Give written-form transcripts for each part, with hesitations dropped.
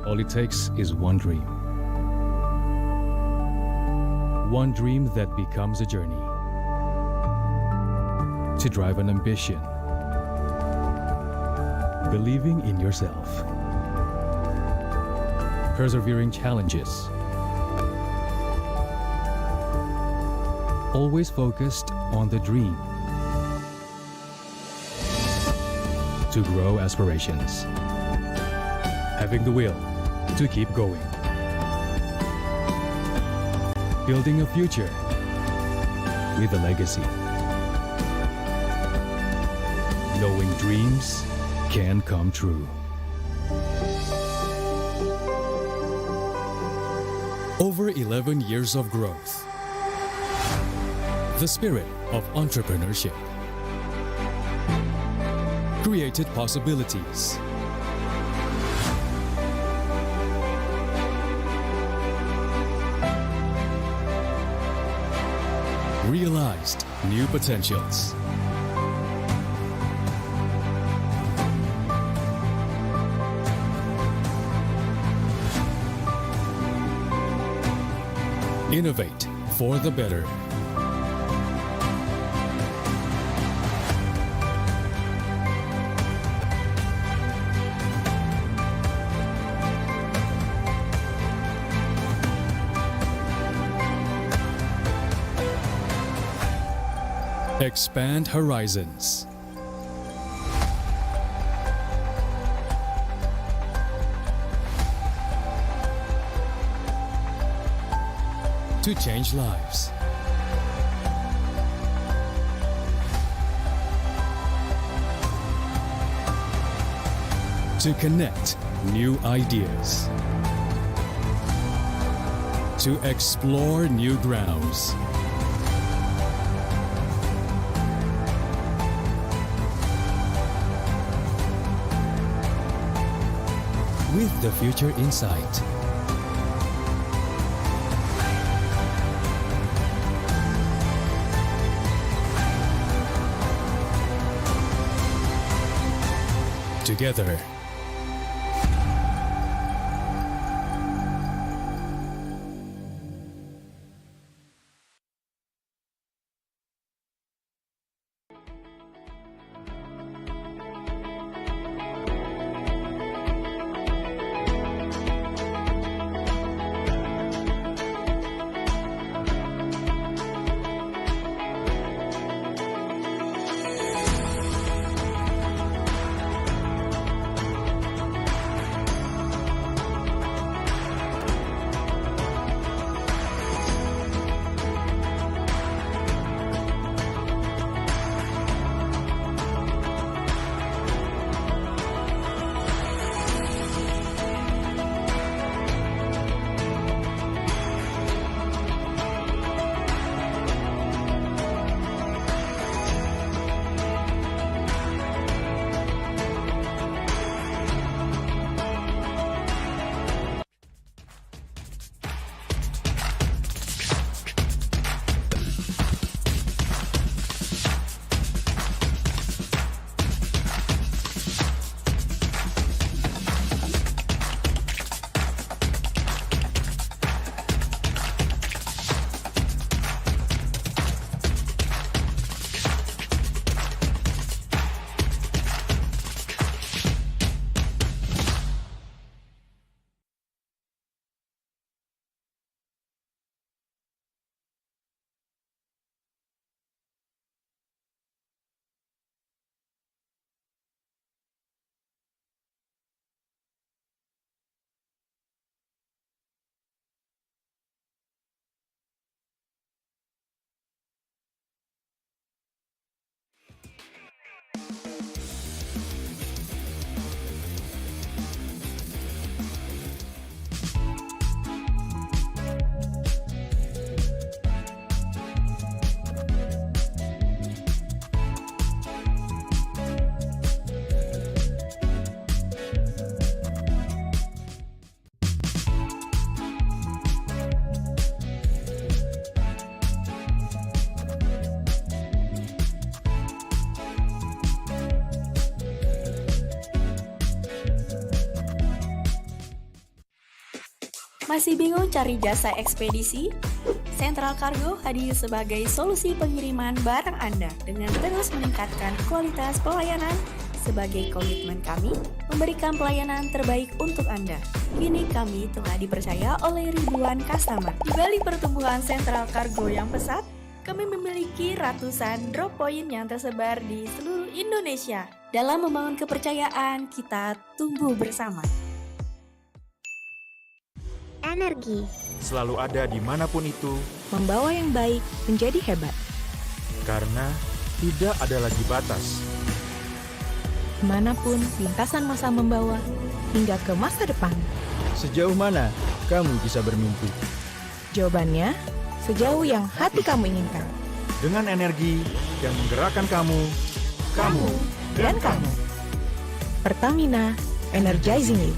All it takes is one dream. One dream that becomes a journey. To drive an ambition. Believing in yourself. Persevering challenges. Always focused on the dream. To grow aspirations. Having the will to keep going. Building a future with a legacy. Knowing dreams can come true. Over 11 years of growth. The spirit of entrepreneurship. Created possibilities. Realized new potentials. Innovate for the better. Expand horizons. To change lives. To connect new ideas. To explore new grounds. With the future in sight. Together. Masih bingung cari jasa ekspedisi? Central Cargo hadir sebagai solusi pengiriman barang Anda dengan terus meningkatkan kualitas pelayanan. Sebagai komitmen kami, memberikan pelayanan terbaik untuk Anda. Kini kami telah dipercaya oleh ribuan customer. Di balik pertumbuhan Central Cargo yang pesat, kami memiliki ratusan drop point yang tersebar di seluruh Indonesia. Dalam membangun kepercayaan, kita tumbuh bersama. Energi selalu ada dimanapun itu, membawa yang baik menjadi hebat. karena tidak ada lagi batas. Kemanapun lintasan masa membawa, hingga ke masa depan. Sejauh mana kamu bisa bermimpi? Jawabannya, sejauh yang hati kamu inginkan. Dengan energi yang menggerakkan kamu Dan kamu. Pertamina, energizing you.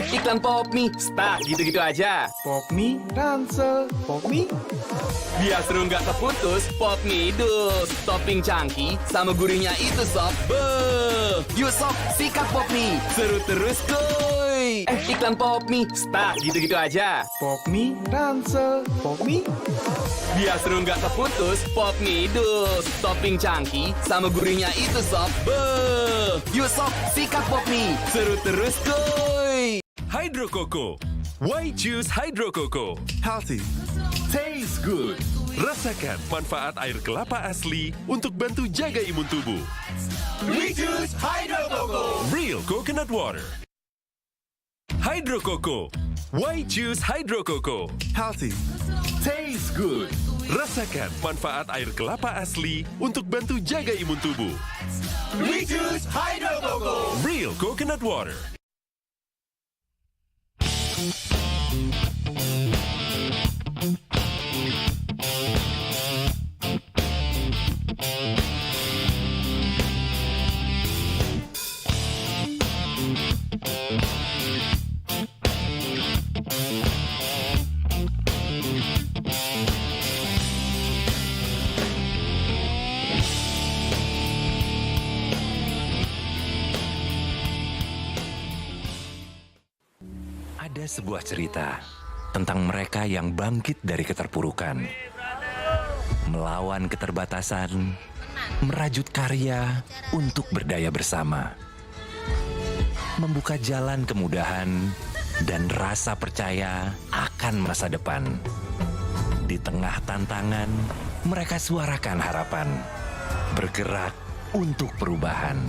Iklan Popmi, stuck gitu-gitu aja. Popmi, ransel, Popmi. Biar seru nggak keputus, Popmi hidup. Topping cangki sama gurihnya itu sob. Beuh. Yuk sob, sikat Popmi. Seru terus kuy. Iklan Popmi, stuck gitu-gitu aja. Popmi, ransel, Popmi. Biar seru nggak keputus, Popmi hidup. Topping cangki sama gurihnya itu sob. Beuh. Yuk sob, sikat Popmi. Seru terus kuy. Hydro Coco. Why choose Hydro Coco? Healthy, taste good. Rasakan manfaat air kelapa asli untuk bantu jaga imun tubuh. We choose Hydro Coco. Real coconut water. Hydro Coco. Why choose Hydro Coco? Healthy, taste good. Rasakan manfaat air kelapa asli untuk bantu jaga imun tubuh. We choose Hydro Coco. Real coconut water. Ada sebuah cerita tentang mereka yang bangkit dari keterpurukan, melawan keterbatasan, merajut karya untuk berdaya bersama, membuka jalan kemudahan dan rasa percaya akan masa depan. Di tengah tantangan, mereka suarakan harapan, bergerak untuk perubahan.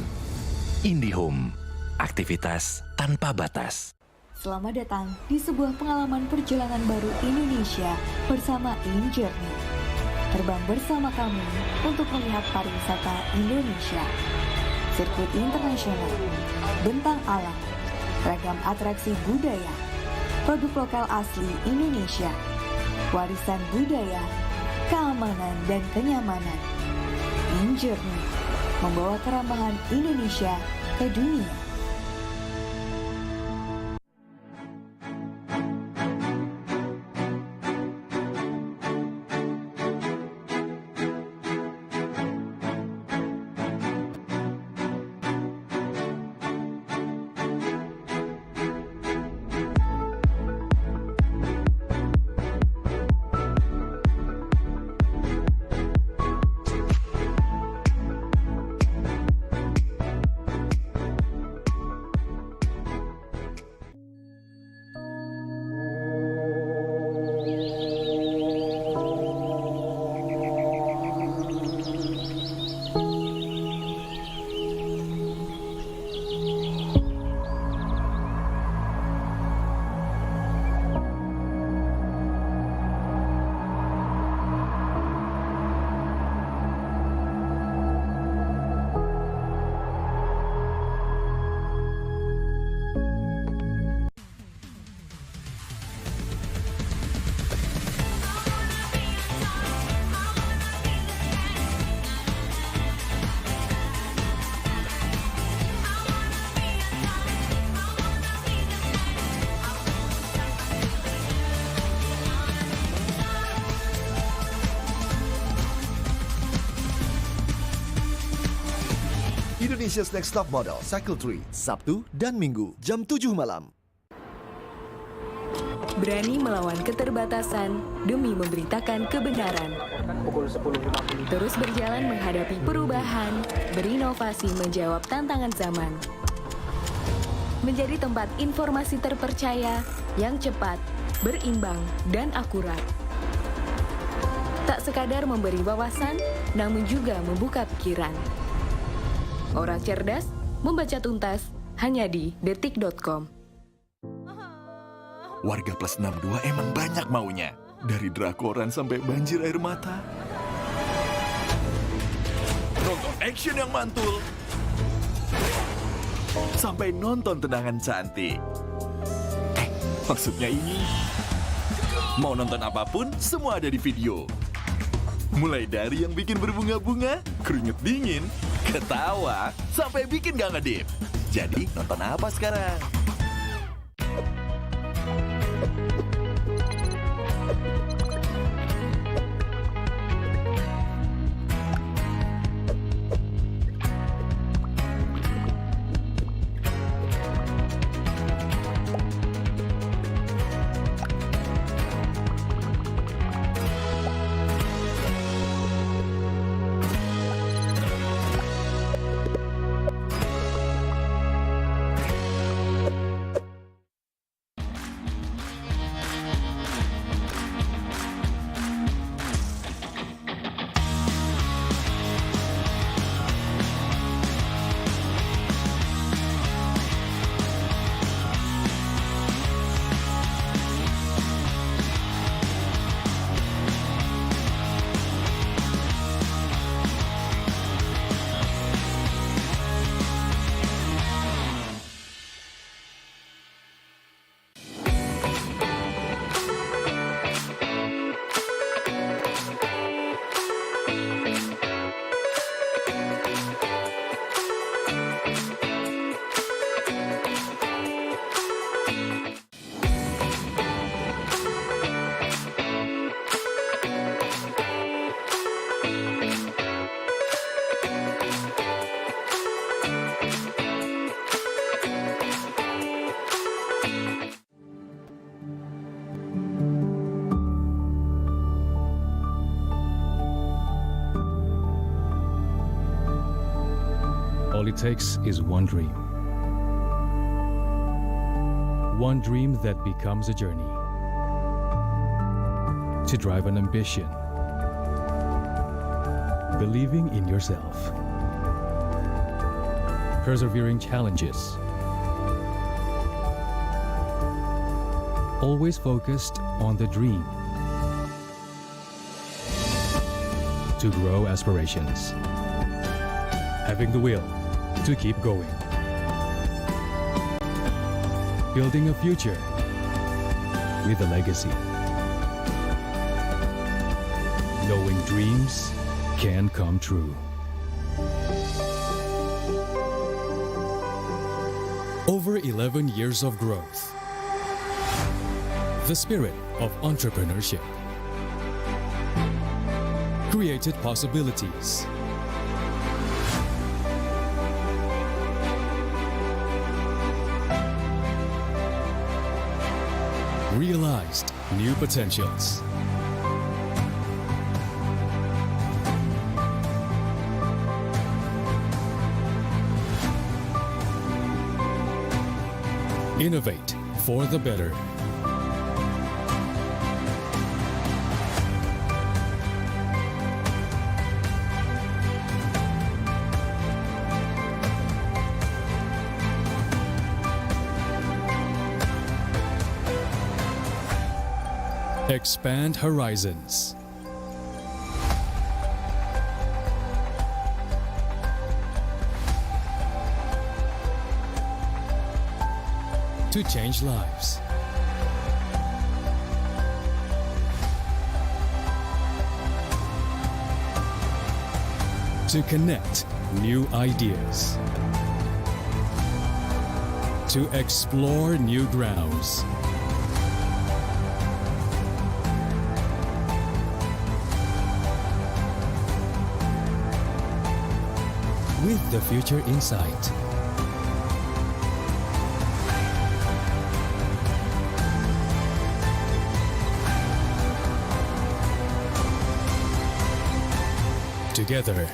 IndiHome, aktivitas tanpa batas. Selamat datang di sebuah pengalaman perjalanan baru Indonesia bersama InJourney. Terbang bersama kami untuk melihat pariwisata Indonesia. Sirkuit internasional, bentang alam, ragam atraksi budaya, produk lokal asli Indonesia, warisan budaya, keamanan dan kenyamanan. InJourney membawa keramahan Indonesia ke dunia. Indonesia's Next Top Model Cycle 3, Sabtu dan Minggu, jam 7 malam. Berani melawan keterbatasan demi memberitakan kebenaran. Terus berjalan menghadapi perubahan, berinovasi menjawab tantangan zaman. Menjadi tempat informasi terpercaya yang cepat, berimbang, dan akurat. Tak sekadar memberi wawasan, namun juga membuka pikiran. Orang cerdas, membaca tuntas, hanya di detik.com. Warga plus 62 emang banyak maunya. Dari drakoran sampai banjir air mata. Nonton action yang mantul. Sampai nonton tendangan cantik. Maksudnya ini, mau nonton apapun, semua ada di video. Mulai dari yang bikin berbunga-bunga, keringet dingin, ketawa, sampai bikin gak ngedip. Jadi nonton apa sekarang? All it takes is one dream. One dream that becomes a journey. To drive an ambition. Believing in yourself. Persevering challenges. Always focused on the dream. To grow aspirations. Having the will to keep going. Building a future with a legacy. Knowing dreams can come true. Over 11 years of growth. The spirit of entrepreneurship. Created possibilities. Realized new potentials. Innovate for the better. Expand horizons. To change lives. To connect new ideas. To explore new grounds. with the future in sight. Together,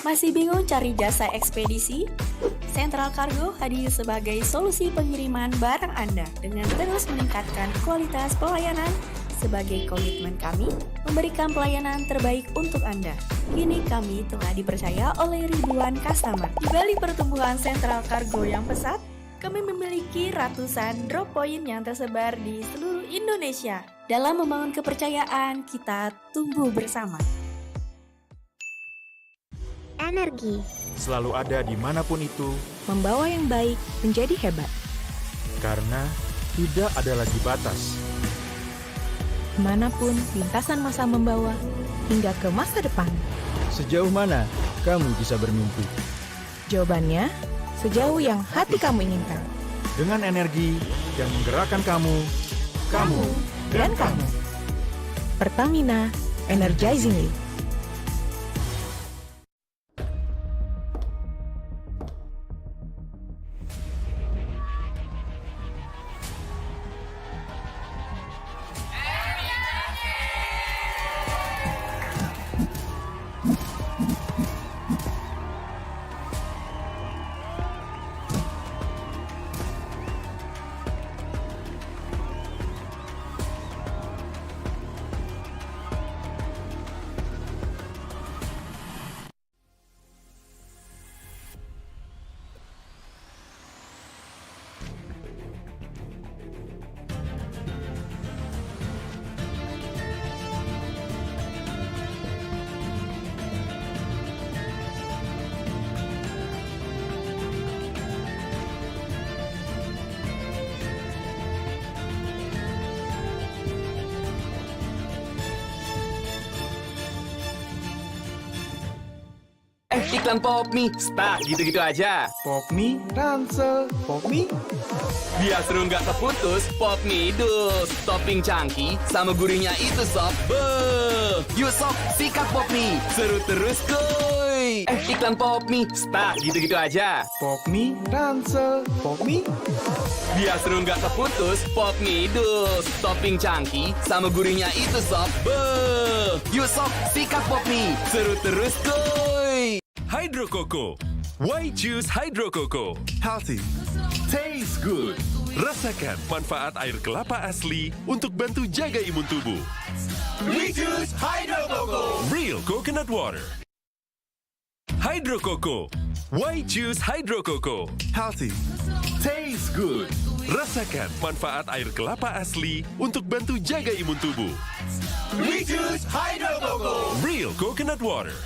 Masih bingung cari jasa ekspedisi? Central Cargo hadir sebagai solusi pengiriman barang Anda dengan terus meningkatkan kualitas pelayanan. Sebagai komitmen kami, memberikan pelayanan terbaik untuk Anda. Kini kami telah dipercaya oleh ribuan customer. Di balik pertumbuhan Central Cargo yang pesat, kami memiliki ratusan drop point yang tersebar di seluruh Indonesia. Dalam membangun kepercayaan, kita tumbuh bersama. Energi, Selalu ada dimanapun itu, membawa yang baik menjadi hebat. karena tidak ada lagi batas. Kemanapun lintasan masa membawa, hingga ke masa depan. sejauh mana kamu bisa bermimpi? Jawabannya, sejauh yang hati kamu inginkan. Dengan energi yang menggerakkan kamu Dan kamu. Pertamina, energizingly. iklan pop mie, stuck gitu-gitu aja. Pop mie, ransel, pop mie. Biar seru nggak terputus, pop mie dus. Topping cangki sama gurihnya itu sob. Beuh. Yuk sob, sikat pop mie. Seru terus kuy. Iklan pop mie, stuck gitu-gitu aja. Pop mie, ransel, pop mie. Biar seru nggak terputus, pop mie dus. Topping cangki sama gurihnya itu sob. Beuh. Yuk sob, sikat pop mie. Seru terus kuy. Hydro Coco. Why choose Hydro Coco? Healthy, taste good. Rasakan manfaat air kelapa asli untuk bantu jaga imun tubuh. We choose Hydro Coco. Real coconut water. Hydro Coco. Why choose Hydro Coco? Healthy, taste good. Rasakan manfaat air kelapa asli untuk bantu jaga imun tubuh. We choose Hydro Coco. Real coconut water.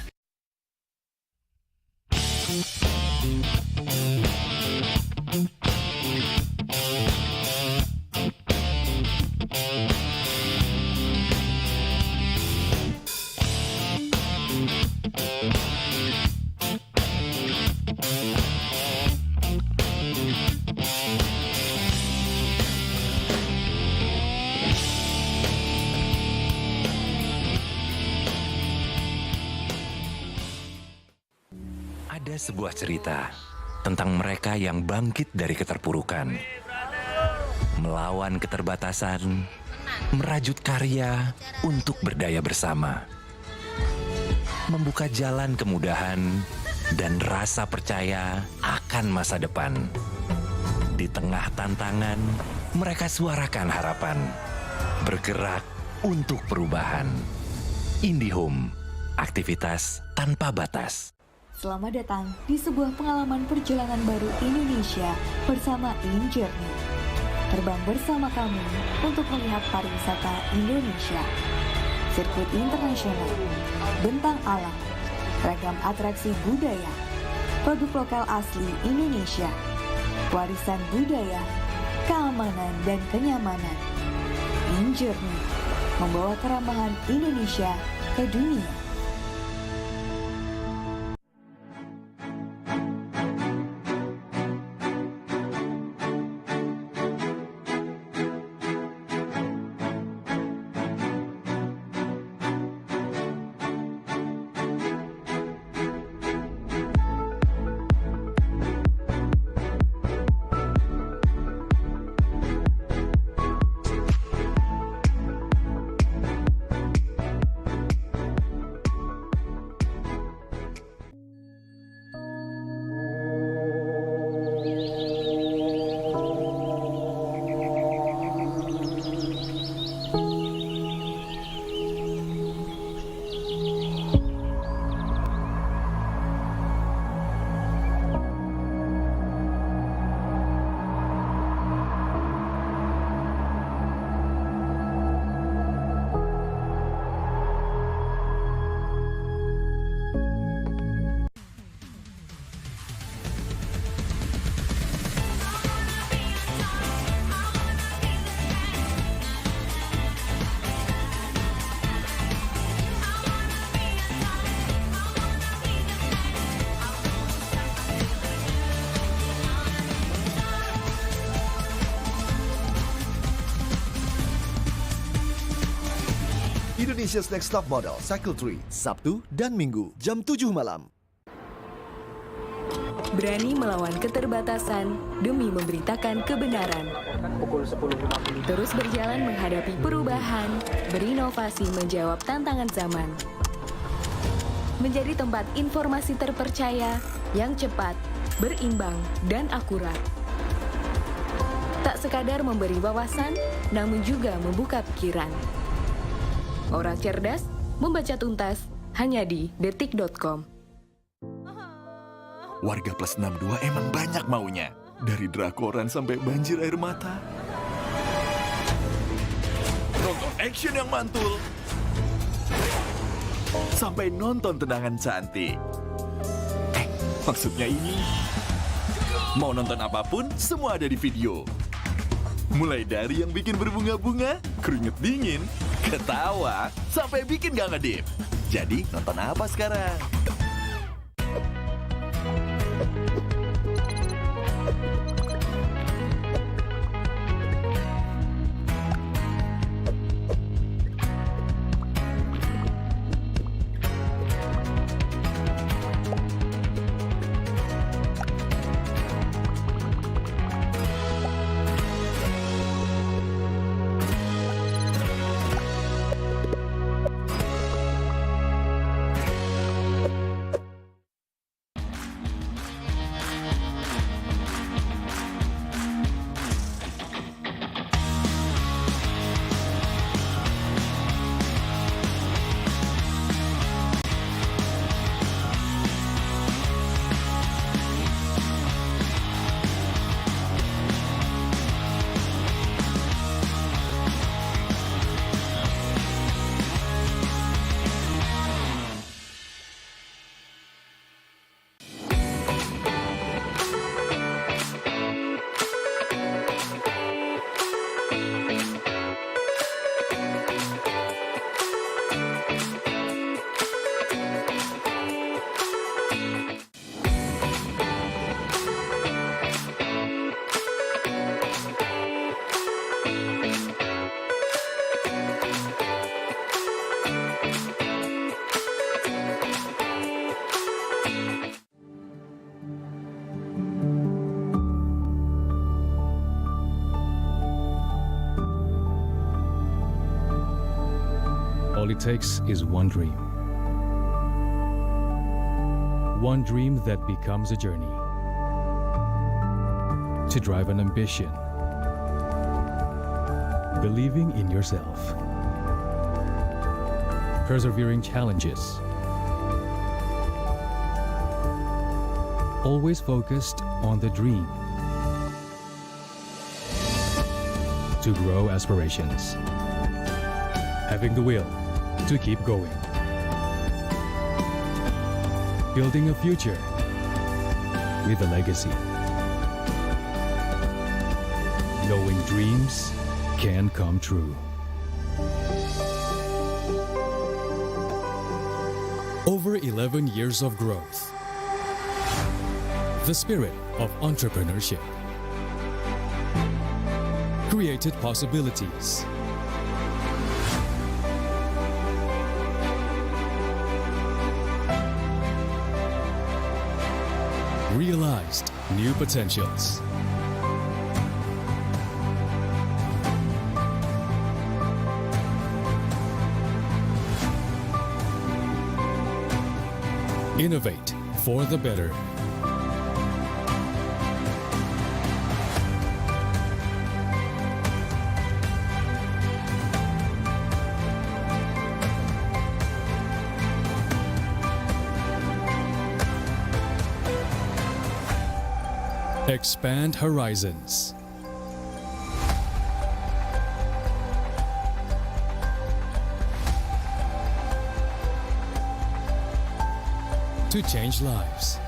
Ada sebuah cerita tentang mereka yang bangkit dari keterpurukan, melawan keterbatasan, merajut karya untuk berdaya bersama, membuka jalan kemudahan dan rasa percaya akan masa depan. Di tengah tantangan, mereka suarakan harapan, bergerak untuk perubahan. IndiHome, aktivitas tanpa batas. Selamat datang di sebuah pengalaman perjalanan baru Indonesia bersama InJourney. Terbang bersama kami untuk melihat pariwisata Indonesia. Sirkuit internasional, bentang alam, ragam atraksi budaya, produk lokal asli Indonesia, warisan budaya, keamanan dan kenyamanan. InJourney membawa keramahan Indonesia ke dunia. Indonesia's Next Top Model Cycle 3, Sabtu dan Minggu, jam 7 malam. Berani melawan keterbatasan demi memberitakan kebenaran. Terus berjalan menghadapi perubahan, berinovasi menjawab tantangan zaman. Menjadi tempat informasi terpercaya yang cepat, berimbang, dan akurat. Tak sekadar memberi wawasan, namun juga membuka pikiran. Orang cerdas membaca tuntas hanya di detik.com. Warga plus 62 emang banyak maunya. Dari drakoran sampai banjir air mata. Nonton action yang mantul. Sampai nonton tendangan cantik. Maksudnya ini. Mau nonton apapun, semua ada di video. Mulai dari yang bikin berbunga-bunga, keringet dingin, ketawa, sampai bikin gak ngedip. Jadi nonton apa sekarang? it takes is one dream. One dream that becomes a journey. To drive an ambition. Believing in yourself. Persevering challenges. Always focused on the dream. To grow aspirations. Having the will to keep going. Building a future with a legacy. Knowing dreams can come true. Over 11 years of growth. The spirit of entrepreneurship created possibilities. Realized new potentials. Innovate for the better. Expand horizons. To change lives.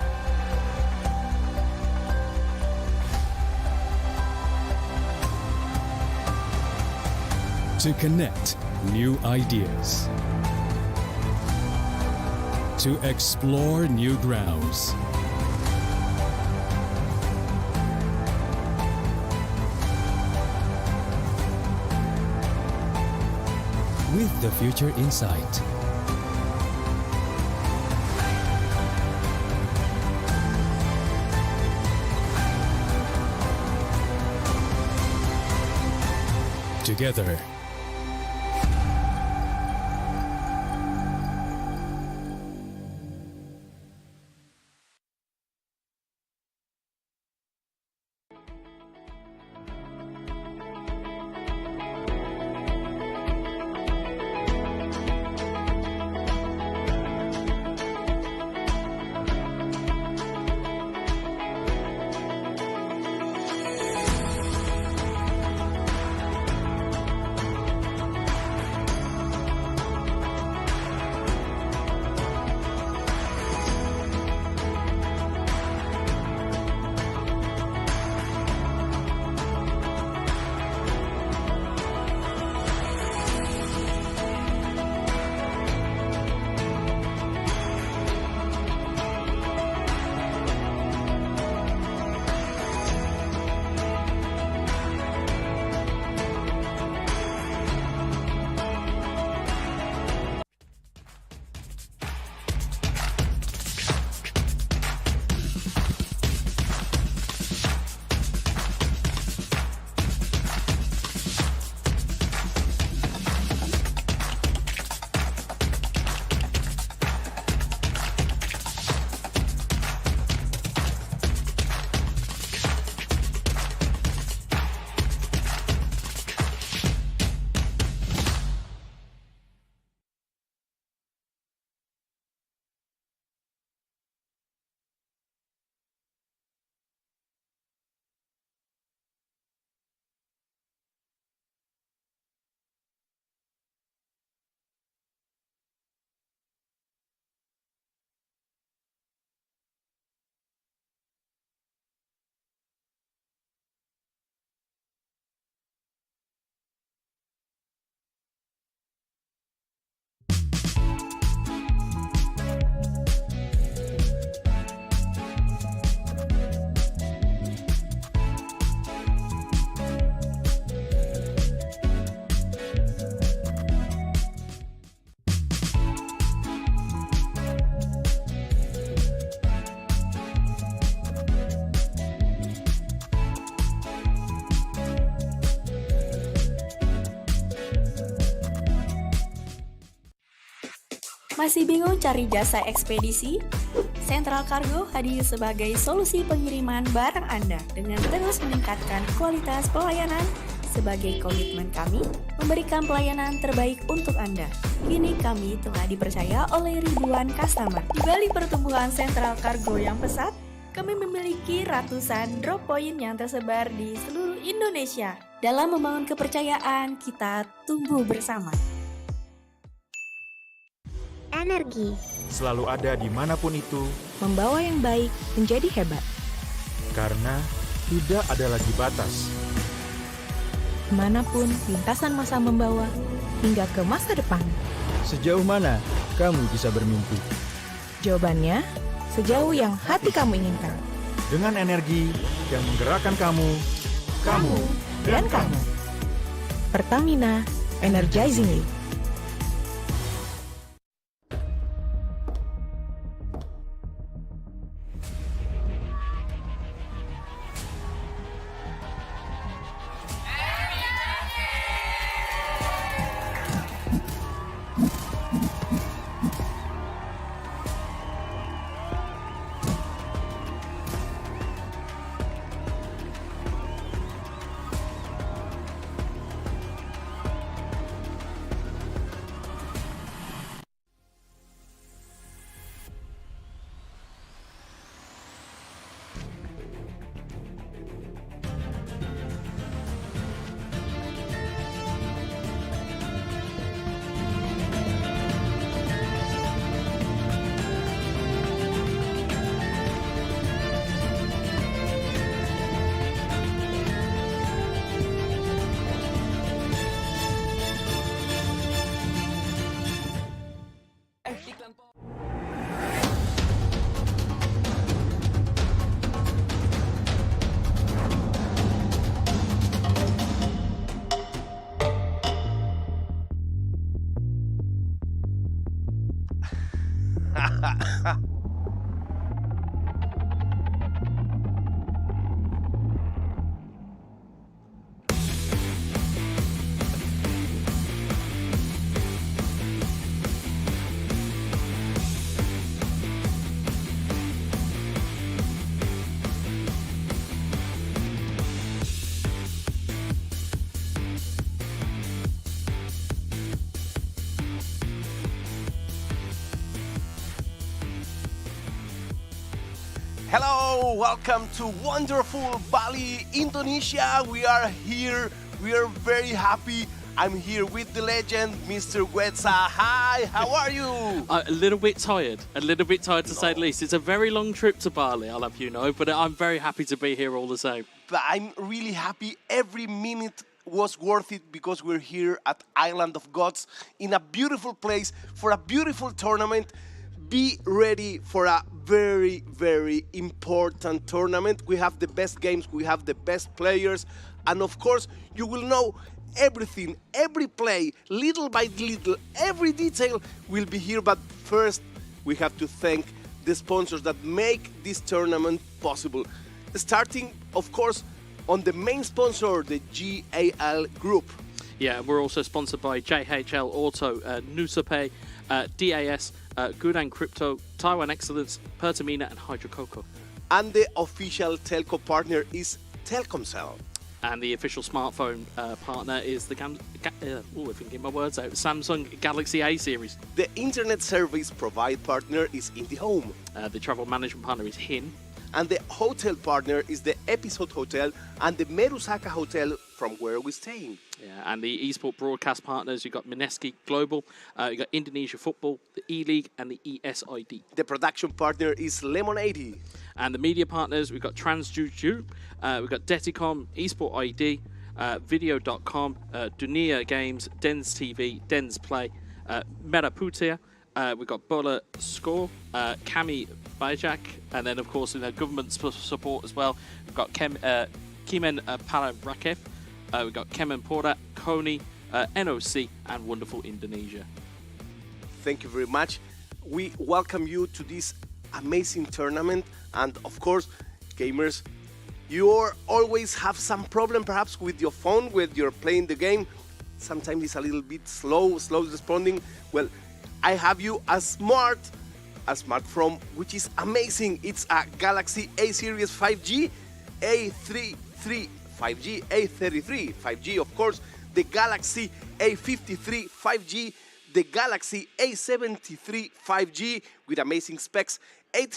To connect new ideas. To explore new grounds. With the future in sight. Together. Masih bingung cari jasa ekspedisi? Central Cargo hadir sebagai solusi pengiriman barang Anda dengan terus meningkatkan kualitas pelayanan. Sebagai komitmen kami, memberikan pelayanan terbaik untuk Anda. Kini kami telah dipercaya oleh ribuan customer. Di balik pertumbuhan Central Cargo yang pesat, kami memiliki ratusan drop point yang tersebar di seluruh Indonesia. Dalam membangun kepercayaan, kita tumbuh bersama. Energi Selalu ada dimanapun itu, Membawa yang baik menjadi hebat. karena tidak ada lagi batas. Kemanapun lintasan masa membawa, hingga ke masa depan. Sejauh mana kamu bisa bermimpi? Jawabannya, sejauh yang hati kamu inginkan. Dengan energi yang menggerakkan kamu Dan kamu. Pertamina, energizing you. Hello, welcome to wonderful Bali, Indonesia. We are here. We are very happy. I'm here with the legend, Mr. Guetza. Hi, how are you? A little bit tired to say the least. It's a very long trip to Bali, I'll have you know, but I'm very happy to be here all the same. But I'm really happy. Every minute was worth it because we're here at Island of Gods in a beautiful place for a beautiful tournament. Be ready for a very, very important tournament. We have the best games, we have the best players, and of course, you will know everything, every play, little by little, every detail will be here. But first, we have to thank the sponsors that make this tournament possible. Starting, of course, on the main sponsor, the GAL Group. Yeah, we're also sponsored by JHL Auto, Nusapay, DAS, Gudan Crypto, Taiwan Excellence, Pertamina, and Hydrococo. And the official telco partner is Telkomsel. And the official smartphone partner is the if I can get my words out, Samsung Galaxy A series. The internet service provide partner is IndiHome. The travel management partner is HIN. And the hotel partner is the Episode Hotel and the Merusaka Hotel from where we're staying. Yeah, and the eSport broadcast partners, you've got Mineski Global, you've got Indonesia Football, the E-League, and the ESID. The production partner is Lemonade. And the media partners, we've got TransJuju, we've got Deticom, eSport ID, Video.com, Dunia Games, Dens TV, Dens Play, Metaputia, we've got Bola Score, Kami Bajak, and then, of course, government support as well. We've got Kimen Pararakev, we've got Kemen Porta, Kony, NOC, and wonderful Indonesia. Thank you very much. We welcome you to this amazing tournament. And, of course, gamers, you always have some problem perhaps with your phone when you're playing the game. Sometimes it's a little bit slow responding. Well, I have you a smartphone which is amazing. It's a Galaxy A series 5G, A33 5G, A33 5G, of course, the Galaxy A53 5G, the Galaxy A73 5G with amazing specs, 8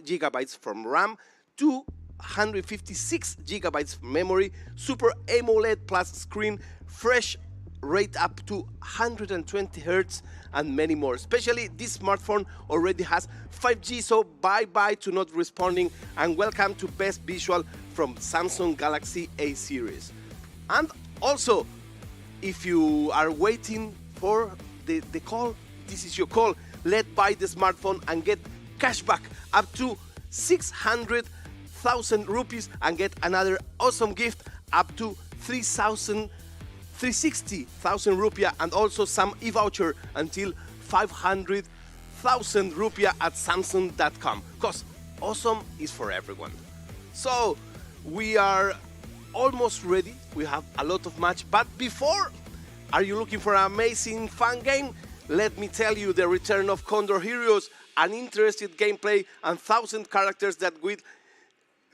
gigabytes from RAM, 256 gigabytes memory, Super AMOLED Plus screen, fresh rate up to 120 Hz, and many more. Especially this smartphone already has 5G, so bye-bye to not responding, and welcome to best visual from Samsung Galaxy A series. And also, if you are waiting for the call, this is your call. Let's buy the smartphone and get cashback up to 600,000 rupees and get another awesome gift up to 360,000 rupiah, and also some e-voucher until 500,000 rupiah at Samsung.com. Because awesome is for everyone. So we are almost ready. We have a lot of match, but before, are you looking for an amazing fun game? Let me tell you, the return of Condor Heroes, an interesting gameplay and 1,000 characters that would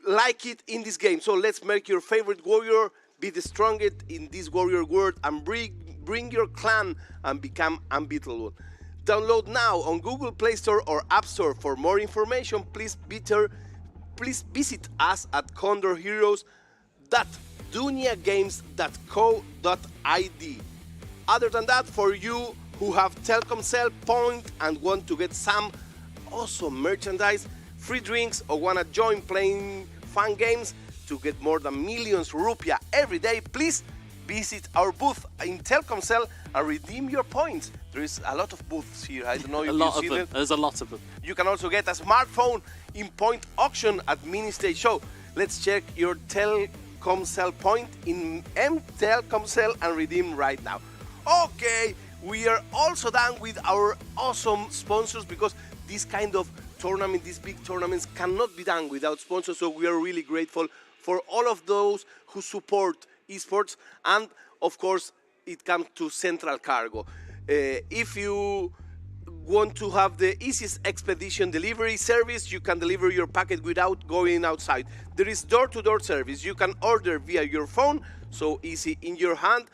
like it in this game. So let's make your favorite warrior be the strongest in this warrior world and bring your clan and become unbeatable. Download now on Google Play Store or App Store. For more information, please visit us at condorheroes.duniagames.co.id. Other than that, for you who have Telkomsel point and want to get some awesome merchandise, free drinks, or want to join playing fun games to get more than millions rupiah every day, please visit our booth in Telkomsel and redeem your points. There is a lot of booths here. I don't know if you see them. There's a lot of them. You can also get a smartphone in point auction at Mini Stage Show. Let's check your Telkomsel point in Telkomsel and redeem right now. Okay, we are also done with our awesome sponsors, because this kind of tournament, these big tournaments cannot be done without sponsors. So we are really grateful for all of those who support esports, and of course it comes to Central Cargo. If you want to have the easiest expedition delivery service, you can deliver your packet without going outside. There is door-to-door service. You can order via your phone, so easy in your hand.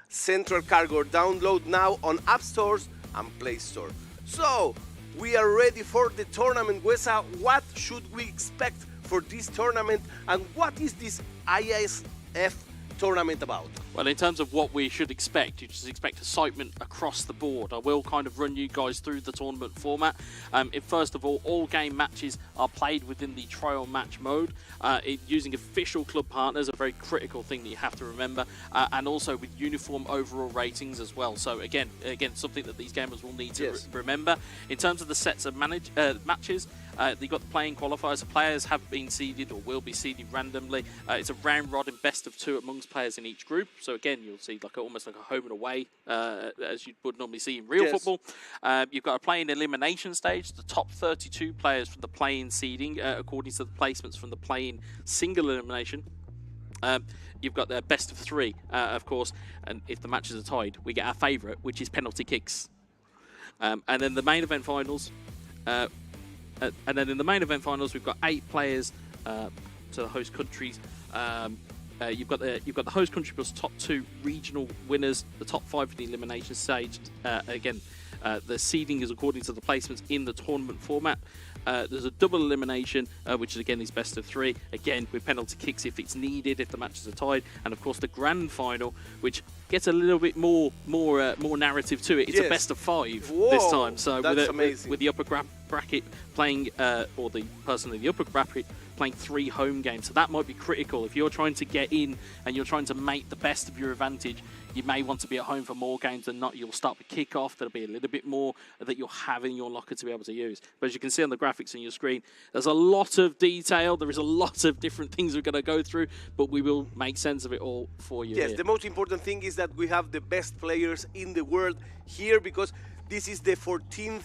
Central Cargo, download now on App Stores and Play Store. So we are ready for the tournament. Wesa, what should we expect for this tournament, and what is this IESF tournament about? Well, in terms of what we should expect, you just expect excitement across the board. I will kind of run you guys through the tournament format. First of all game matches are played within the trial match mode, using official club partners, a very critical thing that you have to remember, and also with uniform overall ratings as well. So again, something that these gamers will need to remember. In terms of the sets of matches, you've got the playing qualifiers. The players have been seeded or will be seeded randomly. It's a round robin best of 2 amongst players in each group. So again, you'll see almost like a home and away, as you would normally see in real football. You've got a playing elimination stage. The top 32 players from the playing seeding, according to the placements from the playing single elimination. You've got the best of 3, of course, and if the matches are tied, we get our favourite, which is penalty kicks. And then the main event finals. And then in the main event finals, we've got 8 players to the host countries. You've got the host country plus top 2 regional winners, the top 5 in the elimination stage. The seeding is according to the placements in the tournament format. There's a double elimination, which is again is best of 3, again with penalty kicks if it's needed, if the matches are tied, and of course the grand final, which gets a little bit more narrative to it. It's a best of 5 this time. So with the upper bracket playing, or the person in the upper bracket playing 3 home games, so that might be critical. If you're trying to get in and you're trying to make the best of your advantage, you may want to be at home for more games than not. You'll start with kickoff. There'll be a little bit more that you'll have in your locker to be able to use. But as you can see on the graphics on your screen, there's a lot of detail. There is a lot of different things we're going to go through, but we will make sense of it all for you. Yes, the most important thing is that we have the best players in the world here, because this is the 14th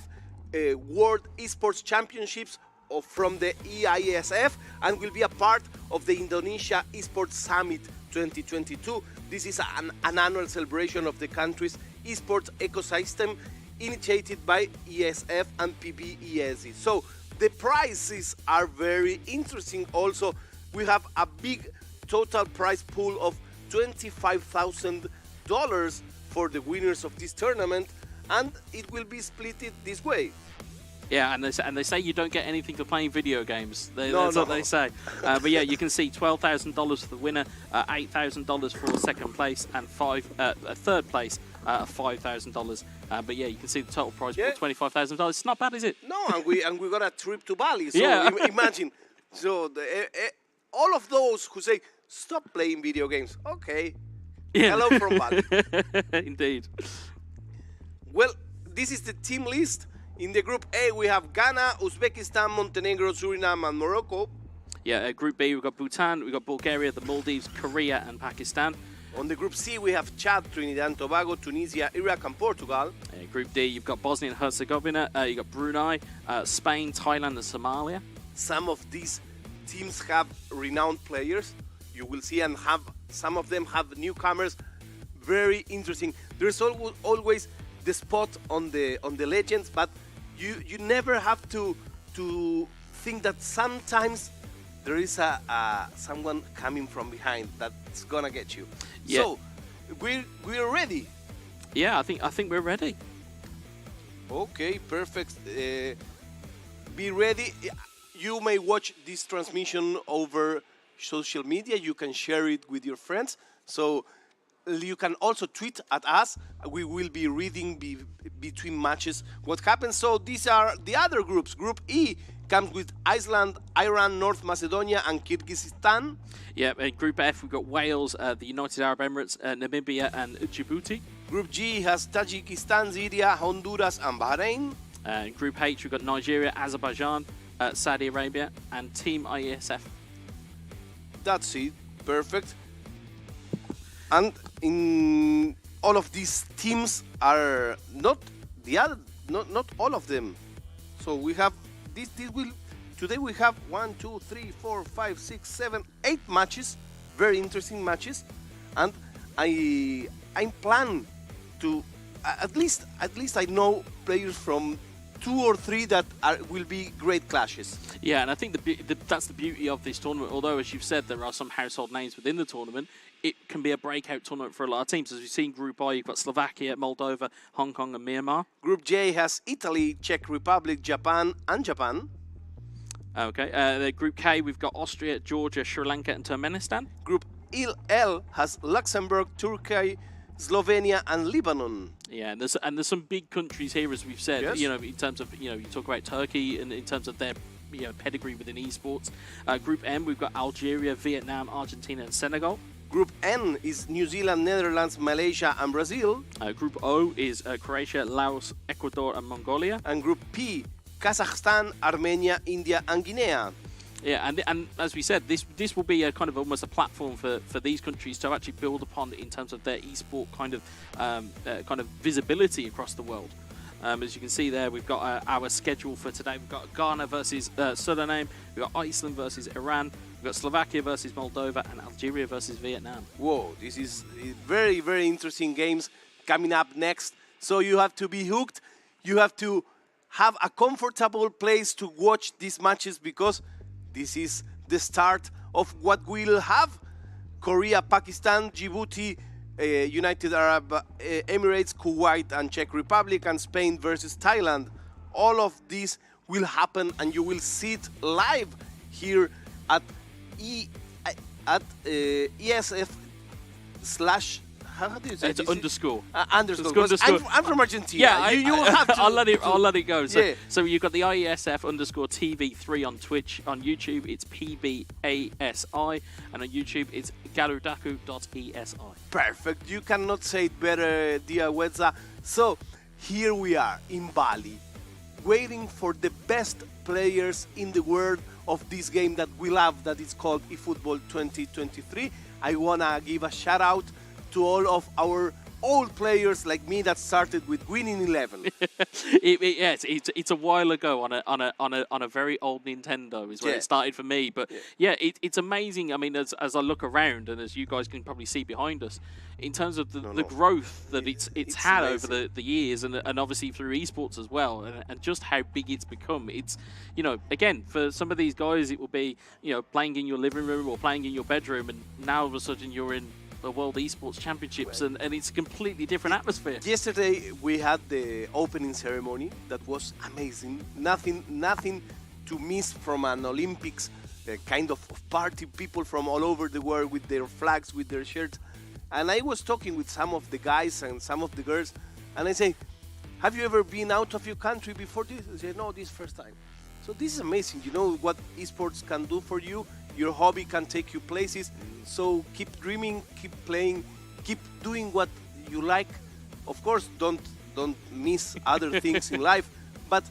World Esports Championships from the IESF, and will be a part of the Indonesia Esports Summit 2022. This is an annual celebration of the country's esports ecosystem initiated by ESF and PBESE. So the prices are very interesting. Also, we have a big total prize pool of $25,000 for the winners of this tournament, and it will be split this way. Yeah, and they say you don't get anything for playing video games. That's No. what they say. But yeah, you can see $12,000 for the winner, $8,000 for second place, and third place $5,000. But yeah, you can see the total prize for $25,000. It's not bad, is it? No, and we got a trip to Bali. So Yeah. Imagine. So all of those who say stop playing video games. Okay. Yeah. Hello from Bali. Indeed. Well, this is the team list. In the Group A, we have Ghana, Uzbekistan, Montenegro, Suriname, and Morocco. Yeah, Group B, we've got Bhutan, we've got Bulgaria, the Maldives, Korea, and Pakistan. On the Group C, we have Chad, Trinidad and Tobago, Tunisia, Iraq, and Portugal. Group D, you've got Bosnia and Herzegovina, you've got Brunei, Spain, Thailand, and Somalia. Some of these teams have renowned players. You will see, and some of them have newcomers. Very interesting. There's always the spot on the legends, but you never have to think that sometimes there is someone coming from behind that's gonna get you. Yeah. So we're ready. Yeah, I think we're ready. Okay, perfect. Be ready. You may watch this transmission over social media. You can share it with your friends. So you can also tweet at us. We will be reading between matches what happens. So these are the other groups. Group E comes with Iceland, Iran, North Macedonia, and Kyrgyzstan. Yeah, in Group F, we've got Wales, the United Arab Emirates, Namibia, and Djibouti. Group G has Tajikistan, Syria, Honduras, and Bahrain. In Group H, we've got Nigeria, Azerbaijan, Saudi Arabia, and Team IESF. That's it. Perfect. And in all of these teams are not all of them. So we have today we have 1, 2, 3, 4, 5, 6, 7, 8 matches, very interesting matches, and I plan to at least I know players from 2 or 3 that will be great clashes. Yeah, and I think that's the beauty of this tournament. Although, as you've said, there are some household names within the tournament, it can be a breakout tournament for a lot of teams. As we've seen, Group I, you've got Slovakia, Moldova, Hong Kong, and Myanmar. Group J has Italy, Czech Republic, Japan, and Japan. Okay, Group K, we've got Austria, Georgia, Sri Lanka, and Turkmenistan. Group L has Luxembourg, Turkey, Slovenia, and Lebanon. Yeah, and there's some big countries here, as we've said. Yes. You know, in terms of you talk about Turkey and in terms of their pedigree within esports. Group M, we've got Algeria, Vietnam, Argentina, and Senegal. Group N is New Zealand, Netherlands, Malaysia, and Brazil. Group O is Croatia, Laos, Ecuador, and Mongolia. And Group P, Kazakhstan, Armenia, India, and Guinea. Yeah, and as we said, this will be a kind of almost a platform for these countries to actually build upon in terms of their esport kind of visibility across the world. As you can see there, we've got our schedule for today. We've got Ghana versus Suriname, we've got Iceland versus Iran, we've got Slovakia versus Moldova, and Algeria versus Vietnam. Whoa, this is very, very interesting games coming up next. So you have to be hooked. You have to have a comfortable place to watch these matches because this is the start of what we'll have. Korea, Pakistan, Djibouti, United Arab Emirates, Kuwait, and Czech Republic, and Spain versus Thailand. All of these will happen, and you will see it live here at ESF / how do you say it's this? underscore. Underscore. I'm from Argentina. Yeah, you will have to. I'll let it go. So, Yeah. so you've got the IESF _ TV3 on Twitch. On YouTube, it's PBASI, and on YouTube, it's garudaku.esi. Perfect. You cannot say it better, Dia Wedza. So here we are in Bali, waiting for the best players in the world of this game that we love, that is called eFootball 2023. I wanna give a shout out to all of our old players like me that started with winning 11. It's a while ago on a very old Nintendo is where it started for me. But it's amazing. I mean, as I look around and as you guys can probably see behind us, in terms of the growth that it's had amazing. over the years and obviously through esports as well, and just how big it's become. It's, again, for some of these guys, it will be, playing in your living room or playing in your bedroom, and now all of a sudden you're in the World Esports Championships, and it's a completely different atmosphere. Yesterday we had the opening ceremony that was amazing. Nothing to miss from an Olympics kind of party. People from all over the world with their flags, with their shirts. And I was talking with some of the guys and some of the girls, and I say, have you ever been out of your country before this? They say, no, this first time. So this is amazing. You know what esports can do for you? Your hobby can take you places. So keep dreaming, keep playing, keep doing what you like. Of course, don't miss other things in life, but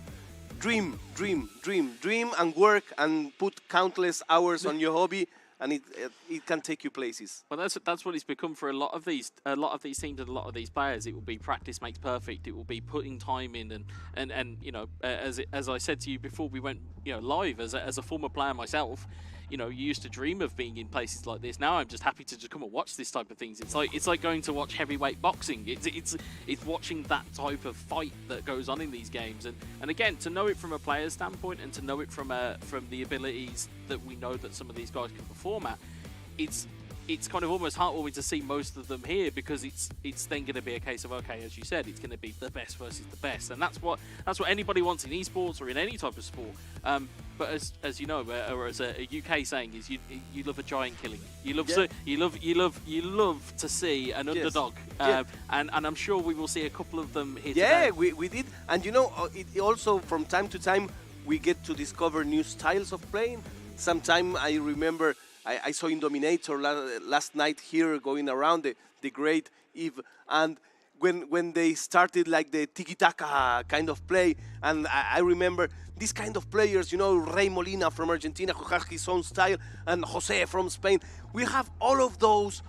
dream and work and put countless hours on your hobby, and it can take you places. Well, that's what it's become for a lot of these teams and a lot of these players. It will be practice makes perfect. It will be putting time in, and as I said to you before we went live, as a former player myself, you used to dream of being in places like this. Now I'm just happy to just come and watch this type of things. It's like going to watch heavyweight boxing. It's watching that type of fight that goes on in these games, and again, to know it from a player's standpoint and to know it from the abilities that we know that some of these guys can perform at, it's kind of almost heartwarming to see most of them here, because it's then going to be a case of, okay, as you said, it's going to be the best versus the best, and that's what anybody wants in esports or in any type of sport. But as you know, or as a UK saying is, you love a giant killing. You love to see an underdog, and I'm sure we will see a couple of them here today. Yeah, we did, and it also from time to time we get to discover new styles of playing. Sometime I remember I saw in Dominator last night here going around the great Eve, and when they started like the tiki-taka kind of play, and I remember these kind of players, Rey Molina from Argentina who has his own style, and Jose from Spain. We have all of those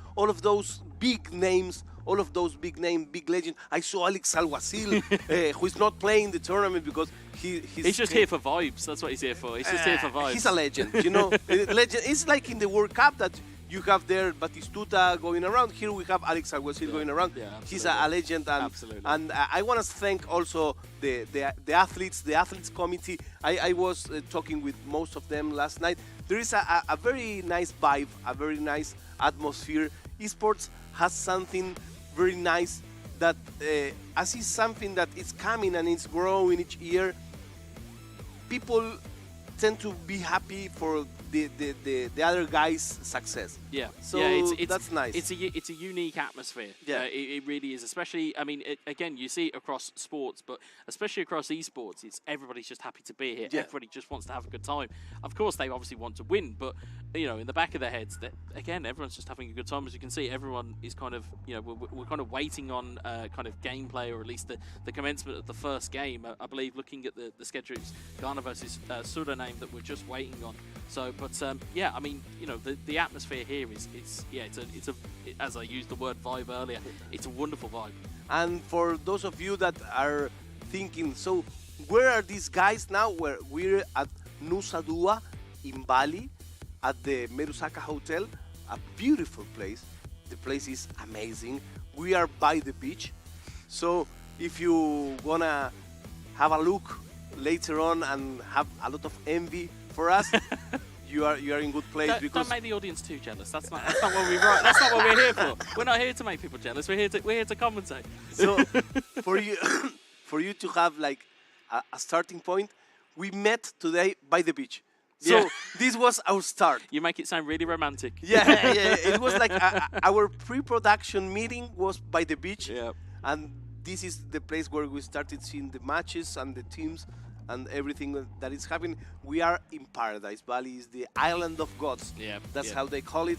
big names, big legends. I saw Alex Alguacil, who is not playing the tournament because he's just here for vibes. That's what he's here for. He's just here for vibes. He's a legend, Legend. It's like in the World Cup that you have there Batistuta going around. Here we have Alex Alguacil going around. Yeah, he's a legend, and and I want to thank also the athletes, the athletes committee. I was talking with most of them last night. There is a very nice vibe, a very nice atmosphere. Esports has something very nice that I see something that is coming and it's growing each year. People tend to be happy for the other guy's success. Yeah. So that's nice. It's a unique atmosphere. Yeah. It really is. Especially, I mean, again, you see it across sports, but especially across esports, it's everybody's just happy to be here. Yeah. Everybody just wants to have a good time. Of course, they obviously want to win, but in the back of their heads, that again, everyone's just having a good time. As you can see, everyone is kind of, we're kind of waiting on kind of gameplay, or at least the commencement of the first game. I believe, looking at the schedule, it's Ghana versus Suriname that we're just waiting on. So, but yeah, I mean, the atmosphere here is it's a as I used the word vibe earlier, it's a wonderful vibe. And for those of you that are thinking, so where are these guys now? We're at Nusa Dua in Bali, at the Merusaka Hotel, a beautiful place. The place is amazing. We are by the beach, so if you wanna have a look later on and have a lot of envy for us, you are in good place. Don't make the audience too jealous. That's not what we write. That's not what we're here for. We're not here to make people jealous. We're here to commentate. So for you to have like a starting point, we met today by the beach. So this was our start. You make it sound really romantic. Yeah. It was like our pre-production meeting was by the beach. Yeah. And this is the place where we started seeing the matches and the teams and everything that is happening. We are in paradise. Bali is the island of gods. Yeah. That's how they call it.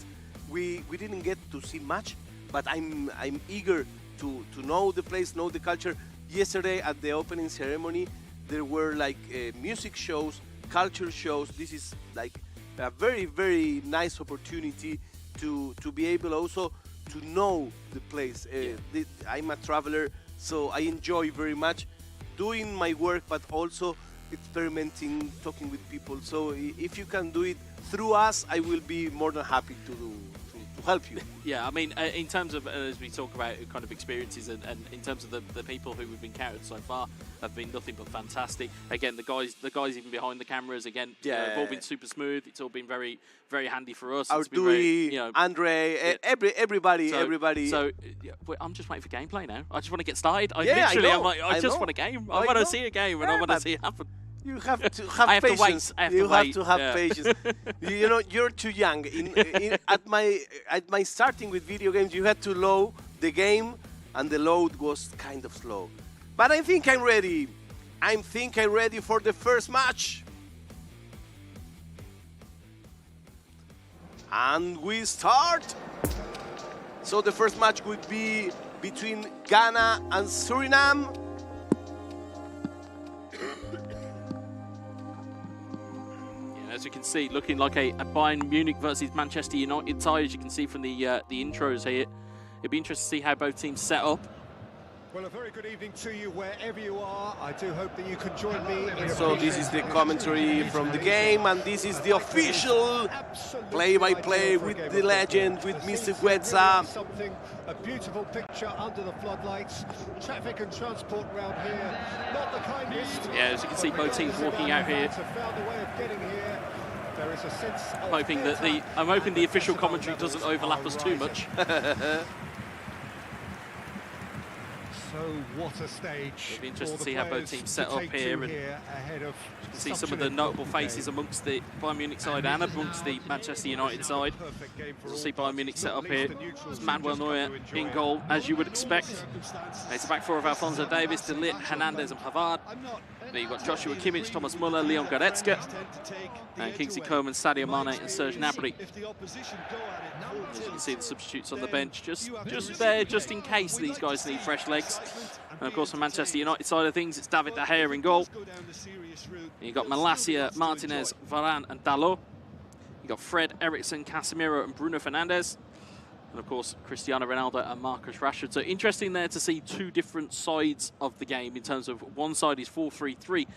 We didn't get to see much, but I'm eager to know the place, know the culture. Yesterday at the opening ceremony, there were like music shows, culture shows. This is like a very, very nice opportunity to be able also to know the place. I'm a traveler, so I enjoy very much doing my work, but also experimenting, talking with people. So if you can do it through us, I will be more than happy to help you. Yeah, I mean, in terms of, as we talk about kind of experiences and in terms of the people who we've encountered so far have been nothing but fantastic. Again, the guys even behind the cameras, again, have all been super smooth. It's all been very, very handy for us. Our It's been very, Andre, everybody. So I'm just waiting for gameplay now. I just want to get started. I just want a game. I want to see a game and I want to see it happen. You have to have patience. You have to have patience. You know, you're too young. At my starting with video games, you had to load the game, and the load was kind of slow. But I think I'm ready. I'm ready for the first match. And we start. So the first match would be between Ghana and Suriname. As you can see, looking like a Bayern Munich versus Manchester United tie, as you can see from the intros here. It'll be interesting to see how both teams set up. Well, a very good evening to you wherever you are. I do hope that you can join me. So this is the commentary from the game, and this is the official play-by-play with the legend, with Mr. Guezza. A beautiful picture under the floodlights. Traffic and transport round here, not the kindest. Yeah, as you can see, both teams walking out here. There is a sense of hoping that I'm hoping the official commentary doesn't overlap us too much. So what a stage. It'll be interesting to see how both teams set up here, and you can see some of the notable faces amongst the Bayern Munich side and amongst the Manchester United side. We'll see Bayern Munich set up here. It's Manuel Neuer in goal, as you would expect. It's the back four of Alphonso Davies, De Ligt, Hernandez and Pavard. Then you've got Joshua Kimmich, Thomas Muller, Leon Goretzka, and Kingsley Coman, Sadio Mane and Serge Gnabry. As you can see, the substitutes on the bench just there, just in case these guys need fresh legs. And of course, from Manchester United side of things, it's David De Gea in goal. You've got Malacia, Martinez, Varane and Dalot. You've got Fred, Eriksen, Casemiro and Bruno Fernandes. And of course, Cristiano Ronaldo and Marcus Rashford. So interesting there to see two different sides of the game in terms of one side is 4-3-3.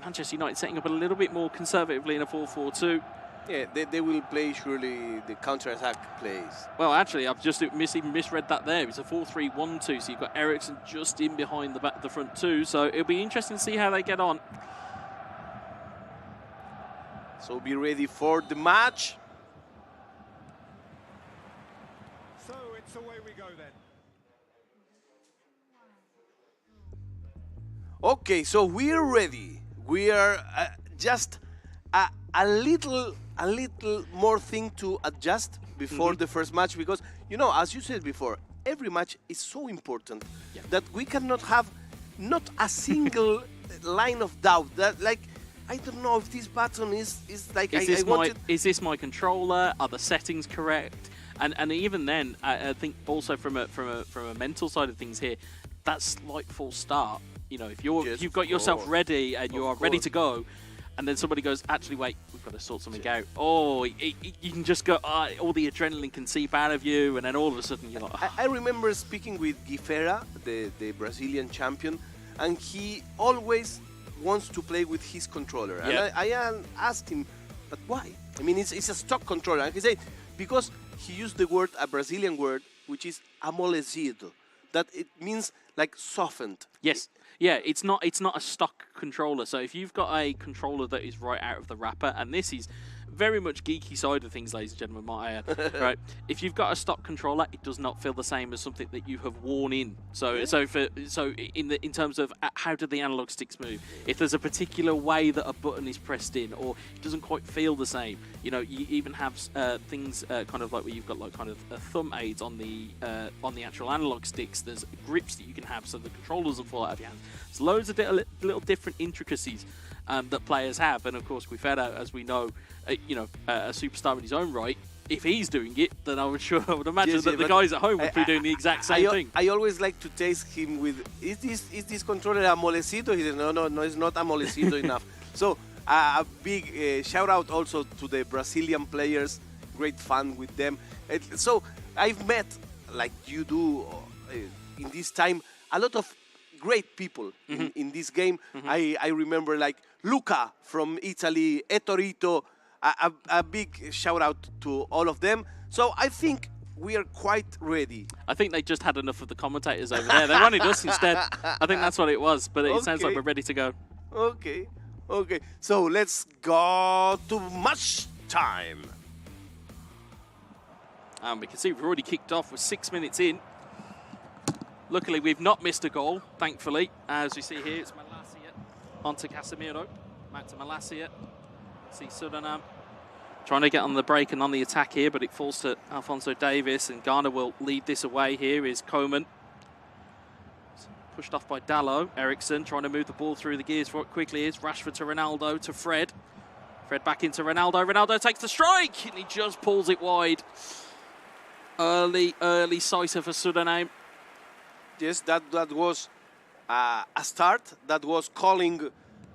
Manchester United setting up a little bit more conservatively in a 4-4-2. Yeah, they will play surely the counter-attack plays. Well, actually, I've just even misread that there. It's a 4-3-1-2, so you've got Eriksen just in behind the front two. So it'll be interesting to see how they get on. So be ready for the match. So it's away we go then. Okay, so we're ready. We are just a little more thing to adjust before the first match, because, you know, as you said before, every match is so important that we cannot have not a single line of doubt that, like, I don't know if this button is like, is this my controller? Are the settings correct? And even then, I think also from a mental side of things here, that slight false start. You know, if you've got yourself ready and you are ready to go, and then somebody goes, actually, wait, we've got to sort something out. Oh, you can just go, all the adrenaline can seep out of you, and then all of a sudden you're like... Oh. I remember speaking with Gui Ferra, the Brazilian champion, and he always wants to play with his controller. And I asked him, but why? I mean, it's a stock controller. And he said, because he used a Brazilian word, which is amolecido, that it means like softened. Yes. Yeah, it's not a stock controller. So if you've got a controller that is right out of the wrapper, and this is very much geeky side of things, ladies and gentlemen, might I add, right? If you've got a stock controller, it does not feel the same as something that you have worn in. So in terms of how do the analog sticks move? If there's a particular way that a button is pressed in, or it doesn't quite feel the same, you know, you even have things kind of like where you've got like kind of thumb aids on the actual analog sticks. There's grips that you can have so the controller doesn't fall out of your hands. There's loads of little different intricacies that players have, and of course Guifera, as we know, a superstar in his own right. If he's doing it, then I would imagine that the guys at home would be doing the exact same thing. I always like to taste him with, is this controller amolecido? He said, no, it's not amolecido enough. So a big shout out also to the Brazilian players, great fun with them. So I've met, like you do in this time, a lot of great people in this game. I remember like Luca from Italy, Etorito, a big shout out to all of them. So I think we are quite ready. I think they just had enough of the commentators over there. They wanted us instead. I think that's what it was, but it sounds like we're ready to go. Okay. So let's go to match time. And we can see we've already kicked off. We're 6 minutes in. Luckily, we've not missed a goal, thankfully. As we see here, it's Malacia onto Casemiro. Back to Malacia. See Suriname trying to get on the break and on the attack here, but it falls to Alphonso Davies, and Ghana will lead this away. Here is Coman. Pushed off by Dalot. Eriksson trying to move the ball through the gears for it quickly. Is Rashford to Ronaldo to Fred. Fred back into Ronaldo. Ronaldo takes the strike, and he just pulls it wide. Early sighter for Suriname. Yes, that was a start. That was calling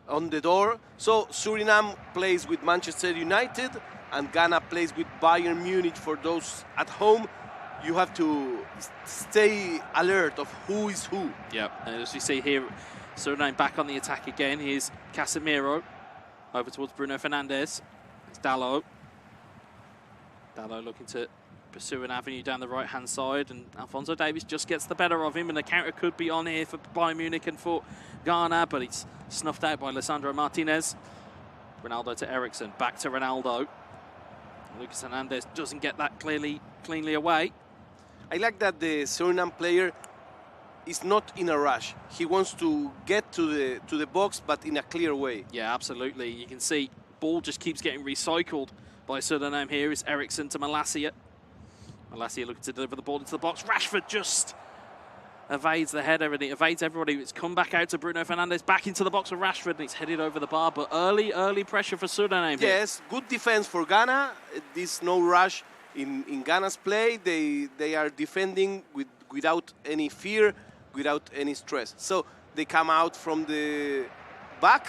on the door. So Suriname plays with Manchester United, and Ghana plays with Bayern Munich. For those at home, you have to stay alert of who is who. Yep, and as we see here, Suriname back on the attack again. Here's Casemiro over towards Bruno Fernandes. It's Dalot. Dalot looking to pursue an avenue down the right-hand side, and Alphonso Davies just gets the better of him, and the counter could be on here for Bayern Munich and for Ghana, but it's snuffed out by Lisandro Martinez. Ronaldo to Eriksson, back to Ronaldo. Lucas Hernandez doesn't get that cleanly away. I like that the Suriname player is not in a rush. He wants to get to the box, but in a clear way. Yeah, absolutely. You can see ball just keeps getting recycled by Suriname here. It's Eriksson to Malacia. Malacia looking to deliver the ball into the box. Rashford just evades the header and it evades everybody. It's come back out to Bruno Fernandes, back into the box for Rashford, and it's headed over the bar. But early pressure for Suriname. Yes, good defense for Ghana. There's no rush in Ghana's play. They are defending without any fear, without any stress. So they come out from the back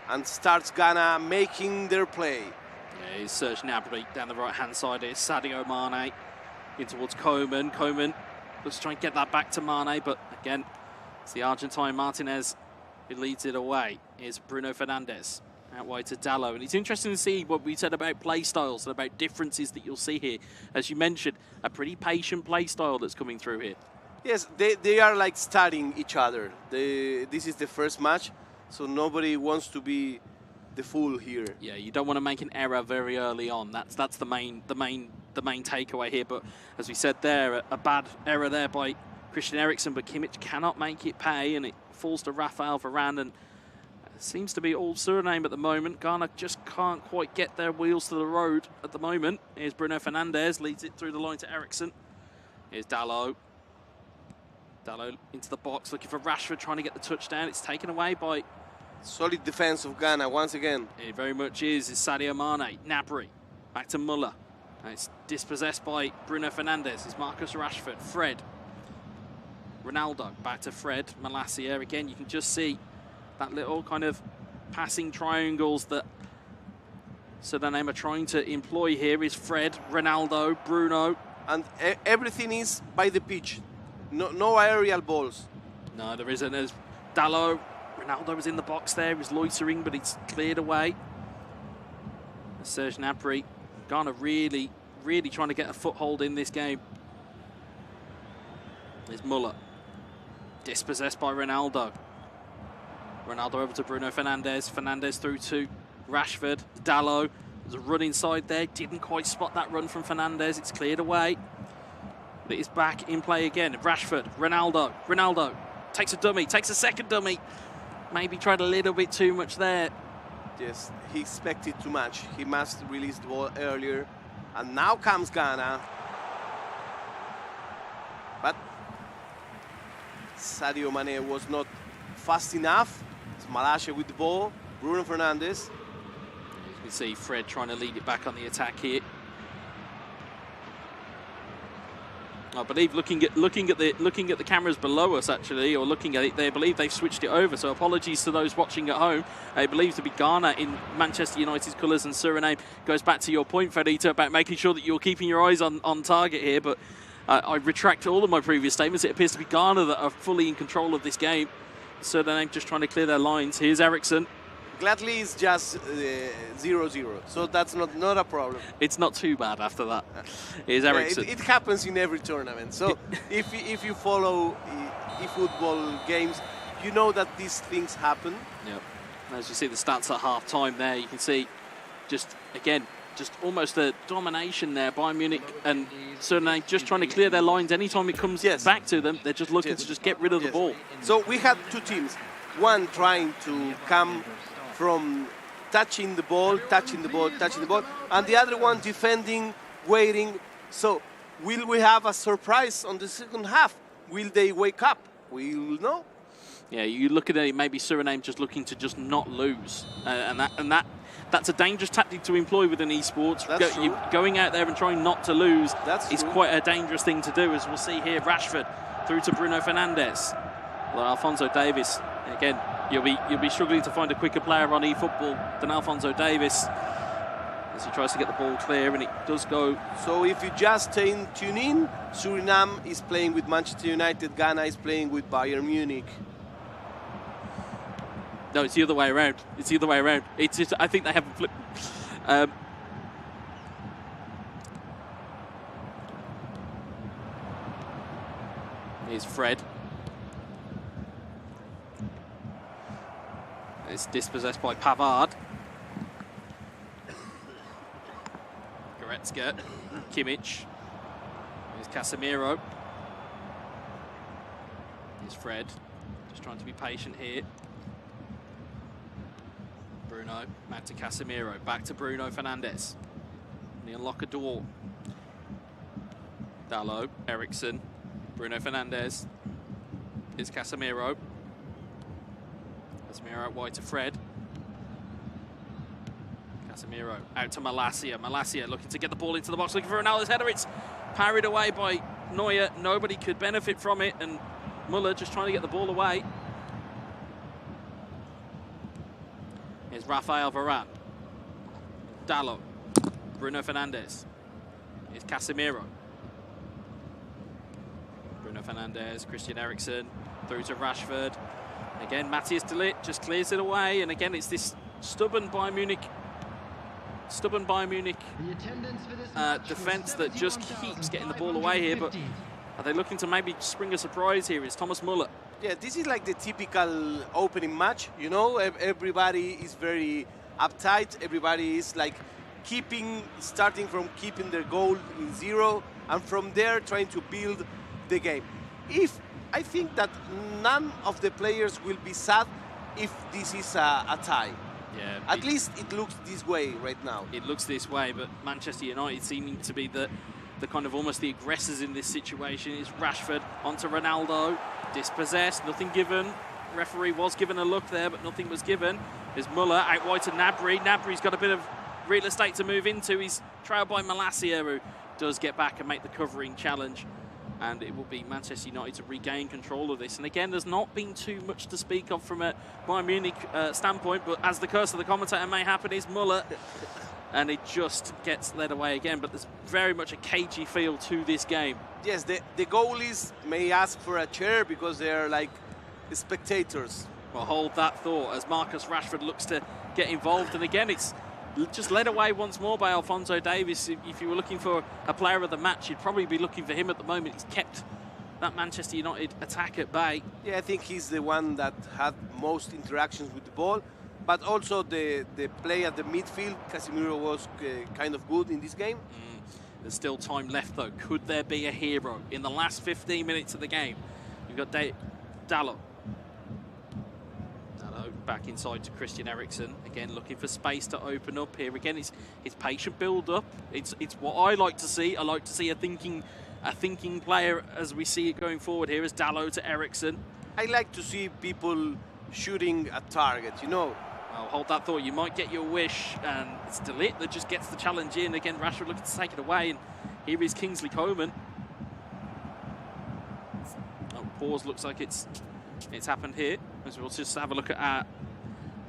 and starts Ghana making their play. Yeah, it's Serge Gnabry down the right-hand side. It's Sadio Mane in towards Coman. Coman let's try and get that back to Mane, but again, it's the Argentine Martinez who leads it away. Here's Bruno Fernandes out wide to Dalot. And it's interesting to see what we said about play styles and about differences that you'll see here. As you mentioned, a pretty patient play style that's coming through here. Yes, they are like studying each other. This is the first match, so nobody wants to be the fool here. Yeah, you don't want to make an error very early on. That's the main takeaway here. But as we said there, a bad error there by Christian Eriksen, but Kimmich cannot make it pay, and it falls to Rafael Varane, and it seems to be all Suriname at the moment. Ghana just can't quite get their wheels to the road at the moment. Here's Bruno Fernandes, leads it through the line to Eriksen. Here's Dalot. Dalot into the box, looking for Rashford, trying to get the touchdown. It's taken away by... Solid defense of Ghana once again. It very much is. It's Sadio Mane. Gnabry. Back to Muller. And it's dispossessed by Bruno Fernandes. It's Marcus Rashford. Fred. Ronaldo. Back to Fred. Malacia. Again, you can just see that little kind of passing triangles that Suriname are trying to employ here. Is Fred, Ronaldo, Bruno. And everything is by the pitch. No aerial balls. No, there isn't. There's Dalot. Ronaldo was in the box there. He was loitering, but it's cleared away. Serge Gnabry. Ghana really trying to get a foothold in this game. There's Muller. Dispossessed by Ronaldo. Ronaldo over to Bruno Fernandes. Fernandes through to Rashford. Dalot. There's a run inside there. Didn't quite spot that run from Fernandes. It's cleared away. But it's back in play again. Rashford. Ronaldo. Ronaldo takes a dummy. Takes a second dummy. Maybe tried a little bit too much there. Yes, he expected too much. He must release the ball earlier. And now comes Ghana. But Sadio Mane was not fast enough. It's Malacia with the ball. Bruno Fernandes. You can see Fred trying to lead it back on the attack here. I believe looking at the cameras below us, actually, or looking at it, they believe they've switched it over. So apologies to those watching at home. I believe to be Ghana in Manchester United's colours, and Suriname goes back to your point, Fredita, about making sure that you're keeping your eyes on target here. But I retract all of my previous statements. It appears to be Ghana that are fully in control of this game. Suriname just trying to clear their lines. Here's Eriksson. Gladly it's just 0-0, so that's not a problem. It's not too bad after that. Here's Eriksson. It happens in every tournament. So if you follow eFootball games, you know that these things happen. Yep. As you see the stats at half-time there, you can see just almost a domination there. Bayern Munich and Suriname just trying to clear their lines. Anytime it comes back to them, they're just looking to just get rid of the ball. So we had two teams. One trying to come from touching the ball, and the other one defending, waiting. So will we have a surprise on the second half? Will they wake up? We'll know. Yeah, you look at it, maybe Suriname just looking to just not lose, and that's a dangerous tactic to employ within esports. Going out there and trying not to lose is quite a dangerous thing to do, as we'll see here. Rashford through to Bruno Fernandes. Well, Alphonso Davies again. You'll be struggling to find a quicker player on eFootball than Alphonso Davies as he tries to get the ball clear, and it does go. So if you just tune in, Suriname is playing with Manchester United, Ghana is playing with Bayern Munich. No, it's the other way around. It's the other way around. It's just, I think they haven't flipped. Here's Fred. It's dispossessed by Pavard. Goretzka, Kimmich. Here's Casemiro. Here's Fred. Just trying to be patient here. Bruno, back to Casemiro, back to Bruno Fernandes. And he unlock a door. Dalot, Eriksson, Bruno Fernandes. Here's Casemiro. Casemiro out wide to Fred. Casemiro out to Malacia. Malacia looking to get the ball into the box, looking for Ronaldo's header. It's parried away by Neuer. Nobody could benefit from it, and Muller just trying to get the ball away. Here's Rafael Varane. Dalot. Bruno Fernandes. Here's Casemiro. Bruno Fernandes, Christian Eriksen, through to Rashford. Again, Matthias de Ligt just clears it away, and again, it's this stubborn Bayern Munich defence that just keeps getting the ball away here. But are they looking to maybe spring a surprise here? It's Thomas Muller. Yeah, this is like the typical opening match, you know. Everybody is very uptight. Everybody is like starting from keeping their goal in 0, and from there trying to build the game. I think that none of the players will be sad if this is a tie. Yeah. At least it looks this way right now. It looks this way, but Manchester United seeming to be the kind of almost the aggressors in this situation. Is Rashford onto Ronaldo, dispossessed, nothing given. Referee was given a look there, but nothing was given. There's Muller out wide to Gnabry. Gnabry's got a bit of real estate to move into. He's trailed by Malacia, who does get back and make the covering challenge. And it will be Manchester United to regain control of this. And again, there's not been too much to speak of from a Bayern Munich standpoint, but as the curse of the commentator may happen, is Muller. And it just gets led away again. But there's very much a cagey feel to this game. Yes, the goalies may ask for a chair because they're like spectators. Well, hold that thought as Marcus Rashford looks to get involved. And again, it's just led away once more by Alphonso Davies. If you were looking for a player of the match, you'd probably be looking for him at the moment. He's kept that Manchester United attack at bay. Yeah, I think he's the one that had most interactions with the ball, but also the play at the midfield. Casemiro was kind of good in this game. There's still time left, though. Could there be a hero in the last 15 minutes of the game? You've got Dalot. Back inside to Christian Eriksen, again looking for space to open up here. Again, it's patient build-up. It's what I like to see. I like to see a thinking player as we see it going forward here as Dalot to Eriksen. I like to see people shooting at target, you know. Well, hold that thought. You might get your wish, and it's de Ligt that just gets the challenge in. Again, Rashford looking to take it away, and here is Kingsley Coman. pause looks like it's happened here. As we'll just have a look at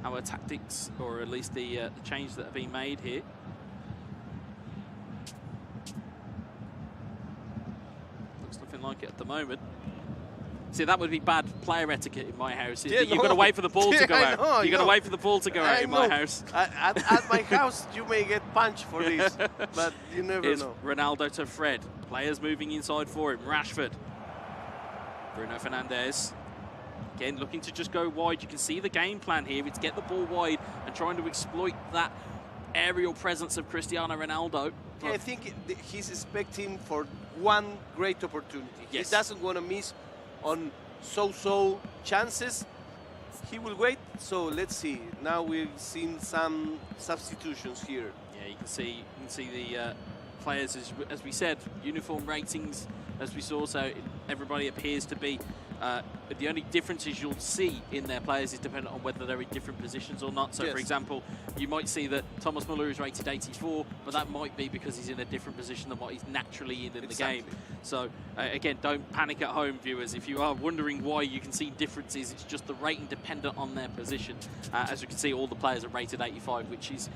our tactics, or at least the changes that have been made here. Looks nothing like it at the moment. See, that would be bad player etiquette in my house. Yeah, You've got to wait for the ball to go out. You've got to wait for the ball to go out in my house. At my house, you may get punched for this, but you never Here's know. Ronaldo to Fred. Players moving inside for him. Rashford. Bruno Fernandes. Again, looking to just go wide. You can see the game plan here. It's get the ball wide and trying to exploit that aerial presence of Cristiano Ronaldo. Yeah, I think he's expecting for one great opportunity. Yes. He doesn't want to miss on so-so chances. He will wait. So let's see. Now we've seen some substitutions here. Yeah, you can see the players, as we said, uniform ratings, as we saw. So everybody appears to be. The only differences you'll see in their players is dependent on whether they're in different positions or not. So, Yes. for example, you might see that Thomas Muller is rated 84, but that might be because he's in a different position than what he's naturally in the game. So, again, don't panic at home, viewers. If you are wondering why you can see differences, it's just the rating dependent on their position. As you can see, all the players are rated 85, which is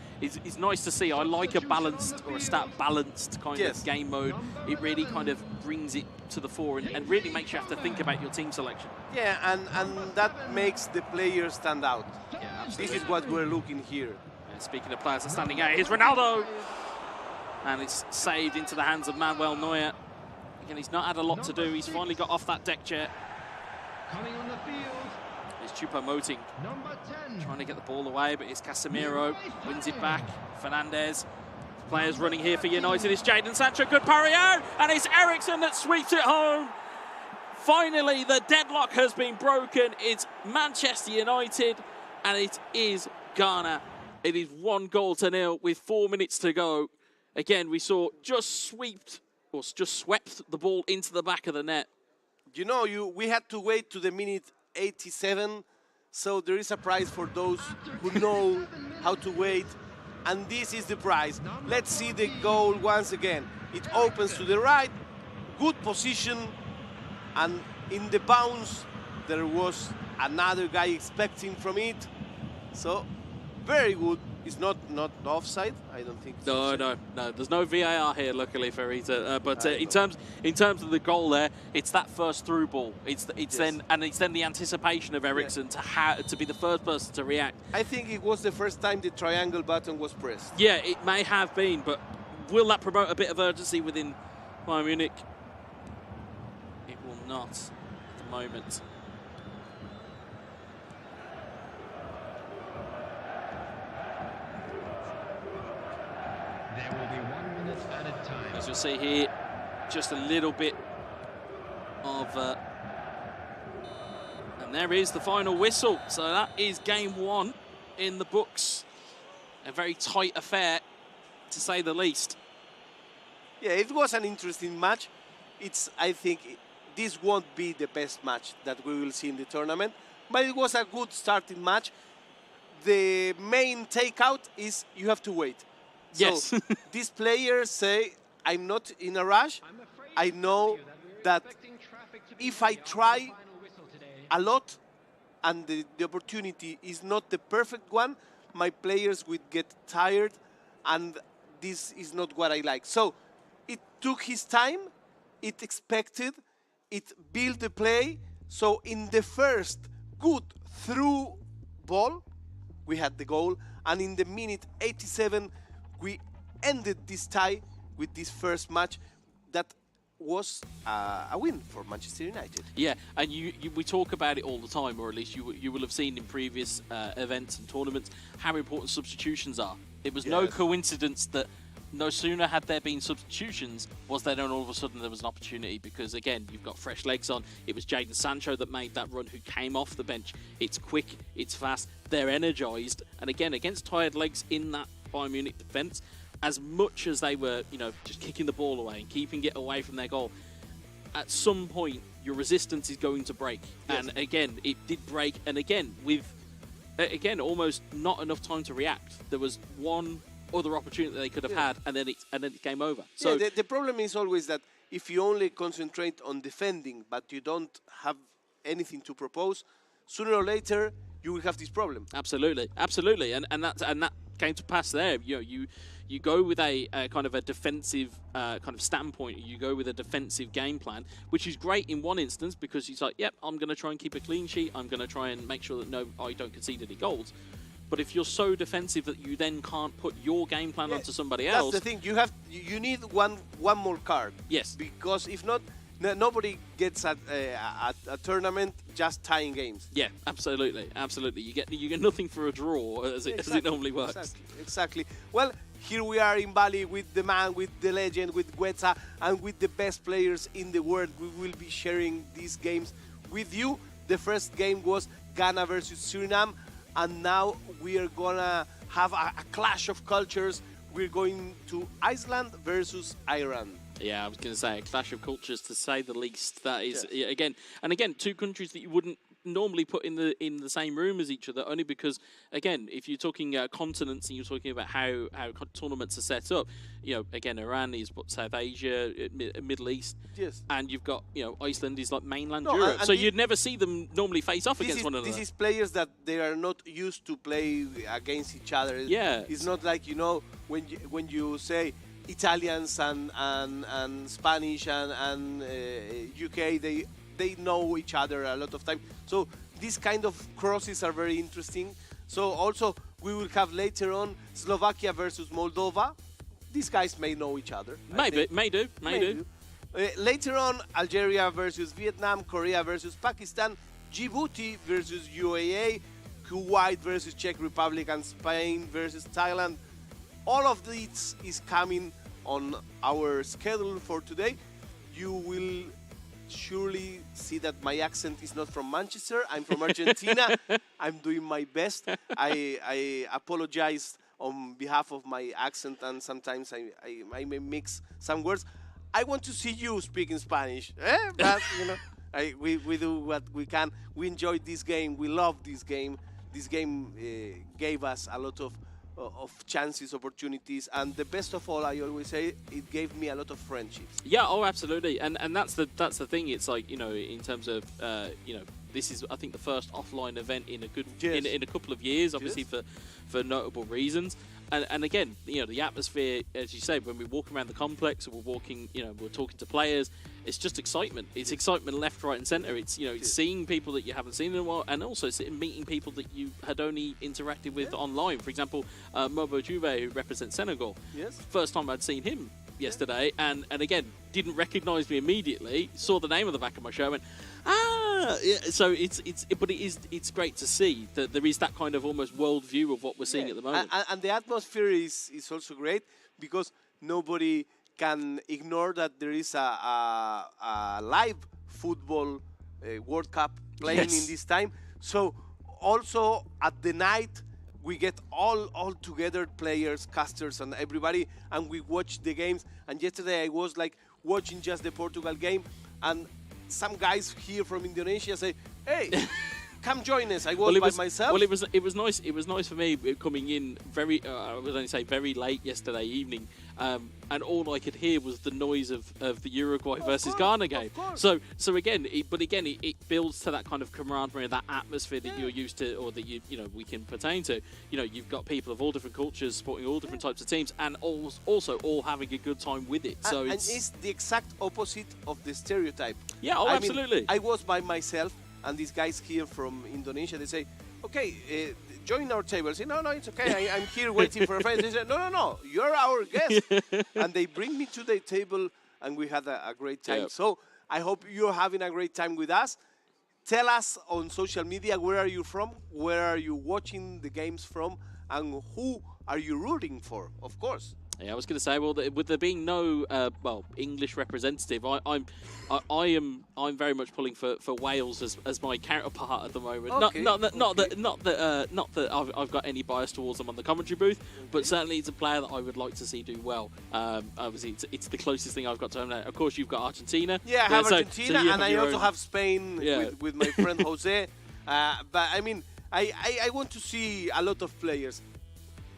nice to see. I like a balanced, or a stat-balanced kind of game mode. It really kind of brings it to the fore and really makes you have to think about your team selection. Yeah, and that makes the players stand out. Yeah, this is what we're looking here. And speaking of players that are standing out, here's Ronaldo! And it's saved into the hands of Manuel Neuer. Again, he's not had a lot to do. He's finally got off that deck chair. Coming on the field. It's Choupo-Moting Number 10. trying to get the ball away, but it's Casemiro. Wins it back. Fernandes. Players running here for United. It's Jadon Sancho. Good parry out. And it's Eriksen that sweeps it home. Finally, the deadlock has been broken. It's Manchester United, and it is Ghana. It is 1-0 with 4 minutes to go. Again, we saw just swept the ball into the back of the net. You know, we had to wait to the minute 87, so there is a prize for those who know how to wait, and this is the prize. Let's see the goal once again. It opens to the right, good position, and in the bounce, there was another guy expecting from it. So, very good. It's not offside, I don't think. No. There's no VAR here, luckily for Rita. But in terms of the goal there, it's that first through ball. It's then the anticipation of Eriksen to be the first person to react. I think it was the first time the triangle button was pressed. Yeah, it may have been, but will that promote a bit of urgency within Bayern Munich? It will not at the moment. There will be 1 minute at a time. As you'll see here, just a little bit of... and there is the final whistle. So that is game 1 in the books. A very tight affair, to say the least. Yeah, it was an interesting match. I think this won't be the best match that we will see in the tournament, but it was a good starting match. The main takeout is you have to wait. Yes. So these players say, I'm not in a rush. I know that if I try a lot and the opportunity is not the perfect one, my players would get tired, and this is not what I like. So it took his time, it expected, it built the play. So in the first good through ball, we had the goal, and in the minute 87, we ended this tie with this first match that was a win for Manchester United. Yeah, and we talk about it all the time, or at least you will have seen in previous events and tournaments how important substitutions are. It was no coincidence that no sooner had there been substitutions was there then all of a sudden there was an opportunity, because again, you've got fresh legs on. It was Jadon Sancho that made that run, who came off the bench. It's quick, it's fast, they're energised, and again, against tired legs in that Bayern Munich defence, as much as they were, just kicking the ball away and keeping it away from their goal, at some point your resistance is going to break. Yes. And again, it did break, and again, with almost not enough time to react. There was one other opportunity that they could have had, and then it's game over. So the problem is always that if you only concentrate on defending, but you don't have anything to propose, sooner or later you will have this problem. Absolutely, absolutely, and that came to pass there. You go with a kind of a defensive kind of standpoint. You go with a defensive game plan, which is great in one instance because he's like, yep, I'm going to try and keep a clean sheet. I'm going to try and make sure that I don't concede any goals. But if you're so defensive that you then can't put your game plan onto somebody else, that's the thing. You need one more card. Yes, because if not, nobody gets at a tournament just tying games. Yeah, absolutely, absolutely. You get nothing for a draw as it normally works. Exactly. Well, here we are in Bali with the man, with the legend, with Guetza, and with the best players in the world. We will be sharing these games with you. The first game was Ghana versus Suriname, and now we are gonna have a clash of cultures. We're going to Iceland versus Iran. Yeah, I was going to say a clash of cultures, to say the least. That is again, two countries that you wouldn't normally put in the same room as each other, only because, again, if you're talking continents and you're talking about how tournaments are set up, again, Iran is South Asia, Middle East, yes, and you've got Iceland is like mainland Europe, so you'd never see them normally face off against one another. This is players that they are not used to play against each other. Yeah, it's not like when you say Italians and Spanish and UK, they know each other a lot of time. So these kind of crosses are very interesting. So also we will have later on Slovakia versus Moldova. These guys may know each other. May do. Later on, Algeria versus Vietnam, Korea versus Pakistan, Djibouti versus UAE, Kuwait versus Czech Republic, and Spain versus Thailand. All of this is coming on our schedule for today. You will surely see that my accent is not from Manchester. I'm from Argentina. I'm doing my best. I apologize on behalf of my accent, and sometimes I may mix some words. I want to see you speaking Spanish. But, we do what we can. We enjoyed this game. We love this game. This game gave us a lot of chances, opportunities, and the best of all, I always say, it gave me a lot of friendships. Yeah, absolutely, and that's the thing. It's like, in terms of this is, I think, the first offline event in a couple of years, obviously for notable reasons. And again, the atmosphere, as you say, when we walk around the complex, we're walking, we're talking to players. It's just excitement. It's excitement left, right, and centre. It's it's seeing people that you haven't seen in a while, and also meeting people that you had only interacted with online. For example, Mobo Juve, who represents Senegal. Yes. First time I'd seen him yesterday, and again didn't recognise me immediately. Saw the name on the back of my shirt, and went, yeah. So it's great to see that there is that kind of almost worldview of what we're seeing at the moment. And the atmosphere is also great because nobody can ignore that there is a live football World Cup playing in this time. So also at the night we get all together, players, casters, and everybody, and we watch the games. And yesterday I was like watching just the Portugal game, and some guys here from Indonesia say, "Hey, come join us." I was by myself. Well, it was nice. It was nice for me coming in very. I would only say very late yesterday evening, and all I could hear was the noise of the Uruguay versus Ghana game. So again, it builds to that kind of camaraderie, that atmosphere that you're used to, or that we can pertain to. You've got people of all different cultures supporting all different types of teams, and also all having a good time with it. So it's the exact opposite of the stereotype. Yeah, absolutely. I was by myself. And these guys here from Indonesia, they say, "Okay, join our table." I say, "No, it's okay. I'm here waiting for a friend." They say, No, you're our guest." And they bring me to the table, and we had a great time. Yep. So I hope you're having a great time with us. Tell us on social media, where are you from? Where are you watching the games from? And who are you rooting for, of course? Yeah, I was going to say, well, with there being no English representative, I'm very much pulling for Wales as my counterpart at the moment. Okay. Not that I've got any bias towards them on the commentary booth, but certainly it's a player that I would like to see do well. Obviously, it's the closest thing I've got to home now. Of course, you've got Argentina. Yeah, I have Argentina, and I also have Spain Yeah. with my friend Jose. But I mean, I want to see a lot of players.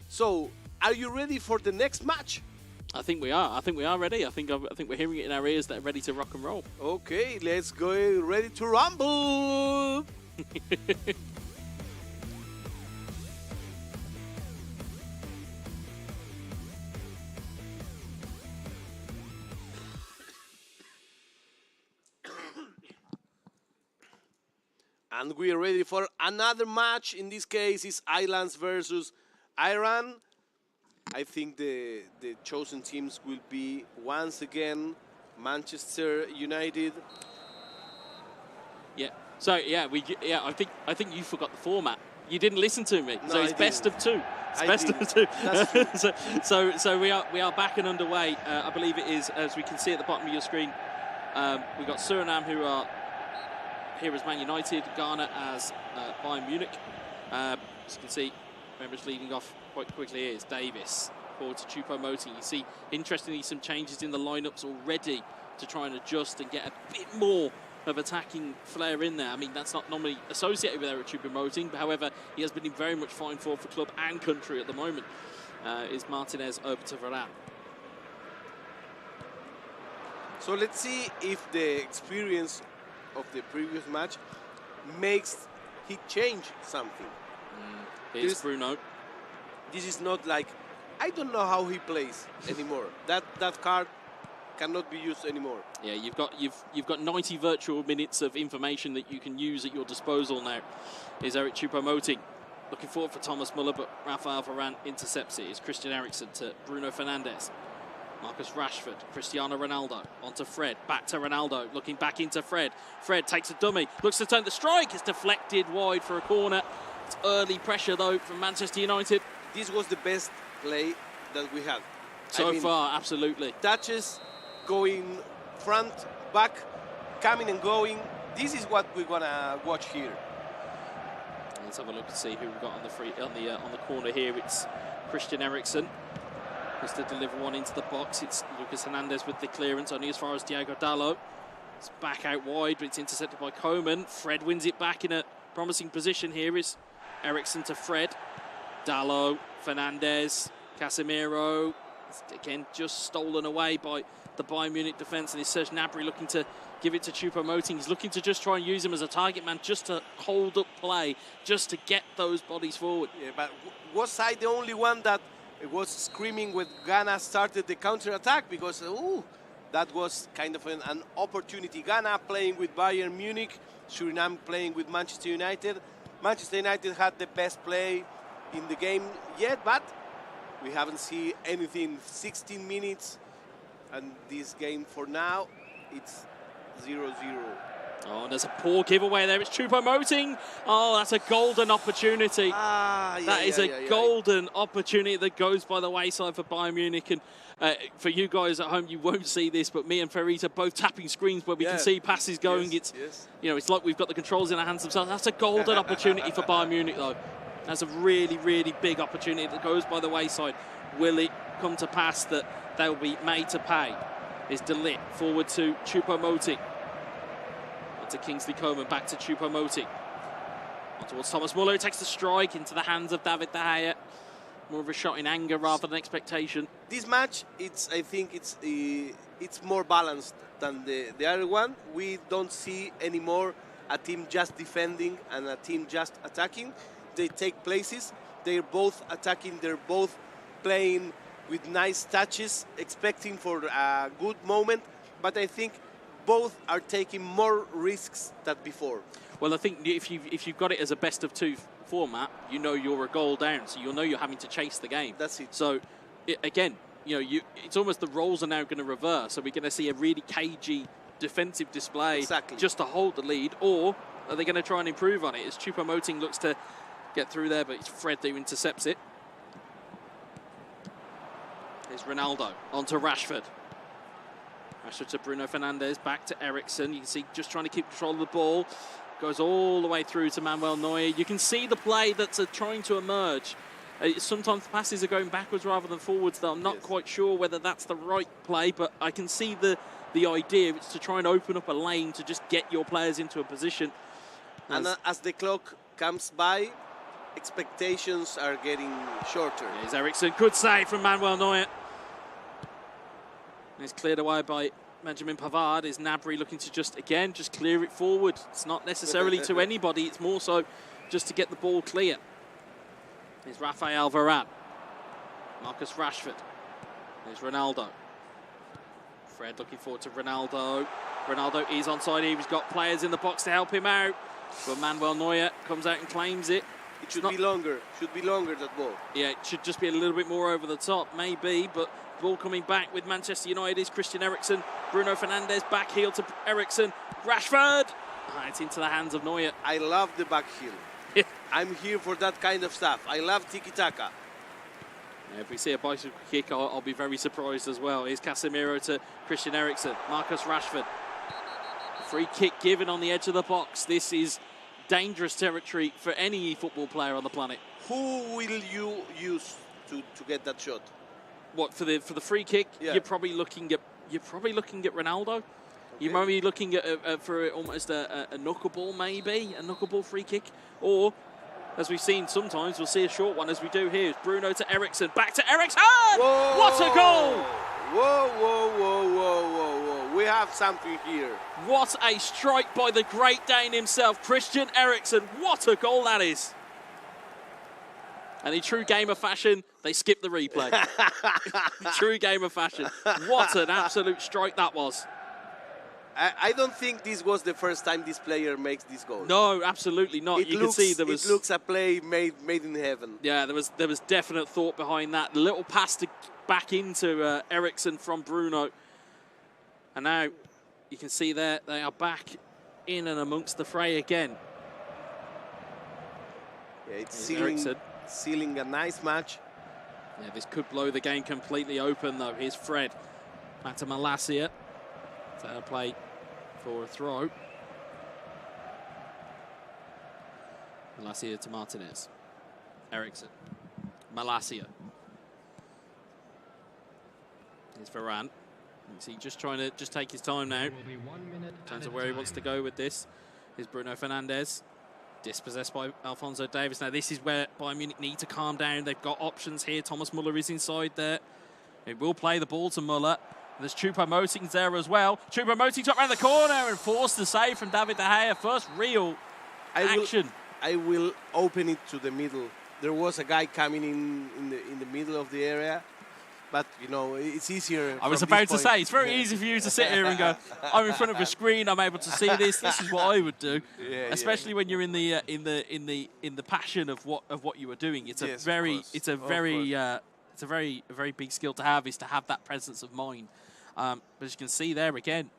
So, are you ready for the next match? I think we are. I think we are ready. I think we're hearing it in our ears that are ready to rock and roll. Okay, let's go. Ready to rumble. And we are ready for another match. In this case, it's Islands versus Iran. I think the chosen teams will be once again Manchester United. Yeah. So I think you forgot the format. You didn't listen to me. No, so it's best of two. It's best of two. That's true. so we are back and underway. I believe it is, as we can see at the bottom of your screen. We got Suriname, who are here as Man United, Ghana as Bayern Munich. As you can see, members leading off quite quickly here is Davis, forward to Choupo-Moting. You see, interestingly, some changes in the lineups already to try and adjust and get a bit more of attacking flair in there. I mean, that's not normally associated with Eric Choupo-Moting, but however, he has been in very much fine form for club and country at the moment. Is Martinez over to Varane. So let's see if the experience of the previous match makes he change something. Here's Bruno. This is not like, I don't know how he plays anymore. That card cannot be used anymore. Yeah, you've got 90 virtual minutes of information that you can use at your disposal now. Is Eric Choupo-Moting looking forward for Thomas Muller, but Rafael Varane intercepts it. It's Christian Eriksen to Bruno Fernandes. Marcus Rashford, Cristiano Ronaldo, onto Fred, back to Ronaldo, looking back into Fred. Fred takes a dummy, looks to turn the strike, it's deflected wide for a corner. It's early pressure though from Manchester United. This was the best play that we had. So far, absolutely. Touches, going front, back, coming and going. This is what we're gonna watch here. Let's have a look and see who we've got on the corner here. It's Christian Eriksen. Has to deliver one into the box. It's Lucas Hernandez with the clearance, only as far as Diego Dalot. It's back out wide, but it's intercepted by Koeman. Fred wins it back in a promising position here. Is Eriksen to Fred. Dalot, Fernandes, Casemiro. It's again just stolen away by the Bayern Munich defence, and it's Serge Gnabry looking to give it to Choupo-Moting. He's looking to just try and use him as a target man, just to hold up play, just to get those bodies forward. Yeah, but was I the only one that was screaming when Ghana started the counter-attack? Because that was kind of an opportunity. Ghana playing with Bayern Munich, Suriname playing with Manchester United. Manchester United had the best play in the game yet, but we haven't seen anything. 16 minutes, and this game for now, it's 0-0. Oh, and there's a poor giveaway there. It's Choupo-Moting. Oh, that's a golden opportunity. That is a golden opportunity that goes by the wayside for Bayern Munich. And for you guys at home, you won't see this, but me and Farid are both tapping screens where we can see passes going. Yes, it's like we've got the controls in our hands themselves. That's a golden opportunity for Bayern Munich, though. That's a really, really big opportunity that goes by the wayside. Will it come to pass that they'll be made to pay? Is De Ligt forward to Choupo-Moting. To Kingsley Coman, back to Choupo-Moting. On towards Thomas Muller, who takes the strike into the hands of David De Gea. More of a shot in anger rather than expectation. This match, I think it's more balanced than the other one. We don't see anymore a team just defending and a team just attacking. They take places. They're both attacking. They're both playing with nice touches, expecting for a good moment. But I think both are taking more risks than before. Well, I think if you've got it as a best of two format, you know you're a goal down, so you'll know you're having to chase the game. That's it. So again, it's almost the roles are now going to reverse. So we're going to see a really cagey defensive display just to hold the lead, or are they going to try and improve on it? As Choupo-Moting looks to get through there, but it's Fred who intercepts it. There's Ronaldo onto Rashford. Rashford to Bruno Fernandes, back to Eriksen. You can see just trying to keep control of the ball. Goes all the way through to Manuel Neuer. You can see the play that's trying to emerge. Sometimes the passes are going backwards rather than forwards, though. I'm not quite sure whether that's the right play, but I can see the idea. It's to try and open up a lane to just get your players into a position. And as the clock comes by, expectations are getting shorter. Here's Eriksen. Good save from Manuel Neuer. And it's cleared away by Benjamin Pavard. Is Gnabry looking to just clear it forward. It's not necessarily to anybody, it's more so just to get the ball clear. Here's Rafael Varane. Marcus Rashford. There's Ronaldo. Fred looking forward to Ronaldo. Ronaldo is onside here. He's got players in the box to help him out. But Manuel Neuer comes out and claims it. It should be longer. Should be longer, that ball. Yeah, it should just be a little bit more over the top, maybe. But ball coming back with Manchester United is Christian Eriksen. Bruno Fernandes back heel to Eriksen. Rashford. It's into the hands of Neuer. I love the back heel. I'm here for that kind of stuff. I love tiki-taka. Yeah, if we see a bicycle kick, I'll be very surprised as well. Here's Casemiro to Christian Eriksen. Marcus Rashford. Free kick given on the edge of the box. This is dangerous territory for any eFootball player on the planet. Who will you use to get that shot? What, for the free kick? Yeah. You're probably looking at Ronaldo. Okay. You're maybe looking at for almost a knuckleball, maybe a knuckleball free kick, or as we've seen sometimes, we'll see a short one as we do here. It's Bruno to Eriksen, back to Eriksen. Whoa! What a goal! Whoa, whoa, whoa, whoa, whoa, whoa. We have something here. What a strike by the Great Dane himself, Christian Eriksen. What a goal that is. And in true game of fashion, they skipped the replay. True game of fashion. What an absolute strike that was. I don't think this was the first time this player makes this goal. No, absolutely not. You can see there was. It looks a play made in heaven. Yeah, there was definite thought behind that. The little pass back into Eriksen from Bruno, and now you can see there they are back in and amongst the fray again. Yeah, it's sealing a nice match. Yeah, this could blow the game completely open though. Here's Fred, back to Malacia. So play for a throw. Malacia to Martinez. Eriksen. Malacia. Here's Varane. You see, just trying to take his time now. In terms of where he wants to go with this. Here's Bruno Fernandes. Dispossessed by Alphonso Davies. Now this is where Bayern Munich need to calm down. They've got options here. Thomas Muller is inside there. He will play the ball to Muller. There's Choupo-Moting there as well. Choupo-Moting top around the corner and forced the save from David De Gea. First real action. I will open it to the middle. There was a guy coming in the middle of the area, but you know it's easier. I was about to say it's very easy for you to sit here and go, I'm in front of a screen. I'm able to see this. This is what I would do, especially when you're in the passion of what you are doing. It's a very big skill to have, is to have that presence of mind. But as you can see there again,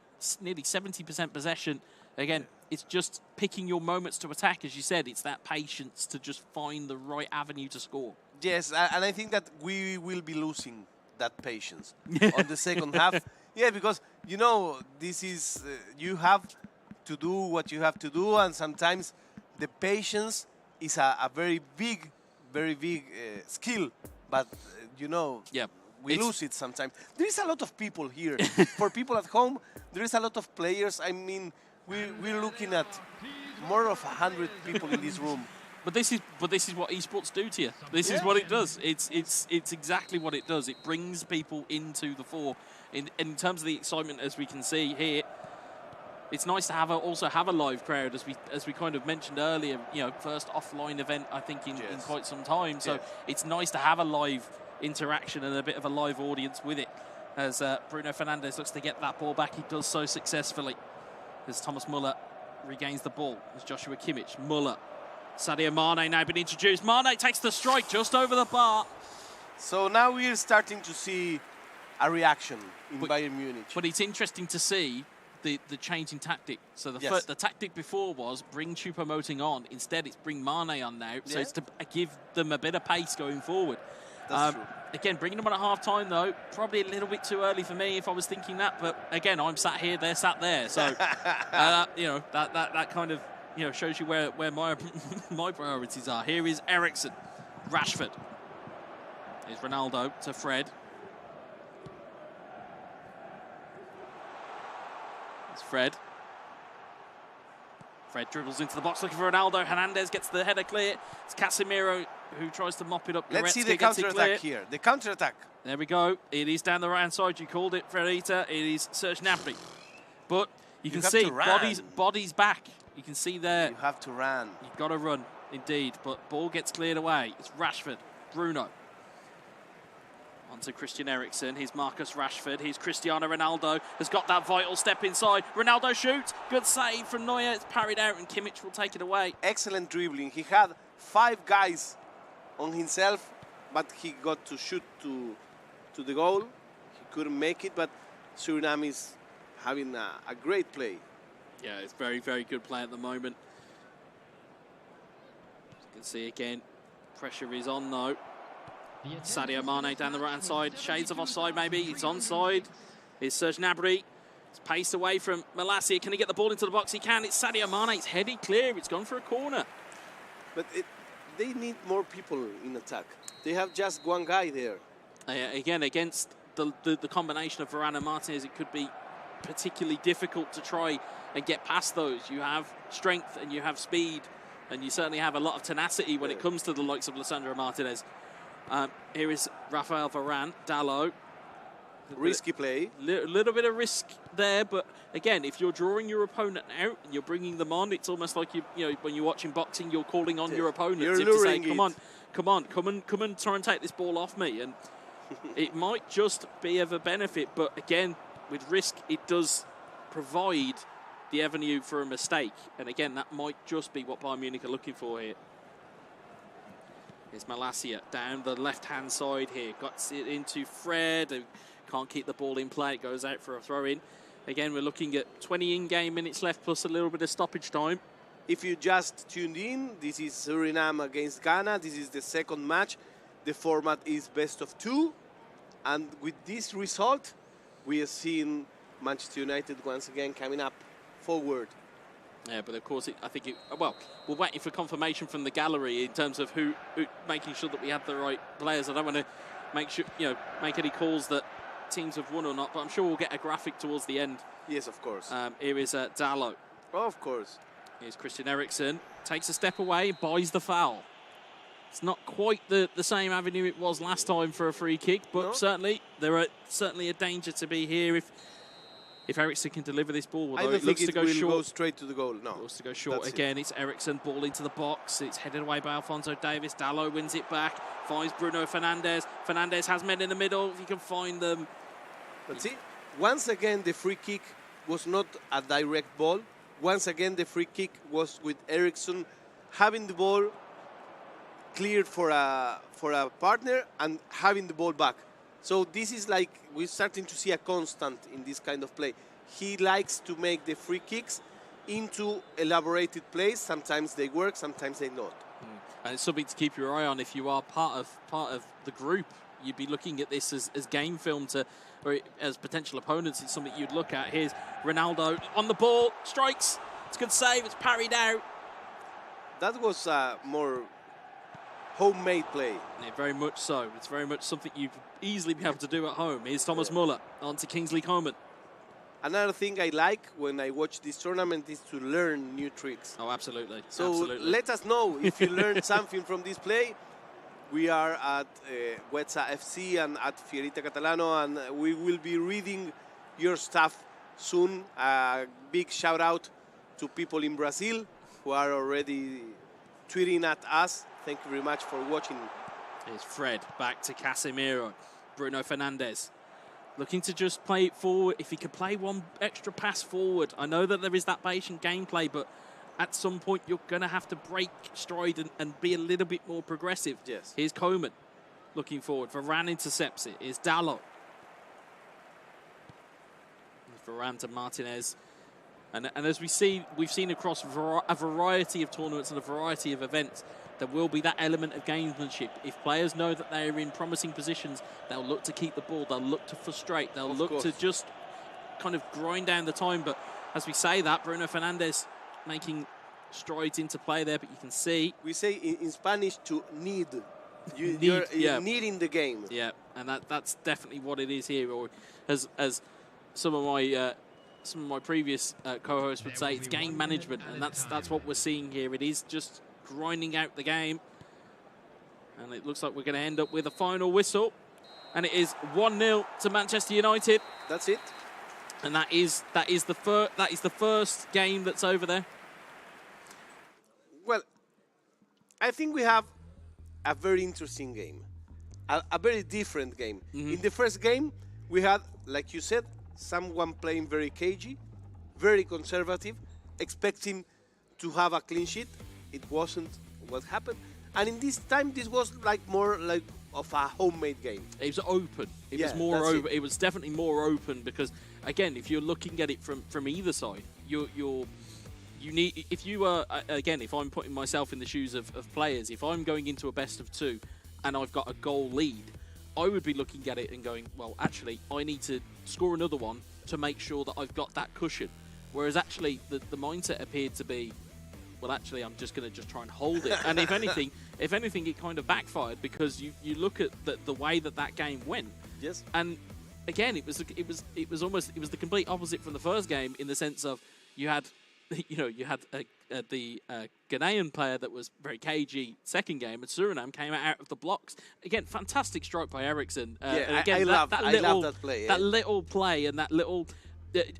nearly 70% possession. Again, it's just picking your moments to attack, as you said. It's that patience to just find the right avenue to score. Yes, and I think that we will be losing that patience on the second half. Yeah, because, you know, this is, you have to do what you have to do, and sometimes the patience is a very big skill, but, you know, we lose it sometimes. There is a lot of people here. For people at home, there is a lot of players. I mean, we're looking at more of 100 people in this room. But this is what esports do to you. This is what it does. It's exactly what it does. It brings people into the fore. In terms of the excitement, as we can see here, it's nice to also have a live crowd, as we kind of mentioned earlier. You know, first offline event I think in quite some time. So it's nice to have a live interaction and a bit of a live audience with it. As Bruno Fernandes looks to get that ball back, he does so successfully. As Thomas Muller regains the ball. As Joshua Kimmich, Muller. Sadio Mane now been introduced. Mane takes the strike just over the bar. So now we're starting to see a reaction in Bayern Munich. But it's interesting to see the change in tactic. So the tactic before was bring Choupo-Moting on. Instead, it's bring Mane on now. So it's to give them a bit of pace going forward. That's true. Again, bringing them on at half-time, though, probably a little bit too early for me if I was thinking that. But again, I'm sat here, they're sat there. So, you know, that kind of, you know, shows you where my my priorities are. Here is Eriksen, Rashford. Here's Ronaldo to Fred. It's Fred. Fred dribbles into the box looking for Ronaldo. Hernandez gets the header clear. It's Casemiro who tries to mop it up. Let's see the counter-attack here. The counter-attack. There we go. It is down the right-hand side. You called it, Fredita. It is Serge Gnabry. But you can see body's back. You can see there. You have to run. You've got to run, indeed. But ball gets cleared away. It's Rashford, Bruno. Onto Christian Eriksen. Here's Marcus Rashford. Here's Cristiano Ronaldo. Has got that vital step inside. Ronaldo shoots. Good save from Neuer. It's parried out, and Kimmich will take it away. Excellent dribbling. He had 5 guys on himself, but he got to shoot to the goal. He couldn't make it, but Suriname is having a great play. Yeah, it's very, very good play at the moment. As you can see again, pressure is on though. Sadio Mane down the right-hand side. Shades of offside maybe. It's onside. Here's Serge Gnabry. It's paced away from Malacia. Can he get the ball into the box? He can. It's Sadio Mane. It's headed clear. It's gone for a corner. But they need more people in attack. They have just one guy there. Again, against the combination of Varane and Martinez, it could be particularly difficult to try and get past those. You have strength and you have speed, and you certainly have a lot of tenacity when it comes to the likes of Lisandro Martinez. Here is Rafael Varane, Dalot. Risky play. Little bit of risk there, but again, if you're drawing your opponent out and you're bringing them on, it's almost like you know when you're watching boxing, you're calling on your opponent to say, come on, try and take this ball off me. And it might just be of a benefit, but again, with risk, it does provide the avenue for a mistake. And again, that might just be what Bayern Munich are looking for here. Here's Malacia down the left-hand side here. Got it into Fred. Who can't keep the ball in play. It goes out for a throw-in. Again, we're looking at 20 in-game minutes left plus a little bit of stoppage time. If you just tuned in, this is Suriname against Ghana. This is the second match. The format is best of 2. And with this result, we are seeing Manchester United once again coming up forward. Yeah, but of course, well, we're waiting for confirmation from the gallery in terms of who making sure that we have the right players. I don't want to make any calls that teams have won or not, but I'm sure we'll get a graphic towards the end. Yes, of course. Here is Dalot. Oh, of course. Here's Christian Eriksen. Takes a step away, buys the foul. It's not quite the same avenue it was last time for a free kick, but certainly there are a danger to be here if Eriksen can deliver this ball. I don't think it will go straight to the goal. No. It wants to go short again. It's Eriksen, ball into the box. It's headed away by Alphonso Davies. Dalot wins it back, finds Bruno Fernandes. Fernandes has men in the middle, if he can find them. But see, once again, the free kick was not a direct ball. Once again, the free kick was with Eriksen having the ball cleared for a partner and having the ball back. So this is like we're starting to see a constant in this kind of play. He likes to make the free kicks into elaborated plays. Sometimes they work, sometimes they not. And it's something to keep your eye on if you are part of the group. You'd be looking at this as game film or as potential opponents. It's something you'd look at. Here's Ronaldo on the ball, strikes. It's a good save. It's parried out. That was more homemade play. Yeah, very much so. It's very much something you'd easily be able to do at home. Here's Thomas Muller on to Kingsley Coman. Another thing I like when I watch this tournament is to learn new tricks. Oh, absolutely. So let us know if you learned something from this play. We are at Huetza FC and at Fierita Catalano, and we will be reading your stuff soon. Big shout out to people in Brazil who are already tweeting at us. Thank you very much for watching. Here's Fred back to Casemiro. Bruno Fernandes looking to just play it forward. If he could play one extra pass forward. I know that there is that patient gameplay, but at some point you're going to have to break stride and be a little bit more progressive. Yes. Here's Coman looking forward. Varane intercepts it. Here's Dalot. Varane to Martinez. And as we've seen across a variety of tournaments and a variety of events, there will be that element of gamesmanship. If players know that they are in promising positions, they'll look to keep the ball. They'll look to frustrate. They'll look to just kind of grind down the time. But as we say that, Bruno Fernandes making strides into play there, but you can see... We say in Spanish to need. You're needing the game. Yeah, and that's definitely what it is here. Or as some of my previous co-hosts would say, it's game management, and that's what we're seeing here. It is just grinding out the game, and it looks like we're going to end up with a final whistle. And it is 1-0 to Manchester United. That's it. And that is the first game that's over there. Well, I think we have a very interesting game, a very different game. In the first game, we had, like you said, someone playing very cagey, very conservative, expecting to have a clean sheet. It wasn't what happened. And in this time, this was like more like of a homemade game. It was open. It was more open. It was definitely more open because, again, if you're looking at it from either side, you need, if you are, again, if I'm putting myself in the shoes of players, if I'm going into a best of 2 and I've got a goal lead, I would be looking at it and going, well, actually, I need to score another one to make sure that I've got that cushion. Whereas actually the mindset appeared to be, well, actually, I'm just going to try and hold it. And if anything, it kind of backfired because you look at the way that game went. Yes. And again, it was the complete opposite from the first game in the sense of you had the Ghanaian player that was very cagey second game, and Suriname came out of the blocks. Again, fantastic strike by Eriksson. Yeah, again, I love that play. That little play and that little...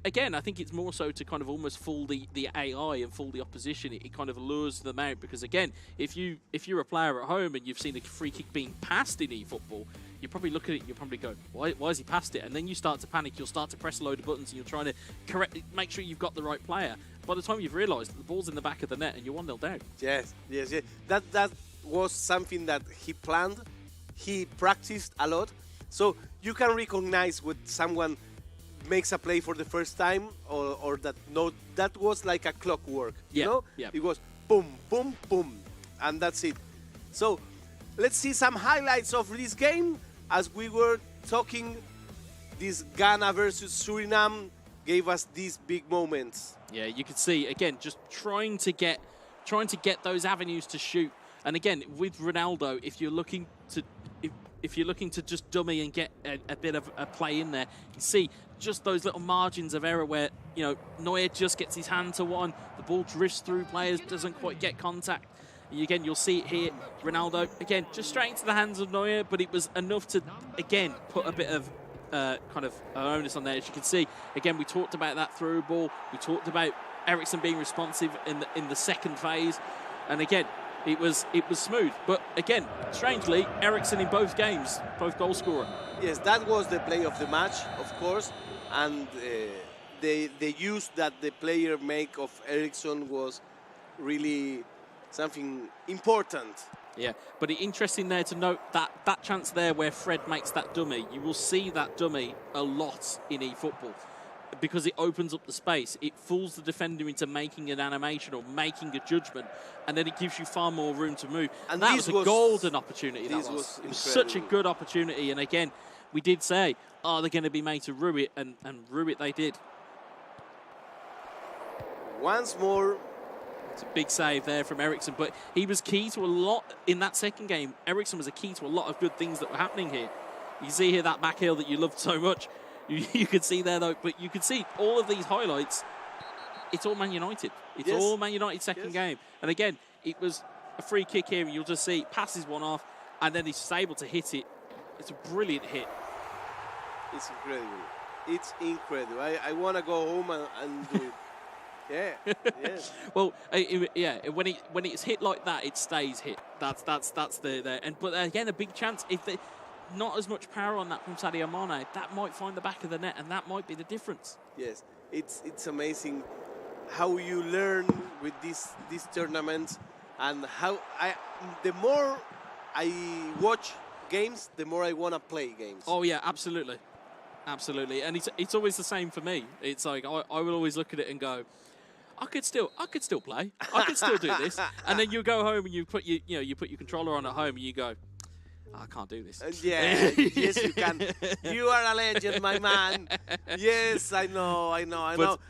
Again, I think it's more so to kind of almost fool the AI and fool the opposition. It kind of lures them out because, again, if you're a player at home and you've seen a free kick being passed in eFootball, you probably look at it and you'll probably go, why has he passed it? And then you start to panic. You'll start to press a load of buttons and you're trying to make sure you've got the right player. By the time you've realised the ball's in the back of the net and you're 1-0 down. Yes. That was something that he planned. He practiced a lot. So you can recognize when someone makes a play for the first time or that was like a clockwork. You know? Yeah. It was boom, boom, boom. And that's it. So let's see some highlights of this game. As we were talking, this Ghana versus Suriname gave us these big moments. Yeah, you could see, again, just trying to get those avenues to shoot. And again, with Ronaldo, if you're looking to just dummy and get a bit of a play in there, you see just those little margins of error where, Neuer just gets his hand to one, the ball drifts through players, doesn't quite get contact. Again, you'll see it here. Ronaldo, again, just straight into the hands of Neuer, but it was enough to, again, put a bit of kind of onus on there. As you can see, again, we talked about that through ball. We talked about Eriksson being responsive in the second phase. And again, it was smooth. But again, strangely, Eriksson in both games, both goal scorer. Yes, that was the play of the match, of course. And the use that the player make of Eriksson was really something important. Yeah, but it's interesting there to note that chance there where Fred makes that dummy. You will see that dummy a lot in eFootball because it opens up the space. It fools the defender into making an animation or making a judgment, and then it gives you far more room to move. And that was a golden opportunity. It was such a good opportunity. And again, we did say, are they going to be made to rue it? And rue it they did. Once more. It's a big save there from Eriksson, but he was key to a lot in that second game. Eriksson was a key to a lot of good things that were happening here. You see here that back heel that you loved so much. You could see there, though, but you could see all of these highlights. It's all Man United. It's all Man United second game. And again, it was a free kick here. You'll just see passes one off, and then he's just able to hit it. It's a brilliant hit. It's incredible. It's incredible. I want to go home and do it. Yeah. Yes. Well, when it's hit like that, it stays hit. That's the and but again, a big chance if they not as much power on that from Sadio Mane, that might find the back of the net, and that might be the difference. Yes, it's amazing how you learn with these tournaments, and how the more I watch games, the more I want to play games. Oh yeah, absolutely, and it's always the same for me. It's like I will always look at it and go, I could still play. I could still do this. And then you go home and you put your controller on at home and you go, I can't do this. Yeah, yes you can. You are a legend, my man. Yes, I know.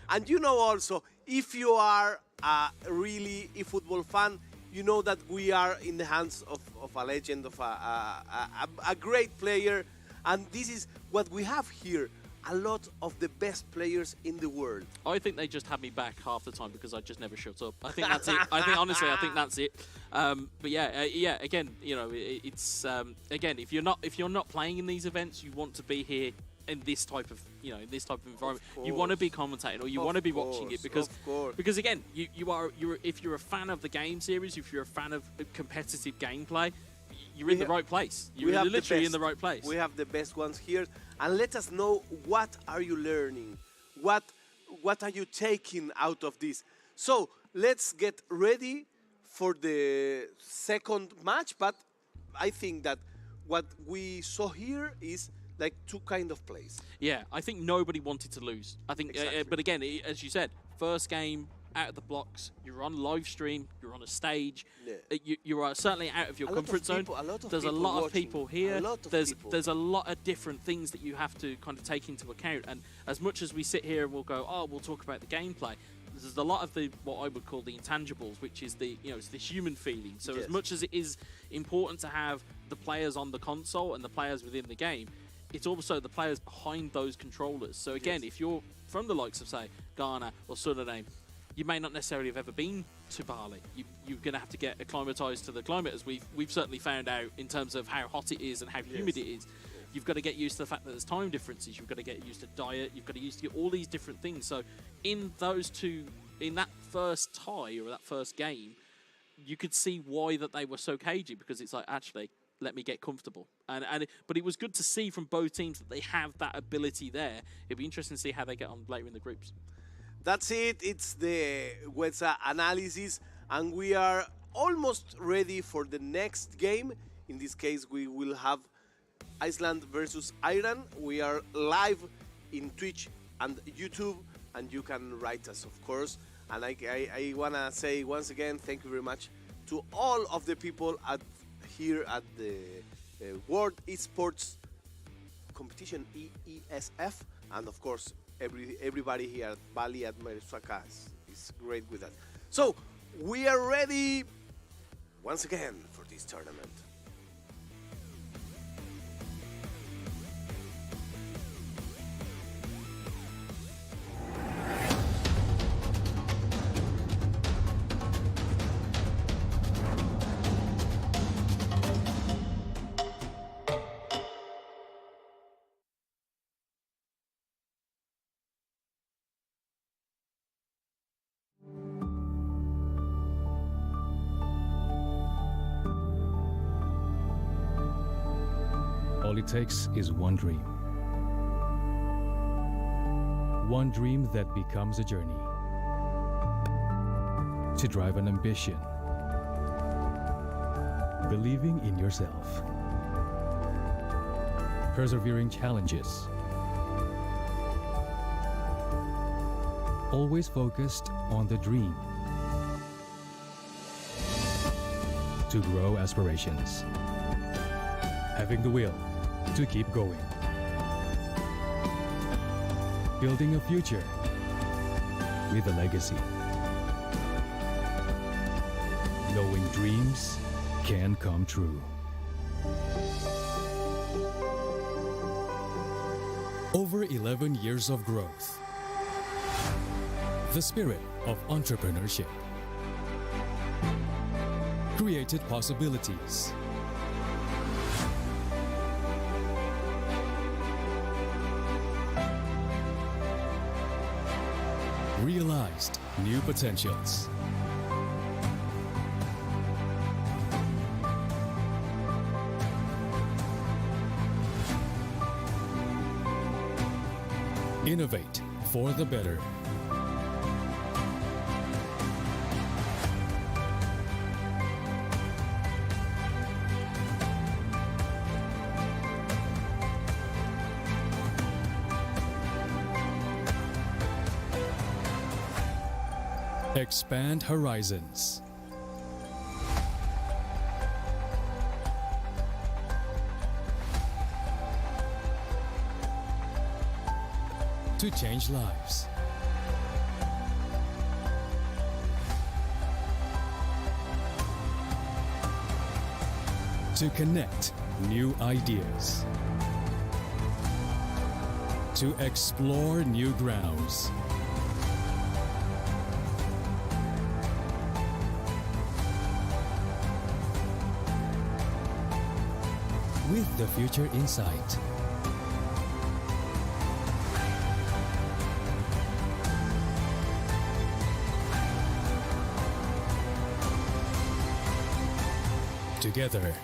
And you know also, if you are a really eFootball fan, you know that we are in the hands of a legend, of a great player. And this is what we have here. a lot of the best players in the world. I think they just had me back half the time because I just never shut up. I think that's it. Honestly, I think that's it. But yeah. Again, it's again, if you're not playing in these events, you want to be here in this type of environment. You want to be commentating or you want to be watching it because again, if you're a fan of the game series, if you're a fan of competitive gameplay, you're in the right place. You're literally in the right place. We have the best ones here, and let us know what are you learning, what are you taking out of this. So let's get ready for the second match. But I think that what we saw here is like two kind of plays. Yeah, I think nobody wanted to lose. I think, Exactly. but again, as you said, first game out of the blocks. You're on live stream. You're on a stage. Yeah. You are certainly out of your comfort zone. There's a lot of people here. There's a lot of different things that you have to kind of take into account. And as much as we sit here and we'll go, oh, we'll talk about the gameplay. There's a lot of what I would call the intangibles, which is it's the human feeling. So Yes. as much as it is important to have the players on the console and the players within the game, it's also the players behind those controllers. So again, if you're from the likes of, say, Ghana or Suriname, you may not necessarily have ever been to Bali. You're going to have to get acclimatized to the climate, as we've certainly found out in terms of how hot it is and how humid it is. You've got to get used to the fact that there's time differences. You've got to get used to diet. You've got to get used to all these different things. So in that first tie or that first game, you could see why that they were so cagey, because it's like, actually, let me get comfortable. But it was good to see from both teams that they have that ability there. It'd be interesting to see how they get on later in the groups. That's it. It's the WETSA analysis, and we are almost ready for the next game. In this case, we will have Iceland versus Iran. We are live in Twitch and YouTube, and you can write us, of course. And I want to say once again, thank you very much to all of the people here at the World Esports competition, IESF, and of course, everybody here at Bali, at Merisaka is great with that. So we are ready once again for this tournament. All it takes is one dream. One dream that becomes a journey. To drive an ambition. Believing in yourself. Persevering challenges. Always focused on the dream. To grow aspirations. Having the will to keep going. Building a future with a legacy. Knowing dreams can come true. Over 11 years of growth. The spirit of entrepreneurship. Created possibilities. Realized new potentials. Innovate for the better. Expand horizons. To change lives. To connect new ideas. to explore new grounds. With the future in sight. Together.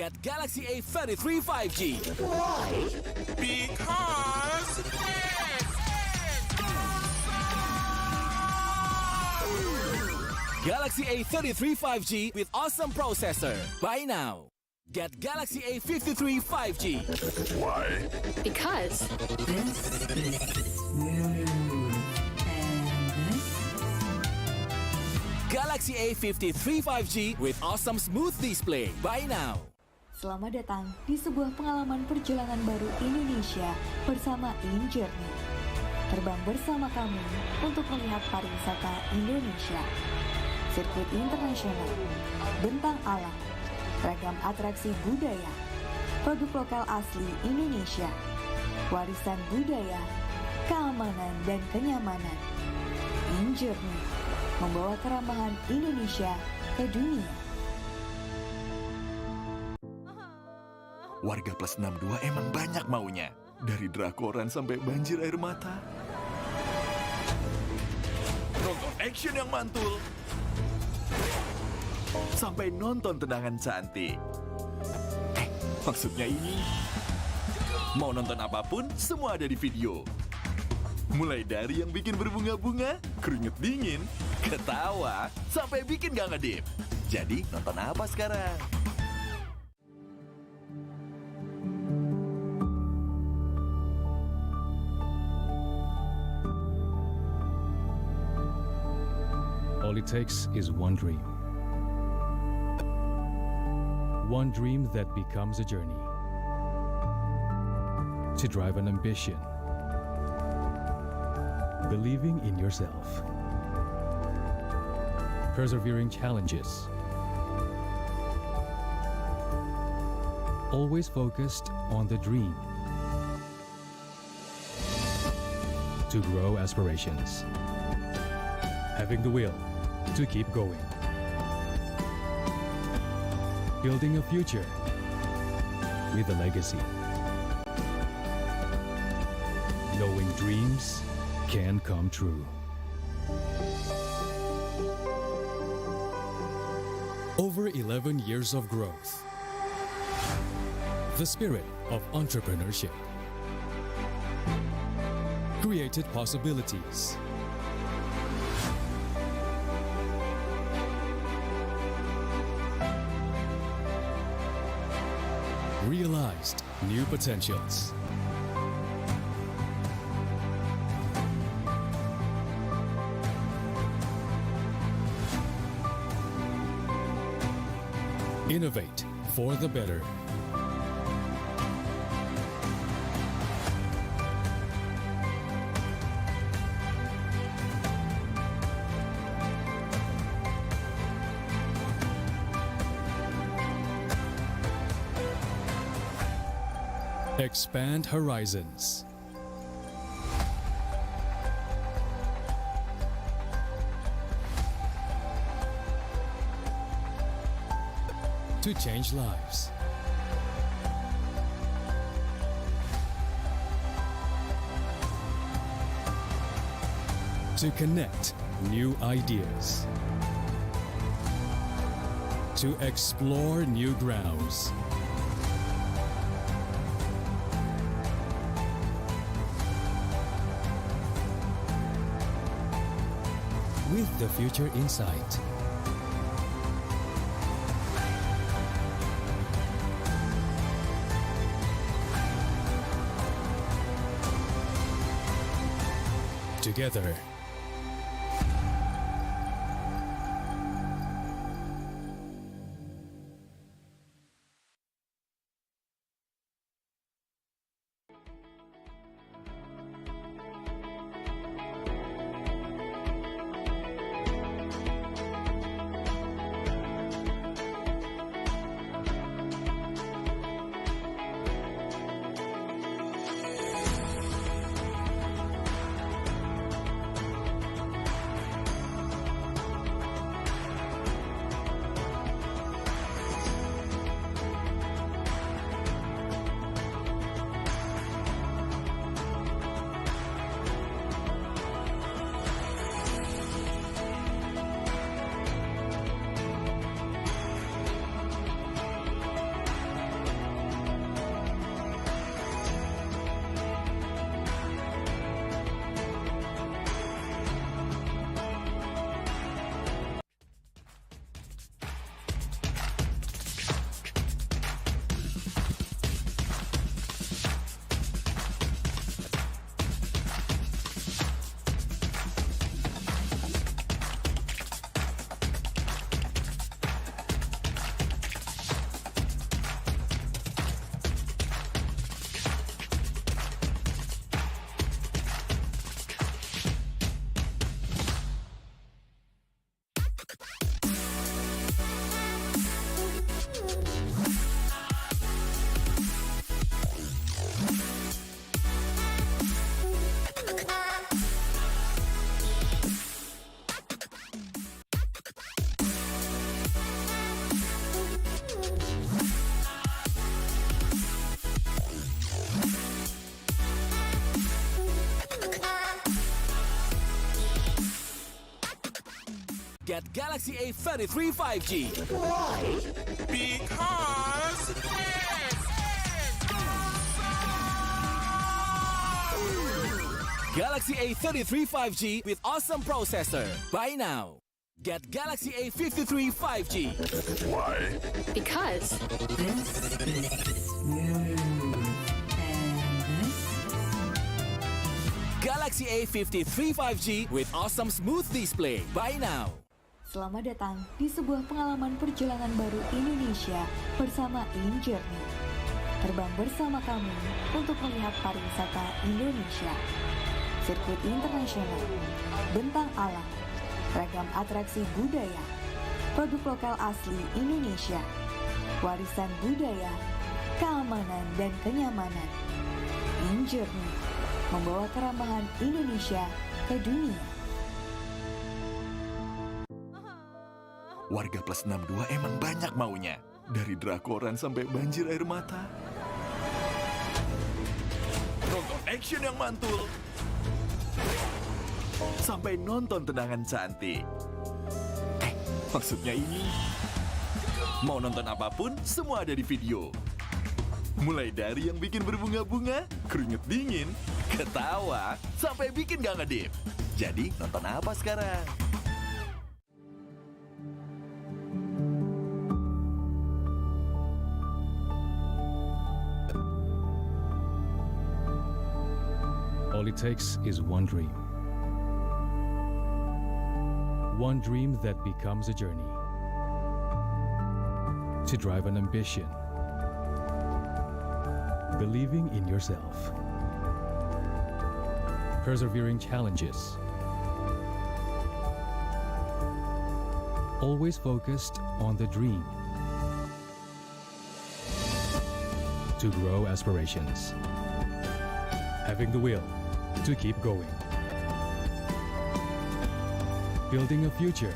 Get Galaxy A33 5G. Why? Because Galaxy A33 5G with awesome processor. Buy now. Get Galaxy A53 5G. Why? Because This is smooth. And this? Galaxy A53 5G with awesome smooth display. Buy now. Selamat datang di sebuah pengalaman perjalanan baru Indonesia bersama InJourney. Terbang bersama kami untuk melihat pariwisata Indonesia. Sirkuit internasional, bentang alam, ragam atraksi budaya, produk lokal asli Indonesia, warisan budaya, keamanan dan kenyamanan. InJourney membawa kerambahan Indonesia ke dunia. Warga plus 62 emang banyak maunya. Dari drakoran sampai banjir air mata. Nonton action yang mantul. Sampai nonton tendangan cantik. Maksudnya ini. Mau nonton apapun, semua ada di video. Mulai dari yang bikin berbunga-bunga, keringet dingin, ketawa, sampai bikin gak ngedip. Jadi nonton apa sekarang? All it takes is one dream. One dream that becomes a journey. To drive an ambition. Believing in yourself. Persevering challenges. Always focused on the dream. To grow aspirations. Having the will to keep going. Building a future with a legacy. Knowing dreams can come true. Over 11 years of growth. The spirit of entrepreneurship. Created possibilities. Realized new potentials. Innovate for the better. Expand horizons. To change lives. To connect new ideas. To explore new grounds. With the future in sight. Together. Get Galaxy A33 5G. Why? Because Galaxy A33 5G with awesome processor. Buy now. Get Galaxy A53 5G. Why? Because This is smooth. And this? Galaxy A53 5G with awesome smooth display. Buy now. Selamat datang di sebuah pengalaman perjalanan baru Indonesia bersama InJourney. Terbang bersama kami untuk melihat pariwisata Indonesia. Sirkuit internasional, bentang alam, ragam atraksi budaya, produk lokal asli Indonesia, warisan budaya, keamanan dan kenyamanan. InJourney membawa kerambahan Indonesia ke dunia. Warga plus 62 emang banyak maunya. Dari drakoran sampai banjir air mata. Nonton action yang mantul. Sampai nonton tendangan cantik. Maksudnya ini. Mau nonton apapun, semua ada di video. Mulai dari yang bikin berbunga-bunga, keringet dingin, ketawa, sampai bikin gak ngedip. Jadi nonton apa sekarang? All it takes is one dream. One dream that becomes a journey. To drive an ambition. Believing in yourself. Persevering challenges. Always focused on the dream. To grow aspirations. Having the will to keep going. Building a future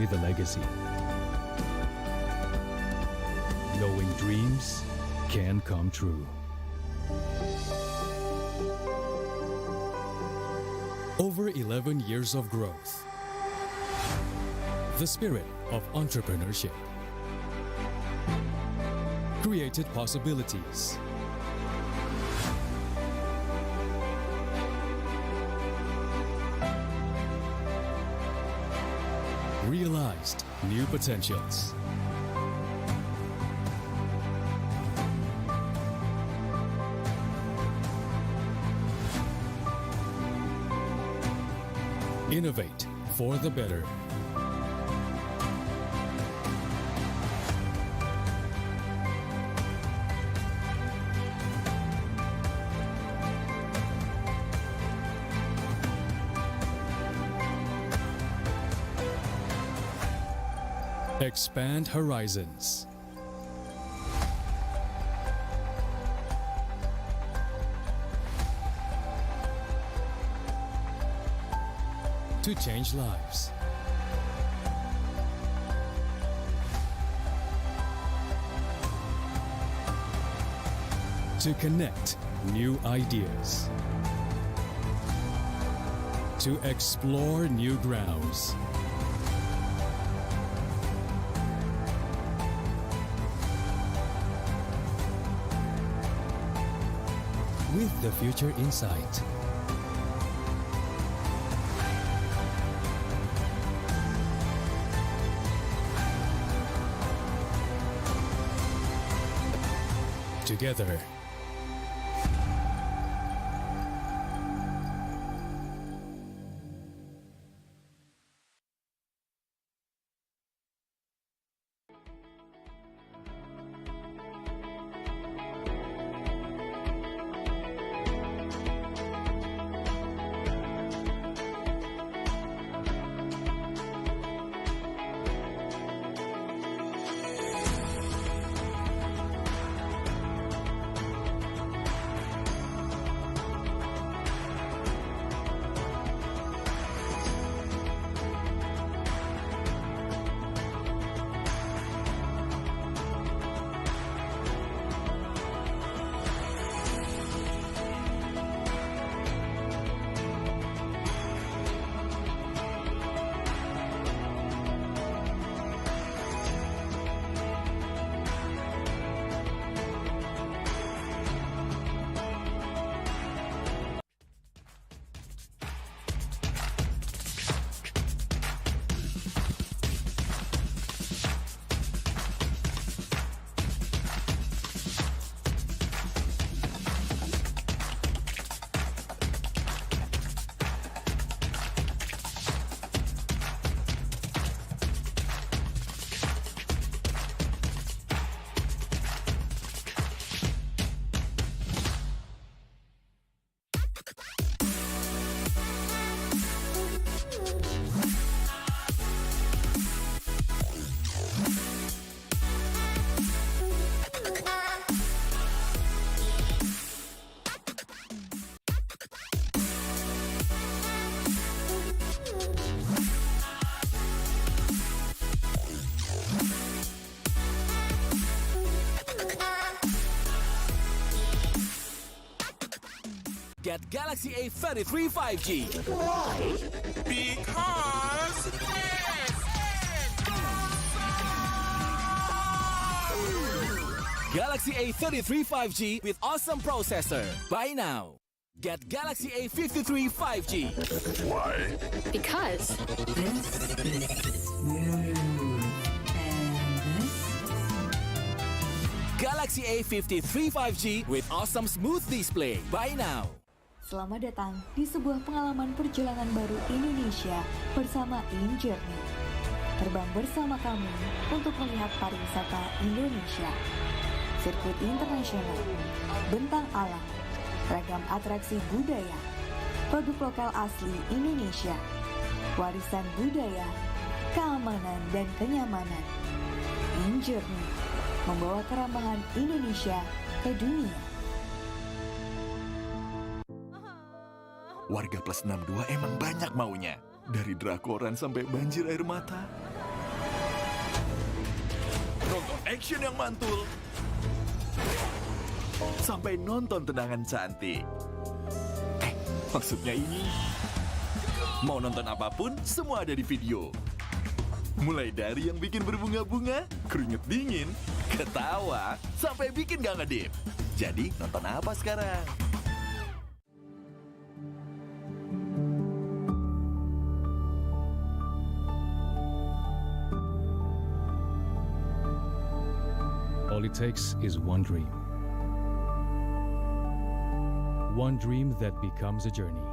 with a legacy. Knowing dreams can come true. Over 11 years of growth. The spirit of entrepreneurship. Created possibilities. Realized new potentials. Innovate for the better. Expand horizons. To change lives. To connect new ideas. To explore new grounds. With the future in sight. Together. Get Galaxy A33 5G. Why? Because it's Galaxy A33 5G with awesome processor. Buy now. Get Galaxy A53 5G. Why? Because Galaxy A53 5G with awesome smooth display. Buy now. Selamat datang di sebuah pengalaman perjalanan baru Indonesia bersama InJourney. Terbang bersama kami untuk melihat pariwisata Indonesia. Sirkuit internasional, bentang alam, ragam atraksi budaya, produk lokal asli Indonesia, warisan budaya, keamanan dan kenyamanan. InJourney membawa kerambahan Indonesia ke dunia. Warga plus 62 emang banyak maunya. Dari drakoran sampai banjir air mata. Nonton action yang mantul. Sampai nonton tendangan cantik. Maksudnya ini. Mau nonton apapun, semua ada di video. Mulai dari yang bikin berbunga-bunga, keringet dingin, ketawa, sampai bikin gak ngedip. Jadi, nonton apa sekarang? All it takes is one dream. One dream that becomes a journey.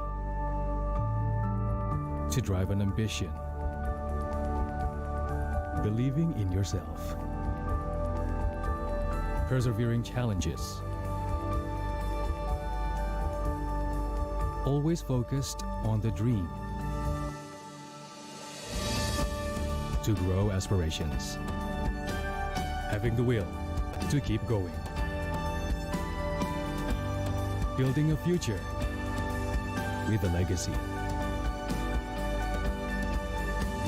To drive an ambition. Believing in yourself. Persevering challenges. Always focused on the dream. To grow aspirations. Having the will to keep going. Building a future with a legacy.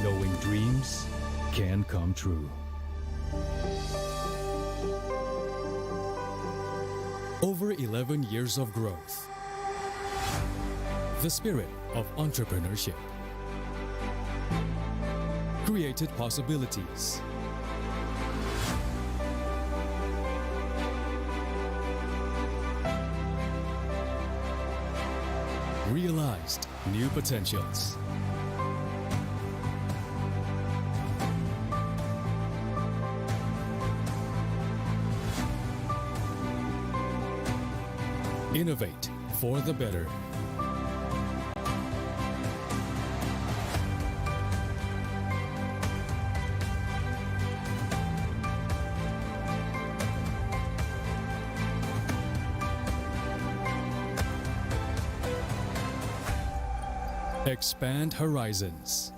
Knowing dreams can come true. Over 11 years of growth. The spirit of entrepreneurship. Created possibilities. Realized new potentials. Innovate for the better. Expand horizons.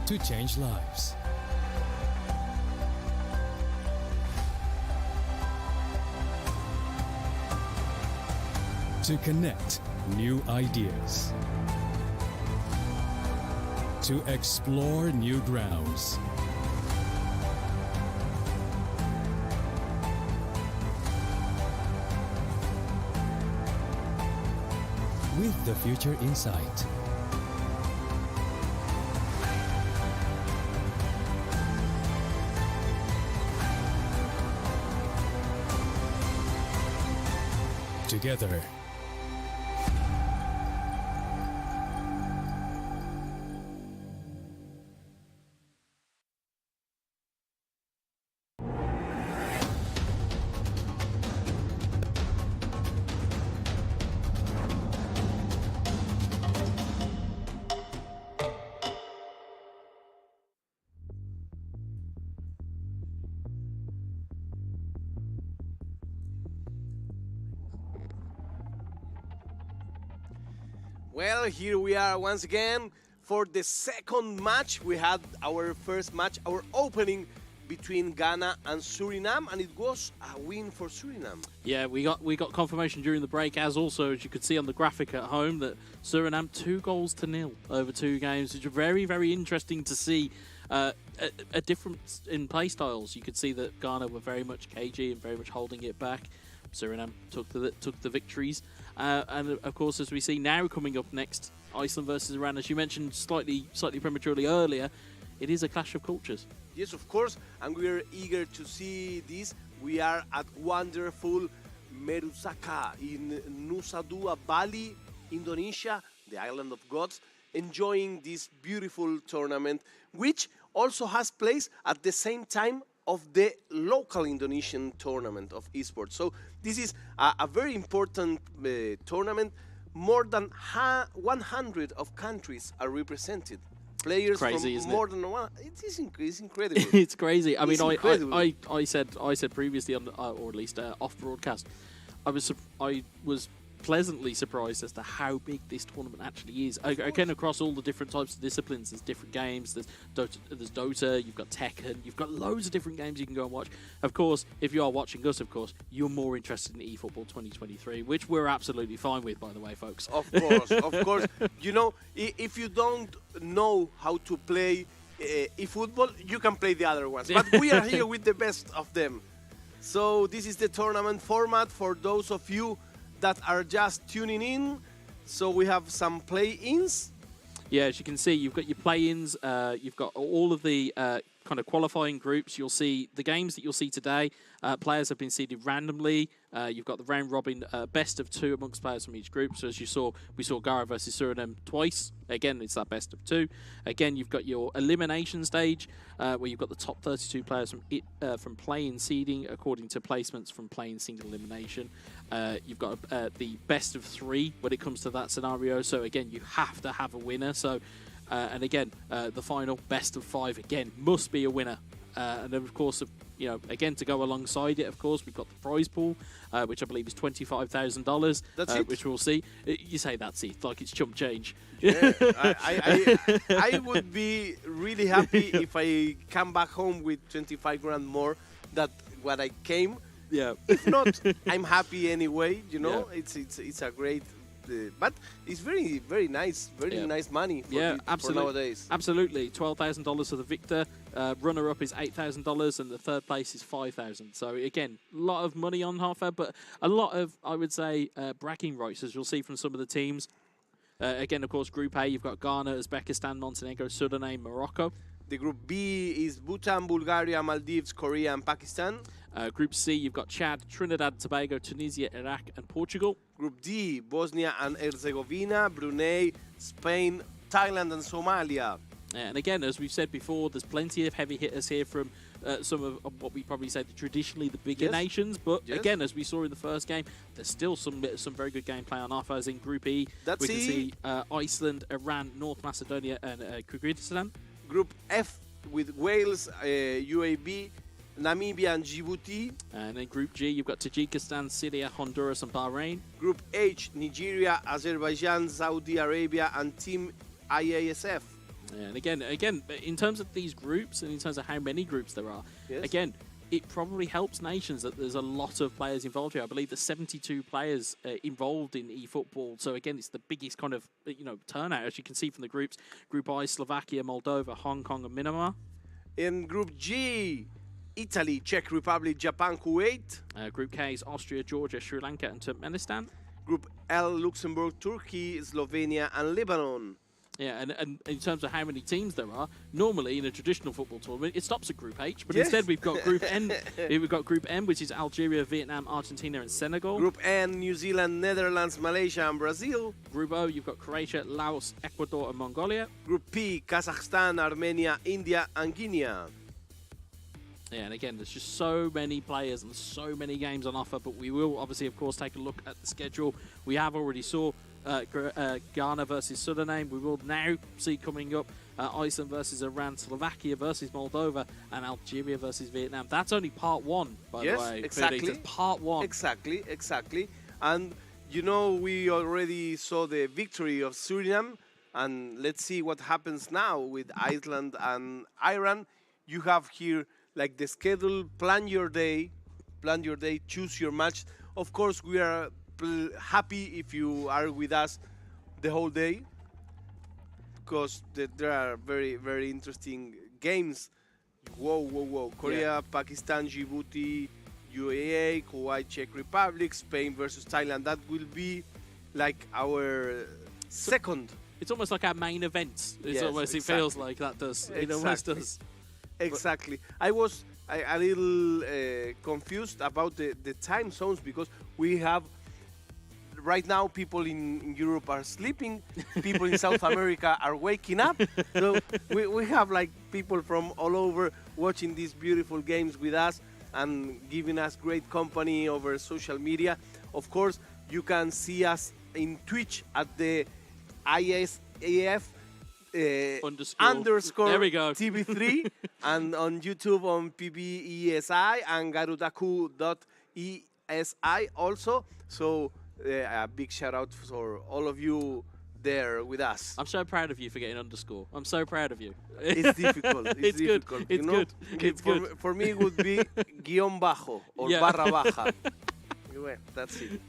To change lives. To connect new ideas. To explore new grounds. With the future in sight. Together. Well, here we are once again for the second match. We had our first match, our opening between Ghana and Suriname, and it was a win for Suriname. Yeah, we got confirmation during the break, as you could see on the graphic at home, that Suriname 2-0 over 2 games, which are very, very interesting to see. A difference in play styles. You could see that Ghana were very much cagey and very much holding it back. Suriname took the victories. And of course, as we see now coming up next Iceland versus Iran, as you mentioned slightly prematurely earlier, it is a clash of cultures. Yes, of course, and we are eager to see this. We are at wonderful Merusaka in Nusa Dua, Bali, Indonesia, the island of gods, enjoying this beautiful tournament, which also has place at the same time of the local Indonesian tournament of esports. So this is a very important tournament. More than 100 of countries are represented. Players crazy, from more than one. It's incredible. It's crazy. I mean, incredible. I said previously on, or at least off broadcast, I was pleasantly surprised as to how big this tournament actually is. Again, across all the different types of disciplines, there's different games. There's Dota, you've got Tekken, you've got loads of different games you can go and watch. Of course, if you are watching us, of course, you're more interested in eFootball 2023, which we're absolutely fine with, by the way, folks. Of course, of course. You know, if you don't know how to play eFootball, you can play the other ones. But we are here with the best of them. So this is the tournament format for those of you that are just tuning in. So we have some play-ins. Yeah, as you can see, you've got your play-ins, you've got all of the kind of qualifying groups. You'll see the games that you'll see today. Players have been seeded randomly. You've got the round robin best of 2 amongst players from each group. So as you saw, we saw Ghana versus Suriname twice. Again, it's that best of 2. Again, you've got your elimination stage, where you've got the top 32 players from play-in seeding according to placements from play-in single elimination. You've got the best of 3 when it comes to that scenario. So again, you have to have a winner. So and again, the final best of 5 again must be a winner. And then, of course, you know, again, to go alongside it, of course, we've got the prize pool, which I believe is $25,000. That's it. Which we'll see. You say that's it, like it's chump change. Yeah, I would be really happy if I come back home with 25 grand more than what I came. Yeah. If not, I'm happy anyway. You know, Yeah. it's a great. But it's very, very nice, nice money for, absolutely. for nowadays. Absolutely. $12,000 for the victor. Runner-up is $8,000, and the third place is $5,000. So, again, a lot of money on offer, but a lot of, I would say, bragging rights, as you'll see from some of the teams. Again, of course, Group A, you've got Ghana, Uzbekistan, Montenegro, Suriname, Morocco. The Group B is Bhutan, Bulgaria, Maldives, Korea, and Pakistan. Group C, you've got Chad, Trinidad, Tobago, Tunisia, Iraq, and Portugal. Group D, Bosnia and Herzegovina, Brunei, Spain, Thailand, and Somalia. And again, as we've said before, there's plenty of heavy hitters here from some of what we probably say traditionally the bigger nations. But again, as we saw in the first game, there's still some very good gameplay on offer. As in Group E, we can see Iceland, Iran, North Macedonia, and Kyrgyzstan. Group F with Wales, UAB, Namibia, and Djibouti. And then Group G, you've got Tajikistan, Syria, Honduras, and Bahrain. Group H, Nigeria, Azerbaijan, Saudi Arabia, and Team IESF. And again, in terms of these groups and in terms of how many groups there are, again, it probably helps nations that there's a lot of players involved here. I believe there's 72 players involved in eFootball. So again, it's the biggest kind of turnout, as you can see from the groups. Group I, Slovakia, Moldova, Hong Kong, and Myanmar. In Group G, Italy, Czech Republic, Japan, Kuwait. Group K is Austria, Georgia, Sri Lanka, and Turkmenistan. Group L, Luxembourg, Turkey, Slovenia, and Lebanon. Yeah, and in terms of how many teams there are, normally in a traditional football tournament, it stops at Group H, but instead we've got Group N. We've got Group M, which is Algeria, Vietnam, Argentina, and Senegal. Group N, New Zealand, Netherlands, Malaysia, and Brazil. Group O, you've got Croatia, Laos, Ecuador, and Mongolia. Group P, Kazakhstan, Armenia, India, and Guinea. Yeah, and again, there's just so many players and so many games on offer, but we will obviously, of course, take a look at the schedule. We have already saw Ghana versus Suriname. We will now see coming up Iceland versus Iran, Slovakia versus Moldova, and Algeria versus Vietnam. That's only part 1, by the way. Exactly. Felix. It's part 1. Exactly. And, you know, we already saw the victory of Suriname, and let's see what happens now with Iceland and Iran. You have here, like, the schedule, plan your day, choose your match. Of course, we are happy if you are with us the whole day, because there are very, very interesting games. Whoa. Korea, Pakistan, Djibouti, UAE, Kuwait, Czech Republic, Spain versus Thailand. That will be like our second it's almost like our main event. It's Yes, almost, exactly. It feels like that does. It almost does. Exactly. I was a little confused about the time zones because we have right now people in Europe are sleeping, people in South America are waking up. So we have like people from all over watching these beautiful games with us and giving us great company over social media. Of course, you can see us in Twitch at the IESF underscore There we go. TV3 and on YouTube on PBESI and garudaku.esi also. So a big shout out for all of you there with us. I'm so proud of you for getting underscore. I'm so proud of you. It's difficult. It's difficult. good. It's good. It's good. For me, it would be guión bajo or barra baja. Well, that's it.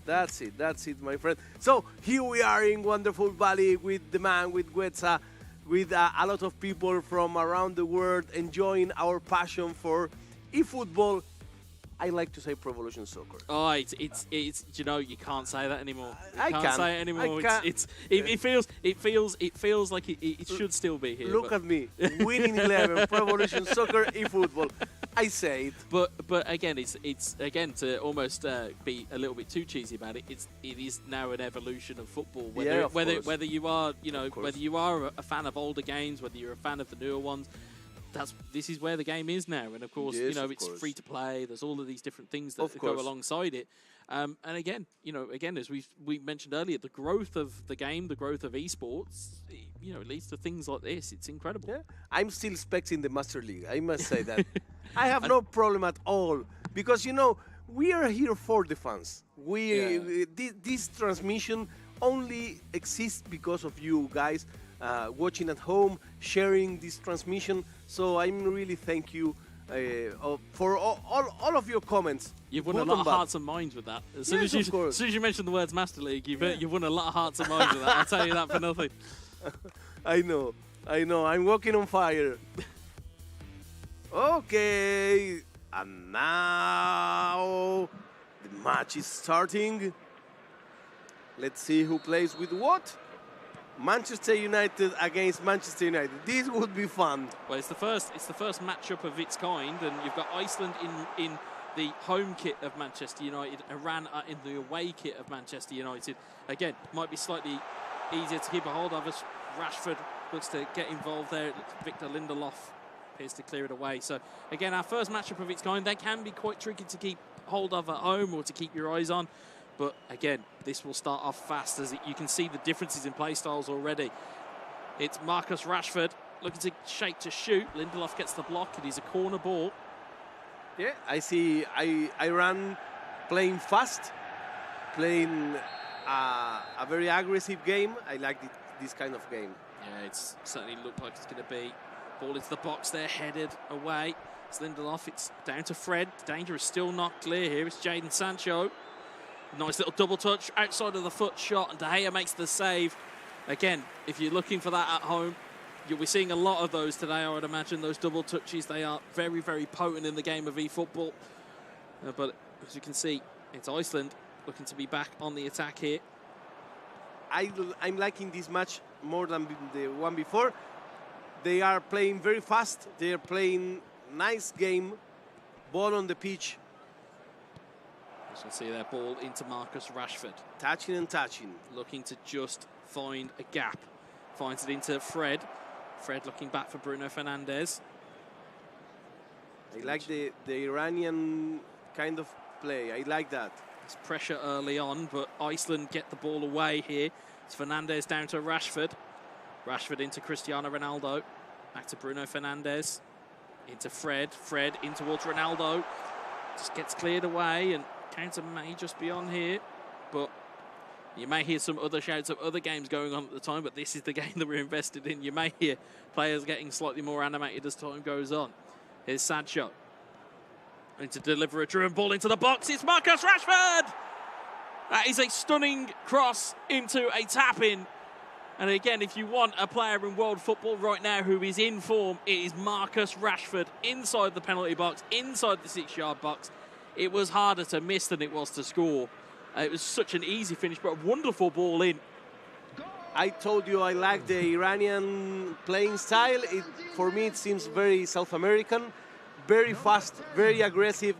That's it, my friend. So here we are in wonderful Bali with the man, with Guetza, with a lot of people from around the world enjoying our passion for eFootball. I like to say Pro Evolution Soccer. Oh, it's you know, you can't say that anymore. I can't can. say it anymore. I can. It feels like it should still be here. Look at me, winning 11, Pro Evolution Soccer, eFootball. I say it. But again, it's again to almost be a little bit too cheesy about it. It is now an evolution of football. Whether you are whether you are a fan of older games, whether you're a fan of the newer ones. This is where the game is now, and of course, Yes, it's free to play. There's all of these different things that go alongside it, and again, as we mentioned earlier, the growth of the game, the growth of esports, it leads to things like this. It's incredible. Yeah. I'm still expecting the Master League. I must say that. I have no problem at all because we are here for the fans. This transmission only exists because of you guys. Watching at home, sharing this transmission. So I'm really thank you for all of your comments. You've won a lot of hearts and minds with that. As soon as you mentioned the words Master League, you've won a lot of hearts and minds with that. I'll tell you that for nothing. I know. I'm walking on fire. Okay, and now the match is starting. Let's see who plays with what. Manchester United against Manchester United. This would be fun. Well, it's the first matchup of its kind, and you've got Iceland in the home kit of Manchester United, Iran in the away kit of Manchester United. Again, might be slightly easier to keep a hold of as Rashford looks to get involved there. Victor Lindelof appears to clear it away. So again, our first matchup of its kind. They can be quite tricky to keep hold of at home or to keep your eyes on. But again, this will start off fast as you can see the differences in play styles already. It's Marcus Rashford looking to shake to shoot. Lindelof gets the block. It is a corner ball. Yeah, I see Iran playing fast, playing a very aggressive game. I like this kind of game. Yeah, it's certainly looked like it's going to be ball into the box there, headed away. It's Lindelof. It's down to Fred. The danger is still not clear here. It's Jadon Sancho. Nice little double touch outside of the foot shot, and De Gea makes the save. Again, if you're looking for that at home, you'll be seeing a lot of those today, I would imagine. Those double touches, they are very, very potent in the game of eFootball. But as you can see, it's Iceland looking to be back on the attack here. I'm liking this match more than the one before. They are playing very fast. They are playing nice game. Ball on the pitch. As you can see their ball into Marcus Rashford. Touching and touching. Looking to just find a gap. Finds it into Fred. Fred looking back for Bruno Fernandes. I like the Iranian kind of play. I like that. It's pressure early on, but Iceland get the ball away here. It's Fernandes down to Rashford. Rashford into Cristiano Ronaldo. Back to Bruno Fernandes. Into Fred. Fred in towards Ronaldo. Just gets cleared away, and counter may just be on here, but you may hear some other shouts of other games going on at the time, but this is the game that we're invested in. You may hear players getting slightly more animated as time goes on. Here's Sancho. And to deliver a driven ball into the box, it's Marcus Rashford! That is a stunning cross into a tap-in. And again, if you want a player in world football right now who is in form, it is Marcus Rashford inside the penalty box, inside the 6-yard box. It was harder to miss than it was to score. It was such an easy finish, but a wonderful ball in. I told you I like the Iranian playing style. For me, it seems very South American, very fast, very aggressive,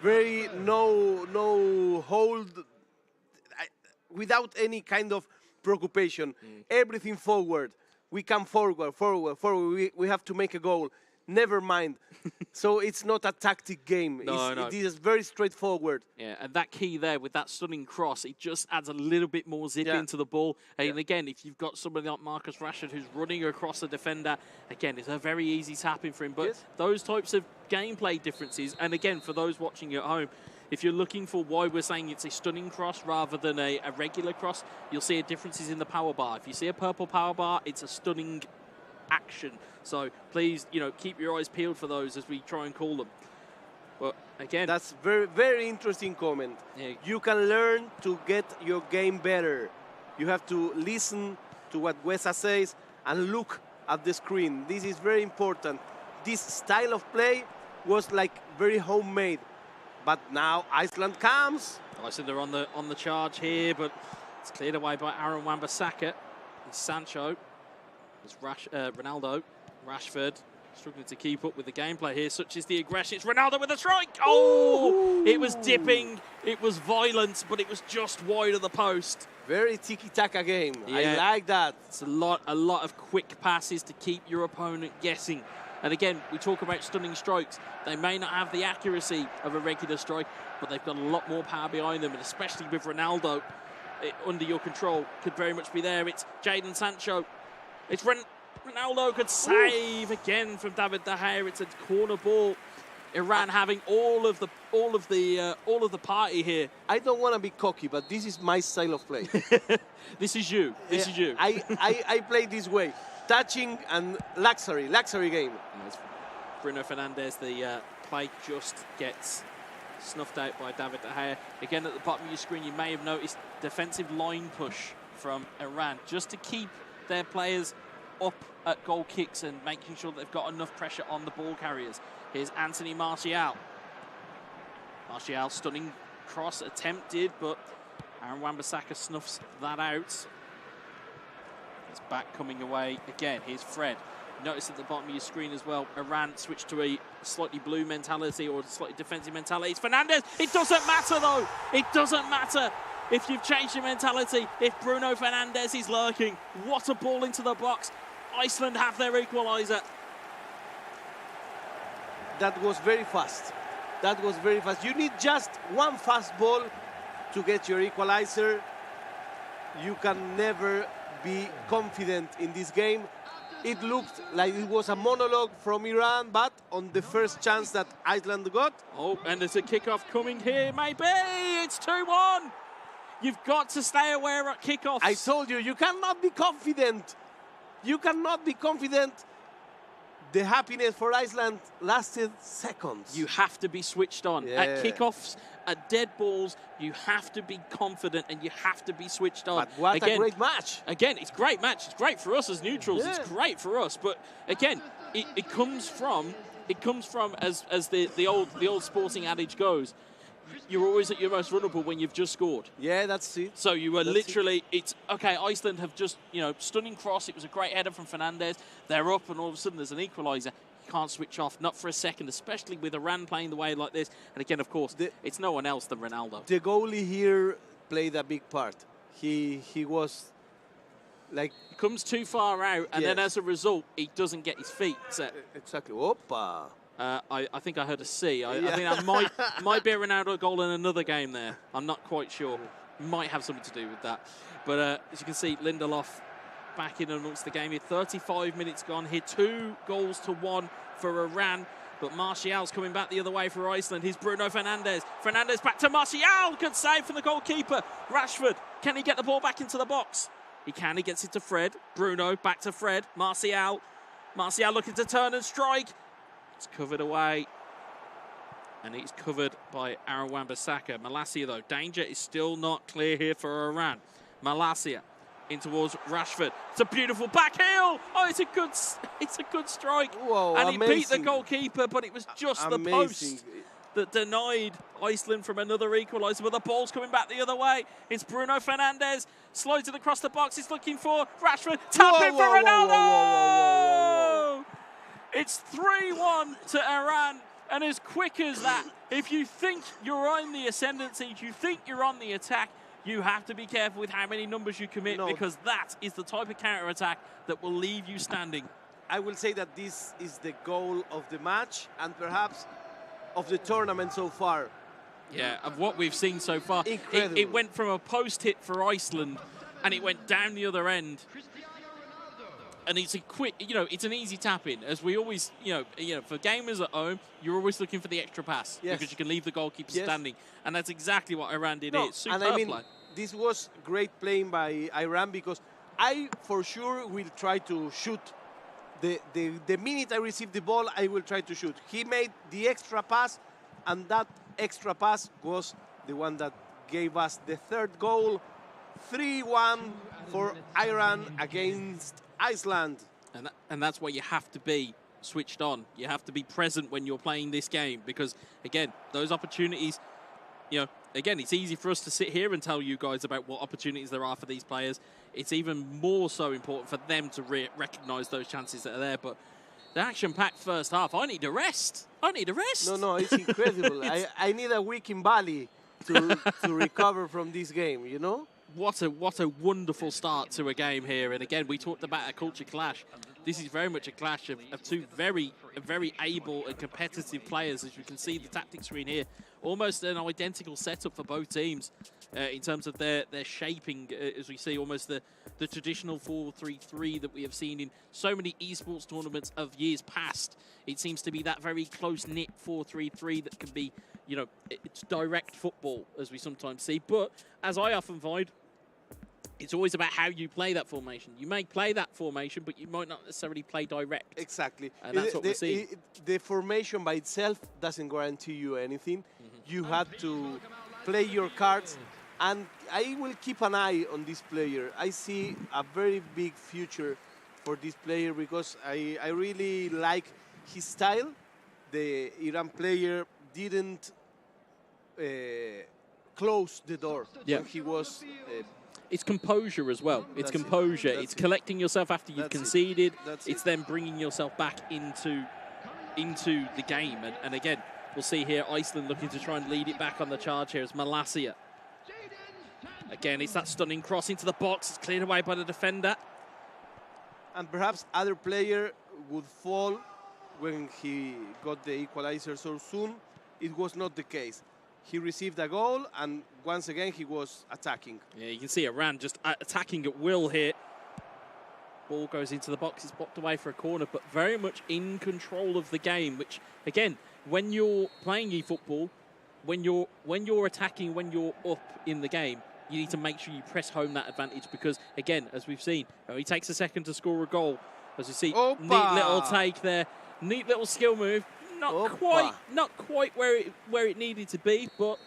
very no hold, without any kind of preoccupation. Everything forward. We come forward. We have to make a goal. Never mind. So it's not a tactic game. No. It is very straightforward. Yeah, and that key there with that stunning cross, it just adds a little bit more zip into the ball. And again, if you've got somebody like Marcus Rashford who's running across a defender, again, it's a very easy tapping for him. But those types of gameplay differences, and again, for those watching at home, if you're looking for why we're saying it's a stunning cross rather than a regular cross, you'll see differences in the power bar. If you see a purple power bar, it's a stunning action. So please, keep your eyes peeled for those as we try and call them. But again, that's very, very interesting comment. Yeah. You can learn to get your game better. You have to listen to what Wesa says and look at the screen. This is very important. This style of play was like very homemade. But now Iceland comes. Iceland are on the charge here, but it's cleared away by Aaron Wan-Bissaka. And Sancho. It's Ronaldo. Rashford struggling to keep up with the gameplay here. Such is the aggression. It's Ronaldo with a strike. Oh! It was dipping. It was violent, but it was just wide of the post. Very tiki-taka game. Yeah. I like that. It's a lot of quick passes to keep your opponent guessing. And again, we talk about stunning strikes. They may not have the accuracy of a regular strike, but they've got a lot more power behind them, and especially with Ronaldo under your control, could very much be there. It's Jadon Sancho. It's Ronaldo could save again from David De Gea. It's a corner ball. Iran having all of the party here. I don't want to be cocky, but this is my style of play. This is you. This is you. I play this way. Touching and luxury game. Bruno Fernandes, the play just gets snuffed out by David De Gea. Again, at the bottom of your screen, you may have noticed defensive line push from Iran, just to keep their players up at goal kicks and making sure that they've got enough pressure on the ball carriers. Here's Anthony Martial. Martial, stunning cross attempted, but Aaron Wan-Bissaka snuffs that out. It's back coming away again. Here's Fred. Notice at the bottom of your screen as well, Iran switched to a slightly blue mentality or a slightly defensive mentality. It's Fernandes. It doesn't matter, though. It doesn't matter if you've changed your mentality. If Bruno Fernandes is lurking, what a ball into the box. Iceland have their equaliser. That was very fast. That was very fast. You need just one fast ball to get your equaliser. You can never be confident in this game. It looked like it was a monologue from Iran, but on the first chance that Iceland got. Oh, and there's a kickoff coming here, maybe. It's 2-1. You've got to stay aware at kickoffs. I told you, you cannot be confident. You cannot be confident. The happiness for Iceland lasted seconds. You have to be switched on. Yeah. At kickoffs, at dead balls, you have to be confident and you have to be switched on. But what a great match. Again, it's a great match. It's great for us as neutrals. Yeah. It's great for us. But again, it comes from as the old sporting adage goes, you're always at your most vulnerable when you've just scored. Yeah, that's it. So you were it's okay, Iceland have just, stunning cross. It was a great header from Fernandes. They're up and all of a sudden there's an equaliser. You can't switch off, not for a second, especially with Iran playing the way like this. And again, of course, it's no one else than Ronaldo. The goalie here played a big part. He was like... He comes too far out and then as a result, he doesn't get his feet set. Exactly. Opa. I think I heard a C. I think that might be a Ronaldo goal in another game there. I'm not quite sure. Might have something to do with that. But as you can see, Lindelof back in amongst the game here. 35 minutes gone here. 2-1 for Iran. But Martial's coming back the other way for Iceland. Here's Bruno Fernandes. Fernandes back to Martial. Good save from the goalkeeper. Rashford. Can he get the ball back into the box? He can. He gets it to Fred. Bruno back to Fred. Martial. Martial looking to turn and strike. It's covered away, and it's covered by Aaron Wan-Bissaka. Malacia, though, danger is still not clear here for Iran. Malacia in towards Rashford. It's a beautiful back heel. Oh, it's a good strike. Whoa, and amazing. he beat the goalkeeper, but it was just the post. that denied Iceland from another equaliser, but the ball's coming back the other way. It's Bruno Fernandes, slides it across the box, he's looking for Rashford, tap in for Ronaldo! It's 3-1 to Iran, and as quick as that, if you think you're on the ascendancy, if you think you're on the attack, you have to be careful with how many numbers you commit, because that is the type of counter-attack that will leave you standing. I will say that this is the goal of the match and perhaps of the tournament so far. Yeah, of what we've seen so far. Incredible. It went from a post hit for Iceland, and it went down the other end. And it's a quick, it's an easy tap in. As we always, for gamers at home, you're always looking for the extra pass because you can leave the goalkeeper standing, and that's exactly what Iran did here. Superb and I mean, play. This was great playing by Iran, because I for sure will try to shoot. The minute I receive the ball, I will try to shoot. He made the extra pass, and that extra pass was the one that gave us the third goal. 3-1 for Iran against Iceland. And that's why you have to be switched on. You have to be present when you're playing this game, because, again, those opportunities, again, it's easy for us to sit here and tell you guys about what opportunities there are for these players. It's even more so important for them to recognise those chances that are there. But the action-packed first half, I need a rest. I need a rest. No, it's incredible. I need a week in Bali to recover from this game, What a wonderful start to a game here. And again, we talked about a culture clash. This is very much a clash of two very able and competitive players. As you can see, the tactics screen here, almost an identical setup for both teams in terms of their shaping, as we see almost the traditional 4-3-3 that we have seen in so many esports tournaments of years past. It seems to be that very close-knit 4-3-3 that can be, it's direct football, as we sometimes see. But as I often find, it's always about how you play that formation. You may play that formation, but you might not necessarily play direct. Exactly. And that's what we see. The formation by itself doesn't guarantee you anything. You have to play your cards, and I will keep an eye on this player. I see a very big future for this player because I really like his style. The Iran player didn't close the door when he was... It's composure as well. It's composure. It's collecting yourself after you've conceded. It's then bringing yourself back into the game. And again, we'll see here Iceland looking to try and lead it back on the charge here as Malasia. Again, it's that stunning cross into the box. It's cleared away by the defender. And perhaps other player would fall when he got the equalizer so soon. It was not the case. He received a goal, and once again, he was attacking. Yeah, you can see Iran just attacking at will here. Ball goes into the box. It's blocked away for a corner, but very much in control of the game, which, again, when you're playing eFootball, when you're attacking, when you're up in the game, you need to make sure you press home that advantage because, again, as we've seen, he takes a second to score a goal. As you see, neat little take there, neat little skill move. Not quite where it needed to be, but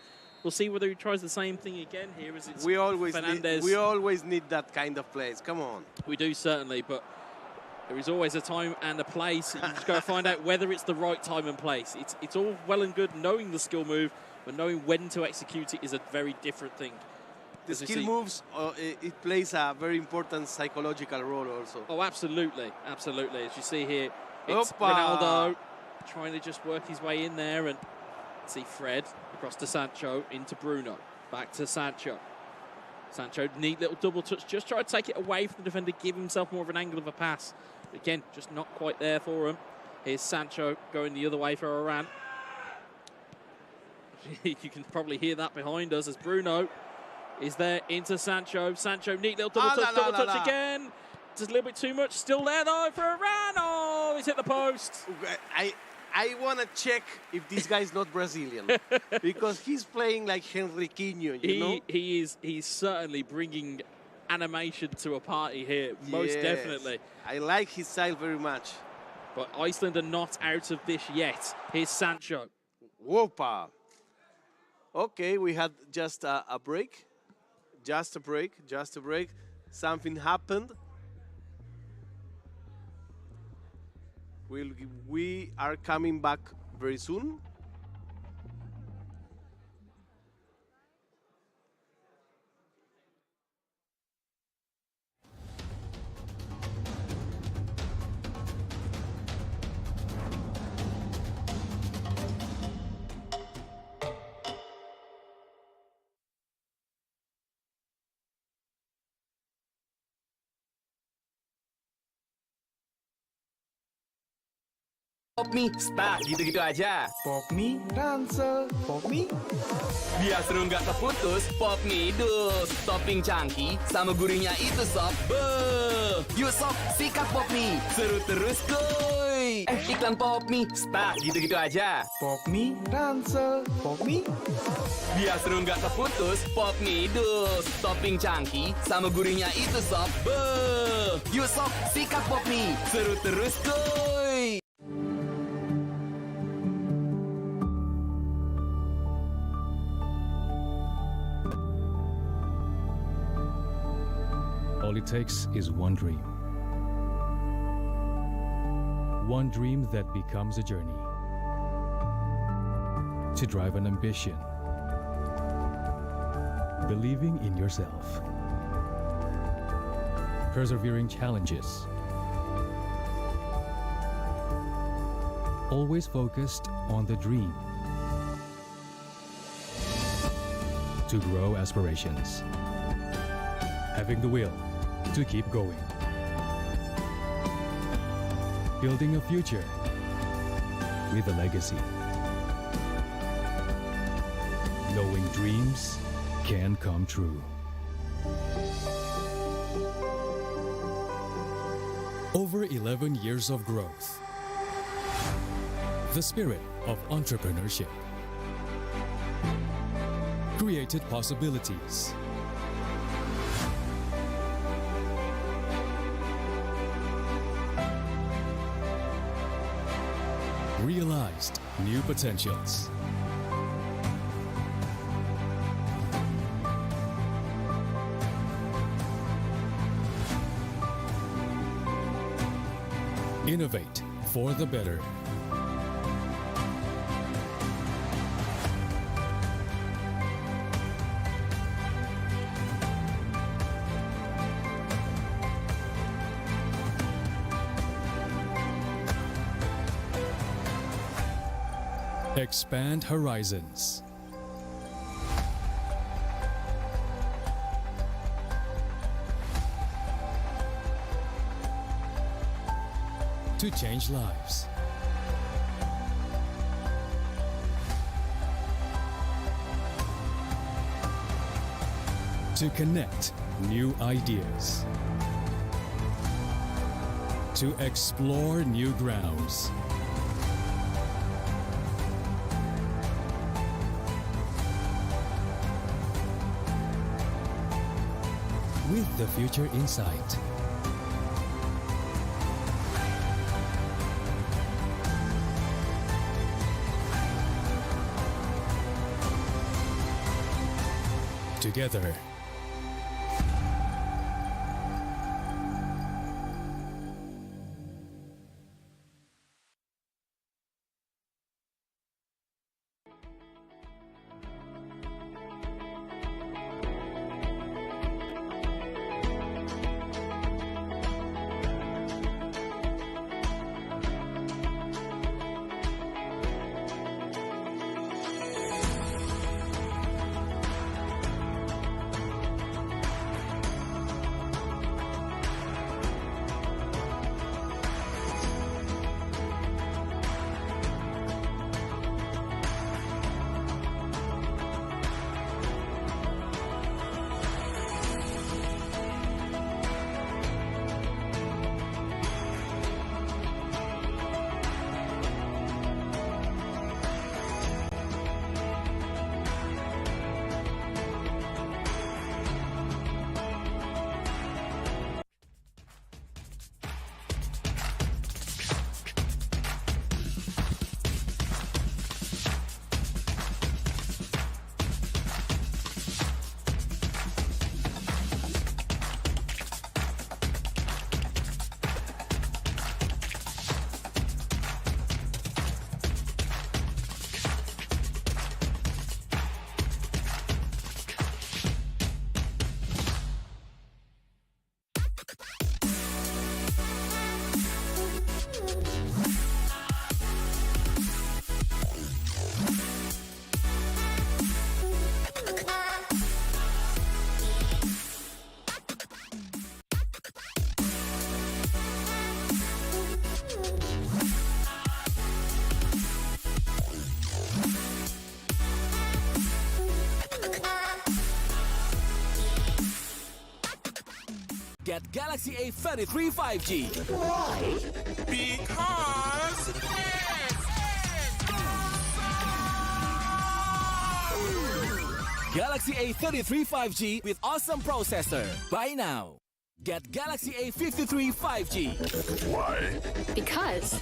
we'll see whether he tries the same thing again here. As it's Fernandes. We always need that kind of plays. Come on. We do certainly, but there is always a time and a place. You just got to find out whether it's the right time and place. It's all well and good knowing the skill move, but knowing when to execute it is a very different thing. The skill moves, it plays a very important psychological role also. Oh, absolutely, absolutely. As you see here, it's Ronaldo trying to just work his way in there, and see Fred across to Sancho, into Bruno, back to Sancho. Sancho, neat little double touch, just try to take it away from the defender, give himself more of an angle of a pass. Again, just not quite there for him. Here's Sancho going the other way for Iran. You can probably hear that behind us as Bruno is there into Sancho. Sancho, neat little double touch again. Just a little bit too much. Still there though for Iran. Oh, he's hit the post. I want to check if this guy is not Brazilian because he's playing like Henriquinho, you know? He's certainly bringing animation to a party here, most definitely. I like his style very much. But Iceland are not out of this yet. Here's Sancho. Whopa. Okay, we had just a break. Just a break. Something happened. We are coming back very soon. Pop mie, stuck gitu-gitu aja. Pop mie, ransel, pop mie. Biar seru nggak terputus, pop mie dus. Topping cangki sama gurihnya itu sob. Beuh. Yuk sob, sikat pop mie. Seru terus kuy. Iklan pop mie, stuck gitu-gitu aja. Pop mie, ransel, pop mie. Biar seru nggak terputus, pop mie dus. Topping cangki sama gurihnya itu sob. Beuh. Yuk sob, sikat pop mie. Seru terus kuy. All it takes is one dream. One dream that becomes a journey. To drive an ambition. Believing in yourself. Persevering challenges. Always focused on the dream. To grow aspirations. Having the will to keep going. Building a future with a legacy. Knowing dreams can come true. Over 11 years of growth. The spirit of entrepreneurship. Created possibilities. Realized new potentials. Innovate for the better. Expand horizons. To change lives. To connect new ideas. To explore new grounds. With the future in sight. Together. Get Galaxy A33 5G. Why? Because Galaxy A33 5G with awesome processor. Buy now. Get Galaxy A53 5G. Why? Because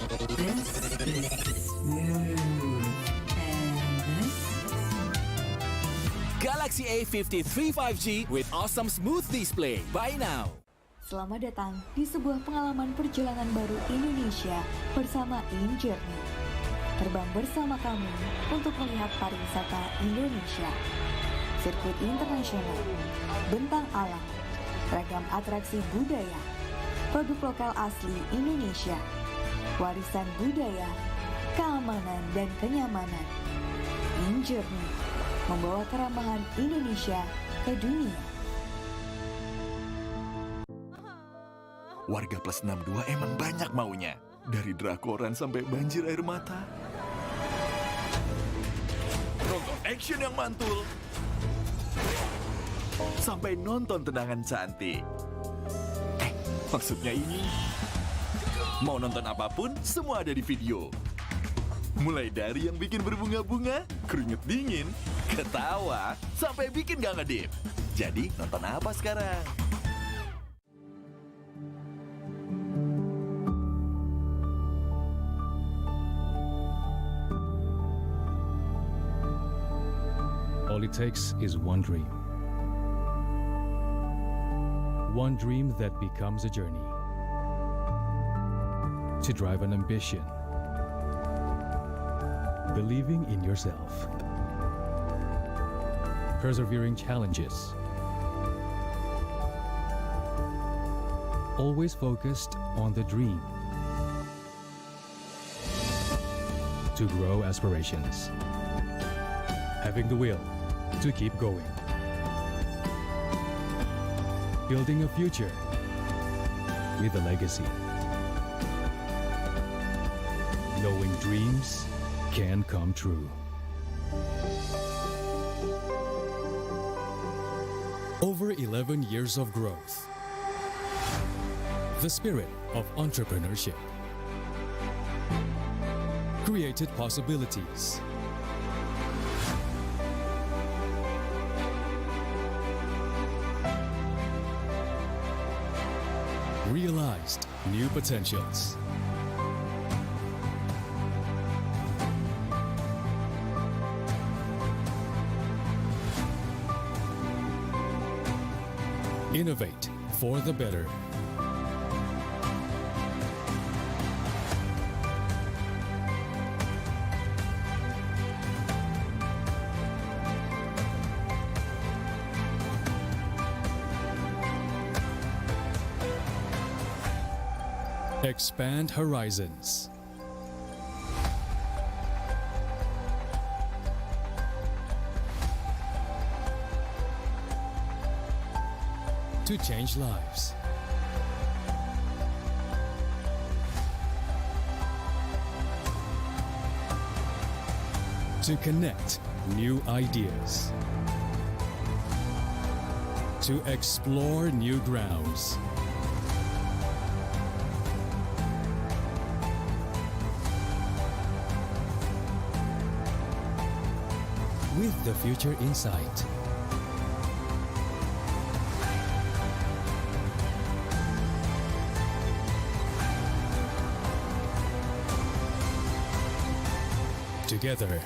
Galaxy A53 5G with awesome smooth display. Buy now. Selamat datang di sebuah pengalaman perjalanan baru Indonesia bersama InJourney. Terbang bersama kami untuk melihat pariwisata Indonesia. Sirkuit internasional, bentang alam, ragam atraksi budaya, produk lokal asli Indonesia, warisan budaya, keamanan dan kenyamanan. InJourney membawa keramahan Indonesia ke dunia. Warga plus 62 emang banyak maunya. Dari drakoran sampai banjir air mata. Nonton action yang mantul. Sampai nonton tendangan cantik. Maksudnya ini. Mau nonton apapun, semua ada di video. Mulai dari yang bikin berbunga-bunga, keringet dingin, ketawa, sampai bikin gak ngedip. Jadi nonton apa sekarang? All it takes is one dream. One dream that becomes a journey. To drive an ambition. Believing in yourself. Persevering challenges. Always focused on the dream. To grow aspirations. Having the will to keep going. Building a future with a legacy. Knowing dreams can come true. Over 11 years of growth. The spirit of entrepreneurship. Created possibilities. Realized new potentials. Innovate for the better. Expand horizons. To change lives. To connect new ideas. To explore new grounds. With the future in sight. Together.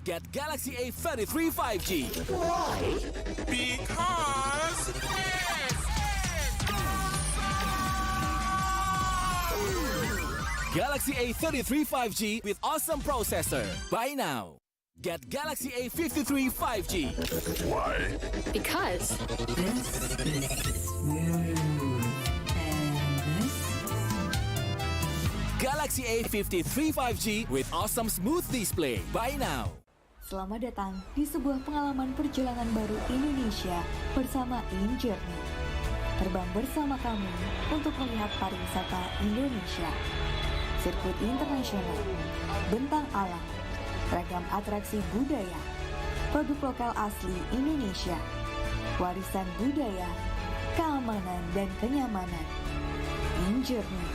Get Galaxy A33 5G. Why? Because it's Galaxy A33 5G with awesome processor. Buy now. Get Galaxy A53 5G. Why? Because This is smooth. And this? Galaxy A53 5G with awesome smooth display. Buy now. Selamat datang di sebuah pengalaman perjalanan baru Indonesia bersama InJourney. Terbang bersama kami untuk melihat pariwisata Indonesia. Sirkuit internasional, bentang alam, ragam atraksi budaya, produk lokal asli Indonesia, warisan budaya, keamanan dan kenyamanan. InJourney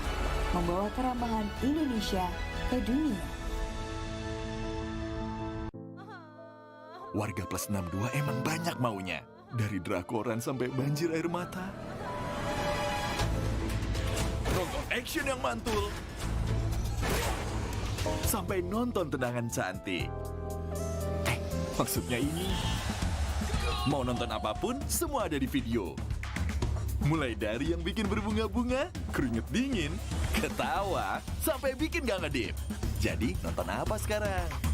membawa keramahan Indonesia ke dunia. Warga plus 62 emang banyak maunya. Dari drakoran sampai banjir air mata. Nonton action yang mantul. Sampai nonton tendangan cantik. Maksudnya ini. Mau nonton apapun, semua ada di video. Mulai dari yang bikin berbunga-bunga, keringet dingin, ketawa, sampai bikin gak ngedip. Jadi nonton apa sekarang?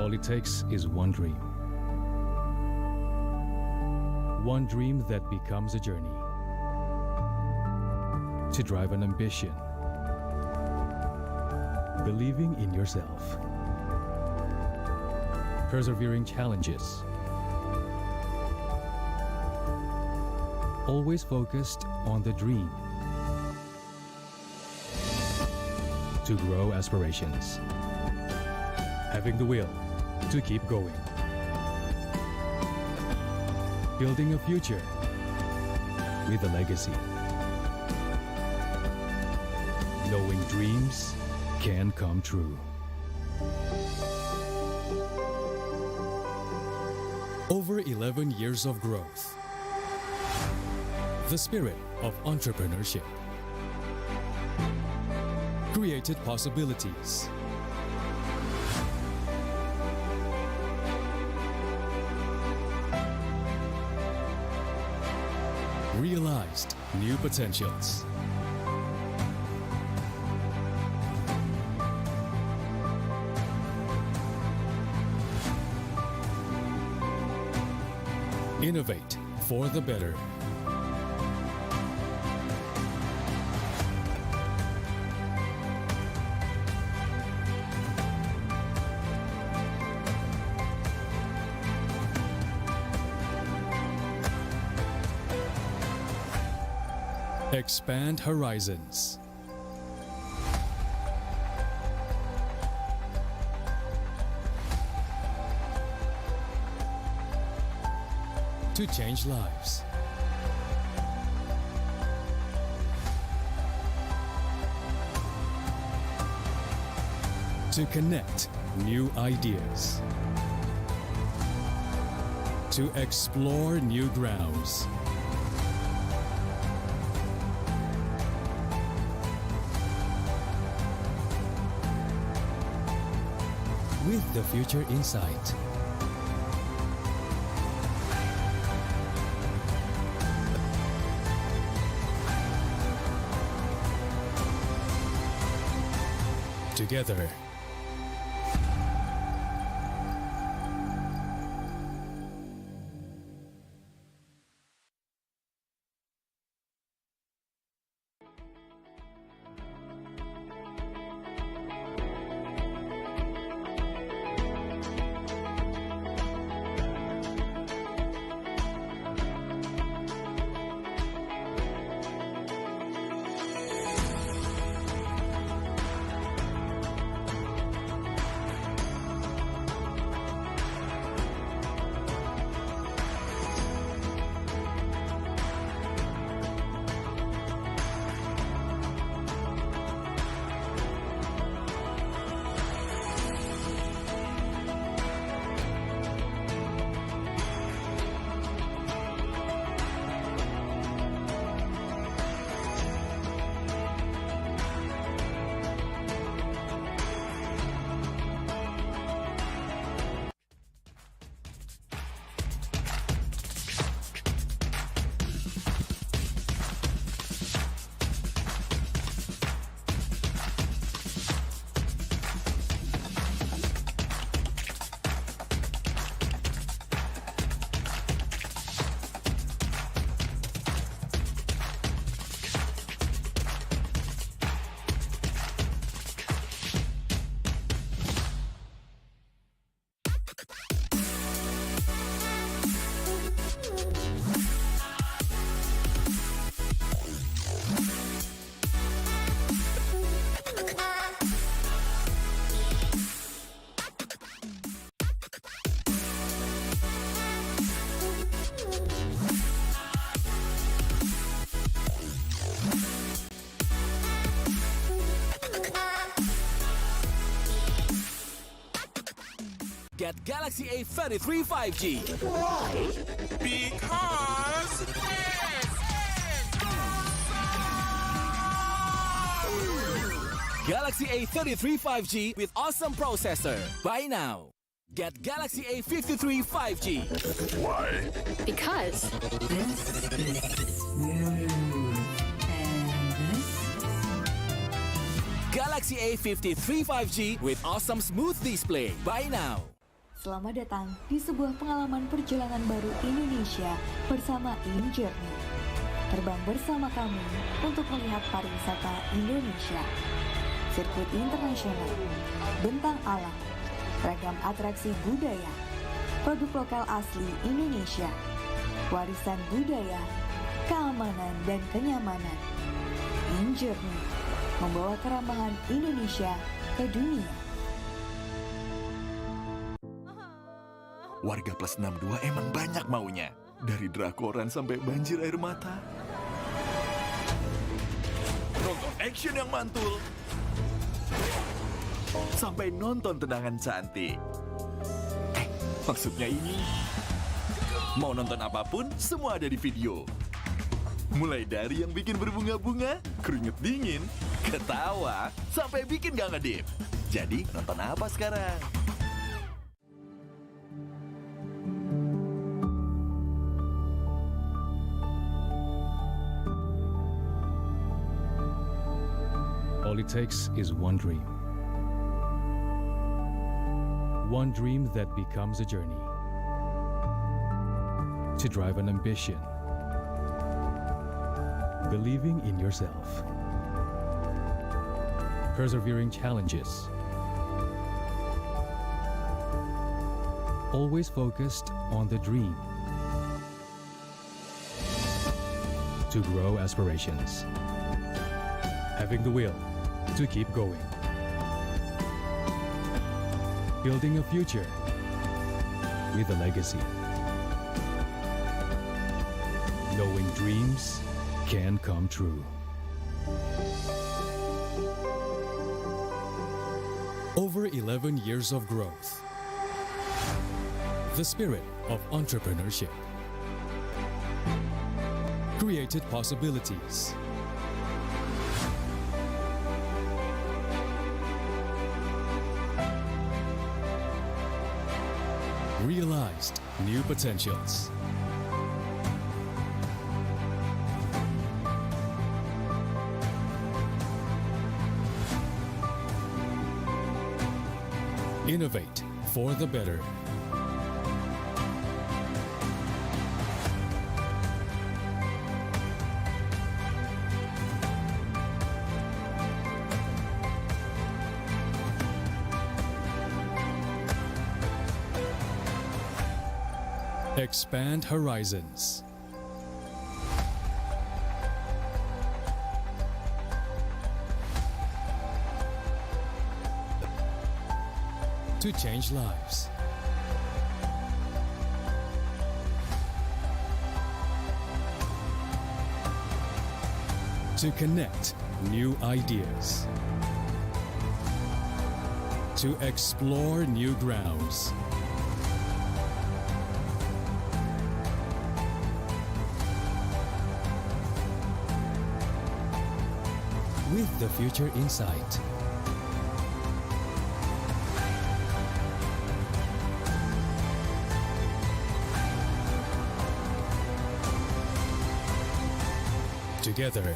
All it takes is one dream. One dream that becomes a journey. To drive an ambition. Believing in yourself. Persevering challenges. Always focused on the dream. To grow aspirations. Having the will to keep going. Building a future with a legacy. Knowing dreams can come true. Over 11 years of growth. The spirit of entrepreneurship. Created possibilities. Realized new potentials. Innovate for the better. Expand horizons. To change lives. To connect new ideas. To explore new grounds. With the future in sight. Together. Get Galaxy A33 5G. Why? Because Galaxy A33 5G with awesome processor. Buy now. Get Galaxy A53 5G. Why? Because Galaxy A53 5G with awesome smooth display. Buy now. Selamat datang di sebuah pengalaman perjalanan baru Indonesia bersama InJourney. Terbang bersama kami untuk melihat pariwisata Indonesia. Sirkuit internasional, bentang alam, ragam atraksi budaya, produk lokal asli Indonesia, warisan budaya, keamanan dan kenyamanan. InJourney membawa kerambahan Indonesia ke dunia. Warga plus 62 emang banyak maunya. Dari drakoran sampai banjir air mata. Nonton action yang mantul. Sampai nonton tendangan cantik. Maksudnya ini. Mau nonton apapun, semua ada di video. Mulai dari yang bikin berbunga-bunga, keringet dingin, ketawa, sampai bikin gak ngedip. Jadi nonton apa sekarang? All it takes is one dream. One dream that becomes a journey. To drive an ambition. Believing in yourself. Persevering challenges. Always focused on the dream. To grow aspirations. Having the will to keep going. Building a future with a legacy. Knowing dreams can come true. Over 11 years of growth. The spirit of entrepreneurship. Created possibilities. Realized new potentials. Innovate for the better. Expand horizons. To change lives. To connect new ideas. To explore new grounds. With the future in sight. Together.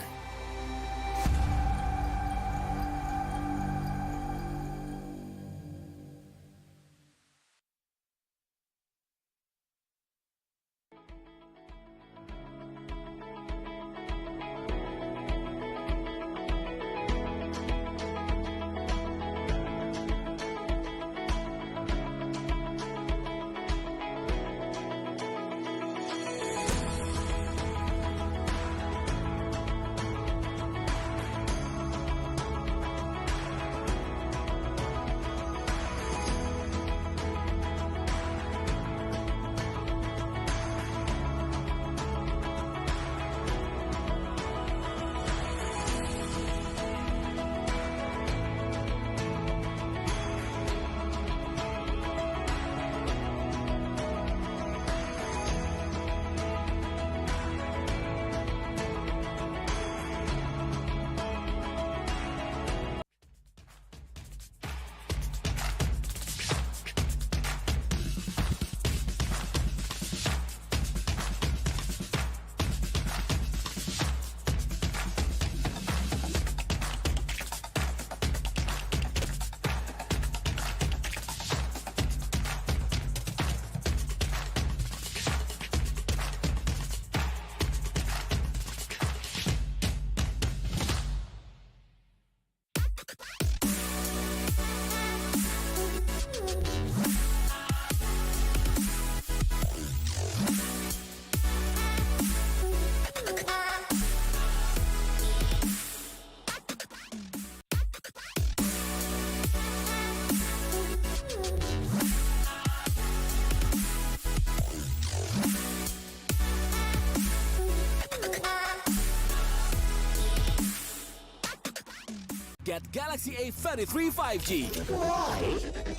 Get Galaxy A33 5G. Why?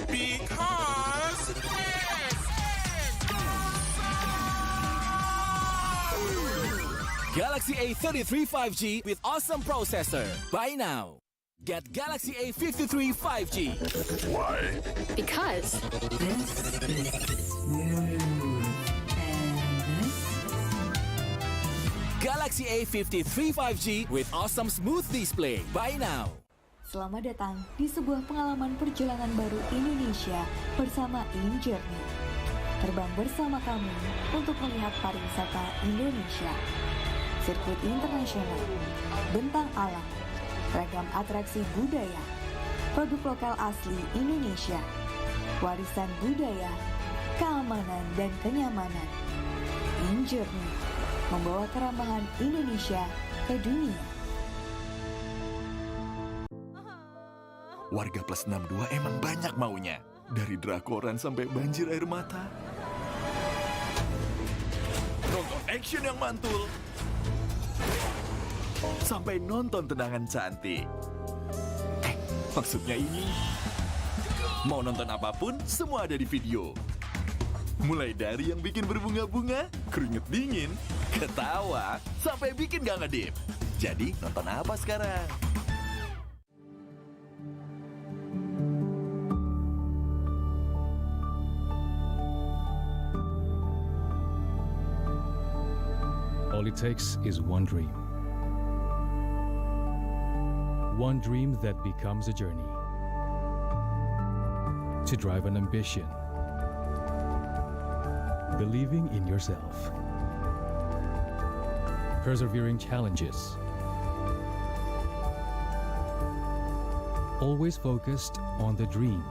Because Galaxy A33 5G with awesome processor. Buy now. Get Galaxy A53 5G. Why? Because Galaxy A53 5G with awesome smooth display. Buy now. Selamat datang di sebuah pengalaman perjalanan baru Indonesia bersama InJourney. Terbang bersama kami untuk melihat pariwisata Indonesia. Sirkuit internasional, bentang alam, ragam atraksi budaya, produk lokal asli Indonesia, warisan budaya, keamanan dan kenyamanan. InJourney membawa keramahan Indonesia ke dunia. Warga plus 62 emang banyak maunya. Dari drakoran sampai banjir air mata. Nonton action yang mantul. Sampai nonton tendangan cantik. Maksudnya ini, mau nonton apapun, semua ada di video. Mulai dari yang bikin berbunga-bunga, keringet dingin, ketawa, sampai bikin gak ngedip. Jadi nonton apa sekarang? All it takes is one dream. One dream that becomes a journey. To drive an ambition. Believing in yourself. Persevering challenges. Always focused on the dream.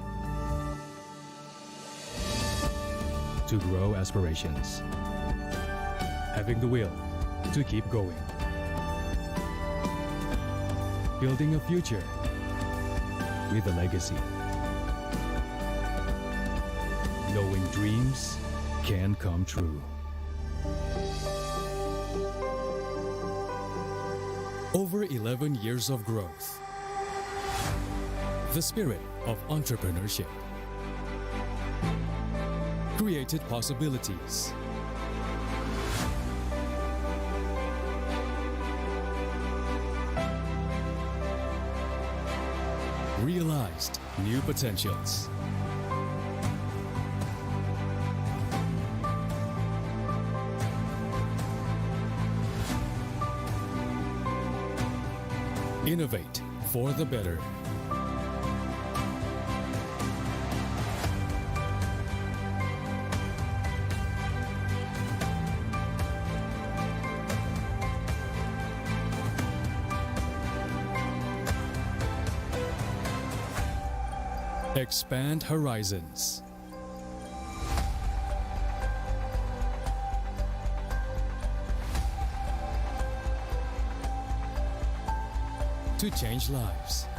To grow aspirations. Having the will to keep going. Building a future with a legacy. Knowing dreams can come true. Over 11 years of growth. The spirit of entrepreneurship. Created possibilities. Realized new potentials. Innovate for the better. Expand horizons. To change lives.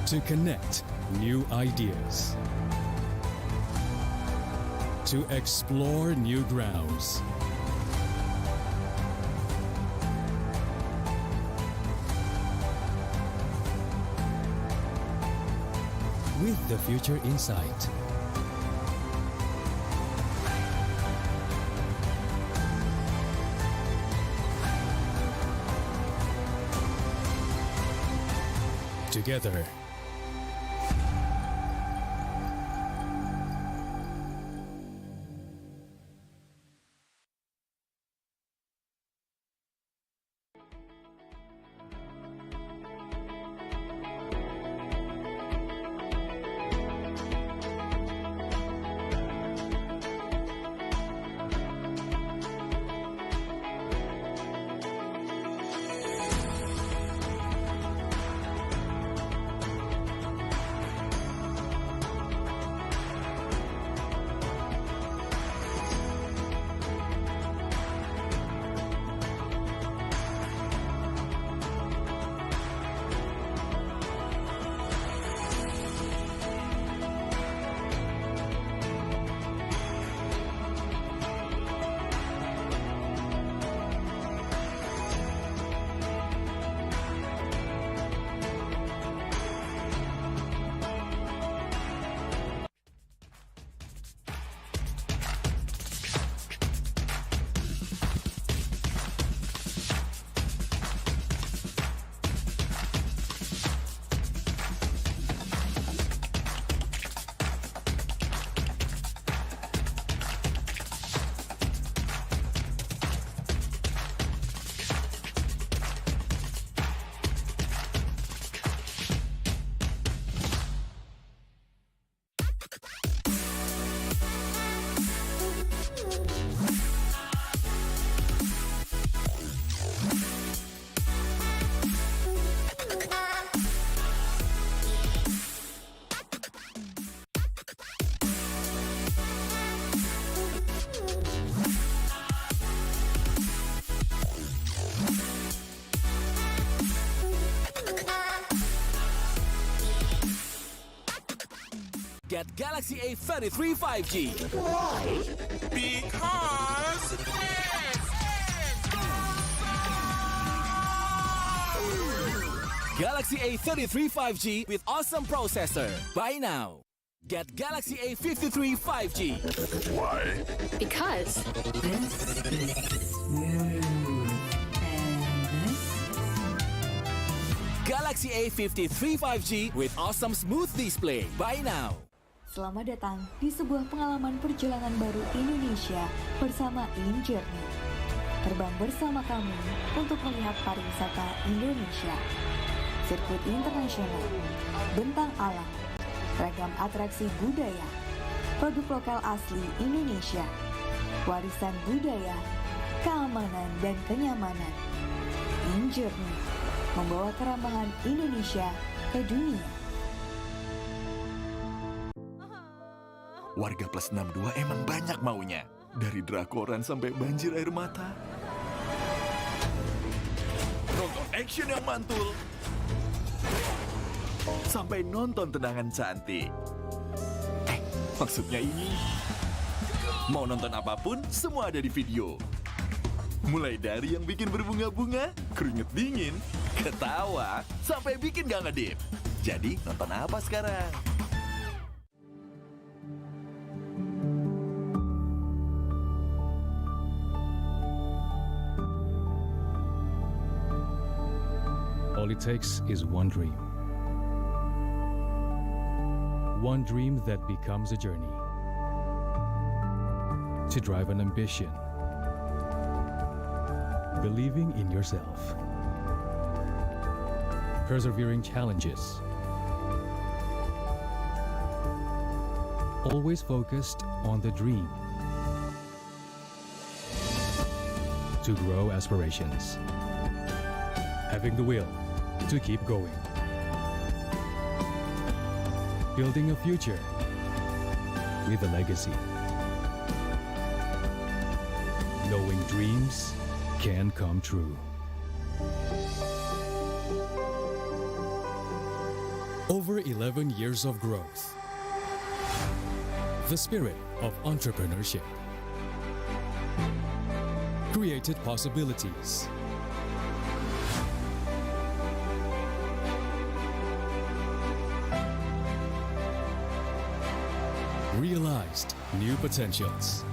To connect new ideas. To explore new grounds. With the future in sight. Together. Get Galaxy A33 5G. Why? Because Galaxy A33 5G with awesome processor. Buy now. Get Galaxy A53 5G. Why? Because Galaxy A53 5G with awesome smooth display. Buy now. Selamat datang di sebuah pengalaman perjalanan baru Indonesia bersama InJourney. Terbang bersama kami untuk melihat pariwisata Indonesia. Sirkuit internasional, bentang alam, ragam atraksi budaya, produk lokal asli Indonesia, warisan budaya, keamanan dan kenyamanan. InJourney membawa keramahan Indonesia ke dunia. Warga plus 62 emang banyak maunya. Dari drakoran sampai banjir air mata. Nonton action yang mantul. Sampai nonton tendangan cantik. Maksudnya ini. Mau nonton apapun, semua ada di video. Mulai dari yang bikin berbunga-bunga, keringet dingin, ketawa, sampai bikin gak ngedip. Jadi nonton apa sekarang? All it takes is one dream. One dream that becomes a journey. To drive an ambition. Believing in yourself. Persevering challenges. Always focused on the dream. To grow aspirations. Having the will to keep going. Building a future with a legacy. Knowing dreams can come true. Over 11 years of growth. The spirit of entrepreneurship. Created possibilities. Realized new potentials.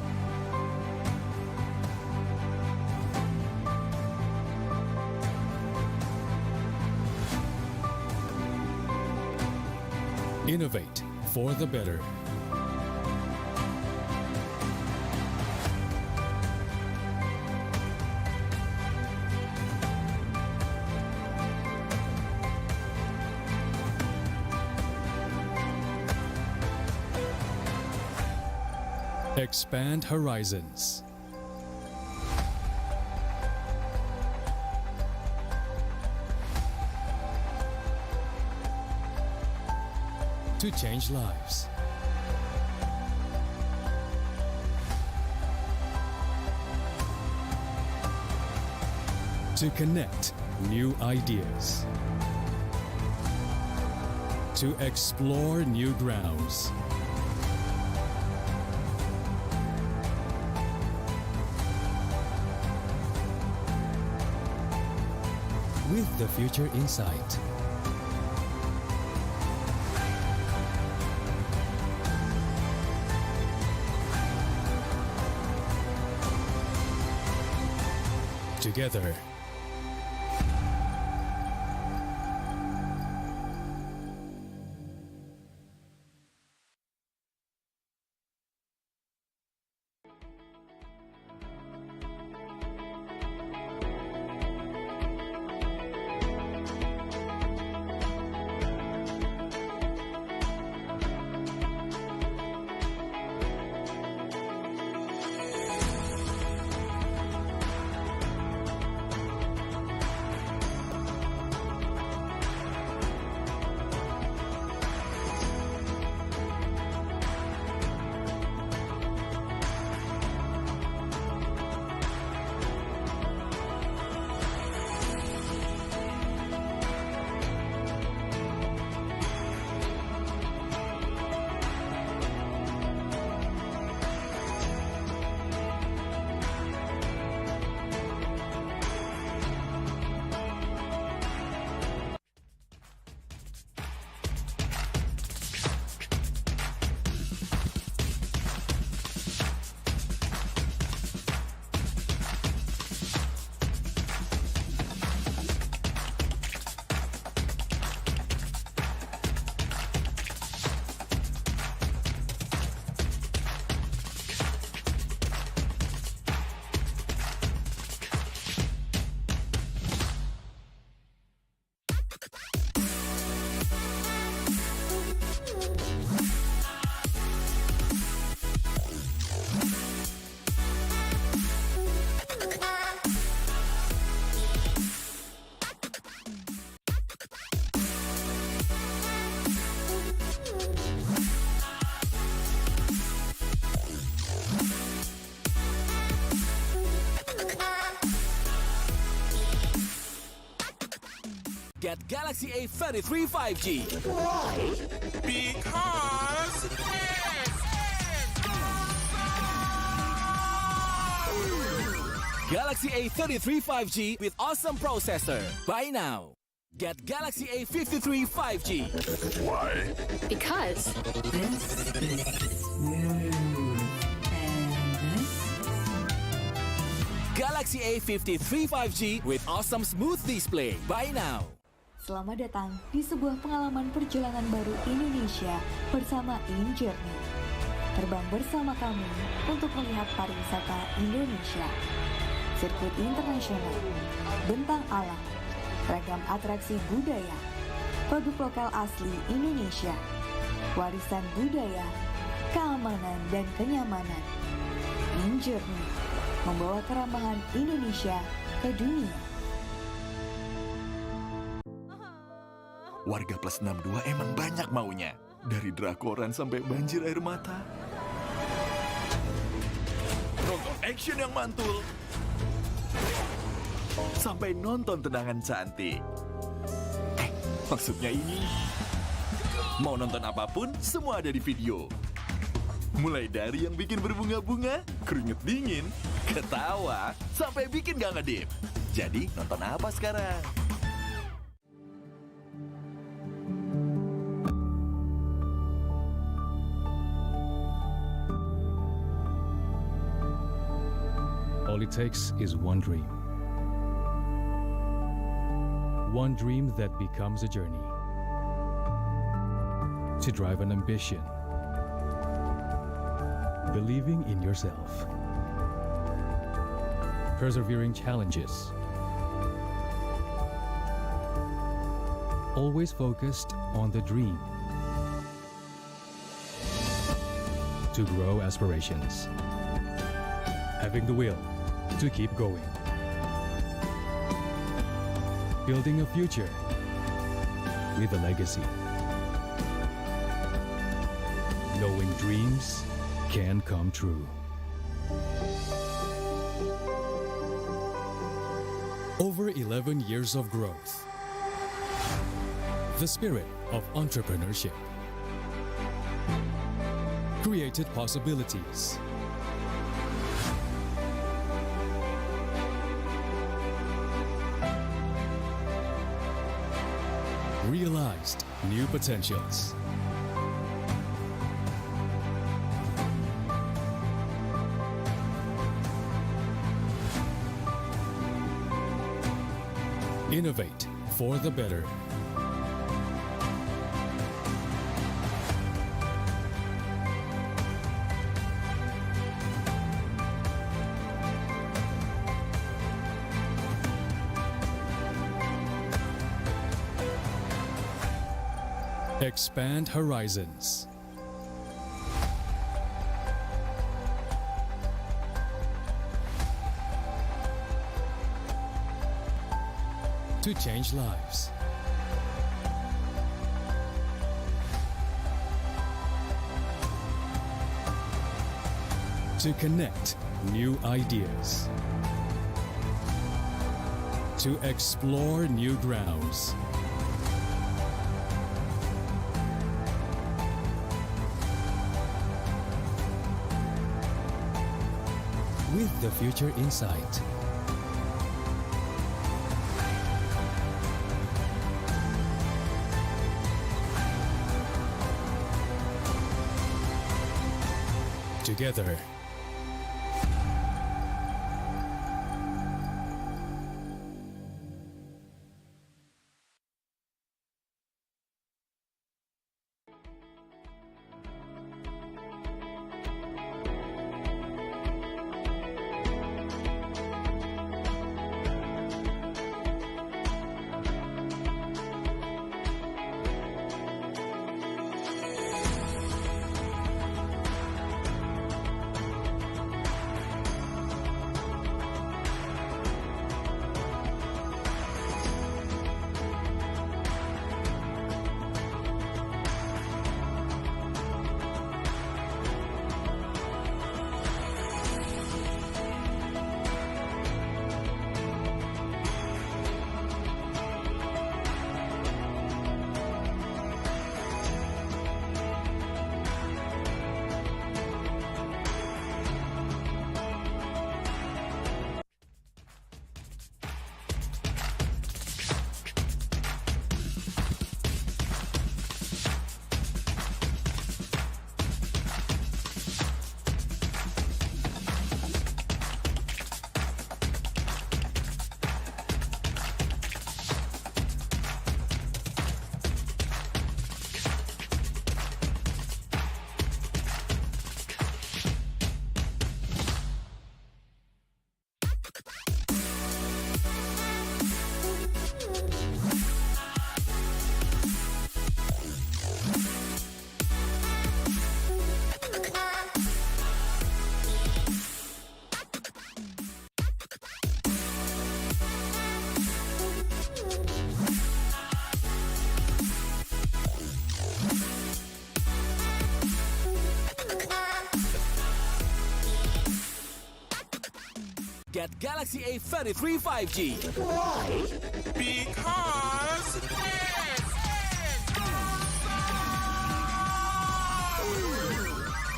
Innovate for the better. Expand horizons. To change lives. To connect new ideas. To explore new grounds. With the future in sight. Together. Get Galaxy A33 5G. Why? Because Galaxy A33 5G with awesome processor. Buy now. Get Galaxy A53 5G. Why? Because Galaxy A53 5G with awesome smooth display. Buy now. Selamat datang di sebuah pengalaman perjalanan baru Indonesia bersama InJourney. Terbang bersama kami untuk melihat pariwisata Indonesia. Sirkuit internasional, bentang alam, ragam atraksi budaya, produk lokal asli Indonesia, warisan budaya, keamanan dan kenyamanan. InJourney membawa kerambahan Indonesia ke dunia. Warga plus 62 emang banyak maunya. Dari drakoran sampai banjir air mata. Nonton action yang mantul. Sampai nonton tendangan cantik. Maksudnya ini. Mau nonton apapun, semua ada di video. Mulai dari yang bikin berbunga-bunga, keringet dingin, ketawa, sampai bikin gak ngedip. Jadi nonton apa sekarang? All it takes is one dream. One dream that becomes a journey. To drive an ambition. Believing in yourself. Persevering challenges. Always focused on the dream. To grow aspirations. Having the will to keep going. Building a future with a legacy. Knowing dreams can come true. Over 11 years of growth. The spirit of entrepreneurship. Created possibilities. Realized new potentials. Innovate for the better. Expand horizons. To change lives. To connect new ideas. To explore new grounds. With the future in sight. Together. Get Galaxy A33 5G. Why? Because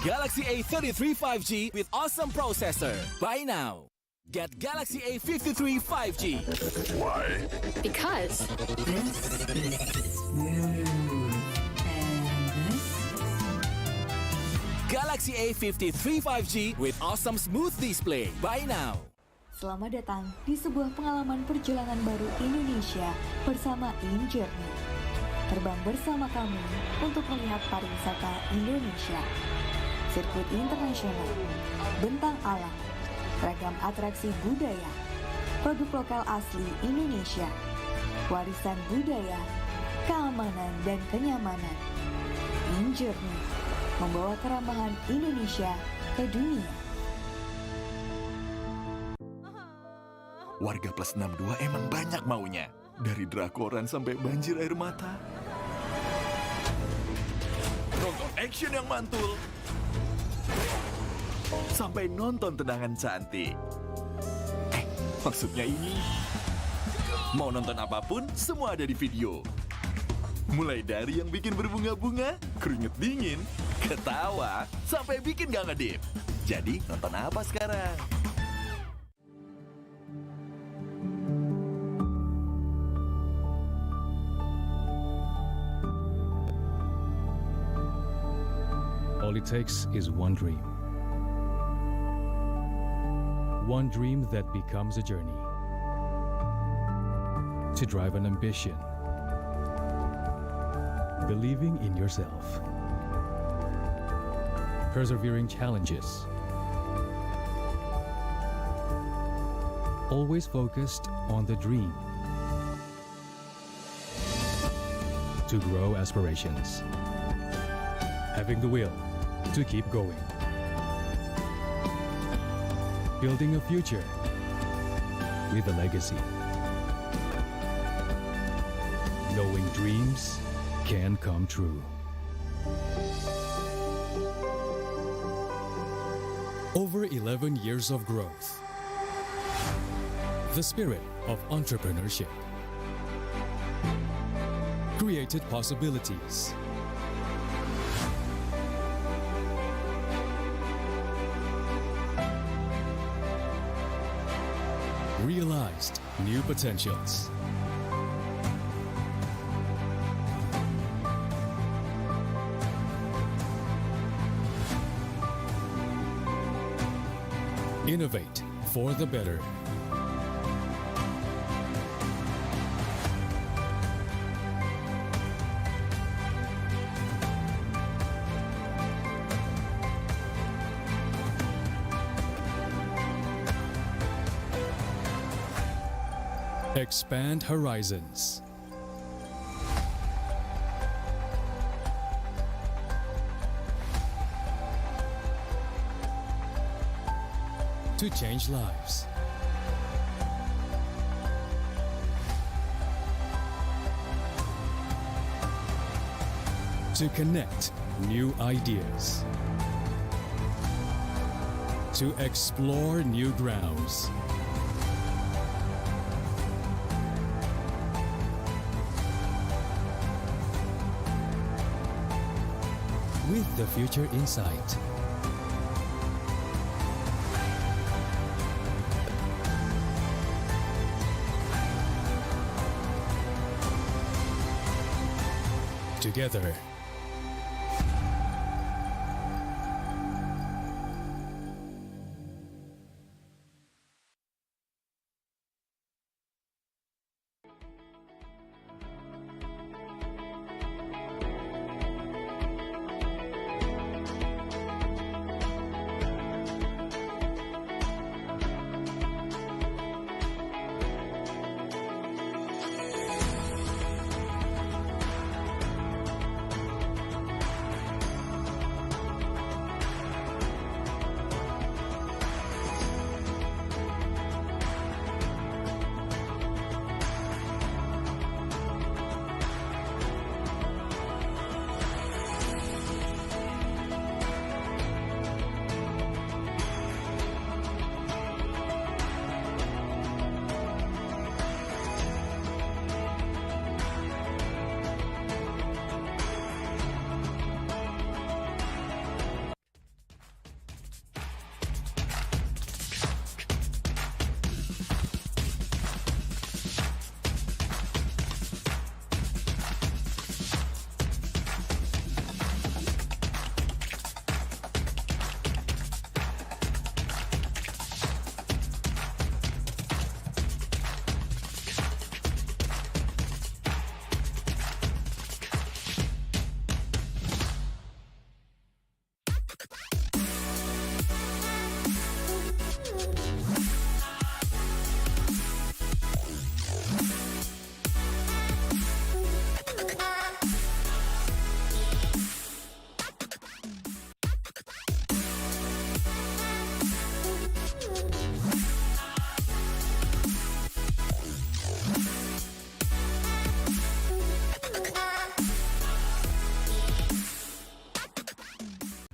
Galaxy A33 5G with awesome processor. Buy now. Get Galaxy A53 5G. Why? Because Galaxy A53 5G with awesome smooth display. Buy now. Selamat datang di sebuah pengalaman perjalanan baru Indonesia bersama InJourney. Terbang bersama kami untuk melihat pariwisata Indonesia. Sirkuit internasional, bentang alam, ragam atraksi budaya, produk lokal asli Indonesia, warisan budaya, keamanan dan kenyamanan. InJourney membawa keramahan Indonesia ke dunia. Warga plus 62 emang banyak maunya. Dari drakoran sampai banjir air mata. Nonton action yang mantul. Sampai nonton tendangan cantik. Maksudnya ini. Mau nonton apapun, semua ada di video. Mulai dari yang bikin berbunga-bunga, keringet dingin, ketawa, sampai bikin gak ngedip. Jadi nonton apa sekarang? All it takes is one dream. One dream that becomes a journey. To drive an ambition. Believing in yourself. Persevering challenges. Always focused on the dream. To grow aspirations. Having the will to keep going. Building a future with a legacy. Knowing dreams can come true. Over 11 years of growth. The spirit of entrepreneurship. Created possibilities. Realized new potentials. Innovate for the better. Expand horizons. To change lives. To connect new ideas. To explore new grounds. With the future in sight. Together.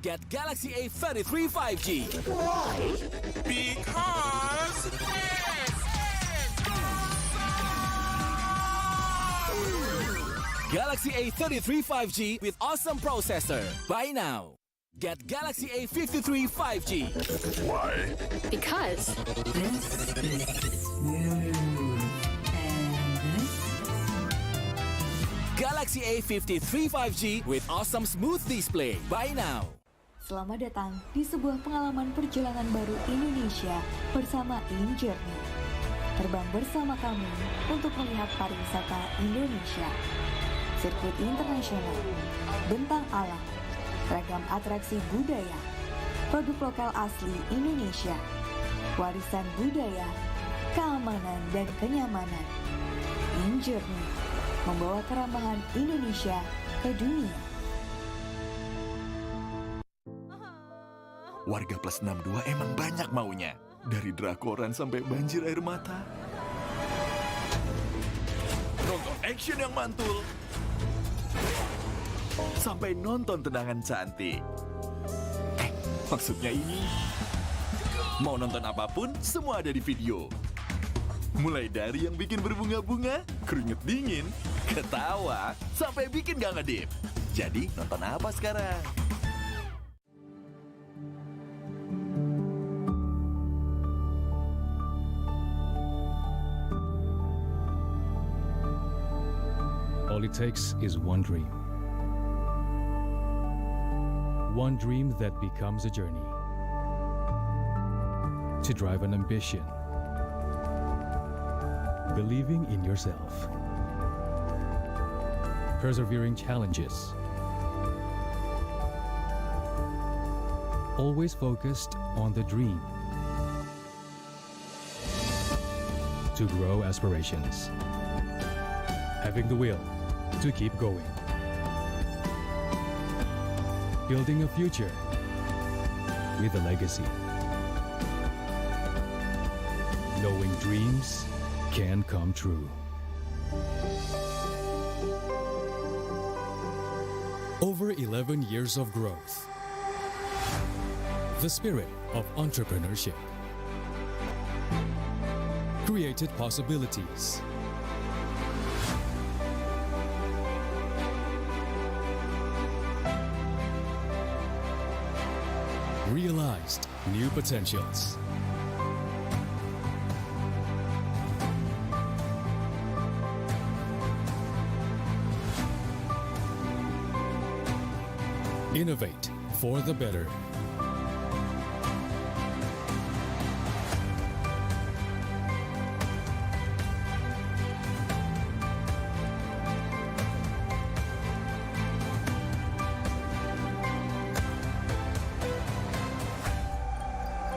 Get Galaxy A33 5G. Why? Because Galaxy A33 5G with awesome processor. Buy now. Get Galaxy A53 5G. Why? Because Galaxy A53 5G with awesome smooth display. Buy now. Selamat datang di sebuah pengalaman perjalanan baru Indonesia bersama InJourney. Terbang bersama kami untuk melihat pariwisata Indonesia. Sirkuit internasional, bentang alam, ragam atraksi budaya, produk lokal asli Indonesia, warisan budaya, keamanan dan kenyamanan. InJourney membawa keramahan Indonesia ke dunia. Warga plus 62 emang banyak maunya. Dari drakoran sampai banjir air mata. Nonton action yang mantul. Sampai nonton tendangan cantik. Maksudnya ini. Mau nonton apapun, semua ada di video. Mulai dari yang bikin berbunga-bunga, keringet dingin, ketawa, sampai bikin gak ngedip. Jadi nonton apa sekarang? All it takes is one dream. One dream that becomes a journey. To drive an ambition. Believing in yourself. Persevering challenges. Always focused on the dream. To grow aspirations. Having the will to keep going. Building a future with a legacy. Knowing dreams can come true. Over 11 years of growth. The spirit of entrepreneurship. Created possibilities. Realized new potentials. Innovate for the better.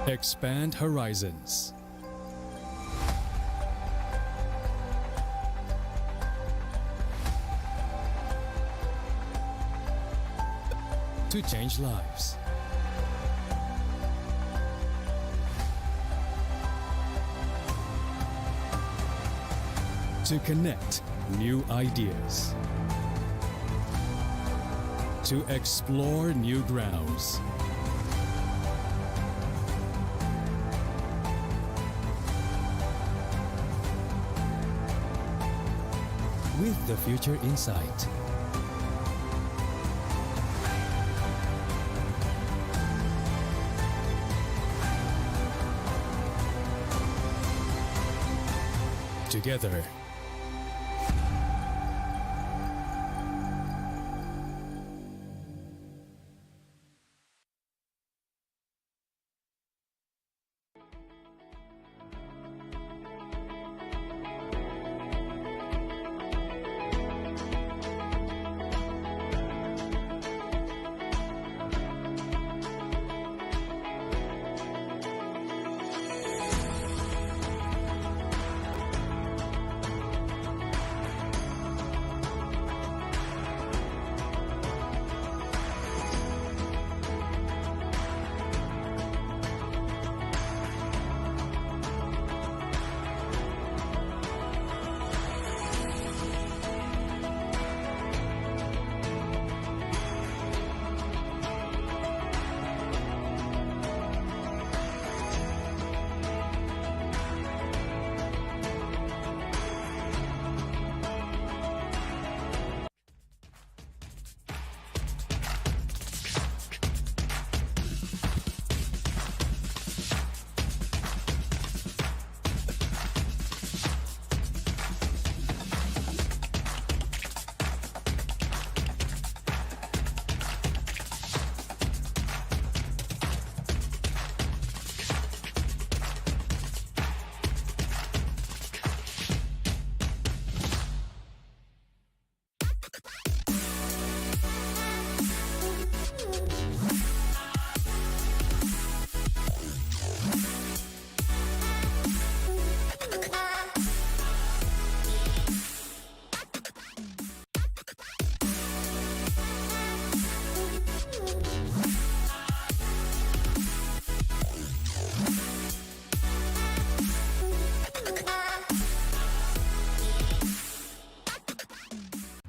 Expand horizons. To change lives. To connect new ideas. To explore new grounds. With the future in sight. Together.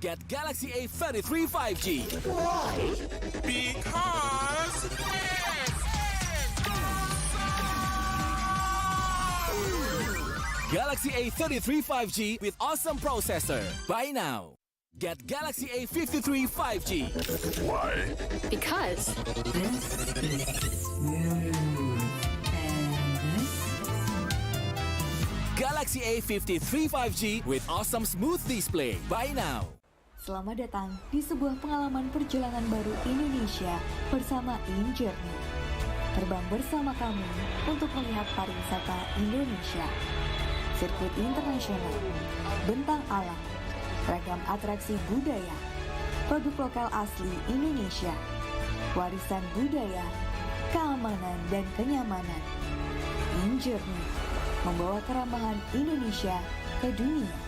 Get Galaxy A33 5G. Why? Because Galaxy A33 5G with awesome processor. Buy now. Get Galaxy A53 5G. Why? Because Galaxy A53 5G with awesome smooth display. Buy now. Selamat datang di sebuah pengalaman perjalanan baru Indonesia bersama InJourney. Terbang bersama kami untuk melihat pariwisata Indonesia. Sirkuit internasional, bentang alam, ragam atraksi budaya, produk lokal asli Indonesia, warisan budaya, keamanan dan kenyamanan. InJourney membawa keramahan Indonesia ke dunia.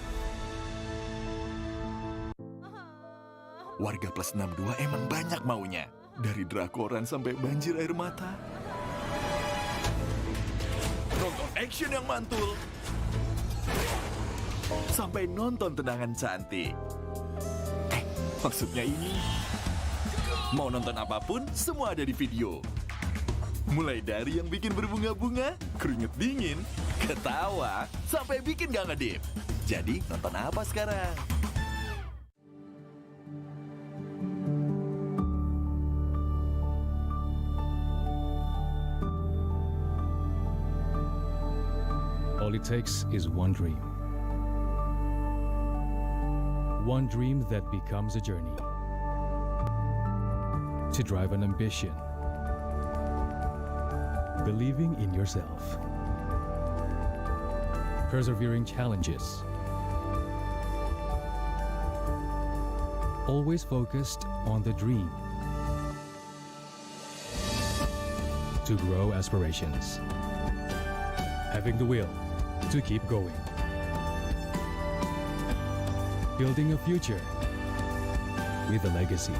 Warga plus 62 emang banyak maunya. Dari drakoran sampai banjir air mata. Nonton action yang mantul. Sampai nonton tendangan cantik. Maksudnya ini. Mau nonton apapun, semua ada di video. Mulai dari yang bikin berbunga-bunga, keringet dingin, ketawa, sampai bikin gak ngedip. Jadi nonton apa sekarang? All it takes is one dream. One dream that becomes a journey. To drive an ambition. Believing in yourself. Persevering challenges. Always focused on the dream. To grow aspirations. Having the will to keep going. Building a future with a legacy.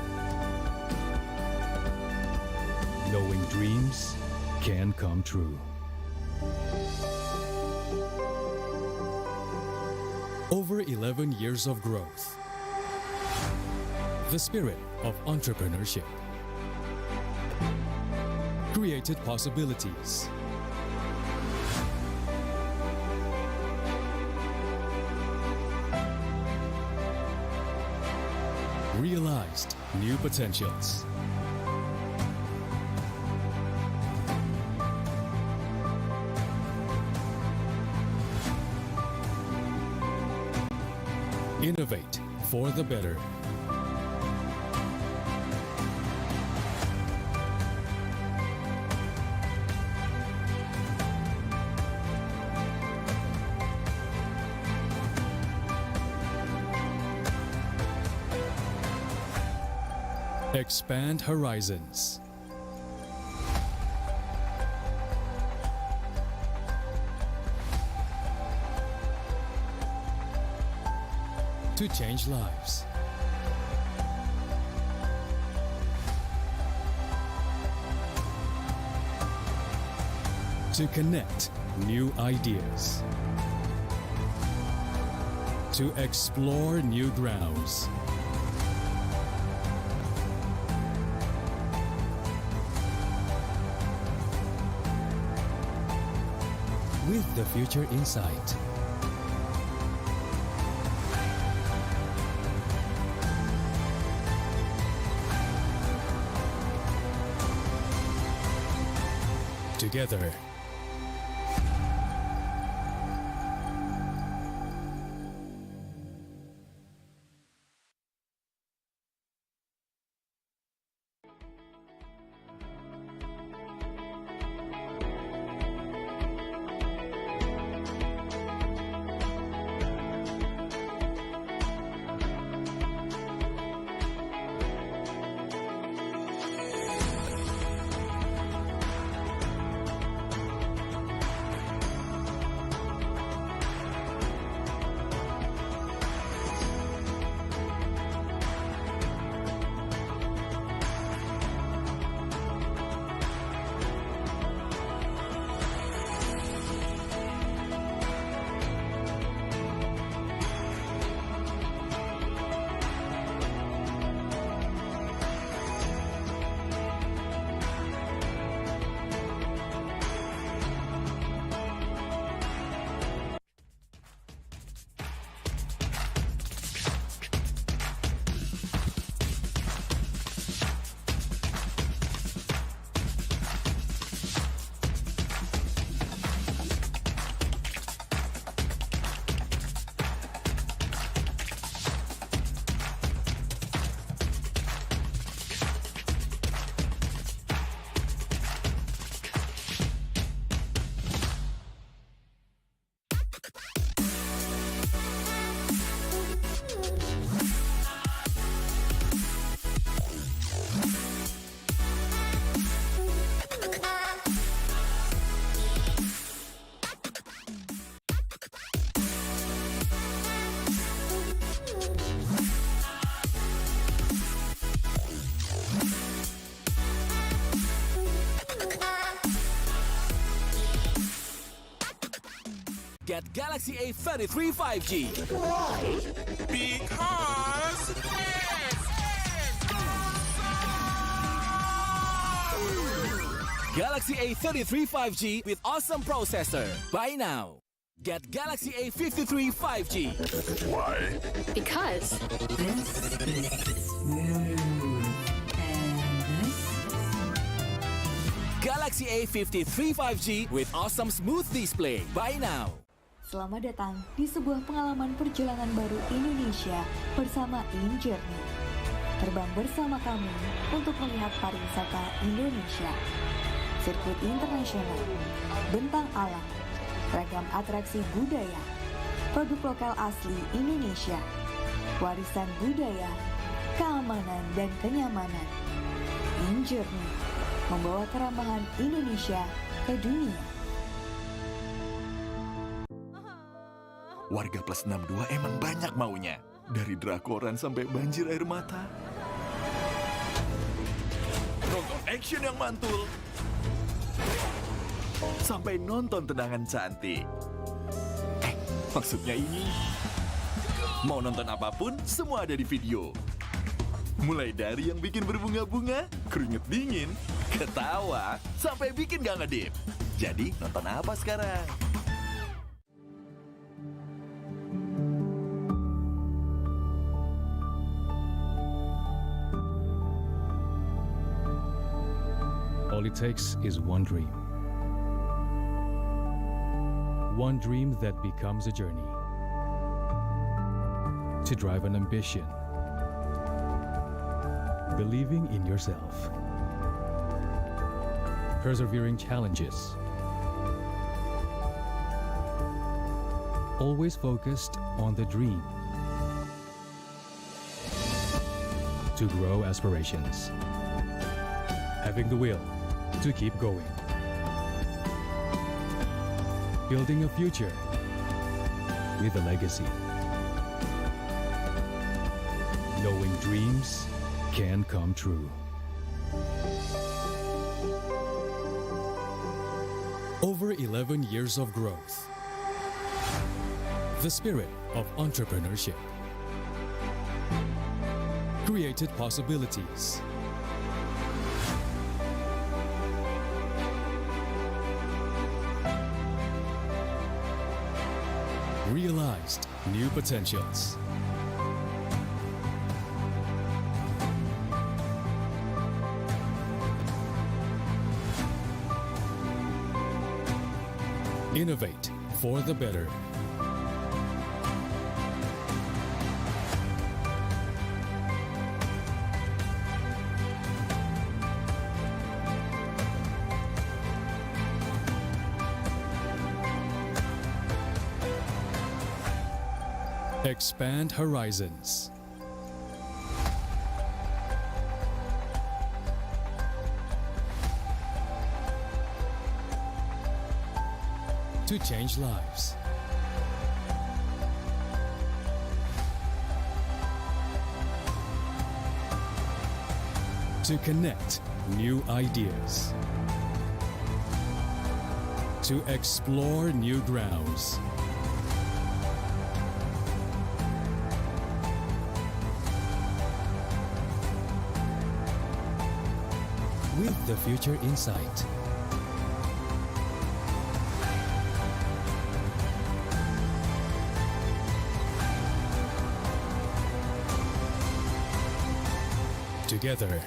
Knowing dreams can come true. Over 11 years of growth. The spirit of entrepreneurship. Created possibilities. Realized new potentials. Innovate for the better. Expand horizons. To change lives. To connect new ideas. To explore new grounds. With the future in sight. Together. Get Galaxy A33 5G. Why? Because Galaxy A33 5G with awesome processor. Buy now. Get Galaxy A53 5G. Why? Because Galaxy A53 5G with awesome smooth display. Buy now. Selamat datang di sebuah pengalaman perjalanan baru Indonesia bersama InJourney. Terbang bersama kami untuk melihat pariwisata Indonesia. Sirkuit internasional, bentang alam, ragam atraksi budaya, produk lokal asli Indonesia, warisan budaya, keamanan dan kenyamanan. InJourney membawa keramahan Indonesia ke dunia. Warga plus 62 emang banyak maunya. Dari drakoran sampai banjir air mata. Nonton action yang mantul. Sampai nonton tendangan cantik. Maksudnya ini. Mau nonton apapun, semua ada di video. Mulai dari yang bikin berbunga-bunga, keringet dingin, ketawa, sampai bikin gak ngedip. Jadi nonton apa sekarang? All it takes is one dream. One dream that becomes a journey. To drive an ambition. Believing in yourself. Persevering challenges. Always focused on the dream. To grow aspirations. Having the will to keep going. Building a future with a legacy. Knowing dreams can come true. Over 11 years of growth. The spirit of entrepreneurship. Created possibilities. Realized new potentials. Innovate for the better. Expand horizons. To change lives. To connect new ideas. To explore new grounds. With the future in sight. Together.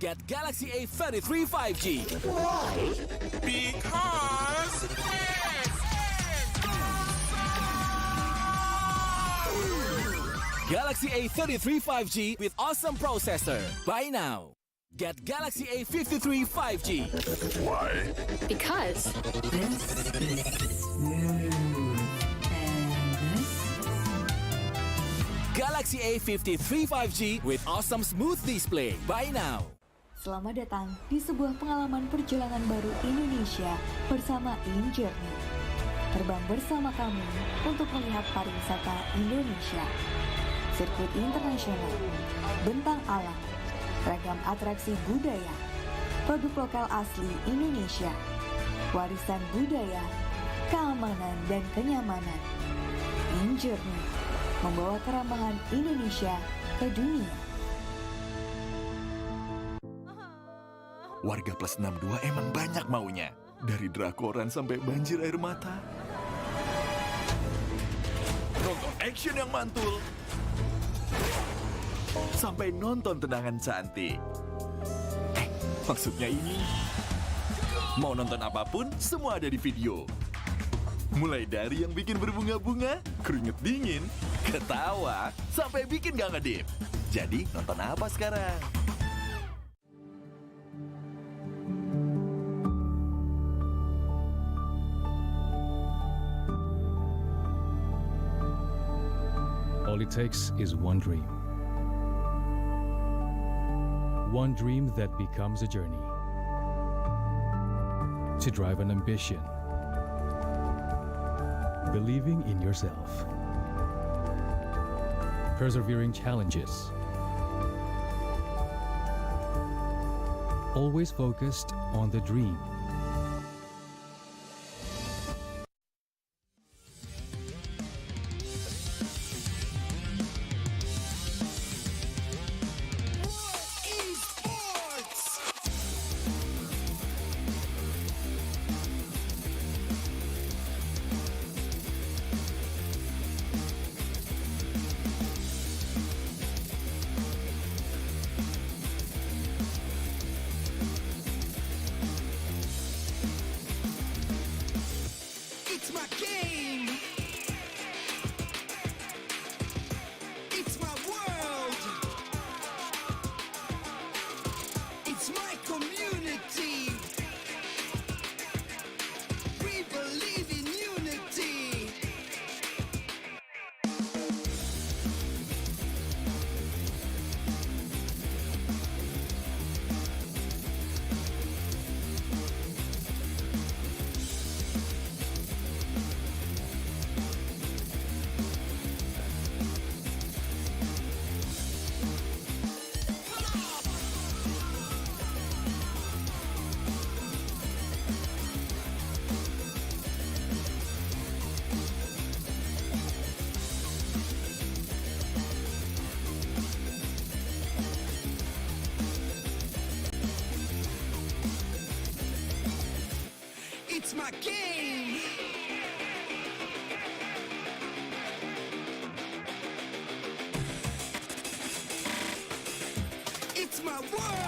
Get Galaxy A33 5G. Why? Because Galaxy A33 5G with awesome processor. Buy now. Get Galaxy A53 5G. Why? Because Galaxy A53 5G with awesome smooth display. Buy now. Selamat datang di sebuah pengalaman perjalanan baru Indonesia bersama InJourney. Terbang bersama kami untuk melihat pariwisata Indonesia. Sirkuit internasional, bentang alam, ragam atraksi budaya, produk lokal asli Indonesia, warisan budaya, keamanan dan kenyamanan. InJourney membawa keramahan Indonesia ke dunia. Warga plus 62 emang banyak maunya. Dari drakoran sampai banjir air mata. Nonton action yang mantul. Sampai nonton tendangan cantik. Maksudnya ini. Mau nonton apapun, semua ada di video. Mulai dari yang bikin berbunga-bunga, keringet dingin, ketawa, sampai bikin gak ngedip. Jadi nonton apa sekarang? All it takes is one dream. One dream that becomes a journey. To drive an ambition. Believing in yourself. Persevering challenges. Always focused on the dream. It's my game. It's my world.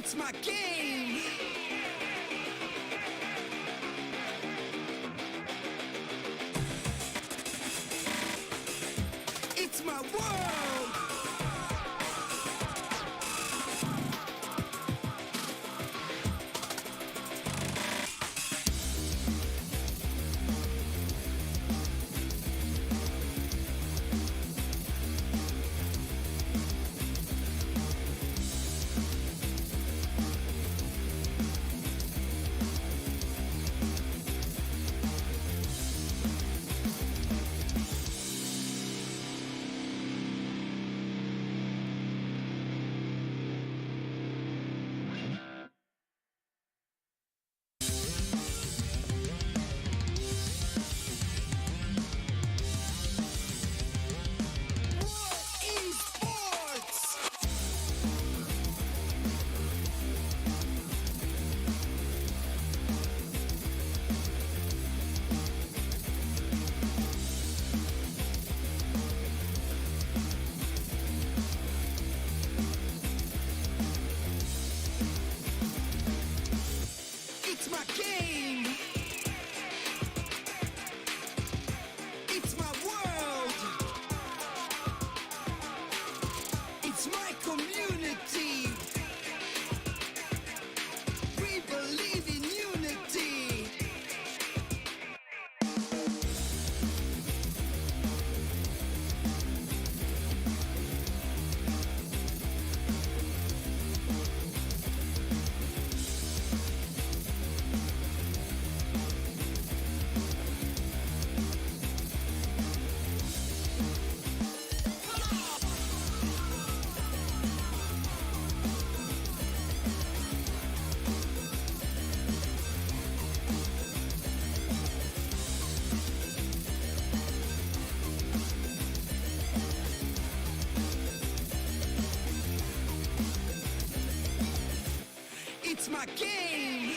It's my game. It's my world. Esports. It's my game. It's my world. It's my community. We believe in unity. It's my game.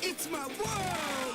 It's my world.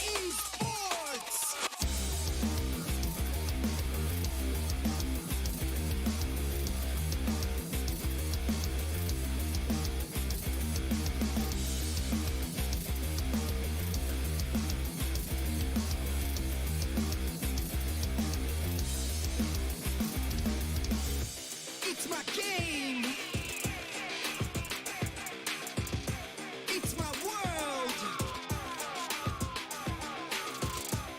Esports. It's my game. It's my world.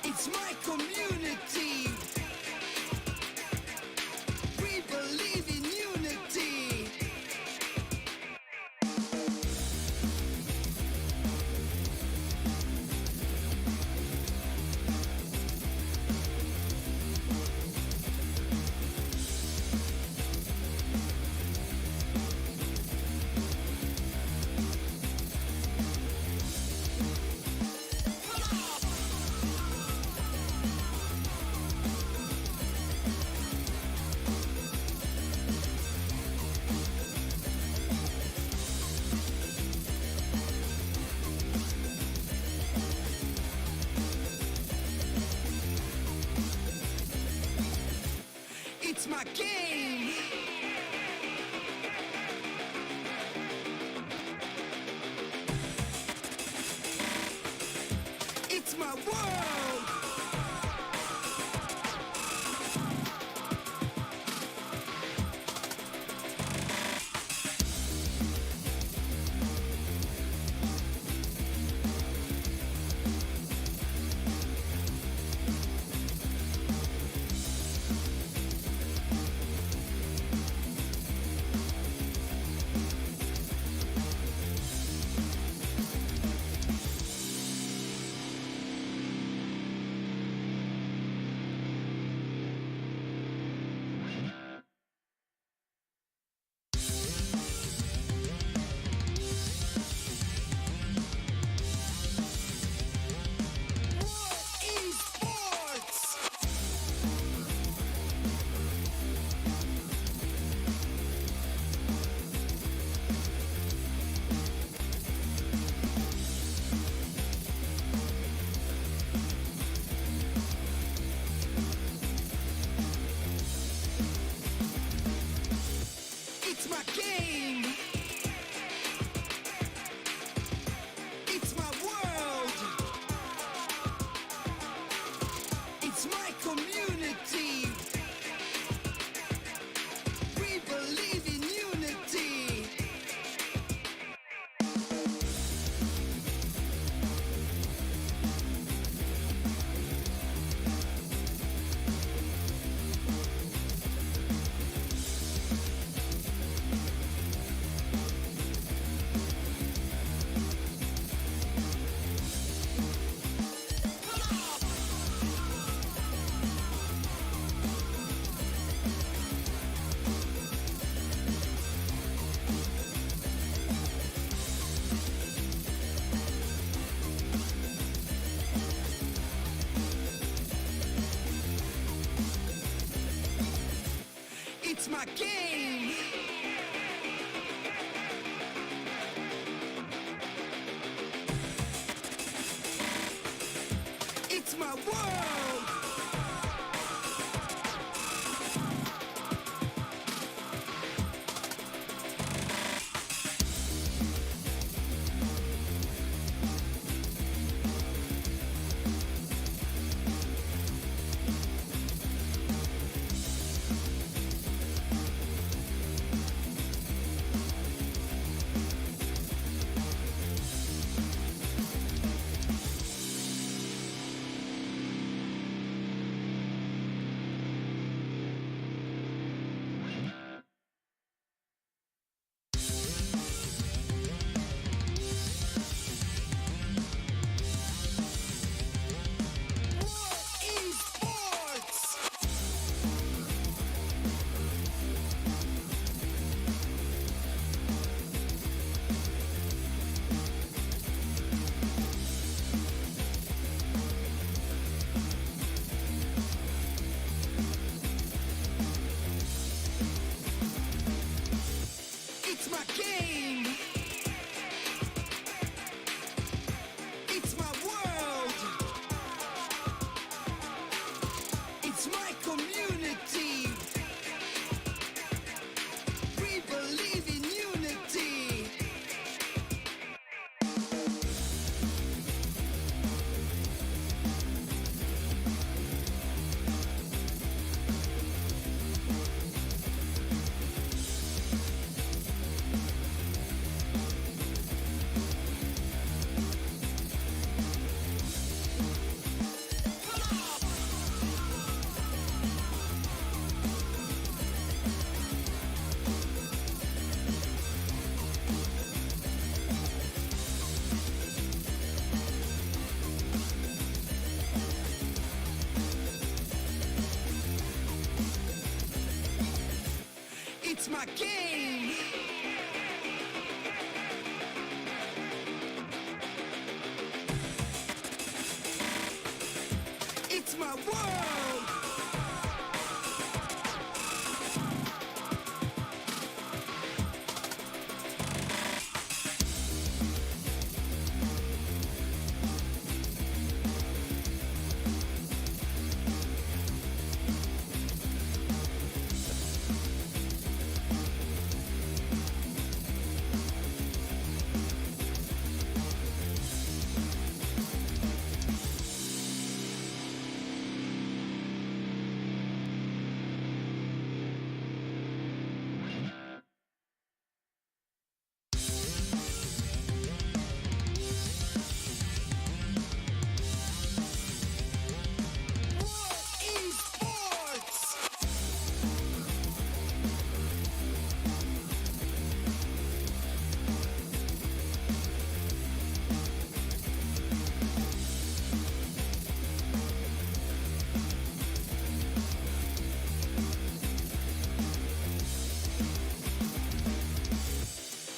It's my community. We believe in unity. It's my game. It's my world. my game. It's my world. Esports. It's my game. It's my world. It's my community. We believe in unity. It's my game. It's my world. Esports.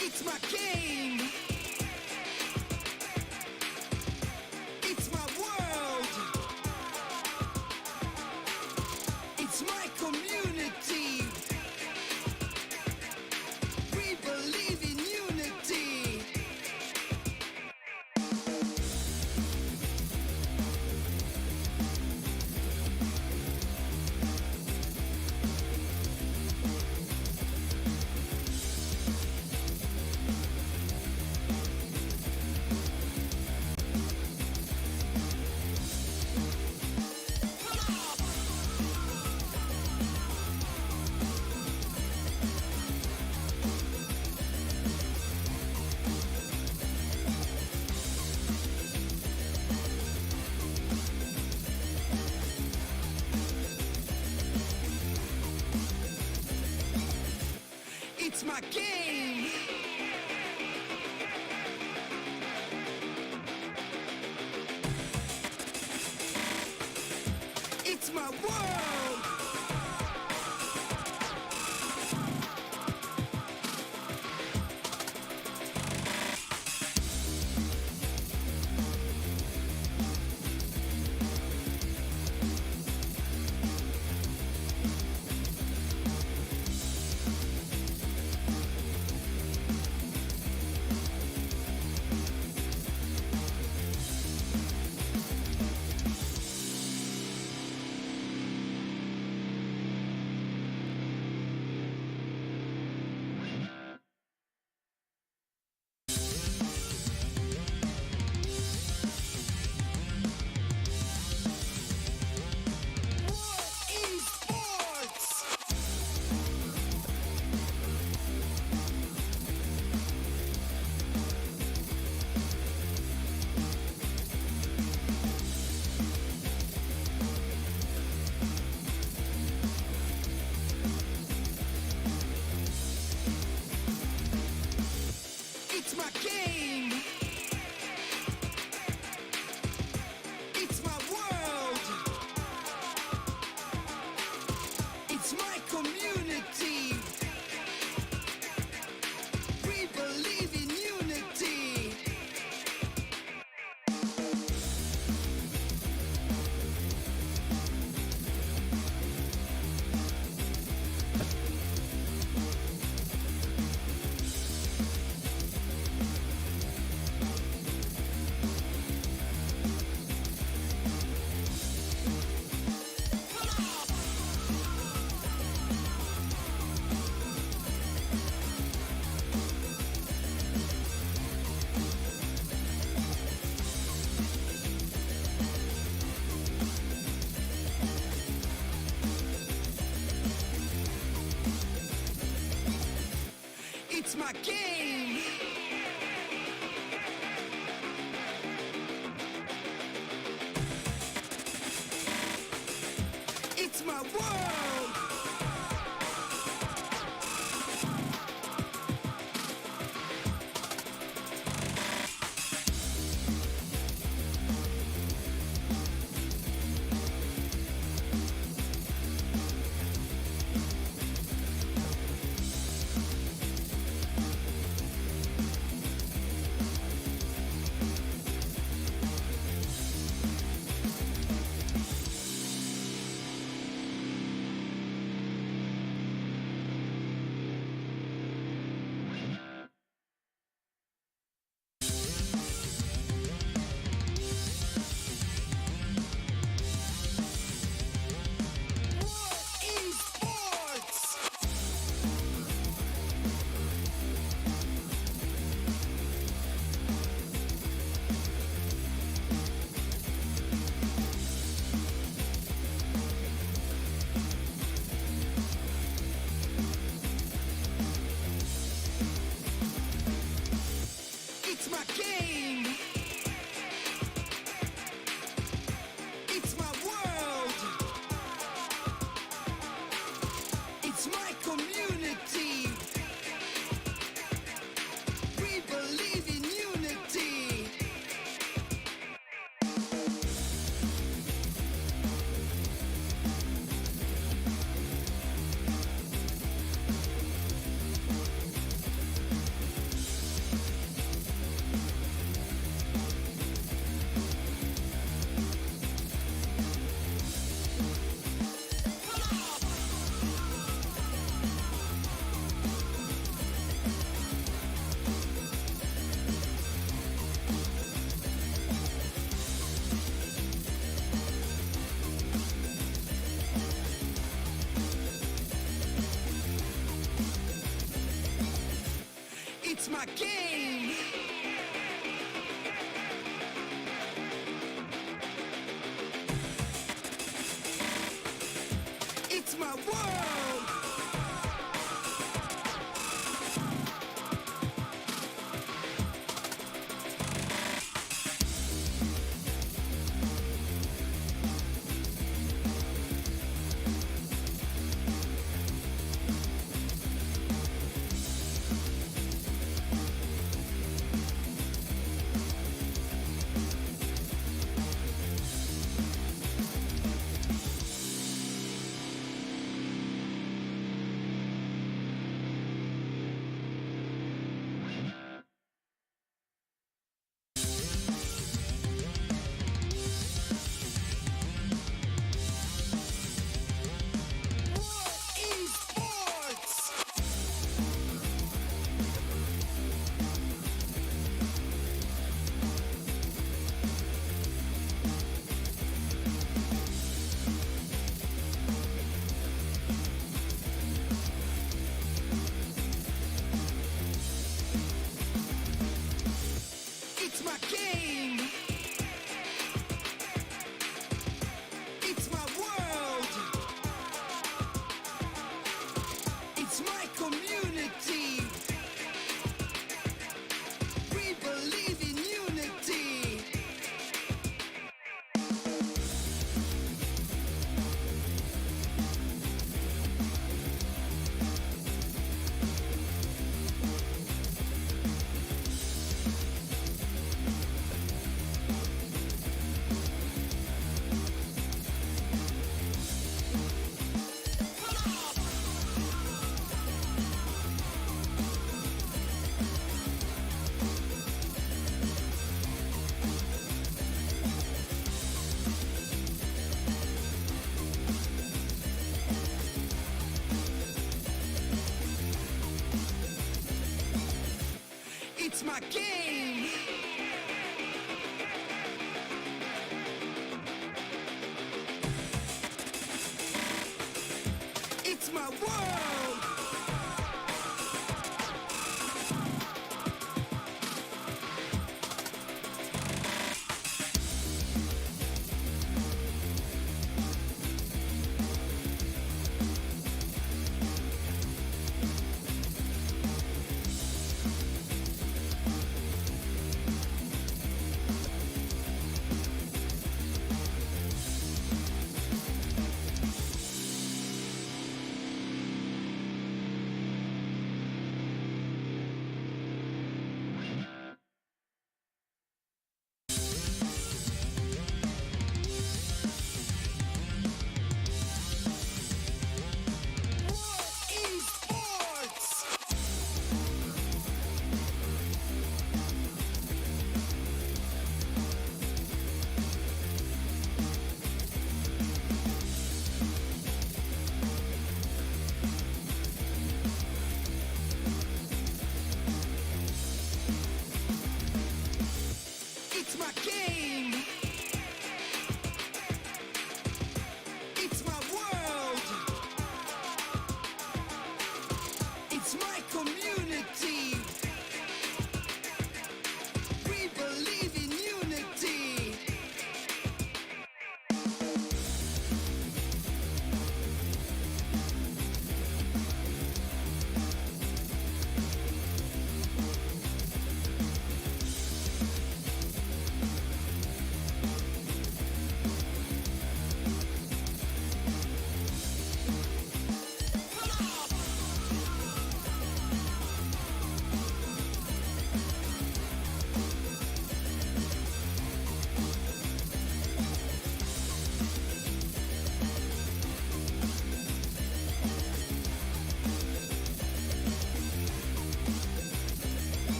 It's my game. It's my world. It's my community. We believe in unity. It's my game. It's my world. my game. It's my world. Esports. It's my game. It's my world. It's my community. We believe in unity. It's my game. It's my world. Esports. It's my game. It's my world. It's my community. We believe in unity. It's my game. It's my world.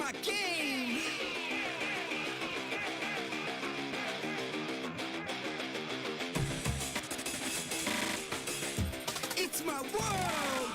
my game. It's my world.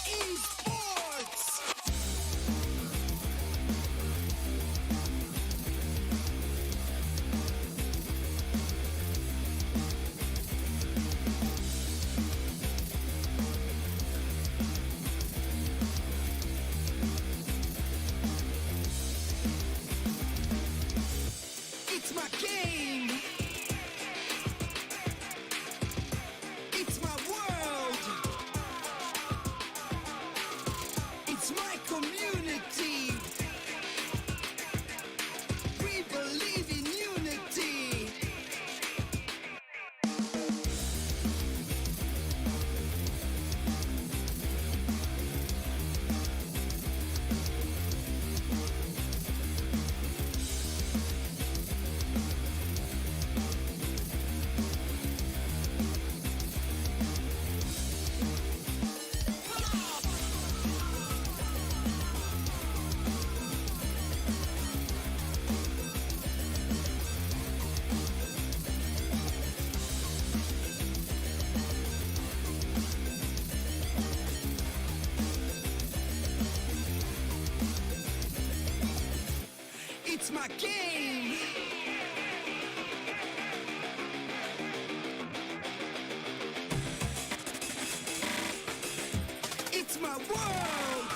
Esports. It's my game. It's my world. It's my community. We believe in unity. It's my game. It's my world.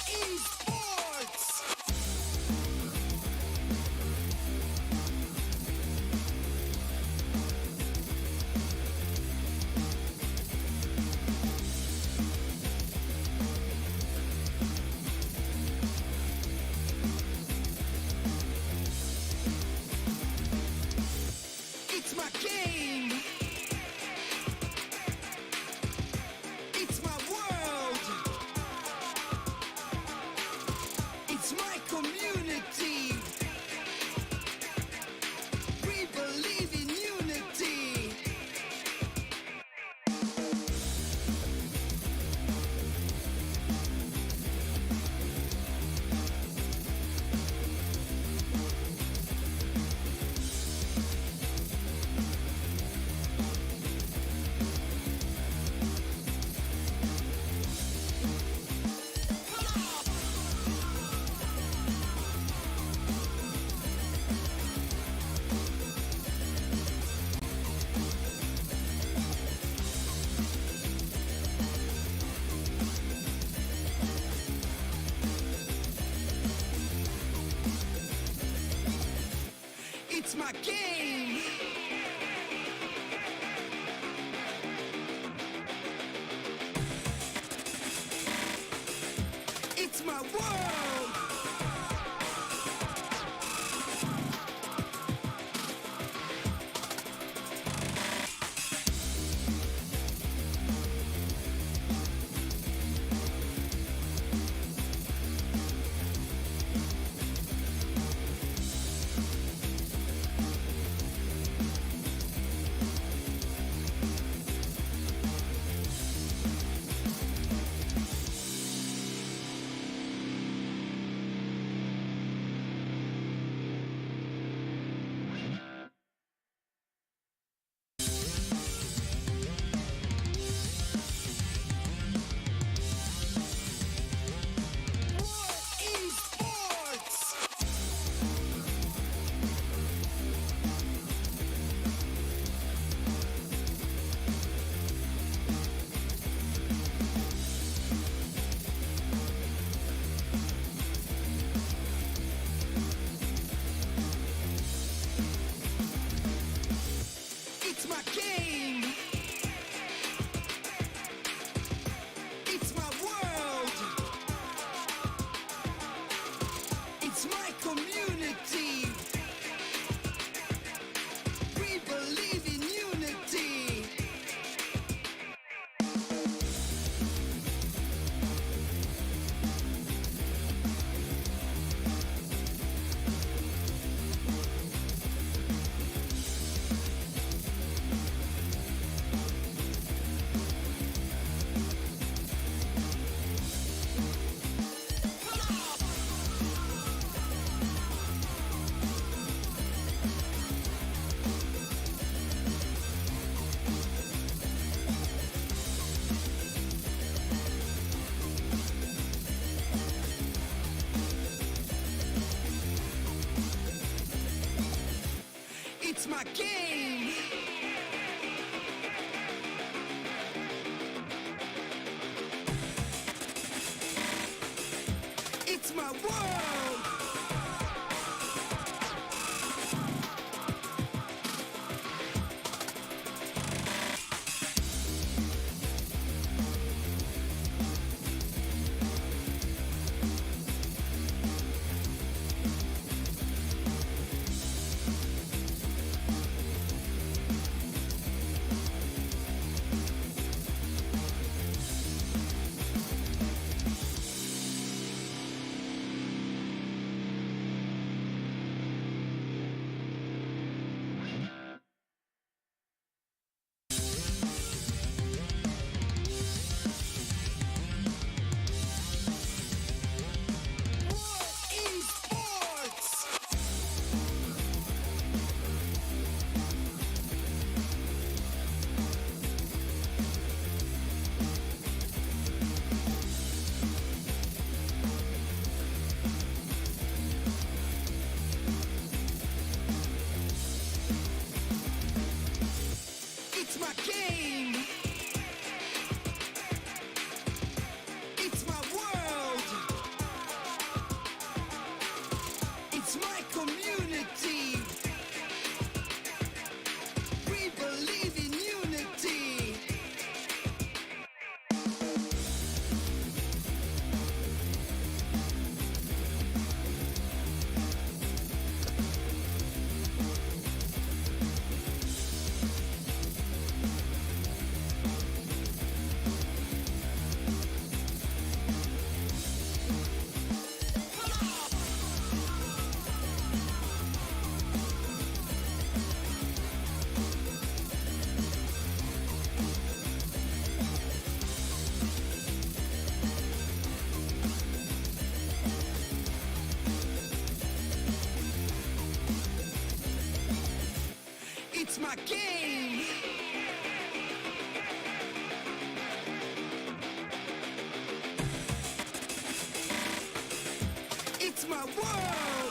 Esports. It's my game. It's my world. It's my community. We believe in unity. It's my game. It's my world. my game. It's my world. Esports. It's my game. It's my world. It's my community. We believe in unity. It's my game. It's my world.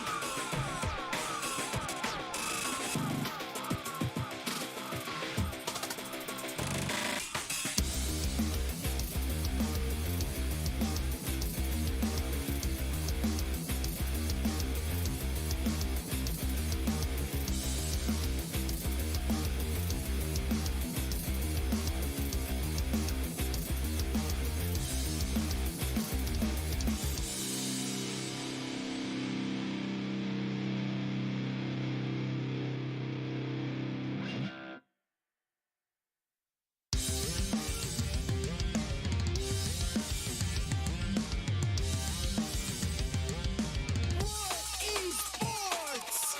Esports.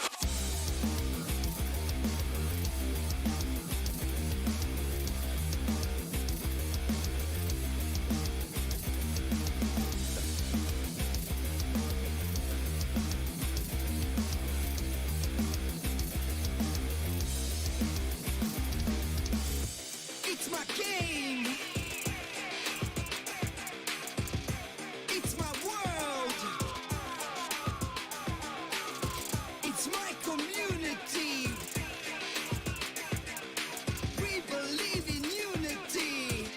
It's my game. It's my world. It's my community. We believe in unity.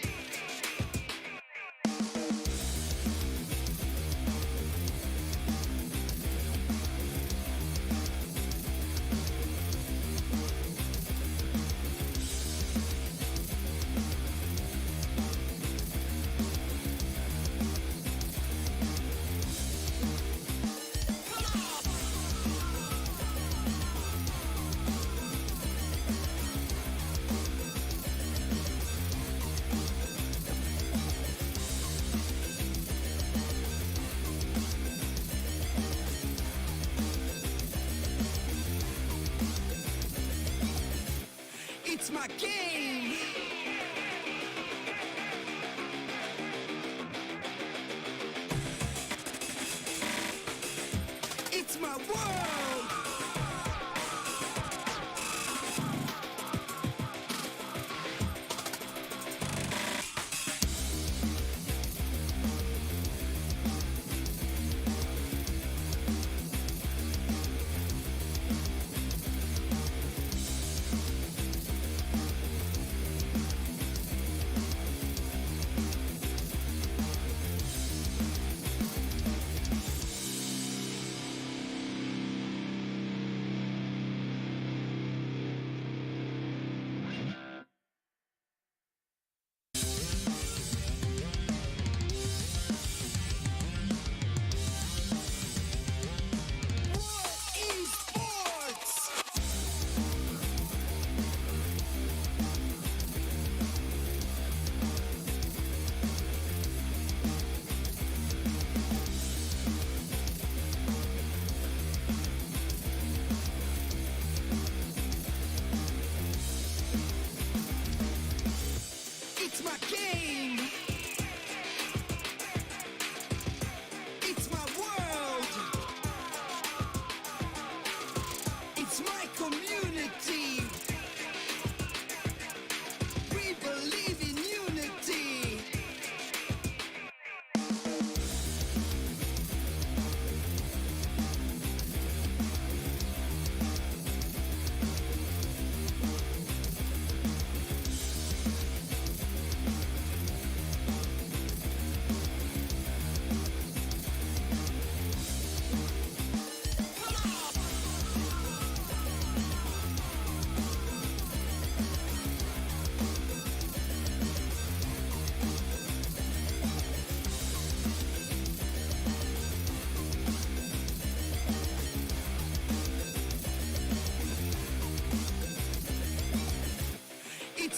It's my game. It's my world.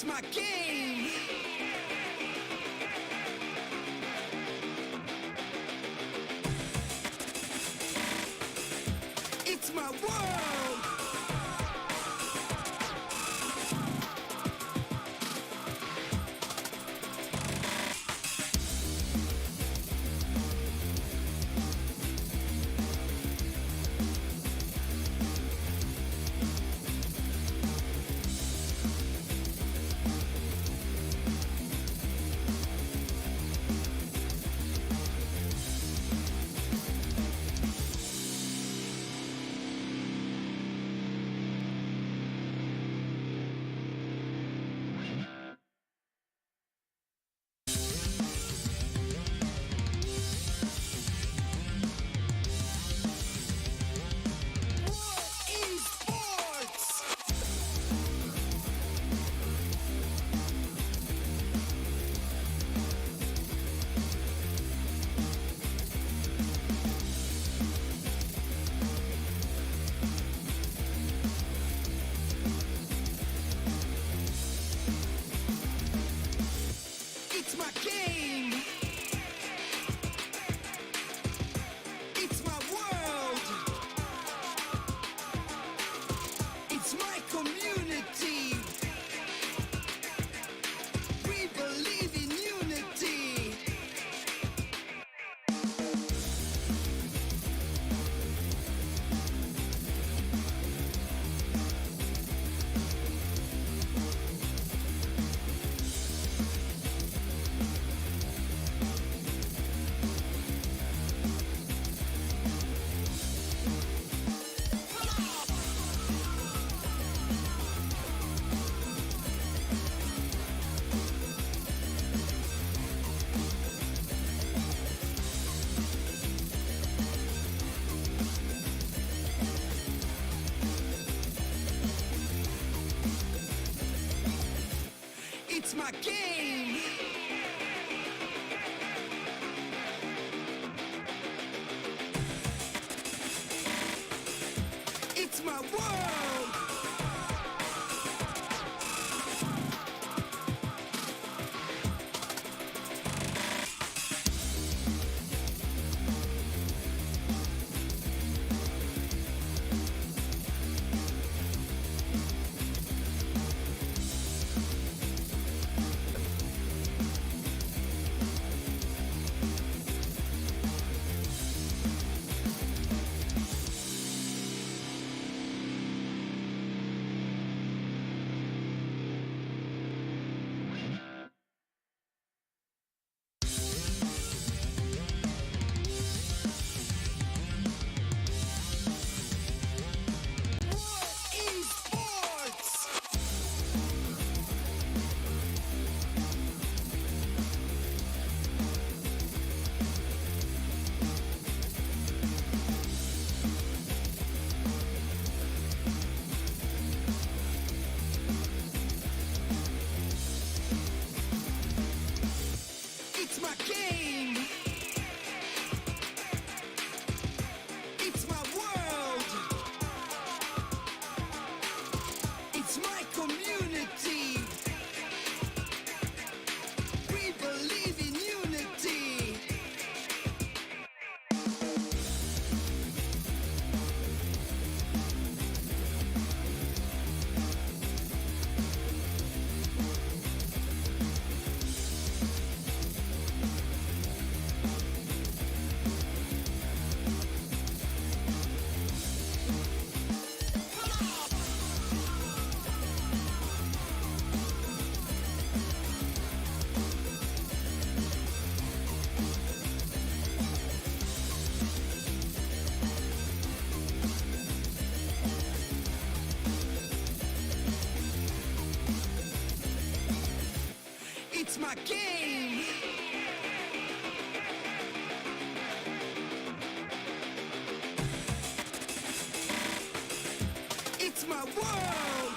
It's my game. It's my world. Esports. It's my game. It's my world. It's my community. We believe in unity. It's my game. It's my world. Esports. It's my game. It's my world. It's my community. We believe in unity. It's my game. It's my world.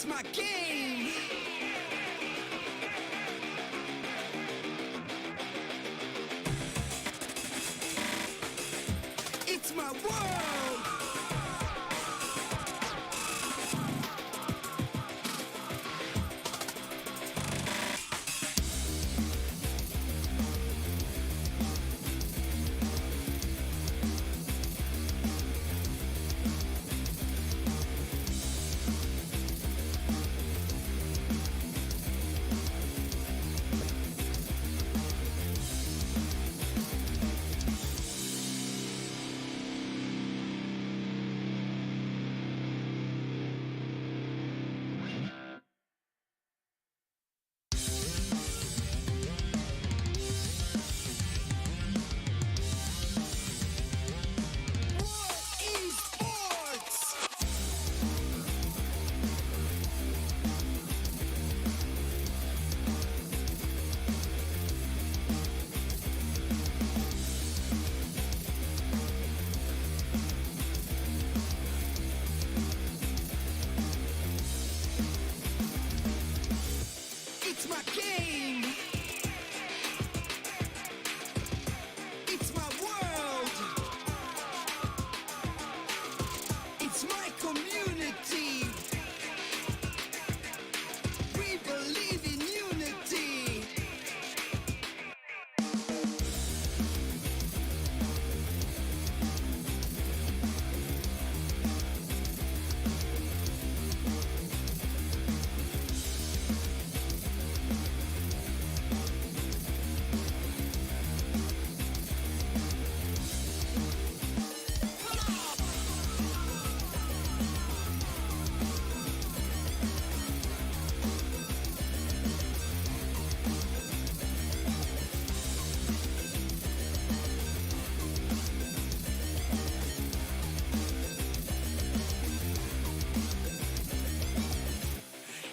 It's my game. It's my world. Esports. It's my game. It's my world. It's my community. We believe in unity.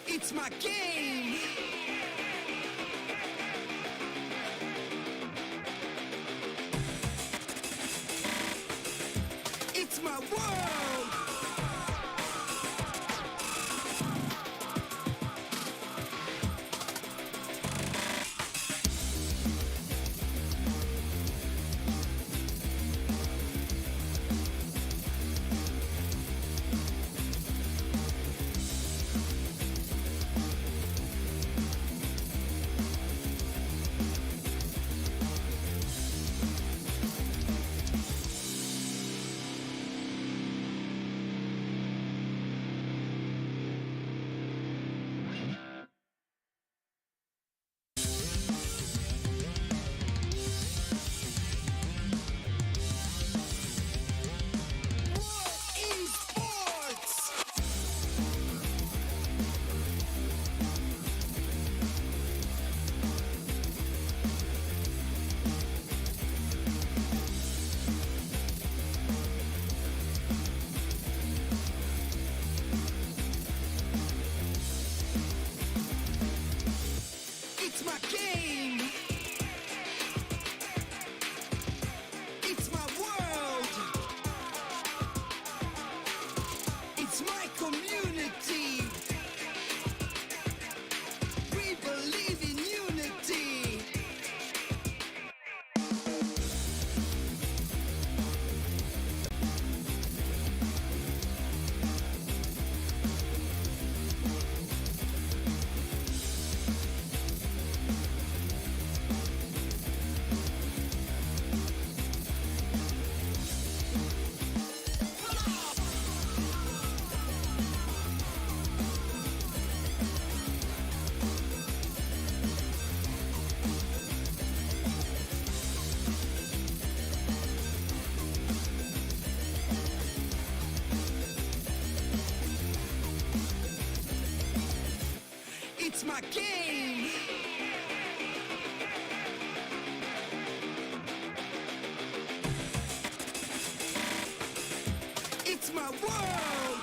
It's my game. It's my world. Esports. It's my game. It's my world. It's my community. We believe in unity. It's my game. It's my world.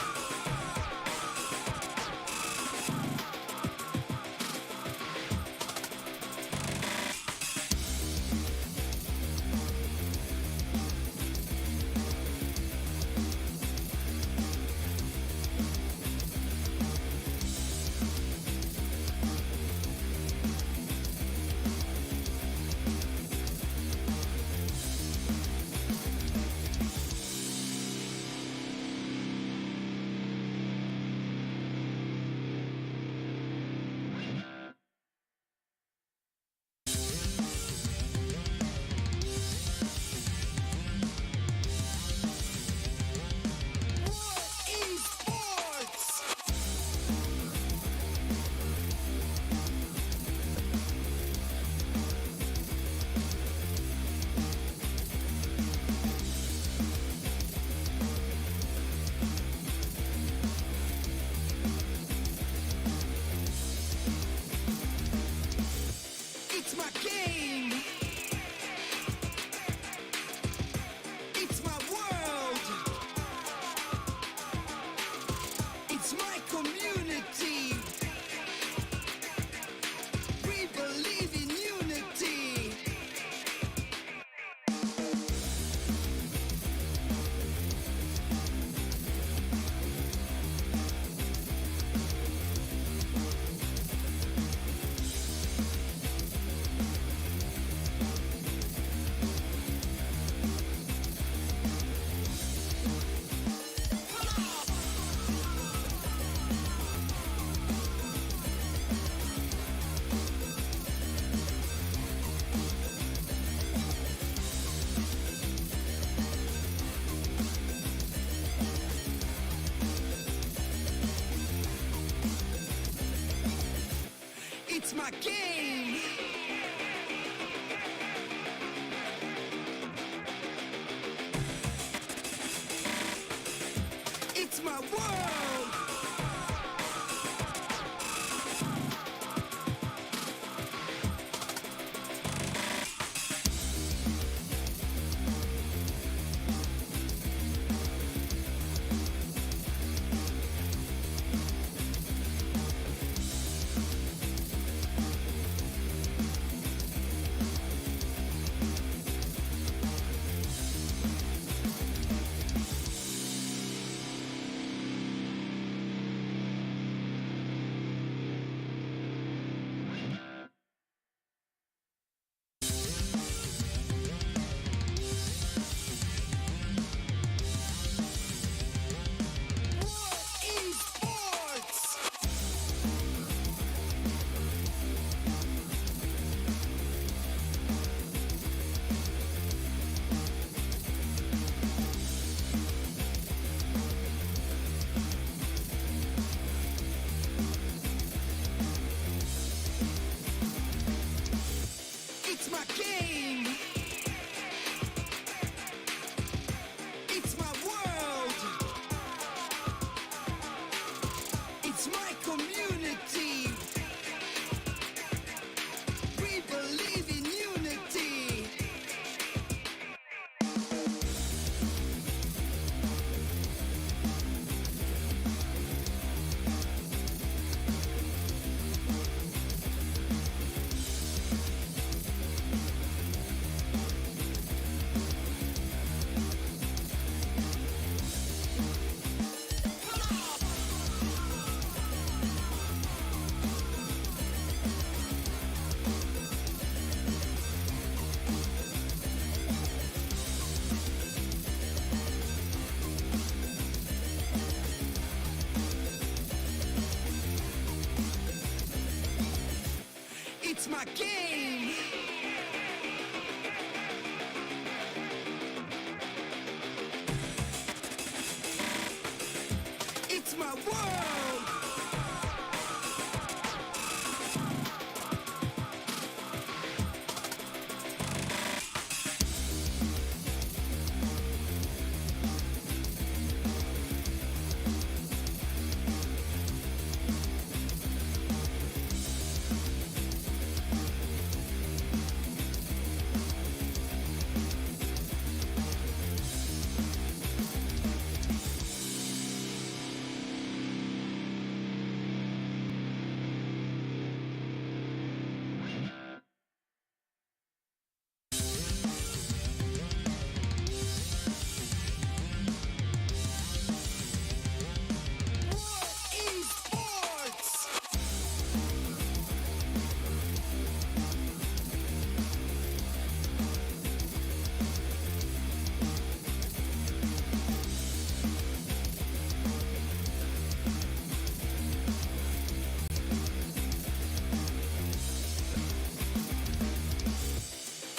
my game. It's my world. Esports. It's my game. It's my world. It's my community. We believe in unity. It's my game. It's my world. Esports.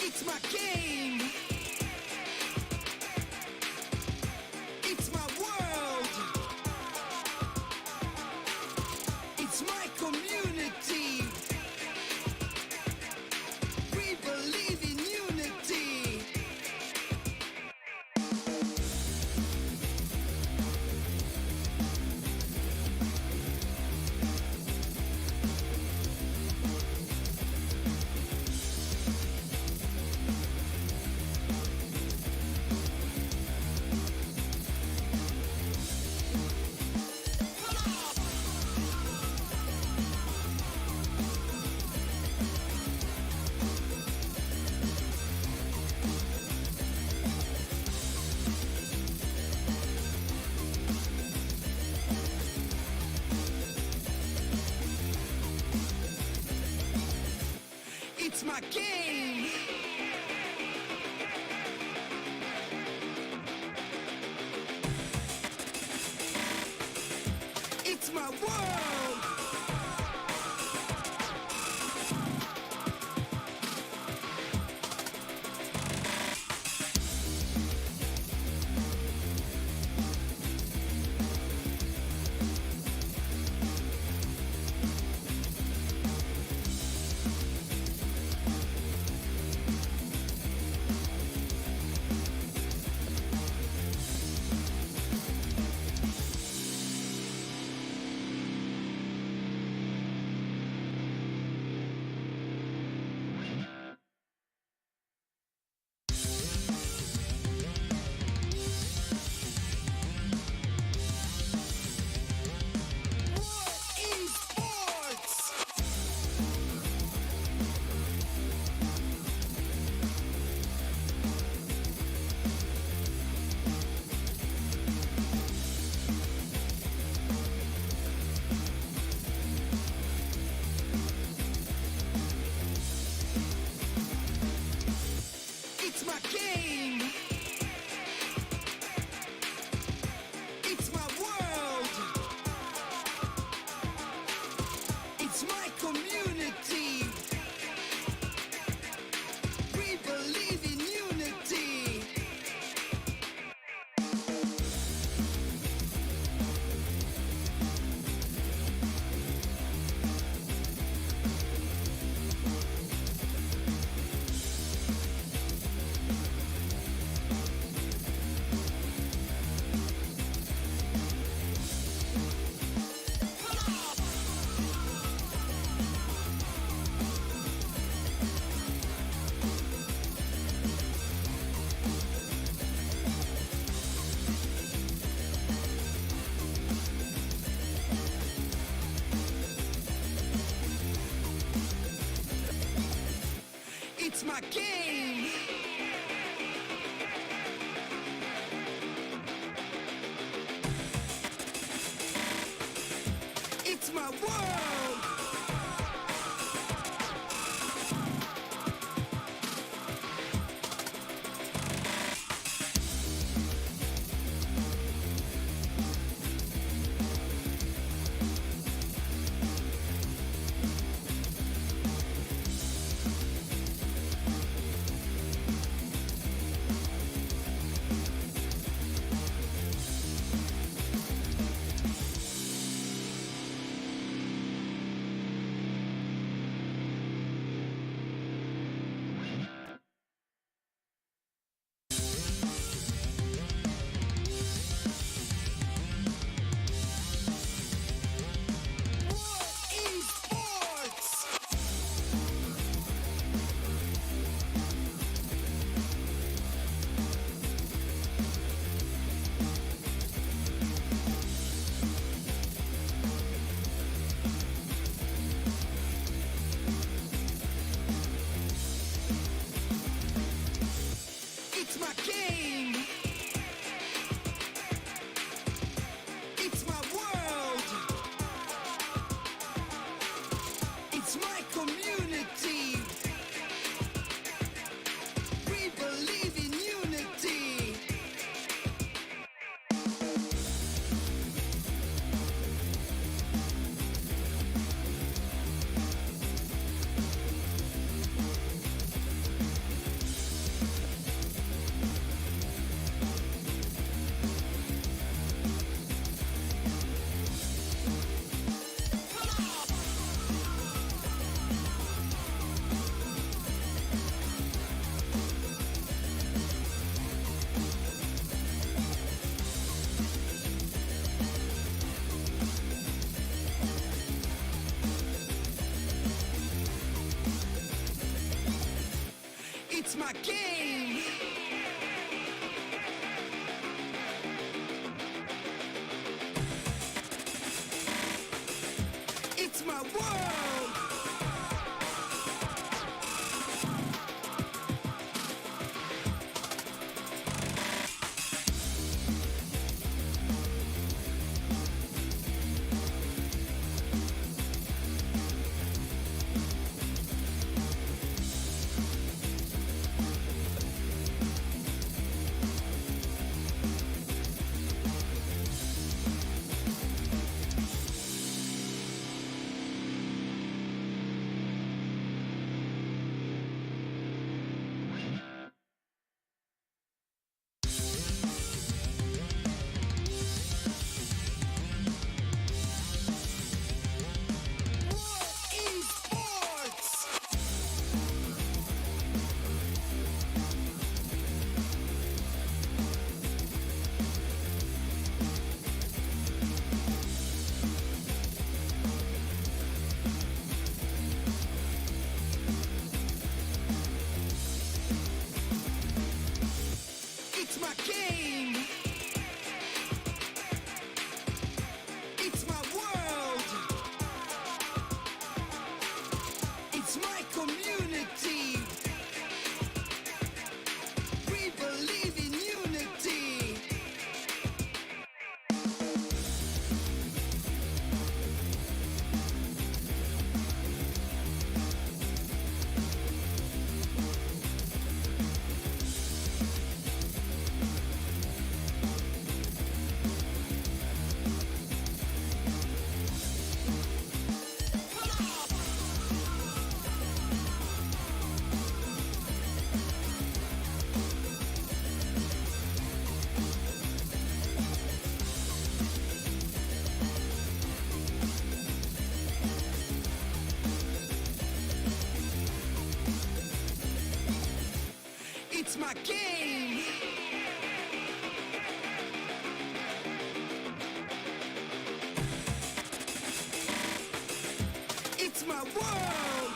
It's my game. It's my world. It's my community. We believe in unity. It's my game. It's my world. my game. It's my world. Esports. It's my game. It's my world. It's my community. We believe in unity. It's my game. It's my world. Esports. It's my game. It's my world. It's my community. We believe in unity. It's my game. It's my world.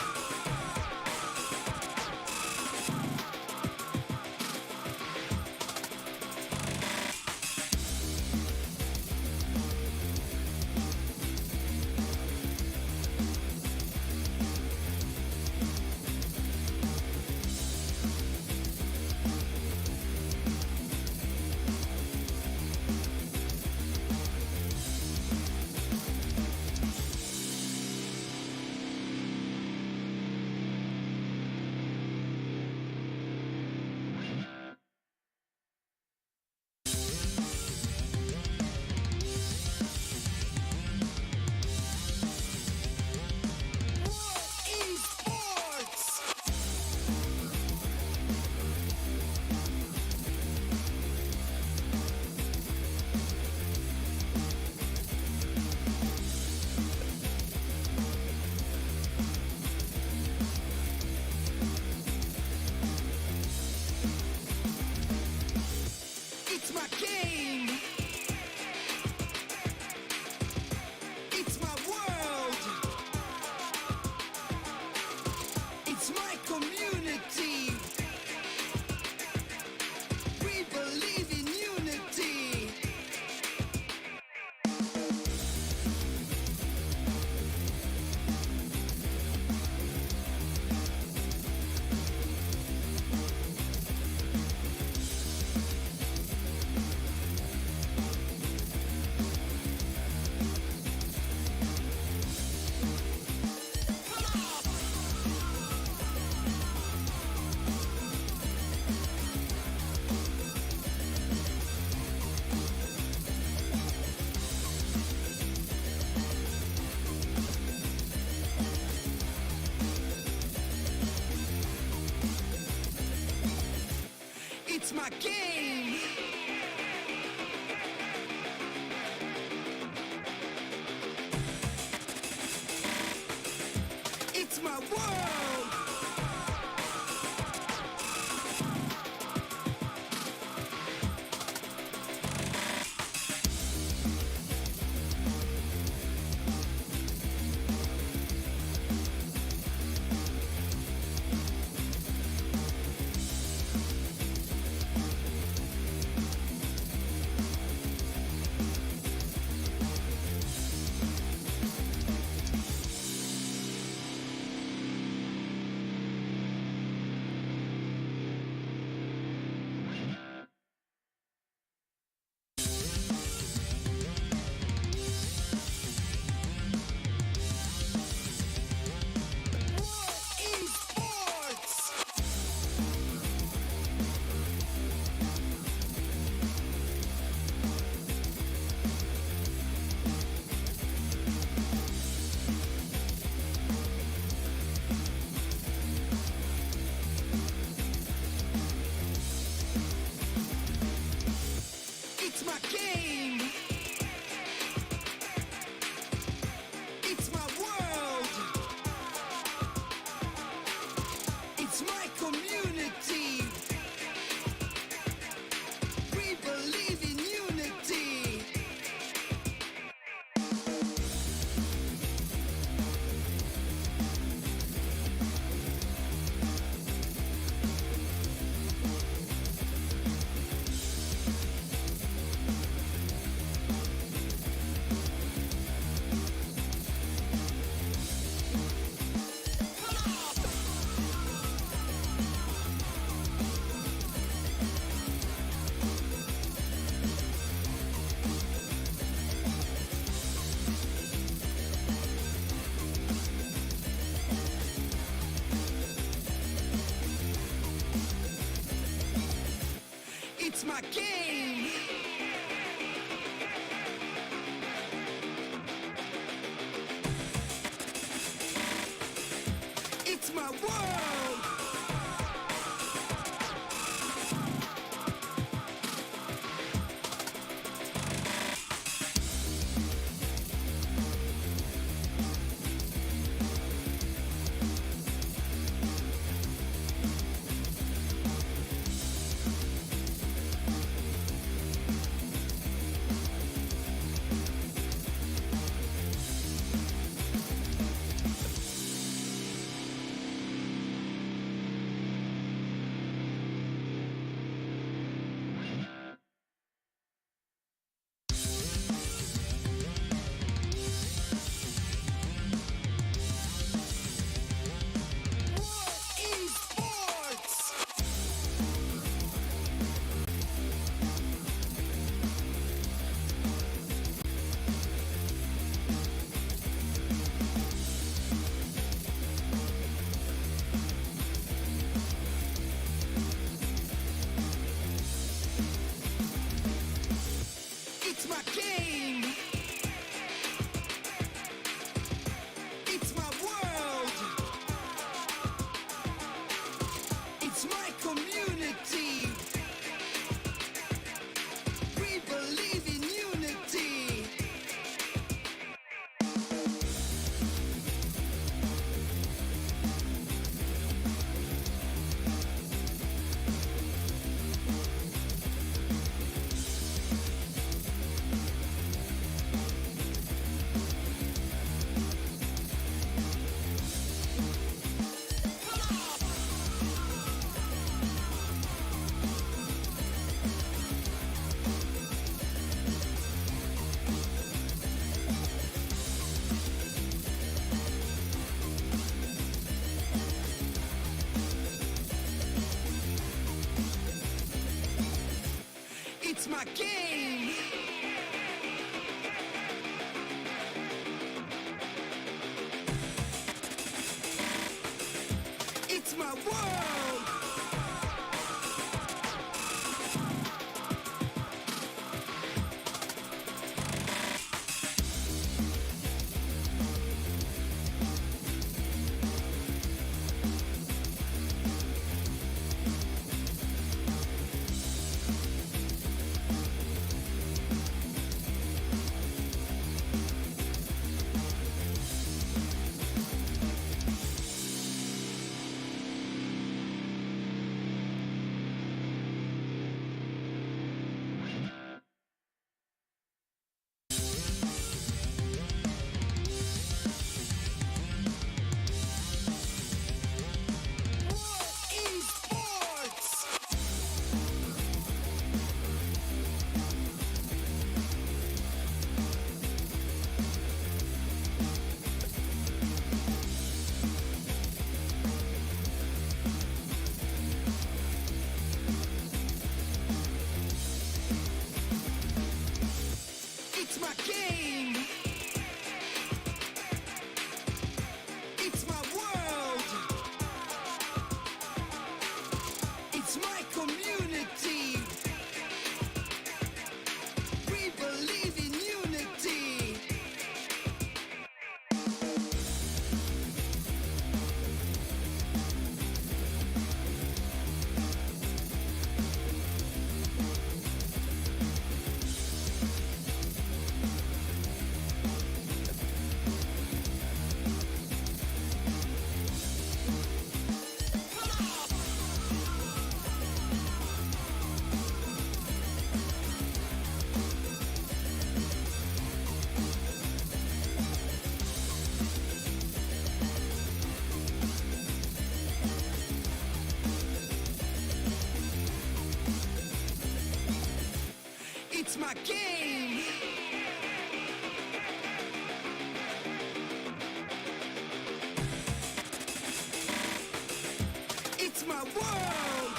my game. It's my world. Esports. It's my game. It's my world. It's my community. We believe in unity. It's my game. It's my world. Esports. It's my game. It's my world. It's my community. We believe in unity. It's my game. It's my world. It's my game. It's my world. It's my community. We believe in unity. It's my game. It's my world.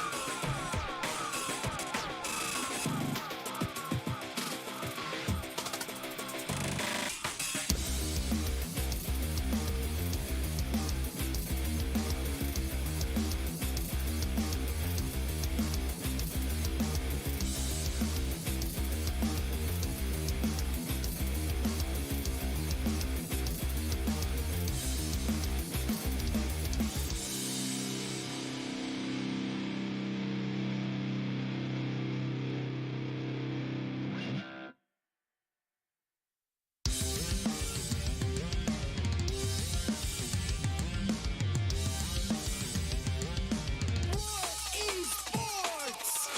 Esports.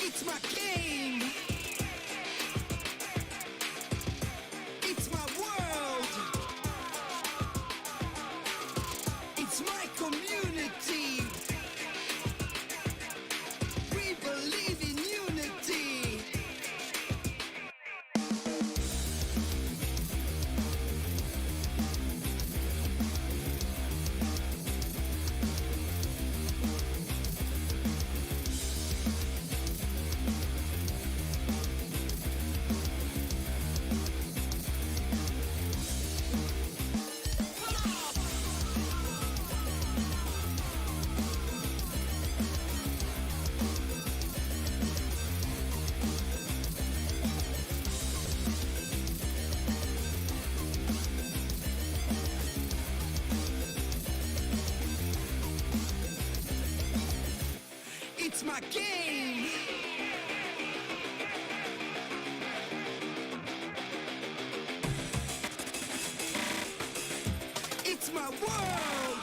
It's my game. It's my world. It's my community. We believe in unity. It's my game. It's my world.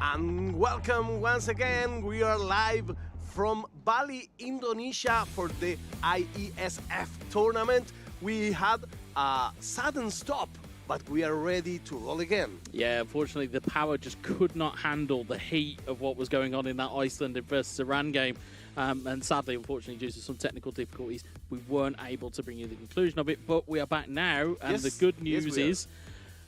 And welcome once again. We are live from Bali, Indonesia for the IESF tournament. We had a sudden stop, but we are ready to roll again. Yeah, unfortunately, the power just could not handle the heat of what was going on in that Iceland versus Iran game. And sadly, unfortunately, due to some technical difficulties, we weren't able to bring you the conclusion of it. But we are back now, and Yes, the good news we are. is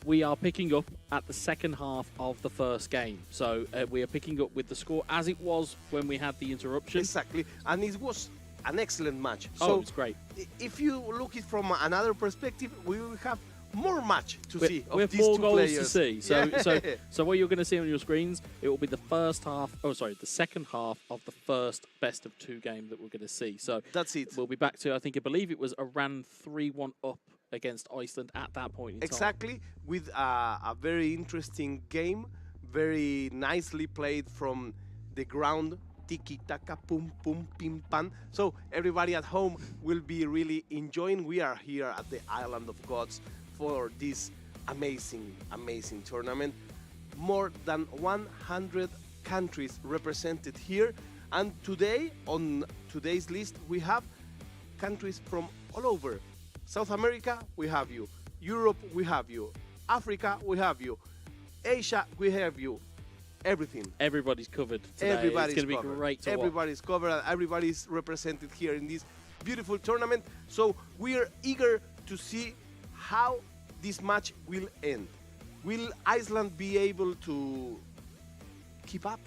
we are picking up at the second half of the first game. So we are picking up with the score as it was when we had the interruption. Exactly, and it was an excellent match. Oh, So it was great. If you look it from another perspective, we will have more match to see We of have these more two goals players. to see. So, Yeah. so what you're going to see on your screens, it will be the the second half of the first best of two game that we're going to see. So that's it. We'll be back to, I believe it was Iran 3-1 up against Iceland at that point in time. Exactly, with a very interesting game, very nicely played from the ground. Tiki taka, pum pum, pim pam. So everybody at home will be really enjoying. We are here at the Island of Gods for this amazing, amazing tournament. More than 100 countries represented here, and today on today's list we have countries from all over. South America, we have you. Europe, we have you. Africa, we have you. Asia, we have you. Everything. Everybody's covered today. Everybody's it's going to covered. be great to watch. Everybody's covered and everybody's represented here in this beautiful tournament. So we are eager to see how this match will end. Will Iceland be able to keep up?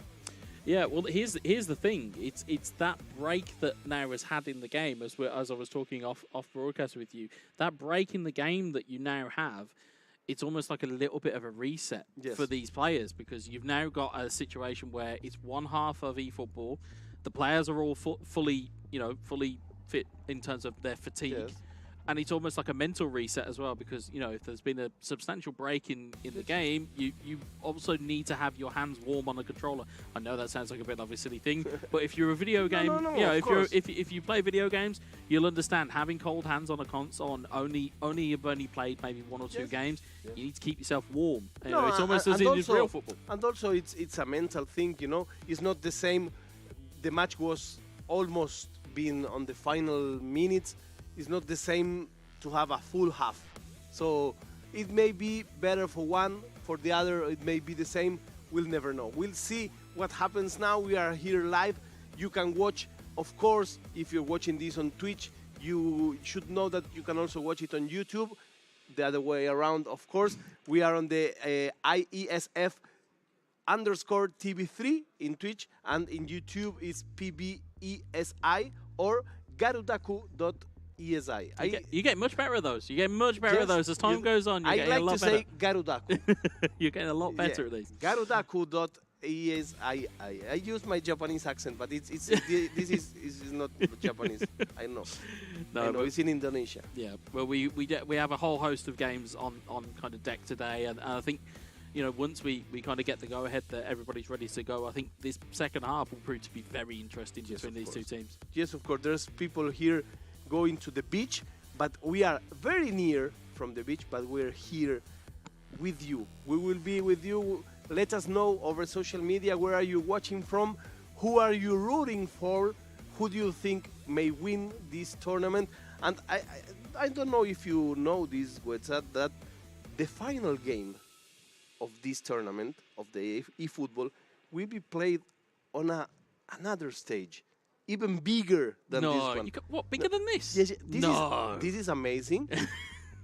Yeah, well, here's the thing. It's that break that now has had in the game, as I was talking off broadcast with you. That break in the game that you now have, it's almost like a little bit of a reset for these players, because you've now got a situation where it's one half of eFootball. The players are all fully fit in terms of their fatigue. And it's almost like a mental reset as well, because, if there's been a substantial break in the game, you also need to have your hands warm on the controller. I know that sounds like a bit of a silly thing, but if you're a video game, if you play video games, you'll understand having cold hands on a console and you've only played maybe one or two games, you need to keep yourself warm. It's almost as in real football. And also it's a mental thing, It's not the same. The match was almost being on the final minutes. It's not the same to have a full half. So it may be better for one, for the other it may be the same. We'll never know. We'll see what happens now. We are here live. You can watch, of course, if you're watching this on Twitch, you should know that you can also watch it on YouTube. The other way around, of course. We are on the IESF _TV3 in Twitch, and in YouTube it's PBESI or garudaku.esi. You get much better at those. You get much better at those as time goes on. You're getting a lot better. I like to say Garudaku. You're getting a lot better at these. Garudaku.esi. I use my Japanese accent, but this is not Japanese. I know. No, it's in Indonesia. Yeah. Well, we have a whole host of games on kind of deck today, and I think, once we kind of get the go-ahead that everybody's ready to go, I think this second half will prove to be very interesting between these two teams. Yes, of course. There's people here going to the beach, but we are very near from the beach, but we're here with you. We will be with you. Let us know over social media, where are you watching from? Who are you rooting for? Who do you think may win this tournament? And I don't know if you know this, WhatsApp, that the final game of this tournament, of the eFootball, will be played on another stage, even bigger than this one. What, bigger than this? Yes, this is amazing.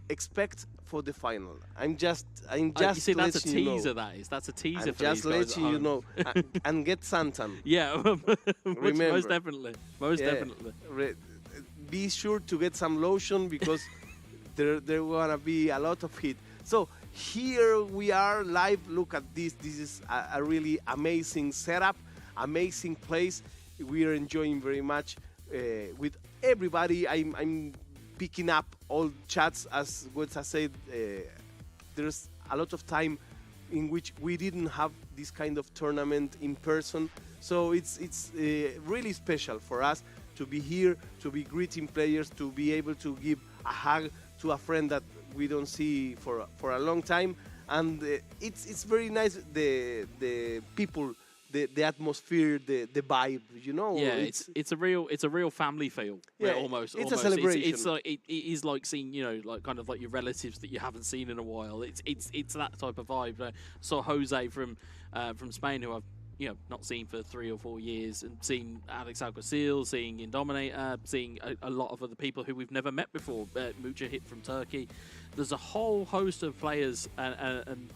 Expect for the final. I'm just you see, that's a teaser. That's a teaser. I'm for just these guys letting at you home. know, and get Santan. Yeah, Remember, most definitely, definitely. Be sure to get some lotion, because there gonna be a lot of heat. So here we are live. Look at this. This is a really amazing setup, amazing place. We are enjoying very much with everybody. I'm picking up all chats, as Wetza said. There's a lot of time in which we didn't have this kind of tournament in person, so it's really special for us to be here, to be greeting players, to be able to give a hug to a friend that we don't see for a long time. and it's very nice. The people, the atmosphere, the vibe. You know. Yeah, it's a real family feel. Yeah, almost. It's a celebration. It's like it is like seeing, you know, like kind of like your relatives that you haven't seen in a while. It's that type of vibe. I saw Jose from Spain, who I've not seen for 3 or 4 years, and seeing Alex Alguacil, seeing Indominator, seeing a lot of other people who we've never met before. Mujahid from Turkey. There's a whole host of players, and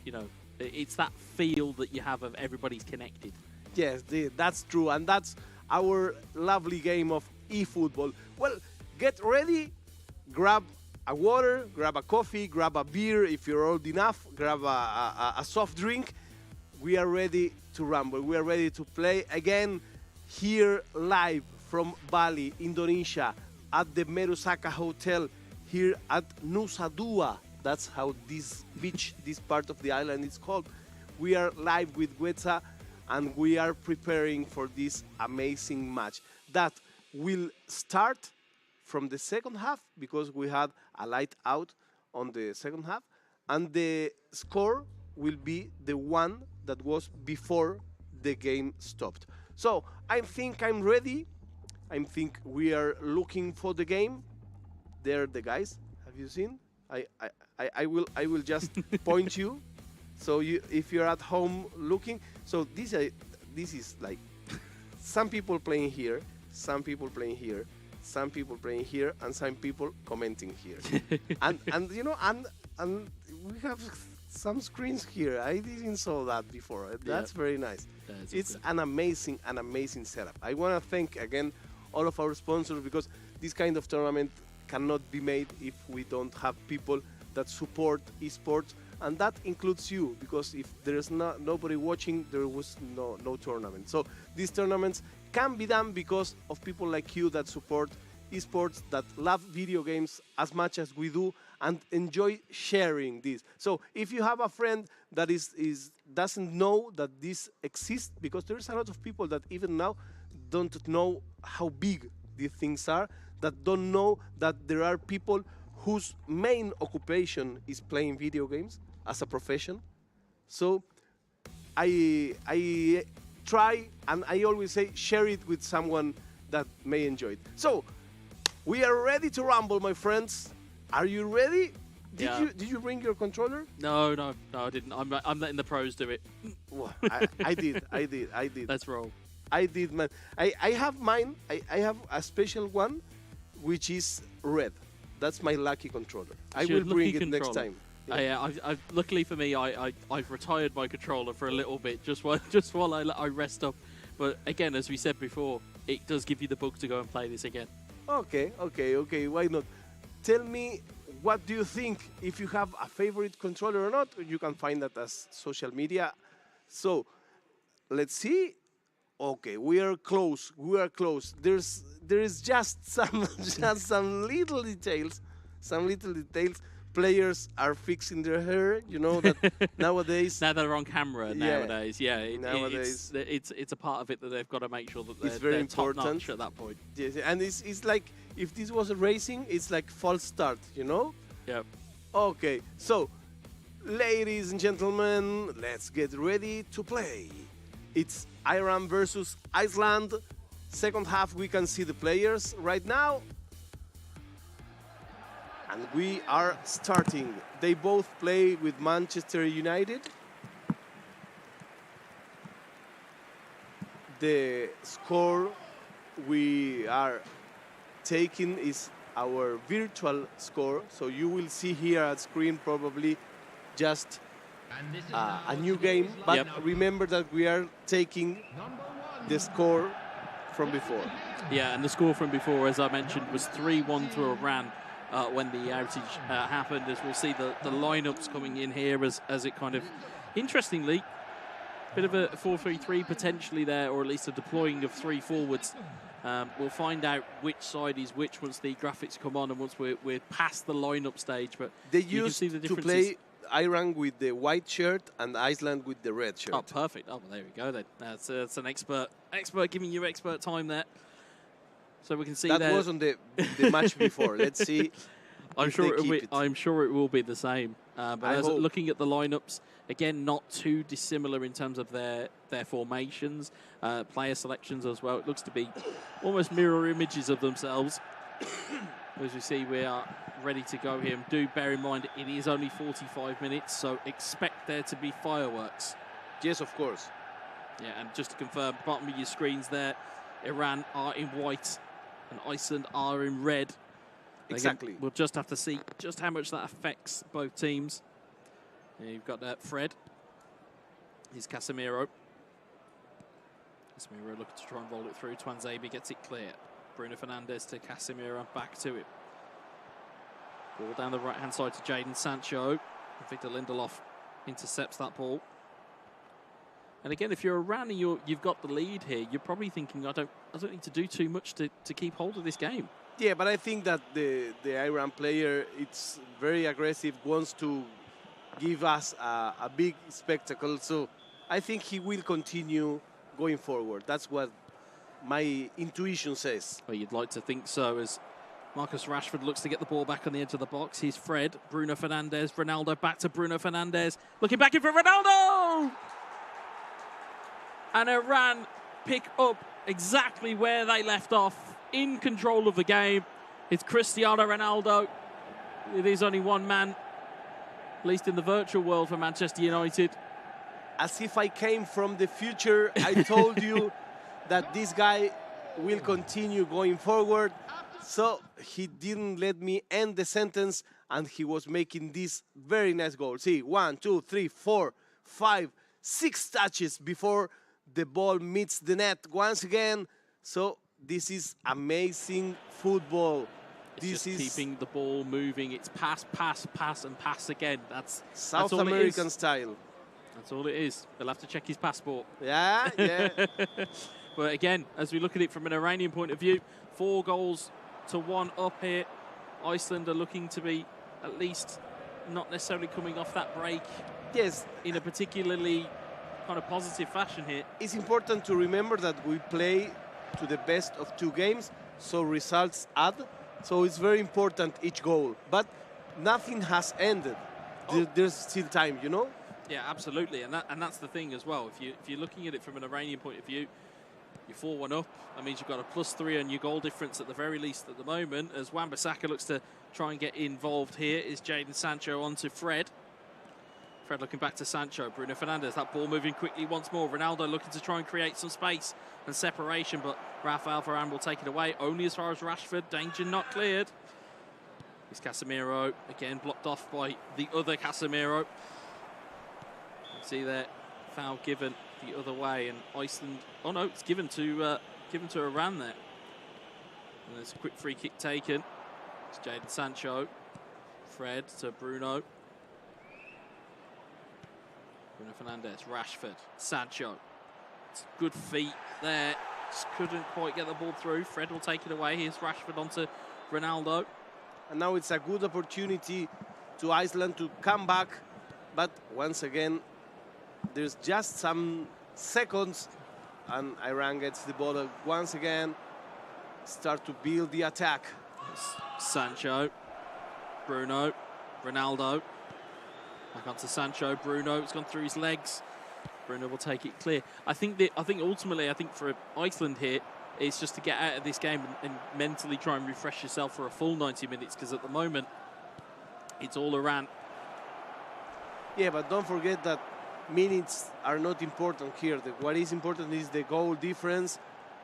you know, it's that feel that you have of everybody's connected. Yes, that's true, and that's our lovely game of eFootball. Well, get ready, grab a water, grab a coffee, grab a beer if you're old enough, grab a soft drink. We are ready to rumble. We are ready to play again here live from Bali, Indonesia, at the Merusaka Hotel here at Nusa Dua. That's how this beach, this part of the island is called. We are live with Guetza, and we are preparing for this amazing match that will start from the second half, because we had a light out on the second half, and the score will be the one that was before the game stopped. So I think I'm ready. I think we are looking for the game. There, the guys. Have you seen? I will just point you. So if you're at home looking, so this is like some people playing here, some people playing here, some people playing here, and some people commenting here, and you know, and we have some screens here. I didn't saw that before. That's very nice. It's an amazing setup. I want to thank again all of our sponsors, because this kind of tournament cannot be made if we don't have people that support esports, and that includes you, because if there's nobody watching, there was no tournament. So these tournaments can be done because of people like you that support esports, that love video games as much as we do, and enjoy sharing this. So if you have a friend that doesn't know that this exists, because there's a lot of people that even now don't know how big these things are, that don't know that there are people whose main occupation is playing video games as a profession. So I try, and I always say, share it with someone that may enjoy it. So we are ready to rumble, my friends. Are you ready? Did you bring your controller? No, I didn't. I'm letting the pros do it. Well, I did. Let's roll. I did, man. I have mine. I have a special one, which is red. That's my lucky controller. I will bring it next time. Yeah, luckily for me, I've retired my controller for a little bit, just while I rest up. But again, as we said before, it does give you the bug to go and play this again. Okay. Why not? Tell me, what do you think? If you have a favorite controller or not, you can find that as social media. So let's see. Okay, we are close. There is just some little details. Players are fixing their hair. You know that nowadays. Now they're on camera. Nowadays, nowadays, it's a part of it that they've got to make sure that it's very top important notch at that point. Yes, and it's like if this was a racing, it's like false start. You know. Yep. Okay, so ladies and gentlemen, let's get ready to play. It's Iran versus Iceland. Second half, we can see the players right now. And we are starting. They both play with Manchester United. The score we are taking is our virtual score. So you will see here at screen probably just a new game. But remember that we are taking the score from before. Yeah, and the score from before, as I mentioned, was 3-1 to Iran when the outage happened. As we'll see the lineups coming in here as it kind of, interestingly, bit of a 4-3-3 potentially there, or at least a deploying of 3 forwards. We'll find out which side is which once the graphics come on and once we're past the lineup stage. But they you used can see the to play Iran with the white shirt and Iceland with the red shirt. Oh, perfect. Oh, well, there we go then. That's an expert giving you expert time there. So we can see that was on the match before. Let's see. I'm sure it will be the same. Looking at the lineups, again, not too dissimilar in terms of their formations, player selections as well. It looks to be almost mirror images of themselves. As we see, we are ready to go here. And do bear in mind, it is only 45 minutes, so expect there to be fireworks. Yes, of course. Yeah, and just to confirm, bottom of your screens there, Iran are in white and Iceland are in red. Exactly. Again, we'll just have to see just how much that affects both teams. Yeah, you've got Fred. Here's Casemiro. Casemiro looking to try and roll it through. Twanzebe gets it clear. Bruno Fernandes to Casemiro, back to it. Ball down the right-hand side to Jadon Sancho. Victor Lindelof intercepts that ball. And again, if you're around and you've got the lead here, you're probably thinking, I don't need to do too much to keep hold of this game. Yeah, but I think that the Iran player, it's very aggressive, wants to give us a big spectacle. So I think he will continue going forward. That's what my intuition says. Well, you'd like to think so, as Marcus Rashford looks to get the ball back on the edge of the box. Here's Fred, Bruno Fernandes, Ronaldo back to Bruno Fernandes. Looking back in for Ronaldo! And Iran pick up exactly where they left off, in control of the game. It's Cristiano Ronaldo. It is only one man, at least in the virtual world, for Manchester United. As if I came from the future, I told you that this guy will continue going forward. So he didn't let me end the sentence, and he was making this very nice goal. See, 1, 2, 3, 4, 5, 6 touches before the ball meets the net once again. So this is amazing football. This is keeping the ball moving. It's pass, pass, pass, and pass again. That's South all American style. That's all it is. They'll have to check his passport. Yeah, yeah. But again, as we look at it from an Iranian point of view, 4-1 up here. Iceland are looking to be at least not necessarily coming off that break. Yes. In a particularly kind of positive fashion here. It's important to remember that we play to the best of 2 games, so results add. So it's very important, each goal. But nothing has ended. There's still time, you know? Yeah, absolutely, and that's the thing as well. If you're looking at it from an Iranian point of view, you're 4-1 up. That means you've got a +3 on your goal difference at the very least at the moment. As Wan-Bissaka looks to try and get involved here, is Jadon Sancho onto Fred. Fred looking back to Sancho. Bruno Fernandes, that ball moving quickly once more. Ronaldo looking to try and create some space and separation, but Rafael Varane will take it away. Only as far as Rashford. Danger not cleared. It's Casemiro, again blocked off by the other Casemiro. See there, foul given the other way, and Iceland. Oh no, it's given to Iran there. And there's a quick free kick taken. It's Jadon Sancho, Fred to Bruno. Bruno Fernandes, Rashford, Sancho. It's good feet there. Just couldn't quite get the ball through. Fred will take it away. Here's Rashford onto Ronaldo. And now it's a good opportunity to Iceland to come back, but once again, there's just some seconds, and Iran gets the ball once again, start to build the attack. Sancho, Bruno, Ronaldo. Back onto Sancho, Bruno. It's gone through his legs. Bruno will take it clear. I think ultimately, for Iceland here, it's just to get out of this game and mentally try and refresh yourself for a full 90 minutes, because at the moment, it's all Iran. Yeah, but don't forget that minutes are not important here. What is important is the goal difference,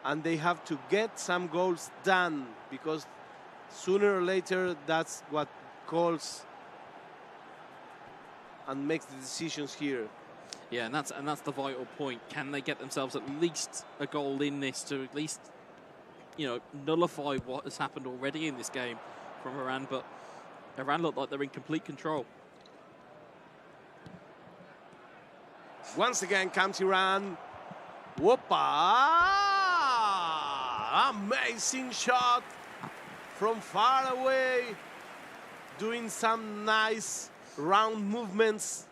and they have to get some goals done, because sooner or later that's what calls and makes the decisions here. Yeah, and that's the vital point. Can they get themselves at least a goal in this to at least, nullify what has happened already in this game from Iran? But Iran look like they're in complete control. Once again comes Iran. Whoopa! Amazing shot from far away. Doing some nice round movements.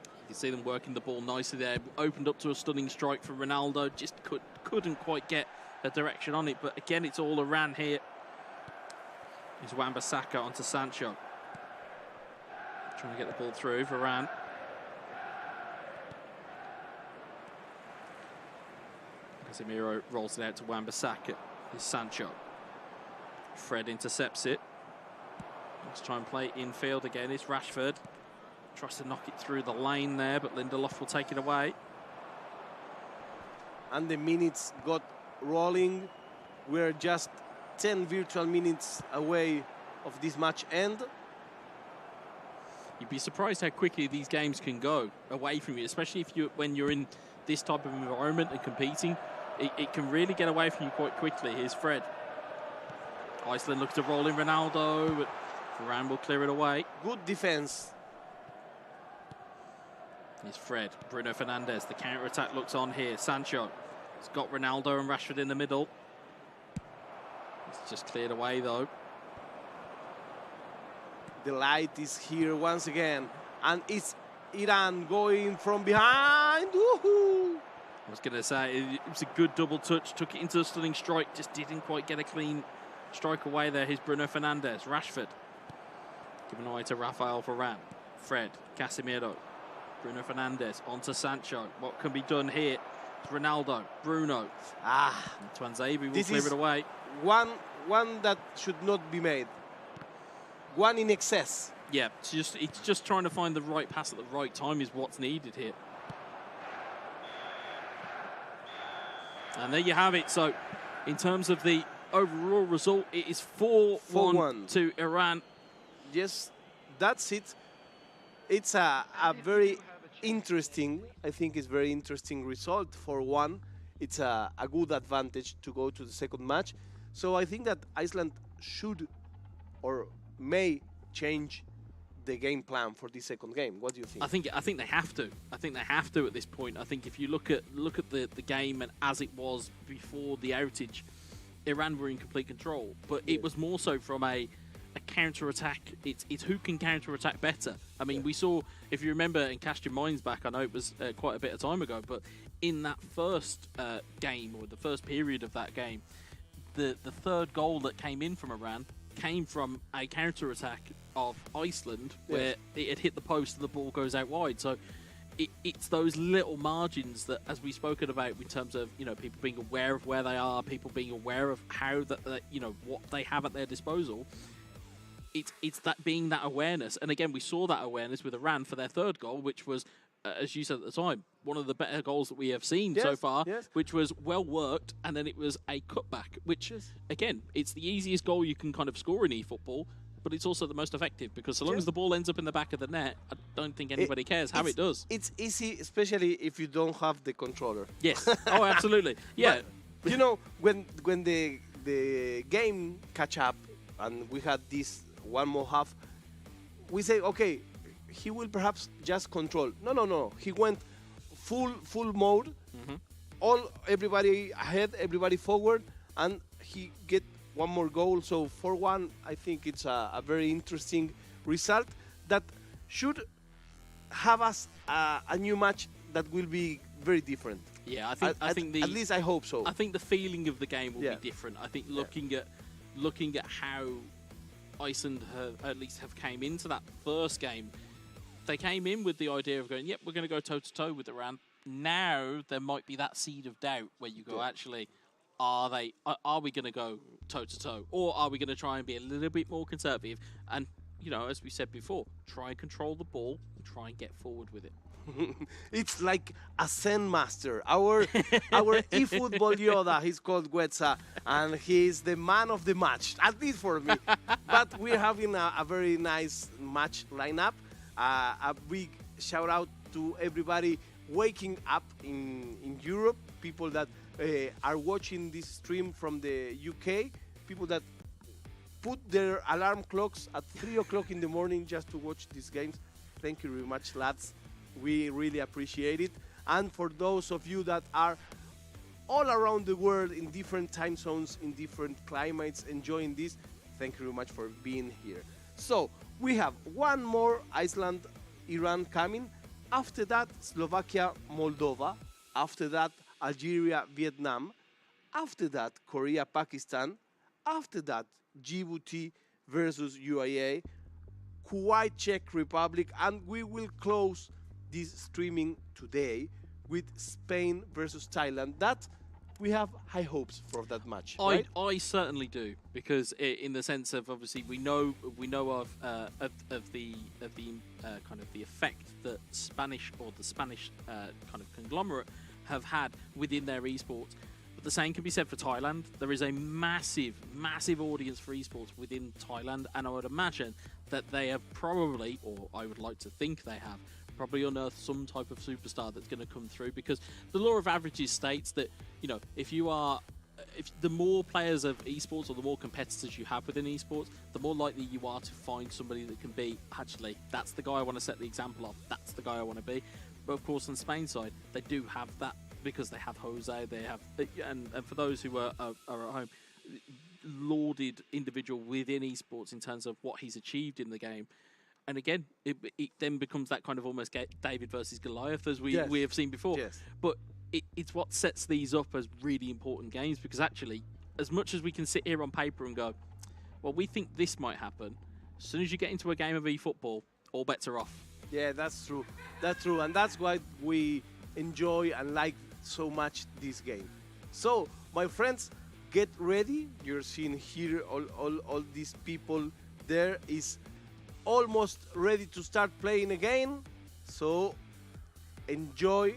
You can see them working the ball nicely there. Opened up to a stunning strike from Ronaldo. Just couldn't quite get a direction on it. But again, it's all Iran here. It's Wan-Bissaka onto Sancho. Trying to get the ball through, Varane. Casemiro rolls it out to Wan-Bissaka. It's Sancho. Fred intercepts it. Let's try and play infield again. It's Rashford. Tries to knock it through the lane there, but Lindelof will take it away. And the minutes got rolling. We're just 10 virtual minutes away of this match end. You'd be surprised how quickly these games can go away from you, especially when you're in this type of environment and competing. It can really get away from you quite quickly. Here's Fred. Iceland looks to roll in Ronaldo, but Varane will clear it away. Good defense. Here's Fred. Bruno Fernandes. The counter-attack looks on here. Sancho. He's got Ronaldo and Rashford in the middle. It's just cleared away, though. The light is here once again. And it's Iran going from behind. Woohoo! I was going to say, it was a good double touch. Took it into a stunning strike. Just didn't quite get a clean strike away there. Here's Bruno Fernandes. Rashford. Giving away to Rafael Varane. Fred. Casemiro. Bruno Fernandes. Onto Sancho. What can be done here? Ronaldo. Bruno. Twanzebe will clear it away. One that should not be made. One in excess. Yeah, it's just trying to find the right pass at the right time is what's needed here. And there you have it. So, in terms of the overall result, it is 4-1 to Iran. Yes, that's it. It's a very interesting, I think it's very interesting result for one. It's a good advantage to go to the second match. So I think that Iceland should or may change the game plan for the second game. What do you think? I think they have to. I think they have to at this point. I think if you look at the game and as it was before the outage, Iran were in complete control. But it was more so from a counter-attack. It's who can counter-attack better. I mean, we saw, if you remember and cast your minds back, I know it was quite a bit of time ago, but in that first game, or the first period of that game, the third goal that came in from Iran came from a counter-attack of Iceland, where it had hit the post and the ball goes out wide. So it's those little margins that, as we've spoken about, in terms of people being aware of where they are, people being aware of how that what they have at their disposal. It's that being that awareness, and again we saw that awareness with Iran for their third goal, which was, as you said at the time, one of the better goals that we have seen so far, which was well worked, and then it was a cutback, which again, it's the easiest goal you can kind of score in eFootball, but it's also the most effective, because so long as the ball ends up in the back of the net, I don't think anybody cares how it does. It's easy, especially if you don't have the controller. Yes. Oh, absolutely. Yeah. But, when the game catch up and we had this one more half, we say, okay, he will perhaps just control. No. He went full mode. Everybody ahead, everybody forward, and he get one more goal. So 4-1, I think it's a very interesting result that should have us a new match that will be very different. Yeah, I think at least I hope so. I think the feeling of the game will be different. I think looking at how Iceland have came into that first game, they came in with the idea of going, yep, we're going to go toe-to-toe with Iran. Now there might be that seed of doubt where you go, actually, are we going to go toe-to-toe? Or are we going to try and be a little bit more conservative? And, as we said before, try and control the ball and try and get forward with it. It's like a Zen master. Our eFootball Yoda, he's called Guetza, and he's the man of the match, at least for me. But we're having a very nice match lineup. A big shout out to everybody waking up in Europe, people that are watching this stream from the UK, people that put their alarm clocks at 3 o'clock in the morning just to watch these games. Thank you very much, lads. We really appreciate it. And for those of you that are all around the world in different time zones, in different climates, enjoying this, thank you very much for being here. So we have one more Iceland-Iran coming. After that, Slovakia-Moldova. After that, Algeria-Vietnam. After that, Korea-Pakistan. After that, Djibouti versus UAE. Kuwait, Czech Republic, and we will close this streaming today with Spain versus Thailand. That we have high hopes for that match. Right? I certainly do, because in the sense of, obviously we know of the kind of the effect that Spanish kind of conglomerate have had within their esports. But the same can be said for Thailand. There is a massive audience for esports within Thailand, and I would imagine that they have probably, or I would like to think they have, probably unearthed some type of superstar that's going to come through, because the law of averages states that, you know, if the more players of esports or the more competitors you have within esports, the more likely you are to find somebody that can be, actually, that's the guy I want to set the example of, that's the guy I want to be. But of course on Spain's side, they do have that, because they have Jose, they have, and for those who are at home, lauded individual within esports in terms of what he's achieved in the game. And again, it then becomes that kind of almost David versus Goliath, as we have seen before. Yes. But it's what sets these up as really important games, because actually, as much as we can sit here on paper and go, well, we think this might happen, as soon as you get into a game of eFootball, all bets are off. Yeah, that's true. That's true. And that's why we enjoy and like so much this game. So, my friends, get ready. You're seeing here all these people. There is almost ready to start playing again. So, enjoy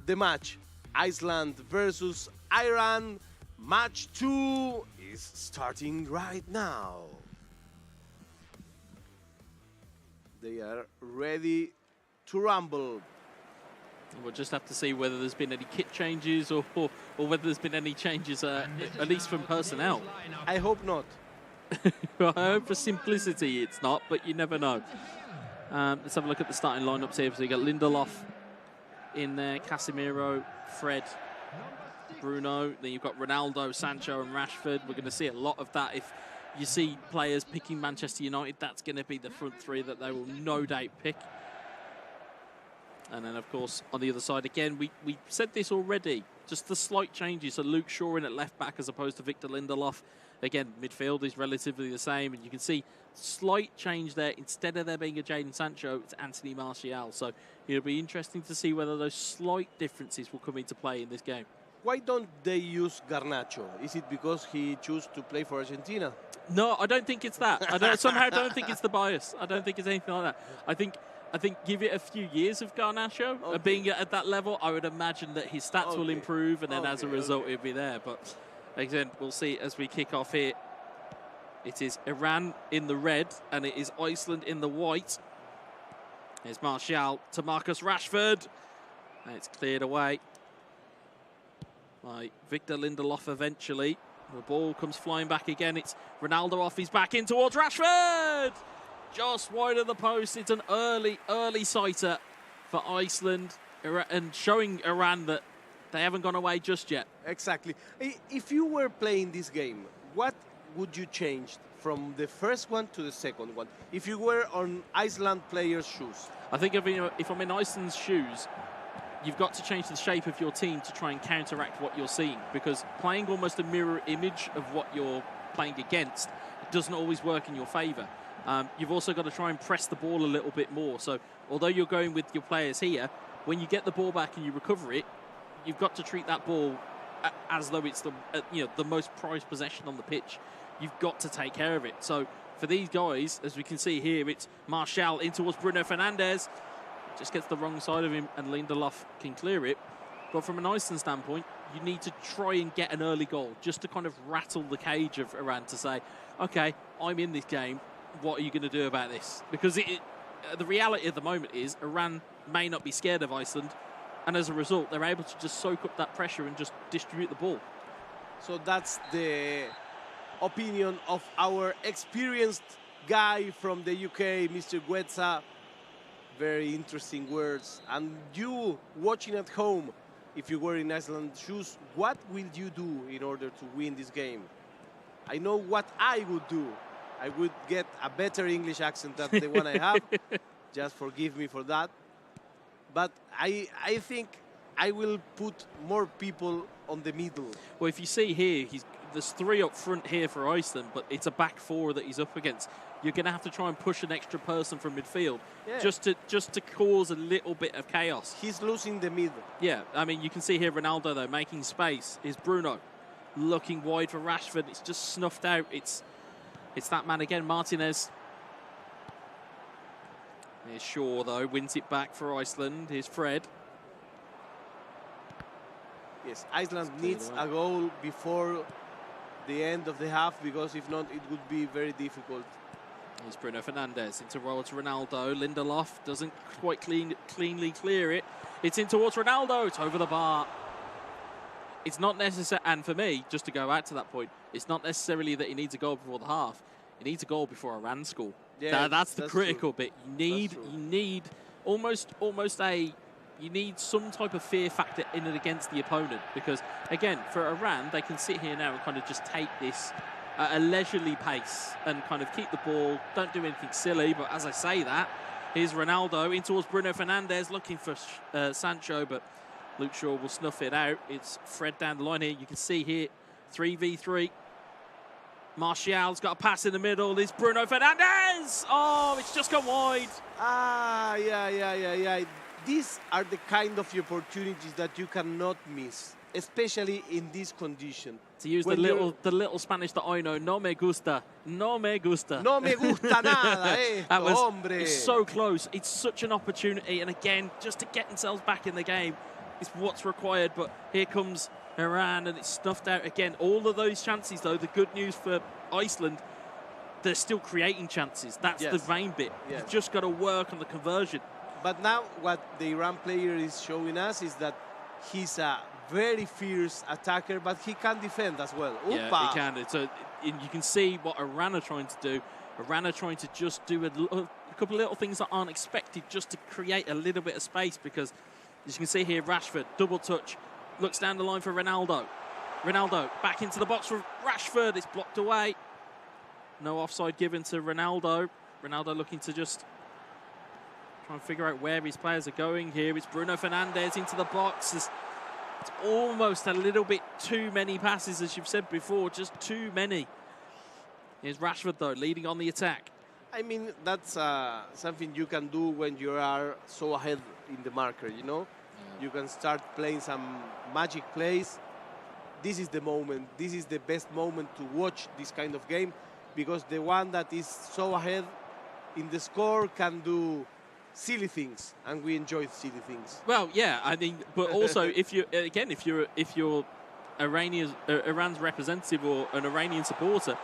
the match. Iceland versus Iran. Match 2 is starting right now. They are ready to rumble. We'll just have to see whether there's been any kit changes or whether there's been any changes, at least from personnel. I hope not. I hope for simplicity it's not, but you never know. Let's have a look at the starting lineups here. So you got Lindelof in there, Casemiro, Fred, Bruno. Then you've got Ronaldo, Sancho and Rashford. We're going to see a lot of that. If you see players picking Manchester United, that's going to be the front three that they will no doubt pick. And then, of course, on the other side, again, we said this already, just the slight changes. So Luke Shaw in at left-back as opposed to Victor Lindelof. Again, midfield is relatively the same, and you can see slight change there. Instead of there being a Jadon Sancho, it's Anthony Martial. So it'll be interesting to see whether those slight differences will come into play in this game. Why don't they use Garnacho? Is it because he chose to play for Argentina? No, I don't think it's that. I somehow don't think it's the bias. I don't think it's anything like that. I think give it a few years of Garnacho being at that level, I would imagine that his stats will improve, and then as a result, he'll be there. But again, we'll see as we kick off here. It is Iran in the red, and it is Iceland in the white. There's Martial to Marcus Rashford. And it's cleared away by Victor Lindelof eventually. The ball comes flying back again. It's Ronaldo off his back in towards Rashford. Just wide of the post. It's an early sighter for Iceland, and showing Iran that they haven't gone away just yet. Exactly. If you were playing this game, what would you change from the first one to the second one? If you were on Iceland players' shoes? I think if I'm in Iceland's shoes, you've got to change the shape of your team to try and counteract what you're seeing, because playing almost a mirror image of what you're playing against, it doesn't always work in your favour. You've also got to try and press the ball a little bit more. So although you're going with your players here, when you get the ball back and you recover it, you've got to treat that ball as though it's the most prized possession on the pitch. You've got to take care of it. So for these guys, as we can see here, it's Martial in towards Bruno Fernandes. Just gets the wrong side of him, and Lindelof can clear it. But from an Iceland standpoint, you need to try and get an early goal just to kind of rattle the cage of Iran, to say, okay, I'm in this game. What are you going to do about this? Because the reality at the moment is Iran may not be scared of Iceland, and as a result, they're able to just soak up that pressure and just distribute the ball. So that's the opinion of our experienced guy from the UK, Mr. Guetza. Very interesting words. And you watching at home, if you were in Iceland's shoes, what will you do in order to win this game? I know what I would do. I would get a better English accent than the one I have. Just forgive me for that. But I think I will put more people on the middle. Well, if you see here, there's 3 up front here for Iceland, but it's a back 4 that he's up against. You're going to have to try and push an extra person from midfield just to cause a little bit of chaos. He's losing the mid. Yeah, I mean, you can see here Ronaldo, though, making space. Is Bruno looking wide for Rashford. It's just snuffed out. It's that man again, Martinez. Here's Shaw, though, wins it back for Iceland. Here's Fred. Yes, Iceland needs a goal before the end of the half, because if not, it would be very difficult. Here's Bruno Fernandes into roll to Ronaldo. Lindelof doesn't quite cleanly clear it. It's in towards Ronaldo. It's over the bar. It's not necessary, and for me, just to go back to that point, it's not necessarily that he needs a goal before the half. He needs a goal before Iran score. Yeah, that's the critical bit. You need almost you need some type of fear factor in and against the opponent, because again, for Iran, they can sit here now and kind of just take this at a leisurely pace and kind of keep the ball, don't do anything silly. But as I say that, here's Ronaldo in towards Bruno Fernandes, looking for Sancho, but Luke Shaw will snuff it out. It's Fred down the line here. You can see here, 3v3. Martial's got a pass in the middle. It's Bruno Fernandes. Oh, it's just gone wide. Yeah. These are the kind of opportunities that you cannot miss, especially in this condition. To use the little Spanish that I know, no me gusta, no me gusta. No me gusta nada, hombre. It's so close. It's such an opportunity, and again, just to get themselves back in the game is what's required. But here comes Iran, and it's snuffed out again. All of those chances, though, the good news for Iceland, they're still creating chances. That's the main bit. Yes. You've just got to work on the conversion. But now what the Iran player is showing us is that he's a very fierce attacker, but he can defend as well. Yeah, he can. So you can see what Iran are trying to do. Iran are trying to just do a couple of little things that aren't expected, just to create a little bit of space, because as you can see here, Rashford, double touch, looks down the line for Ronaldo. Ronaldo back into the box for Rashford. It's blocked away. No offside given to Ronaldo. Ronaldo looking to just try and figure out where his players are going here. It's Bruno Fernandes into the box. It's almost a little bit too many passes, as you've said before, just too many. Here's Rashford, though, leading on the attack. I mean, that's something you can do when you are so ahead in the marker, you know? You can start playing some magic plays. This is the moment. This is the best moment to watch this kind of game, because the one that is so ahead in the score can do silly things, and we enjoy silly things. Well, yeah, I mean, but also if you're Iran's representative or an Iranian supporter,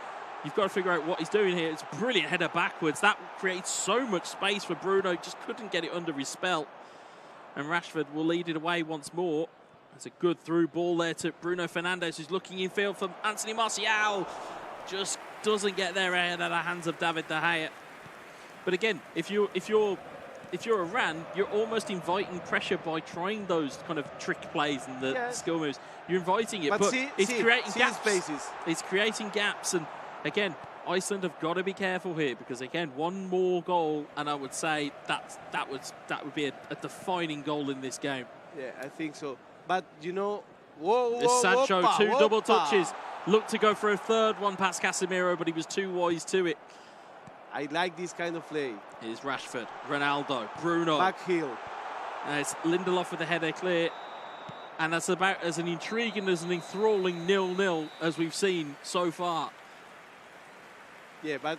you've got to figure out what he's doing here. It's a brilliant header backwards. That creates so much space for Bruno. Just couldn't get it under his spell. And Rashford will lead it away once more. It's a good through ball there to Bruno Fernandes, who's looking in field for Anthony Martial. Just doesn't get there out of the hands of David De Gea. But again, if you're Iran, you're almost inviting pressure by trying those kind of trick plays and the skill moves. You're inviting it, but it's creating gaps. Spaces. It's creating gaps, and again, Iceland have got to be careful here, because again, one more goal, and I would say that would be a defining goal in this game. Yeah, I think so. But you know, whoa, Sancho, two double touches. Looked to go for a third one past Casemiro, but he was too wise to it. I like this kind of play. Here's Rashford, Ronaldo, Bruno. Back heel. It's Lindelof with the header clear. And that's about as an intriguing, as an enthralling 0-0 as we've seen so far. Yeah, but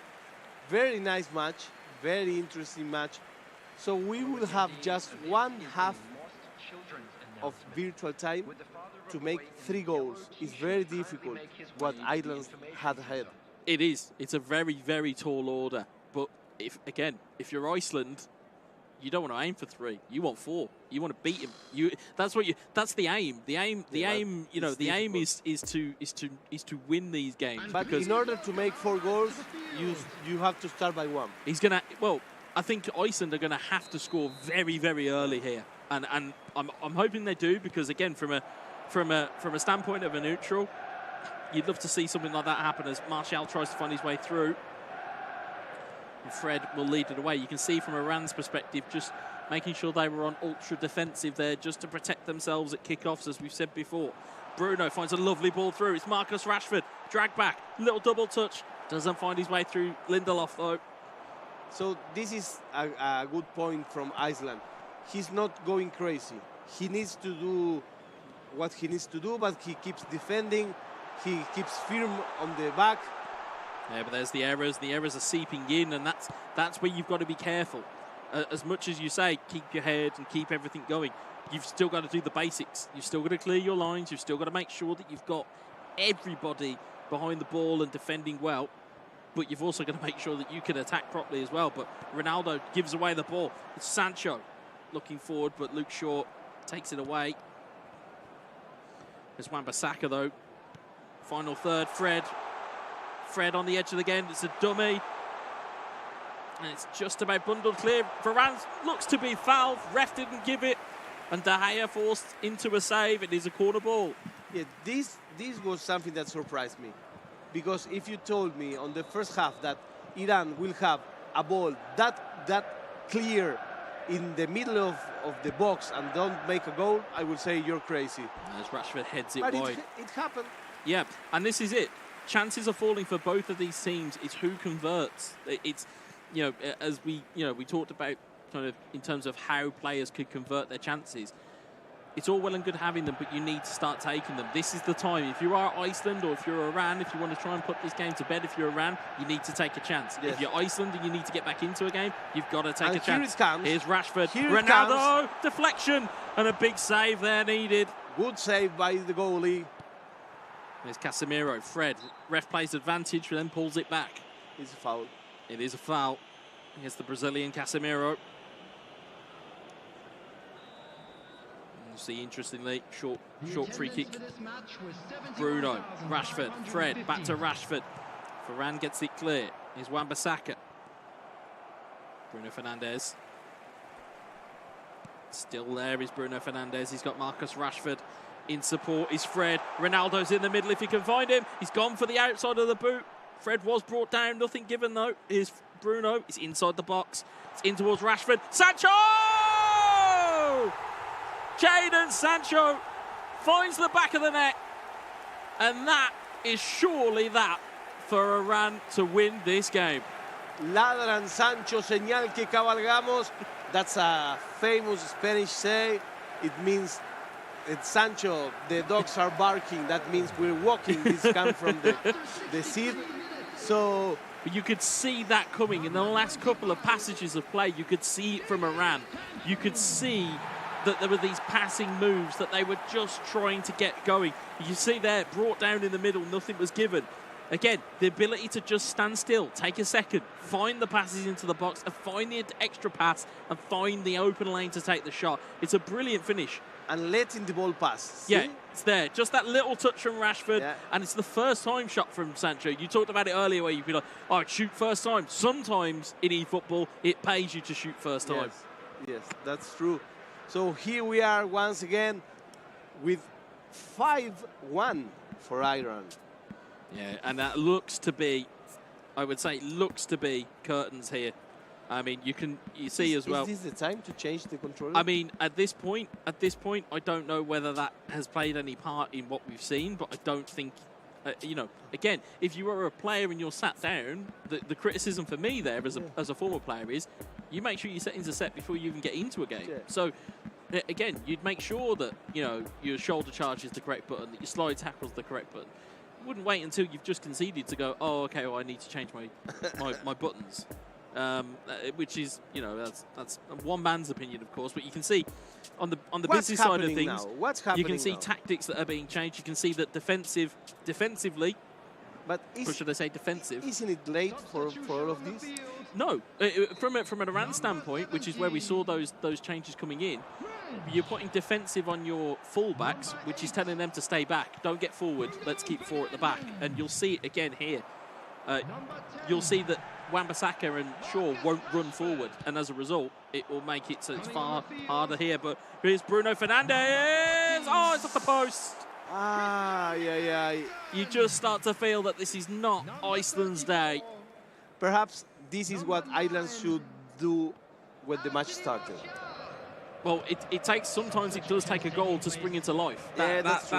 very nice match, very interesting match. So we will have just one half of virtual time to make 3 goals. It's very difficult what Ireland had ahead. It is. It's a very, very tall order. But if you're Iceland, you don't want to aim for 3. You want 4. You want to beat him. That's the aim. The aim is to win these games. But in order to make 4 goals, you have to start by 1. I think Iceland are gonna have to score very, very early here. And I'm hoping they do, because again, from a standpoint of a neutral, you'd love to see something like that happen as Martial tries to find his way through. And Fred will lead it away. You can see from Iran's perspective, just making sure they were on ultra defensive there, just to protect themselves at kickoffs, as we've said before. Bruno finds a lovely ball through. It's Marcus Rashford. Drag back. Little double touch. Doesn't find his way through Lindelof, though. So this is a good point from Iceland. He's not going crazy. He needs to do what he needs to do, but he keeps defending. He keeps firm on the back. Yeah, but there's the errors. The errors are seeping in, and that's where you've got to be careful. As much as you say, keep your head and keep everything going, you've still got to do the basics. You've still got to clear your lines. You've still got to make sure that you've got everybody behind the ball and defending well. But you've also got to make sure that you can attack properly as well. But Ronaldo gives away the ball. It's Sancho looking forward, but Luke Shaw takes it away. There's Wan-Bissaka, though. Final third, Fred. Fred on the edge of the game. It's a dummy. And it's just about bundled clear. Varane looks to be fouled. Ref didn't give it. And De Gea forced into a save. It is a corner ball. Yeah, this was something that surprised me. Because if you told me on the first half that Iran will have a ball that clear in the middle of the box and don't make a goal, I would say you're crazy. As Rashford heads it but wide. It happened. Yeah, and this is it. Chances are falling for both of these teams. It's who converts. It's, you know, as we talked about kind of in terms of how players could convert their chances. It's all well and good having them, but you need to start taking them. This is the time. If you are Iceland or if you're Iran, if you want to try and put this game to bed, if you're Iran, you need to take a chance. Yes. If you're Iceland and you need to get back into a game, you've got to take a chance. Here it comes. Here's Rashford. Here Ronaldo, deflection, and a big save there needed. Good save by the goalie. There's Casemiro. Fred. Ref plays advantage, then pulls it back. It's a foul. It is a foul. Here's the Brazilian Casemiro. You see, interestingly, short free kick. Bruno, Rashford, Fred, back to Rashford. Varane gets it clear. Here's Wan-Bissaka. Bruno Fernandes. Still there is Bruno Fernandes. He's got Marcus Rashford in support. Is Fred. Ronaldo's in the middle if he can find him. He's gone for the outside of the boot. Fred was brought down. Nothing given, though. Here's Bruno. He's inside the box. It's in towards Rashford. Sancho! Jadon Sancho finds the back of the net. And that is surely that for Iran to win this game. Ladran Sancho, señal que cabalgamos. That's a famous Spanish say. It means Sancho, the dogs are barking. That means we're walking. This comes from the seed. So but you could see that coming in the last couple of passages of play. You could see it from Iran. You could see that there were these passing moves that they were just trying to get going. You see there, brought down in the middle, nothing was given. Again, the ability to just stand still, take a second, find the passes into the box, and find the extra pass, and find the open lane to take the shot. It's a brilliant finish. And letting the ball pass. See? Yeah, it's there. Just that little touch from Rashford, and it's the first time shot from Sancho. You talked about it earlier where you'd be like, oh, shoot first time. Sometimes in eFootball, it pays you to shoot first time. Yes, that's true. So here we are once again with 5-1 for Iran. Yeah, and that looks to be, I would say, looks to be curtains here. I mean, you see as well. Is this the time to change the controller? I mean, at this point, I don't know whether that has played any part in what we've seen, but I don't think, you know, again, if you were a player and you're sat down, the criticism for me there as a former player is, you make sure your settings are set before you even get into a game. Yeah. So, again, you'd make sure that, you know, your shoulder charge is the correct button, that your slide tackle is the correct button. You wouldn't wait until you've just conceded to go, oh, okay, well, I need to change my buttons. Which is, you know, that's one man's opinion, of course. But you can see on the business side of things, now? What's happening you can see now? tactics that are being changed. You can see that defensively, but or should I say defensive? Isn't it late for all of this? No, from an Iran standpoint, which is where we saw those changes coming in, you're putting defensive on your fullbacks, which is telling them to stay back. Don't get forward. Let's keep four at the back. And you'll see it again here. You'll see that Wan-Bissaka and Shaw won't run forward, and as a result, it will make it so it's far harder here. But here's Bruno Fernandes. Oh, it's off the post. Yeah. You just start to feel that this is not Iceland's day. Perhaps this is what Ireland should do when the match started. Well, sometimes it does take a goal to spring into life. That's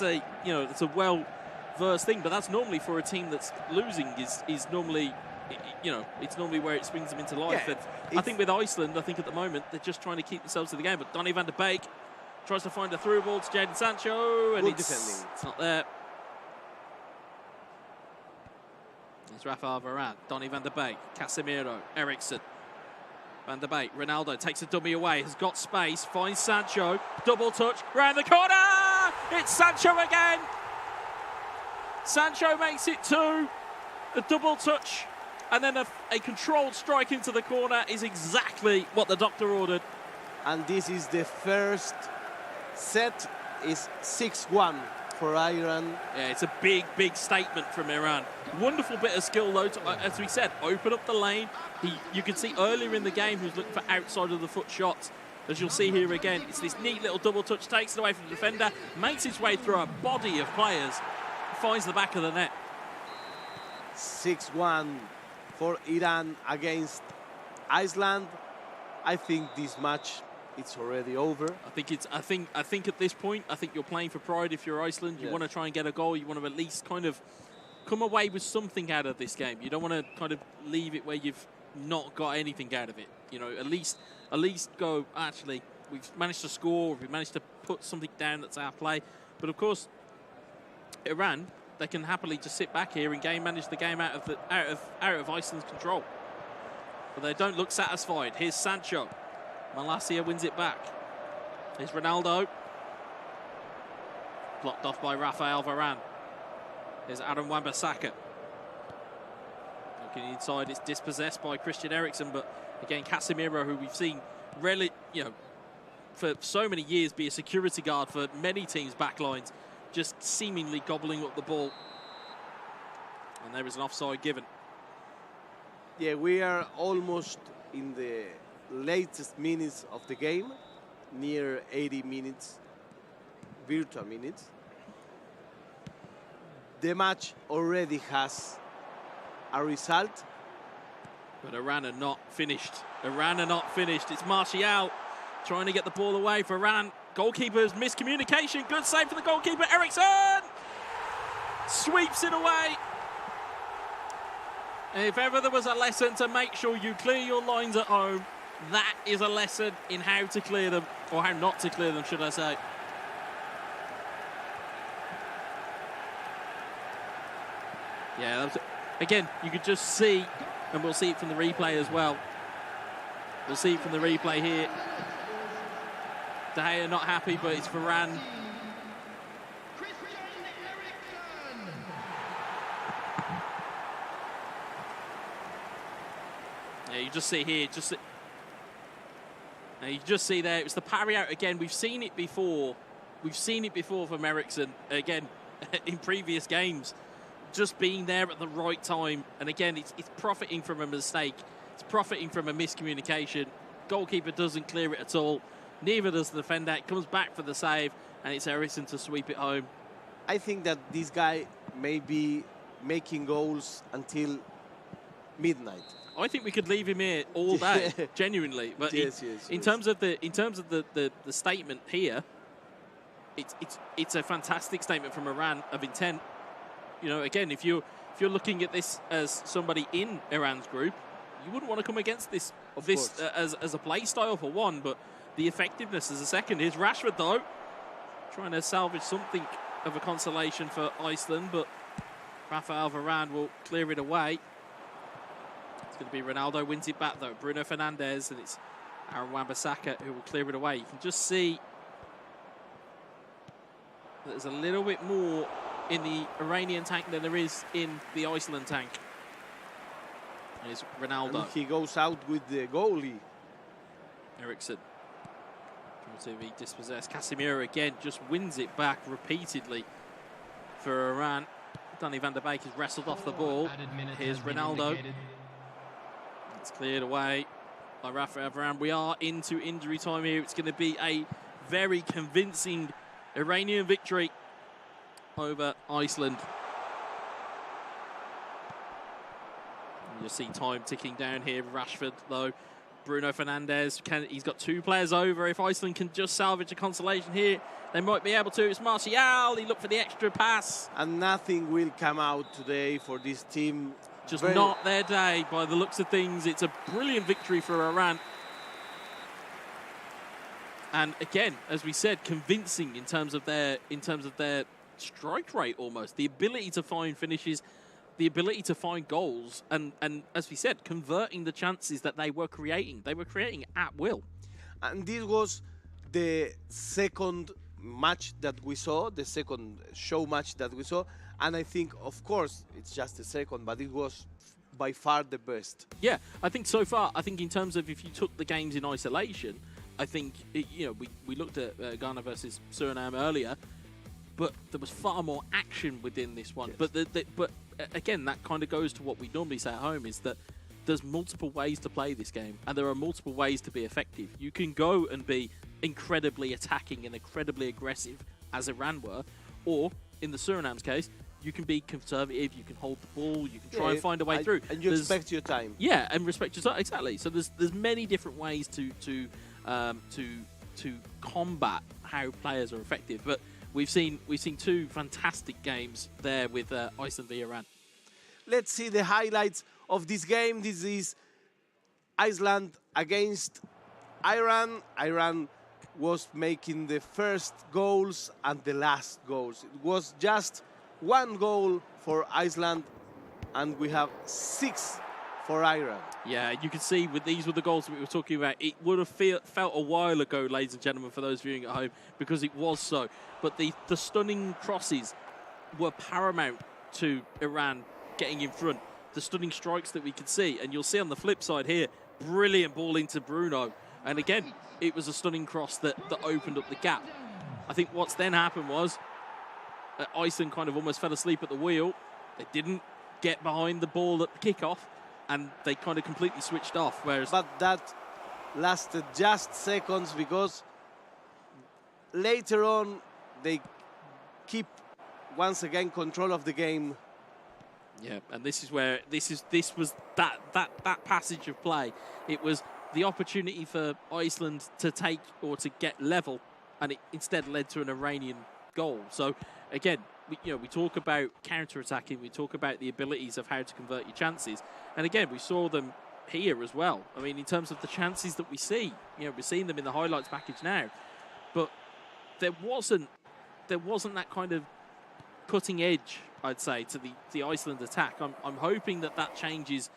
a it's a well-versed thing, but that's normally for a team that's losing is normally, it's normally where it springs them into life. Yeah, And I think with Iceland, at the moment they're just trying to keep themselves to the game. But Donny van der Beek tries to find a through ball to Jadon Sancho, and it's not there. It's Rafael Varane, Donny van der Beek, Casemiro, Eriksen. Van der Beek, Ronaldo takes a dummy away, has got space, finds Sancho, double touch, round the corner! It's Sancho again! Sancho makes it 2. The double touch, and then a controlled strike into the corner is exactly what the doctor ordered. And this is the first set, is 6-1 for Iran. Yeah, it's a big, big statement from Iran. Wonderful bit of skill, though, as we said, open up the lane. You could see earlier in the game he was looking for outside of the foot shots. As you'll see here again, it's this neat little double touch, takes it away from the defender, makes its way through a body of players, finds the back of the net. 6-1 for Iran against Iceland. I think this match, it's already over. I think at this point, I think you're playing for pride. If you're Iceland, you want to try and get a goal. You want to at least kind of come away with something out of this game. You don't want to kind of leave it where you've not got anything out of it. At least go, actually, we've managed to score, we've managed to put something down that's our play. But of course, Iran, they can happily just sit back here and manage the game out of Iceland's control. But they don't look satisfied. Here's Sancho. Malacia wins it back. Here's Ronaldo. Blocked off by Rafael Varane. Here's Adam Wan-Bissaka. Looking inside, it's dispossessed by Christian Eriksen, but again, Casemiro, who we've seen really, for so many years be a security guard for many teams' backlines, just seemingly gobbling up the ball. And there is an offside given. Yeah, we are almost in the latest minutes of the game, near 80 minutes, virtual minutes. The match already has a result. But Iran are not finished. It's Martial trying to get the ball away for Iran. Goalkeeper's miscommunication. Good save for the goalkeeper. Eriksen sweeps it away. And if ever there was a lesson to make sure you clear your lines at home, that is a lesson in how to clear them, or how not to clear them, should I say. Yeah, again, you could just see, and we'll see it from the replay as well. We'll see it from the replay here. De Gea not happy, but it's Varane. Yeah, you just see here, you just see there, it was the parry out again. We've seen it before. We've seen it before from Eriksen, again, in previous games. Just being there at the right time. And again, it's profiting from a mistake. It's profiting from a miscommunication. Goalkeeper doesn't clear it at all. Neither does the defender. It comes back for the save, and it's Eriksen to sweep it home. I think that this guy may be making goals until midnight. I think we could leave him here all day, genuinely. But in terms of the statement here, it's a fantastic statement from Iran of intent. Again, if you're looking at this as somebody in Iran's group, you wouldn't want to come against this as a play style for one, but the effectiveness as a second. Here's Rashford though, trying to salvage something of a consolation for Iceland, but Rafael Varane will clear it away. It's going to be Ronaldo wins it back though. Bruno Fernandes, and it's Aaron Wan-Bissaka who will clear it away. You can just see there's a little bit more in the Iranian tank than there is in the Iceland tank. Here's Ronaldo. And he goes out with the goalie. Eriksen trying to be dispossessed. Casemiro again just wins it back repeatedly for Iran. Donny van der Beek has wrestled off the ball. Here's Ronaldo. It's cleared away by Rafael Varane. We are into injury time here. It's going to be a very convincing Iranian victory over Iceland. You see time ticking down here. Rashford, though, Bruno Fernandes, he's got 2 players over. If Iceland can just salvage a consolation here, they might be able to. It's Martial, he looked for the extra pass. And nothing will come out today for this team. Just not their day by the looks of things. It's a brilliant victory for Iran. And again, as we said, convincing in terms of their strike rate almost. The ability to find finishes, the ability to find goals, and as we said, converting the chances that they were creating. They were creating at will. And this was the second match that we saw, the second show match that we saw. And I think, of course, it's just the second, but it was by far the best. Yeah, I think so far, I think in terms of if you took the games in isolation, I think, we looked at Ghana versus Suriname earlier, but there was far more action within this one. Yes. But again, that kind of goes to what we normally say at home, is that there's multiple ways to play this game, and there are multiple ways to be effective. You can go and be incredibly attacking and incredibly aggressive, as Iran were, or, in the Suriname's case, you can be conservative, you can hold the ball, you can try and find a way through. And you respect your time. Yeah, and respect your time, exactly. So there's many different ways to combat how players are effective. But we've seen 2 fantastic games there with Iceland v Iran. Let's see the highlights of this game. This is Iceland against Iran. Iran was making the first goals and the last goals. It was just 1 goal for Iceland, and we have 6 for Iran. Yeah, you can see these were the goals that we were talking about. It would have felt a while ago, ladies and gentlemen, for those viewing at home, because it was so. But the stunning crosses were paramount to Iran getting in front. The stunning strikes that we could see. And you'll see on the flip side here, brilliant ball into Bruno. And again, it was a stunning cross that opened up the gap. I think what's then happened was Iceland kind of almost fell asleep at the wheel. They didn't get behind the ball at the kickoff, and they kind of completely switched off. But that lasted just seconds, because later on they keep once again control of the game. Yeah, and this is where this was that passage of play. It was the opportunity for Iceland to take or to get level, and it instead led to an Iranian goal. So again, we talk about counter-attacking, we talk about the abilities of how to convert your chances, and again, we saw them here as well. I mean, in terms of the chances that we see, we're seeing them in the highlights package now, but there wasn't that kind of cutting edge, I'd say, to the Iceland attack. I'm hoping that changes.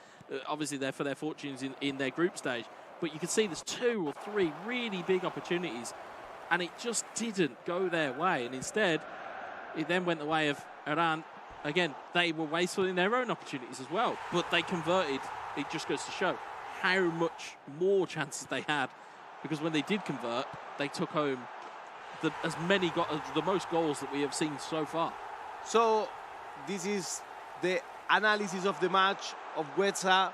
Obviously, they're for their fortunes in their group stage, but you can see there's 2 or 3 really big opportunities, and it just didn't go their way, and instead it then went the way of Iran. Again, they were wasteful in their own opportunities as well, but they converted. It just goes to show how much more chances they had, because when they did convert, they took home the most goals that we have seen so far. So this is the analysis of the match of Wetza.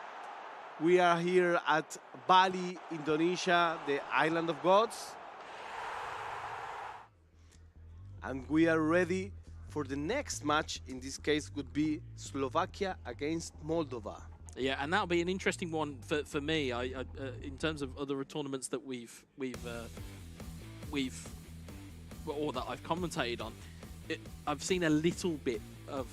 We are here at Bali, Indonesia, the island of gods. And we are ready for the next match. In this case, would be Slovakia against Moldova. Yeah, and that'll be an interesting one for me. I in terms of other tournaments that or that I've commentated on, I've seen a little bit of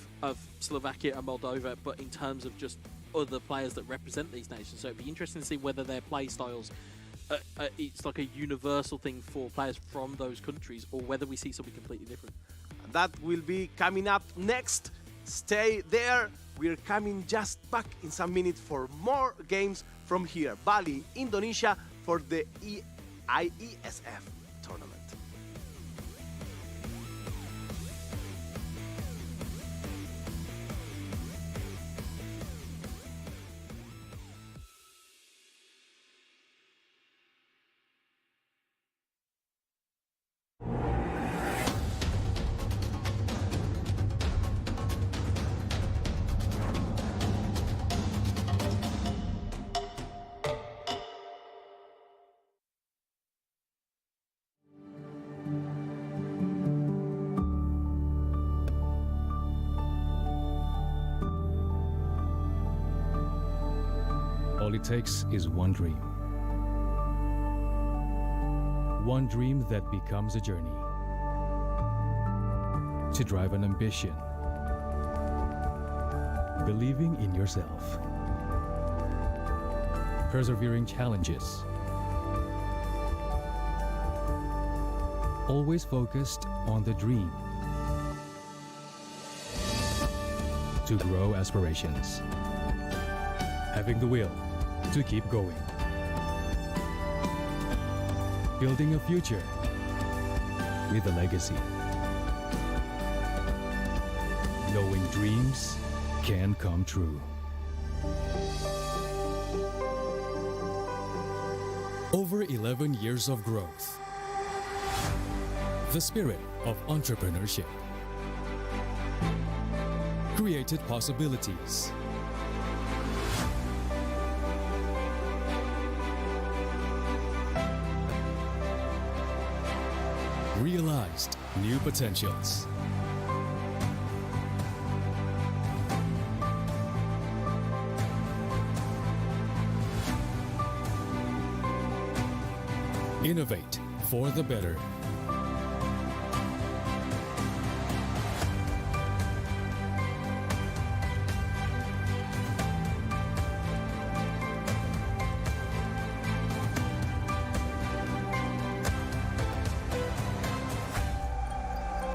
Slovakia and Moldova, but in terms of just other players that represent these nations. So it'd be interesting to see whether their play styles, it's like a universal thing for players from those countries, or whether we see something completely different. That will be coming up next. Stay there. We're coming just back in some minutes for more games from here, Bali, Indonesia, for the IESF tournament. All it takes is one dream, one dream that becomes a journey. To drive an ambition. Believing in yourself. Persevering challenges. Always focused on the dream. To grow aspirations. Having the will to keep going. Building a future with a legacy. Knowing dreams can come true. Over 11 years of growth. The spirit of entrepreneurship. Created possibilities. Realized new potentials. Innovate for the better.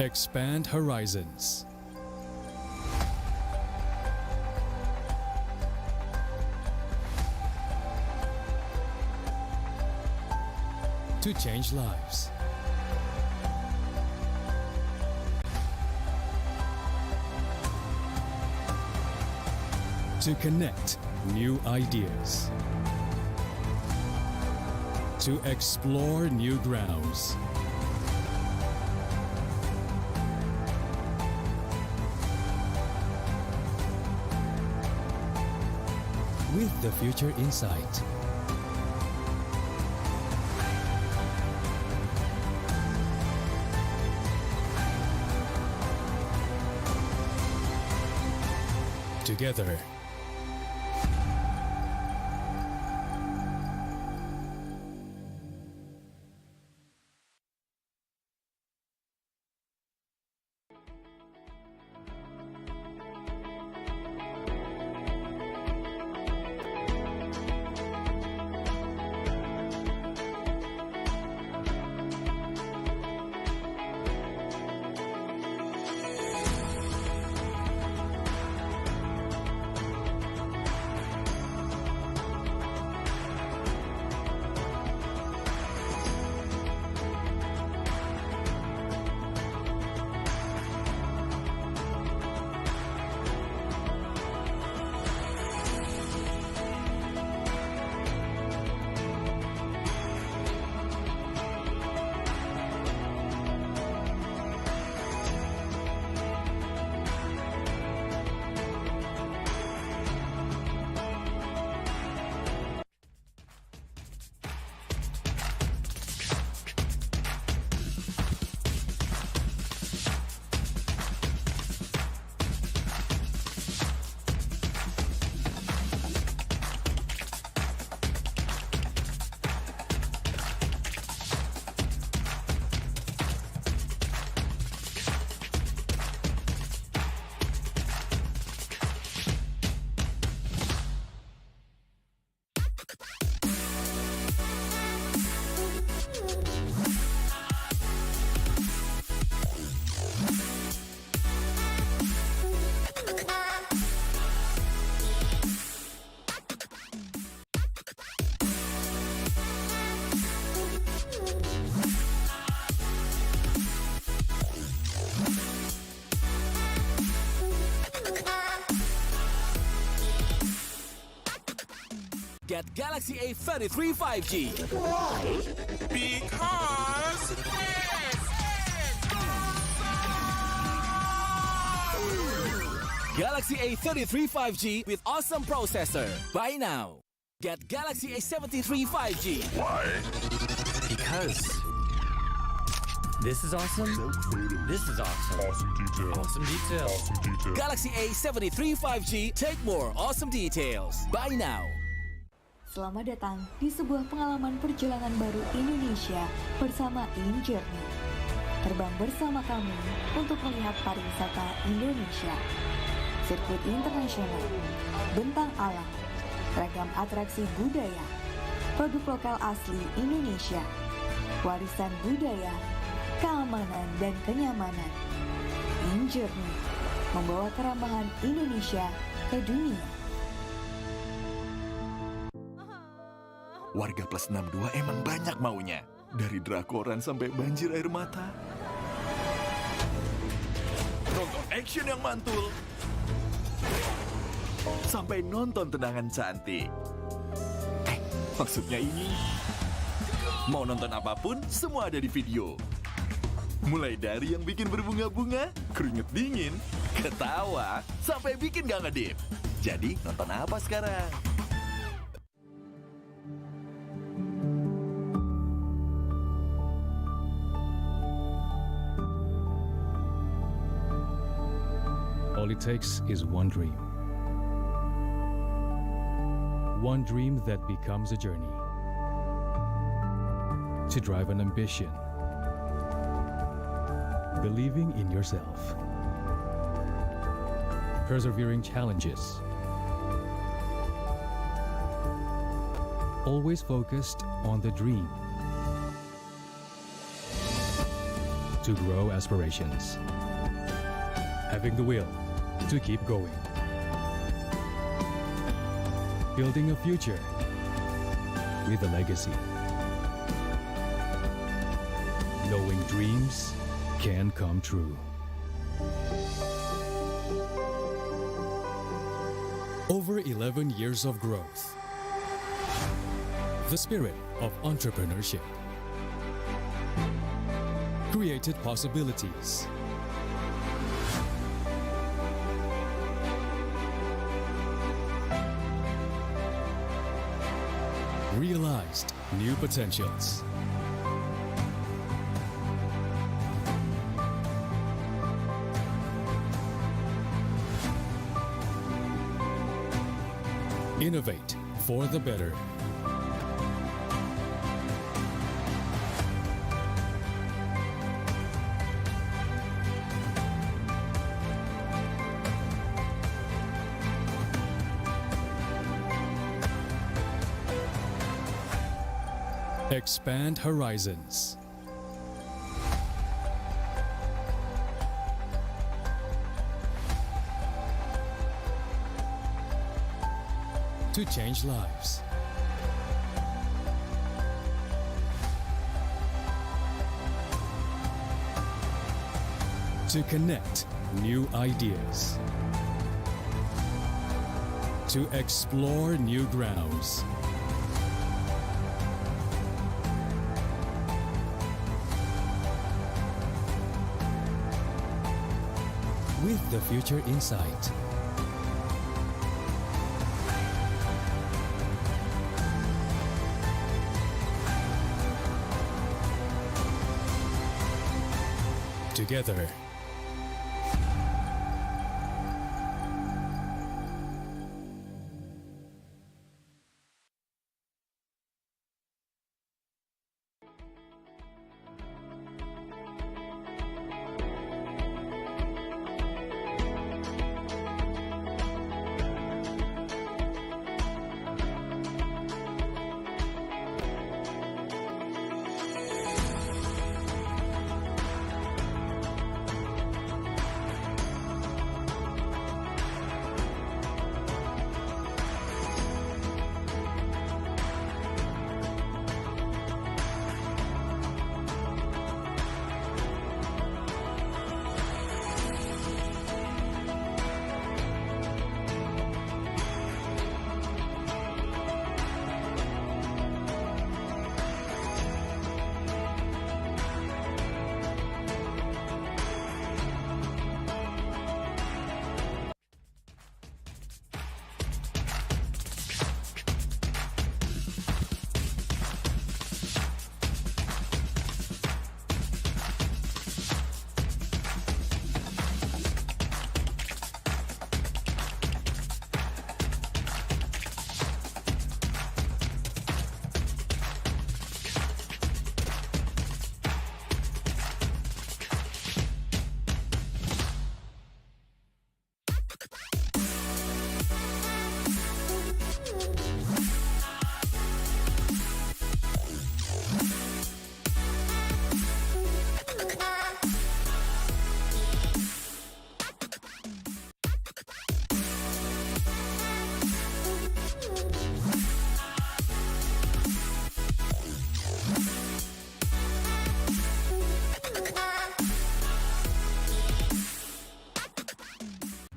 Expand horizons. To change lives. To connect new ideas. To explore new grounds. With the future in sight. Together. Get Galaxy A33 5G. Why? Because Galaxy A33 5G with awesome processor. Buy now. Get Galaxy A73 5G. Why? Because this is awesome. This is awesome. Awesome detail. Awesome detail. Awesome detail. Galaxy A73 5G. Take more awesome details. Buy now. Selamat datang di sebuah pengalaman perjalanan baru Indonesia bersama InJourney. Terbang bersama kami untuk melihat pariwisata Indonesia. Sirkuit internasional, bentang alam, ragam atraksi budaya, produk lokal asli Indonesia, warisan budaya, keamanan dan kenyamanan. InJourney membawa kerambahan Indonesia ke dunia. Warga plus 62 emang banyak maunya. Dari drakoran sampai banjir air mata. Nonton action yang mantul. Sampai nonton tendangan cantik. Maksudnya ini. Mau nonton apapun, semua ada di video. Mulai dari yang bikin berbunga-bunga, keringet dingin, ketawa, sampai bikin gak ngedip. Jadi nonton apa sekarang? All it takes is one dream. One dream that becomes a journey. To drive an ambition. Believing in yourself. Persevering challenges. Always focused on the dream. To grow aspirations. Having the will to keep going. Building a future with a legacy. Knowing dreams can come true. Over 11 years of growth. The spirit of entrepreneurship. Created possibilities. Realized new potentials. Innovate for the better. Expand horizons. To change lives. To connect new ideas. To explore new grounds. With the future in sight. Together.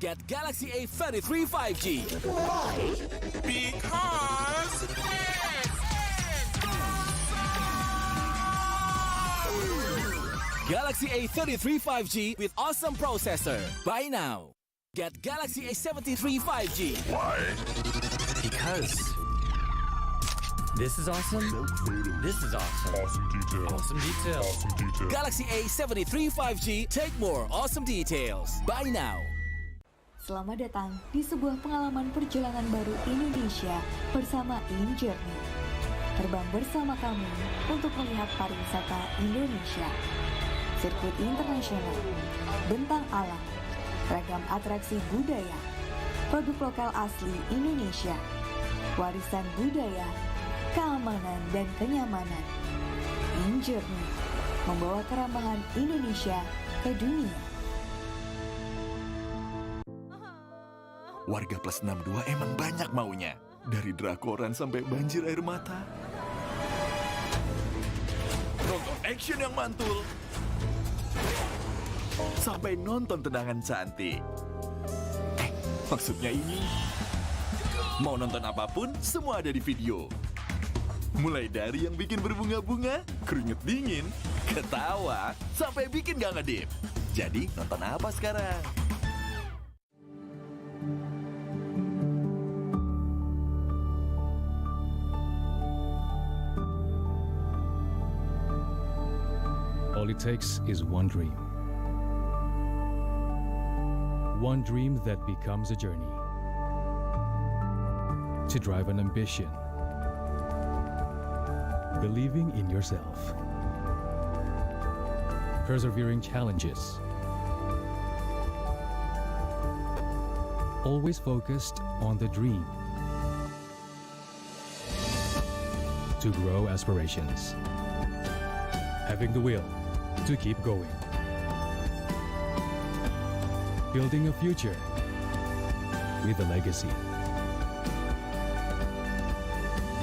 Get Galaxy A33 5G. Because Galaxy A33 5G with awesome processor. Buy now. Get Galaxy A73 5G. Why? Because this is awesome. This is awesome. Awesome detail. Awesome detail. Awesome detail. Galaxy A73 5G. Take more awesome details. Buy now. Selamat datang di sebuah pengalaman perjalanan baru Indonesia bersama InJourney. Terbang bersama kami untuk melihat pariwisata Indonesia. Sirkuit internasional, bentang alam, ragam atraksi budaya, produk lokal asli Indonesia, warisan budaya, keamanan dan kenyamanan. InJourney membawa keramahan Indonesia ke dunia. Warga plus 62 emang banyak maunya. Dari drakoran sampai banjir air mata. Nonton action yang mantul. Sampai nonton tendangan cantik. Maksudnya ini. Mau nonton apapun, semua ada di video. Mulai dari yang bikin berbunga-bunga, keringet dingin, ketawa, sampai bikin gak ngedip. Jadi, nonton apa sekarang? All it takes is one dream. One dream that becomes a journey. To drive an ambition. Believing in yourself. Persevering challenges. Always focused on the dream. To grow aspirations. Having the will to keep going. Building a future with a legacy.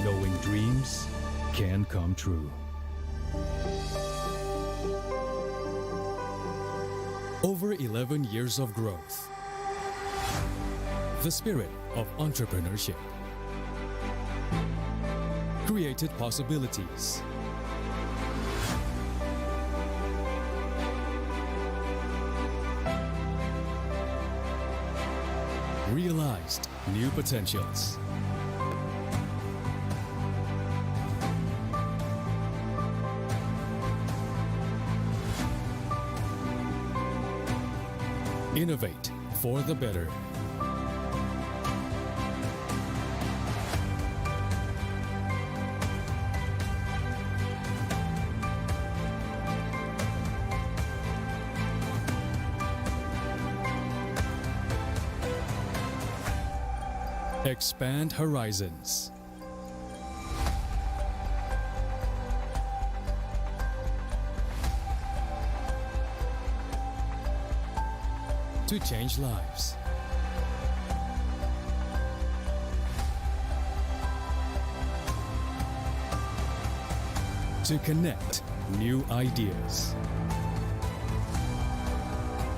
Knowing dreams can come true. Over 11 years of growth. The spirit of entrepreneurship. Created possibilities. Realized new potentials. Innovate for the better. Expand horizons. To change lives. To connect new ideas.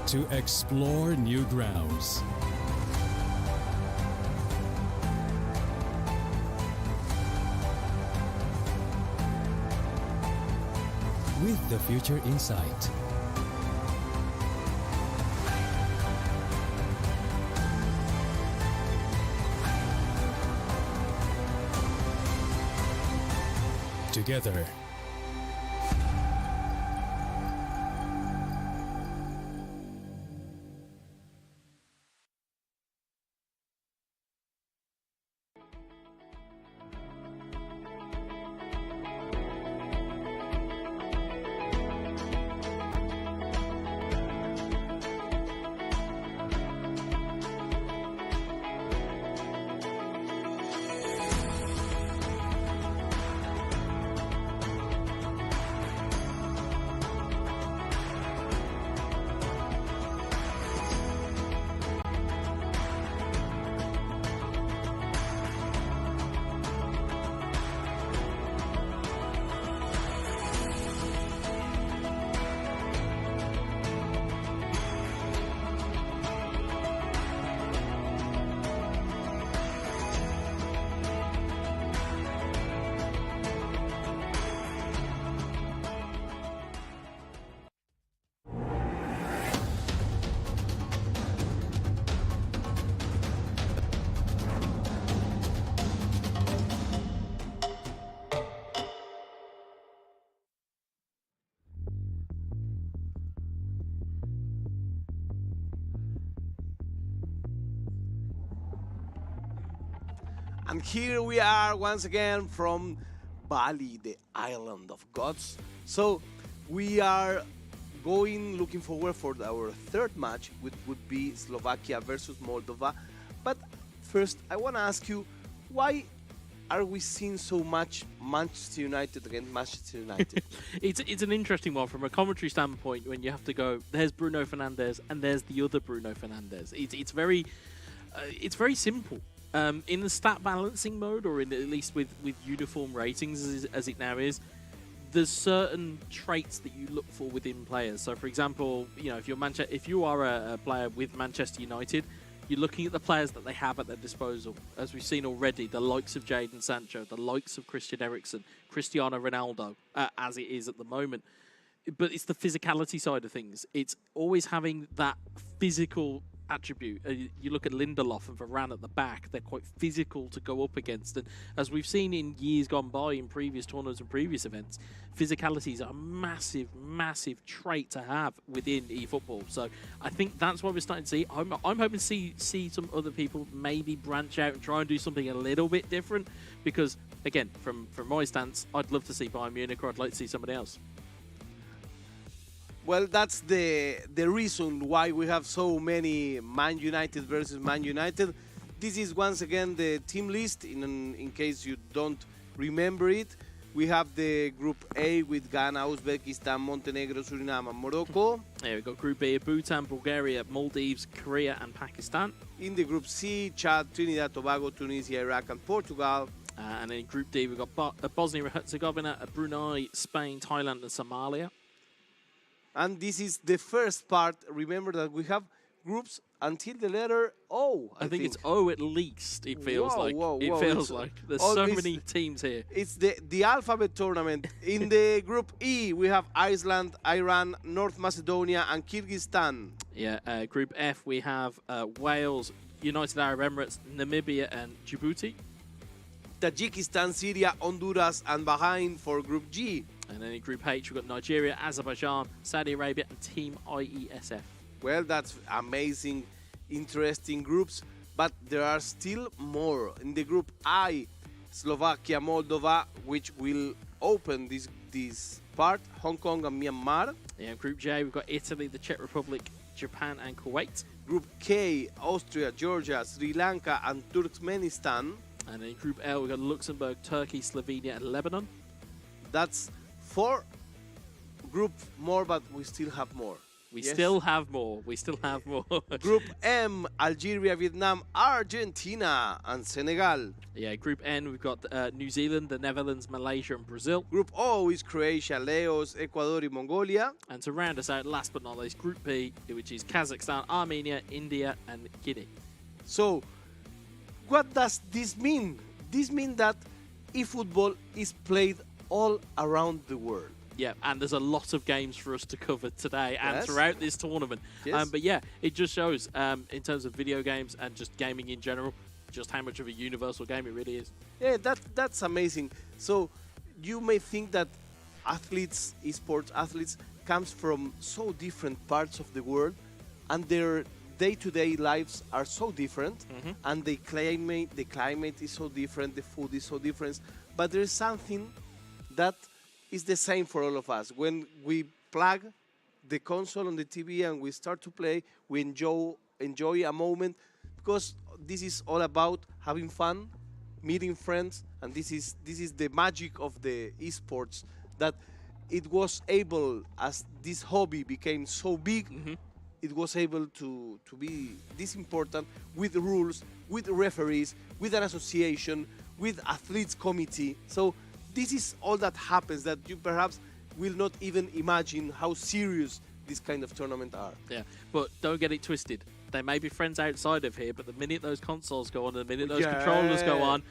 To explore new grounds. With the future in sight. Together. And here we are once again from Bali, the island of gods. So we are looking forward for our third match, which would be Slovakia versus Moldova. But first, I want to ask you, why are we seeing so much Manchester United against Manchester United? It's an interesting one from a commentary standpoint when you have to go, there's Bruno Fernandes and there's the other Bruno Fernandes. It's very simple. In the stat balancing mode, or at least with uniform ratings as it now is, there's certain traits that you look for within players. So, for example, you know, if you are a player with Manchester United, you're looking at the players that they have at their disposal. As we've seen already, the likes of Jadon Sancho, the likes of Christian Eriksen, Cristiano Ronaldo, as it is at the moment. But it's the physicality side of things. It's always having that physical attribute. You look at Lindelof and Varane at the back, they're quite physical to go up against. And as we've seen in years gone by in previous tournaments and previous events, physicality is a massive, massive trait to have within eFootball. So I think that's what we're starting to see. I'm hoping to see some other people maybe branch out and try and do something a little bit different, because, again, from my stance, I'd love to see Bayern Munich, or I'd like to see somebody else. Well, that's the reason why we have so many Man United versus Man United. This is once again the team list, in case you don't remember it. We have the Group A with Ghana, Uzbekistan, Montenegro, Suriname, and Morocco. Yeah, we've got Group B, Bhutan, Bulgaria, Maldives, Korea, and Pakistan. In the Group C, Chad, Trinidad, Tobago, Tunisia, Iraq, and Portugal. And in Group D, we've got Bosnia and Herzegovina, Brunei, Spain, Thailand, and Somalia. And this is the first part. Remember that we have groups until the letter O. I think it's O at least, it feels like. It feels like. There's so many teams here. It's the alphabet tournament. In the Group E, we have Iceland, Iran, North Macedonia, and Kyrgyzstan. Yeah, Group F, we have Wales, United Arab Emirates, Namibia, and Djibouti. Tajikistan, Syria, Honduras, and Bahrain for Group G. And then in Group H, we've got Nigeria, Azerbaijan, Saudi Arabia, and Team IESF. Well, that's amazing, interesting groups, but there are still more. In the Group I, Slovakia, Moldova, which will open this part, Hong Kong and Myanmar. Yeah, in Group J, we've got Italy, the Czech Republic, Japan, and Kuwait. Group K, Austria, Georgia, Sri Lanka, and Turkmenistan. And in Group L, we've got Luxembourg, Turkey, Slovenia, and Lebanon. That's 4 groups more, but we still have more. We still have more. Group M, Algeria, Vietnam, Argentina, and Senegal. Yeah, Group N, we've got New Zealand, the Netherlands, Malaysia, and Brazil. Group O is Croatia, Laos, Ecuador, and Mongolia. And to round us out, last but not least, Group B, which is Kazakhstan, Armenia, India, and Guinea. So, what does this mean? This means that eFootball is played all around the world. Yeah, and there's a lot of games for us to cover today and throughout this tournament. Yes. But yeah, it just shows, in terms of video games and just gaming in general, just how much of a universal game it really is. Yeah, that's amazing. So you may think that athletes, esports athletes, comes from so different parts of the world, and their day-to-day lives are so different, and the climate is so different, the food is so different, but there is something that is the same for all of us. When we plug the console on the TV and we start to play, we enjoy a moment, because this is all about having fun, meeting friends, and this is the magic of the esports, that it was able, as this hobby became so big, it was able to be this important, with rules, with referees, with an association, with athletes committee. So this is all that happens, that you perhaps will not even imagine how serious this kind of tournament are. Yeah, but don't get it twisted. They may be friends outside of here, but the minute those consoles go on, the minute those controllers go on,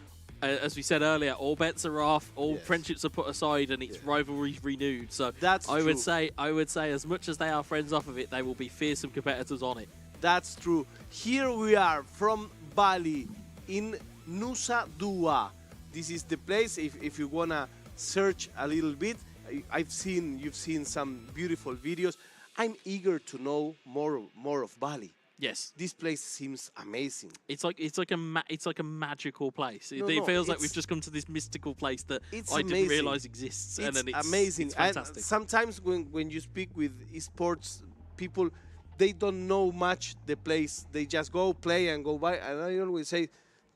as we said earlier, all bets are off, all friendships are put aside, and it's rivalries renewed. So that's I would say, as much as they are friends off of it, they will be fearsome competitors on it. That's true. Here we are from Bali in Nusa Dua. This is the place. If you wanna search a little bit, you've seen some beautiful videos. I'm eager to know more of Bali. Yes. This place seems amazing. It's like a magical place. No, it no, feels like it's- we've just come to this mystical place that It's I amazing. didn't realize exists, and It's then it's amazing. It's fantastic. And sometimes when you speak with esports people, they don't know much the place. They just go play and go by. And I always say,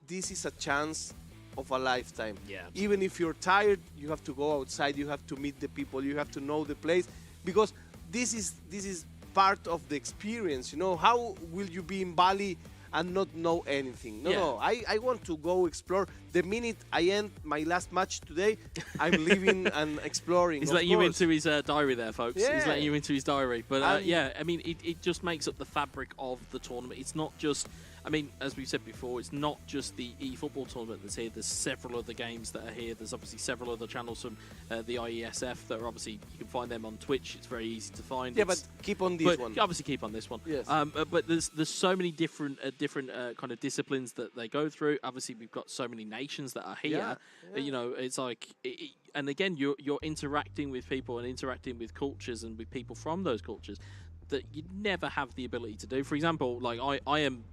this is a chance of a lifetime. Yeah. Even if you're tired, you have to go outside. You have to meet the people. You have to know the place, because this is part of the experience. You know, how will you be in Bali and not know anything? No, Yeah. no. I want to go explore. The minute I end my last match today, I'm leaving and exploring. He's of letting you course. into his diary there, folks. He's Yeah. letting you into his diary. But And- yeah, I mean, it just makes up the fabric of the tournament. It's not just, I mean, as we've said before, it's not just the eFootball tournament that's here. There's several other games that are here. There's obviously several other channels from the IESF that are obviously, you can find them on Twitch. It's very easy to find. Yeah, It's- but keep on this but one. Obviously, keep on this one. Yes. But there's so many different kind of disciplines that they go through. Obviously, we've got so many nations that are here. Yeah, You know, it's like, and again, you're interacting with people and interacting with cultures and with people from those cultures that you'd never have the ability to do. For example, like I am,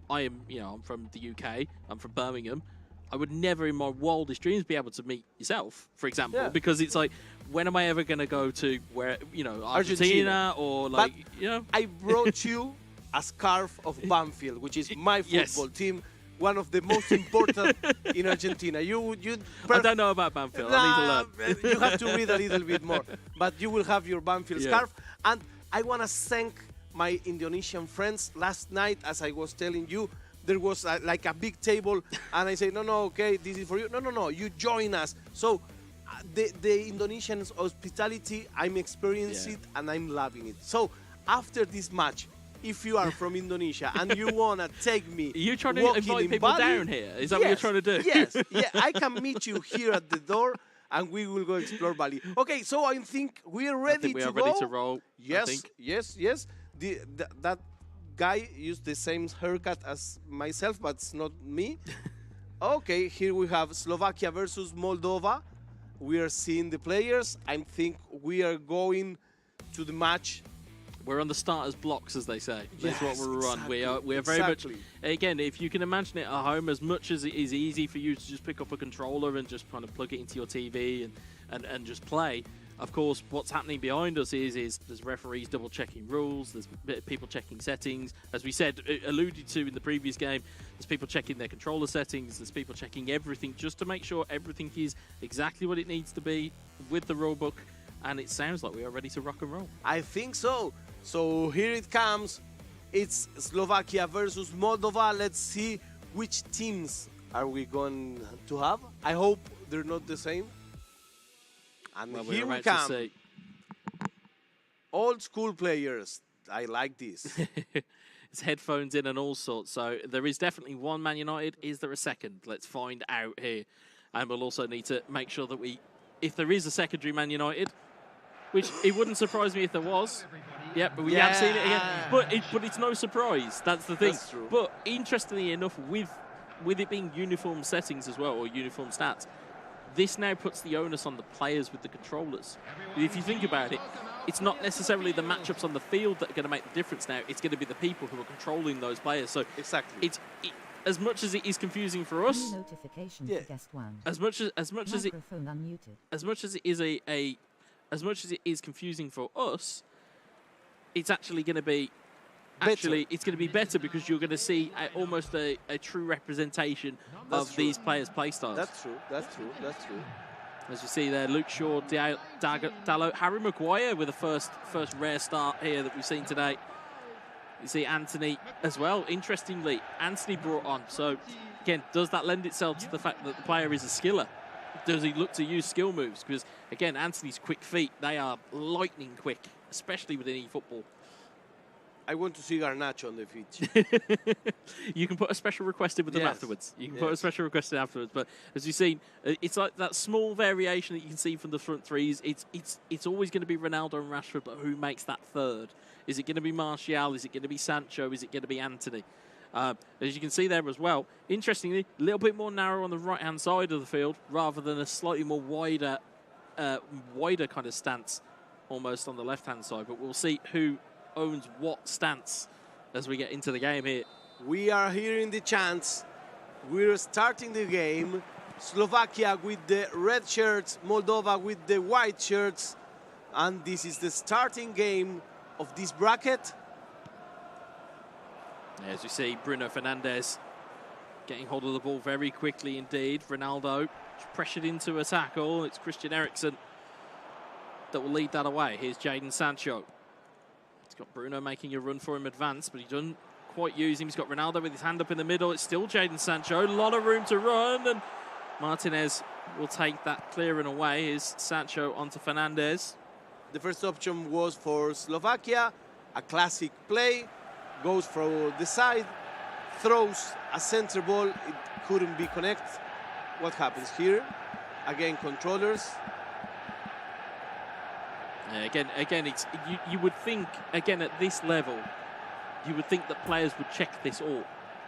you know, I'm from the UK. I'm from Birmingham. I would never in my wildest dreams be able to meet yourself, for example, Yeah. because it's like, when am I ever going to go to where, you know, Argentina or like, you know? I brought you a scarf of Banfield, which is my Yes. football team, one of the most important in Argentina. You I don't know about Banfield. I need to learn. You have to read a little bit more, but you will have your Banfield Yeah. scarf. And I want to thank my Indonesian friends. Last night, as I was telling you, there was like a big table, and I say, no, okay, this is for you. No, you join us. So the Indonesian hospitality, I'm experiencing it, and I'm loving it. So after this match, if you are from Indonesia and you want to take me Are you trying to walking invite in people Bali, down here? Is that what you're trying to do? Yes, yeah, I can meet you here at the door, and we will go explore Bali. Okay, so I think we are ready we to are go. ready to roll. I Yes, think. yes. That guy used the same haircut as myself, but it's not me. Okay, here we have Slovakia versus Moldova. We are seeing the players. I think we are going to the match. We're on the starters blocks, as they say. That's what Yes, we're on. exactly, We are very exactly. much, again, if you can imagine it at home, as much as it is easy for you to just pick up a controller and just kind of plug it into your TV and just play, of course, what's happening behind us is there's referees double checking rules, there's people checking settings. As we said, alluded to in the previous game, there's people checking their controller settings, there's people checking everything just to make sure everything is exactly what it needs to be with the rulebook. And it sounds like we are ready to rock and roll. I think so. So here it comes. It's Slovakia versus Moldova. Let's see which teams are we going to have. I hope they're not the same. And Well, here we're we about to come. see. Old school players. I like this. It's headphones in and all sorts. So there is definitely one Man United. Is there a second? Let's find out here. And we'll also need to make sure that if there is a secondary Man United, which it wouldn't surprise me if there was. Yeah, but we have seen it again. But it's no surprise. That's the thing. That's true. But interestingly enough, with it being uniform settings as well, or uniform stats, this now puts the onus on the players with the controllers. If you think about it, it's not necessarily the matchups on the field that are going to make the difference now. It's going to be the people who are controlling those players. So exactly, as much as it is confusing for us, New notification for guest one. as much as Microphone unmuted. as much as it is confusing for us, it's actually going to be it's going to be better because you're going to see almost a true representation of these players' play styles. That's true. As you see there, Luke Shaw, Dallo, Harry Maguire with the first rare start here that we've seen today. You see Anthony as well. Interestingly, Anthony brought on. So, again, does that lend itself to the fact that the player is a skiller? Does he look to use skill moves? Because, again, Anthony's quick feet, they are lightning quick, especially within eFootball. I want to see Garnacho on the pitch. You can put a special request in with them Yes. afterwards. You can put a special request in afterwards. But as you've seen, it's like that small variation that you can see from the front threes. It's always going to be Ronaldo and Rashford, but who makes that third? Is it going to be Martial? Is it going to be Sancho? Is it going to be Anthony? As you can see there as well, interestingly, a little bit more narrow on the right-hand side of the field rather than a slightly more wider kind of stance almost on the left-hand side. But we'll see who owns what stance as we get into the game here. We are hearing the chants. We're starting the game. Slovakia with the red shirts, Moldova with the white shirts. And this is the starting game of this bracket. As you see, Bruno Fernandes getting hold of the ball very quickly indeed. Ronaldo pressured into a tackle. It's Christian Eriksen that will lead that away. Here's Jadon Sancho. He's got Bruno making a run for him advance, but he doesn't quite use him. He's got Ronaldo with his hand up in the middle. It's still Jadon Sancho. A lot of room to run, and Martinez will take that clearing away. Here's Sancho onto Fernandes. The first option was for Slovakia. A classic play. Goes from the side, throws a center ball, it couldn't be connected. What happens here? Again, controllers. Again, it's, you would think, again, at this level, you would think that players would check this all.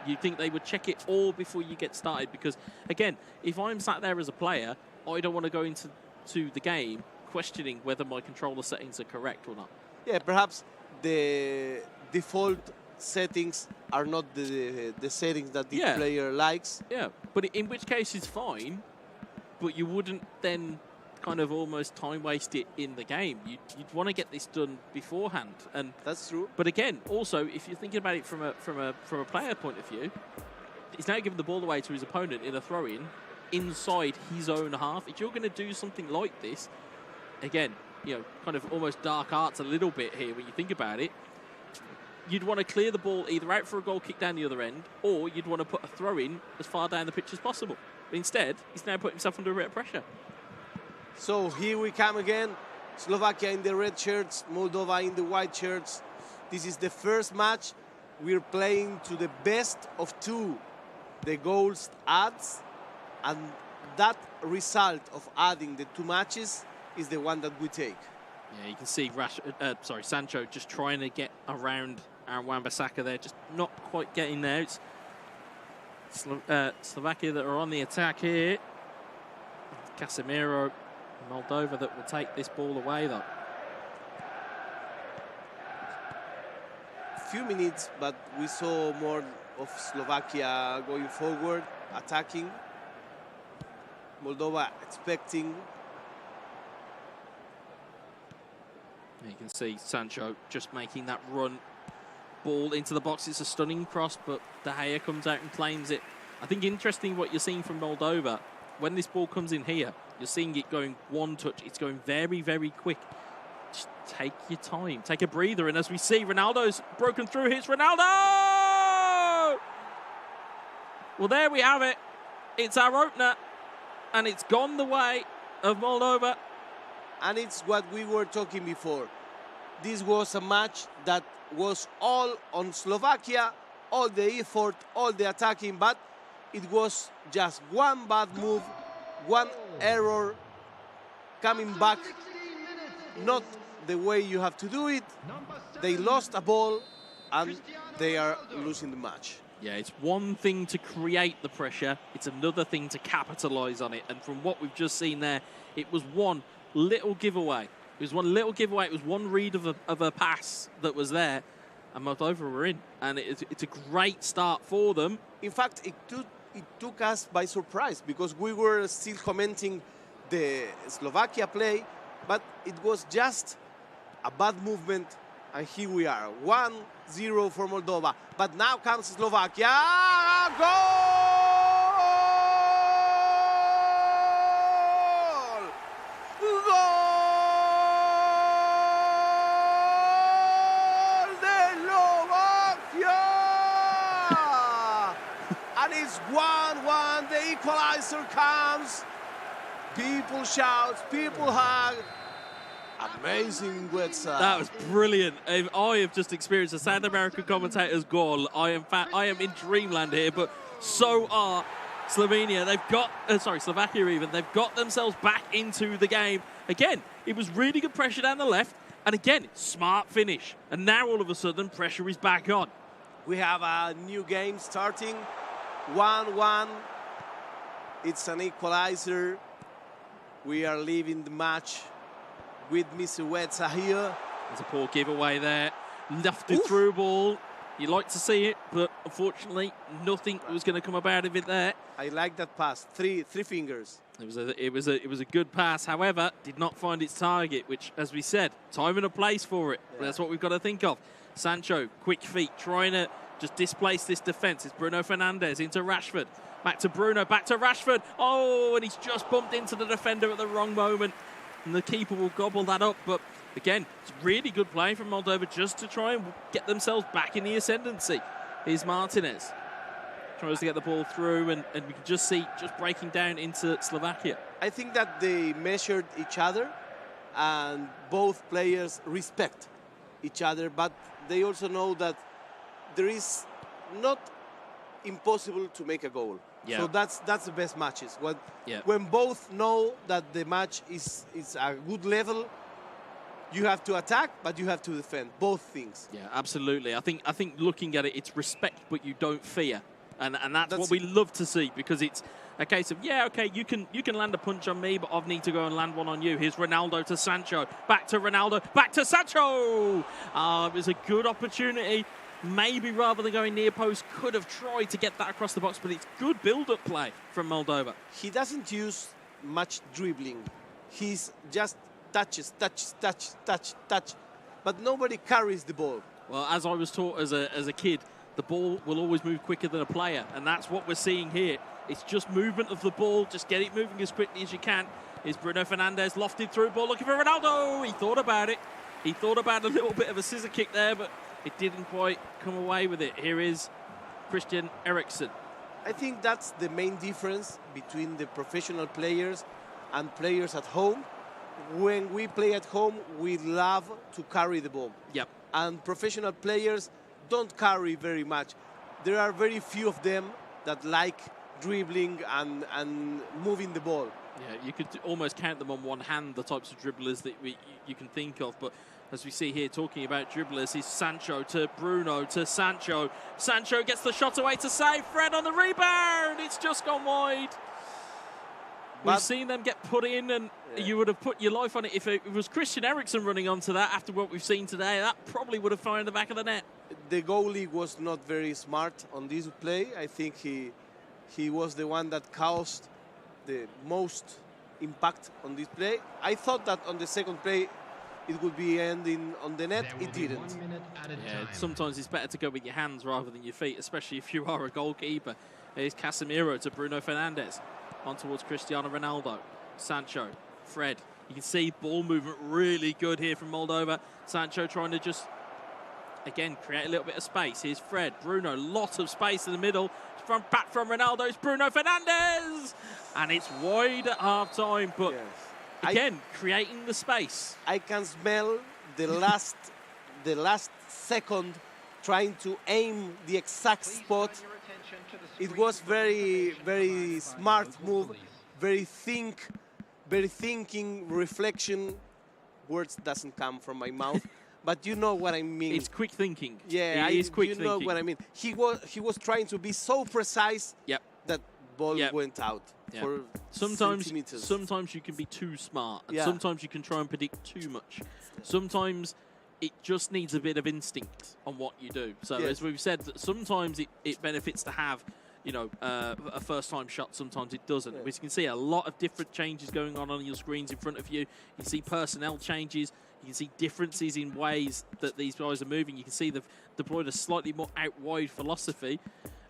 You'd think they would check it all before you get started, because, again, if I'm sat there as a player, I don't want to go into the game questioning whether my controller settings are correct or not. Yeah, perhaps the default settings are not the settings that the player likes. Yeah, but in which case it's fine, but you wouldn't then kind of almost time waste it in the game. You'd want to get this done beforehand, and that's true. But again, also if you're thinking about it from a player point of view, he's now giving the ball away to his opponent in a throw-in inside his own half. If you're going to do something like this, again, you know, kind of almost dark arts a little bit here when you think about it. You'd want to clear the ball either out for a goal kick down the other end, or you'd want to put a throw-in as far down the pitch as possible. But instead, he's now put himself under a bit of pressure. So here we come again. Slovakia in the red shirts, Moldova in the white shirts. This is the first match. We're playing to the best of two. The goals adds, and that result of adding the two matches is the one that we take. Yeah, you can see Sancho just trying to get around our Wan-Bissaka there, just not quite getting there. It's Slovakia that are on the attack here. Casemiro, Moldova that will take this ball away though. Few minutes, but we saw more of Slovakia going forward, attacking. Moldova expecting. You can see Sancho just making that run. Ball into the box. It's a stunning cross, but De Gea comes out and claims it. I think interesting what you're seeing from Moldova. When this ball comes in here, you're seeing it going one touch. It's going very, very quick. Just take your time. Take a breather. And as we see, Ronaldo's broken through. Here's Ronaldo! Well, there we have it. It's our opener. And it's gone the way of Moldova. And it's what we were talking before. This was a match that was all on Slovakia, all the effort, all the attacking, but it was just one bad move, one error, coming back not the way you have to do it. They lost a ball and they are losing the match. Yeah, it's one thing to create the pressure, it's another thing to capitalize on it. And from what we've just seen there, it was one little giveaway. It was one little giveaway. It was one read of a pass that was there, and Moldova were in. And it's a great start for them. In fact, it took us by surprise because we were still commenting the Slovakia play, but it was just a bad movement, and here we are, 1-0 for Moldova. But now comes Slovakia. Goal! And it's 1-1, the equalizer comes. People shout, people hug. Amazing, Guetza. That was brilliant. I have just experienced a South American commentator's goal. I am in dreamland here, but so are Slovenia. They've got, Slovakia even. They've got themselves back into the game. Again, it was really good pressure down the left. And again, smart finish. And now all of a sudden, pressure is back on. We have a new game starting. 1-1. It's an equalizer. We are leaving the match with Mr. Wetza here. There's a poor giveaway there. Lofted through ball. You like to see it, but unfortunately, nothing was going to come about of it there. I like that pass. Three fingers. It was a good pass. However, did not find its target, which, as we said, time and a place for it. Yeah. That's what we've got to think of. Sancho, quick feet, trying to just displace this defence. It's Bruno Fernandes into Rashford. Back to Bruno, back to Rashford. Oh, and he's just bumped into the defender at the wrong moment. And the keeper will gobble that up. But again, it's really good play from Moldova just to try and get themselves back in the ascendancy. Here's Martinez. Tries to get the ball through, and we can just see just breaking down into Slovakia. I think that they measured each other, and both players respect each other, but they also know that there is not impossible to make a goal. Yeah. So that's the best matches. When both know that the match is a good level, you have to attack, but you have to defend. Both things. Yeah, absolutely. I think looking at it, it's respect, but you don't fear, and that's what we love to see, because it's a case of, yeah, okay, you can land a punch on me, but I need to go and land one on you. Here's Ronaldo to Sancho. Back to Ronaldo. Back to Sancho. It was a good opportunity. Maybe rather than going near post, could have tried to get that across the box, but it's good build-up play from Moldova. He doesn't use much dribbling. He's just touches, but nobody carries the ball. Well, as I was taught as a kid, the ball will always move quicker than a player, and that's what we're seeing here. It's just movement of the ball, just get it moving as quickly as you can. Here's Bruno Fernandes, lofted through ball, looking for Ronaldo. He thought about it. He thought about a little bit of a scissor kick there, but it didn't quite come away with it. Here is Christian Eriksen. I think that's the main difference between the professional players and players at home. When we play at home, we love to carry the ball. Yep. And professional players don't carry very much. There are very few of them that like dribbling and moving the ball. Yeah, you could almost count them on one hand, the types of dribblers that you can think of. But as we see here, talking about dribblers, is Sancho to Bruno to Sancho. Sancho gets the shot away to save. Fred on the rebound. It's just gone wide. We've seen them get put in, and you would have put your life on it. If it was Christian Eriksen running onto that after what we've seen today, that probably would have found the back of the net. The goalie was not very smart on this play. I think he was the one that caused the most impact on this play. I thought that on the second play it would be ending on the net. It didn't. Yeah, sometimes it's better to go with your hands rather than your feet, especially if you are a goalkeeper. Here's Casemiro to Bruno Fernandes. On towards Cristiano Ronaldo. Sancho. Fred. You can see ball movement really good here from Moldova. Sancho trying to just, again, create a little bit of space. Here's Fred. Bruno. Lot of space in the middle. Back from Ronaldo. It's Bruno Fernandes. And it's wide at half-time. But, again, creating the space. I can smell the last second trying to aim the exact spot. It was very, very smart move, very thinking, reflection. Words doesn't come from my mouth, but you know what I mean. It's quick thinking. Yeah, you know what I mean. He was trying to be so precise that ball went out for centimeters. Sometimes you can be too smart, and sometimes you can try and predict too much. Sometimes it just needs a bit of instinct on what you do. So as we've said, sometimes it benefits to have, you know, a first-time shot. Sometimes it doesn't. As you can see, a lot of different changes going on your screens in front of you. You can see personnel changes. You can see differences in ways that these guys are moving. You can see they've deployed a slightly more out-wide philosophy.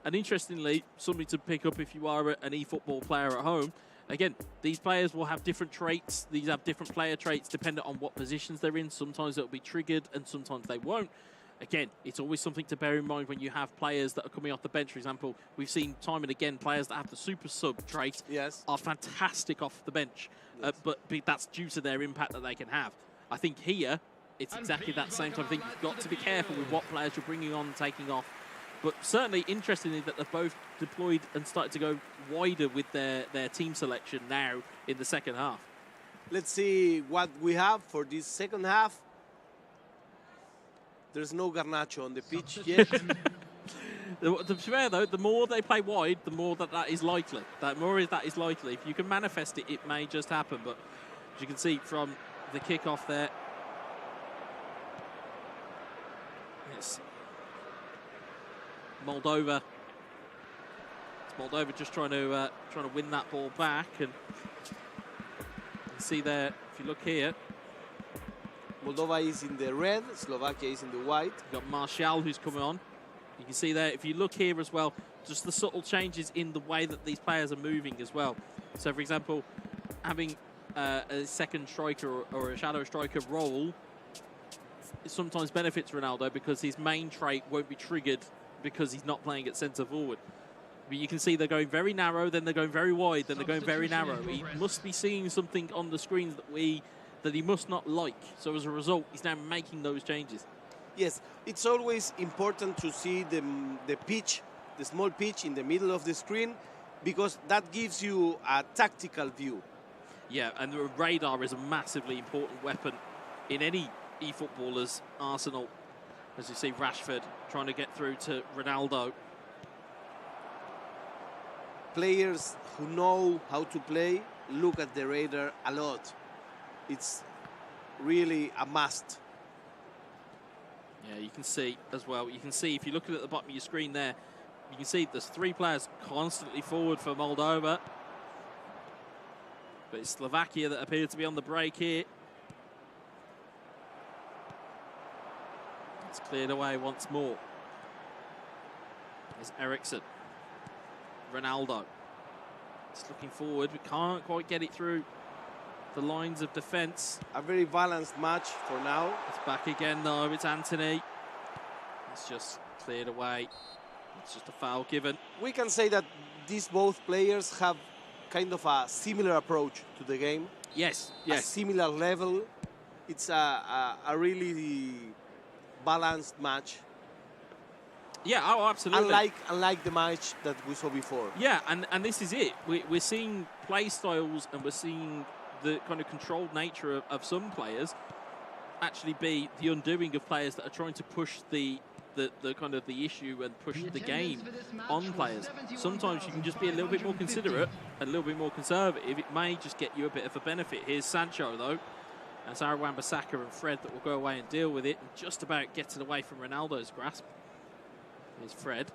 And interestingly, something to pick up if you are an eFootball player at home, again, these players will have different traits. These have different player traits dependent on what positions they're in. Sometimes it'll be triggered and sometimes they won't. Again, it's always something to bear in mind when you have players that are coming off the bench. For example, we've seen time and again players that have the super sub trait are fantastic off the bench, but that's due to their impact that they can have. I think here, it's exactly that same type of thing. You've got to be careful with what players you're bringing on and taking off. But certainly, interestingly, that they've both deployed and started to go wider with their team selection now in the second half. Let's see what we have for this second half. There's no Garnacho on the pitch yet. To be fair, though, the more they play wide, the more that is likely. If you can manifest it, it may just happen. But as you can see from the kickoff there, Moldova. It's Moldova just trying to win that ball back, and you can see there, if you look here, Moldova is in the red, Slovakia is in the white. You've got Martial who's coming on. You can see there, if you look here as well, just the subtle changes in the way that these players are moving as well. So, for example, having a second striker or a shadow striker role, it sometimes benefits Ronaldo because his main trait won't be triggered because he's not playing at centre forward. But you can see they're going very narrow, then they're going very wide, then they're going very narrow. He must be seeing something on the screens that he must not like. So as a result, he's now making those changes. Yes, it's always important to see the pitch, the small pitch in the middle of the screen, because that gives you a tactical view. Yeah, and the radar is a massively important weapon in any eFootballer's arsenal. As you see, Rashford trying to get through to Ronaldo. Players who know how to play look at the radar a lot. It's really a must. Yeah, you can see as well. You can see, if you look at the bottom of your screen there, you can see there's 3 players constantly forward for Moldova. But it's Slovakia that appear to be on the break here. It's cleared away once more. There's Eriksson. Ronaldo. It's looking forward. We can't quite get it through the lines of defence. A very balanced match for now. It's back again though. It's Anthony. It's just cleared away. It's just a foul given. We can say that these both players have kind of a similar approach to the game. Yes, yes. A similar level. It's a really balanced match. Yeah, oh, absolutely. Unlike the match that we saw before. Yeah, and this is it. We're seeing play styles and we're seeing the kind of controlled nature of some players actually be the undoing of players that are trying to push the kind of the issue and push the game on players. Sometimes you can just be a little bit more considerate, a little bit more conservative. It may just get you a bit of a benefit. Here's Sancho though, and Sarah Wan-Bissaka and Fred that will go away and deal with it and just about gets it away from Ronaldo's grasp. Here's Fred.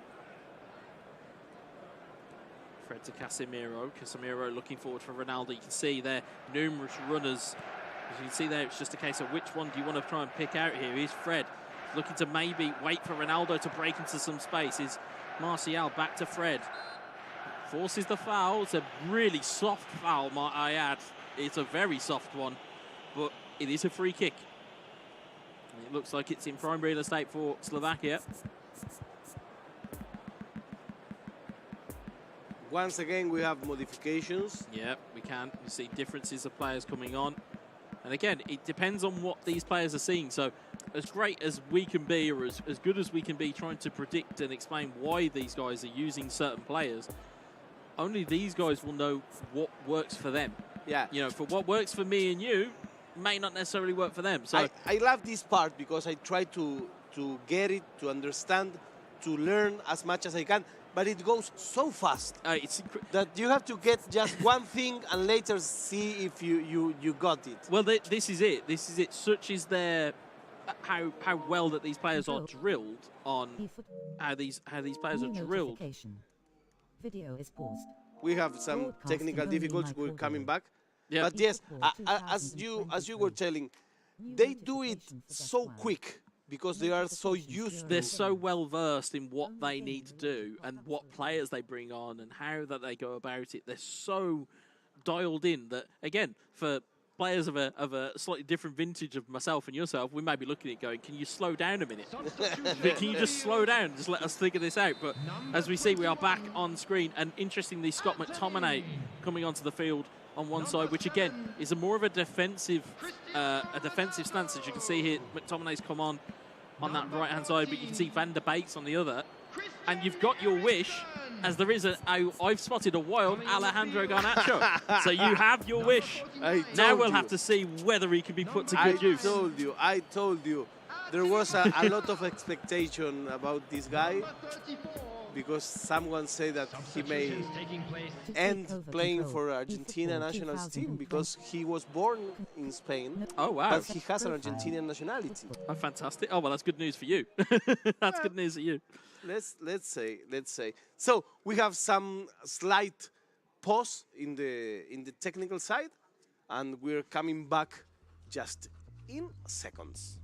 Fred to Casemiro. Casemiro looking forward for Ronaldo. You can see there numerous runners. As you can see there, it's just a case of which one do you want to try and pick out here. Here's Fred looking to maybe wait for Ronaldo to break into some space. Is Martial back to Fred. Forces the foul. It's a really soft foul, might I add. It's a very soft one, but it is a free kick. And it looks like it's in prime real estate for Slovakia. Once again, we have modifications. Yeah, we can. You see differences of players coming on. And again, it depends on what these players are seeing. So as great as we can be, or as good as we can be trying to predict and explain why these guys are using certain players, only these guys will know what works for them. Yeah. You know, for what works for me and you may not necessarily work for them. So I love this part because I try to get it, to understand, to learn as much as I can. But it goes so fast that you have to get just one thing and later see if you got it. Well, this is it. This is it. Such is their how well that these players are drilled on how these players are drilled. Video is paused. We have some technical difficulties. We're coming back. Yeah. But yes, as you were telling, they do it so quick. Because they are so used. They're so well versed in what they need to do and what players they bring on and how that they go about it. They're so dialed in that, again, for players of a slightly different vintage of myself and yourself, we may be looking at it going, can you slow down a minute? Can you just slow down? Just let us figure this out. But as we see, we are back on screen. And interestingly, Scott McTominay coming onto the field on one side, which again is a more of a defensive stance. As you can see here, McTominay's come on that right-hand side, but you can see Van der Beek's on the other. And you've got your wish, as there is I've spotted a wild Alejandro Garnacho. So you have your wish. Now we'll have to see whether he can be put to good use. I told you. There was a lot of expectation about this guy, because someone said that he may end playing for Argentina national team because he was born in Spain. Oh, wow. But he has an Argentinian nationality. Oh, fantastic. Oh, well, that's good news for you. That's good news for you. let's say. So we have some slight pause in the technical side, and we're coming back just in seconds.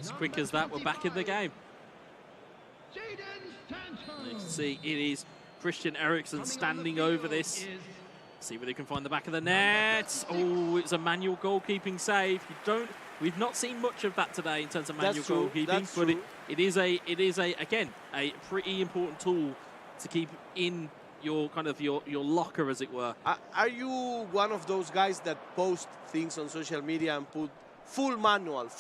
As quick as that, we're back in the game. You can see it is Christian Eriksen standing over this. See whether he can find the back of the net. Oh, it's a manual goalkeeping save. We've not seen much of that today in terms of manual goalkeeping, but it is again a pretty important tool to keep in your your locker, as it were. Are you one of those guys that post things on social media and put full manual?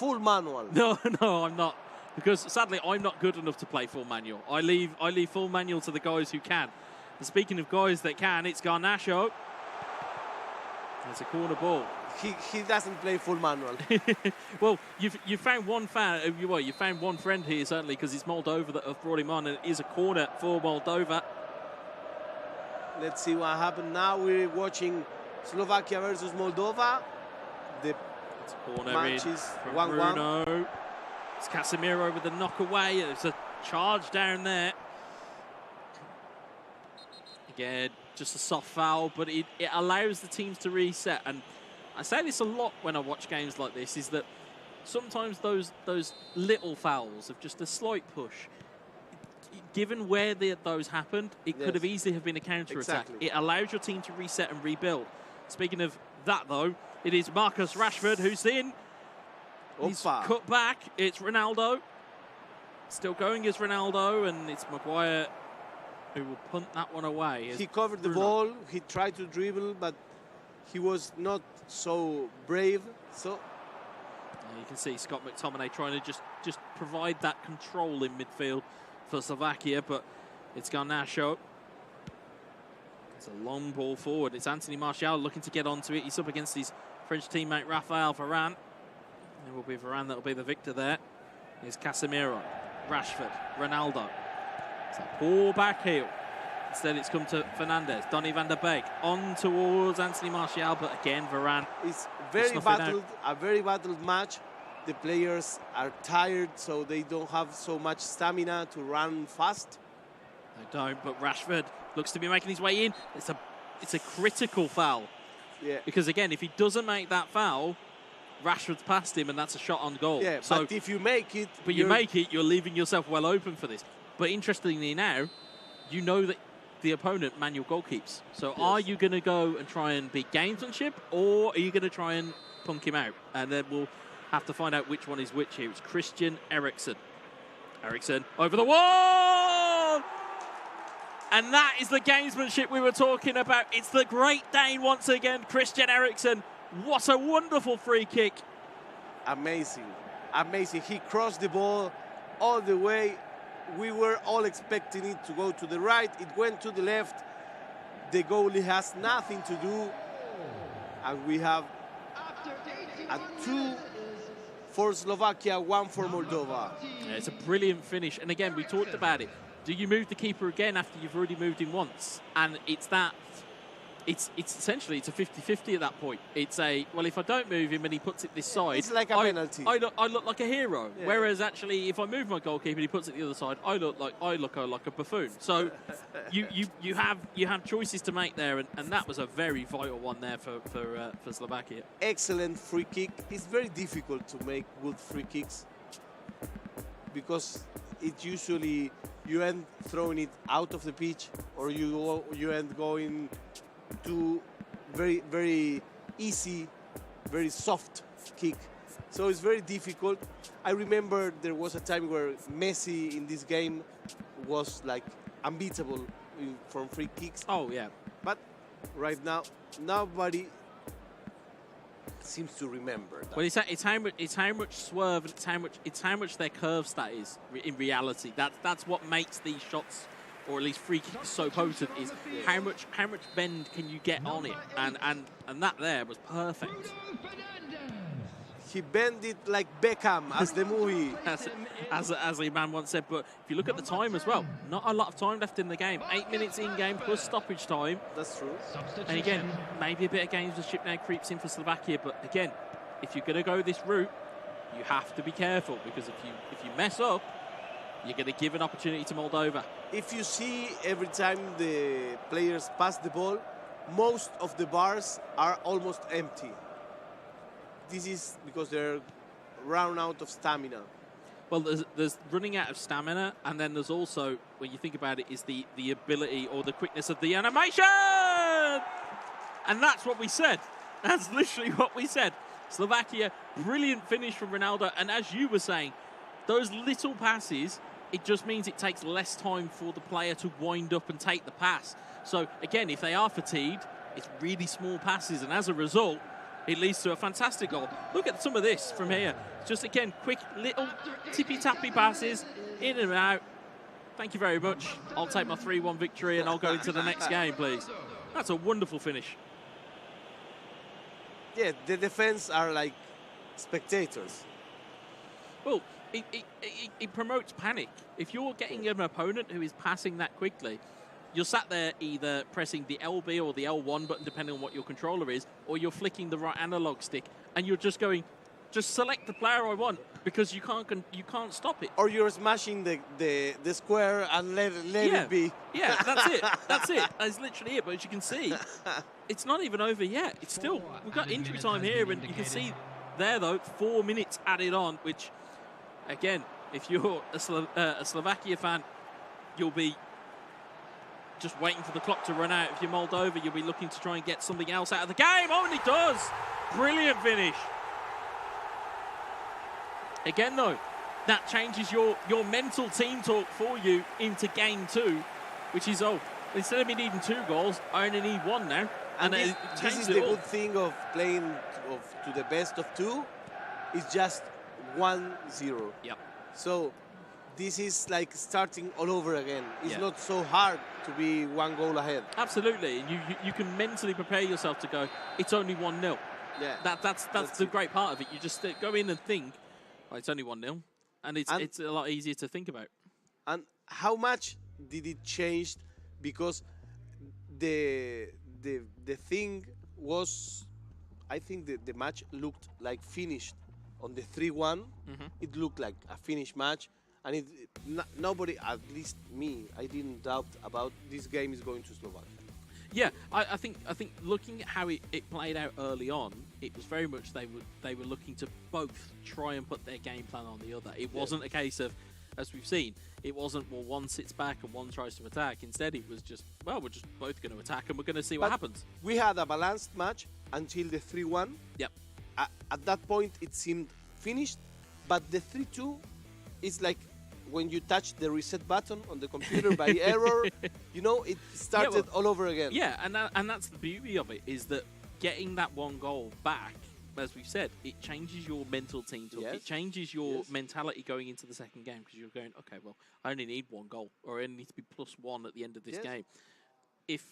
No, I'm not, because sadly I'm not good enough to play full manual. I leave full manual to the guys who can. And speaking of guys that can, it's Garnacho. It's a corner ball. He doesn't play full manual. Well, you found one fan. You found one friend here, certainly, because it's Moldova that have brought him on, and it is a corner for Moldova. Let's see what happened now. We're watching Slovakia versus Moldova. The corner match in is from 1-1. Bruno. It's Casemiro with the knock away. It's a charge down there. Again, just a soft foul, but it allows the teams to reset. And I say this a lot when I watch games like this, is that sometimes those little fouls of just a slight push, given where those happened, it could have easily have been a counter-attack. Exactly. It allows your team to reset and rebuild. Speaking of that, though, it is Marcus Rashford who's in. He's cut back. It's Ronaldo. Still going as Ronaldo, and it's Maguire who will punt that one away. He covered the ball. He tried to dribble, but he was not so brave. So you can see Scott McTominay trying to just provide that control in midfield for Slovakia, but it's Garnacho. It's a long ball forward. It's Anthony Martial looking to get onto it. He's up against his French teammate Raphael Varane. It will be Varane that will be the victor there. Here's Casemiro, Rashford, Ronaldo. It's a poor back heel. Instead, it's come to Fernandez, Donny van der Beek, on towards Anthony Martial, but again, Varane. It's a very battled match. The players are tired, so they don't have so much stamina to run fast. They don't, but Rashford looks to be making his way in. It's a critical foul. Yeah. Because again, if he doesn't make that foul, Rashford's past him, and that's a shot on goal. Yeah, so, but if you make it... But you make it, you're leaving yourself well open for this. But interestingly now, you know that the opponent manual goal keeps. So are you going to go and try and be gamesmanship, or are you going to try and punk him out? And then we'll have to find out which one is which here. It's Christian Eriksen. Eriksen over the wall! And that is the gamesmanship we were talking about. It's the Great Dane once again, Christian Eriksen. What a wonderful free kick. Amazing. Amazing. He crossed the ball all the way. We were all expecting it to go to the right. It went to the left. The goalie has nothing to do. And we have a 2 for Slovakia, 1 for Moldova. Yeah, it's a brilliant finish. And again, we talked about it. Do you move the keeper again after you've already moved him once? And it's essentially it's a 50-50 at that point. It's well, if I don't move him and he puts it this side, it's like a penalty. I look like a hero. Yeah. Whereas actually, if I move my goalkeeper and he puts it the other side, I look like a buffoon. So you have choices to make there, and that was a very vital one there for Slovakia. Excellent free kick. It's very difficult to make good free kicks because it usually you end throwing it out of the pitch, or you end going to very, very easy, very soft kick. So it's very difficult. I remember there was a time where Messi in this game was like unbeatable from free kicks. Oh yeah. But right now, nobody seems to remember that. Well, it's how much swerve, and it's how much their curve stat is in reality. That's what makes these shots, or at least free kicks, so potent, is how much bend can you get on it, and that there was perfect. He bent it like Beckham, as the movie. as a man once said. But if you look at the time as well, not a lot of time left in the game. 8 minutes in game plus stoppage time. That's true. And again, maybe a bit of gamesmanship now creeps in for Slovakia. But again, if you're going to go this route, you have to be careful, because if you mess up, you're going to give an opportunity to Moldova. If you see every time the players pass the ball, most of the bars are almost empty. This is because they're run out of stamina. Well, there's running out of stamina, and then there's also, when you think about it, is the ability or the quickness of the animation! And that's what we said. That's literally what we said. Slovakia, brilliant finish from Ronaldo, and as you were saying, those little passes, it just means it takes less time for the player to wind up and take the pass. So again, if they are fatigued, it's really small passes, and as a result, it leads to a fantastic goal. Look at some of this from here. Just again, quick little tippy-tappy passes, in and out. Thank you very much. I'll take my 3-1 victory and I'll go into the next game, please. That's a wonderful finish. Yeah, the defense are like spectators. Well, it promotes panic. If you're getting an opponent who is passing that quickly, you're sat there either pressing the LB or the L1 button, depending on what your controller is, or you're flicking the right analog stick, and you're just going, just select the player I want, because you can't stop it. Or you're smashing the square and let it be. Yeah, that's it. That's it. That's literally it. But as you can see, it's not even over yet. It's still, we've got injury time here, and you can see there, though, 4 minutes added on, which, again, if you're a Slovakia fan, you'll be just waiting for the clock to run out. If you're Moldova, you'll be looking to try and get something else out of the game. Oh, and it does. Brilliant finish. Again, though, that changes your mental team talk for you into game 2, which is, oh, instead of me needing 2 goals, I only need 1 now. And this is the good thing of playing to the best of 2. It's just 1-0. Yep. So this is like starting all over again. It's not so hard to be 1 goal ahead. Absolutely. You can mentally prepare yourself to go, it's only 1-0. Yeah. That's the great part of it. You just go in and think, oh, it's only 1-0. And it's a lot easier to think about. And how much did it change? Because the thing was, I think the match looked like finished on the 3-1. It looked like a finished match. And nobody, at least me, I didn't doubt about this game is going to Slovakia. Yeah, I think looking at how it played out early on, it was very much they were looking to both try and put their game plan on the other. It wasn't a case of, as we've seen, it wasn't, well, one sits back and one tries to attack. Instead, it was just, well, we're just both going to attack and we're going to see what happens. We had a balanced match until the 3-1. Yep. At that point, it seemed finished, but the 3-2 is like when you touch the reset button on the computer by error, it started all over again. Yeah, and that's the beauty of it, is that getting that 1 goal back, as we've said, it changes your mental team talk. It changes your mentality going into the second game, because you're going, okay, well, I only need 1 goal, or I only need to be +1 at the end of this game. If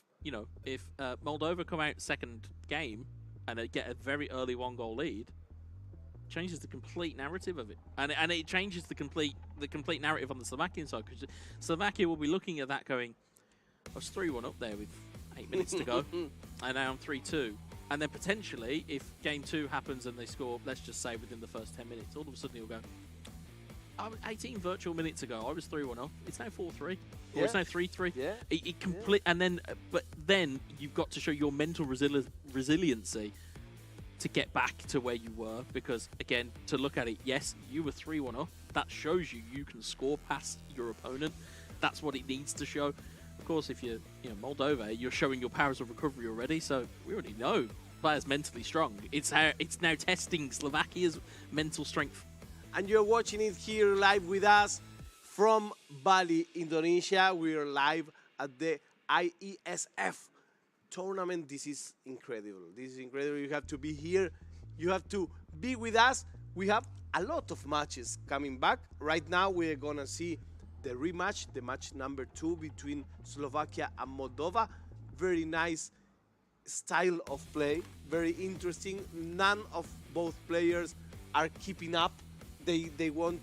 Moldova come out second game and they get a very early 1 goal lead, changes the complete narrative of it, and it changes the complete narrative on the Slovakian side, because Slovakia will be looking at that going, I was 3-1 up there with 8 minutes to go, and now I'm 3-2, and then potentially if game 2 happens and they score, let's just say within the first 10 minutes, all of a sudden you'll go, 18 virtual minutes ago I was 3-1 up, it's now 4-3, or it's now 3-3. But then you've got to show your mental resiliency to get back to where you were, because again, to look at it, yes, you were 3-1 up. That shows you can score past your opponent. That's what it needs to show. Of course, if you're Moldova, you're showing your powers of recovery already, so we already know players mentally strong. It's now testing Slovakia's mental strength. And you're watching it here live with us from Bali, Indonesia. We are live at the IESF tournament. This is incredible. This is incredible. You have to be here. You have to be with us. We have a lot of matches coming back. Right now, we're going to see the rematch, the match number 2 between Slovakia and Moldova. Very nice style of play. Very interesting. None of both players are keeping up. They want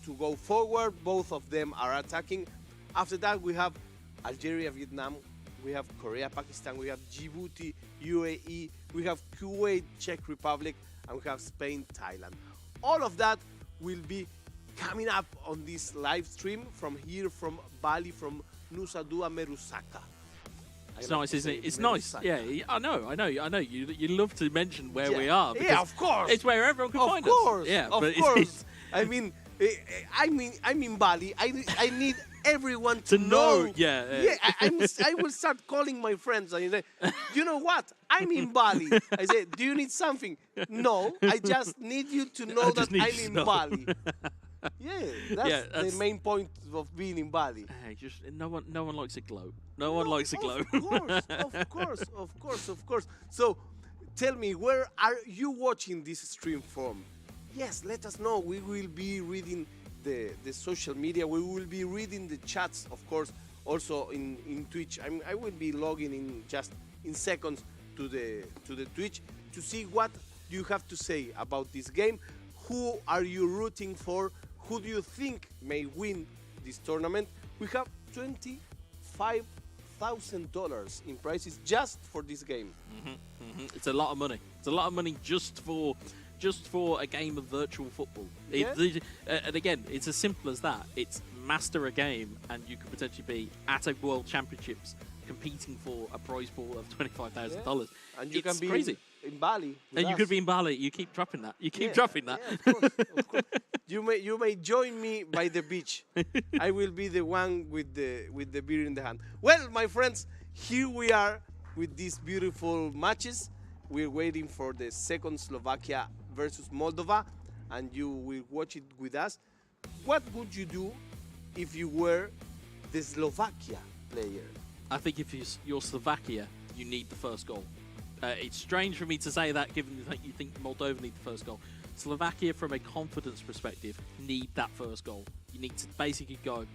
to go forward. Both of them are attacking. After that, we have Algeria, Vietnam. We have Korea, Pakistan. We have Djibouti, UAE. We have Kuwait, Czech Republic, and we have Spain, Thailand. All of that will be coming up on this live stream from here, from Bali, from Nusa Dua Merusaka. It's nice, isn't it? It's nice. Yeah, I know. You love to mention where we are. Yeah, of course. It's where everyone can find us. Of course. Yeah, of but course. I'm in Bali. I need everyone to know. Yeah. I will start calling my friends. I say, you know what? I'm in Bali. I say, do you need something? No, I just need you to know that I'm in Bali. That's the main point of being in Bali. No one likes a glow. No one likes a glow. Of course. So, tell me, where are you watching this stream from? Yes, let us know. We will be reading the social media. We will be reading the chats, of course, also in Twitch. I will be logging in just in seconds to the Twitch to see what you have to say about this game. Who are you rooting for? Who do you think may win this tournament? We have $25,000 in prizes just for this game. It's a lot of money. It's a lot of money just for a game of virtual football. Yeah. And again, it's as simple as that. It's master a game, and you could potentially be at a World Championships competing for a prize pool of $25,000. And you can be crazy. In Bali. And you could be in Bali. You keep dropping that. You keep dropping that. Yeah, of course. You may join me by the beach. I will be the one with the beer in the hand. Well, my friends, here we are with these beautiful matches. We're waiting for the second Slovakia versus Moldova, and you will watch it with us. What would you do if you were the Slovakia player? I think if you're Slovakia, you need the first goal. It's strange for me to say that, given that you think Moldova need the first goal. Slovakia, from a confidence perspective, need that first goal. You need to basically go,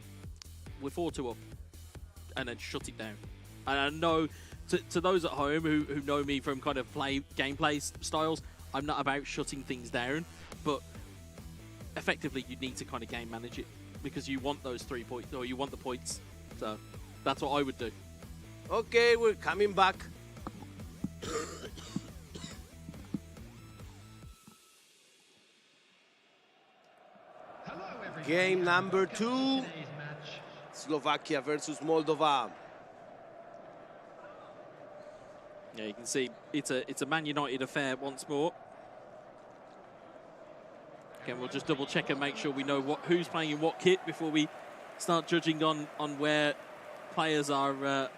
we're 4-2 up, and then shut it down. And I know, to those at home who know me from kind of gameplay styles, I'm not about shutting things down, but effectively you need to kind of game manage it, because you want those 3 points, or you want the points. So that's what I would do. Okay, we're coming back. Game number 2, Slovakia versus Moldova. Yeah, you can see it's a Man United affair once more. Again, we'll just double check and make sure we know who's playing in what kit before we start judging on where players are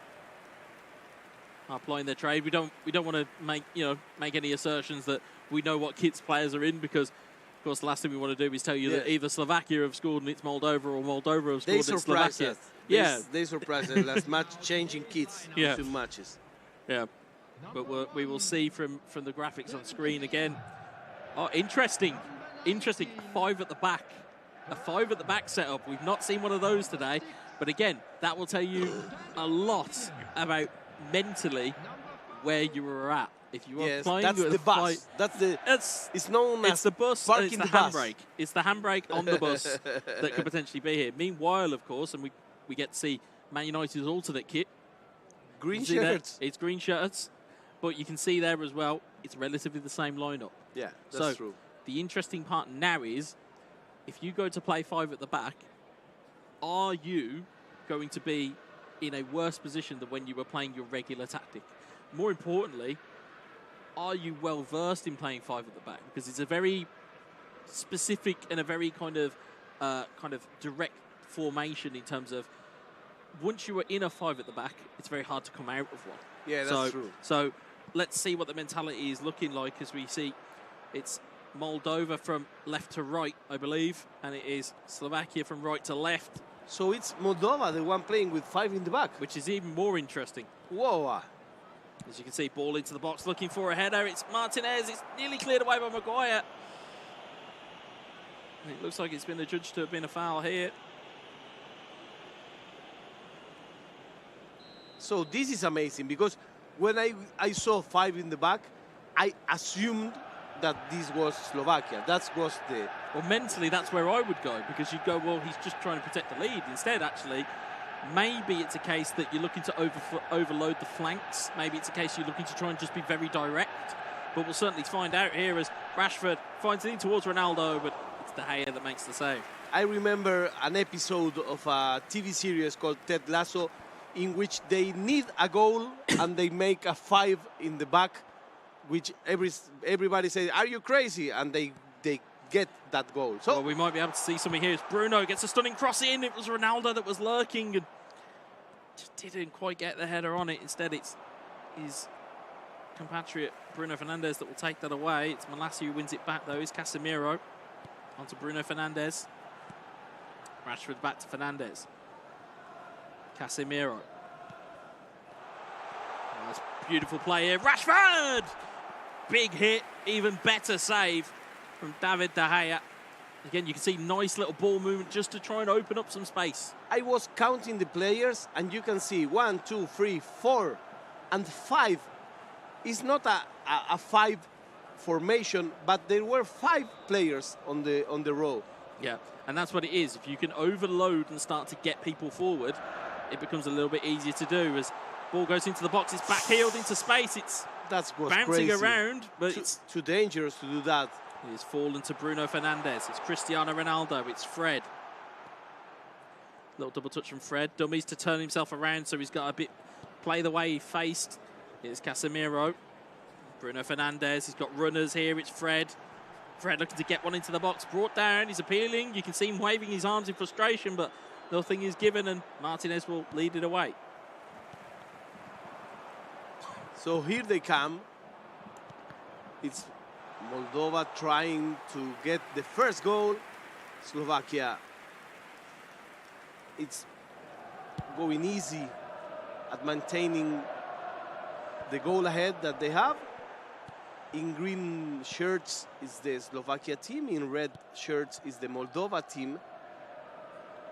applying their trade. We don't want to make any assertions that we know what kits players are in, because of course the last thing we want to do is tell you that either Slovakia have scored and it's Moldova, or Moldova have scored and it's Slovakia. They surprised us last match, changing kits between matches. Yeah, but we will see from the graphics on screen again. Oh, interesting. 5 at the back. A 5 at the back setup. We've not seen one of those today. But again, that will tell you a lot about mentally where you were at. If you were playing, that's the bus. It's known as the bus. Parking It's the handbrake. It's the handbrake on the bus that could potentially be here. Meanwhile, of course, and we get to see Man United's alternate kit. Green shirts. It's green shirts, but you can see there as well, it's relatively the same lineup. Yeah, that's true. The interesting part now is, if you go to play 5 at the back, are you going to be in a worse position than when you were playing your regular tactic? More importantly, are you well versed in playing 5 at the back? Because it's a very specific and a very kind of direct formation in terms of, once you are in a 5 at the back, it's very hard to come out of one. Yeah, that's true. So let's see what the mentality is looking like, as we see it's Moldova from left to right, I believe, and it is Slovakia from right to left. So it's Moldova, the one playing with 5 in the back. Which is even more interesting. Whoa. As you can see, ball into the box, looking for a header. It's Martinez. It's nearly cleared away by Maguire. It looks like it's been adjudged to have been a foul here. So this is amazing, because when I saw 5 in the back, I assumed that this was Slovakia. That was the... Well, mentally, that's where I would go, because you'd go, well, he's just trying to protect the lead. Instead, actually, maybe it's a case that you're looking to overload the flanks. Maybe it's a case you're looking to try and just be very direct. But we'll certainly find out here as Rashford finds it in towards Ronaldo, but it's De Gea that makes the save. I remember an episode of a TV series called Ted Lasso in which they need a goal and they make a 5 in the back, which everybody says, are you crazy? And they get that goal. So well, we might be able to see something here as Bruno gets a stunning cross in. It was Ronaldo that was lurking and just didn't quite get the header on it. Instead, it's his compatriot Bruno Fernandes that will take that away. It's Malacia who wins it back, though. It's Casemiro onto Bruno Fernandes. Rashford back to Fernandes. Casemiro. Oh, that's beautiful play here. Rashford! Big hit, even better save from David De Gea. Again, you can see nice little ball movement just to try and open up some space. I was counting the players, and you can see 1, 2, 3, 4, and 5. It's not a 5 formation, but there were 5 players on the row. Yeah, and that's what it is. If you can overload and start to get people forward, it becomes a little bit easier to do. As ball goes into the box, it's backheeled into space. It's bouncing crazy. Around, but it's too dangerous to do that. It's fallen to Bruno Fernandes. It's Cristiano Ronaldo. It's Fred. Little double touch from Fred. Dummies to turn himself around, so he's got a bit play the way he faced. It's Casemiro. Bruno Fernandes. He's got runners here. It's Fred. Fred looking to get one into the box. Brought down. He's appealing. You can see him waving his arms in frustration, but nothing is given, and Martinez will lead it away. So here they come. It's Moldova trying to get the first goal. Slovakia, it's going easy at maintaining the goal ahead that they have. In green shirts is the Slovakia team. In red shirts is the Moldova team.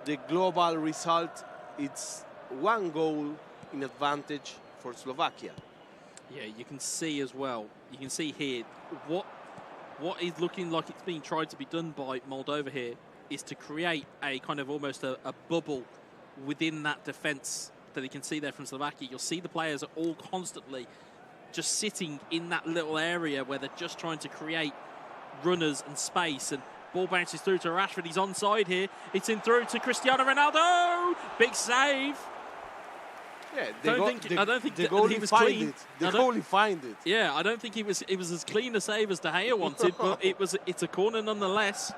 The global result, it's 1 goal in advantage for Slovakia. Yeah, you can see as well. You can see here what is looking like it's being tried to be done by Moldova here is to create a kind of almost a bubble within that defence that you can see there from Slovakia. You'll see the players are all constantly just sitting in that little area where they're just trying to create runners and space, and ball bounces through to Rashford. He's onside here. It's in through to Cristiano Ronaldo. Big save. Yeah, I don't think the he goalie was find clean. it. The goalie find it. Yeah, I don't think it was as clean a save as De Gea wanted, but it's a corner nonetheless.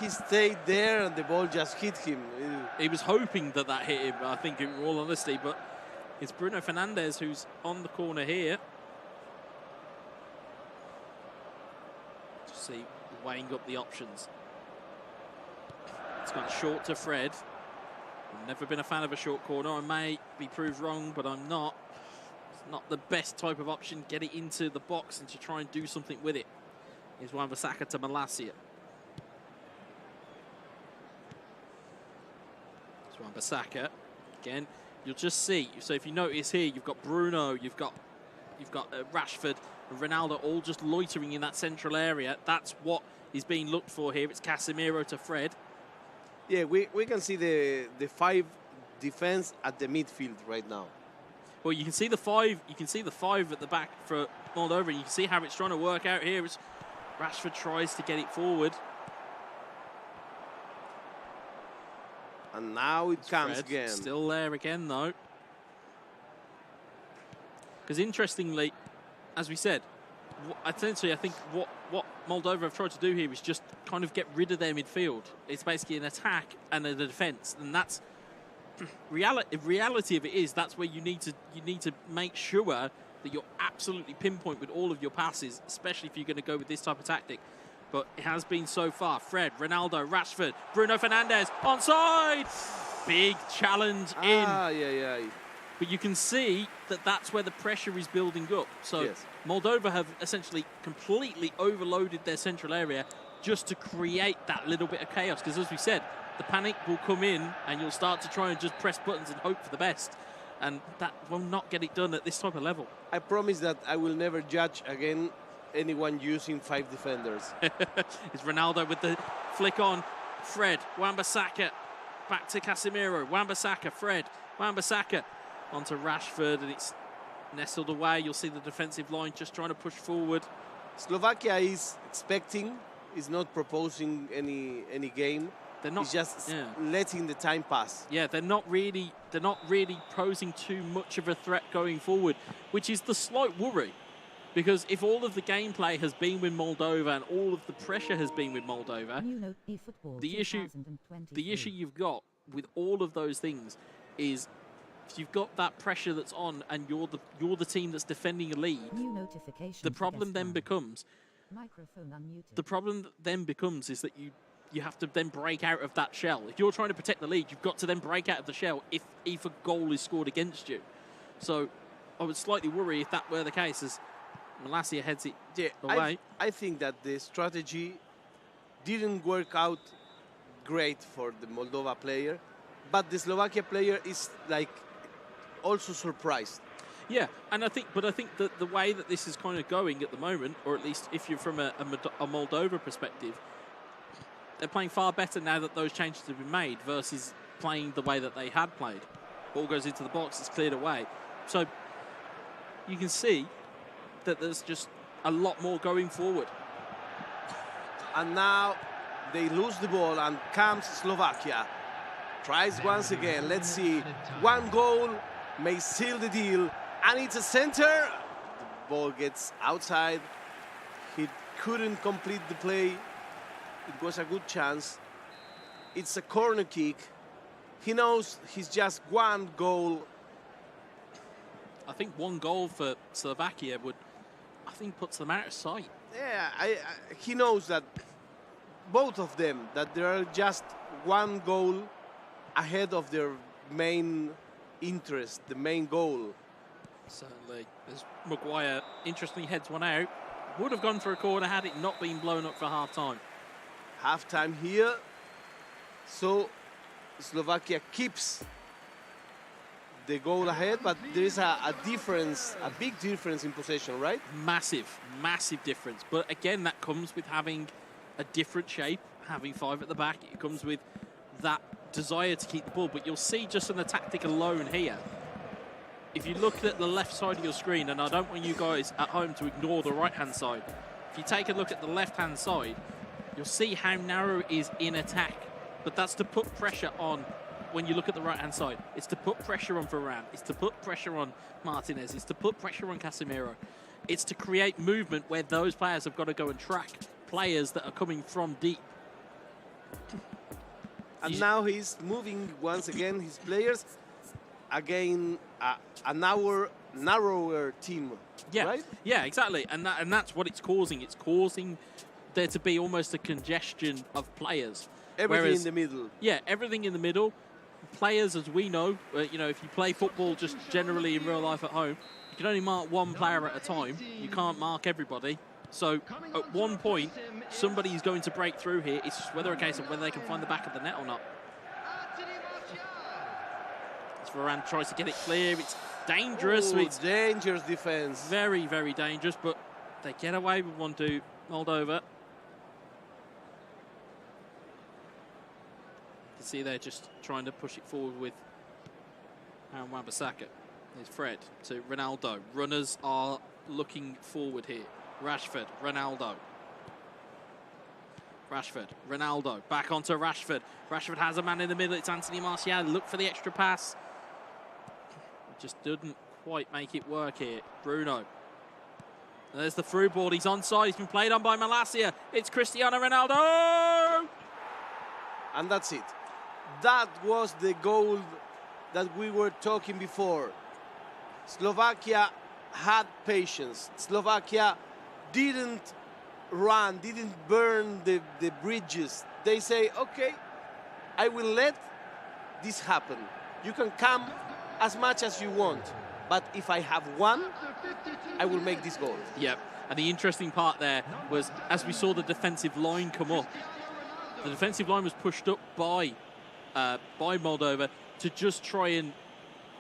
He stayed there and the ball just hit him. He was hoping that hit him, I think, in all honesty, but it's Bruno Fernandes who's on the corner here. Just see, weighing up the options. It's gone short to Fred. I've never been a fan of a short corner. I may be proved wrong, but I'm not. It's not the best type of option. Get it into the box and to try and do something with it. Here's Wan-Bissaka to Malacia. It's Wan-Bissaka. Again, you'll just see. So if you notice here, you've got Bruno, you've got Rashford and Ronaldo all just loitering in that central area. That's what is being looked for here. It's Casemiro to Fred. Yeah, we can see the 5 defense at the midfield right now. Well, you can see the 5. You can see the 5 at the back for Moldova, and you can see how it's trying to work out here. It's Rashford tries to get it forward, and now it comes Fred, again. Still there again, though. Because interestingly, as we said, essentially, I think what Moldova have tried to do here is just kind of get rid of their midfield. It's basically an attack and a defence, and that's reality of it is that's where you need to make sure that you're absolutely pinpoint with all of your passes, especially if you're going to go with this type of tactic. But it has been so far. Fred, Ronaldo, Rashford, Bruno Fernandes, onside! Big challenge in. Yeah. But you can see that that's where the pressure is building up. So yes. Moldova have essentially completely overloaded their central area just to create that little bit of chaos. Because as we said, the panic will come in and you'll start to try and just press buttons and hope for the best. And that will not get it done at this type of level. I promise that I will never judge again anyone using 5 defenders. It's Ronaldo with the flick on. Fred, Wan-Bissaka, back to Casemiro. Wan-Bissaka, Fred, Wan-Bissaka onto Rashford, and it's nestled away. You'll see the defensive line just trying to push forward. Slovakia is expecting, is not proposing any game. They're not it's just letting the time pass. Yeah, they're not really posing too much of a threat going forward, which is the slight worry. Because if all of the gameplay has been with Moldova and all of the pressure has been with Moldova, the issue you've got with all of those things is if you've got that pressure that's on and you're the team that's defending a lead, the problem then becomes is that you have to then break out of that shell. If you're trying to protect the lead, you've got to then break out of the shell if a goal is scored against you. So I would slightly worry if that were the case, as Malacia heads it away. I think that the strategy didn't work out great for the Moldova player, but the Slovakia player is like also surprised. Yeah, and I think that the way that this is kind of going at the moment, or at least if you're from a Moldova perspective, they're playing far better now that those changes have been made versus playing the way that they had played. Ball goes into the box, it's cleared away. So you can see that there's just a lot more going forward. And now they lose the ball and comes Slovakia. Tries once again, let's see. One goal may seal the deal, and it's a center. The ball gets outside. He couldn't complete the play. It was a good chance. It's a corner kick. He knows he's just one goal. I think one goal for Slovakia puts them out of sight. Yeah, he knows that both of them, that there are just one goal ahead of their main interest, the main goal. Certainly. As Maguire interestingly heads one out. Would have gone for a corner had it not been blown up for half-time. Half-time here. So Slovakia keeps the goal ahead, but there is a difference, a big difference in possession, right? Massive difference. But again, that comes with having a different shape, having 5 at the back. It comes with that desire to keep the ball. But you'll see just in the tactic alone here, if you look at the left side of your screen, and I don't want you guys at home to ignore the right-hand side, if you take a look at the left-hand side, you'll see how narrow it is in attack. But that's to put pressure on. When you look at the right-hand side, it's to put pressure on Varane, it's to put pressure on Martinez, it's to put pressure on Casemiro. It's to create movement where those players have got to go and track players that are coming from deep. And now he's moving once again his players again a narrower team, right? Yeah, exactly. And that's what it's causing. It's causing there to be almost a congestion of players. Everything in the middle. Yeah, everything in the middle. Players, as we know, if you play football just generally in real life at home, you can only mark one player at a time. You can't mark everybody. So at one point, somebody's going to break through here. It's just whether a case of whether they can find the back of the net or not. As Varane tries to get it clear, it's dangerous. Oh, it's dangerous defense. Very, very dangerous, but they get away with one to Moldova. You can see they're just trying to push it forward with Aaron Wan-Bissaka. There's Fred to Ronaldo. Runners are looking forward here. Rashford, Ronaldo. Rashford, Ronaldo, back onto Rashford. Rashford has a man in the middle. It's Anthony Martial. Look for the extra pass. Just didn't quite make it work here. Bruno. And there's the through ball. He's onside. He's been played on by Malacia. It's Cristiano Ronaldo. And that's it. That was the goal that we were talking before. Slovakia had patience. Slovakia didn't run, didn't burn the bridges. They say, okay, I will let this happen. You can come as much as you want, but if I have one, I will make this goal. Yep, and the interesting part there was, as we saw the defensive line come up, the defensive line was pushed up by Moldova to just try and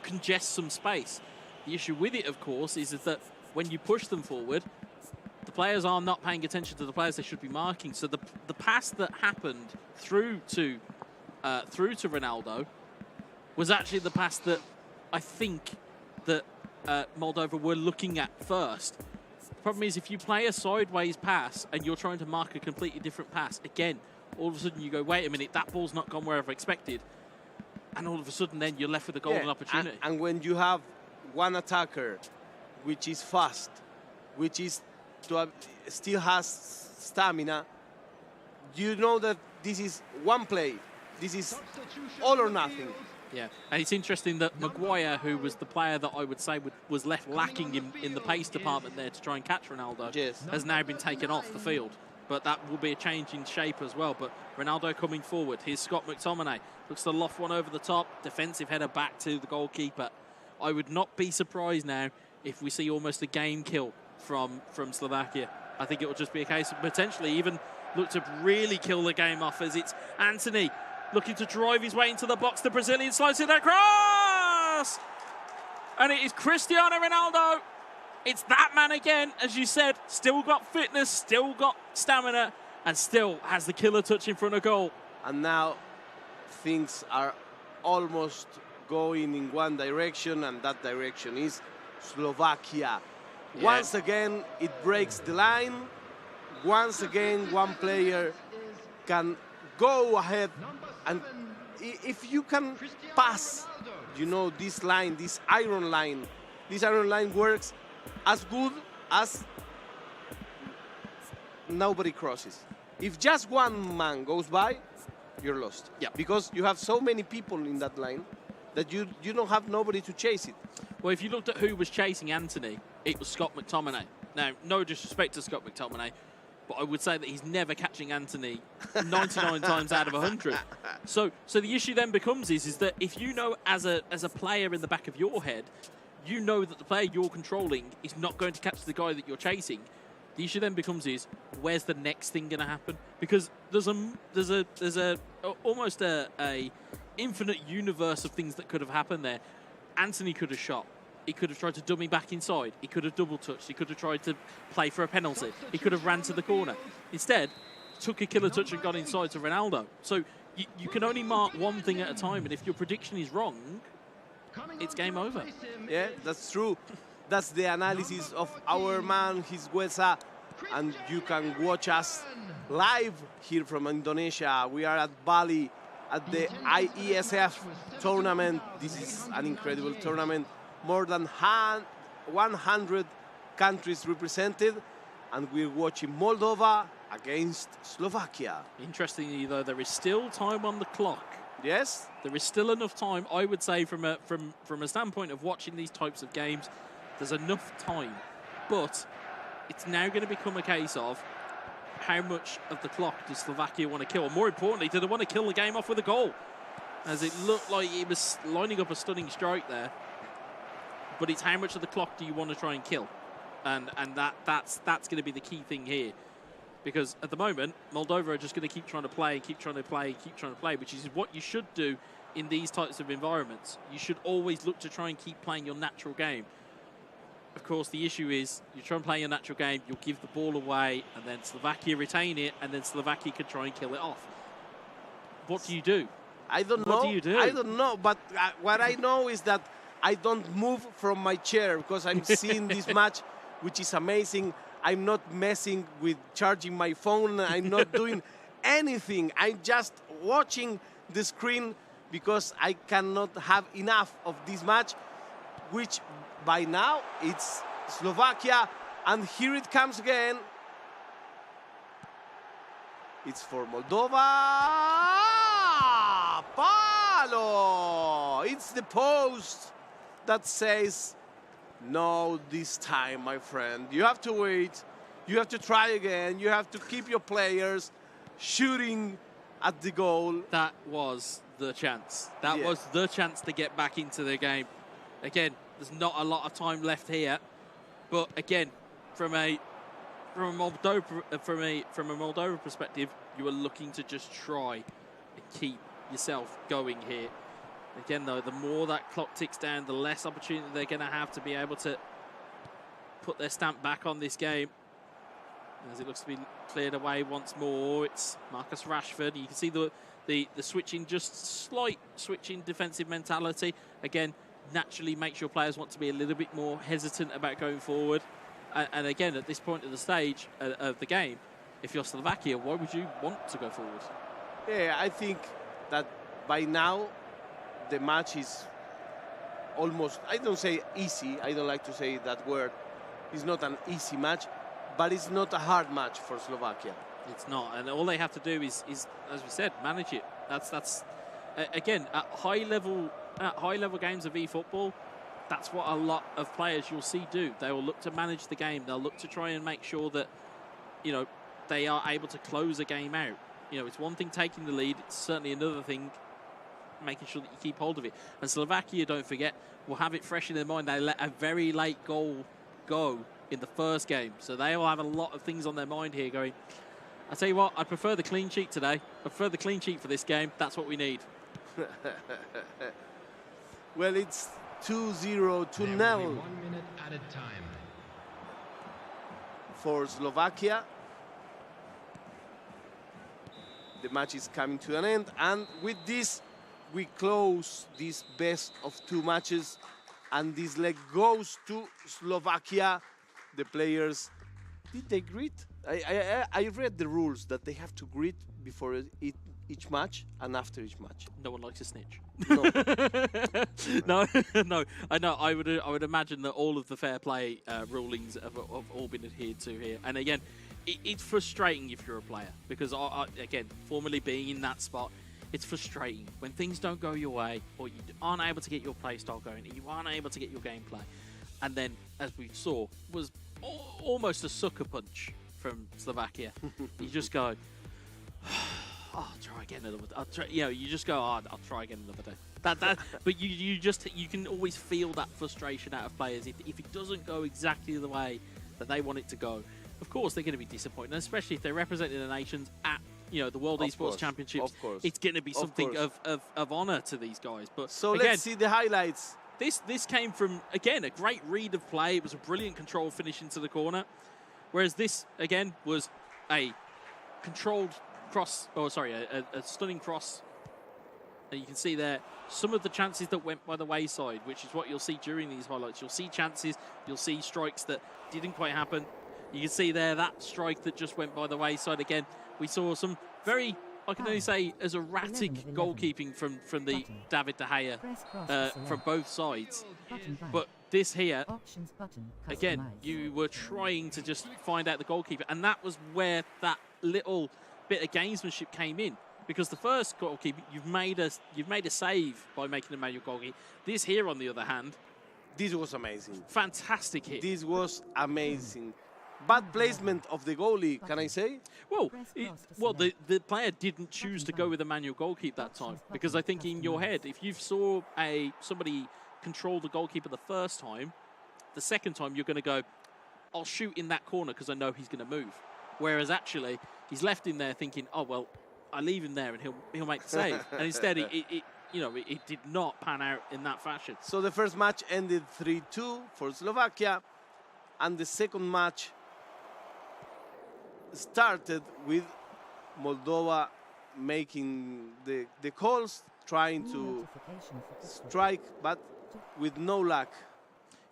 congest some space. The issue with it, of course, is that when you push them forward, the players are not paying attention to the players they should be marking. So the pass that happened through to Ronaldo was actually the pass that I think that Moldova were looking at first. The problem is if you play a sideways pass and you're trying to mark a completely different pass, again, all of a sudden you go, wait a minute, that ball's not gone where I've expected. And all of a sudden then you're left with a golden opportunity. And when you have one attacker which is fast, which is still has stamina, you know that this is one play. This is all or nothing. Yeah, and it's interesting that Maguire, who was the player that I would say was left lacking in the pace department there to try and catch Ronaldo, has now been taken off the field. But that will be a change in shape as well. But Ronaldo coming forward. Here's Scott McTominay. Looks to loft one over the top. Defensive header back to the goalkeeper. I would not be surprised now if we see almost a game kill from Slovakia. I think it will just be a case of potentially even look to really kill the game off, as it's Anthony looking to drive his way into the box. The Brazilian slides it across! And it is Cristiano Ronaldo. It's that man again, as you said, still got fitness, still got stamina, and still has the killer touch in front of goal. And now things are almost going in one direction, and that direction is Slovakia. Yeah. Once again, it breaks the line. Once again, one player can go ahead, and if you can pass, you know, this line, this iron line works as good as nobody crosses. If just one man goes by, you're lost. Yeah. Because you have so many people in that line that you don't have nobody to chase it. Well, if you looked at who was chasing Anthony, it was Scott McTominay. Now, no disrespect to Scott McTominay, but I would say that he's never catching Anthony 99 times out of 100. So the issue then becomes is that if you know as a player in the back of your head, you know that the player you're controlling is not going to catch the guy that you're chasing, the issue then becomes is where's the next thing going to happen? Because there's almost a infinite universe of things that could have happened there. Anthony could have shot. He could have tried to dummy back inside. He could have double touched. He could have tried to play for a penalty. He could have ran to the corner. Instead, took a killer touch and got inside to Ronaldo. So you can only mark one thing at a time, and if your prediction is wrong, it's game over. Yeah, that's true. That's the analysis of our man, Hisguesa, and you can watch us live here from Indonesia. We are at Bali at the IESF tournament. This is an incredible tournament. More than 100 countries represented, and we're watching Moldova against Slovakia. Interestingly, though, there is still time on the clock. Yes? There is still enough time, I would say, from a standpoint of watching these types of games, there's enough time. But it's now going to become a case of how much of the clock does Slovakia want to kill? Or more importantly, do they want to kill the game off with a goal? As it looked like he was lining up a stunning strike there. But it's how much of the clock do you want to try and kill? And that's going to be the key thing here. Because at the moment, Moldova are just going to keep trying to play, keep trying to play, keep trying to play, which is what you should do in these types of environments. You should always look to try and keep playing your natural game. Of course, the issue is you try and play your natural game, you'll give the ball away, and then Slovakia retain it, and then Slovakia could try and kill it off. What do you do? I don't know. What do you do? I don't know, but what I know is that I don't move from my chair because I'm seeing this match, which is amazing. I'm not messing with charging my phone. I'm not doing anything. I'm just watching the screen because I cannot have enough of this match, which by now it's Slovakia. And here it comes again. It's for Moldova. Palo! It's the post that says, no, this time, my friend. You have to wait. You have to try again. You have to keep your players shooting at the goal. That was the chance. That was the chance to get back into the game. Again, there's not a lot of time left here. But again, from a Moldova perspective, you are looking to just try and keep yourself going here. Again, though, the more that clock ticks down, the less opportunity they're going to have to be able to put their stamp back on this game. as it looks to be cleared away once more. It's Marcus Rashford. You can see the switching, just slight switching defensive mentality. Again, naturally makes your players want to be a little bit more hesitant about going forward. And again, at this point of the stage of the game, if you're Slovakia, why would you want to go forward? Yeah, I think that by now the match is almost, I don't say easy, I don't like to say that word. It's not an easy match, but it's not a hard match for Slovakia. It's not, and all they have to do is as we said, manage it. That's again, at high level games of eFootball, that's what a lot of players you'll see do. They will look to manage the game. They'll look to try and make sure that, you know, they are able to close a game out. You know, it's one thing taking the lead. It's certainly another thing making sure that you keep hold of it. And Slovakia, don't forget, will have it fresh in their mind. They let a very late goal go in the first game. So they will have a lot of things on their mind here going, I tell you what, I prefer the clean sheet today. I prefer the clean sheet for this game. That's what we need. Well, it's 2-0 to 0 1 minute at a time for Slovakia. The match is coming to an end, and with this we close this best of 2 matches, and this leg goes to Slovakia. The players, did they greet? I read the rules that they have to greet before each match and after each match. No one likes a snitch. No. No. I know. I would imagine that all of the fair play rulings have all been adhered to here. And again, it's frustrating if you're a player, because again, formerly being in that spot, it's frustrating when things don't go your way, or you aren't able to get your play style going, and you aren't able to get your gameplay. And then, as we saw, was almost a sucker punch from Slovakia. You just go, I'll try again another. You just go, I'll try again another day. But you can always feel that frustration out of players if it doesn't go exactly the way that they want it to go. Of course, they're going to be disappointed, and especially if they're representing the nations at the World Esports Championships. It's going to be something of honor to these guys. But so again, let's see the highlights. This came from, again, a great read of play. It was a brilliant control finish into the corner. Whereas this, again, was a controlled cross, a stunning cross. And you can see there some of the chances that went by the wayside, which is what you'll see during these highlights. You'll see chances, you'll see strikes that didn't quite happen. You can see there that strike that just went by the wayside. Again, we saw some very, I can only say, as erratic goalkeeping from the David De Gea from both sides. But this here, again, you were trying to just find out the goalkeeper, and that was where that little bit of gamesmanship came in. Because the first goalkeeper, you've made a save by making a manual goalkeeper. This here, on the other hand, this was amazing. Fantastic hit. This was amazing. Bad placement of the goalie, can I say? Well, the player didn't choose to go with a manual goalkeeper that time, because I think in your head, if you saw somebody control the goalkeeper the first time, the second time you're going to go, I'll shoot in that corner because I know he's going to move. Whereas actually, he's left in there thinking, oh well, I leave him there and he'll make the save. And instead, it did not pan out in that fashion. So the first match ended 3-2 for Slovakia, and the second match started with Moldova making the calls, trying to strike, but with no luck.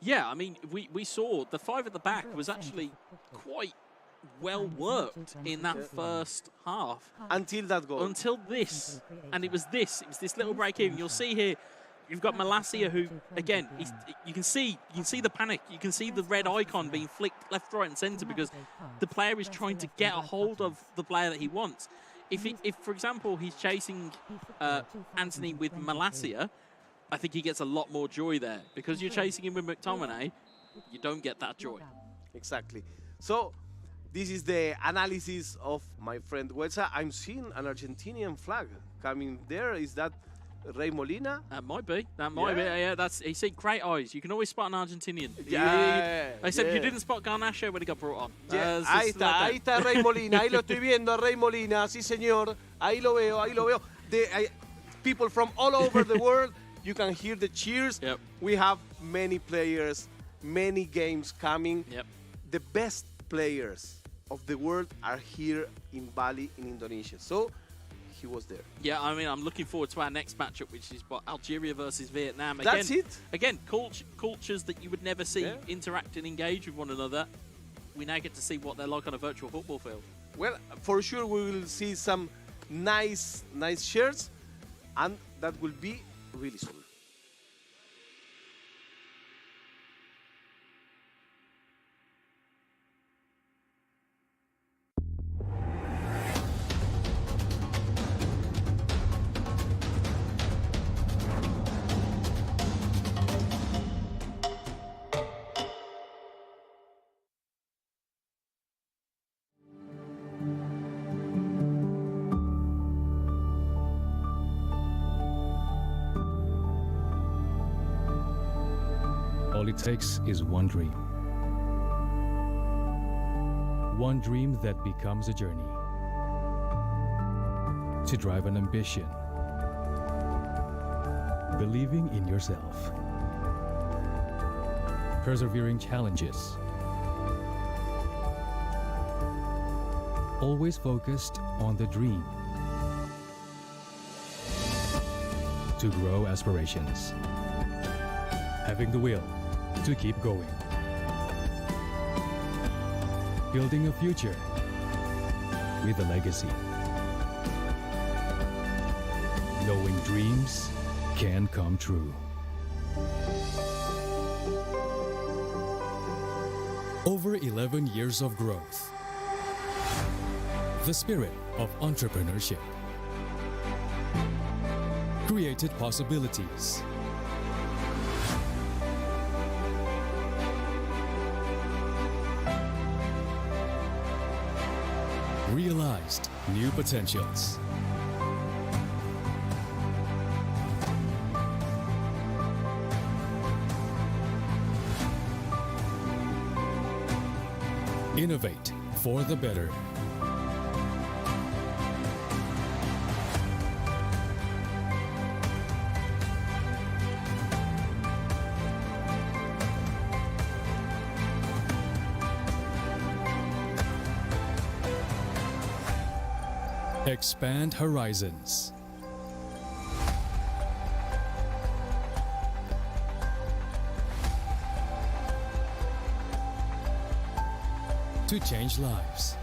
Yeah, I mean, we saw the 5 at the back was actually quite well worked in that first half. Until that goal. Until this. And it was this little break here. You'll see here, you've got Malacia, who, again, you can see the panic. You can see the red icon being flicked left, right, and centre, because the player is trying to get a hold of the player that he wants. If for example, he's chasing Anthony with Malacia, I think he gets a lot more joy there. Because you're chasing him with McTominay, you don't get that joy. Exactly. So this is the analysis of my friend Huesa. I'm seeing an Argentinian flag coming there. Is that Rey Molina? That might be. That might be. Yeah, he's seen great eyes. You can always spot an Argentinian. I said you didn't spot Garnacho when he got brought on. Ahí está Rey Molina. Ahí lo estoy viendo, Rey Molina. Sí, señor. Ahí lo veo. People from all over the world, you can hear the cheers. Yep. We have many players, many games coming. Yep. The best players of the world are here in Bali, in Indonesia. So he was there. Yeah, I mean, I'm looking forward to our next matchup, which is Algeria versus Vietnam. That's it. Again, cultures that you would never see interact and engage with one another. We now get to see what they're like on a virtual football field. Well, for sure we will see some nice shirts, and that will be really soon. All it takes is one dream. One dream that becomes a journey. To drive an ambition. Believing in yourself. Persevering challenges. Always focused on the dream. To grow aspirations. Having the will to keep going. Building a future with a legacy. Knowing dreams can come true. Over 11 years of growth. The spirit of entrepreneurship. Created possibilities. Realized new potentials. Innovate for the better. Expand horizons. To change lives.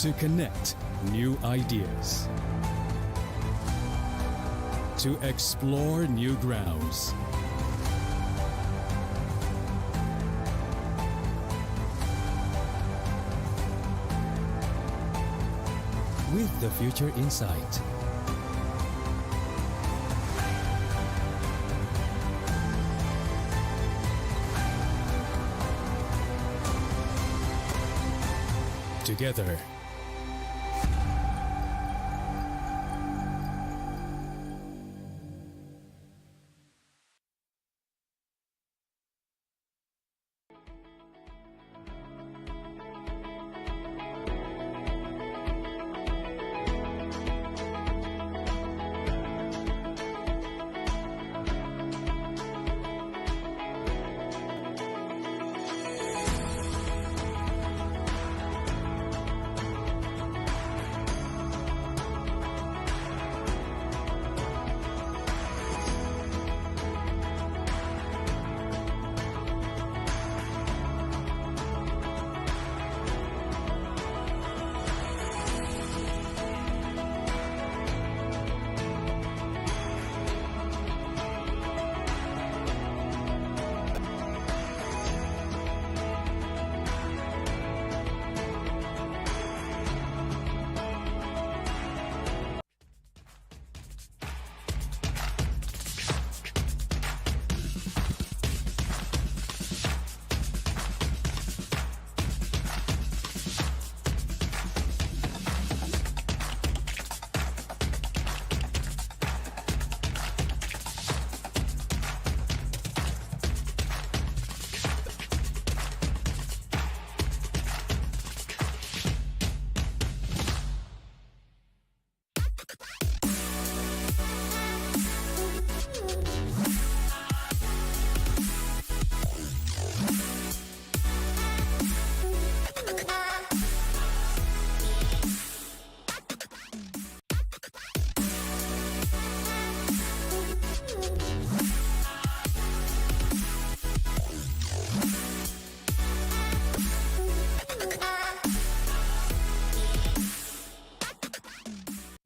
To connect new ideas. To explore new grounds. With the future in sight. Together.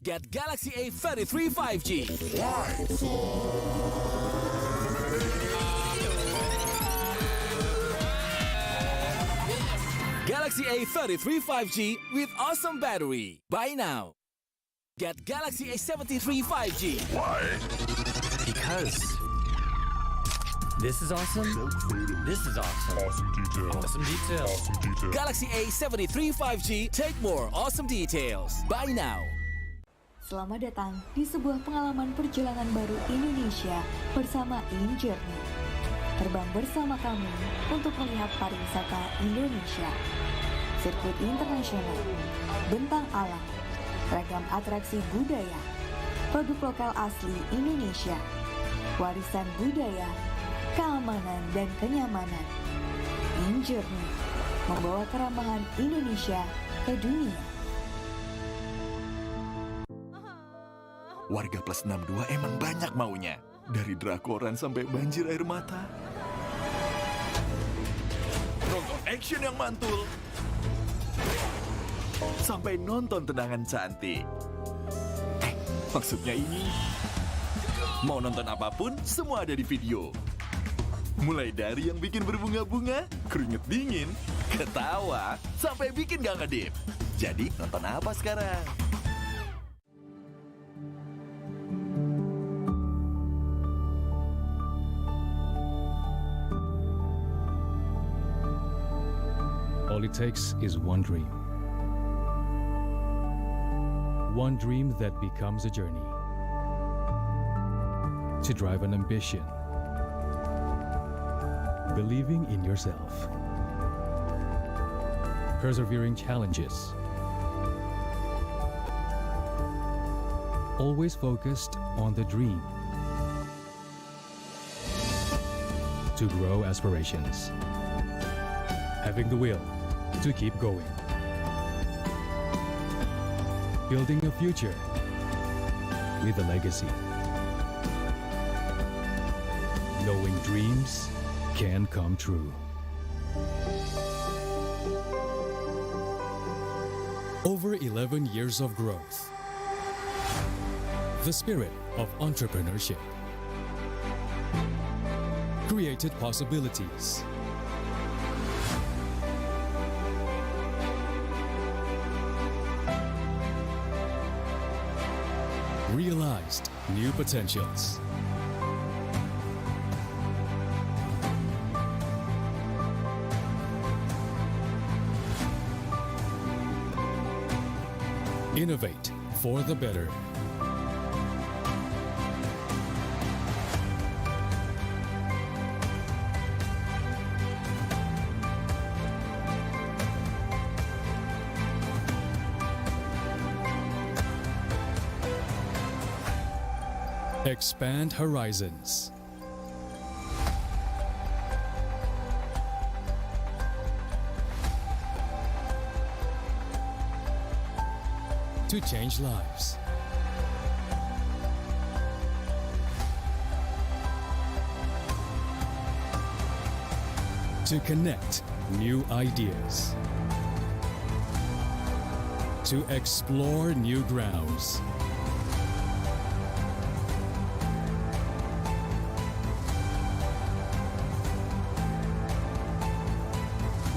Get Galaxy A33 5G. Galaxy A33 5G with awesome battery. Buy now. Get Galaxy A73 5G. Why? Because this is awesome. This is awesome. Awesome detail. Awesome detail. Awesome detail. Galaxy A73 5G. Take more awesome details. Buy now. Selamat datang di sebuah pengalaman perjalanan baru Indonesia bersama InJourney. Terbang bersama kami untuk melihat pariwisata Indonesia. Sirkuit internasional, bentang alam, ragam atraksi budaya, produk lokal asli Indonesia, warisan budaya, keamanan dan kenyamanan. InJourney membawa keramahan Indonesia ke dunia. Warga plus 62 emang banyak maunya. Dari drakoran sampai banjir air mata. Nonton action yang mantul. Sampai nonton tendangan cantik. Maksudnya ini. Mau nonton apapun, semua ada di video. Mulai dari yang bikin berbunga-bunga, keringet dingin, ketawa, sampai bikin gak ngedip. Jadi nonton apa sekarang? All it takes is one dream. One dream that becomes a journey. To drive an ambition. Believing in yourself. Persevering challenges. Always focused on the dream. To grow aspirations. Having the will to keep going. Building a future with a legacy. Knowing dreams can come true. Over 11 years of growth. The spirit of entrepreneurship created possibilities. Realized new potentials. Innovate for the better. Expand horizons. To change lives. To connect new ideas. To explore new grounds.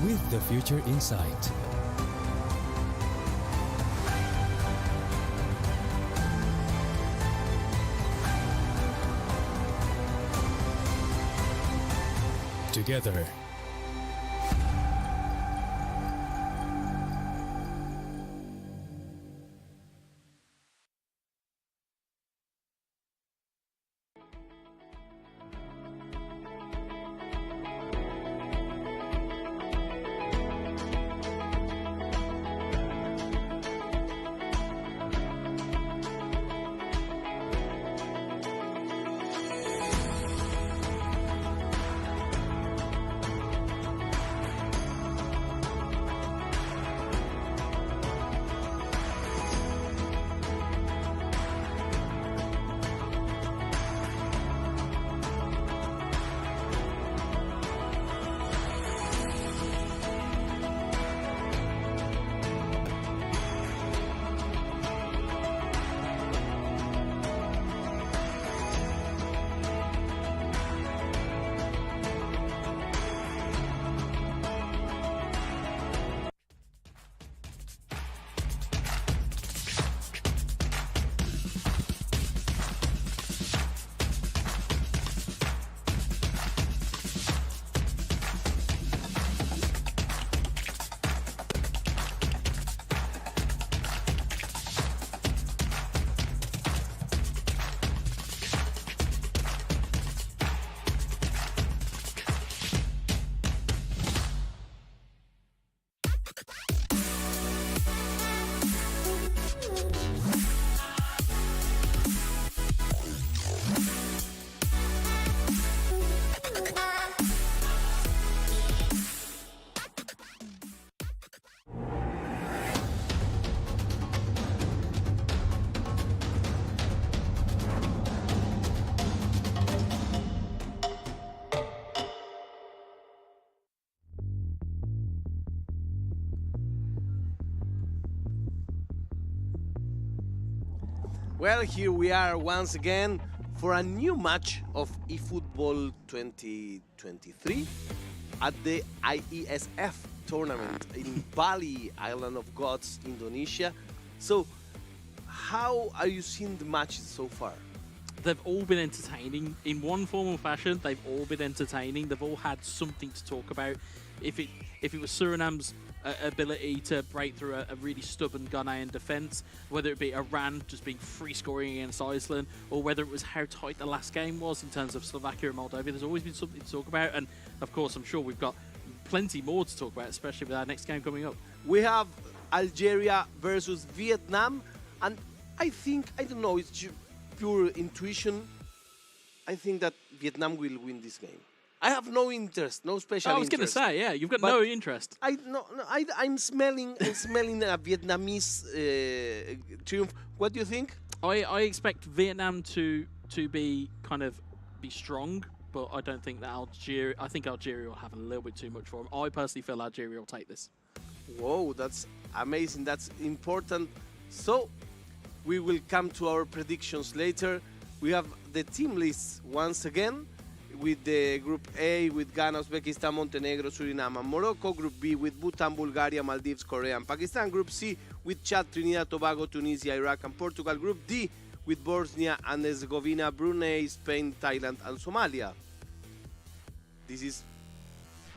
With the future in sight. Together. Well, here we are once again for a new match of eFootball 2023 at the IESF tournament in Bali, Island of Gods, Indonesia. So, how are you seeing the matches so far? They've all been entertaining. In one form or fashion, they've all been entertaining. They've all had something to talk about. If it was Suriname's ability to break through a really stubborn Ghanaian defence, whether it be Iran just being free scoring against Iceland, or whether it was how tight the last game was in terms of Slovakia and Moldova, there's always been something to talk about. And of course, I'm sure we've got plenty more to talk about, especially with our next game coming up. We have Algeria versus Vietnam, and I don't know, it's pure intuition. I think that Vietnam will win this game. I have no interest, no special interest. I was going to say, yeah, you've got no interest. I'm smelling a Vietnamese triumph. What do you think? I expect Vietnam to be strong, but I don't think that Algeria. I think Algeria will have a little bit too much for them. I personally feel Algeria will take this. Whoa, that's amazing. That's important. So we will come to our predictions later. We have the team lists once again, with the Group A with Ghana, Uzbekistan, Montenegro, Suriname, and Morocco. Group B with Bhutan, Bulgaria, Maldives, Korea, and Pakistan. Group C with Chad, Trinidad, Tobago, Tunisia, Iraq, and Portugal. Group D with Bosnia and Herzegovina, Brunei, Spain, Thailand, and Somalia. This is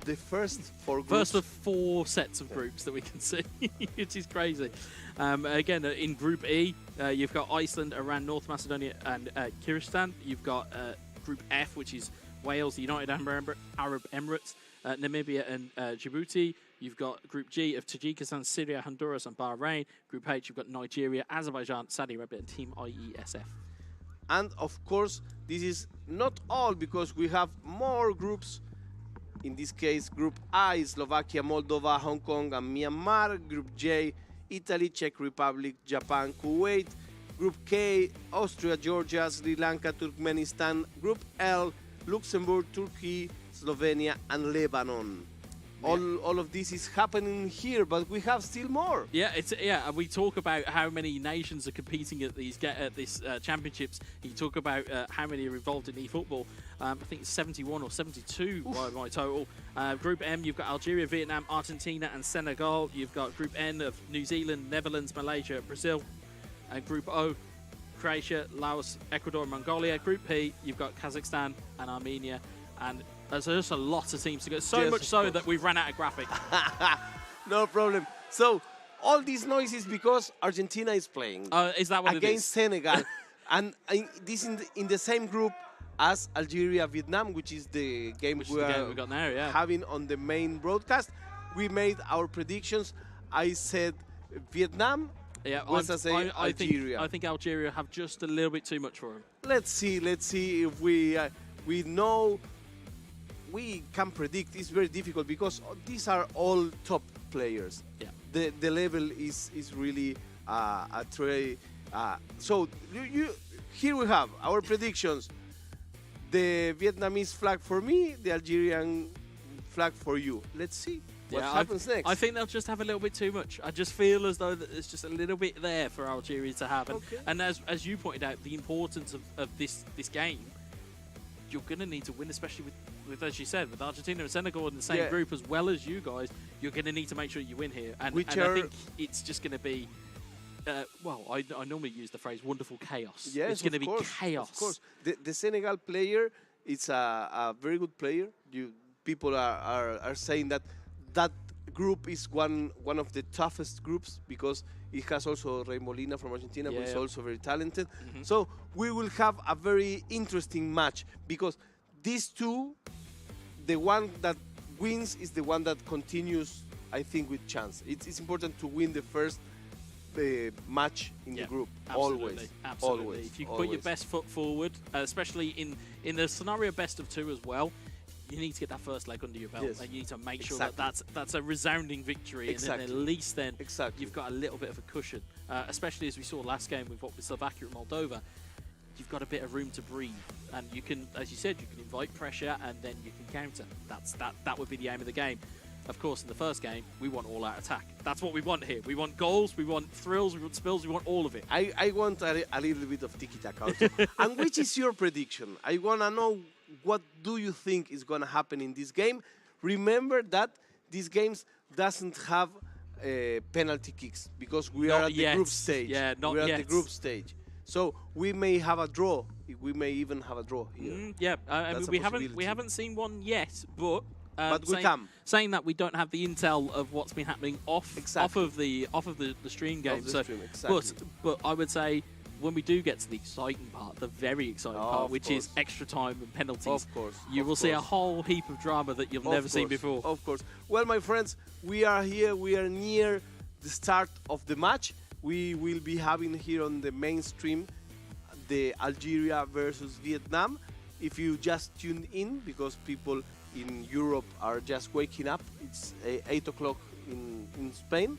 the first four groups. First of four sets of groups that we can see, which is crazy. Again, in Group E, you've got Iceland, Iran, North Macedonia, and Kyrgyzstan. You've got Group F, which is Wales, the United Arab Emirates, Namibia, and Djibouti. You've got Group G of Tajikistan, Syria, Honduras, and Bahrain. Group H, you've got Nigeria, Azerbaijan, Saudi Arabia, and Team IESF. And of course, this is not all, because we have more groups. In this case, Group I, Slovakia, Moldova, Hong Kong, and Myanmar. Group J, Italy, Czech Republic, Japan, Kuwait. Group K, Austria, Georgia, Sri Lanka, Turkmenistan. Group L, Luxembourg, Turkey, Slovenia, and Lebanon. All of this is happening here, but we have still more. Yeah, we talk about how many nations are competing at these championships. You talk about how many are involved in eFootball. I think it's 71 or 72 by my total. Group M, you've got Algeria, Vietnam, Argentina, and Senegal. You've got Group N of New Zealand, Netherlands, Malaysia, Brazil. And Group O, Croatia, Laos, Ecuador, and Mongolia. Group P, you've got Kazakhstan and Armenia. And there's just a lot of teams to go. So much so that we've run out of graphic. No problem. So all these noises because Argentina is playing. Is that what against Senegal? And this in the same group as Algeria, Vietnam, which is the game we got now, yeah. Having on the main broadcast. We made our predictions. I said Vietnam. Yeah, Algeria. I think Algeria have just a little bit too much for them. Let's see if we know. We can predict. It's very difficult because these are all top players. Yeah. The level is really a tray. So here we have our predictions. The Vietnamese flag for me, the Algerian flag for you. Let's see what happens next. I think they'll just have a little bit too much. I just feel as though that there's just a little bit there for Algeria to have. And as you pointed out, the importance of this game, you're going to need to win, especially with, as you said, with Argentina and Senegal in the same group as well as you guys. You're going to need to make sure you win here. And I think it's just going to be, I normally use the phrase wonderful chaos. Yes, it's going to be chaos. Of course. The Senegal player, it's a very good player. People are saying that group is one of the toughest groups because it has also Rey Molina from Argentina, who is also very talented. So we will have a very interesting match because these two, the one that wins is the one that continues I think, with chance. It's important to win the first match in the group. Absolutely, absolutely. Always. If you put your best foot forward, especially in the scenario best of 2 as well, you need to get that first leg under your belt. Yes. And you need to make sure that that's a resounding victory. Exactly. And then at least then you've got a little bit of a cushion. Especially as we saw last game with Slovakia and Moldova. You've got a bit of room to breathe, and you can, as you said, you can invite pressure and then you can counter. That would be the aim of the game. Of course, in the first game, we want all-out attack. That's what we want here. We want goals, we want thrills, we want spills, we want all of it. I want a little bit of tiki-taka also. And which is your prediction? I want to know, what do you think is going to happen in this game? Remember that these games doesn't have penalty kicks because we are at the group stage. Yeah, not We're yet. at the group stage. So we may have a draw. We may even have a draw here. Yeah, I That's mean, a we haven't seen one yet, but we come. Saying that we don't have the intel of what's been happening off of the stream game. But I would say when we do get to the exciting part, the very exciting part, which is extra time and penalties, you will see a whole heap of drama that you've never seen before. Of course. Well, my friends, we are here. We are near the start of the match. We will be having here on the main stream the Algeria versus Vietnam. If you just tuned in, because people in Europe are just waking up, it's 8 o'clock in Spain,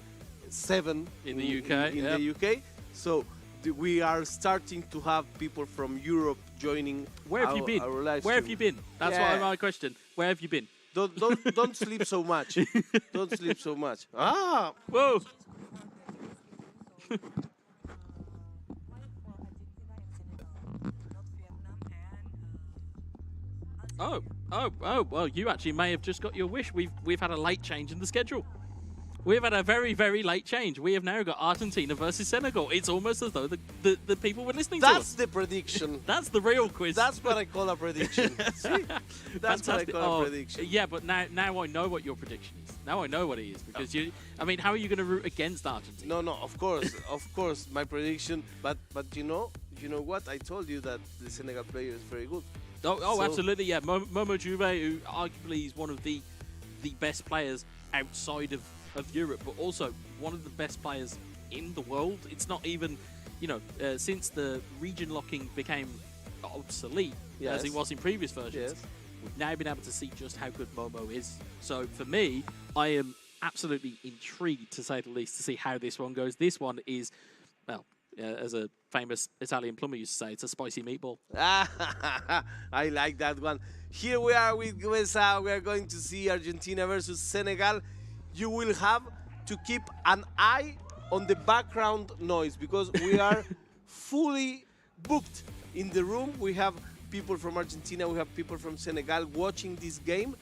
7 in the UK. In the UK. So we are starting to have people from Europe joining. Where have you been? Where have you been? That's my question. Where have you been? Don't sleep so much. Don't sleep so much. Whoa. Oh, well, you actually may have just got your wish. We've had a late change in the schedule. We've had a very, very late change. We have now got Argentina versus Senegal. It's almost as though the people were listening to us. That's the prediction. That's the real quiz. That's what I call a prediction. See? That's what I call a prediction. Yeah, but now I know what your prediction is. Now I know what it is, because I mean, how are you going to root against Argentina? No, of course, my prediction. But you know what? I told you that the Senegal player is very good. So, absolutely, yeah. Momo Juve, who arguably is one of the best players outside of Europe, but also one of the best players in the world. It's not even, since the region locking became obsolete, as it was in previous versions, we've now been able to see just how good Momo is. So for me, I am absolutely intrigued, to say the least, to see how this one goes. This one is, well, as a famous Italian plumber used to say, it's a spicy meatball. I like that one. Here we are with USA. We are going to see Argentina versus Senegal. You will have to keep an eye on the background noise, because we are fully booked in the room. We have people from Argentina, we have people from Senegal watching this game.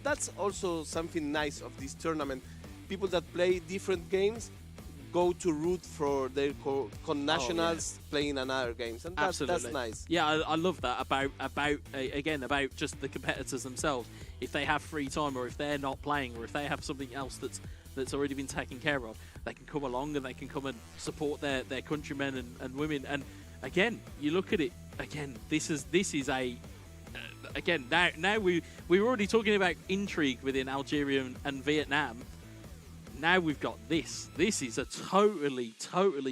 That's also something nice of this tournament. People that play different games go to root for their connationals playing another games, and that's nice. Yeah, I love that about just the competitors themselves. If they have free time, or if they're not playing, or if they have something else that's already been taken care of, they can come along and they can come and support their countrymen and women. And again, you look at it again. This is a again now we were already talking about intrigue within Algeria and Vietnam. Now we've got this. This is a totally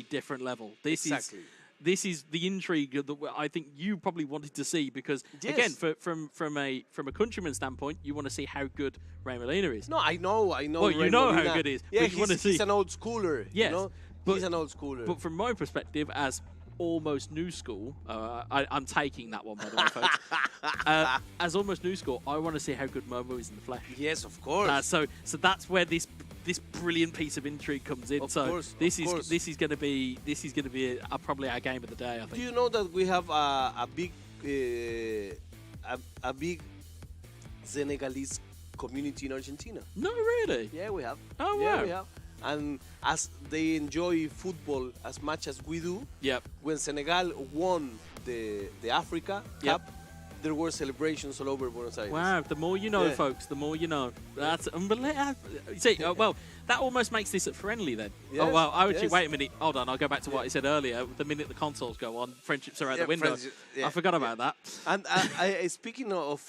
different level. This is the intrigue that I think you probably wanted to see, because again, from a countryman standpoint, you want to see how good Ray Molina is. No, I know. Well, you know how good he is. Yeah, he's an old schooler. Yes, he's an old schooler. But from my perspective, as almost new school, I'm taking that one, by the way, folks. As almost new school, I want to see how good Momo is in the flesh. Yes, of course. So that's where this brilliant piece of intrigue comes in. This is going to be probably our game of the day, I think. Do you know that we have a big Senegalese community in Argentina? No, really? Yeah, we have. Oh, wow. Yeah, we have. And as they enjoy football as much as we do, when Senegal won the Africa Cup, there were celebrations all over Buenos Aires. Wow, the more you know, folks, the more you know. That's unbelievable. See, well, that almost makes this friendly then. Yes, well, actually, wait a minute. Hold on, I'll go back to what I said earlier. The minute the consoles go on, friendships are out the window. I forgot about that. And speaking of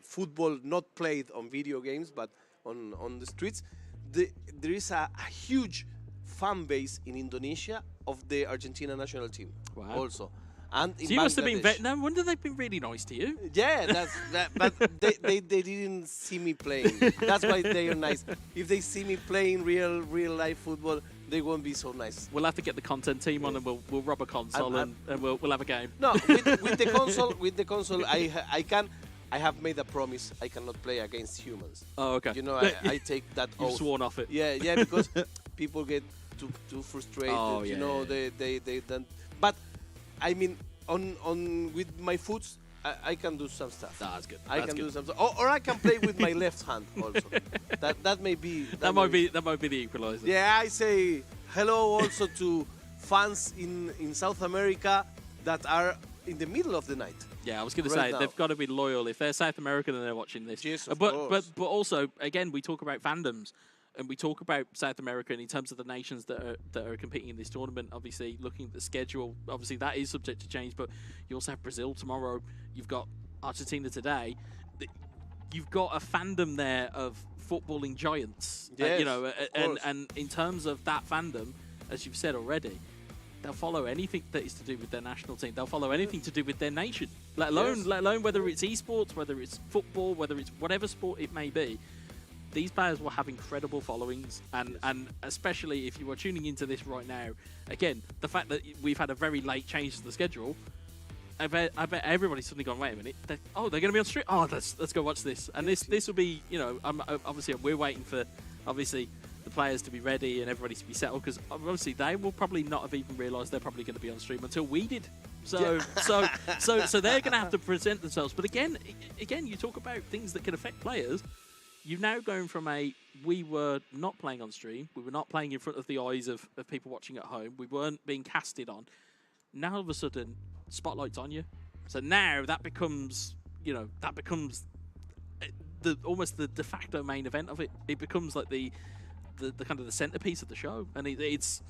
football not played on video games, but on the streets. There is a huge fan base in Indonesia of the Argentina national team. Wow. Also. And in So you must have been Bangladesh. no wonder they've been really nice to you. Yeah, but they didn't see me playing. That's why they are nice. If they see me playing real life football, they won't be so nice. We'll have to get the content team on, and we'll rob a console and we'll have a game. No, with the console, I have made a promise. I cannot play against humans. Oh, okay. You know, I take that You've oath. sworn off it. Yeah, because people get too frustrated. Oh, you yeah, know, yeah. they don't. But I mean, on with my foot, I can do some stuff. That's good. I can do some stuff. Or I can play with my left hand also. That may be. That might be the equalizer. Yeah, I say hello also to fans in South America that are in the middle of the night. Yeah, I was going to Right say now. they've got to be loyal if they're South American and they're watching this. Yes, of but course. also again we talk about fandoms and we talk about South America and in terms of the nations that are competing in this tournament. Obviously, looking at the schedule, obviously that is subject to change. But you also have Brazil tomorrow. You've got Argentina today. You've got a fandom there of footballing giants. Yes, you know, of and course. in terms of that fandom, as you've said already. They'll follow anything that is to do with their national team. They'll follow anything to do with their nation, let alone whether it's esports, whether it's football, whether it's whatever sport it may be. These players will have incredible followings, and especially if you are tuning into this right now, again, the fact that we've had a very late change to the schedule, I bet everybody's suddenly gone, wait a minute, they're going to be on stream. Oh, let's go watch this, and this will be, you know, obviously we're waiting for obviously the players to be ready and everybody to be settled, because obviously they will probably not have even realised they're probably going to be on stream until we did. So they're going to have to present themselves. But again, you talk about things that can affect players. You've now gone from we were not playing on stream, we were not playing in front of the eyes of people watching at home, we weren't being casted on. Now all of a sudden, spotlight's on you. So now that becomes almost the de facto main event of it. It becomes like the kind of the centerpiece of the show, and it's,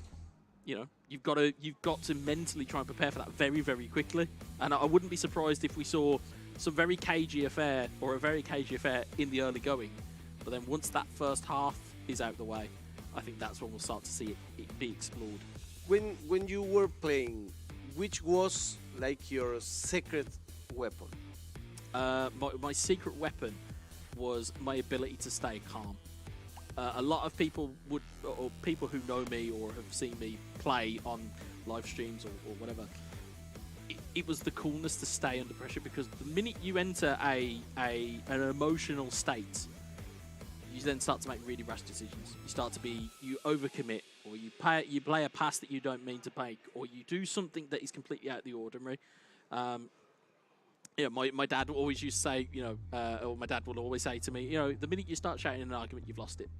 you know, you've got to mentally try and prepare for that very, very quickly. And I wouldn't be surprised if we saw some very cagey affair or a very cagey affair in the early going, but then once that first half is out the way, I think that's when we'll start to see it be explored. When you were playing, which was like your secret weapon? My secret weapon was my ability to stay calm. A lot of people or people who know me or have seen me play on live streams or whatever, it was the coolness to stay under pressure, because the minute you enter an emotional state, you then start to make really rash decisions. You overcommit, or you play a pass that you don't mean to make, or you do something that is completely out of the ordinary. You know, my dad always used to say, you know, or my dad would always say to me, you know, the minute you start shouting in an argument, you've lost it.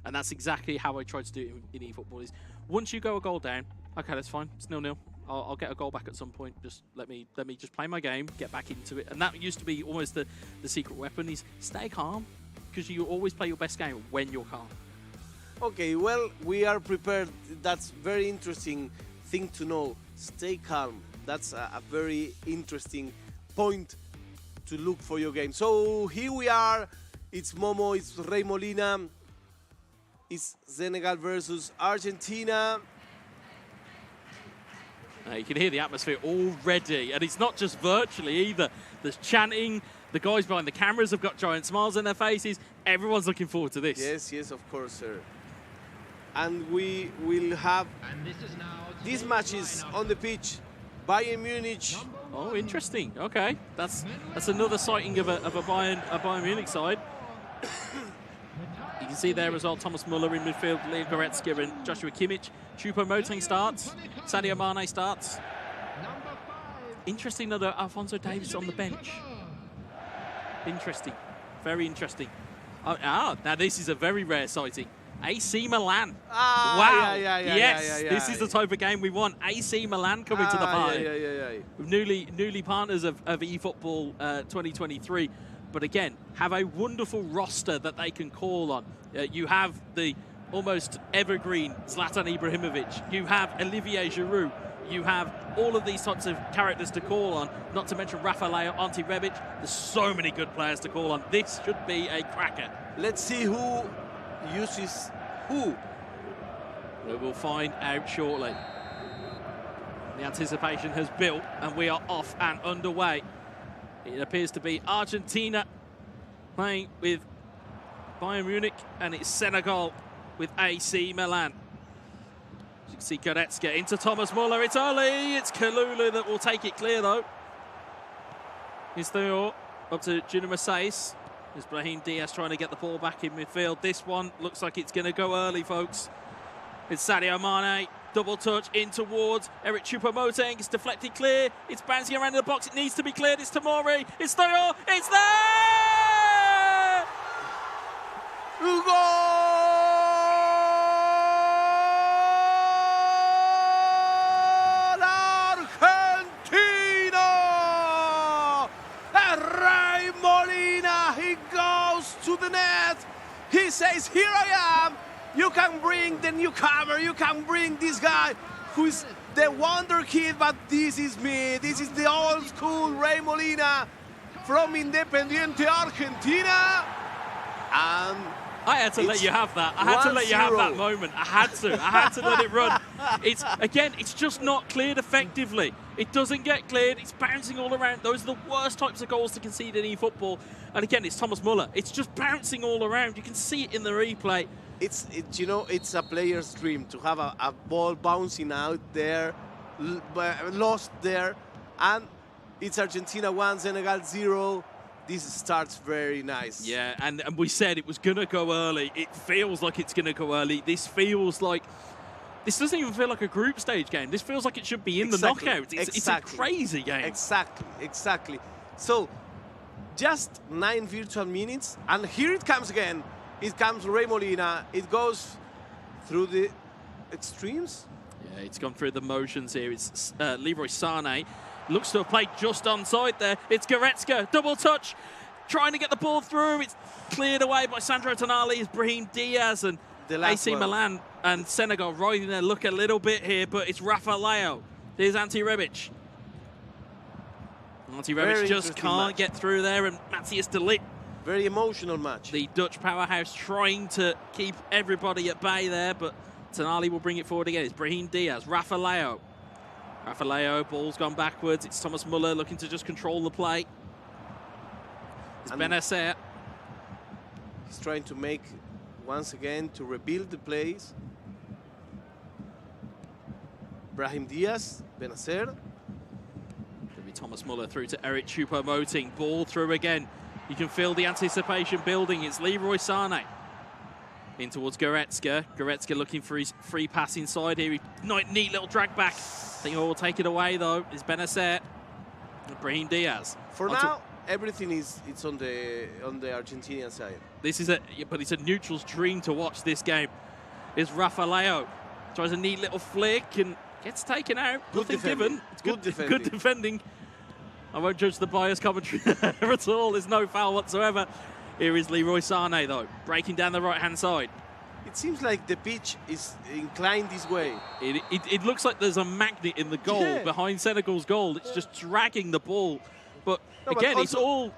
And that's exactly how I tried to do it in eFootball. Is once you go a goal down, okay, that's fine, it's 0-0. I'll get a goal back at some point. Just let me just play my game, get back into it. And that used to be almost the secret weapon, is stay calm, because you always play your best game when you're calm. Okay, well, we are prepared. That's very interesting thing to know. Stay calm. That's a very interesting point to look for your game. So here we are. It's Momo, it's Rey Molina. It's Senegal versus Argentina. You can hear the atmosphere already, and it's not just virtually either. There's chanting. The guys behind the cameras have got giant smiles on their faces. Everyone's looking forward to this. Yes, of course, sir. And we will have these matches on the pitch. Bayern Munich. Oh, interesting. Okay, that's another sighting of a Bayern Munich side. You can see there as well, Thomas Muller in midfield, Leo Goretzka and Joshua Kimmich. Choupo-Moting starts. Sadio Mane starts. Interesting that Alphonso Davies on the bench. Interesting. Very interesting. Now this is a very rare sighting. AC Milan. Wow. Yes, this is the type of game we want. AC Milan coming to the party. Newly partners of eFootball 2023. But again, have a wonderful roster that they can call on. You have the almost evergreen Zlatan Ibrahimovic. You have Olivier Giroud. You have all of these types of characters to call on, not to mention Rafael Ante Rebic. There's so many good players to call on. This should be a cracker. Let's see who uses who. We will find out shortly. The anticipation has built and we are off and underway. It appears to be Argentina playing with Bayern Munich, and it's Senegal with AC Milan. As you can see Goretzka into Thomas Muller. It's early. It's Kalulu that will take it clear though. It's Theo up to Junior Maceis. There's Brahim Diaz trying to get the ball back in midfield. This one looks like it's going to go early, folks. It's Sadio Mane. Double touch in towards Eric Choupo-Moting. It's deflected clear. It's bouncing around in the box. It needs to be cleared. It's Tomori. It's Theo. It's there! Hugo! Argentina! And Ray Molina, he goes to the net. He says, here I am. You can bring the newcomer, you can bring this guy who is the wonder kid, but this is me. This is the old school Ray Molina from Independiente Argentina. And I had to let you have that. I had to let you have that moment. I had to let it run. It's just not cleared effectively. It doesn't get cleared. It's bouncing all around. Those are the worst types of goals to concede in eFootball. And again, it's Thomas Muller. It's just bouncing all around. You can see it in the replay. It's a player's dream to have a ball bouncing out there, lost there, and it's Argentina 1, Senegal 0. This starts very nice. Yeah, and we said it was going to go early. It feels like it's going to go early. This doesn't even feel like a group stage game. This feels like it should be in the knockout. It's a crazy game. Exactly. So, just 9 virtual minutes, and here it comes again. It comes Ray Molina. It goes through the extremes. Yeah, it's gone through the motions here. It's Leroy Sané. Looks to have played just onside there. It's Goretzka. Double touch. Trying to get the ball through. It's cleared away by Sandro Tonali. It's Brahim Diaz and AC Milan and Senegal riding their luck a little bit here, but it's Rafael. There's Ante Rebic. Ante Rebic just can't get through there, and Matthias de Ligt. Very emotional match. The Dutch powerhouse trying to keep everybody at bay there, but Tonali will bring it forward again. It's Brahim Diaz, Rafael, ball's gone backwards. It's Thomas Muller looking to just control the play. It's Benacer. He's trying to make, once again, to rebuild the plays. Brahim Diaz, Benacer. It'll be Thomas Muller through to Eric Choupo-Moting. Ball through again. You can feel the anticipation building. It's Leroy Sané. In towards Goretzka. Goretzka looking for his free pass inside here. Neat little drag back. I think will take it away though. It's Benacer. Brahim Diaz. For now, everything it's on the Argentinian side. But it's a neutral's dream to watch this game. It's Rafael. Tries a neat little flick and gets taken out. Nothing given. It's good defending. I won't judge the bias commentary at all. There's no foul whatsoever. Here is Leroy Sané, though, breaking down the right-hand side. It seems like the pitch is inclined this way. It looks like there's a magnet in the goal behind Senegal's goal. It's just dragging the ball. But again, it's all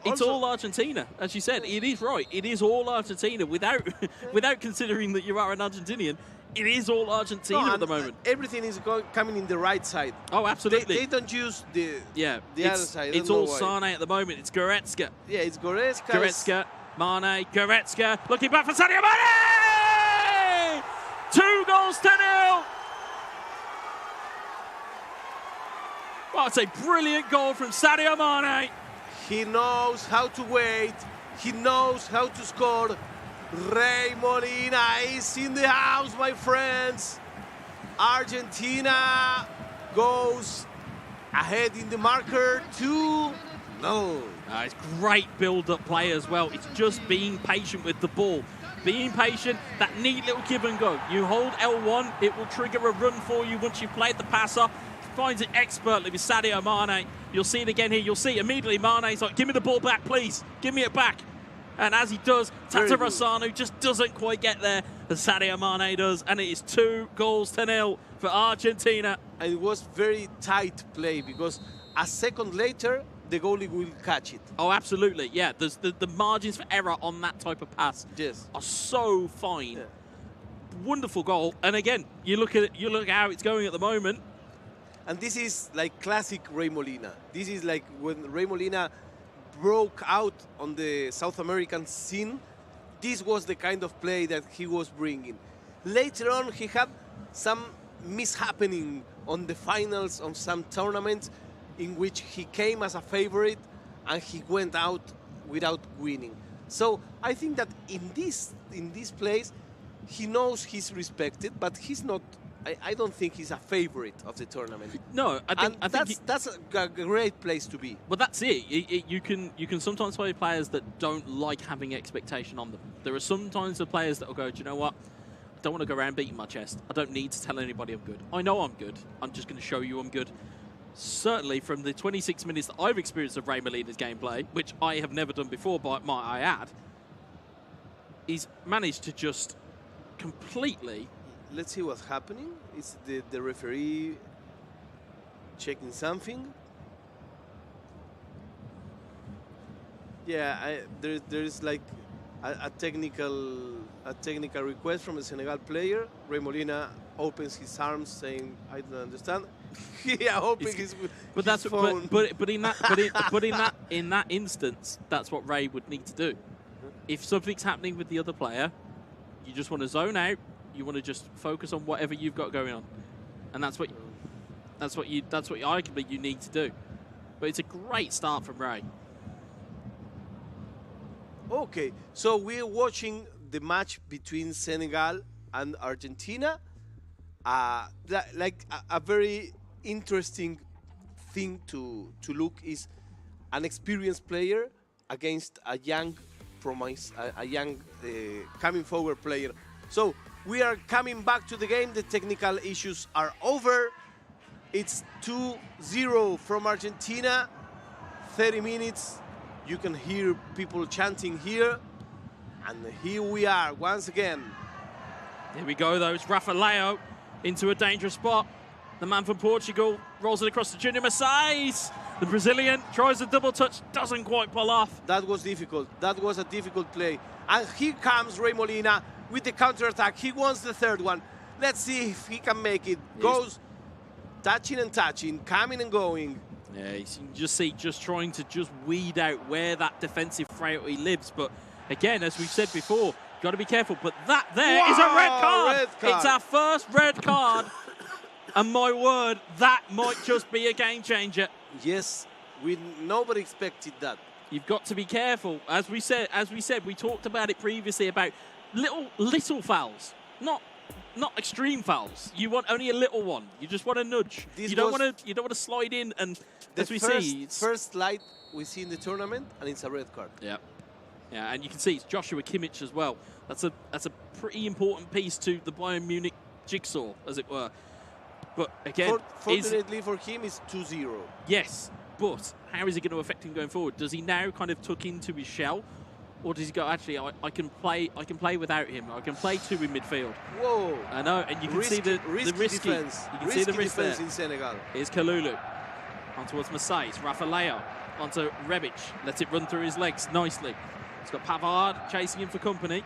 Argentina. As you said, it is right. It is all Argentina without considering that you are an Argentinian. It is all Argentina at the moment. Everything is coming in the right side. Oh, absolutely. They don't use the other side. It's all Sané at the moment. It's Goretzka. Yeah, it's Goretzka. Goretzka, Mane, Goretzka. Looking back for Sadio Mane! 2 goals to 0. What a brilliant goal from Sadio Mane. He knows how to wait. He knows how to score. Ray Molina is in the house, my friends. Argentina goes ahead in the marker 2-0. It's great build-up play as well. It's just being patient with the ball. Being patient, that neat little give and go. You hold L1, it will trigger a run for you once you've played the pass off. Finds it expertly with Sadio Mane. You'll see it again here. You'll see immediately Mane's like, give me the ball back, please. Give me it back. And as he does, Tata Rossano just doesn't quite get there, as Sadio Mane does, and it is 2 goals to 0 for Argentina. And it was very tight play because a second later, the goalie will catch it. Oh, absolutely. Yeah, there's the margins for error on that type of pass are so fine. Yeah. Wonderful goal. And again, you look at how it's going at the moment. And this is like classic Ray Molina. This is like when Ray Molina broke out on the South American scene. This was the kind of play that he was bringing. Later on, he had some mishappening on the finals of some tournaments in which he came as a favorite and he went out without winning. So I think that in this place, he knows he's respected, but he's not. I don't think he's a favorite of the tournament. No, I think that's a great place to be. But that's it. You can sometimes play players that don't like having expectation on them. There are sometimes the players that will go, do you know what? I don't want to go around beating my chest. I don't need to tell anybody I'm good. I know I'm good. I'm just going to show you I'm good. Certainly, from the 26 minutes that I've experienced of Ray Molina's gameplay, which I have never done before, but might I add, he's managed to just completely... Let's see what's happening. It's the referee checking something. Yeah, there's like a technical request from a Senegal player. Ray Molina opens his arms, saying, "I don't understand." Yeah, hoping his phone. But in that instance, that's what Ray would need to do. If something's happening with the other player, you just want to zone out. You want to just focus on whatever you've got going on, and that's what arguably you need to do. But it's a great start from Ray. Okay, so we're watching the match between Senegal and Argentina. Like a very interesting thing to look is an experienced player against a young coming forward player. So we are coming back to the game. The technical issues are over. It's 2-0 from Argentina. 30 minutes. You can hear people chanting here. And here we are once again. Here we go, though. It's Rafael into a dangerous spot. The man from Portugal rolls it across to Junior Massais. The Brazilian tries a double touch, doesn't quite pull off. That was difficult. That was a difficult play. And here comes Ray Molina with the counter-attack. He wants the third one. Let's see if he can make it. Goes touching and touching, coming and going. Yeah, you can just see trying to weed out where that defensive frailty lives. But again, as we've said before, got to be careful. But that there is a red card. It's our first red card. And my word, that might just be a game changer. Yes, nobody expected that. You've got to be careful. As we said, we talked about it previously about little fouls, not extreme fouls. You want only a little one. You just want a nudge. You don't want to slide in, and as we see, first slide we see in the tournament, and it's a red card. Yeah, and you can see it's Joshua Kimmich as well. That's a pretty important piece to the Bayern Munich jigsaw, as it were. But again, fortunately for him, it's 2-0. Yes, but how is it going to affect him going forward? Does he now kind of tuck into his shell? Or does he go, actually, I can play without him. I can play two in midfield. Whoa. I know, and you can see the risky defense. You can see the risk there. In Senegal. Here's Kalulu. On towards Massais. Rafael onto Rebic. Lets it run through his legs nicely. He's got Pavard chasing him for company.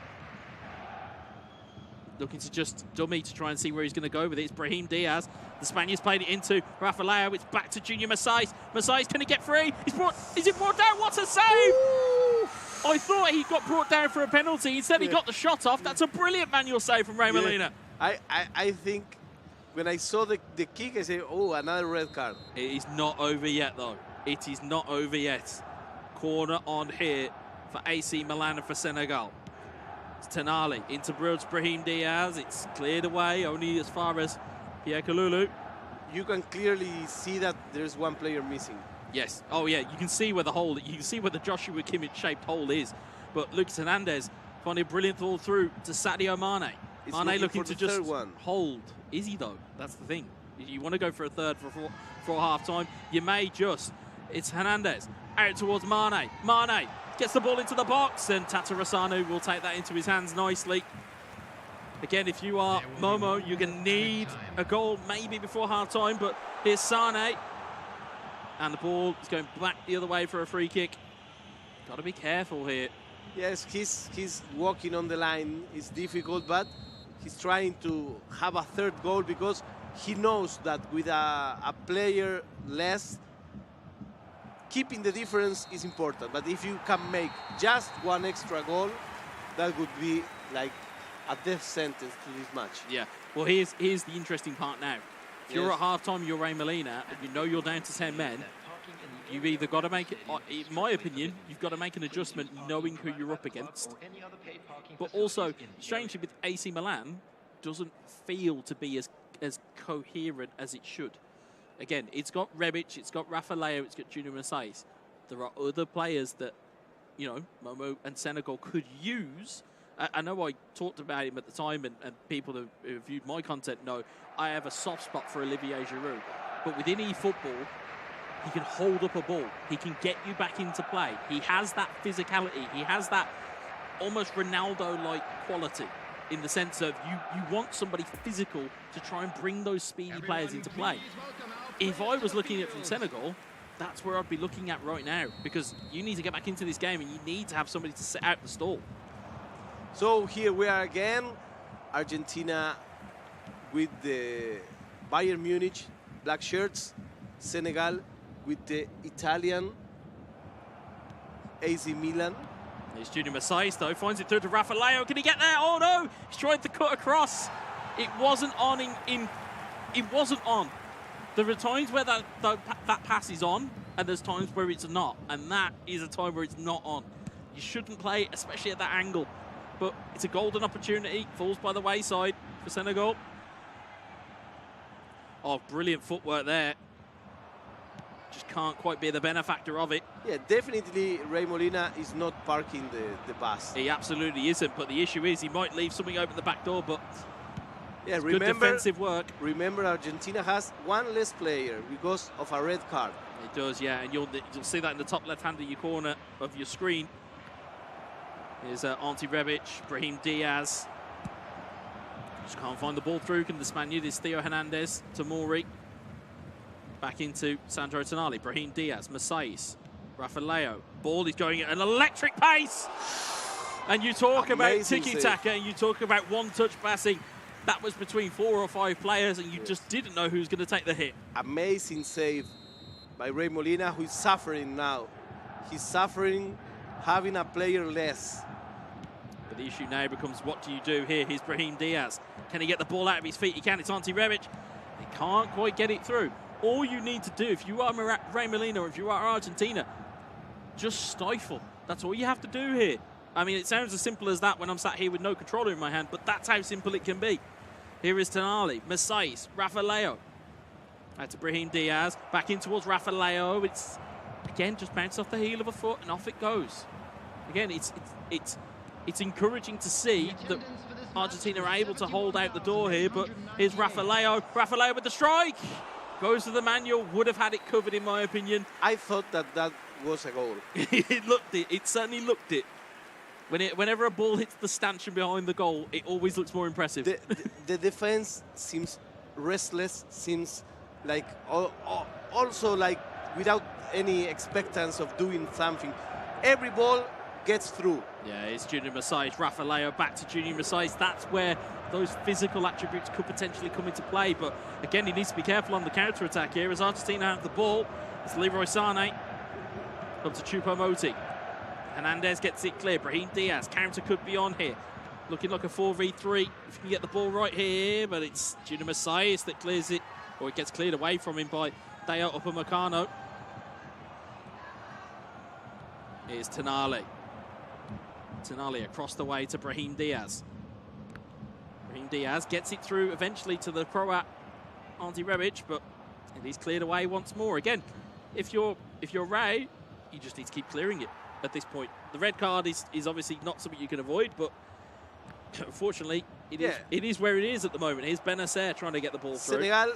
Looking to just dummy to try and see where he's going to go with it. It's Brahim Diaz. The Spaniards played it into Rafael. It's back to Junior Massais. Massais, can he get free? Is it brought down? What a save! Ooh. I thought he got brought down for a penalty. Instead, he got the shot off. That's a brilliant manual save from Ray Molina. I think when I saw the kick, I said, oh, another red card. It is not over yet, though. It is not over yet. Corner on here for AC Milan and for Senegal. It's Tenali into Brahim Diaz. It's cleared away only as far as Pierre Kalulu. You can clearly see that there's one player missing. Yes. Oh, yeah. You can see where you can see where the Joshua Kimmich-shaped hole is. But Lucas Hernandez finding a brilliant ball through to Sadio Mane. Mane looking to just hold. Is he, though? That's the thing. You want to go for a third for half-time. You may just. It's Hernandez. Out towards Mane. Mane gets the ball into the box, and Tata Rossano will take that into his hands nicely. Again, if you are Momo, you're going to need a goal maybe before half-time, but here's Sane. And the ball is going back the other way for a free kick. Got to be careful here. Yes, he's walking on the line. It's difficult, but he's trying to have a third goal because he knows that with a player less, keeping the difference is important. But if you can make just one extra goal, that would be like a death sentence to this match. Yeah. Well, here's the interesting part now. If you're Yes. at half-time, you're Ray Molina, and you know you're down to 10 men, you've either got to make it, in my opinion, you've got to make an adjustment knowing who you're up against. But also, strangely, with AC Milan, doesn't feel to be as coherent as it should. Again, it's got Rebic, it's got Raffaello, it's got Junior Masais. There are other players that, you know, Momo and Senegal could use. I know I talked about him at the time, and people who have viewed my content know I have a soft spot for Olivier Giroud. But within eFootball, he can hold up a ball. He can get you back into play. He has that physicality. He has that almost Ronaldo-like quality in the sense of you want somebody physical to try and bring those speedy players into play. If I was looking at it from Senegal, that's where I'd be looking at right now, because you need to get back into this game and you need to have somebody to set out the stall. So here we are again, Argentina with the Bayern Munich black shirts, Senegal with the Italian AC Milan. There's Junior Masais though, finds it through to Raffaello. Can he get there? Oh no! He's tried to cut across. It wasn't on it wasn't on. There are times where that pass is on, and there's times where it's not, and that is a time where it's not on. You shouldn't play, especially at that angle. But it's a golden opportunity. Falls by the wayside for Senegal. Oh, brilliant footwork there. Just can't quite be the benefactor of it. Yeah, definitely Ray Molina is not parking the bus. He absolutely isn't, but the issue is he might leave something open the back door, but yeah, good defensive work. Remember, Argentina has one less player because of a red card. It does, yeah, and you'll see that in the top left-hand of your corner of your screen. Here's Ante Rebic, Brahim Diaz. Just can't find the ball through. Can the Spaniard is Theo Hernandez, Tomori. Back into Sandro Tonali, Brahim Diaz, Masais, Raffaello. Ball is going at an electric pace. And you talk about tiki-taka and you talk about one-touch passing. That was between 4 or 5 players and you just didn't know who was going to take the hit. Amazing save by Ray Molina, who is suffering now. He's suffering having a player less. But the issue now becomes, what do you do here? Here's Brahim Diaz. Can he get the ball out of his feet? He can. It's Ante Rebic. He can't quite get it through. All you need to do, if you are Ray Molina or if you are Argentina, just stifle. That's all you have to do here. I mean, it sounds as simple as that when I'm sat here with no controller in my hand, but that's how simple it can be. Here is Tonali, Masais, Raffaello. Out to Brahim Diaz. Back in towards Raffaello. It's, again, just bounced off the heel of a foot and off it goes. Again, it's encouraging to see that Argentina are able to hold out the door here, but here's Raffaello. Raffaello with the strike. Goes to the manual, would have had it covered in my opinion. I thought that was a goal. It certainly looked it. Whenever a ball hits the stanchion behind the goal, it always looks more impressive. The defense seems restless, seems like also like without any expectance of doing something. Every ball gets through. Yeah, it's Junior Masais, Raffaello back to Junior Masais. That's where those physical attributes could potentially come into play. But again, he needs to be careful on the counter-attack here as Argentina have the ball. It's Leroy Sané. Up to Choupo-Moting. Hernandez gets it clear. Brahim Diaz, counter could be on here. Looking like a 4v3 if you can get the ball right here, but it's Junior Masais that clears it, or it gets cleared away from him by Deo Upamecano. Here's Tonali. Tonali across the way to Brahim Diaz. Brahim Diaz gets it through eventually to the Croat Ante Rebic, but it is cleared away once more. Again, if you're Ray, you just need to keep clearing it at this point. The red card is obviously not something you can avoid, but unfortunately, it is where it is at the moment. Here's Benacer trying to get the ball through. Senegal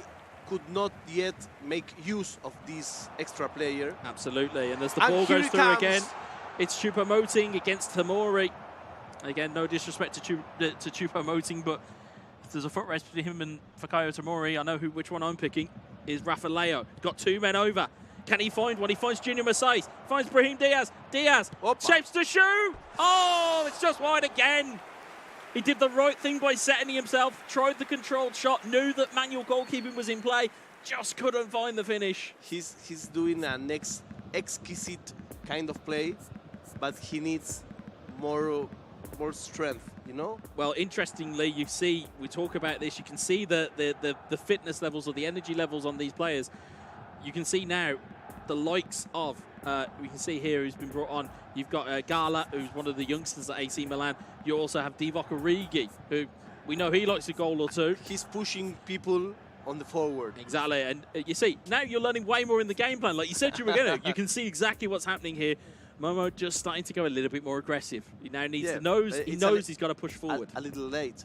could not yet make use of this extra player. Absolutely, and as the ball goes through again, it's Choupo-Moting against Tomori. Again, no disrespect to Choupo-Moting, but if there's a foot race between him and Fikayo Tomori, I know which one I'm picking. Is Raffaello. Got 2 men over. Can he find one? He finds Junior Masais. Finds Brahim Diaz. Diaz shapes the shoe. Oh, it's just wide again. He did the right thing by setting himself, tried the controlled shot, knew that manual goalkeeping was in play, just couldn't find the finish. He's doing an exquisite kind of play, but he needs more strength, you know? Well, interestingly, you see, we talk about this, you can see the fitness levels or the energy levels on these players. You can see now the likes of, we can see here who's been brought on. You've got Gala, who's one of the youngsters at AC Milan. You also have Divock Origi, who we know he likes a goal or two. He's pushing people on the forward. Exactly, and you see, now you're learning way more in the game plan. Like you said you were going to. You can see exactly what's happening here. Momo just starting to go a little bit more aggressive. He now needs to know, he knows he's got to push forward. A little late.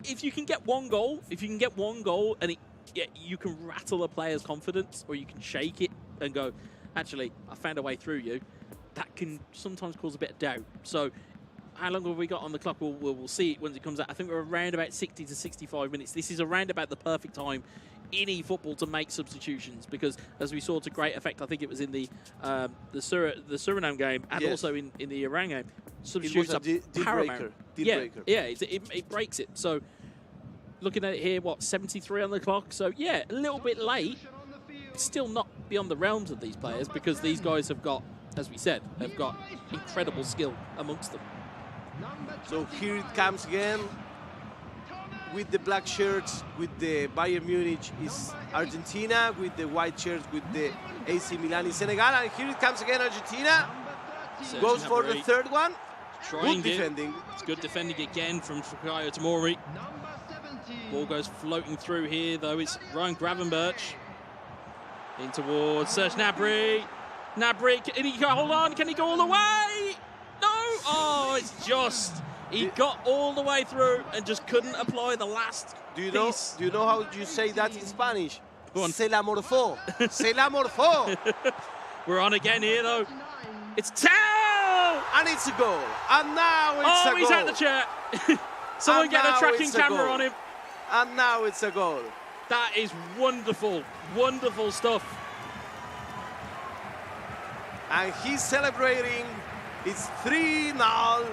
If you can get one goal, and you can rattle a player's confidence, or you can shake it and go, actually, I found a way through you, that can sometimes cause a bit of doubt. So how long have we got on the clock? We'll see it when it comes out. I think we're around about 60 to 65 minutes. This is around about the perfect time in eFootball to make substitutions, because as we saw to great effect, I think it was in the Suriname game and also in the Iran game, substitutes are paramount. Deal breaker. Yeah, it breaks it. So looking at it here, what, 73 on the clock? So yeah, a little bit late. Still not beyond the realms of these players, because these guys have got, as we said, have got incredible skill amongst them. So here it comes again. With the black shirts, with the Bayern Munich is Argentina. With the white shirts, with the AC Milan is Senegal. And here it comes again, Argentina. Goes for the third one. Good defending. It's good defending again from Fikayo Tomori. Ball goes floating through here, though. It's Ryan Gravenberch. In towards Serge Gnabry. Gnabry, can he hold on? Can he go all the way? No! Oh, it's just... He got all the way through and just couldn't apply the last piece. Do you know how you say that in Spanish? Se la morfó. Se la morfó. We're on again here, though. It's Tao! And it's a goal. And now it's a goal. Oh, he's out the chair. Someone get a tracking camera on him. And now it's a goal. That is wonderful. Wonderful stuff. And he's celebrating. It's 3-0.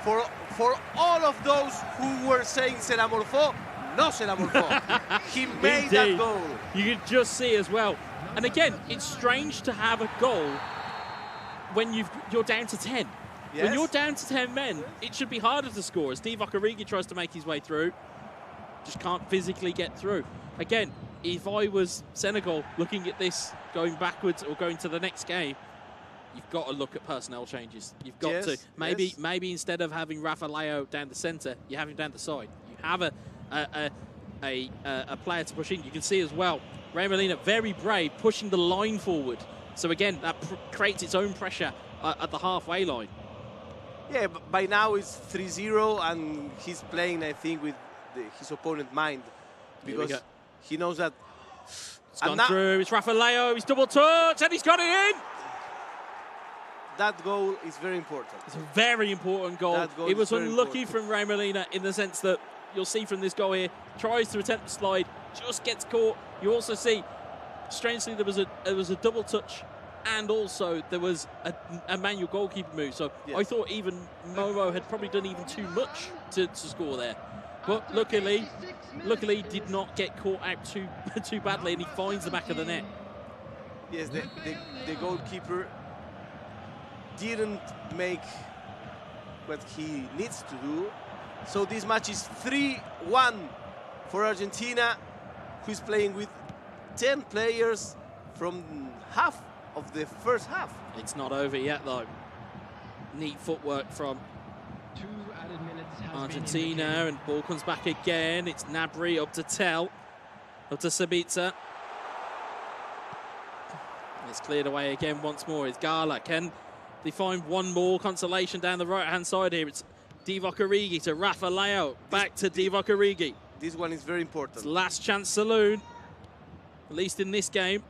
For all of those who were saying se la morfó, no se la morfó. He made that goal. You can just see as well. And again, it's strange to have a goal when you're down to 10. Yes. When you're down to 10 men, it should be harder to score. As Divock Origi tries to make his way through, just can't physically get through. Again, if I was Senegal looking at this, going backwards or going to the next game, you've got to look at personnel changes. You've got to maybe instead of having Rafa Leao down the centre, you have him down the side. You have a player to push in. You can see as well, Ray Molina very brave, pushing the line forward. So again, that creates its own pressure at the halfway line. Yeah, but by now it's 3-0, and he's playing, I think, with his opponent's mind, because he knows that. It's gone through. It's Rafa Leao. He's double touch, and he's got it in. That goal is very important. It's a very important goal. It was unlucky from Ray Molina in the sense that you'll see from this goal here, tries to attempt the slide, just gets caught. You also see, strangely, there was a double touch, and also there was a manual goalkeeper move. So I thought even Momo had probably done even too much to score there. But luckily did not get caught out too badly, and he finds the back of the net. Yes, the goalkeeper didn't make what he needs to do. So this match is 3-1 for Argentina, who is playing with 10 players from half of the first half. It's not over yet, though. Neat footwork from Argentina, and ball comes back again. It's Gnabry up to Tel, up to Sabitzer. It's cleared away again once more. It's Gala. Can they find one more consolation down the right-hand side here? It's Divock Origi to Rafa Leao. Back to Divock Origi. This one is very important. It's last chance saloon, at least in this game.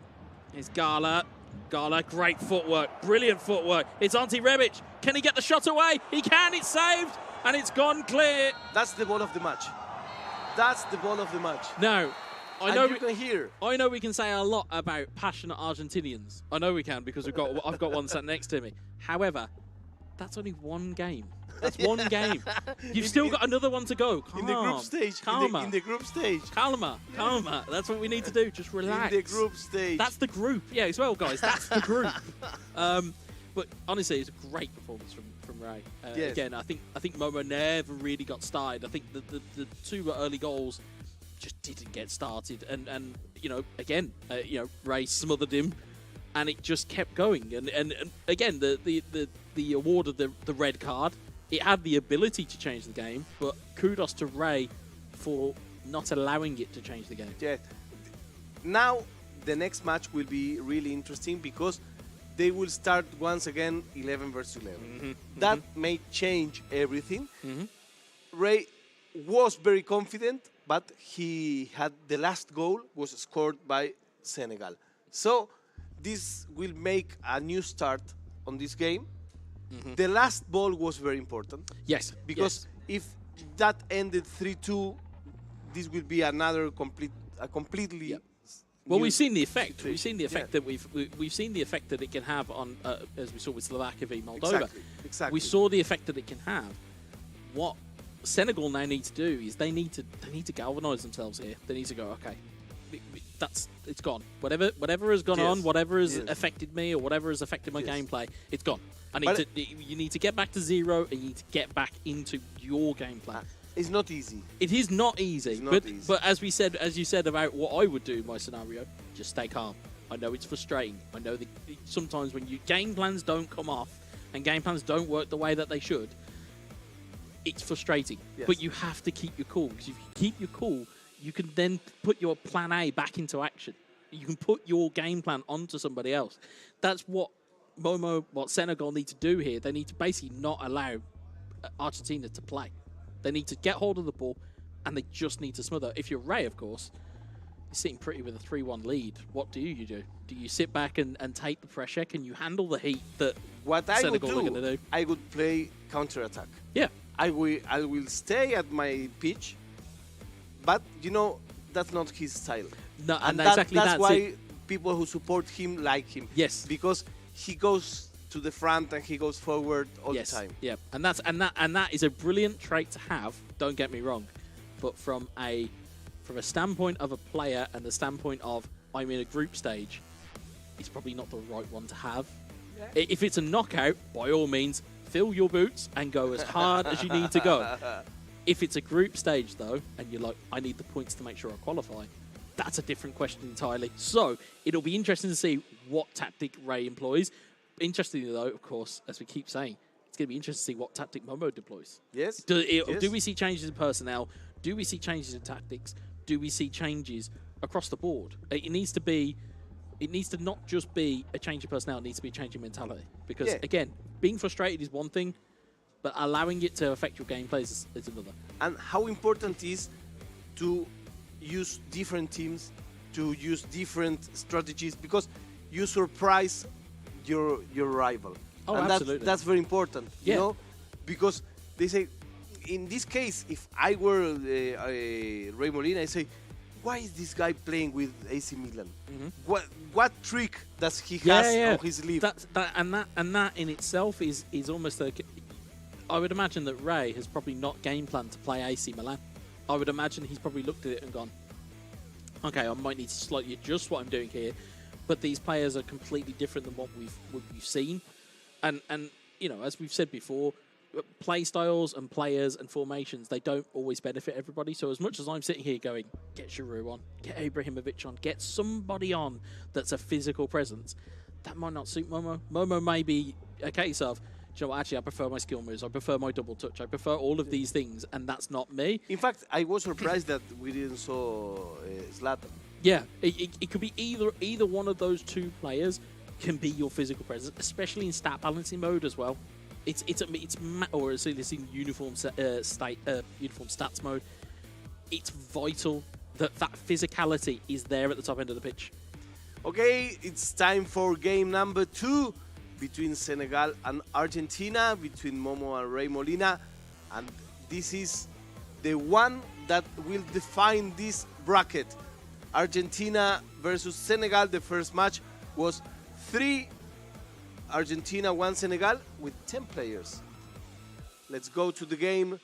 It's Gala. Gala, great footwork, brilliant footwork. It's Ante Rebic. Can he get the shot away? He can. It's saved, and it's gone clear. That's the ball of the match. That's the ball of the match. Now, you can hear. I know we can say a lot about passionate Argentinians. I know we can because I've got one sat next to me. However, that's only one game. That's one game. You've still got another one to go. Calm. In the group stage. Calma. In the group stage. Calma. That's what we need to do. Just relax. In the group stage. That's the group. Yeah, as well, guys. That's the group. But honestly, it's a great performance from Ray. Yes. Again, I think Momo never really got started. I think the two early goals just didn't get started, and again, Ray smothered him, and it just kept going. And again, the award of the red card, it had the ability to change the game, but kudos to Ray for not allowing it to change the game. Yeah. Now the next match will be really interesting because they will start once again 11 versus 11. That may change everything. Ray was very confident, but he had the last goal was scored by Senegal. So this will make a new start on this game. The last ball was very important. Yes. Because if that ended 3-2, this will be another completely. Well, we've seen the effect. We've seen the effect that we've seen the effect that it can have on, as we saw with Slovakia v Moldova. Exactly. We saw the effect that it can have. What Senegal now need to do is they need to galvanise themselves here. They need to go, okay, it's gone. Whatever has gone on, whatever has affected me, or whatever has affected my gameplay, it's gone. You need to get back to zero, and you need to get back into your gameplay. It's not easy. It is not easy. But as you said about what I would do in my scenario, just stay calm. I know it's frustrating. I know that sometimes when game plans don't come off and game plans don't work the way that they should, it's frustrating. Yes. But you have to keep your cool, because if you keep your cool, you can then put your plan A back into action. You can put your game plan onto somebody else. That's what Senegal need to do here. They need to basically not allow Argentina to play. They need to get hold of the ball, and they just need to smother. If you're Ray, of course, you're sitting pretty with a 3-1 lead. What do? Do you sit back and take the pressure? Can you handle the heat that Senegal are going to do? I would play counter-attack. Yeah. I will stay at my pitch, but, that's not his style. No, and that's why it. People who support him like him. Yes. Because he goes to the front and he goes forward all the time. Yeah, and that is a brilliant trait to have. Don't get me wrong, but from a standpoint of a player and the standpoint of I'm in a group stage, it's probably not the right one to have. Yeah. If it's a knockout, by all means, fill your boots and go as hard as you need to go. If it's a group stage though, and you're like, I need the points to make sure I qualify, that's a different question entirely. So it'll be interesting to see what tactic Ray employs. Interestingly, though, of course, as we keep saying, it's going to be interesting to see what tactic Momo deploys. Yes. Do we see changes in personnel? Do we see changes in tactics? Do we see changes across the board? It needs to not just be a change in personnel. It needs to be a change in mentality. Because, again, being frustrated is one thing, but allowing it to affect your gameplay is another. And how important is to use different teams, to use different strategies, because you surprise your rival. Oh, and absolutely. That's very important, because they say, in this case, if I were Ray Molina, I say, why is this guy playing with AC Milan? What trick does he has on his sleeve? And that in itself is almost like, I would imagine that Ray has probably not game planned to play AC Milan. I would imagine he's probably looked at it and gone, okay, I might need to slightly adjust what I'm doing here. But these players are completely different than what we've seen, and as we've said before, play styles and players and formations, they don't always benefit everybody. So as much as I'm sitting here going, get Giroud on, get Ibrahimovic on, get somebody on that's a physical presence, that might not suit Momo. Momo may be a case of, actually, I prefer my skill moves, I prefer my double touch, I prefer all of these things, and that's not me. In fact, I was surprised that we didn't saw Zlatan. Yeah, it could be either one of those two players can be your physical presence, especially in stat balancing mode as well. Or it's in uniform stats mode. It's vital that physicality is there at the top end of the pitch. Okay, it's time for game number 2 between Senegal and Argentina, between Momo and Ray Molina, and this is the one that will define this bracket. Argentina versus Senegal. The first match was 3 Argentina, 1 Senegal with 10 players. Let's go to the game.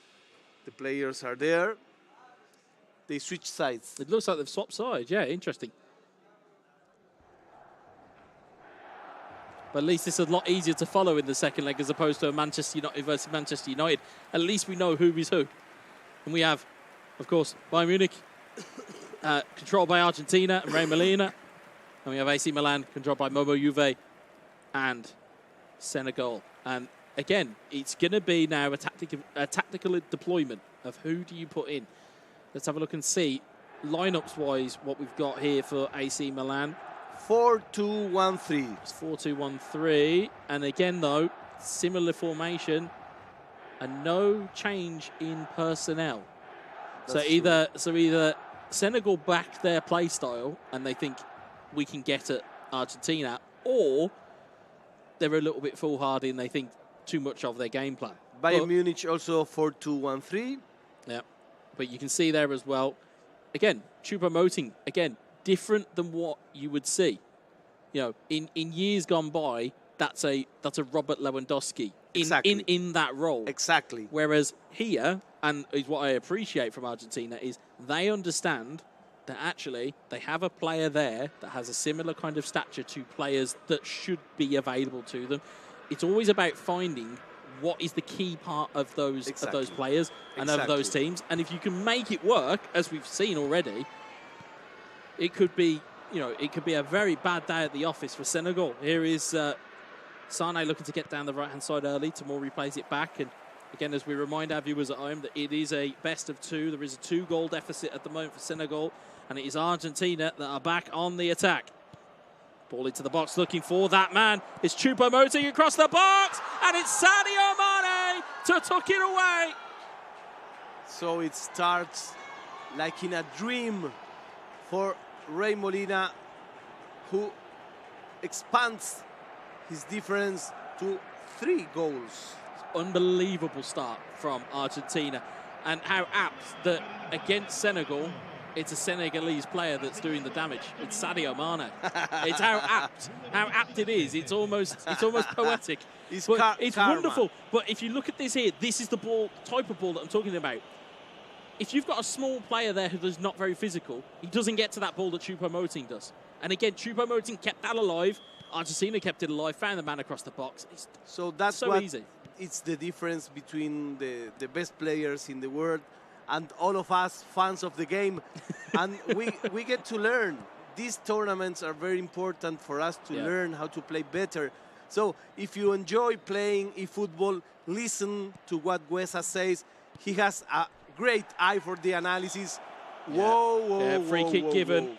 The players are there. They switch sides. It looks like they've swapped sides. Yeah, interesting. But at least it's a lot easier to follow in the second leg as opposed to a Manchester United versus Manchester United. At least we know who is who. And we have, of course, Bayern Munich, controlled by Argentina and Real Molina. And we have AC Milan, controlled by Momo Juve and Senegal. And again, it's going to be now a tactical deployment of who do you put in. Let's have a look and see, lineups-wise, what we've got here for AC Milan. 4-2-1-3. It's 4-2-1-3. And again, though, similar formation and no change in personnel. So either Senegal back their play style and they think we can get at Argentina, or they're a little bit foolhardy and they think too much of their game plan. Bayern Munich also 4-2-1-3. Yeah, but you can see there as well. Again, Choupo-Moting, again, different than what you would see. You know, in years gone by, that's a Robert Lewandowski in that role. Exactly. Whereas here, and is what I appreciate from Argentina, is they understand that actually they have a player there that has a similar kind of stature to players that should be available to them. It's always about finding what is the key part of those players and of those teams. And if you can make it work, as we've seen already, it could be, you know, it could be a very bad day at the office for Senegal. Here is Sane looking to get down the right-hand side early. Tomori plays it back. And again, as we remind our viewers at home that it is a best of 2. There is a 2-goal deficit at the moment for Senegal. And it is Argentina that are back on the attack. Ball into the box looking for that man. It's Choupo-Moting across the box. And it's Sadio Mane to tuck it away. So it starts like in a dream for Real Molina, who expands his difference to 3 goals. Unbelievable start from Argentina. And how apt that against Senegal, it's a Senegalese player that's doing the damage. It's Sadio Mane. It's how apt it is. It's almost poetic. It's wonderful. But if you look at this here, this is the type of ball that I'm talking about. If you've got a small player there who's not very physical, he doesn't get to that ball that Choupo-Moting does. And again, Choupo-Moting kept that alive. Argentina kept it alive, found the man across the box. So that's so what easy. It's the difference between the best players in the world and all of us fans of the game. And we get to learn. These tournaments are very important for us to learn how to play better. So if you enjoy playing eFootball, listen to what Guesa says. He has a great eye for the analysis. Whoa, free kick given.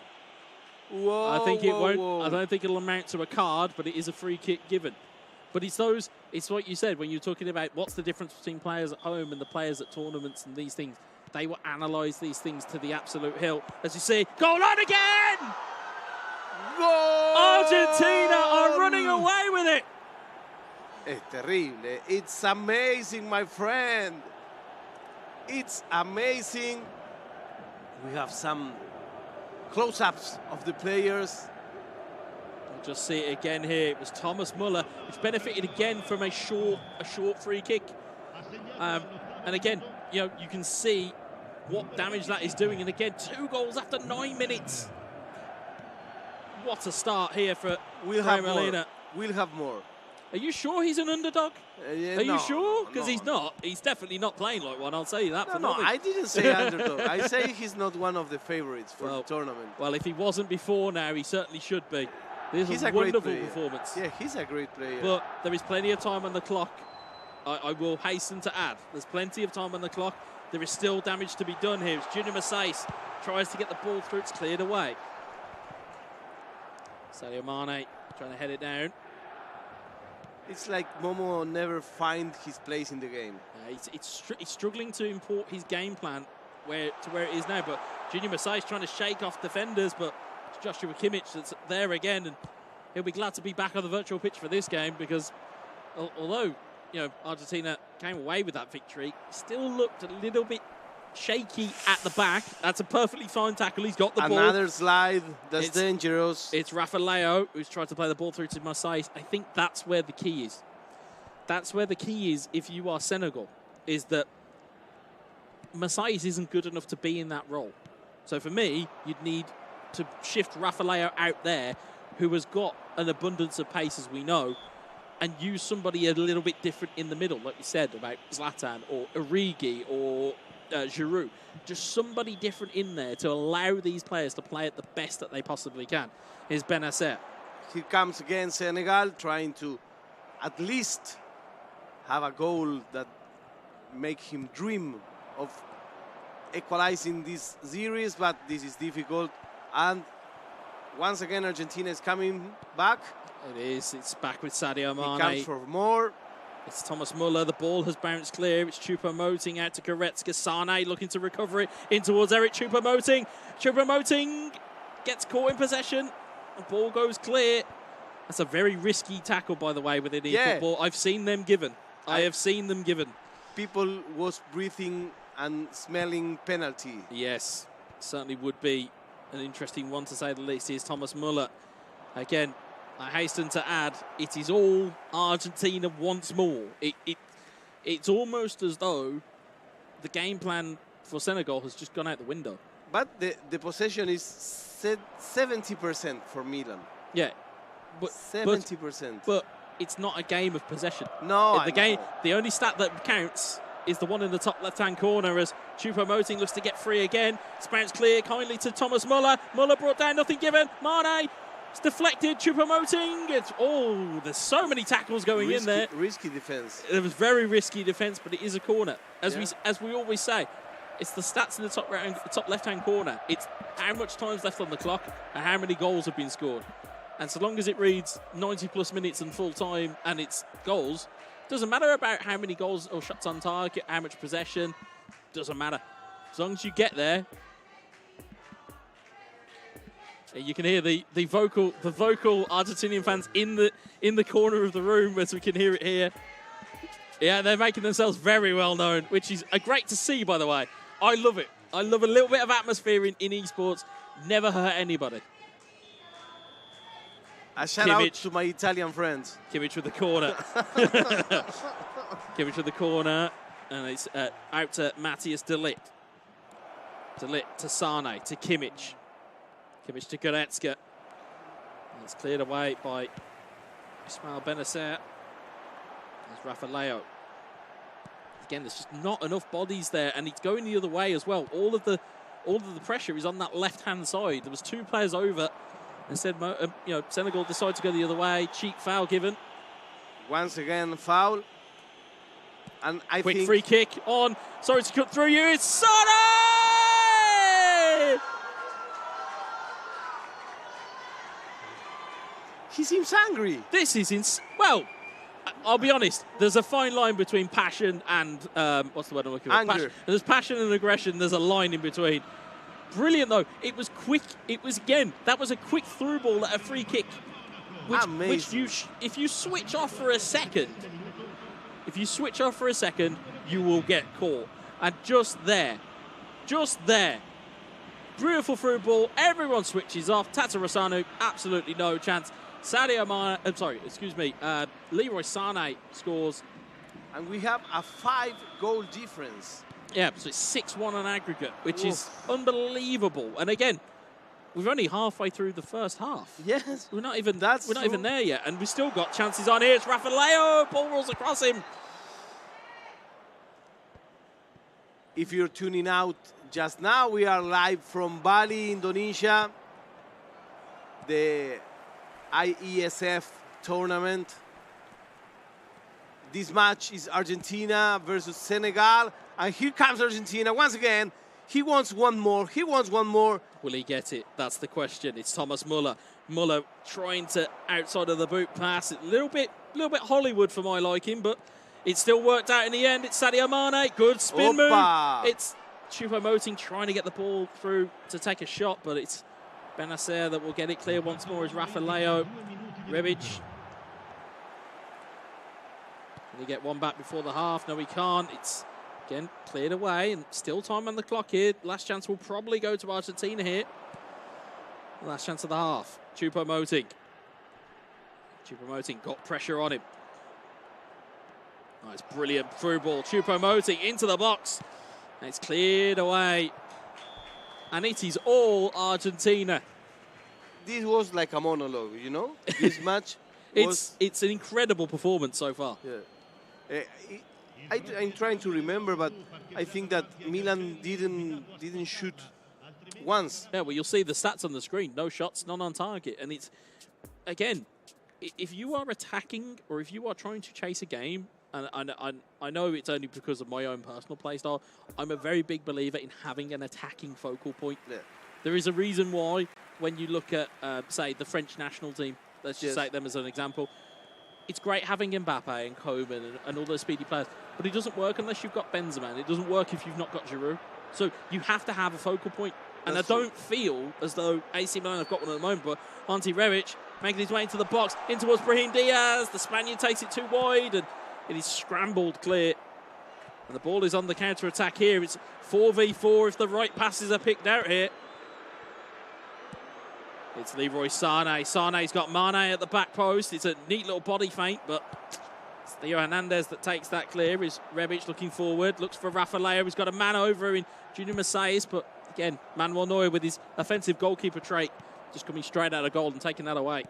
Whoa, I think it won't. I don't think it'll amount to a card, but it is a free kick given. But it's what you said when you're talking about what's the difference between players at home and the players at tournaments and these things. They will analyse these things to the absolute hill. As you see, goal on again! Goal! Argentina are running away with it. Es terrible. It's amazing, my friend. It's amazing. We have some close-ups of the players. We'll just see it again here. It was Thomas Muller, which benefited again from a short free kick. And again, you know, you can see what damage that is doing. And again, 2 goals after 9 minutes. What a start here for We'll have Molina. more. We'll have more. Are you sure he's an underdog? Are you sure? Because he's not. He's definitely not playing like one. I'll tell you that for nothing. I didn't say underdog. I say he's not one of the favorites for the tournament. Well, if he wasn't before now, he certainly should be. This is a great wonderful player. performance. Yeah, he's a great player. But there is plenty of time on the clock. I will hasten to add. There's plenty of time on the clock. There is still damage to be done here. It's Junior Masais tries to get the ball through. It's cleared away. Sadio Mane trying to head it down. It's like Momo never find his place in the game. He's struggling to import his game plan to where it is now. But Junior Masais trying to shake off defenders, but it's Joshua Kimmich that's there again, and he'll be glad to be back on the virtual pitch for this game because although Argentina came away with that victory, still looked a little bit shaky at the back. That's a perfectly fine tackle. He's got the ball. Another slide. That's dangerous. It's Rafael who's tried to play the ball through to Masai. I think that's where the key is. That's where the key is if you are Senegal, is that Masai isn't good enough to be in that role. So for me, you'd need to shift Rafael out there, who has got an abundance of pace, as we know, and use somebody a little bit different in the middle, like you said about Zlatan or Origi or Giroud. Just somebody different in there to allow these players to play at the best that they possibly can. Is Benacer. Here comes again Senegal, trying to at least have a goal that make him dream of equalizing this series, but this is difficult. And once again, Argentina is coming back. It is. It's back with Sadio Mane. He comes for more. It's Thomas Muller. The ball has bounced clear. It's Choupo-Moting out to Goretzka. Sane looking to recover it in towards Eric Choupo-Moting. Choupo-Moting gets caught in possession. The ball goes clear. That's a very risky tackle, by the way, within eFootball. I've seen them given. I have seen them given. People was breathing and smelling penalty. Yes, certainly would be an interesting one, to say the least. Here's Thomas Muller. Again, I hasten to add, it is all Argentina once more. It's almost as though the game plan for Senegal has just gone out the window. But the possession is 70% for Milan. Yeah, but 70%. But it's not a game of possession. No, the only stat that counts is the one in the top left-hand corner, as Choupo-Moting looks to get free again. It's bounced clear kindly to Thomas Muller. Muller brought down, nothing given. Mane. It's deflected, Choupo-Moting. There's so many tackles going in there. Risky defense. It was very risky defense, but it is a corner. As we always say, it's the stats in the top left-hand corner. It's how much time's left on the clock and how many goals have been scored. And so long as it reads 90-plus minutes and full time and it's goals, doesn't matter about how many goals or shots on target, how much possession, doesn't matter. As long as you get there. You can hear the vocal Argentinian fans in the corner of the room, as we can hear it here. Yeah, they're making themselves very well known, which is great to see, by the way. I love it. I love a little bit of atmosphere in esports. Never hurt anybody. A shout out to my Italian friends. Kimmich with the corner. Kimmich with the corner. And it's out to Matthias de Ligt. De Ligt to Sane, to Kimmich. Kimmich to Goretzka. And it's cleared away by Ismail Benacer. There's Rafael. Again, there's just not enough bodies there, and it's going the other way as well. All of the pressure is on that left-hand side. There was two players over. Instead, Senegal decided to go the other way. Cheap foul given. Once again, foul. And I think... Quick free kick on. Sorry to cut through you. It's Sane! He seems angry. This is well, I'll be honest. There's a fine line between passion and what's the word I'm looking for? Anger. There's passion and aggression. There's a line in between. Brilliant though. It was quick. It was that was a quick through ball at a free kick. Which if you switch off for a second, you will get caught. And just there, beautiful through ball. Everyone switches off. Tatarusanu, absolutely no chance. Sadio Mane, Leroy Sane scores. And we have a 5-goal difference. Yeah, so it's 6-1 on aggregate, which is unbelievable. And again, we're only halfway through the first half. Yes. We're not even there yet, and we've still got chances on here. It's Rafael, ball rolls across him. If you're tuning out just now, we are live from Bali, Indonesia. The IESF tournament. This match is Argentina versus Senegal. And here comes Argentina once again. He wants one more. Will he get it? That's the question. It's Thomas Muller. Muller trying to outside of the boot pass. A little bit Hollywood for my liking, but it still worked out in the end. It's Sadio Mane. Good spin move. It's Choupo-Moting trying to get the ball through to take a shot, but it's Benacer that will get it clear once more. Is Rafael. Rebic. Can he get one back before the half? No, he can't. It's Again, cleared away, and still time on the clock here. Last chance will probably go to Argentina here. Last chance of the half. Choupo-Moting. Choupo-Moting got pressure on him. Nice, brilliant through ball. Choupo-Moting into the box. And it's cleared away. And it is all Argentina. This was like a monologue, you know? This match was... It's an incredible performance so far. Yeah. I'm trying to remember, but I think that Milan didn't shoot once. Yeah, well, you'll see the stats on the screen. No shots, none on target. And it's, again, if you are attacking or if you are trying to chase a game, and I know it's only because of my own personal play style, I'm a very big believer in having an attacking focal point. Yeah. There is a reason why when you look at, say, the French national team, let's just take them as an example, it's great having Mbappe and Koeman and all those speedy players, but it doesn't work unless you've got Benzema. It doesn't work if you've not got Giroud. So you have to have a focal point. And I don't feel as though AC Milan have got one at the moment, but Ante Rebic making his way into the box, in towards Brahim Diaz. The Spaniard takes it too wide, and it is scrambled clear. And the ball is on the counter-attack here. It's 4v4 if the right passes are picked out here. It's Leroy Sané. Sané's got Mane at the back post. It's a neat little body feint, but it's Theo Hernandez that takes that clear. Is Rebic looking forward, looks for Rafael. He's got a man over in Junior Macias, but again, Manuel Neuer with his offensive goalkeeper trait just coming straight out of goal and taking that away.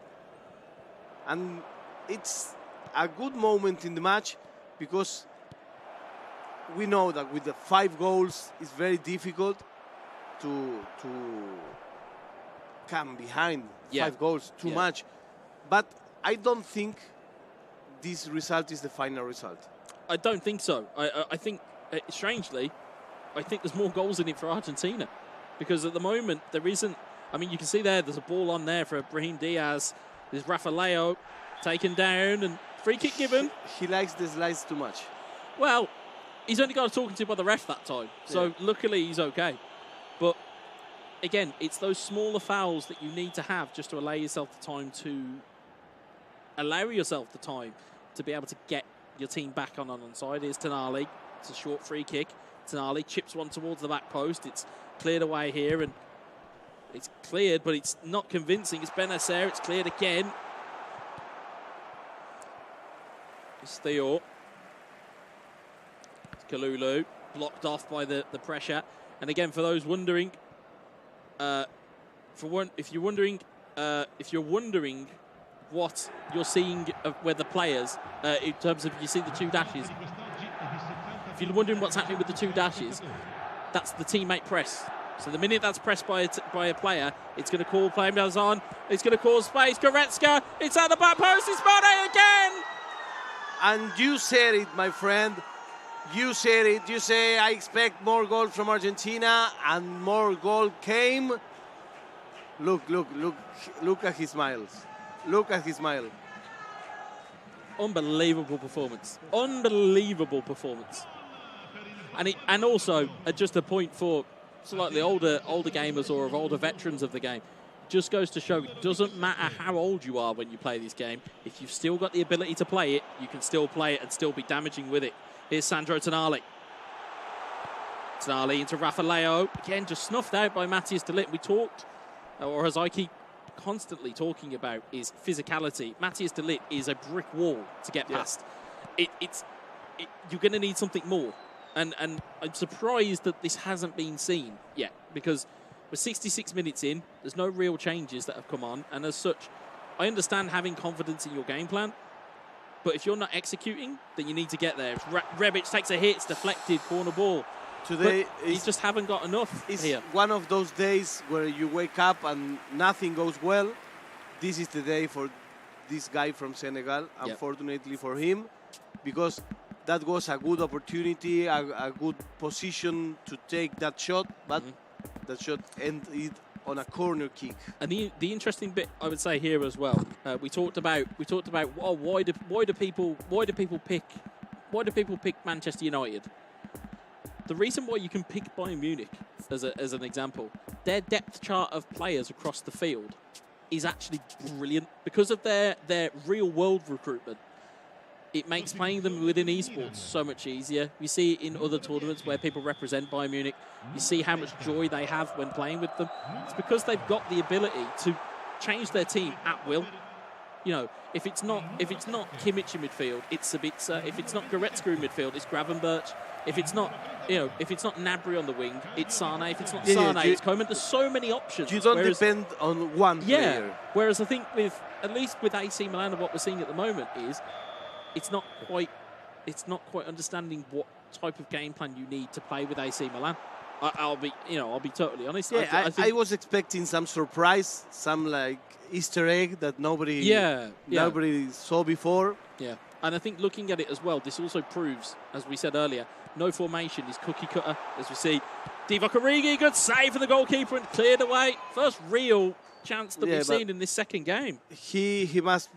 And it's a good moment in the match because we know that with the 5 goals, it's very difficult to come behind 5 goals too much. But I don't think this result is the final result. I don't think so. I think, strangely, I think there's more goals in it for Argentina. Because at the moment, there isn't... I mean, you can see there's a ball on there for Brahim Diaz. There's Rafael taken down and free kick given. He likes the slice too much. Well, he's only got a talking to by the ref that time. So luckily he's okay. But again, it's those smaller fouls that you need to have just to allow yourself the time to be able to get your team back on onside. Here's Tonali. It's a short free kick. Tonali chips one towards the back post. It's cleared away here, and it's cleared, but it's not convincing. It's Benacer. It's cleared again. It's Theo. It's Kalulu, blocked off by the pressure. And again, for those wondering, if you're wondering what you're seeing where the players, in terms of you see the 2 dashes. If you're wondering what's happening with the 2 dashes, that's the teammate press. So the minute that's pressed by a player, it's going to call players on. It's going to cause space. Goretzka, it's at the back post. It's Mane again. And you said it, my friend. You said it. You say, I expect more goals from Argentina, and more goal came. Look at his smiles. Look at his smile. Unbelievable performance. Unbelievable performance. And also, just a point for slightly older gamers or of older veterans of the game, just goes to show it doesn't matter how old you are when you play this game. If you've still got the ability to play it, you can still play it and still be damaging with it. Here's Sandro Tonali. Tonali into Rafael. Again, just snuffed out by Matthias de Ligt. We talked, or as I keep constantly talking about, is physicality. Matthias de Ligt is a brick wall to get past. You're going to need something more. And I'm surprised that this hasn't been seen yet, because we're 66 minutes in, there's no real changes that have come on, and as such, I understand having confidence in your game plan, but if you're not executing, then you need to get there. Rebic takes a hit, it's deflected, corner ball. Today, you just haven't got enough here. One of those days where you wake up and nothing goes well. This is the day for this guy from Senegal, unfortunately for him, because that was a good opportunity, a good position to take that shot, but that shot ended on a corner kick. And the interesting bit I would say here as well, we talked about why do people pick Manchester United? The reason why you can pick Bayern Munich as an example, their depth chart of players across the field is actually brilliant because of their real world recruitment. it makes playing them within esports so much easier. You see it in other tournaments where people represent Bayern Munich. You see how much joy they have when playing with them. It's because they've got the ability to change their team at will. You know, if it's not Kimmich in midfield, it's Sabitzer. If it's not Goretzka in midfield, it's Gravenberch. If it's not, if it's not Gnabry on the wing, it's Sane. If it's not Sane, it's Koeman. There's so many options. You don't depend on one player. Whereas I think at least with AC Milan and what we're seeing at the moment is it's not quite understanding what type of game plan you need to play with AC Milan. I'll be totally honest. Yeah, I was expecting some surprise, some like Easter egg that nobody saw before. Yeah, and I think looking at it as well, this also proves, as we said earlier, no formation is cookie cutter. As we see, Divock Origi, good save for the goalkeeper and cleared away. First real chance that we've seen in this second game. He must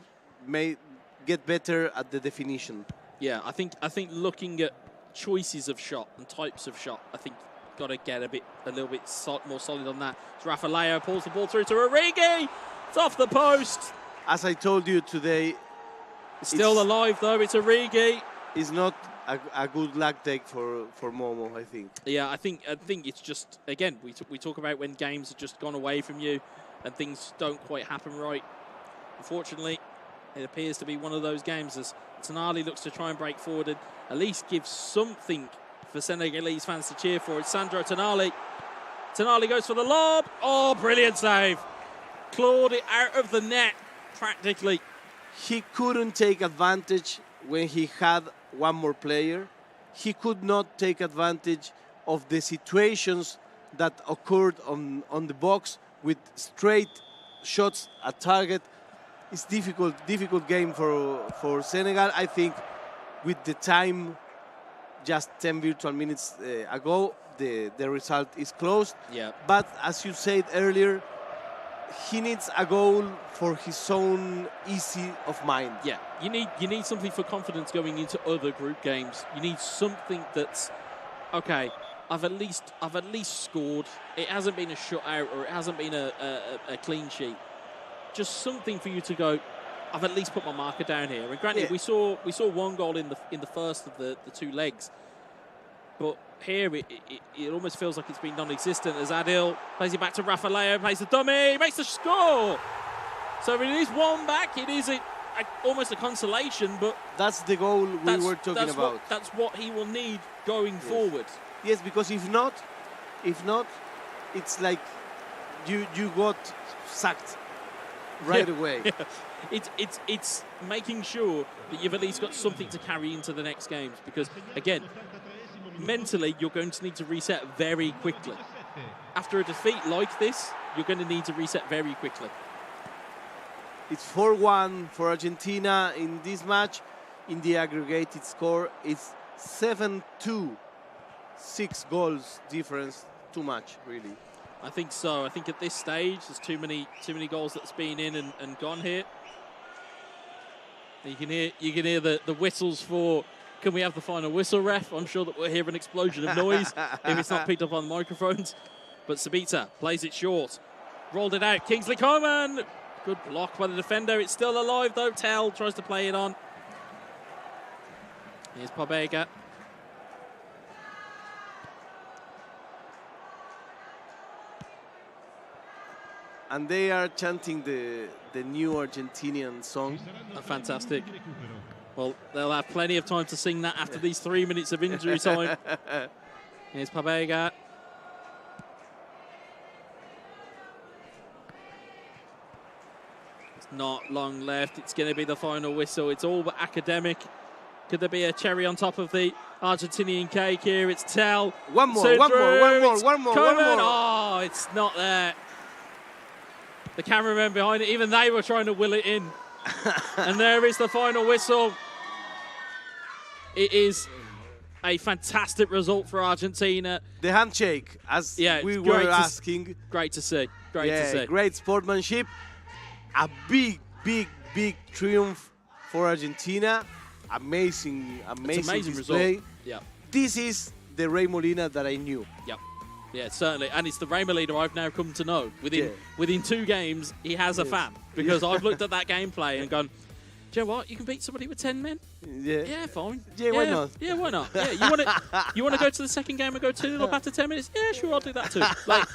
get better at the definition. Yeah, I think looking at choices of shot and types of shot, I think got to get a little bit more solid on that. It's Rafael pulls the ball through to Origi. It's off the post. As I told you today, still alive though. It's Origi. It's not a good luck take for Momo, I think. Yeah, I think it's just, again, we talk about when games have just gone away from you and things don't quite happen right. Unfortunately, it appears to be one of those games as Tonali looks to try and break forward and at least give something for Senegalese fans to cheer for. It's Sandro Tonali. Tonali goes for the lob. Oh, brilliant save. Clawed it out of the net, practically. He couldn't take advantage when he had one more player. He could not take advantage of the situations that occurred on the box with straight shots at target. It's difficult game for Senegal. I think with the time, just 10 virtual minutes ago, the result is closed. Yeah. But as you said earlier, he needs a goal for his own ease of mind. Yeah, you need something for confidence going into other group games. You need something that's okay. I've at least scored. It hasn't been a shutout or it hasn't been a clean sheet. Just something for you to go, I've at least put my marker down here. And granted, we saw one goal in the first of the two legs, but here it almost feels like it's been non-existent as Adil plays it back to Rafael, plays the dummy, makes the score. So it is one back. It is almost a consolation, but that's the goal we were talking about. That's what he will need going forward. Yes, because if not, it's like you got sacked right away. Yeah. It's making sure that you've at least got something to carry into the next games, because again, mentally you're going to need to reset very quickly. After a defeat like this, you're going to need to reset very quickly. It's 4-1 for Argentina in this match. In the aggregated score, it's 7-2. 6 goals difference, too much, really. I think so. I think at this stage, there's too many goals that's been in and gone here. You can hear the whistles for, can we have the final whistle, ref? I'm sure that we'll hear an explosion of noise if it's not picked up on the microphones. But Sabitzer plays it short. Rolled it out. Kingsley Coman. Good block by the defender. It's still alive, though. Tell tries to play it on. Here's Pobega. And they are chanting the new Argentinian song. Fantastic. Well, they'll have plenty of time to sing that after these 3 minutes of injury time. Here's Pobega. It's not long left. It's going to be the final whistle. It's all but academic. Could there be a cherry on top of the Argentinian cake here? It's Tell. One more. Oh, it's not there. The cameramen behind it, even they were trying to will it in. And there is the final whistle. It is a fantastic result for Argentina. The handshake, as we were asking. Great to see. Great to see. Great sportsmanship. A big triumph for Argentina. Amazing display. Result. Yeah. This is the Ray Molina that I knew. Yep. Yeah, certainly. And it's the Ray Molina I've now come to know. Within 2 games, he has a fan. Because I've looked at that gameplay and gone, Do you know what? You can beat somebody with 10 men. Yeah. Yeah, fine. Yeah, why not? Yeah, why not? Yeah, you want to go to the second game and go 2-0 up after 10 minutes? Yeah, sure, I'll do that too. Like,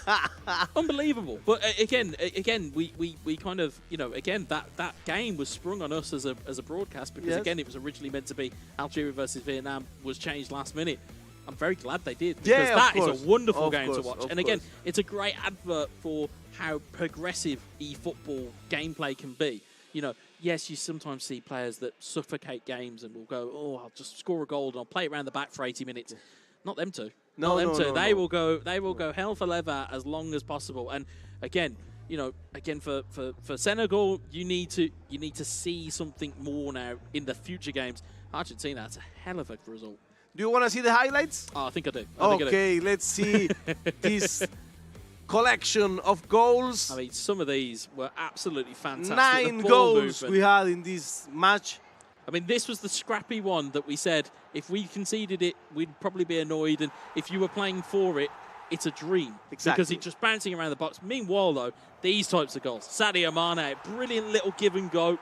unbelievable. But again, we kind of, again, that game was sprung on us as a broadcast because again, it was originally meant to be Algeria versus Vietnam, was changed last minute. I'm very glad they did because that is a wonderful game to watch. And again, it's a great advert for how progressive eFootball gameplay can be. Yes, you sometimes see players that suffocate games and will go, I'll just score a goal and I'll play it around the back for 80 minutes. Not them two. No, They will go hell for leather as long as possible. And again, for Senegal, you need to see something more now in the future games. Argentina, that's a hell of a result. Do you want to see the highlights? Oh, I think I do. Okay, let's see this collection of goals. I mean, some of these were absolutely fantastic. 9 goals we had in this match. I mean, this was the scrappy one that we said if we conceded it, we'd probably be annoyed. And if you were playing for it, it's a dream. Exactly. Because it's just bouncing around the box. Meanwhile, though, these types of goals. Sadio Mane, brilliant little give and go.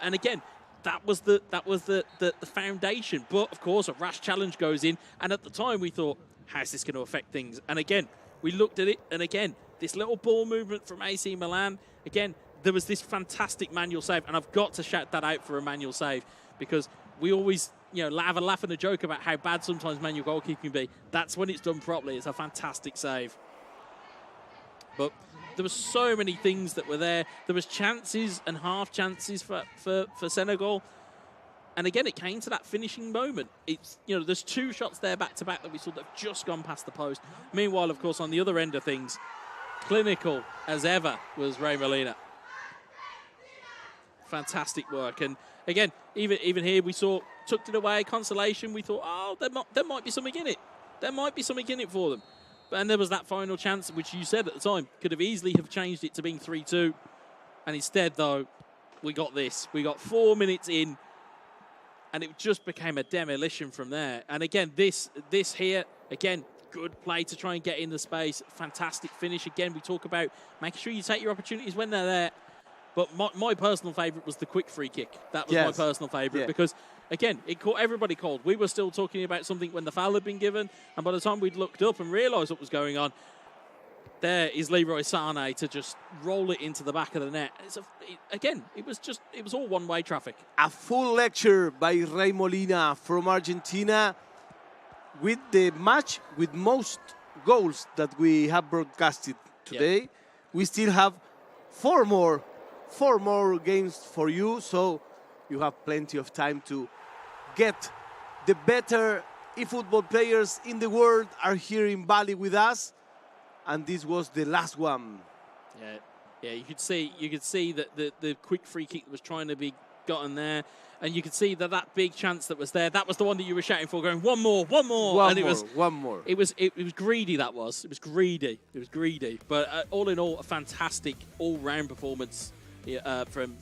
And again, that was the foundation. But, of course, a rash challenge goes in. And at the time, we thought, how's this going to affect things? And again, we looked at it, and again, this little ball movement from AC Milan. Again, there was this fantastic manual save, and I've got to shout that out for a manual save because we always, have a laugh and a joke about how bad sometimes manual goalkeeping can be. That's when it's done properly. It's a fantastic save. But there were so many things that were there. There was chances and half chances for Senegal. And again, it came to that finishing moment. It's there's 2 shots there back-to-back that we saw that have just gone past the post. Meanwhile, of course, on the other end of things, clinical as ever was Ray Molina. Fantastic work. And again, even here, we saw, tucked it away, consolation. We thought, there might be something in it. There might be something in it for them. And there was that final chance, which you said at the time, could have easily have changed it to being 3-2. And instead, though, we got this. We got 4 minutes in. And it just became a demolition from there. And again, this here, again, good play to try and get in the space. Fantastic finish. Again, we talk about making sure you take your opportunities when they're there. But my personal favourite was the quick free kick. That was my personal favourite because, again, it caught everybody cold. We were still talking about something when the foul had been given. And by the time we'd looked up and realised what was going on, there is Leroy Sané to just roll it into the back of the net. It was all one-way traffic. A full lecture by Ray Molina from Argentina with the match with most goals that we have broadcasted today. Yep. We still have 4 more games for you, so you have plenty of time to get the better eFootball players in the world are here in Bali with us. And this was the last one. Yeah. You could see that the quick free kick that was trying to be gotten there, and you could see that big chance that was there. That was the one that you were shouting for, going one more. One more. It was greedy. It was greedy. But all in all, a fantastic all-round performance from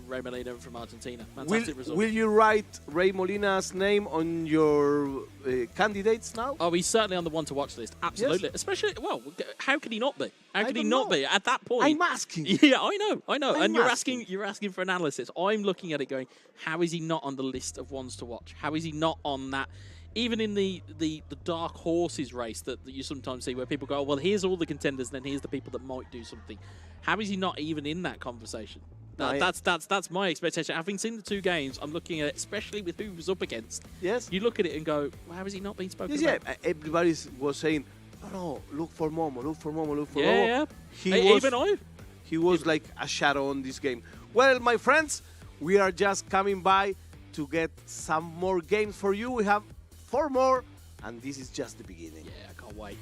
Ray Molina and from Argentina. Fantastic result. Will you write Ray Molina's name on your candidates now? Oh, he's certainly on the one to watch list. Absolutely. Yes. Especially, how could he not be? How could he not be at that point? I'm asking. Yeah, I know. And you're asking for analysis. I'm looking at it going, how is he not on the list of ones to watch? How is he not on that? Even in the dark horses race that you sometimes see where people go, well, here's all the contenders, and then here's the people that might do something. How is he not even in that conversation? That's my expectation. Having seen the 2 games, I'm looking at it, especially with who he was up against. Yes. You look at it and go, well, how is he not being spoken about? Yeah, everybody was saying, no, look for Momo. Yeah. Even I. He was like a shadow on this game. Well, my friends, we are just coming by to get some more games for you. We have 4 more, and this is just the beginning. Yeah, I can't wait.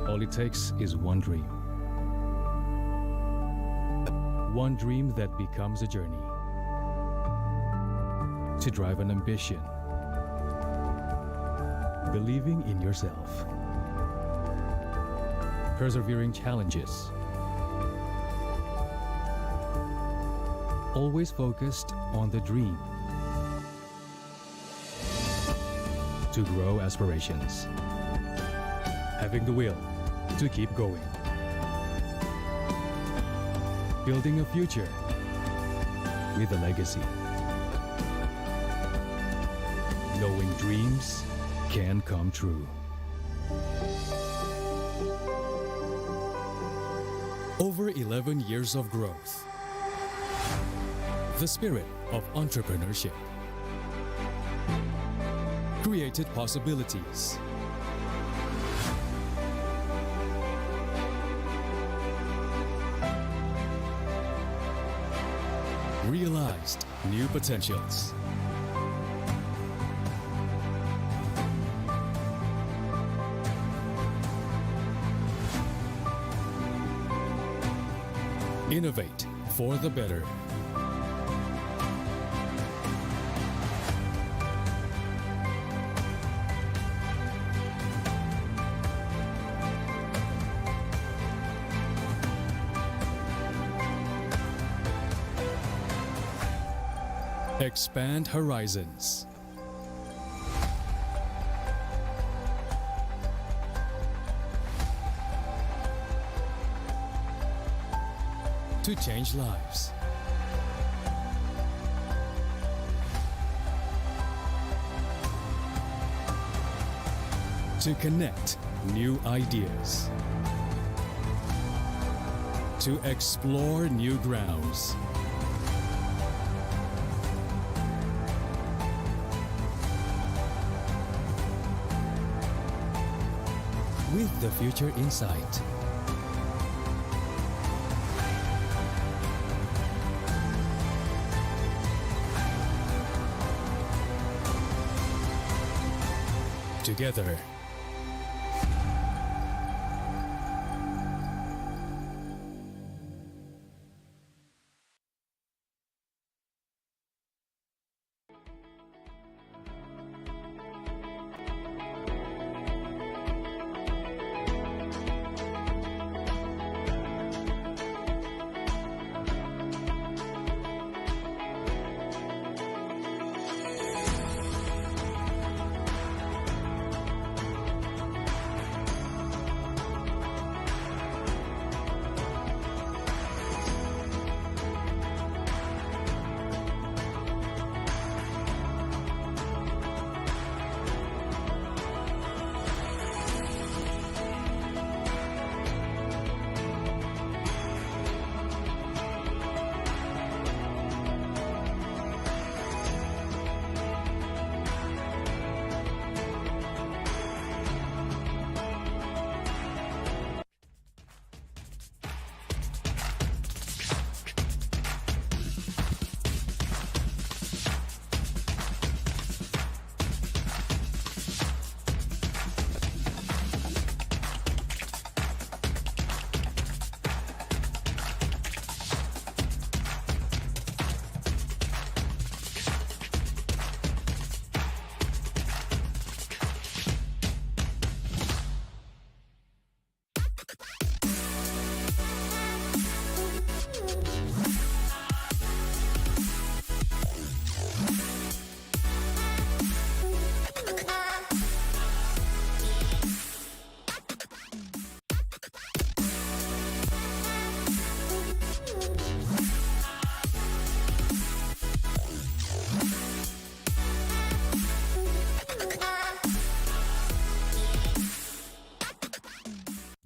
All it takes is one dream. One dream that becomes a journey. To drive an ambition. Believing in yourself. Persevering challenges. Always focused on the dream. To grow aspirations. Having the will to keep going. Building a future with a legacy. Knowing dreams can come true. Over 11 years of growth. The spirit of entrepreneurship. Created possibilities. Realized new potentials. Innovate for the better. Expand horizons. To change lives. To connect new ideas. To explore new grounds. With the future in sight. Together.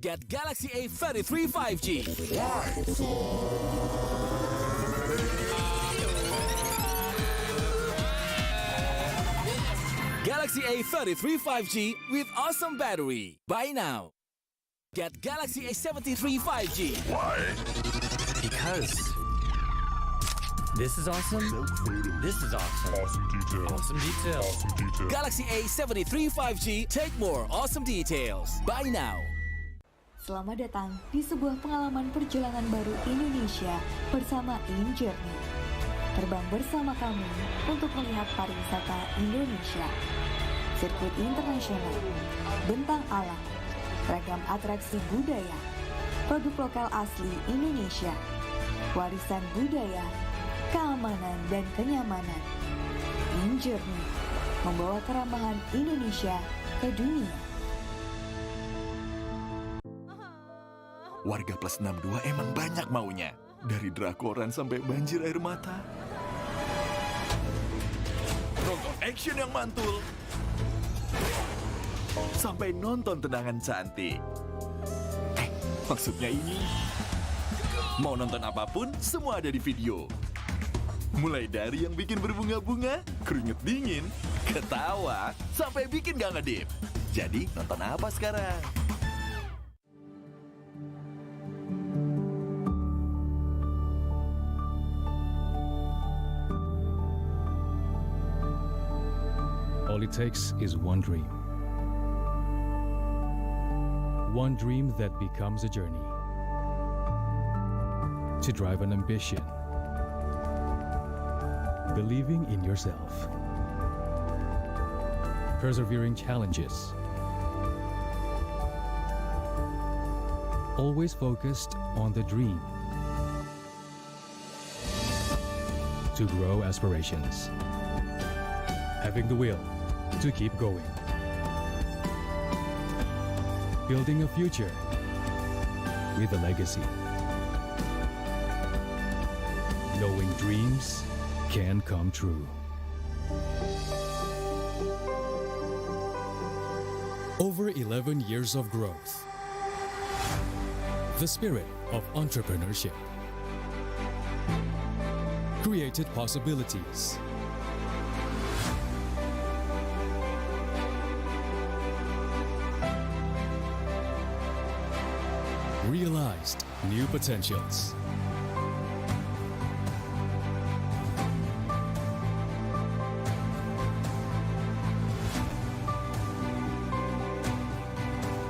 Get Galaxy A33 5G. Galaxy A33 5G with awesome battery. Buy now. Get Galaxy A73 5G. Why? Because this is awesome. This is awesome. Awesome details. Awesome details. Awesome details. Galaxy A73 5G. Take more awesome details. Buy now. Selamat datang di sebuah pengalaman perjalanan baru Indonesia bersama InJourney. Terbang bersama kami untuk melihat pariwisata Indonesia. Sirkuit internasional, bentang alam, ragam atraksi budaya, produk lokal asli Indonesia, warisan budaya, keamanan dan kenyamanan. InJourney membawa keramahan Indonesia ke dunia. Warga plus 62 emang banyak maunya. Dari drakoran sampai banjir air mata. Nonton action yang mantul. Sampai nonton tendangan cantik. Maksudnya ini. Mau nonton apapun, semua ada di video. Mulai dari yang bikin berbunga-bunga, keringet dingin, ketawa, sampai bikin gak ngedip. Jadi, nonton apa sekarang? All it takes is one dream. One dream that becomes a journey. To drive an ambition. Believing in yourself. Persevering challenges. Always focused on the dream. To grow aspirations. Having the will to keep going. Building a future with a legacy. Knowing dreams can come true. Over 11 years of growth. The spirit of entrepreneurship. Created possibilities. Realized new potentials.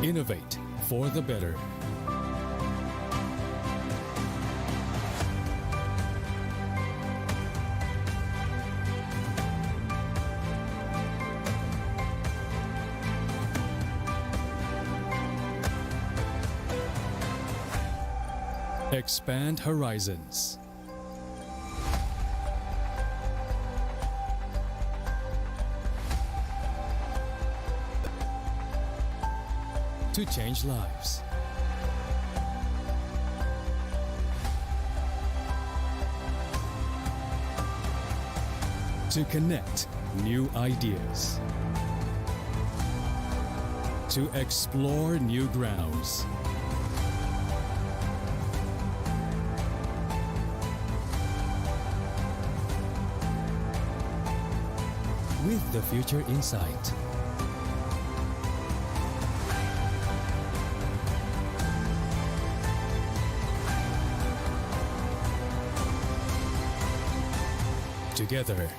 Innovate for the better. Expand horizons. To change lives. To connect new ideas. To explore new grounds. With the future in sight. Together.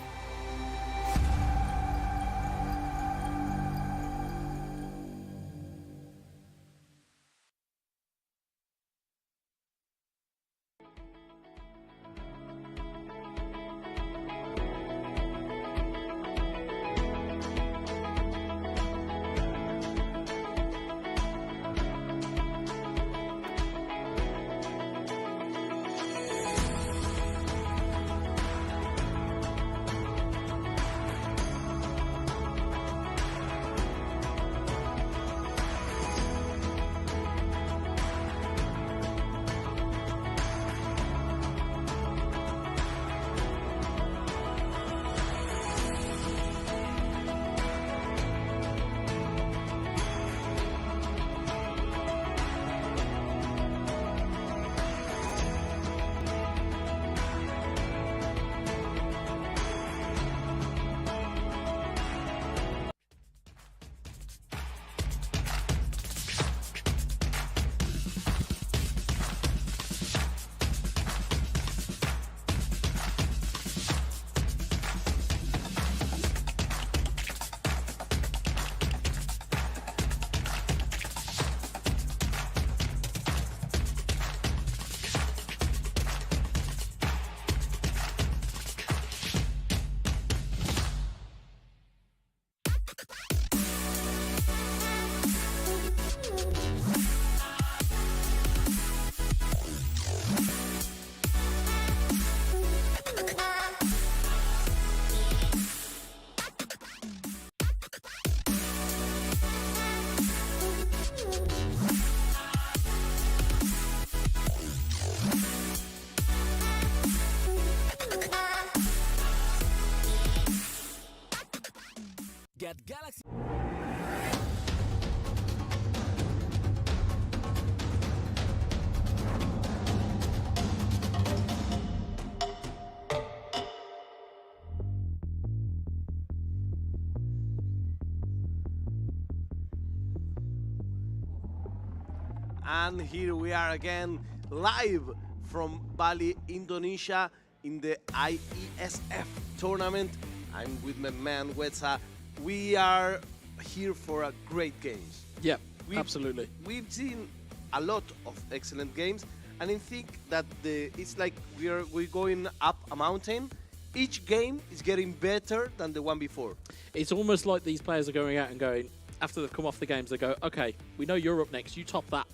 And here we are again, live from Bali, Indonesia, in the IESF tournament. I'm with my man, Wetza. We are here for a great games. Yeah, absolutely. We've seen a lot of excellent games, and I think that it's like we're going up a mountain. Each game is getting better than the one before. It's almost like these players are going out and going, after they've come off the games, they go, okay, we know you're up next, you top that.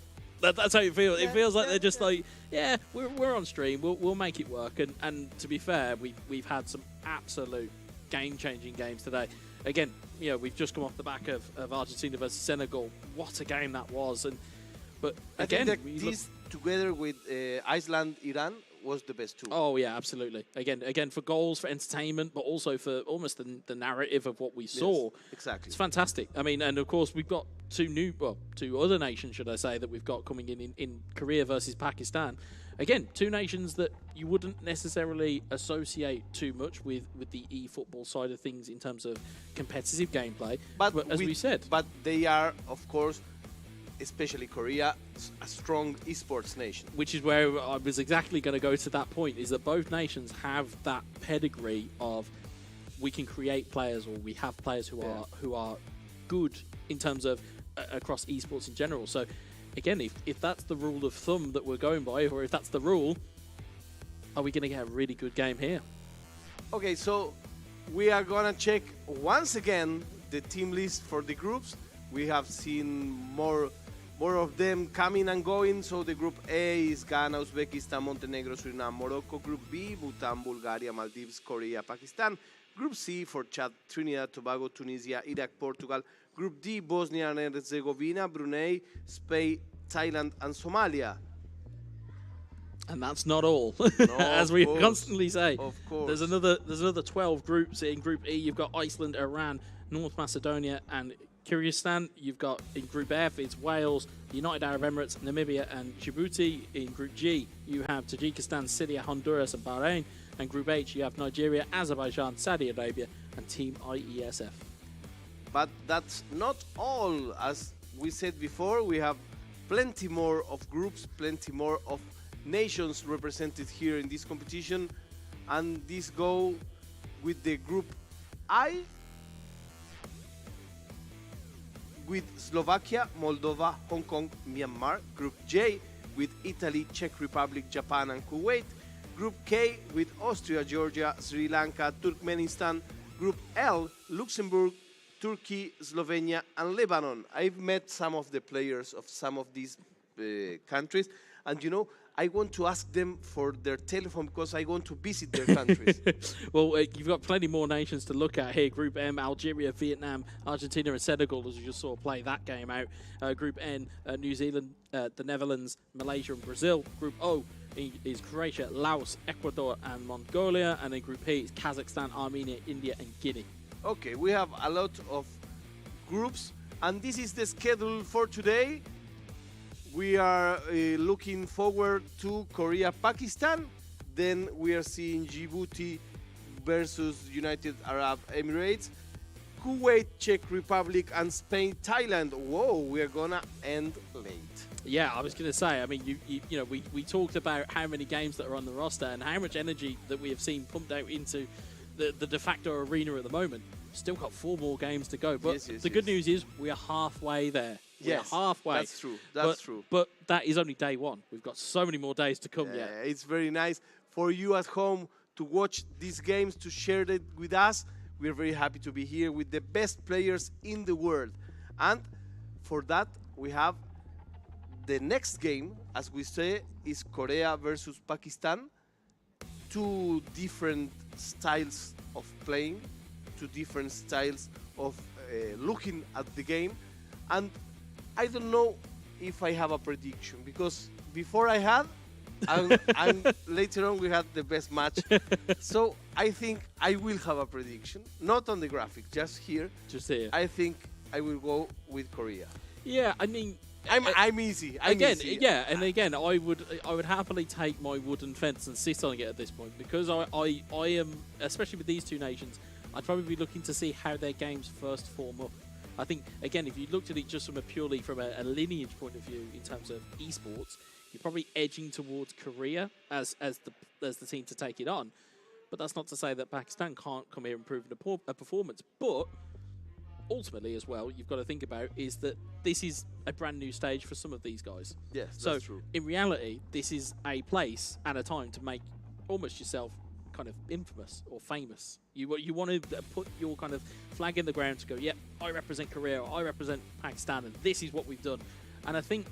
That's how it feels. It feels like they're just like, yeah, we're on stream, we'll make it work. And to be fair, we've had some absolute game-changing games today. Again, we've just come off the back of Argentina versus Senegal. What a game that was. But again, I think that this together with Iceland, Iran was the best too. Oh yeah, absolutely. Again for goals, for entertainment, but also for almost the narrative of what we saw. Yes, exactly. It's fantastic. I mean, and of course we've got two other nations, should I say, that we've got coming in Korea versus Pakistan. Again, two nations that you wouldn't necessarily associate too much with the eFootball side of things in terms of competitive gameplay. But as we said, but they are, of course, especially Korea, a strong esports nation. Which is where I was exactly going to go to that point, is that both nations have that pedigree of we can create players, or we have players who are good in terms of across esports in general. So again, if that's the rule of thumb that we're going by, or if that's the rule, are we going to get a really good game here? Okay, so we are going to check once again the team list for the groups. We have seen more of them coming and going. So the group A is Ghana, Uzbekistan, Montenegro, Suriname, Morocco. Group B, Bhutan, Bulgaria, Maldives, Korea, Pakistan. Group C for Chad, Trinidad, Tobago, Tunisia, Iraq, Portugal. Group D, Bosnia and Herzegovina, Brunei, Spain, Thailand, and Somalia. And that's not all, No, as we constantly say. Of course. There's another 12 groups. In Group E, you've got Iceland, Iran, North Macedonia, and Kyrgyzstan. You've got in Group F, it's Wales, United Arab Emirates, Namibia, and Djibouti. In Group G, you have Tajikistan, Syria, Honduras, and Bahrain. And Group H, you have Nigeria, Azerbaijan, Saudi Arabia, and Team IESF. But that's not all. As we said before, we have plenty more of groups, plenty more of nations represented here in this competition. And this go with the Group I, with Slovakia, Moldova, Hong Kong, Myanmar. Group J with Italy, Czech Republic, Japan, and Kuwait. Group K with Austria, Georgia, Sri Lanka, Turkmenistan. Group L, Luxembourg, Turkey, Slovenia, and Lebanon. I've met some of the players of some of these countries, and I want to ask them for their telephone because I want to visit their countries. Well, you've got plenty more nations to look at here. Group M, Algeria, Vietnam, Argentina, and Senegal, as you just saw play that game out. Group N, New Zealand, the Netherlands, Malaysia, and Brazil. Group O is Croatia, Laos, Ecuador, and Mongolia. And in Group P, it's Kazakhstan, Armenia, India, and Guinea. Okay, we have a lot of groups, and this is the schedule for today. We are looking forward to Korea, Pakistan. Then we are seeing Djibouti versus United Arab Emirates, Kuwait, Czech Republic, and Spain, Thailand. Whoa, we are gonna end late. Yeah, I was going to say, I mean, we talked about how many games that are on the roster and how much energy that we have seen pumped out into the de facto arena at the moment. Still got 4 more games to go. But the good news is we are halfway there. Yes, we are halfway. That's true. That's true. But that is only day 1. We've got so many more days to come yet. It's very nice for you at home to watch these games, to share it with us. We're very happy to be here with the best players in the world. And for that, we have the next game, as we say, is Korea versus Pakistan. 2 different styles of playing, 2 different styles of looking at the game. And I don't know if I have a prediction, because before I had, and later on we had the best match. So I think I will have a prediction, not on the graphic, just here. Just here. I think I will go with Korea. Yeah, I mean, I'm easy. Easy. Yeah, and again, I would happily take my wooden fence and sit on it at this point, because I am, especially with these 2 nations, I'd probably be looking to see how their games first form up. I think, again, if you looked at it just from a lineage point of view in terms of esports, you're probably edging towards Korea as the team to take it on. But that's not to say that Pakistan can't come here and prove a performance. But ultimately, as well, you've got to think about is that this is a brand new stage for some of these guys. Yes, so that's true. In reality, this is a place and a time to make almost yourself kind of infamous or famous. You want to put your kind of flag in the ground to go, yep, I represent Korea, or I represent Pakistan, and this is what we've done. And I think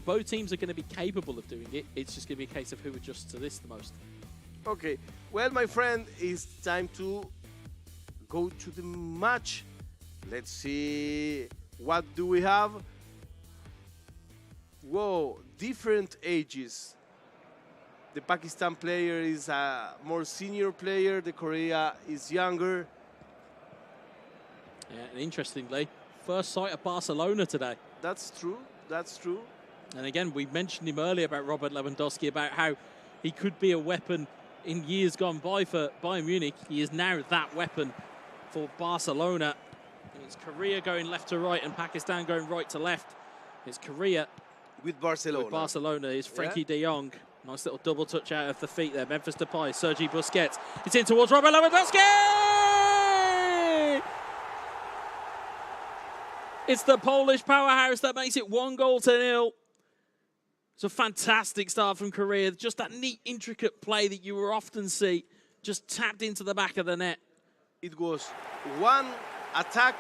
both teams are going to be capable of doing it. It's just going to be a case of who adjusts to this the most. Okay, well, my friend, it's time to go to the match. Let's see, what do we have? Whoa, different ages. The Pakistan player is a more senior player, the Korea is younger. Yeah, and interestingly, first sight of Barcelona today. That's true, that's true. And again, we mentioned him earlier about Robert Lewandowski, about how he could be a weapon in years gone by for Bayern Munich. He is now that weapon for Barcelona. It's Korea going left to right and Pakistan going right to left. It's Korea with Barcelona. With Barcelona is Frankie de Jong. Nice little double touch out of the feet there. Memphis Depay, Sergi Busquets. It's in towards Robert Lewandowski! It's the Polish powerhouse that makes it 1-0. It's a fantastic start from Korea. Just that neat, intricate play that you will often see, just tapped into the back of the net. It was one attack,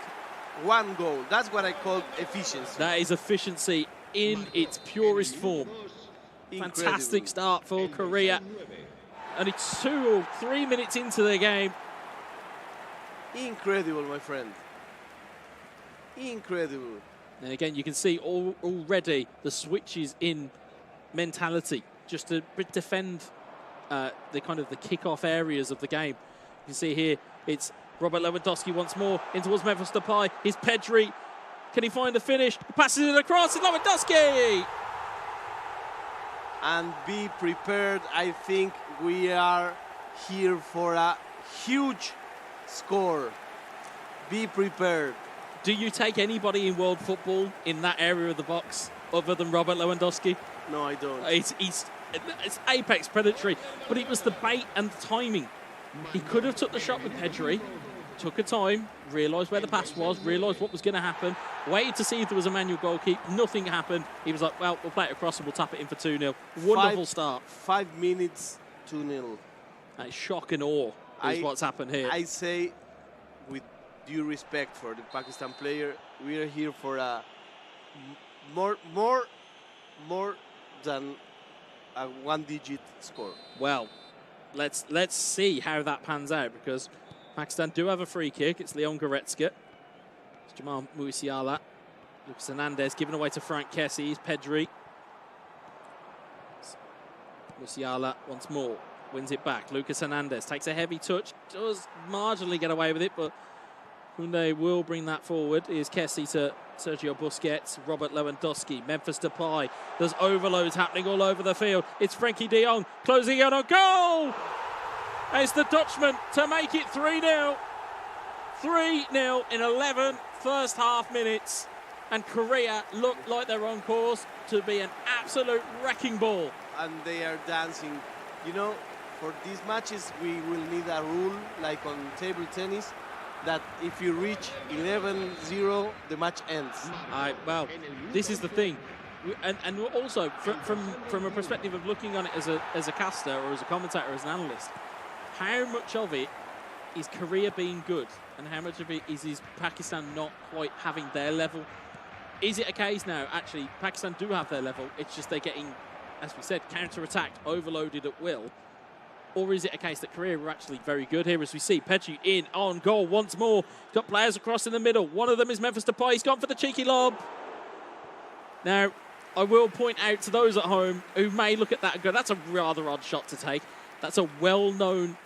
one goal. That's what I call efficiency. That is efficiency in its purest form. Incredible. Fantastic start for Korea. Only 2 or 3 minutes into the game. Incredible, my friend. Incredible. And again, you can see already the switches in mentality just to defend the kind of the kick-off areas of the game. You can see here, it's Robert Lewandowski once more in towards Memphis Depay. Here's Pedri. Can he find the finish? He passes it across. It's Lewandowski! And be prepared. I think we are here for a huge score. Be prepared. Do you take anybody in world football in that area of the box other than Robert Lewandowski? No, I don't. It's apex predatory, but it was the bait and the timing. He could have took the shot with Pedri, took a time, realised where the pass was, realised what was going to happen, waited to see if there was a manual goal kick. Nothing happened. He was like, well, we'll play it across and we'll tap it in for 2-0. Wonderful start. 5 minutes, 2-0. Shock and awe is what's happened here. I say, with due respect for the Pakistan player, we are here for a more than a one-digit score. Well, let's see how that pans out, because Pakistan do have a free kick. It's Leon Goretzka. It's Jamal Musiala. Lucas Hernandez given away to Frank Kessie. He's Pedri. Musiala once more wins it back. Lucas Hernandez takes a heavy touch. Does marginally get away with it, but Koundé will bring that forward. Here's Kessie to Sergio Busquets, Robert Lewandowski, Memphis Depay. There's overloads happening all over the field. It's Frankie de Jong closing in on goal! And it's the Dutchman to make it 3-0. 3-0 in 11 first half minutes. And Korea look like they're on course to be an absolute wrecking ball. And they are dancing. You know, for these matches, we will need a rule like on table tennis, that if you reach 11-0, the match ends. Well, this is the thing. And also, from a perspective of looking on it as a caster or as a commentator, as an analyst, how much of it is Korea being good and how much of it is Pakistan not quite having their level? Is it a case now, actually, Pakistan do have their level, it's just they're getting, as we said, counter-attacked, overloaded at will? Or is it a case that Korea were actually very good here, as we see Pedri in on goal once more. He's got players across in the middle. One of them is Memphis Depay. He's gone for the cheeky lob. Now, I will point out to those at home who may look at that and go, that's a rather odd shot to take. That's a well-known,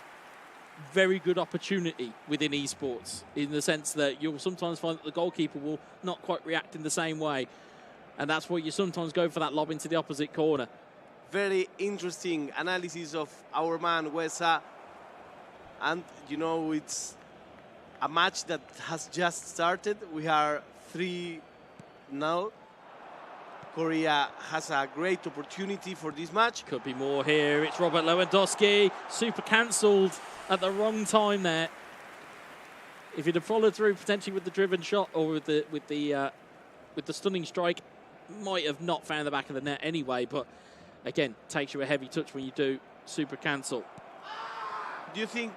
very good opportunity within esports, in the sense that you'll sometimes find that the goalkeeper will not quite react in the same way. And that's why you sometimes go for that lob into the opposite corner. Very interesting analysis of our man Wesa, and you know, it's a match that has just started. We are 3-0. Korea has a great opportunity for this match. Could be more here. It's Robert Lewandowski. Super cancelled at the wrong time there. If he'd have followed through potentially with the driven shot or with the stunning strike, might have not found the back of the net anyway. But again, takes you a heavy touch when you do super cancel. Do you think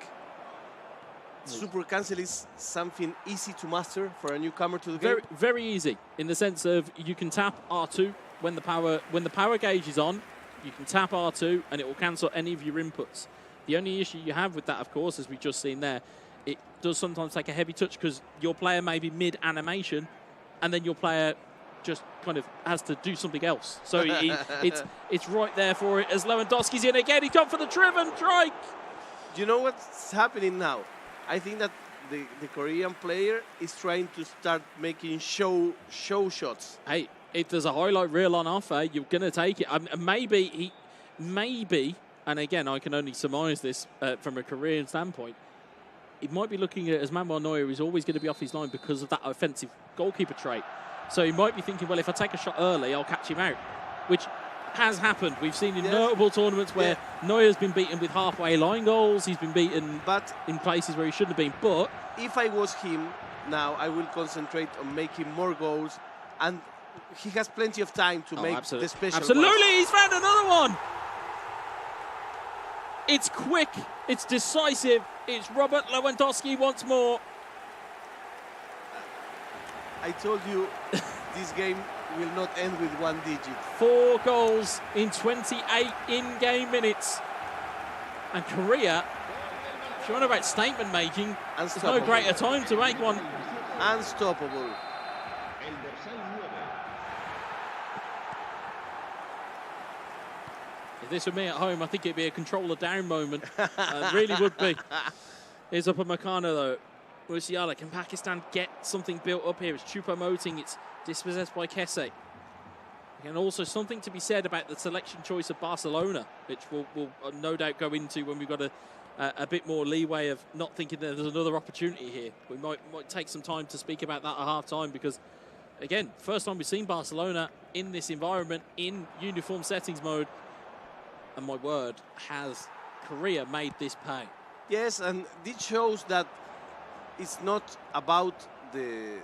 super cancel is something easy to master for a newcomer to the game? Very easy, in the sense of you can tap R2 when the power gauge is on. You can tap R2 and it will cancel any of your inputs. The only issue you have with that, of course, as we've just seen there, it does sometimes take a heavy touch because your player may be mid-animation and then your player just kind of has to do something else. So it's right there for it as Lewandowski's in again. He's gone for the driven strike. Do you know what's happening now? I think that the Korean player is trying to start making show shots. Hey, if there's a highlight reel on offer, you're going to take it. Maybe, and again, I can only surmise this from a Korean standpoint, he might be looking at it as Manuel Neuer is always going to be off his line because of that offensive goalkeeper trait. So he might be thinking, well, if I take a shot early, I'll catch him out, which has happened. We've seen in notable tournaments where Neuer's been beaten with halfway line goals. He's been beaten in places where he shouldn't have been. But if I was him now, I will concentrate on making more goals, and he has plenty of time to make the special Absolutely, ones. He's found another one. It's quick, it's decisive, it's Robert Lewandowski once more. I told you this game will not end with one digit. 4 goals in 28 in-game minutes. And Korea, if you want about statement making, there's no greater time to make one. Unstoppable. If this were me at home, I think it'd be a controller down moment. It really would be. Here's Upamecano though. Musiala, can Pakistan get something built up here? It's Choupo-Moting, it's dispossessed by Kese. And also something to be said about the selection choice of Barcelona, which we'll no doubt go into when we've got a bit more leeway of not thinking that there's another opportunity here. We might take some time to speak about that at half-time because, again, first time we've seen Barcelona in this environment, in uniform settings mode. And my word, has Korea made this pay? Yes, and this shows that it's not about the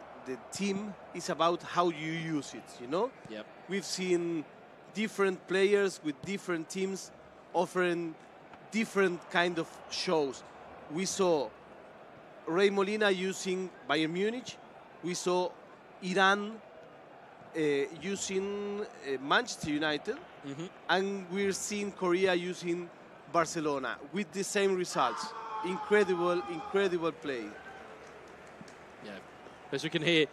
team, it's about how you use it, you know? Yep. We've seen different players with different teams offering different kind of shows. We saw Ray Molina using Bayern Munich. We saw Iran using Manchester United. And we're seeing Korea using Barcelona with the same results. Incredible play. Yeah, as you can hear,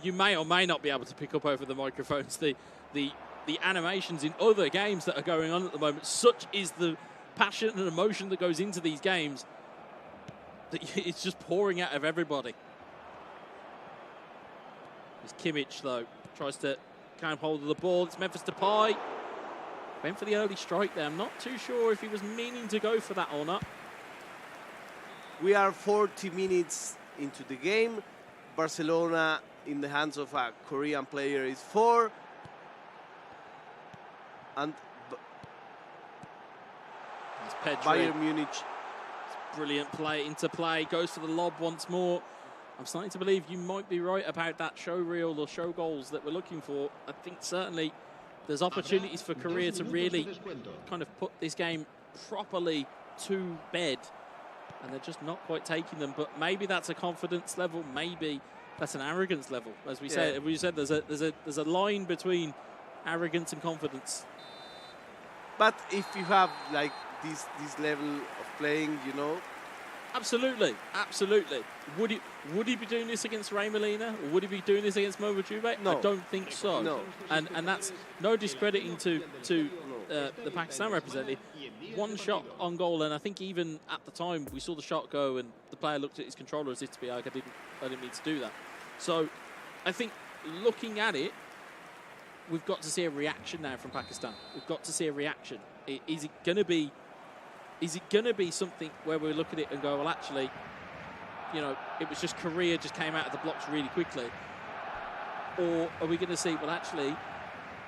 you may or may not be able to pick up over the microphones the animations in other games that are going on at the moment. Such is the passion and emotion that goes into these games that it's just pouring out of everybody. It's Kimmich though, tries to kind of hold of the ball. It's Memphis Depay. Went for the early strike there. I'm not too sure if he was meaning to go for that or not. We are 40 minutes into the game. Barcelona in the hands of a Korean player is 4. And Bayern Munich. Brilliant play, interplay, goes for the lob once more. I'm starting to believe you might be right about that show reel or show goals that we're looking for. I think certainly there's opportunities for Korea to really kind of put this game properly to bed. And they're just not quite taking them. But maybe that's a confidence level. Maybe that's an arrogance level. As we said, there's a line between arrogance and confidence. But if you have like this level of playing, you know. Absolutely. Would he be doing this against Ray Molina? Or would he be doing this against Mo Wajube? No. I don't think so. No. And that's no discrediting to the Pakistan representative. One shot on goal, and I think even at the time we saw the shot go and the player looked at his controller as if to be like, I didn't mean to do that. So I think looking at it, we've got to see a reaction now from Pakistan. We've got to see a reaction. Is it going to be something where we look at it and go, well, actually, you know, it was just Korea just came out of the blocks really quickly? Or are we going to see, well, actually,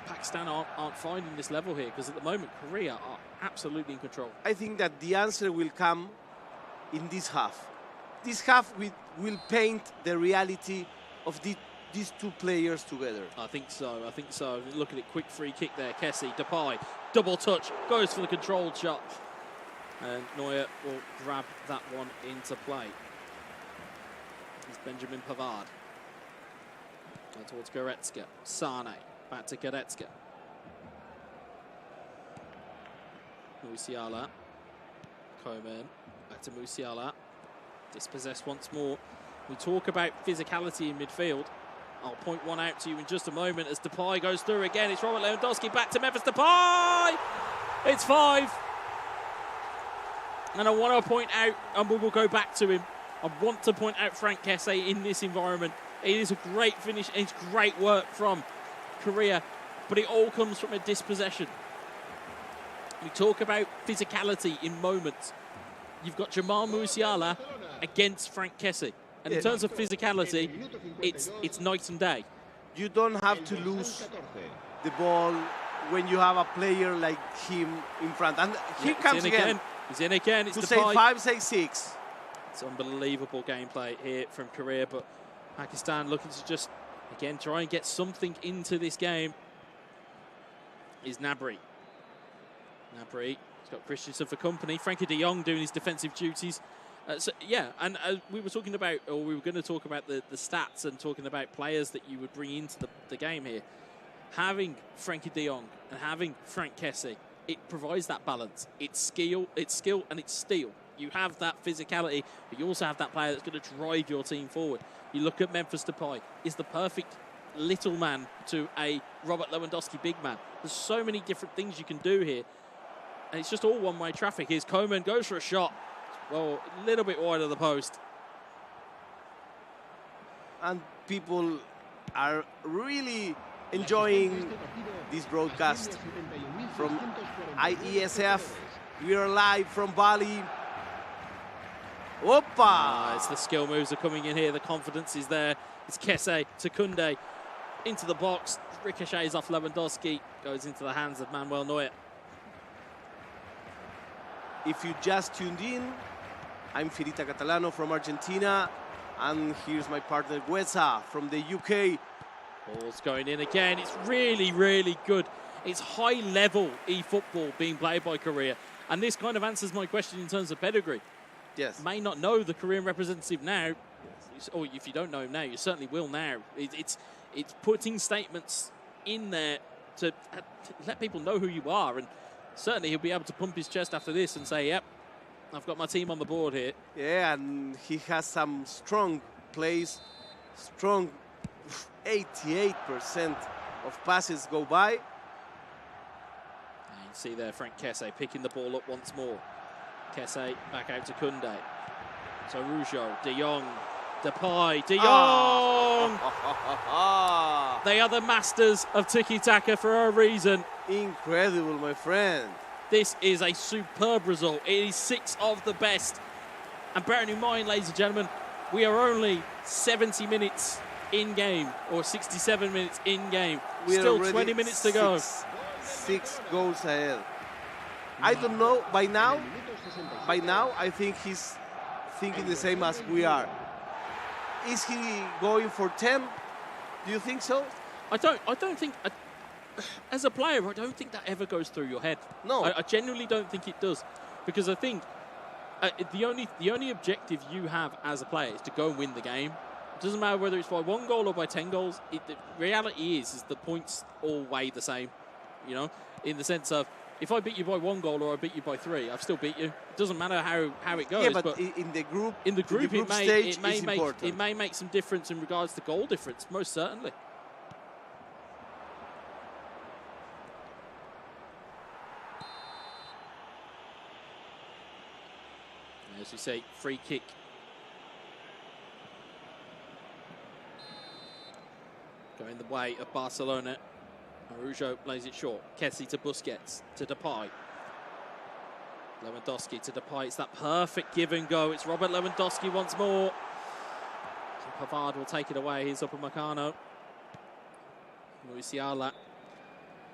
Pakistan aren't finding this level here? Because at the moment, Korea are absolutely in control. I think that the answer will come in this half. This half will paint the reality of these two players together. I think so. I think so. Look at it, quick free kick there. Kessie, Depay, double touch, goes for the controlled shot. And Neuer will grab that one into play. It's Benjamin Pavard. Now towards Goretzka. Sane, back to Goretzka. Musiala. Coman, back to Musiala. Dispossessed once more. We talk about physicality in midfield. I'll point one out to you in just a moment as Depay goes through again. It's Robert Lewandowski back to Memphis Depay. It's 5. And I want to point out, and we will go back to him, I want to point out Frank Kessie in this environment. It is a great finish. It's great work from Korea, but it all comes from a dispossession. We talk about physicality in moments. You've got Jamal Musiala against Frank Kessie. And in terms of physicality, it's night and day. You don't have to lose the ball when you have a player like him in front. And here comes again. He's in again. It's to Depay. say 5, say 6. It's unbelievable gameplay here from Korea, but Pakistan looking to just, again, try and get something into this game is Gnabry. Gnabry, he's got Christensen for company. Frankie de Jong doing his defensive duties. So, yeah, and we were talking about, or we were going to talk about the stats and talking about players that you would bring into the game here. Having Frankie de Jong and having Frank Kessie, it provides that balance. It's skill, and it's steel. You have that physicality, but you also have that player that's going to drive your team forward. You look at Memphis Depay, is the perfect little man to a Robert Lewandowski big man. There's so many different things you can do here, and it's just all one-way traffic. Here's Coman, goes for a shot. Well, a little bit wide of the post. And people are really enjoying this broadcast from IESF. We are live from Bali. Opa! It's the skill moves are coming in here. The confidence is there. It's Kessie to Koundé into the box. Ricochets off Lewandowski. Goes into the hands of Manuel Neuer. If you just tuned in, I'm Firita Catalano from Argentina. And here's my partner Gueza from the UK. Ball's going in again. It's really, really good. It's high-level eFootball being played by Korea. And this kind of answers my question in terms of pedigree. Yes. May not know the Korean representative now, or if you don't know him now, you certainly will now. It's putting statements in there to let people know who you are. And certainly he'll be able to pump his chest after this and say, yep, I've got my team on the board here. Yeah, and he has some strong plays, strong 88% of passes go by. And you see there Frank Kessie picking the ball up once more. Kessie back out to Koundé. So Rougeau, De Jong, Depay, De Jong! They are the masters of tiki-taka for a reason. Incredible, my friend. This is a superb result. It is 6 of the best. And bearing in mind, ladies and gentlemen, we are only 70 minutes in game, or 67 minutes in game. Still 20 minutes to go. 6 goals ahead. I don't know, by now, I think he's thinking the same as we are. Is he going for 10? Do you think so? I don't think, as a player, I don't think that ever goes through your head. No. I genuinely don't think it does. Because I think the only objective you have as a player is to go and win the game. It doesn't matter whether it's by 1 goal or by 10 goals. The reality is the points all weigh the same, you know, in the sense of, if I beat you by 1 goal or I beat you by 3, I've still beat you. It doesn't matter how it goes. Yeah, but in the group stage it may make some difference in regards to goal difference, most certainly. As you say, free kick. Going the way of Barcelona. Rougeau plays it short. Kessie to Busquets, to Depay. Lewandowski to Depay. It's that perfect give and go. It's Robert Lewandowski once more. Pavard will take it away. Here's Upamecano. Musiala.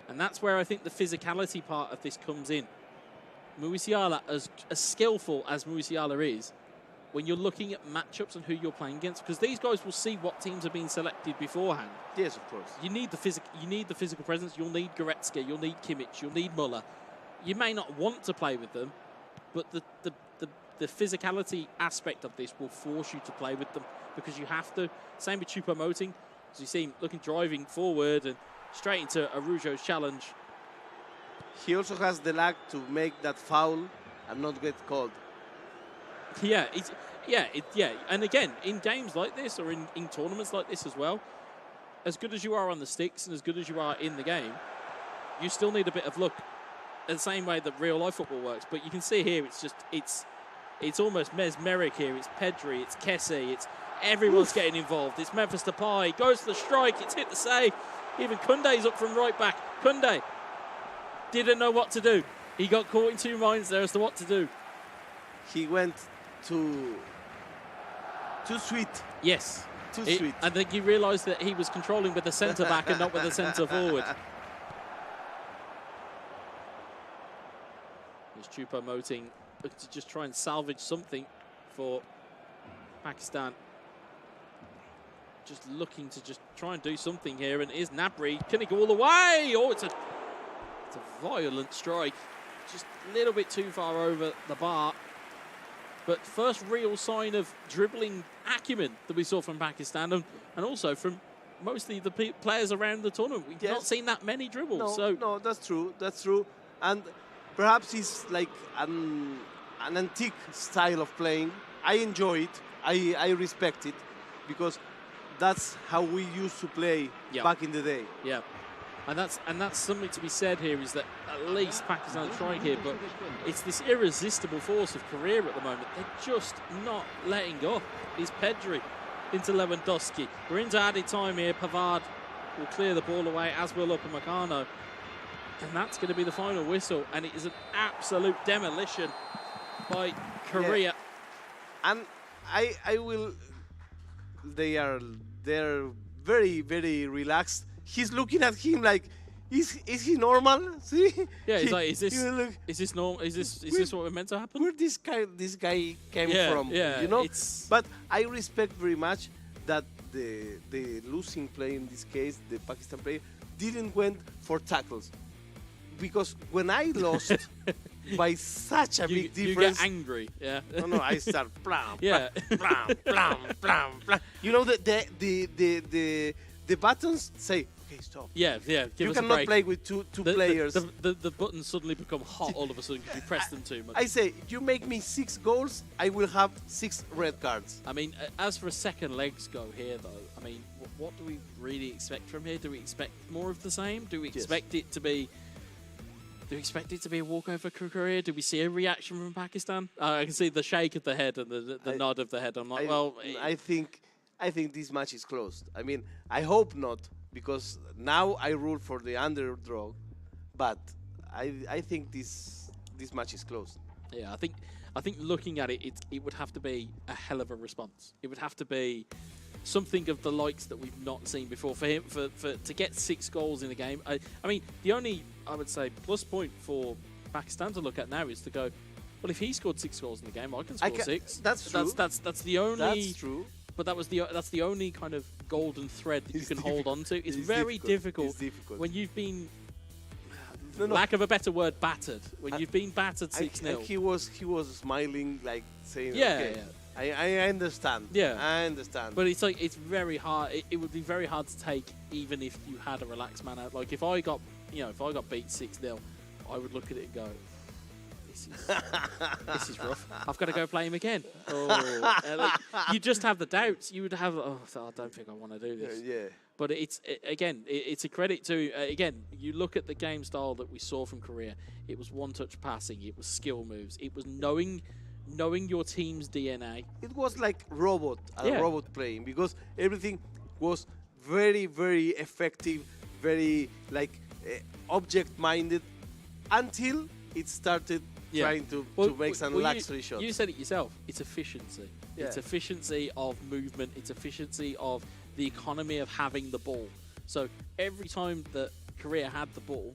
And that's where I think the physicality part of this comes in. Musiala, as skillful as Musiala is, when you're looking at matchups and who you're playing against, because these guys will see what teams have been selected beforehand. Yes, of course. You need the physical presence. You'll need Goretzka. You'll need Kimmich. You'll need Muller. You may not want to play with them, but the physicality aspect of this will force you to play with them because you have to. Same with Choupo-Moting, as you see him driving forward and straight into Araujo's challenge. He also has the luck to make that foul and not get called. Yeah, and again, in games like this or in tournaments like this as well, as good as you are on the sticks and as good as you are in the game, you still need a bit of luck. In the same way that real life football works, but you can see here it's almost mesmeric here. It's Pedri, it's Kessie, it's everyone's getting involved. It's Memphis Depay, goes to the strike, it's hit the save. Even Koundé's up from right back. Koundé didn't know what to do. He got caught in two minds there as to what to do. He went too sweet. Yes. Too sweet. I think he realised that he was controlling with the centre-back and not with the centre-forward. There's Choupo-Moting looking to just try and salvage something for Pakistan. Just looking to just try and do something here. And is Gnabry, can he go all the way? Oh, it's a violent strike. Just a little bit too far over the bar. But first real sign of dribbling acumen that we saw from Pakistan and also from mostly the players around the tournament. We've not seen that many dribbles. No, that's true. That's true. And perhaps it's like an antique style of playing. I enjoy it. I respect it because that's how we used to play back in the day. Yeah. And that's something to be said here, is that at least Pakistan are trying here, but it's this irresistible force of Korea at the moment. They're just not letting go. It's Pedri into Lewandowski. We're into added time here. Pavard will clear the ball away, as will Upamecano. And that's going to be the final whistle. And it is an absolute demolition by Korea. Yeah. And I will... They're very, very relaxed. He's looking at him like, is he normal? See? Yeah, he's like, is this normal? Is this what we're meant to happen? Where this guy came from? Yeah, you know. But I respect very much that the losing player in this case, the Pakistan player, didn't went for tackles, because when I lost by such a big difference, you get angry. Yeah. No, I start blam, yeah, blam, blam, blam, blam. You know the buttons say, okay, stop. Yeah. You cannot play with two players. The buttons suddenly become hot all of a sudden because you press them too much. I say, you make me 6 goals, I will have 6 red cards. I mean, as for a second legs go here, though, I mean, what do we really expect from here? Do we expect more of the same? Do we expect it to be? Do we expect it to be a walkover for Korea? Do we see a reaction from Pakistan? I can see the shake of the head and the nod of the head. I'm like, I think this match is closed. I mean, I hope not, because now I root for the underdog, but I think this match is closed. Yeah, I think looking at it, it would have to be a hell of a response. It would have to be something of the likes that we've not seen before for him to get 6 goals in a game. I mean, the only, I would say, plus point for Pakistan to look at now is to go, well, if he scored 6 goals in the game, I can score 6. That's true. That's the only. That's true. But that's the only kind of golden thread that you can hold on to. It's very difficult. It's difficult when you've been, lack of a better word, battered. When you've been battered 6-0. He was smiling, like saying, yeah, okay, yeah. I understand. Yeah, I understand. But it's like, it's very hard. It would be very hard to take, even if you had a relaxed manner. Like if I got beat 6-0, I would look at it and go, this is rough. I've got to go play him again. You just have the doubts. You would have, I don't think I want to do this. Yeah. But it's a credit to, again, you look at the game style that we saw from Korea. It was one-touch passing. It was skill moves. It was knowing your team's DNA. It was like robot playing, because everything was very, very effective, very like object-minded, until it started trying to make some luxury shots. You said it yourself. It's efficiency. It's efficiency of movement. It's efficiency of the economy of having the ball. So every time that Korea had the ball,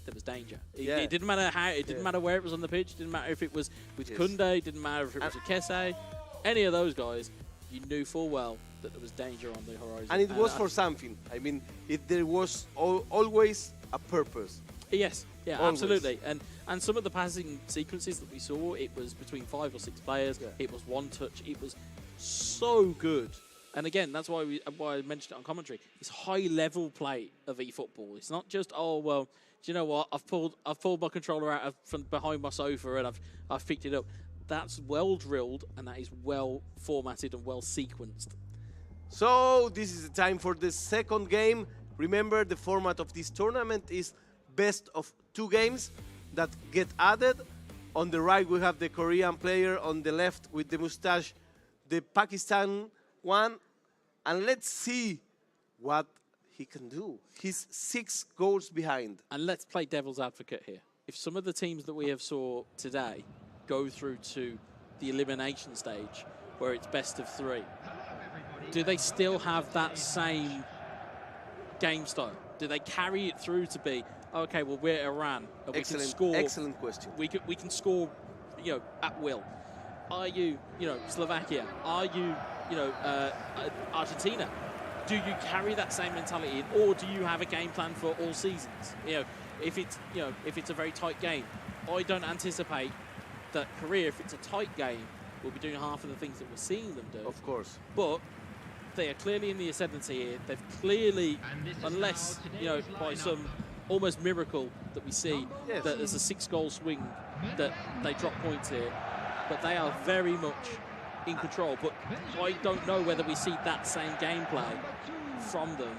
there was danger. It didn't matter how. It didn't matter where it was on the pitch. It didn't matter if it was with Kunde. It didn't matter if it was with Kese. Any of those guys, you knew full well that there was danger on the horizon. And it was for something. I mean, there was always a purpose. Yes, yeah, Always. absolutely. And some of the passing sequences that we saw, it was between 5 or 6 players. Yeah. It was one touch. It was so good. And again, that's why I mentioned it on commentary. It's high-level play of eFootball. It's not just, oh well, do you know what? I've pulled my controller out from behind my sofa and I've picked it up. That's well drilled and that is well formatted and well sequenced. So this is the time for the second game. Remember, the format of this tournament is best of 2 games that get added. On the right, we have the Korean player. On the left, with the mustache, the Pakistan one. And let's see what he can do. He's 6 goals behind. And let's play devil's advocate here. If some of the teams that we have saw today go through to the elimination stage, where it's best of 3, do they still have that same game style? Do they carry it through to be, okay, well, we're Iran, and we can score. Excellent question. We can score, at will. Are you, Slovakia? Are you, Argentina? Do you carry that same mentality in, or do you have a game plan for all seasons? If it's a very tight game, I don't anticipate that Korea, if it's a tight game, will be doing half of the things that we're seeing them do. Of course. But they are clearly in the ascendancy here. They've clearly, unless, by some almost miracle that we see, that there's a 6-goal swing, that they drop points here. But they are very much in control. But I don't know whether we see that same gameplay from them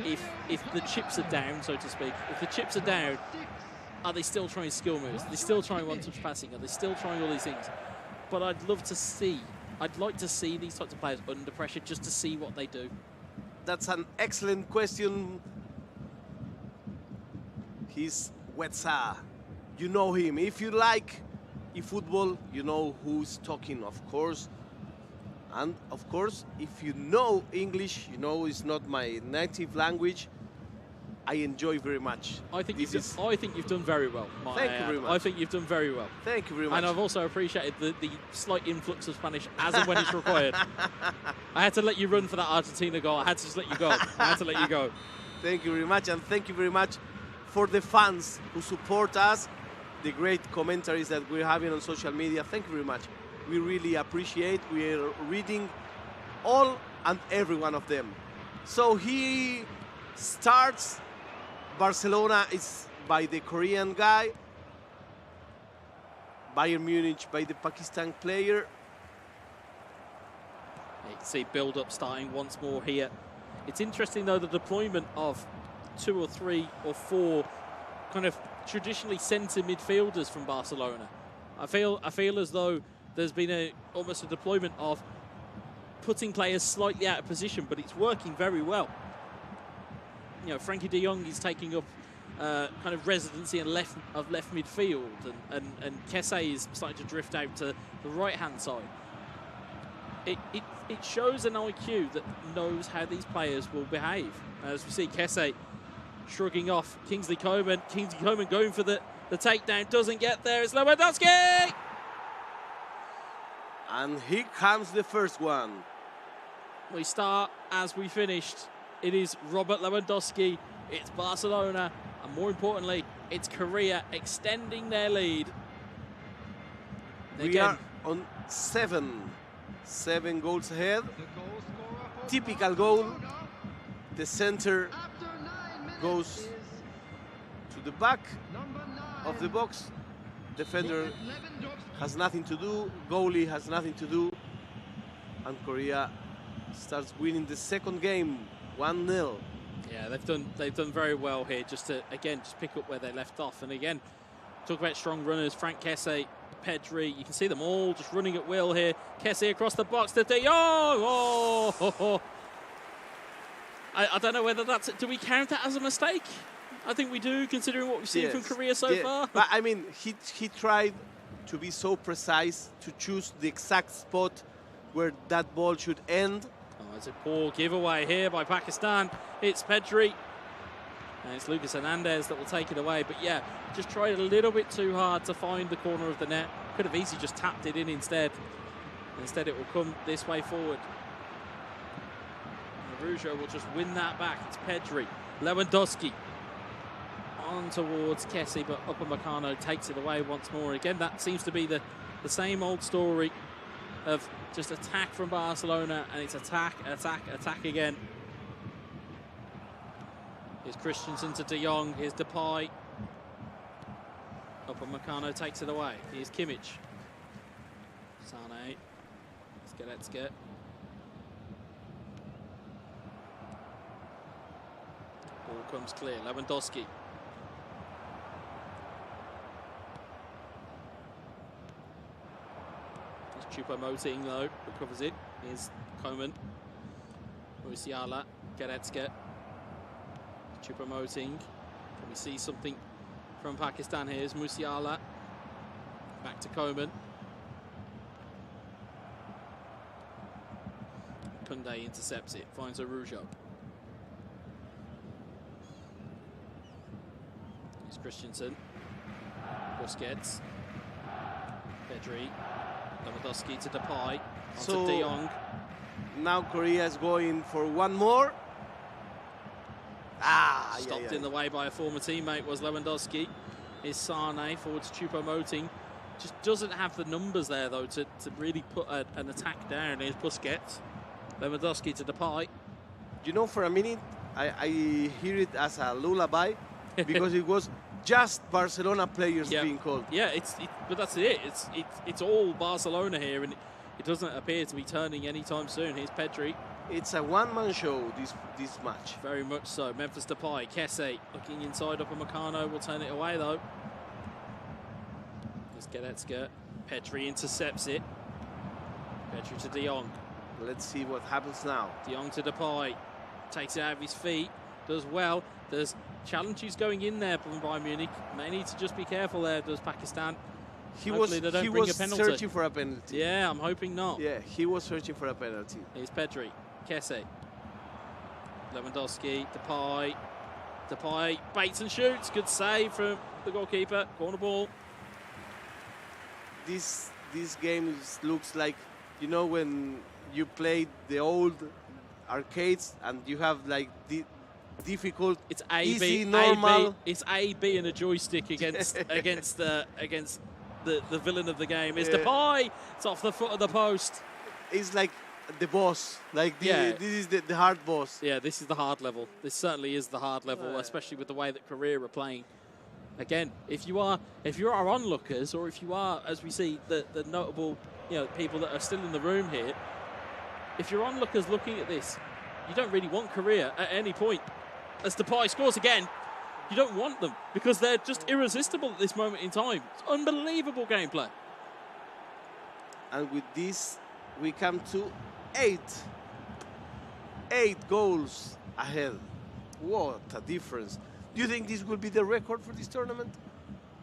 if the chips are down, so to speak. If the chips are down, are they still trying skill moves? Are they still trying one-touch passing? Are they still trying all these things? But I'd like to see these types of players under pressure just to see what they do. That's an excellent question. He's Wetsa. You know him. If you like eFootball, you know who's talking, of course. And of course, if you know English, you know it's not my native language. I enjoy very much. I think you've done very well. Thank you very much. I think you've done very well. Thank you very much. And I've also appreciated the slight influx of Spanish as and when it's required. I had to let you run for that Argentina goal. I had to just let you go. I had to let you go. Thank you very much, and thank you very much for the fans who support us, the great commentaries that we're having on social media. Thank you very much. We really appreciate. We're reading all and every one of them. So he starts. Barcelona is by the Korean guy. Bayern Munich by the Pakistan player. You can see build-up starting once more here. It's interesting, though, the deployment of 2 or 3 or 4 kind of traditionally centre midfielders from Barcelona. I feel as though there's been almost a deployment of putting players slightly out of position, but it's working very well. Frankie de Jong is taking up kind of residency and left midfield, and Kese is starting to drift out to the right-hand side. It shows an IQ that knows how these players will behave. As we see Kese shrugging off Kingsley Coman. Kingsley Coman going for the takedown, doesn't get there. It's Lewandowski! And here comes the first one. We start as we finished. It is Robert Lewandowski, it's Barcelona, and more importantly, it's Korea extending their lead. We are on 7 goals ahead. Typical goal. The center goes to the back of the box. Defender has nothing to do. Goalie has nothing to do. And Korea starts winning the second game. 1-0. Yeah, they've done very well here just to pick up where they left off. And again, talk about strong runners, Frank Kese, Pedri, you can see them all just running at will here. Kese across the box to De Jong. Oh. I don't know whether do we count that as a mistake? I think we do, considering what we've seen from Korea so far. But I mean, he tried to be so precise, to choose the exact spot where that ball should end. Oh, it's a poor giveaway here by Pakistan. It's Pedri. And it's Lucas Hernandez that will take it away. But yeah, just tried a little bit too hard to find the corner of the net. Could have easily just tapped it in instead. Instead, it will come this way forward. And Rougeau will just win that back. It's Pedri. Lewandowski on towards Kessie, but Upamecano takes it away once more. Again, that seems to be the same old story of just attack from Barcelona, and it's attack, attack, attack again. Here's Christensen to De Jong. Here's Depay. Upamecano takes it away. Here's Kimmich. Sane. Let's get. Ball comes clear. Lewandowski. There's Choupo-Moting though. Recovers it. Here's Coman. Musiala. Goretzka. Choupo-Moting. Can we see something from Pakistan? Here's Musiala. Back to Coman. Koundé intercepts it, finds Rougeau. Here's Christensen. Busquets. Pedri. Lewandowski to Depay. Onto De Jong. Now Korea is going for one more. Stopped in the way by a former teammate was Lewandowski. Is Sane forwards Choupo-Moting. Just doesn't have the numbers there though to really put an attack down. Here's Busquets. Lewandowski to Depay. You know, for a minute, I hear it as a lullaby because it was just Barcelona players being called. Yeah, but that's it. It's all Barcelona here, and it doesn't appear to be turning anytime soon. Here's Pedri. It's a one-man show, this match. Very much so. Memphis Depay, Kessie looking inside. Upamecano will turn it away though. Here's Goretzka. Pedri intercepts it. Pedri to De Jong. Let's see what happens now. De Jong to Depay. Takes it out of his feet. Does well. There's challenges going in there from Bayern Munich. May need to just be careful there, does Pakistan. He was searching for a penalty. Yeah, I'm hoping not. Yeah, he was searching for a penalty. Here's Pedri. Kessie. Lewandowski. Depay. Depay baits and shoots. Good save from the goalkeeper. Corner ball. This game looks like, you know, when you played the old arcades and you have like the difficult, it's A, easy, B, normal. A, B. It's A, B and a joystick against the villain of the game. It's Depay. It's off the foot of the post. It's like the boss. Like this is the hard boss. Yeah, this is the hard level. This certainly is the hard level, especially with the way that Korea are playing. Again, if you are onlookers, or if you are, as we see, the notable, people that are still in the room here, if you're onlookers looking at this, you don't really want Korea at any point. As Depay scores again, you don't want them because they're just irresistible at this moment in time. It's unbelievable gameplay. And with this, we come to 8 goals ahead. What a difference. Do you think this will be the record for this tournament?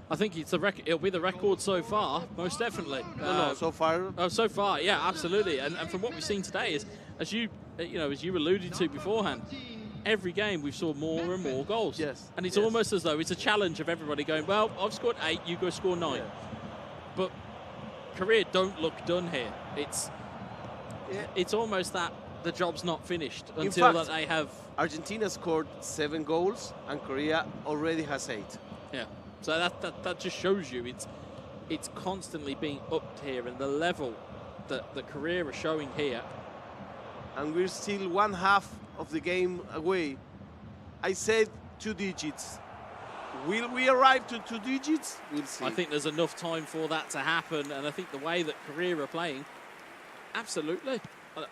I think it's it'll be the record so far, most definitely. So far? So far, yeah, absolutely. And from what we've seen today is, as you alluded to beforehand, every game we've saw more and more goals. Yes. And it's almost as though it's a challenge of everybody going, well, I've scored 8, you go score 9. Yeah. But Korea don't look done here. It's almost that the job's not finished until that they have. Argentina scored 7 goals and Korea already has 8. Yeah. So that just shows you it's constantly being upped here, and the level that Korea are showing here. And we're still one half of the game away. I said 2 digits. Will we arrive to 2 digits? We'll see. I think there's enough time for that to happen, and I think the way that Korea are playing, absolutely.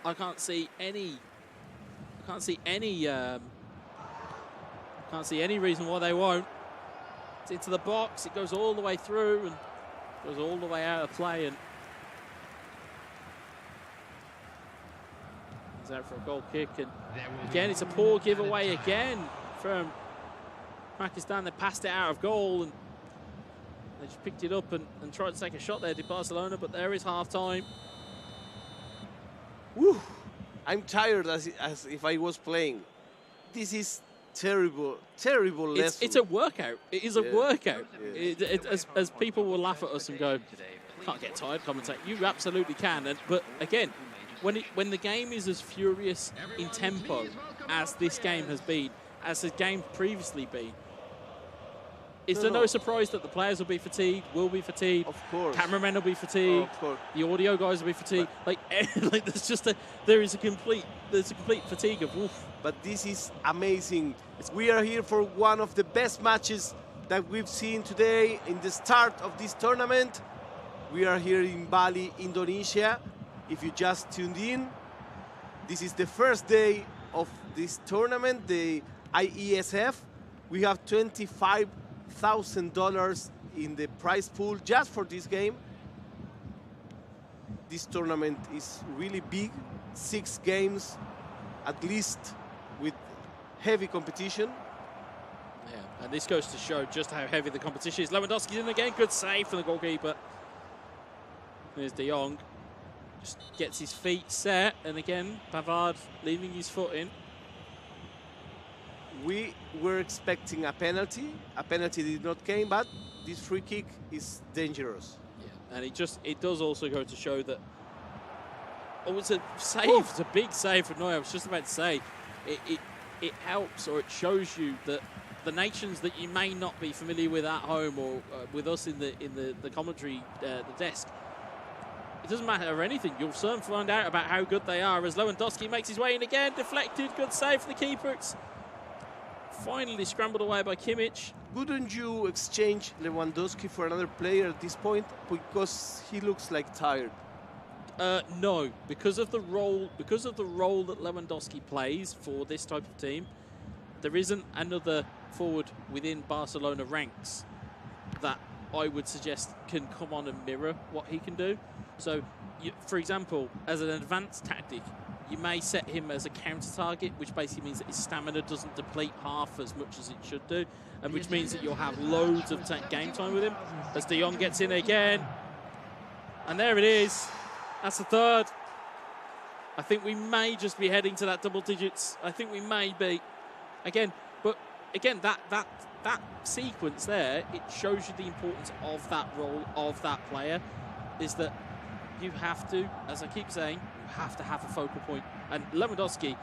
I can't see any reason why they won't. It's into the box, it goes all the way through and goes all the way out of play, and he's out for a goal kick. And again, it's a poor giveaway again from Pakistan. They passed it out of goal and they just picked it up and tried to take a shot there to Barcelona, but there is half time. Whew, I'm tired as if I was playing. This is terrible lesson. It's a workout. It is a workout. As people will laugh at us and go, can't get tired, commentate. You absolutely can. But again, when the game is as furious in tempo as this game has been, as the game previously been, is there no surprise that the players will be fatigued, Of course. Cameramen will be fatigued, of course. the audio guys will be fatigued. Like there's a complete fatigue of woof. But this is amazing. We are here for one of the best matches that we've seen today in the start of this tournament. We are here in Bali, Indonesia. If you just tuned in, this is the first day of this tournament, the IESF. We have $25,000 in the prize pool just for this game. This tournament is really big, 6 games at least, with heavy competition. Yeah, and this goes to show just how heavy the competition is. Lewandowski's in again, good save from the goalkeeper. There's De Jong, just gets his feet set, and again, Pavard leaving his foot in. We were expecting a penalty. A penalty did not come, but this free kick is dangerous. Yeah, and it does also go to show that. Oh, it's a save. Ooh. It's a big save for Neuer. I was just about to say, it helps, or it shows you that the nations that you may not be familiar with at home or with us in the commentary the desk. It doesn't matter anything. You'll soon find out about how good they are as Lewandowski makes his way in again. Deflected. Good save for the keeper. It's finally scrambled away by Kimmich. Wouldn't you exchange Lewandowski for another player at this point? Because he looks like tired. No, because of the role that Lewandowski plays for this type of team, there isn't another forward within Barcelona ranks that I would suggest can come on and mirror what he can do. So, for example, as an advanced tactic, you may set him as a counter-target, which basically means that his stamina doesn't deplete half as much as it should do, and which means that you'll have loads of game time with him. As De Jong gets in again, and there it is. That's the third. I think we may just be heading to that double digits. I think we may be. Again, that sequence there, it shows you the importance of that role, of that player, is that you have to, as I keep saying, you have to have a focal point. And Lewandowski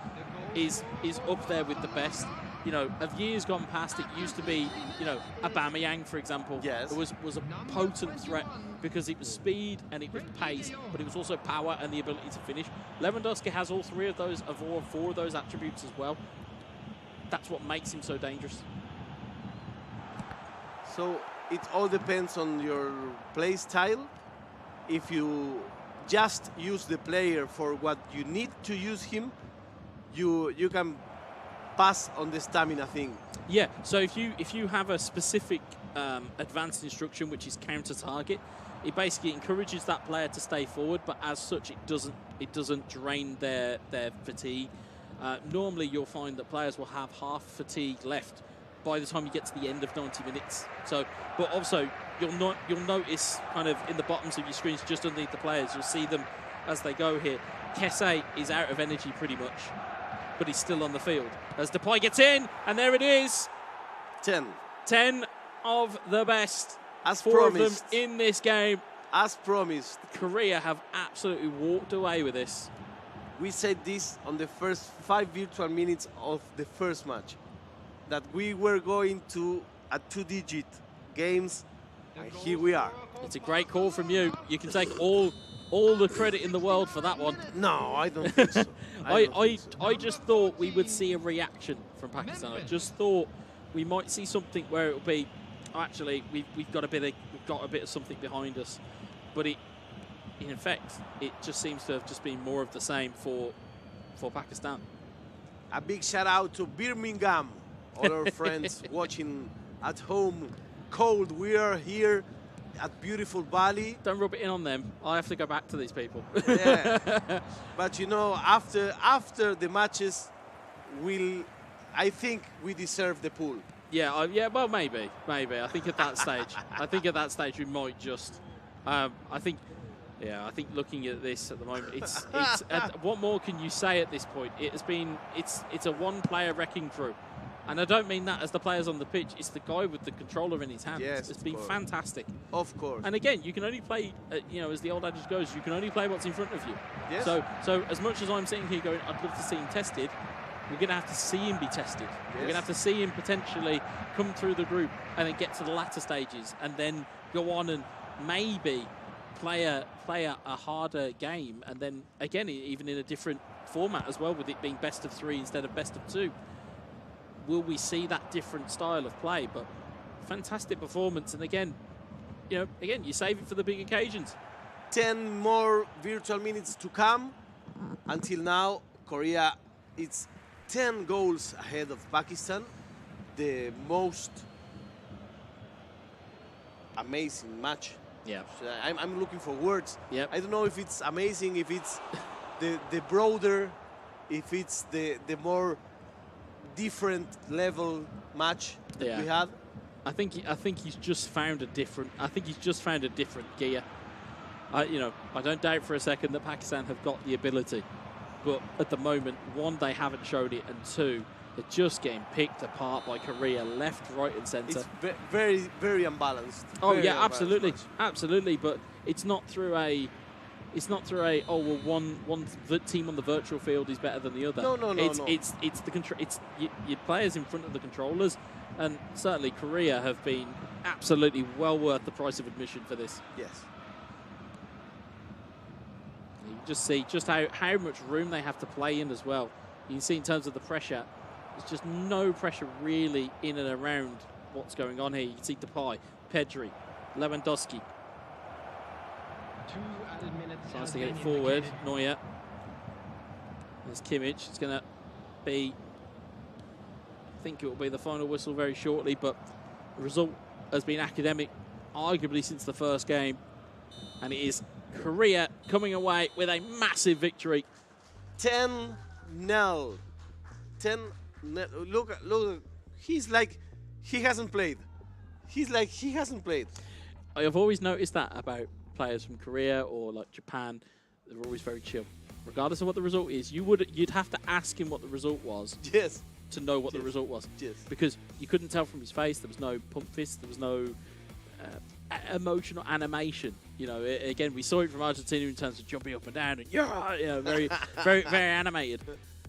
is up there with the best. You know, of years gone past, it used to be, you know, Aubameyang, for example, yes, was a potent threat because it was speed and it was pace, but it was also power and the ability to finish. Lewandowski has all 3 of those, or 4 of those attributes as well. That's what makes him so dangerous. So it all depends on your play style. If you just use the player for what you need to use him, you can pass on the stamina thing. Yeah, so if you have a specific advanced instruction, which is counter-target, it basically encourages that player to stay forward, but as such, it doesn't drain their fatigue. Normally, you'll find that players will have half fatigue left by the time you get to the end of 90 minutes. So, but also, you'll notice kind of in the bottoms of your screens, just underneath the players, you'll see them as they go here. Kesse is out of energy pretty much, but he's still on the field. As Depay gets in, and there it is. 10 of the best. As 4 promised. of them in this game. As promised. Korea have absolutely walked away with this. We said this on the first 5 virtual minutes of the first match, that we were going to a 2-digit games, and here we are. It's a great call from you. You can take all the credit in the world for that one. No, I don't think so. I just thought we would see a reaction from Pakistan. I just thought we might see something where it will be, oh, actually, we've got a bit of something behind us, but in effect, it just seems to have just been more of the same for Pakistan. A big shout out to Birmingham, all our friends watching at home. Cold, we are here at beautiful Bali. Don't rub it in on them. I have to go back to these people. Yeah, but you know, after the matches, I think we deserve the pool. Yeah, well, maybe. I think at that stage, we might just. I think Yeah, I think looking at this at the moment, it's what more can you say at this point? It's a one-player wrecking crew, and I don't mean that as the players on the pitch. It's the guy with the controller in his hand. Yes, it's been fantastic. Of course. And again, you can only play, as the old adage goes, you can only play what's in front of you. Yes. So as much as I'm sitting here going, I'd love to see him tested, we're going to have to see him be tested. Yes. We're going to have to see him potentially come through the group and then get to the latter stages and then go on and maybe play a harder game, and then again even in a different format as well, with it being best of 3 instead of best of 2. Will we see that different style of play? But fantastic performance, and again you save it for the big occasions. 10 more virtual minutes to come. Until now, Korea is 10 goals ahead of Pakistan. The most amazing match. Yeah, I'm looking for words. Yep. I don't know if it's amazing, if it's the broader, if it's the more different level match that we had. I think he's just found a different. I think he's just found a different gear. I don't doubt for a second that Pakistan have got the ability, but at the moment, one, they haven't showed it, and two, they're just getting picked apart by Korea, left, right, and centre. It's very, very unbalanced. Oh Very yeah, unbalanced absolutely. But it's not through a. One team on the virtual field is better than the other. No. It's the control. It's your players in front of the controllers, and certainly Korea have been absolutely well worth the price of admission for this. Yes. You can just see just how much room they have to play in as well. You can see in terms of the pressure, there's just no pressure really in and around what's going on here. You can see Depay, Pedri, Lewandowski. 2 added minutes. Tries to get it forward. Neuer. There's Kimmich. It's going to be, I think it will be the final whistle very shortly, but the result has been academic, arguably since the first game, and it is Korea coming away with a massive victory. 10-0. 10. Look. He's like he hasn't played. He's like he hasn't played. I have always noticed that about players from Korea or like Japan. They're always very chill, regardless of what the result is. You'd have to ask him what the result was. Yes. To know what the result was. Yes. Because you couldn't tell from his face. There was no pump fist. There was no emotional animation. Again, we saw it from Argentina in terms of jumping up and down and very, very, very animated.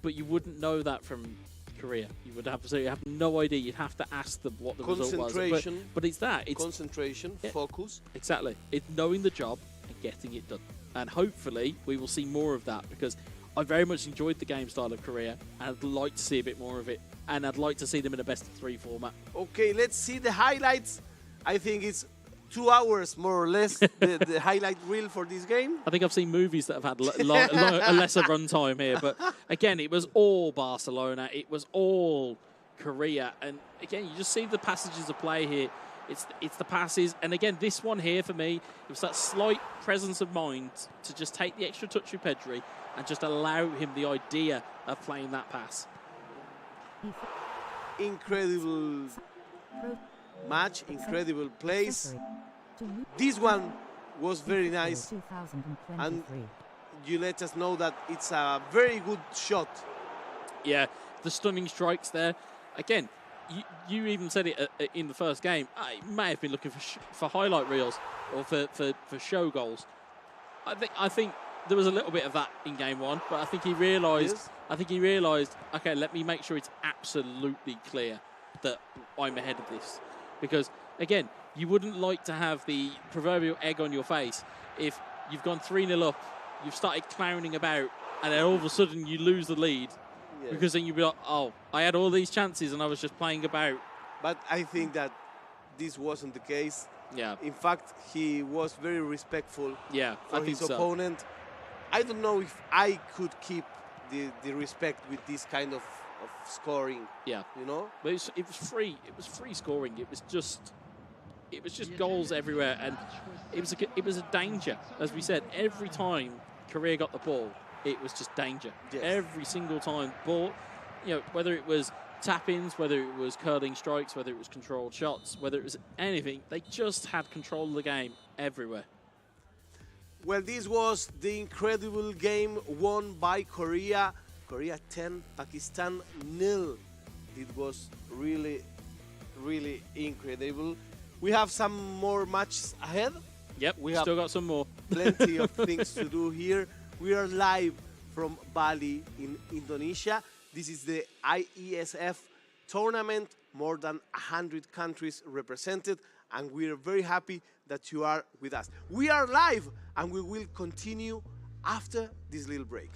But you wouldn't know that from Korea. You would have no idea. You'd have to ask them what the result was. Concentration. But it's that. It's concentration, focus. Exactly. It's knowing the job and getting it done. And hopefully we will see more of that, because I very much enjoyed the game style of Korea, and I'd like to see a bit more of it. And I'd like to see them in a best-of-3 format. Okay, let's see the highlights. I think it's 2 hours, more or less, the highlight reel for this game. I think I've seen movies that have had a lesser runtime here. But again, it was all Barcelona. It was all Korea. And again, you just see the passages of play here. It's the passes. And again, this one here for me, it was that slight presence of mind to just take the extra touch with Pedri and just allow him the idea of playing that pass. Incredible match, incredible plays. This one was very nice, and you let us know that it's a very good shot. Yeah, the stunning strikes there. Again, you even said it in the first game. I may have been looking for highlight reels or for show goals. I think there was a little bit of that in game one, but I think he realised. Yes. I think he realised. Okay, let me make sure it's absolutely clear that I'm ahead of this, because again, you wouldn't like to have the proverbial egg on your face if you've gone 3-0 up, you've started clowning about, and then all of a sudden you lose the lead. Yes. Because then you'd be like, oh, I had all these chances and I was just playing about. But I think that this wasn't the case. Yeah. In fact, he was very respectful for his opponent. I don't know if I could keep the respect with this kind of scoring. Yeah. You know? But it was free. It was free scoring. It was just goals everywhere, and it was a danger. As we said, every time Korea got the ball, it was just danger. Yes. Every single time. Ball, whether it was tap-ins, whether it was curling strikes, whether it was controlled shots, whether it was anything, they just had control of the game everywhere. Well, this was the incredible game won by Korea. Korea 10, Pakistan 0. It was really, really incredible. We have some more matches ahead. Yep, we still got some more. Plenty of things to do here. We are live from Bali in Indonesia. This is the IESF tournament, more than 100 countries represented, and we are very happy that you are with us. We are live, and we will continue after this little break.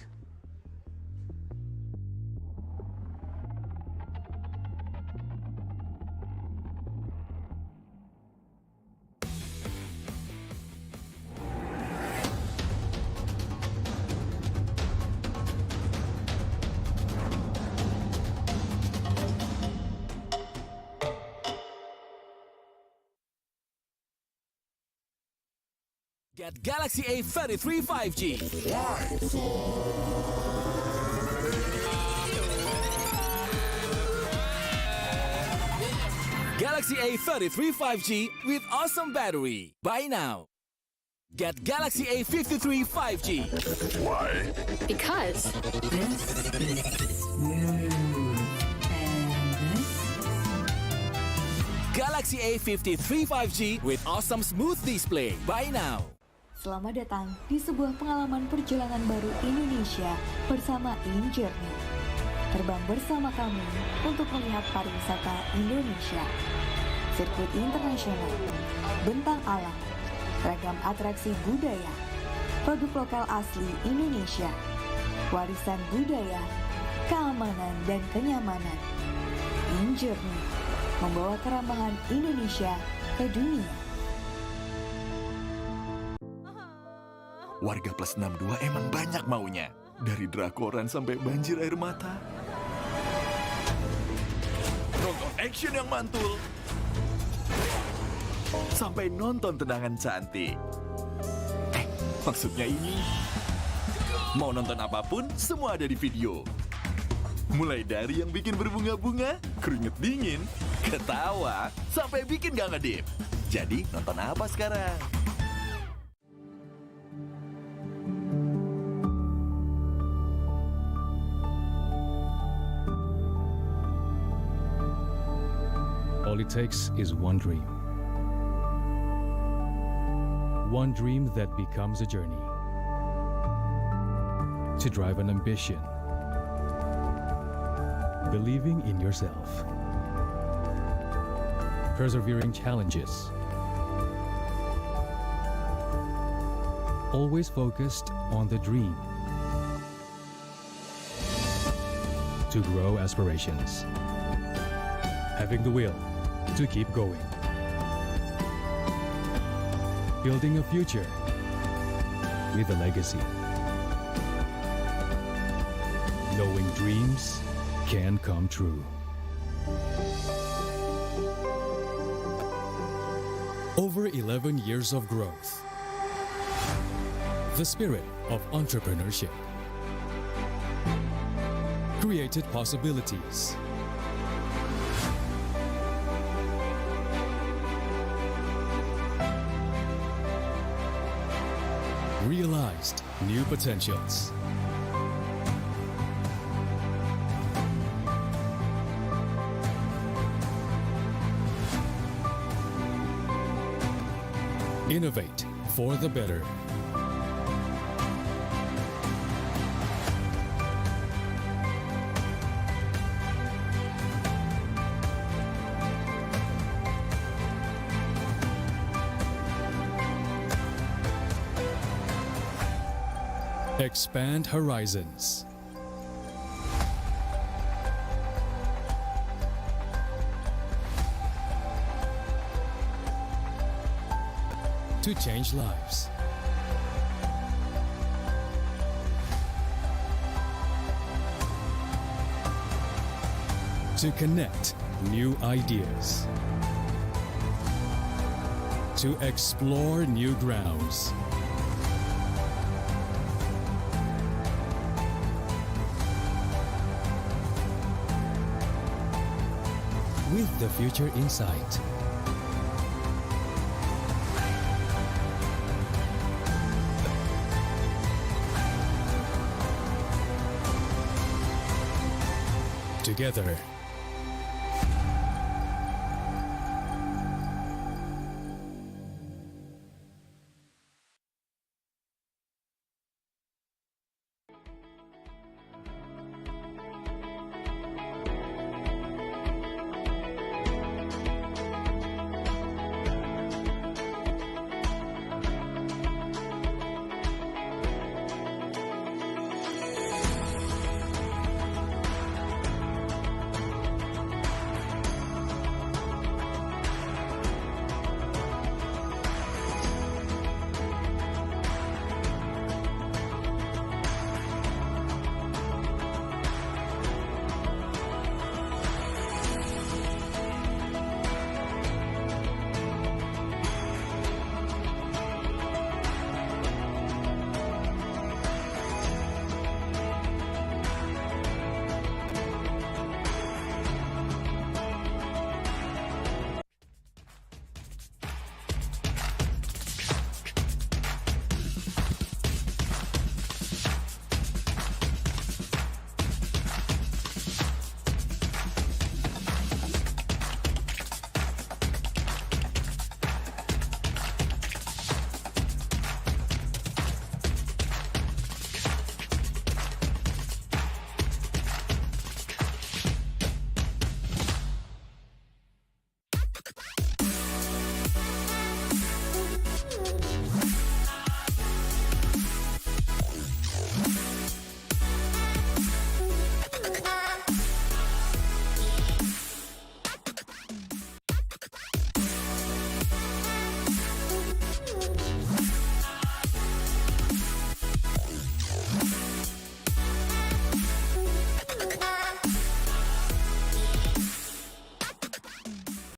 Get Galaxy A33 5G. Galaxy A33 5G with awesome battery. Buy now. Get Galaxy A53 5G. Why? Because Galaxy A53 5G with awesome smooth display. Buy now. Selamat datang di sebuah pengalaman perjalanan baru Indonesia bersama InJourney. Terbang bersama kami untuk melihat pariwisata Indonesia. Sirkuit internasional, bentang alam, ragam atraksi budaya, produk lokal asli Indonesia, warisan budaya, keamanan dan kenyamanan. InJourney membawa keramahan Indonesia ke dunia. Warga plus 62 emang banyak maunya. Dari drakoran sampai banjir air mata. Nonton action yang mantul. Sampai nonton tendangan cantik. Maksudnya ini. Mau nonton apapun, semua ada di video. Mulai dari yang bikin berbunga-bunga, keringet dingin, ketawa, sampai bikin gak ngedip. Jadi nonton apa sekarang? All it takes is one dream. One dream that becomes a journey. To drive an ambition. Believing in yourself. Persevering challenges. Always focused on the dream. To grow aspirations. Having the will to keep going. Building a future with a legacy. Knowing dreams can come true. Over 11 years of growth. The spirit of entrepreneurship. Created possibilities. Realized new potentials. Innovate for the better. Expand horizons. To change lives. To connect new ideas. To explore new grounds. With the future in sight. together.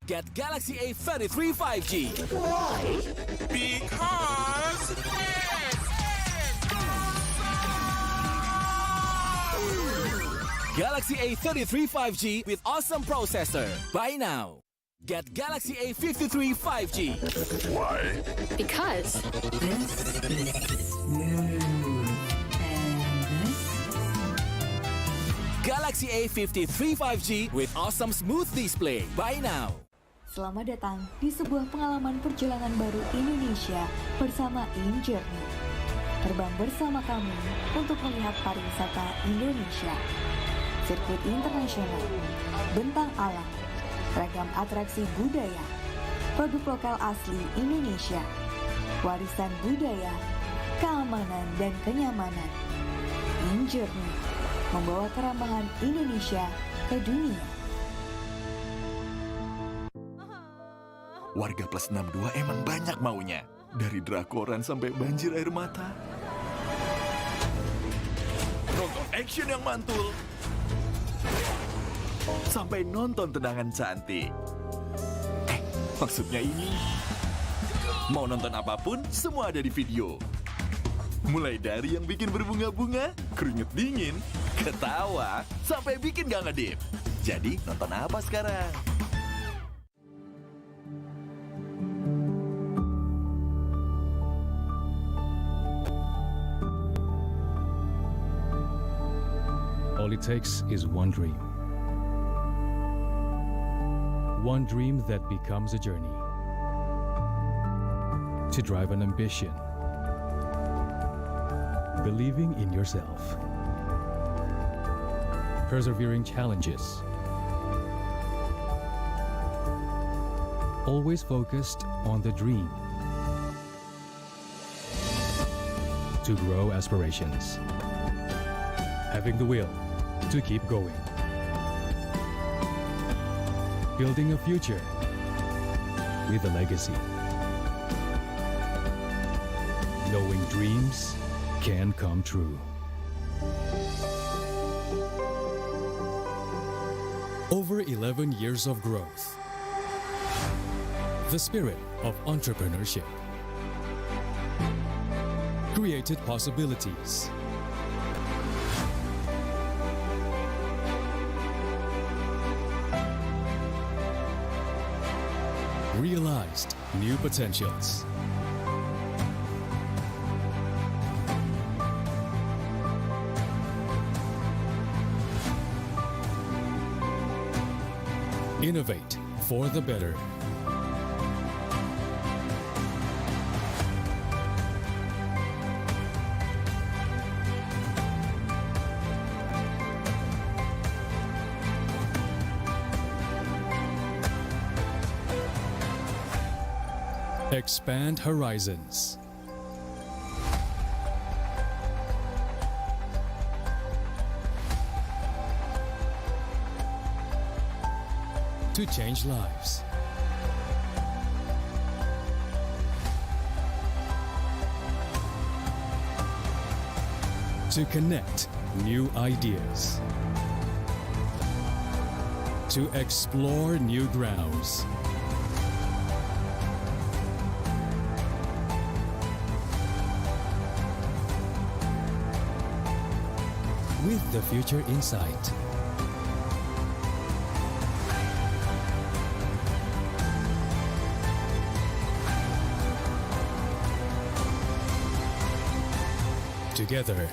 Get Galaxy A33 5G. Why? Because Galaxy A33 5G with awesome processor. Buy now. Get Galaxy A53 5G. Why? Because Galaxy A53 5G with awesome smooth display. Buy now. Selamat datang di sebuah pengalaman perjalanan baru Indonesia bersama InJourney. Terbang bersama kami untuk melihat pariwisata Indonesia. Sirkuit internasional, bentang alam, ragam atraksi budaya, produk lokal asli Indonesia, warisan budaya, keamanan dan kenyamanan. InJourney membawa keramahan Indonesia ke dunia. Warga plus 62 emang banyak maunya. Dari drakoran sampai banjir air mata. Nonton action yang mantul. Sampai nonton tendangan cantik. Maksudnya ini. Mau nonton apapun, semua ada di video. Mulai dari yang bikin berbunga-bunga, keringet dingin, ketawa, sampai bikin gak ngedip. Jadi nonton apa sekarang? All it takes is one dream. One dream that becomes a journey. To drive an ambition. Believing in yourself. Persevering challenges. Always focused on the dream. To grow aspirations. Having the will to keep going. Building a future with a legacy. Knowing dreams can come true. Over 11 years of growth. The spirit of entrepreneurship. Created possibilities. Realized new potentials. Innovate for the better. Expand horizons. To change lives. To connect new ideas. To explore new grounds. With the future in sight. Together.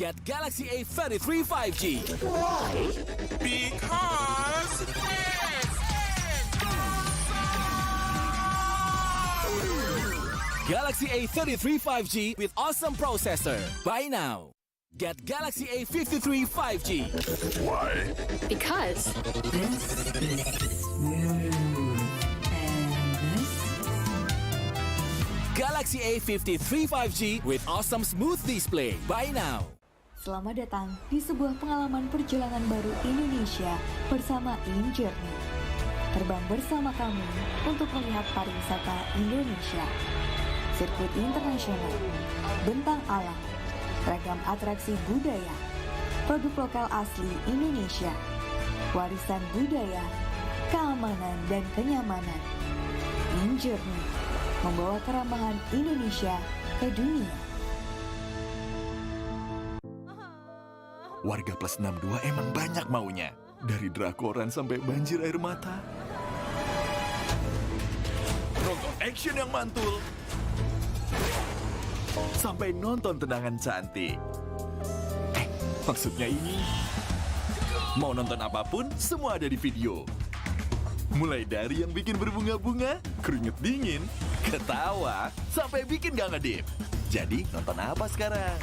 Get Galaxy A33 5G. Why? Because Galaxy A33 5G with awesome processor. Buy now. Get Galaxy A53 5G. Why? Because This is smooth. And this? Galaxy A53 5G with awesome smooth display. Buy now. Selamat datang di sebuah pengalaman perjalanan baru Indonesia bersama InJourney. Terbang bersama kami untuk melihat pariwisata Indonesia. Sirkuit internasional, bentang alam, ragam atraksi budaya, produk lokal asli Indonesia, warisan budaya, keamanan dan kenyamanan. InJourney membawa keramahan Indonesia ke dunia. Warga plus 62 emang banyak maunya. Dari drakoran sampai banjir air mata. Nonton action yang mantul. Sampai nonton tendangan cantik. Maksudnya ini. Mau nonton apapun, semua ada di video. Mulai dari yang bikin berbunga-bunga, keringet dingin, ketawa, sampai bikin gak ngedip. Jadi nonton apa sekarang?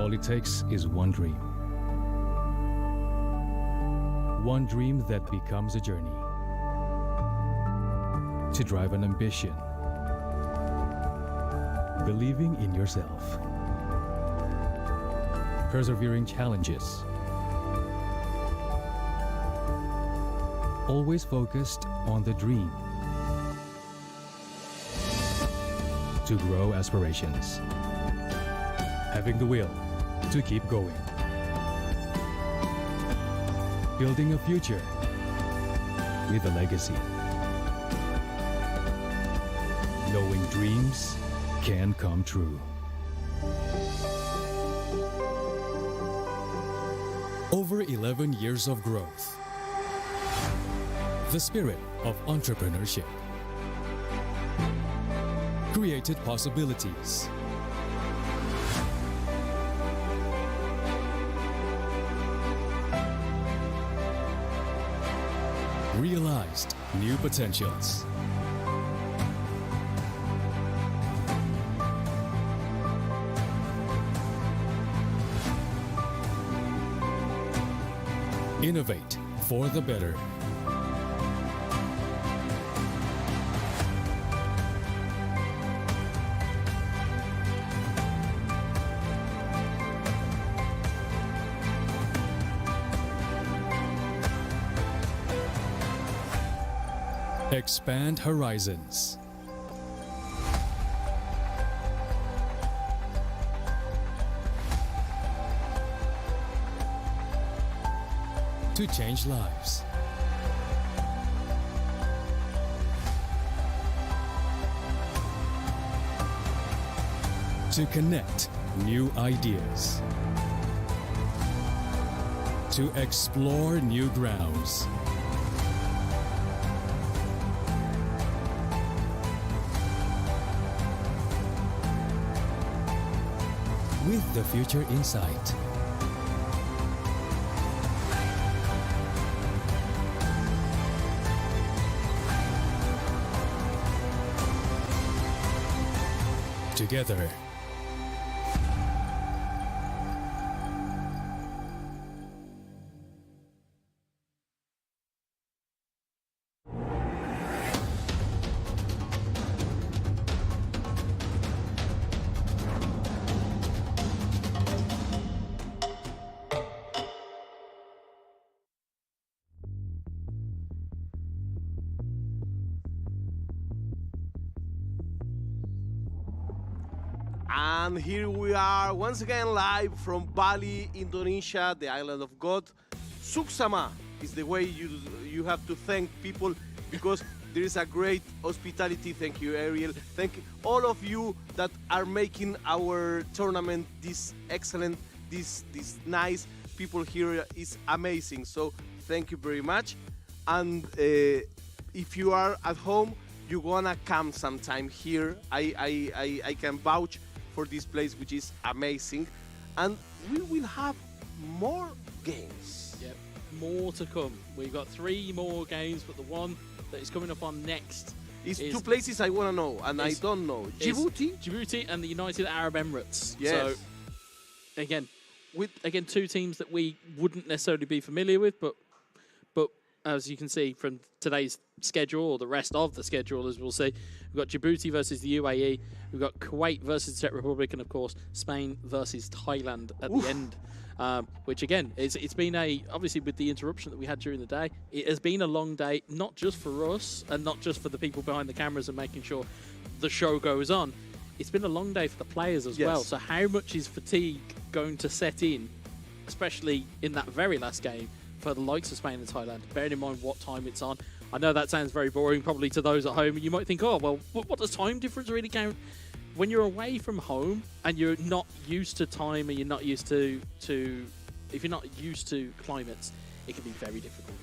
All it takes is one dream. One dream that becomes a journey. to drive an ambition. Believing in yourself. Persevering challenges. Always focused on the dream. To grow aspirations. Having the will to keep going. Building a future with a legacy. Knowing dreams can come true. Over 11 years of growth. The spirit of entrepreneurship. Created possibilities. Realized new potentials. Innovate for the better. Expand horizons. To change lives. To connect new ideas. To explore new grounds. With the future insight. Together. And here we are once again live from Bali, Indonesia, the island of God. Suksama is the way you have to thank people, because there is a great hospitality. Thank you, Ariel. Thank all of you that are making our tournament this excellent, this nice. People here is amazing. So thank you very much. And if you are at home, you're gonna come sometime here. I can vouch for this place, which is amazing, and we will have more games. Yep, more to come. We've got 3 more games, but the one that is coming up on next is 2 places I want to know, and I don't know. Djibouti and the United Arab Emirates. Yes. So again, with 2 teams that we wouldn't necessarily be familiar with, but as you can see from today's schedule, or the rest of the schedule, as we'll see, we've got Djibouti versus the UAE, we've got Kuwait versus the Czech Republic, and of course Spain versus Thailand at the end. Which again, it's been obviously with the interruption that we had during the day, it has been a long day, not just for us and not just for the people behind the cameras and making sure the show goes on. It's been a long day for the players as well. So how much is fatigue going to set in, especially in that very last game, for the likes of Spain and Thailand, bearing in mind what time it's on? I know that sounds very boring probably to those at home. You might think, oh, well, what does time difference really count? When you're away from home and you're not used to time, and you're not used to if you're not used to climates, it can be very difficult.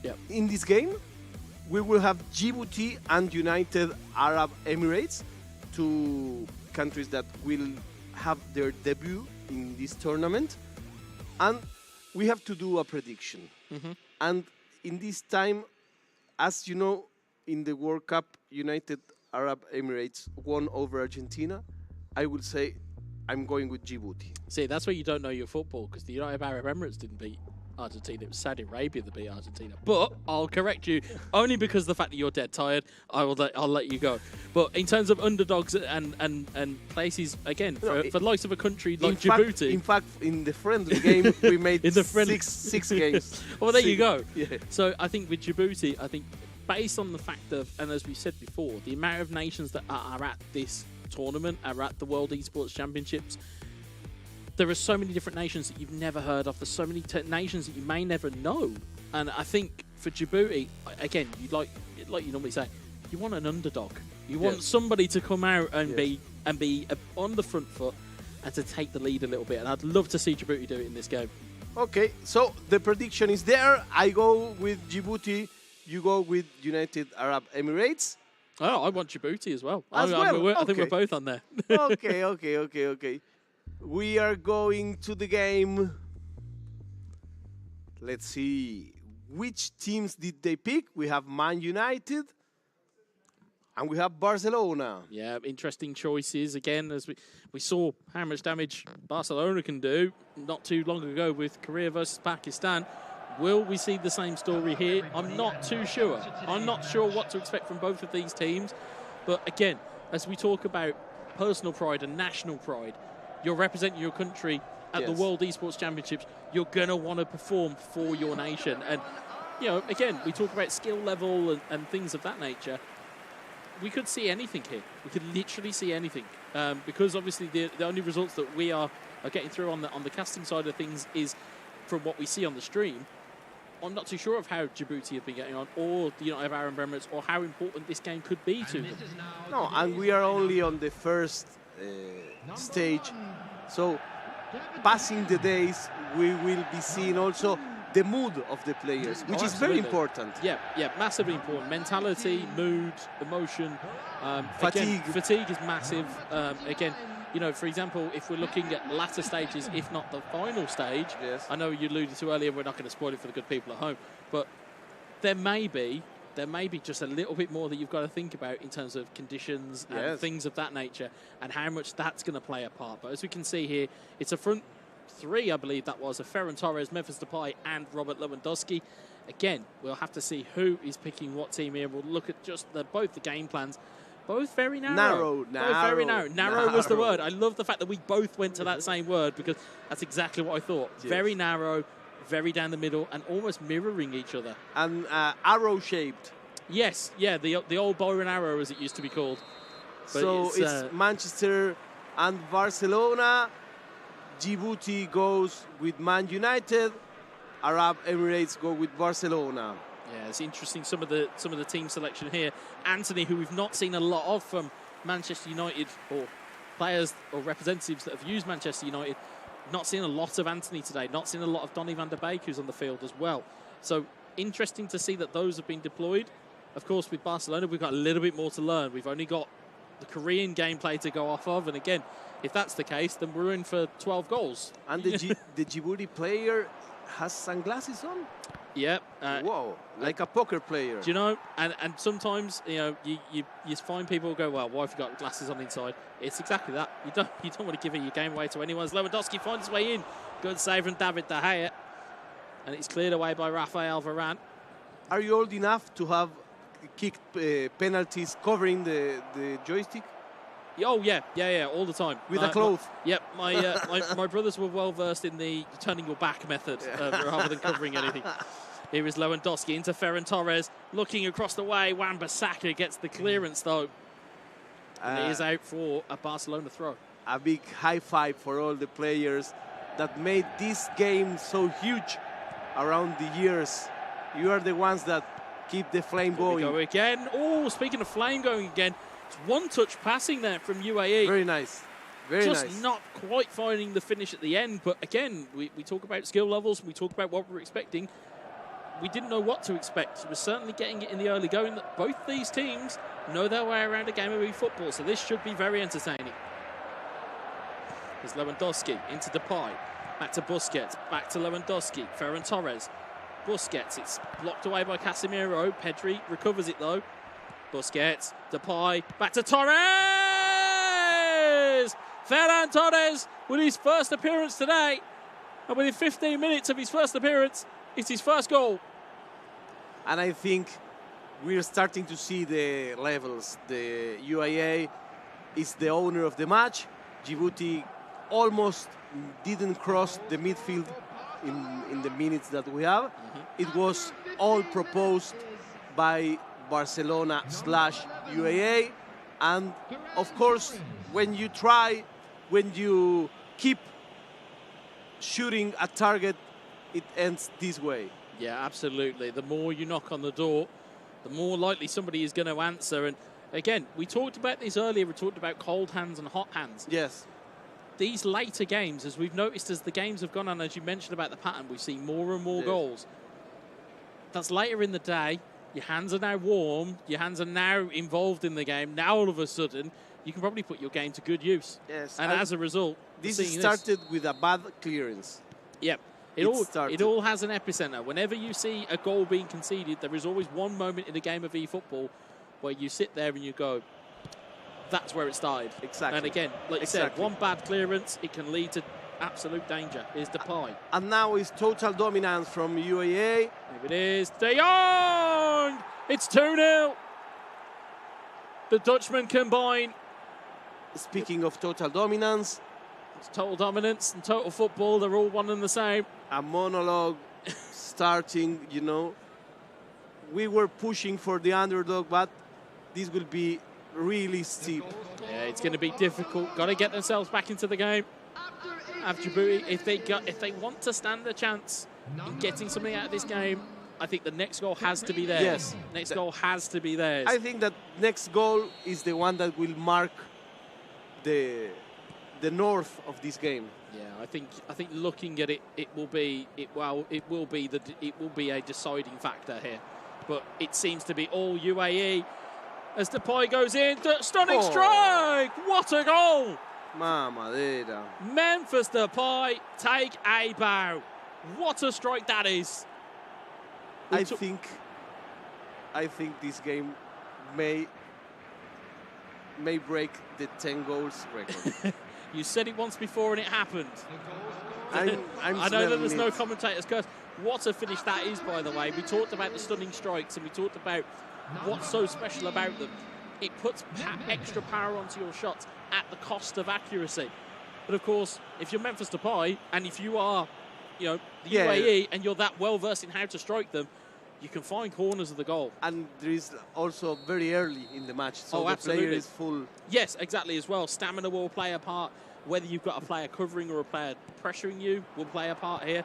Yeah. In this game, we will have Djibouti and United Arab Emirates, 2 countries that will have their debut in this tournament, and we have to do a prediction. And in this time, as you know, in the World Cup, United Arab Emirates won over Argentina. I would say I'm going with Djibouti. See, that's where you don't know your football, because the United Arab Emirates didn't beat Argentina. It was Saudi Arabia that beat Argentina. But I'll correct you only because of the fact that you're dead tired. I'll let you go. But in terms of underdogs and places, again, for the likes of a country like Djibouti. In fact, in the friendly game, we made in the six games. Well, there you go. Yeah. So I think with Djibouti, based on the fact of, and as we said before, the amount of nations that are at this tournament, are at the World Esports Championships, there are so many different nations that you've never heard of. There's so many nations that you may never know. And I think for Djibouti, again, like you normally say, you want an underdog. You want somebody to come out and be on the front foot and to take the lead a little bit. And I'd love to see Djibouti do it in this game. Okay, so the prediction is there. I go with Djibouti. You go with United Arab Emirates. Oh, I want Djibouti as well. I think we're both on there. Okay. We are going to the game. Let's see. Which teams did they pick? We have Man United. And we have Barcelona. Yeah, interesting choices. Again, as we saw how much damage Barcelona can do not too long ago with Korea versus Pakistan. Will we see the same story here? I'm not too sure. I'm not sure what to expect from both of these teams. But again, as we talk about personal pride and national pride, you're representing your country at the World Esports Championships. You're going to want to perform for your nation. And, again, we talk about skill level and things of that nature. We could see anything here. We could literally see anything. Because, obviously, the only results that we are getting through on the casting side of things is from what we see on the stream. I'm not too sure of how Djibouti have been getting on, or the United Arab Emirates, or how important this game could be to them. No, and we are only on the first stage. So, passing the days, we will be seeing also the mood of the players, which is very important. Yeah, massively important. Mentality, mood, emotion. Fatigue. Again, fatigue is massive. Again, for example, if we're looking at latter stages, if not the final stage, I know you alluded to earlier, we're not going to spoil it for the good people at home, but there may be just a little bit more that you've got to think about in terms of conditions and things of that nature and how much that's going to play a part. But as we can see here, it's a front three, I believe that was, of Ferran Torres, Memphis Depay and Robert Lewandowski. Again, we'll have to see who is picking what team here. We'll look at just both the game plans. Both very narrow. Both very narrow. Narrow was the word. I love the fact that we both went to that same word because that's exactly what I thought. Yes. Very narrow, very down the middle, and almost mirroring each other. And arrow-shaped. Yes, yeah, the old bow and arrow, as it used to be called. But so it's Manchester and Barcelona. Djibouti goes with Man United. Arab Emirates go with Barcelona. Yeah, it's interesting some of the team selection here. Anthony, who we've not seen a lot of from Manchester United, or players or representatives that have used Manchester United, not seen a lot of Anthony today. Not seen a lot of Donny van der Beek, who's on the field as well. So interesting to see that those have been deployed. Of course, with Barcelona, we've got a little bit more to learn. We've only got the Korean gameplay to go off of. And again, if that's the case, then we're in for 12 goals. And the Djibouti player has sunglasses on? Yep. Whoa, like a poker player. Do you know? And sometimes, you find people go, well, why have you got glasses on inside? It's exactly that. You don't want to give your game away to anyone. As Lewandowski finds his way in. Good save from David De Gea. And it's cleared away by Rafael Varane. Are you old enough to have kicked penalties covering the joystick? Oh, yeah, all the time. With a cloth? My brothers were well versed in the turning your back method rather than covering anything. Here is Lewandowski into Ferran Torres, looking across the way. Wan-Bissaka gets the clearance, though. And it is out for a Barcelona throw. A big high five for all the players that made this game so huge around the years. You are the ones that keep the flame going. Here we go again. Oh, speaking of flame going again, it's one-touch passing there from UAE. Very nice. Very nice. Just not quite finding the finish at the end. But again, we talk about skill levels. We talk about what we're expecting. We didn't know what to expect. We're certainly getting it in the early going that both these teams know their way around a game of eFootball. So this should be very entertaining. There's Lewandowski into Depay. Back to Busquets. Back to Lewandowski. Ferran Torres. Busquets. It's blocked away by Casemiro. Pedri recovers it though. Busquets. Depay. Back to Torres! Ferran Torres with his first appearance today. And within 15 minutes of his first appearance, it's his first goal. And I think we're starting to see the levels. The UAE is the owner of the match. Djibouti almost didn't cross the midfield in the minutes that we have. It was all proposed by Barcelona/UAE. And of course, when you keep shooting a target, it ends this way. Yeah, absolutely. The more you knock on the door, the more likely somebody is going to answer. And again, we talked about this earlier. We talked about cold hands and hot hands. Yes. These later games, as we've noticed as the games have gone on, as you mentioned about the pattern, we've seen more and more goals. That's later in the day. Your hands are now warm. Your hands are now involved in the game. Now, all of a sudden, you can probably put your game to good use. Yes. And as a result, this started with a bad clearance. Yep. It all has an epicenter. Whenever you see a goal being conceded, there is always one moment in a game of eFootball where you sit there and you go, that's where it started. Exactly. And again, like you said, one bad clearance, it can lead to absolute danger. Here's Depay. And now it's total dominance from UAE. There it is. De Jong! It's 2-0. The Dutchmen combine. Speaking of total dominance. It's total dominance and total football. They're all one and the same. A monologue starting, you know. We were pushing for the underdog, but this will be really steep. Yeah, it's going to be difficult. Got to get themselves back into the game. Have Djibouti, if they want to stand a chance in getting something out of this game, I think the next goal has to be theirs. Yes. Next goal has to be theirs. I think that next goal is the one that will mark the north of this game. Yeah, I think looking at it, it will be a deciding factor here. But it seems to be all UAE as Depay goes in. Stunning strike! What a goal! Mamadera. Memphis Depay, take a bow. What a strike that is. I think this game may break the 10 goals record. You said it once before and it happened. I know that there's no commentator's curse. What a finish that is, by the way. We talked about the stunning strikes and we talked about what's so special about them. It puts extra power onto your shots at the cost of accuracy. But of course, if you're Memphis Depay and if you are, the UAE and you're that well versed in how to strike them, you can find corners of the goal. And there is also very early in the match, so the absolutely. player is full. Yes, exactly as well. Stamina will play a part. Whether you've got a player covering or a player pressuring you will play a part here.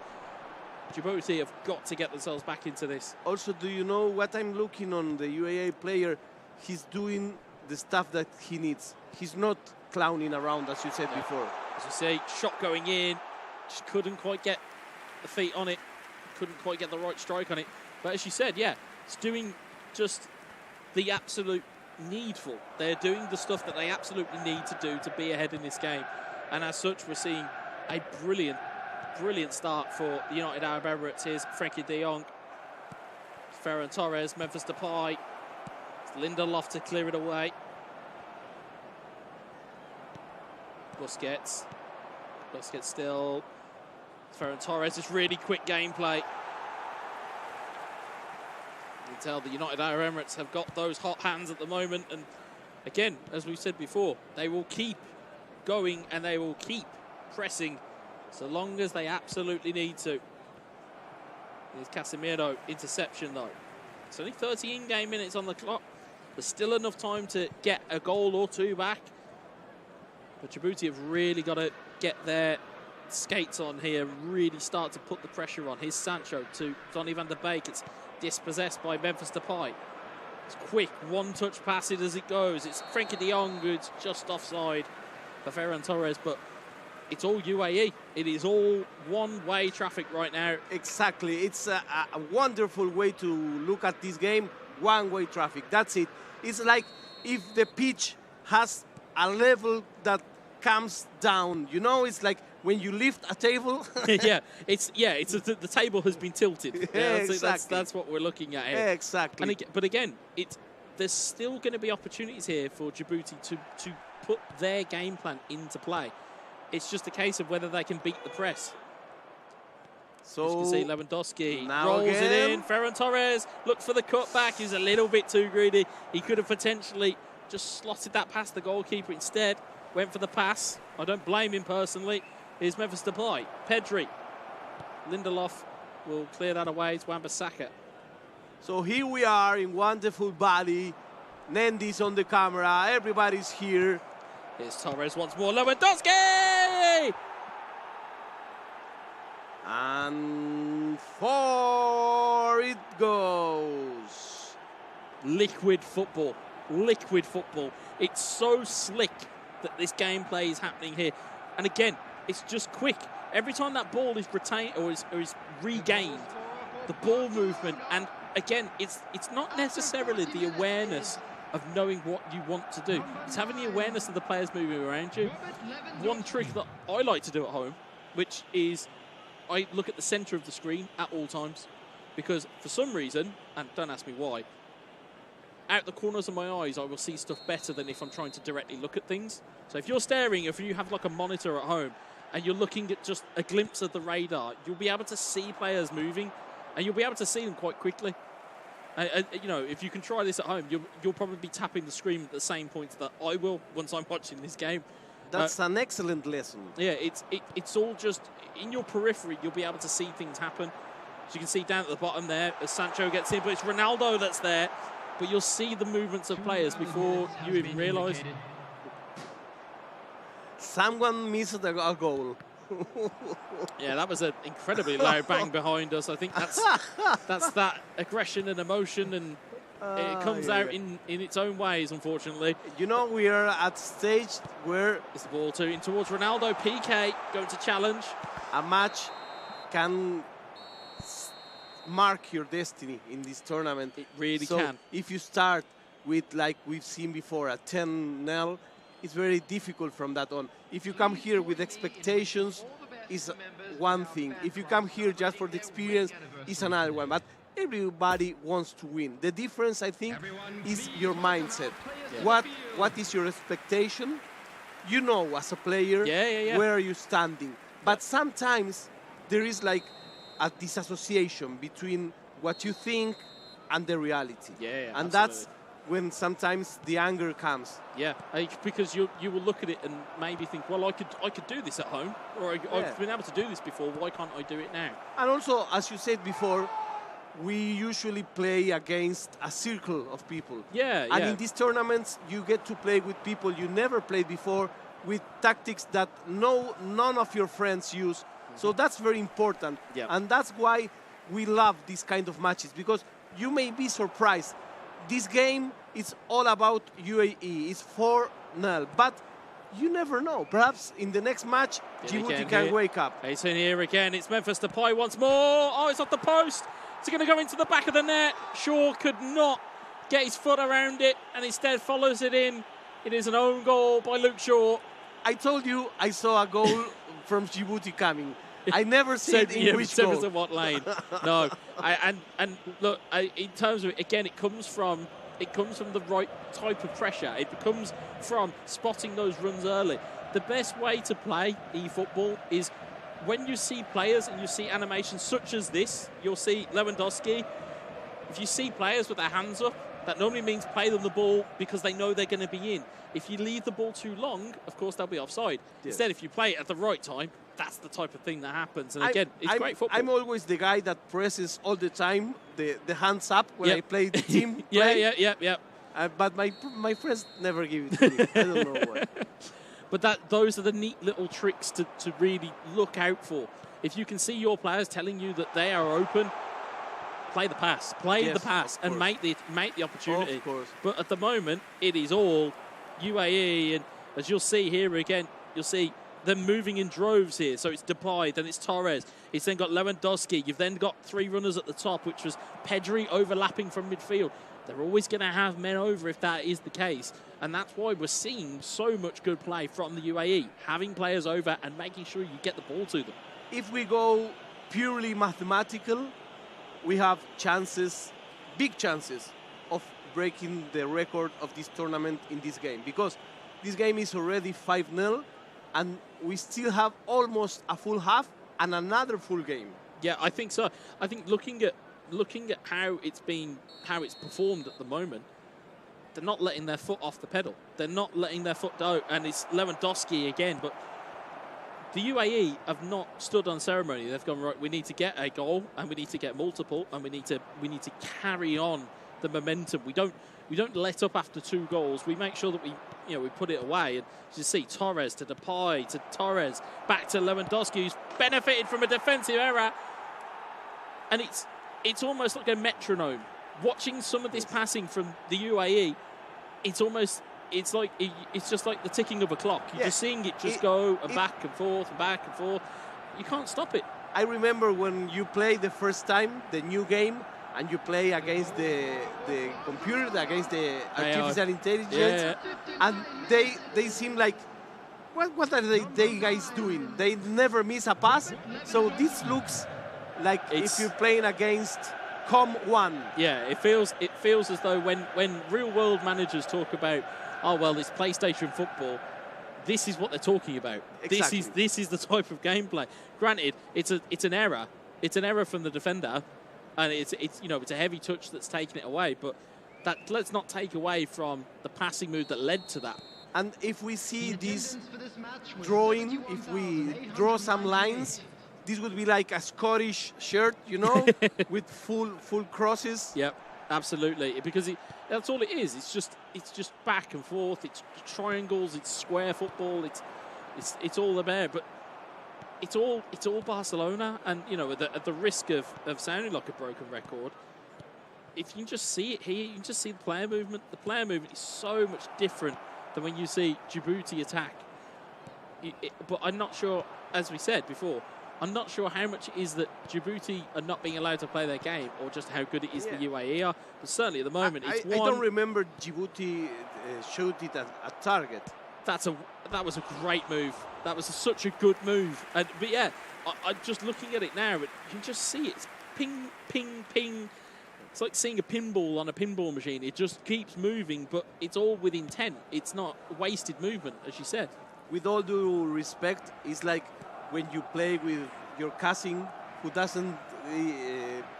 Djibouti have got to get themselves back into this. Also, do you know what I'm looking on the UAE player? He's doing the stuff that he needs. He's not clowning around, as you said before. As you say, shot going in, just couldn't quite get the feet on it, couldn't quite get the right strike on it. But as you said, yeah, it's doing just the absolute needful. They're doing the stuff that they absolutely need to do to be ahead in this game. And as such, we're seeing a brilliant start for the United Arab Emirates. Here's Frenkie de Jong, Ferran Torres, Memphis Depay. It's Lindelof to clear it away. Busquets still. Ferran Torres, just really quick gameplay. You can tell the United Arab Emirates have got those hot hands at the moment. And again, as we said before, they will keep going and they will keep pressing so long as they absolutely need to. Here's Casemiro, interception though. It's only 30 in-game minutes on the clock. There's still enough time to get a goal or two back. But Djibouti have really got to get their skates on here and really start to put the pressure on. Here's Sancho to Donny van der Beek. It's dispossessed by Memphis Depay. It's quick, one-touch pass it as it goes. It's Frenkie de Jong who's just offside for Ferran Torres, but it's all UAE. It is all one-way traffic right now. Exactly. It's a wonderful way to look at this game. One-way traffic. That's it. It's like if the pitch has a level that comes down. You know, it's like when you lift a table. the table has been tilted. Yeah, exactly. That's what we're looking at here. Yeah, exactly. But again, there's still going to be opportunities here for Djibouti to put their game plan into play. It's just a case of whether they can beat the press. So as you can see, Lewandowski now rolls it again. in. Ferran Torres looked for the cutback. He's a little bit too greedy. He could have potentially just slotted that past the goalkeeper instead. Went for the pass. I don't blame him personally. Here's Memphis Depay. Pedri. Lindelof will clear that away. It's Wan-Bissaka. So here we are in wonderful Bali. Nendi's on the camera. Everybody's here. Here's Torres once more. Lewandowski! And for it goes. Liquid football. Liquid football. It's so slick that this gameplay is happening here. And again, it's just quick. Every time that ball is retained or is regained, the ball movement, and again, it's not necessarily the awareness of knowing what you want to do. It's having the awareness of the players moving around you. One trick that I like to do at home, which is I look at the center of the screen at all times, because for some reason, and don't ask me why, out the corners of my eyes, I will see stuff better than if I'm trying to directly look at things. So if you're staring, if you have like a monitor at home and you're looking at just a glimpse of the radar, you'll be able to see players moving, and you'll be able to see them quite quickly. You know, if you can try this at home, you'll probably be tapping the screen at the same points that I will once I'm watching this game. That's an excellent lesson. Yeah, it's all just in your periphery. You'll be able to see things happen. As you can see down at the bottom there, as Sancho gets in, but it's Ronaldo that's there. But you'll see the movements of players before you even realise. Someone missed a goal. Yeah, that was an incredibly loud bang behind us. I think that's that aggression and emotion, and it comes out in its own ways, unfortunately. You know, we are at stage where it's the ball in towards Ronaldo. PK going to challenge. A match can mark your destiny in this tournament. It really so can. If you start with, like we've seen before, a 10-0, it's very difficult from that on. If you come here with expectations, is one thing. If you come here just for the experience, is another one. But everybody wants to win. The difference, I think, is your mindset. Yeah. What is your expectation? You know, as a player, where are you standing? But sometimes there is like a disassociation between what you think and the reality. Yeah, and absolutely. That's when sometimes the anger comes. Yeah, because you will look at it and maybe think, well, I could do this at home, or I've been able to do this before. Why can't I do it now? And also, as you said before, we usually play against a circle of people. Yeah, and in these tournaments, you get to play with people you never played before, with tactics that none of your friends use. So that's very important. Yeah. And that's why we love these kind of matches, because you may be surprised. This game is all about UAE. It's 4-0, but you never know. Perhaps in the next match, Djibouti can wake up. It's in here again. It's Memphis Depay once more. Oh, it's off the post. It's going to go into the back of the net. Shaw could not get his foot around it, and instead follows it in. It is an own goal by Luke Shaw. I told you I saw a goal from Djibouti coming. I never said in which goal. In what lane? No. And look, in terms of it, again, it comes from the right type of pressure. It comes from spotting those runs early. The best way to play eFootball is when you see players and you see animations such as this. You'll see Lewandowski. If you see players with their hands up, that normally means play them the ball because they know they're going to be in. If you leave the ball too long, of course, they'll be offside. Yes. Instead, if you play it at the right time, that's the type of thing that happens. And again, it's great football. I'm always the guy that presses all the time the hands up when I play the team. Yeah. But my friends never give it to me. I don't know why. But those are the neat little tricks to really look out for. If you can see your players telling you that they are open, play the pass. Play the pass and make the opportunity. Of course. But at the moment, it is all UAE. And as you'll see here again, you'll see them moving in droves here. So it's Depay, then it's Torres. It's then got Lewandowski. You've then got three runners at the top, which was Pedri overlapping from midfield. They're always going to have men over if that is the case. And that's why we're seeing so much good play from the UAE, having players over and making sure you get the ball to them. If we go purely mathematical, we have chances, big chances, of breaking the record of this tournament in this game. Because this game is already 5-0, and we still have almost a full half and another full game. Yeah, I think so. I think looking at how it's performed at the moment, they're not letting their foot off the pedal. They're not letting their foot go, and it's Lewandowski again. But the UAE have not stood on ceremony. They've gone, right, we need to get a goal, and we need to get multiple, and we need to carry on the momentum. We don't let up after 2 goals. We make sure that we put it away. And you see Torres to Depay to Torres back to Lewandowski, who's benefited from a defensive error, and it's almost like a metronome. Watching some of this passing from the UAE, it's just like the ticking of a clock. You're just seeing it just go back and forth and back and forth. You can't stop it. I remember when you play the first time, the new game, and you play against the computer, against the artificial intelligence, and they seem like, what are they guys doing? They never miss a pass. So this looks like if you're playing against Com1. Yeah, it feels as though when real world managers talk about, oh well, it's PlayStation football, this is what they're talking about. Exactly. This is the type of gameplay. Granted, it's an error. It's an error from the defender, and it's a heavy touch that's taken it away. But let's not take away from the passing move that led to that. And if we see this drawing, if we draw some lines, this would be like a Scottish shirt, with full crosses. Yep, absolutely. Because that's all it is. It's just back and forth. It's triangles. It's square football. It's all there. But it's all Barcelona. And at the risk of sounding like a broken record, if you can just see it here, you can just see the player movement. The player movement is so much different than when you see Djibouti attack. But I'm not sure, as we said before, I'm not sure how much it is that Djibouti are not being allowed to play their game, or just how good it is the UAE are. But certainly at the moment, I don't remember Djibouti showed it at target. That was a great move. That was such a good move. But yeah, I'm just looking at it now. You can just see it. It's ping, ping, ping. It's like seeing a pinball on a pinball machine. It just keeps moving, but it's all with intent. It's not wasted movement, as you said. With all due respect, it's like when you play with your cousin who doesn't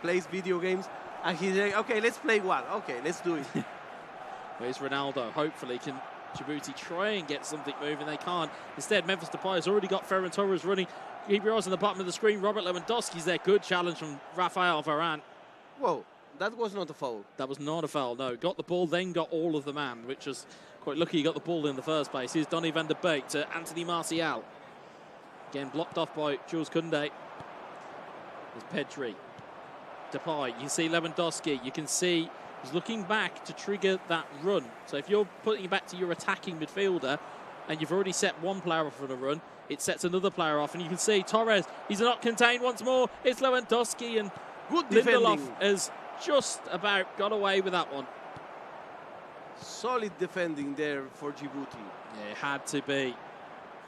plays video games, and he's like, okay, let's play one. Okay, let's do it. Where's Ronaldo? Hopefully can Djibouti try and get something moving. They can't. Instead, Memphis Depay has already got Ferran Torres running. Keep your eyes on the bottom of the screen. Robert Lewandowski's there. Good challenge from Rafael Varane. Whoa, that was not a foul. That was not a foul, no. Got the ball, then got all of the man, which was quite lucky he got the ball in the first place. Here's Donny van der Beek to Anthony Martial. Again, blocked off by Jules Koundé. There's Pedri. Depay. You see Lewandowski. You can see he's looking back to trigger that run. So if you're putting it back to your attacking midfielder and you've already set one player off on a run, it sets another player off. And you can see Torres, he's not contained once more. It's Lewandowski, and good Lindelof defending. has just about got away with that one. Solid defending there for Djibouti. Yeah, it had to be.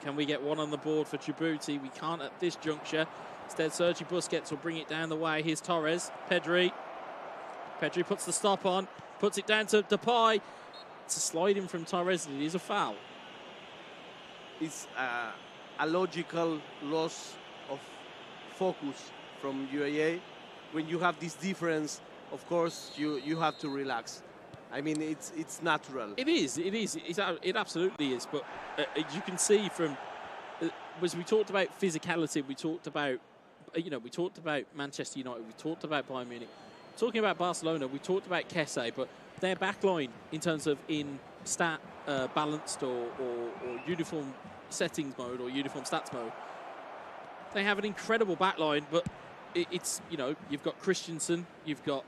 Can we get one on the board for Djibouti? We can't at this juncture. Instead, Sergi Busquets will bring it down the way. Here's Torres. Pedri. Pedri puts the stop on. Puts it down to Depay. It's a sliding from Torres, and it is a foul. It's a logical loss of focus from UAE. When you have this difference, of course, you have to relax. I mean, it's natural. It is. It absolutely is. But you can see from, as we talked about physicality, we talked about, we talked about Manchester United, we talked about Bayern Munich, talking about Barcelona, we talked about Kesse, but their backline in terms of in stat balanced or uniform settings mode or uniform stats mode, they have an incredible backline. But it's you've got Christensen, you've got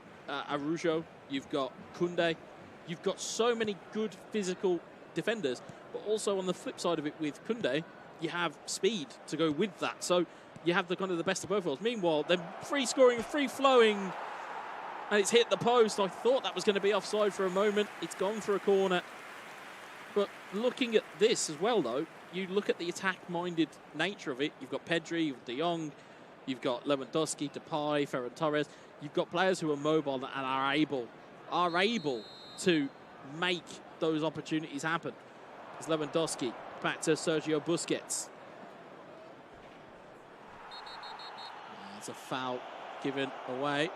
Araujo, you've got Koundé. You've got so many good physical defenders, but also on the flip side of it with Koundé, you have speed to go with that. So you have the kind of the best of both worlds. Meanwhile, they're free scoring, free flowing, and it's hit the post. I thought that was going to be offside for a moment. It's gone for a corner. But looking at this as well, though, you look at the attack-minded nature of it. You've got Pedri, you've got De Jong, you've got Lewandowski, Depay, Ferran Torres. You've got players who are mobile and are able to make those opportunities happen. It's Lewandowski back to Sergio Busquets. It's a foul given away.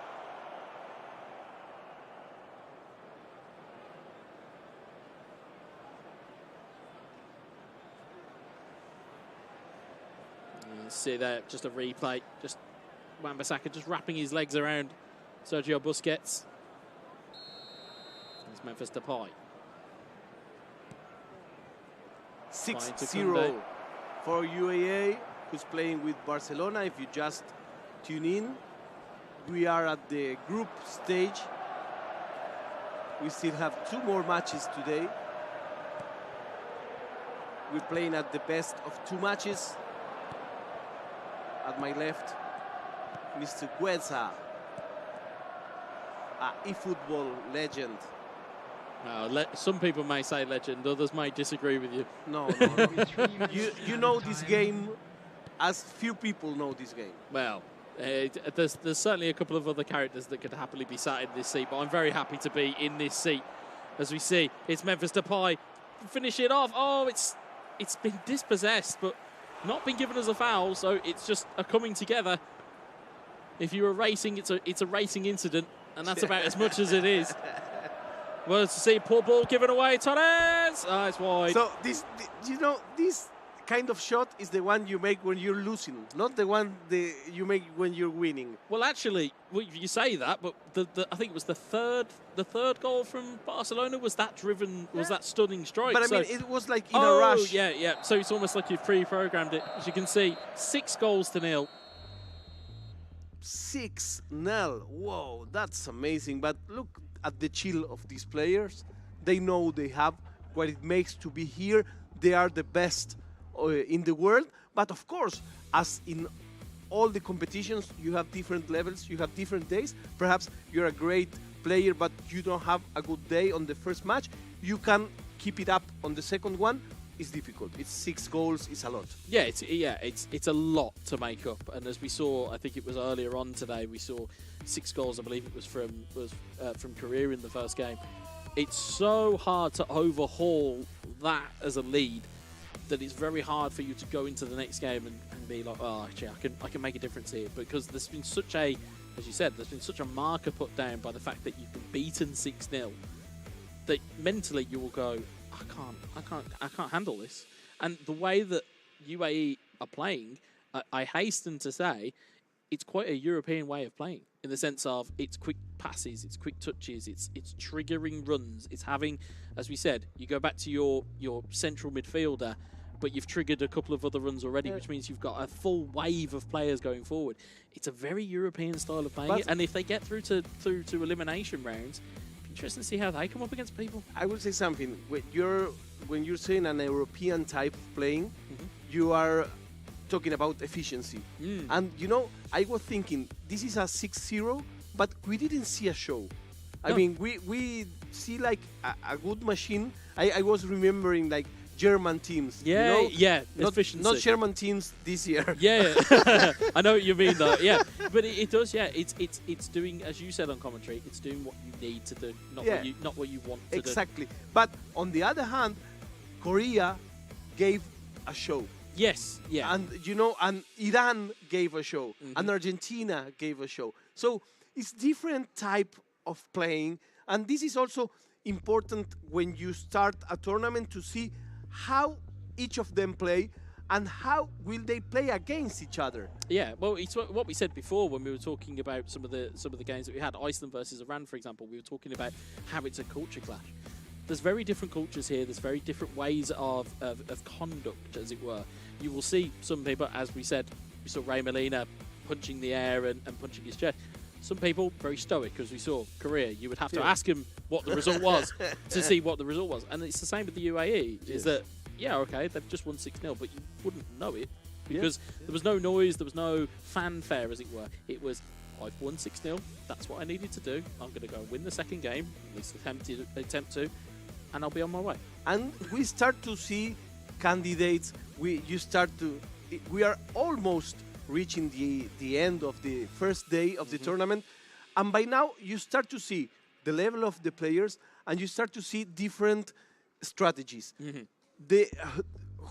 You see there, just a replay. Just Wan-Bissaka just wrapping his legs around Sergio Busquets. It's Memphis Depay. 6-0 for UAE, who's playing with Barcelona. If you just tune in, we are at the group stage. We still have 2 more matches today. We're playing at the best of 2 matches. At my left, Mr. Gueza, eFootball legend. Some people may say legend, others may disagree with you. No. You know this game as few people know this game. Well, there's certainly a couple of other characters that could happily be sat in this seat, but I'm very happy to be in this seat. As we see, it's Memphis Depay. Finish it off. Oh, it's been dispossessed, but not been given as a foul, so it's just a coming together. If you were racing, it's a racing incident, and that's about as much as it is. Well, to see poor ball given away, Torres. It's wide. So this kind of shot is the one you make when you're losing, not the one you make when you're winning. Well, actually, you say that, but I think it was the third goal from Barcelona was that stunning strike. But I mean, it was like in a rush. Yeah. So it's almost like you've pre-programmed it. As you can see, 6-0. 6-0. Whoa, that's amazing. But look at the chill of these players. They know they have what it makes to be here. They are the best in the world. But of course, as in all the competitions, you have different levels, you have different days. Perhaps you're a great player, but you don't have a good day on the first match. You can keep it up on the second one. It's difficult. It's 6 goals. It's a lot. Yeah, it's a lot to make up. And as we saw, I think it was earlier on today, we saw 6 goals. I believe it was from Korea in the first game. It's so hard to overhaul that as a lead that it's very hard for you to go into the next game and be like, oh, actually, I can make a difference here, because there's been such a, as you said, there's been such a marker put down by the fact that you've been beaten 6-0 that mentally you will go, I can't handle this. And the way that UAE are playing, I hasten to say, it's quite a European way of playing, in the sense of it's quick passes, it's quick touches, it's triggering runs, it's having, as we said, you go back to your central midfielder, but you've triggered a couple of other runs already, which means you've got a full wave of players going forward. It's a very European style of playing, and if they get through to elimination rounds, interesting to see how they come up against people. I will say something. When you're saying an European type of playing, you are talking about efficiency. And I was thinking, this is a 6-0, but we didn't see a show. I mean, we see like a good machine. I was remembering like German teams. Efficiency. Not German teams this year. Yeah, I know what you mean though. Yeah, but it does. Yeah, it's doing, as you said on commentary, it's doing what you need to do, not what you want to do. Exactly. But on the other hand, Korea gave a show. Yes, yeah. And and Iran gave a show, and Argentina gave a show. So it's different type of playing, and this is also important when you start a tournament to see how each of them play and how will they play against each other. Yeah, well, it's what we said before when we were talking about some of the games that we had. Iceland versus Iran, for example, we were talking about how it's a culture clash. There's very different cultures here. There's very different ways of conduct, as it were. You will see some people, as we said, we saw Ray Molina punching the air and punching his chest. Some people, very stoic, as we saw. Korea, you would have to ask him what the result was to see what the result was. And it's the same with the UAE, is that, okay, they've just won 6-0, but you wouldn't know it because there was no noise, there was no fanfare, as it were. It was, I've won 6-0, that's what I needed to do. I'm going to go and win the second game, at least attempt to, and I'll be on my way. And we start to see candidates. We are almost reaching the end of the first day of the tournament, and by now you start to see the level of the players, and you start to see different strategies.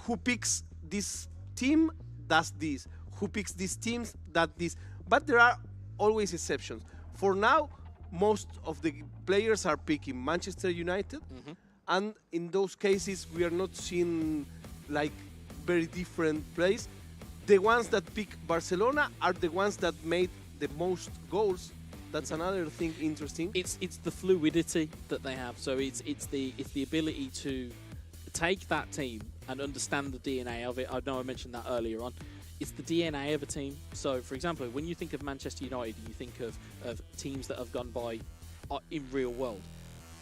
Who picks this team does this. Who picks these teams does this. But there are always exceptions. For now, most of the players are picking Manchester United, and in those cases, we are not seeing like very different plays. The ones that pick Barcelona are the ones that made the most goals. That's another thing interesting. It's the fluidity that they have. So it's the ability to take that team and understand the DNA of it. I know I mentioned that earlier on. It's the DNA of a team. So, for example, when you think of Manchester United, you think of teams that have gone by in real world.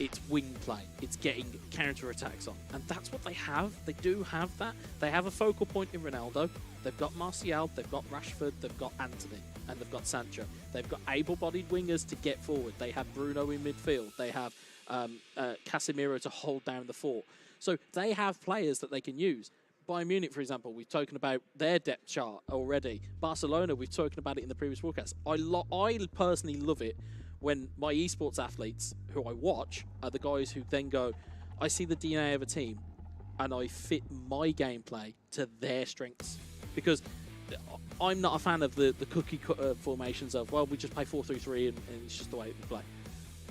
It's wing play. It's getting counter-attacks on. And that's what they have. They do have that. They have a focal point in Ronaldo. They've got Martial, they've got Rashford, they've got Antony, and they've got Sancho. They've got able-bodied wingers to get forward. They have Bruno in midfield. They have Casemiro to hold down the fort. So they have players that they can use. Bayern Munich, for example, we've spoken about their depth chart already. Barcelona, we've spoken about it in the previous broadcast. I personally love it when my esports athletes, who I watch, are the guys who then go, I see the DNA of a team and I fit my gameplay to their strengths. Because I'm not a fan of the cookie cutter formations of, well, we just play 4-3-3 and it's just the way we play.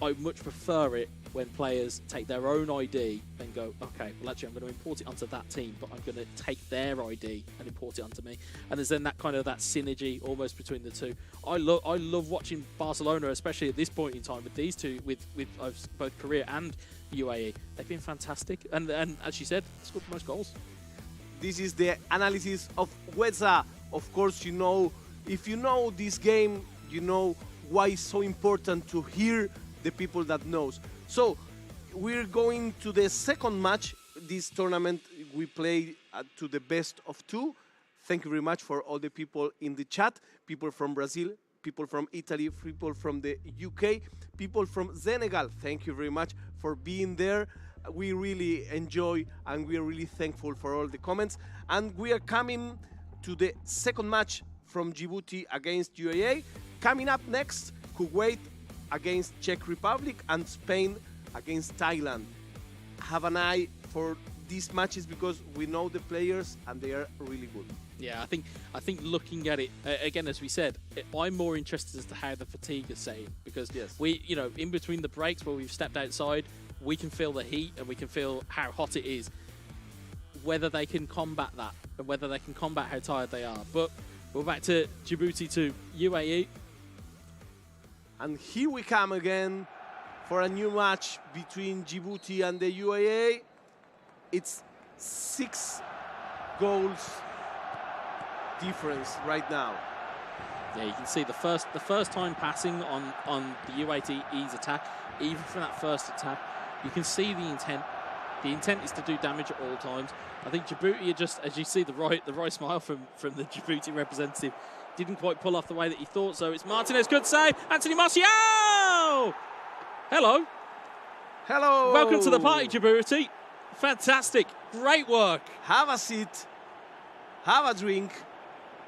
I much prefer it when players take their own ID and go, okay, well, actually, I'm going to import it onto that team, but I'm going to take their ID and import it onto me. And there's then that kind of that synergy almost between the two. I love watching Barcelona, especially at this point in time with these two, with both Korea and UAE. They've been fantastic. And as you said, scored the most goals. This is the analysis of Weza. Of course, you know, if you know this game, you know why it's so important to hear the people that knows. So we're going to the second match. This tournament we play to the best of two. Thank you very much for all the people in the chat. People from Brazil, people from Italy, people from the UK, people from Senegal. Thank you very much for being there. We really enjoy and we are really thankful for all the comments. And we are coming to the second match from Djibouti against UAE. Coming up next, Kuwait against Czech Republic and Spain against Thailand. Have an eye for these matches because we know the players and they are really good. Yeah, I think looking at it again, as we said, I'm more interested as to how the fatigue is setting because we, you know, in between the breaks where we've stepped outside, we can feel the heat and we can feel how hot it is. Whether they can combat that and whether they can combat how tired they are. But we're back to Djibouti to UAE. And here we come again for a new match between Djibouti and the UAE. It's 6 goals difference right now. Yeah, you can see the first time passing on the UAE's attack, even from that first attack, you can see the intent. The intent is to do damage at all times. I think Djibouti are just, as you see, the right smile from the Djibouti representative. Didn't quite pull off the way that he thought, so it's Martinez, good save, Anthony Martial! Hello. Hello. Welcome to the party, Djibouti. Fantastic, great work. Have a seat, have a drink,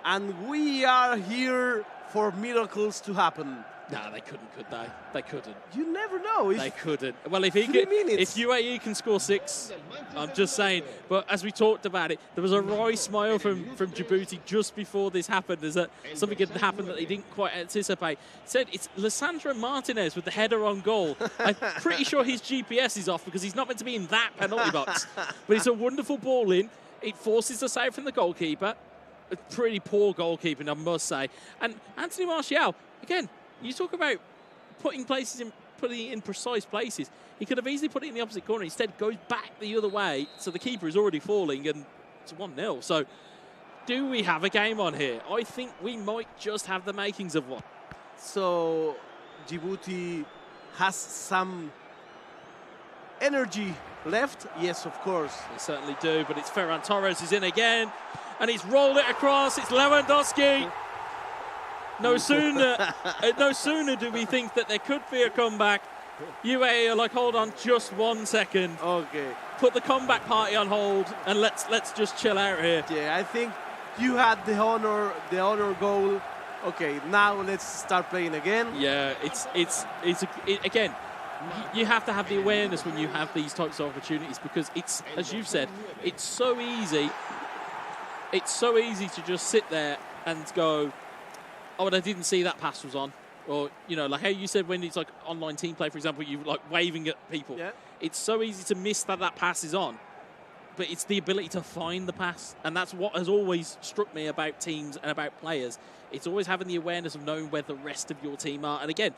and we are here for miracles to happen. No, they couldn't, could they? They couldn't. You never know. They couldn't. Well, if UAE can score 6, I'm just saying. But as we talked about it, there was a wry smile from Djibouti just before this happened, as that something had happened that they didn't quite anticipate. Said it's Lissandro Martinez with the header on goal. I'm pretty sure his GPS is off because he's not meant to be in that penalty box. But it's a wonderful ball in. It forces the save from the goalkeeper. A pretty poor goalkeeping, I must say. And Anthony Martial, again, you talk about putting it in precise places. He could have easily put it in the opposite corner. Instead, goes back the other way, so the keeper is already falling, and it's 1-0. So, do we have a game on here? I think we might just have the makings of one. So, Djibouti has some energy left. Yes, of course. They certainly do, but it's Ferran Torres is in again, and he's rolled it across. It's Lewandowski. No sooner do we think that there could be a comeback. UAE are like, hold on just 1 second. Okay. Put the comeback party on hold and let's just chill out here. Yeah, I think you had the honor goal. Okay, now let's start playing again. Yeah, again, you have to have the awareness when you have these types of opportunities because it's, as you've said, it's so easy. It's so easy to just sit there and go, oh, and I didn't see that pass was on. Or, you know, like how you said when it's like online team play, for example, you like waving at people. Yeah. It's so easy to miss that pass is on. But it's the ability to find the pass. And that's what has always struck me about teams and about players. It's always having the awareness of knowing where the rest of your team are. And again,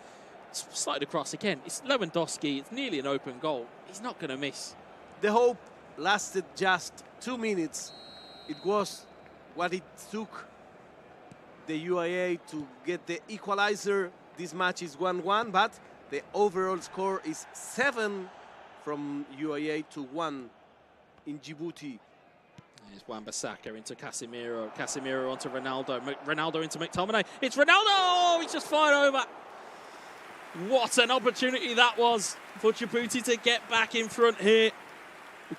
slide across again. It's Lewandowski. It's nearly an open goal. He's not going to miss. The hope lasted just 2 minutes. It was what it took the UAE to get the equalizer. This match is 1-1, but the overall score is 7 from UAE to 1 in Djibouti. Here's Wan-Bissaka into Casemiro. Casemiro onto Ronaldo. Ronaldo into McTominay. It's Ronaldo! He's just fired over. What an opportunity that was for Djibouti to get back in front here.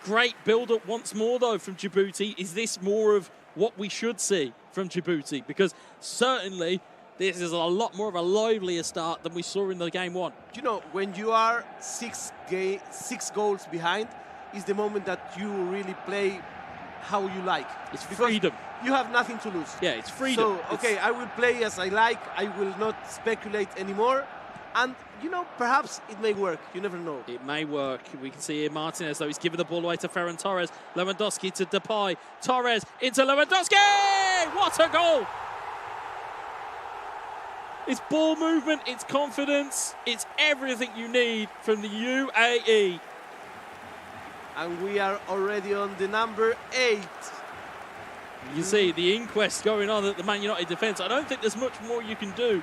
Great build-up once more, though, from Djibouti. Is this more of what we should see from Djibouti? Because certainly this is a lot more of a livelier start than we saw in the game one. You know, when you are 6 goals behind, is the moment that you really play how you like. It's freedom. You have nothing to lose. Yeah, it's freedom. So, okay, I will play as I like. I will not speculate anymore. And, you know, perhaps it may work. You never know. It may work. We can see here Martinez, though. He's giving the ball away to Ferran Torres. Lewandowski to Depay. Torres into Lewandowski! What a goal! It's ball movement. It's confidence. It's everything you need from the UAE. And we are already on the number 8. You see the inquest going on at the Man United defence. I don't think there's much more you can do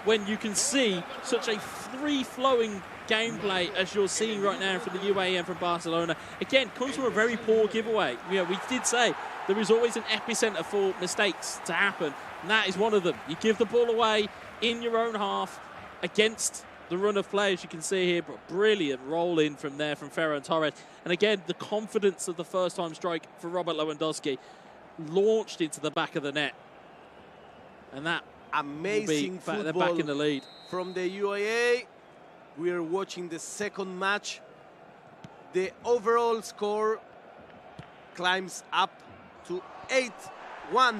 when you can see such a free-flowing gameplay as you're seeing right now from the UAE and from Barcelona. Again, comes from a very poor giveaway. You know, we did say there is always an epicenter for mistakes to happen, and that is one of them. You give the ball away in your own half against the run of play, as you can see here, but brilliant roll in from there from Ferran Torres. And again, the confidence of the first-time strike for Robert Lewandowski launched into the back of the net. And that amazing football they're back in the lead. From the UAE. We are watching the second match. The overall score climbs up to 8-1.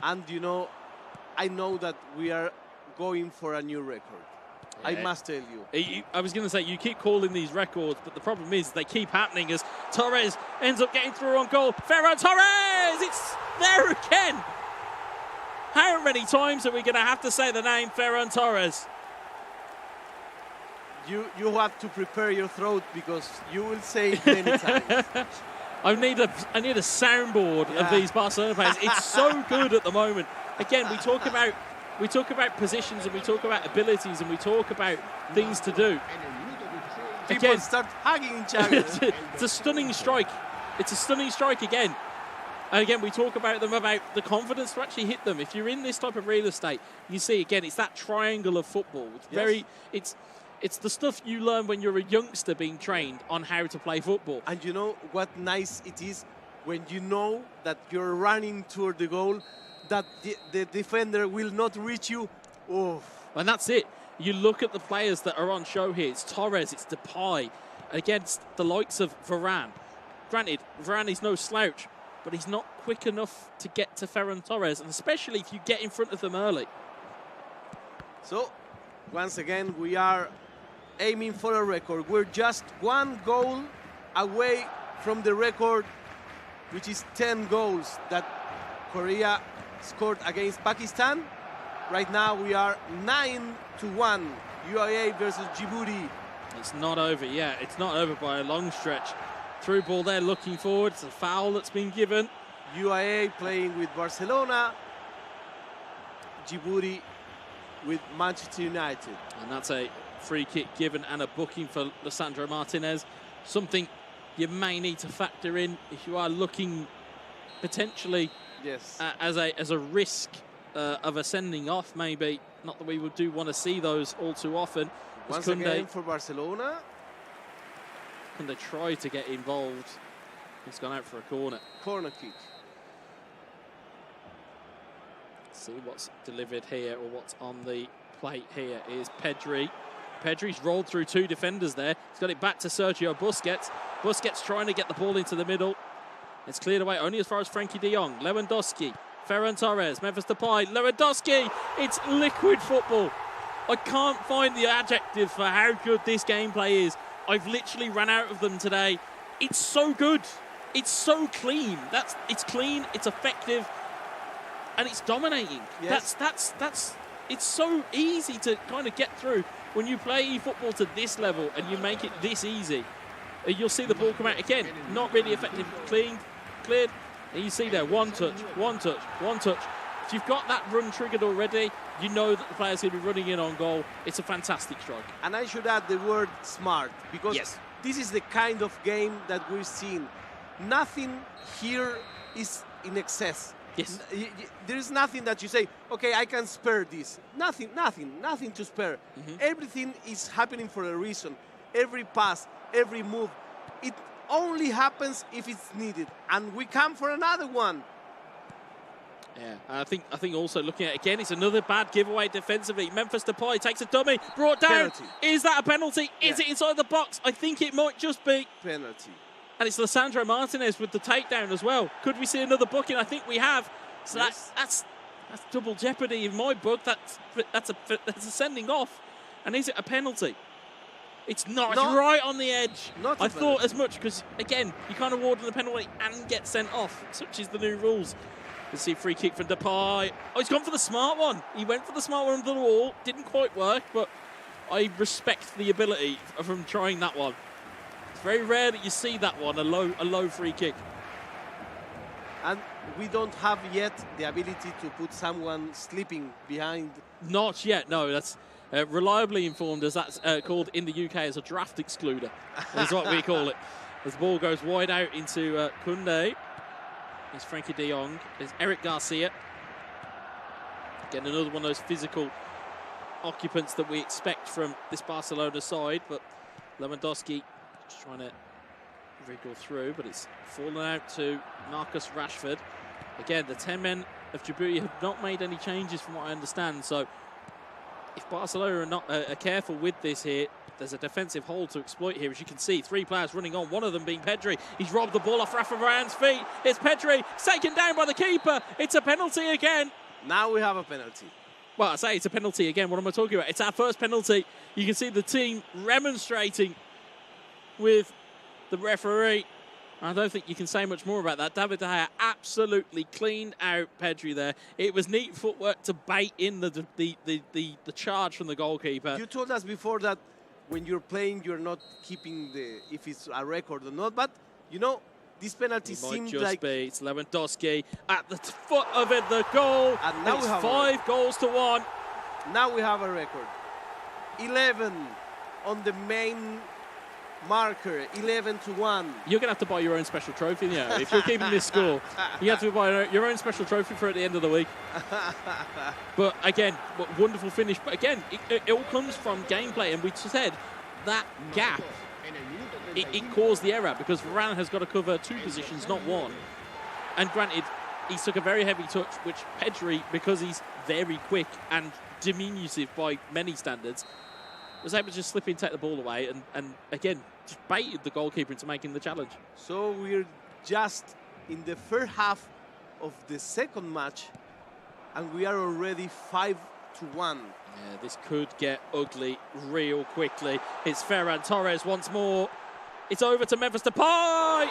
And, you know, I know that we are going for a new record. Yeah. I must tell you. I was going to say, you keep calling these records, but the problem is they keep happening as Torres ends up getting through on goal. Ferran Torres! It's there again! How many times are we going to have to say the name Ferran Torres? You have to prepare your throat because you will say it many times. I need a soundboard of these Barcelona players. It's so good at the moment. Again, we talk about positions and we talk about abilities and we talk about things to do. People start hugging each other. It's a stunning strike. It's a stunning strike again. And again, we talk about them, about the confidence to actually hit them. If you're in this type of real estate, you see, again, it's that triangle of football. It's it's the stuff you learn when you're a youngster being trained on how to play football. And you know what nice it is when you know that you're running toward the goal, that the defender will not reach you. Oh. And that's it. You look at the players that are on show here. It's Torres, it's Depay, against the likes of Varane. Granted, Varane is no slouch, but he's not quick enough to get to Ferran Torres, and especially if you get in front of them early. So, once again, we are aiming for a record. We're just 1 goal away from the record, which is 10 goals that Korea scored against Pakistan. Right now, we are 9-1, UAE versus Djibouti. It's not over yet. It's not over by a long stretch. Through ball there, looking forward. It's a foul that's been given. UAE playing with Barcelona. Djibouti with Manchester United. And that's a free kick given and a booking for Lisandro Martinez. Something you may need to factor in if you are looking potentially as a risk of a sending off, maybe. Not that we do want to see those all too often. Once again for Barcelona. And they try to get involved. It's gone out for a corner. Corner kick. See what's delivered here, or what's on the plate here is Pedri. Pedri's rolled through 2 defenders there. He's got it back to Sergio Busquets. Busquets trying to get the ball into the middle. It's cleared away only as far as Frankie de Jong. Lewandowski Ferran Torres, Memphis Depay, Lewandowski. It's liquid football. I can't find the adjective for how good this gameplay is. I've literally run out of them today. It's so good. It's so clean. It's clean, it's effective, and it's dominating. Yes. It's so easy to kind of get through when you play eFootball to this level and you make it this easy. You'll see the ball come out again. Not really effective. Cleared. And you see there, one touch. If you've got that run triggered already, you know that the player's going to be running in on goal. It's a fantastic strike. And I should add the word smart, because this is the kind of game that we're seeing. Nothing here is in excess. Yes. There is nothing that you say, okay, I can spare this. Nothing to spare. Everything is happening for a reason. Every pass, every move, it only happens if it's needed. And we come for another one. Yeah, I think also looking at it again, it's another bad giveaway defensively. Memphis Depay takes a dummy, brought down. Penalty. Is that a penalty? Is it inside the box? I think it might just be. Penalty. And it's Lisandro Martinez with the takedown as well. Could we see another booking? I think we have. So that's double jeopardy in my book. That's a sending off. And is it a penalty? It's not. It's right on the edge. I thought as much, because again, you can't award the penalty and get sent off. Such is the new rules. Let's see, free kick from Depay. Oh, he's gone for the smart one. He went for the smart one under the wall. Didn't quite work, but I respect the ability from trying that one. It's very rare that you see that one, a low free kick. And we don't have yet the ability to put someone sleeping behind. Not yet, no. That's reliably informed, as that's called in the UK as a draft excluder. That's what we call it. As the ball goes wide out into Koundé. There's Frankie de Jong. There's Eric Garcia. Again, another one of those physical occupants that we expect from this Barcelona side. But Lewandowski just trying to wriggle through, but it's fallen out to Marcus Rashford. Again, the 10 men of Djibouti have not made any changes from what I understand. So if Barcelona are not careful with this here, there's a defensive hole to exploit here. As you can see, 3 players running on, one of them being Pedri. He's robbed the ball off Rafa Varane's feet. It's Pedri, taken down by the keeper. It's a penalty again. Now we have a penalty. Well, I say it's a penalty again. What am I talking about? It's our first penalty. You can see the team remonstrating with the referee. I don't think you can say much more about that. David De Gea absolutely cleaned out Pedri there. It was neat footwork to bait in the charge from the goalkeeper. You told us before that when you're playing, you're not keeping if it's a record or not. But, you know, this penalty seems like... It's Lewandowski at the foot of it, the goal. And now it's we have 5 goals to 1. Now we have a record. 11 on the main marker, 11-1. You're going to have to buy your own special trophy, yeah. If you're keeping this score, you have to buy your own special trophy for at the end of the week. But again, wonderful finish. But again, it all comes from gameplay. And we said that gap, it caused the error, because Varane has got to cover 2 positions, not 1. And granted, he took a very heavy touch, which Pedri, because he's very quick and diminutive by many standards, was able to just slip in, take the ball away, and again, just baited the goalkeeper into making the challenge. So we're just in the first half of the second match, and we are already 5-1. Yeah, this could get ugly real quickly. It's Ferran Torres once more. It's over to Memphis Depay.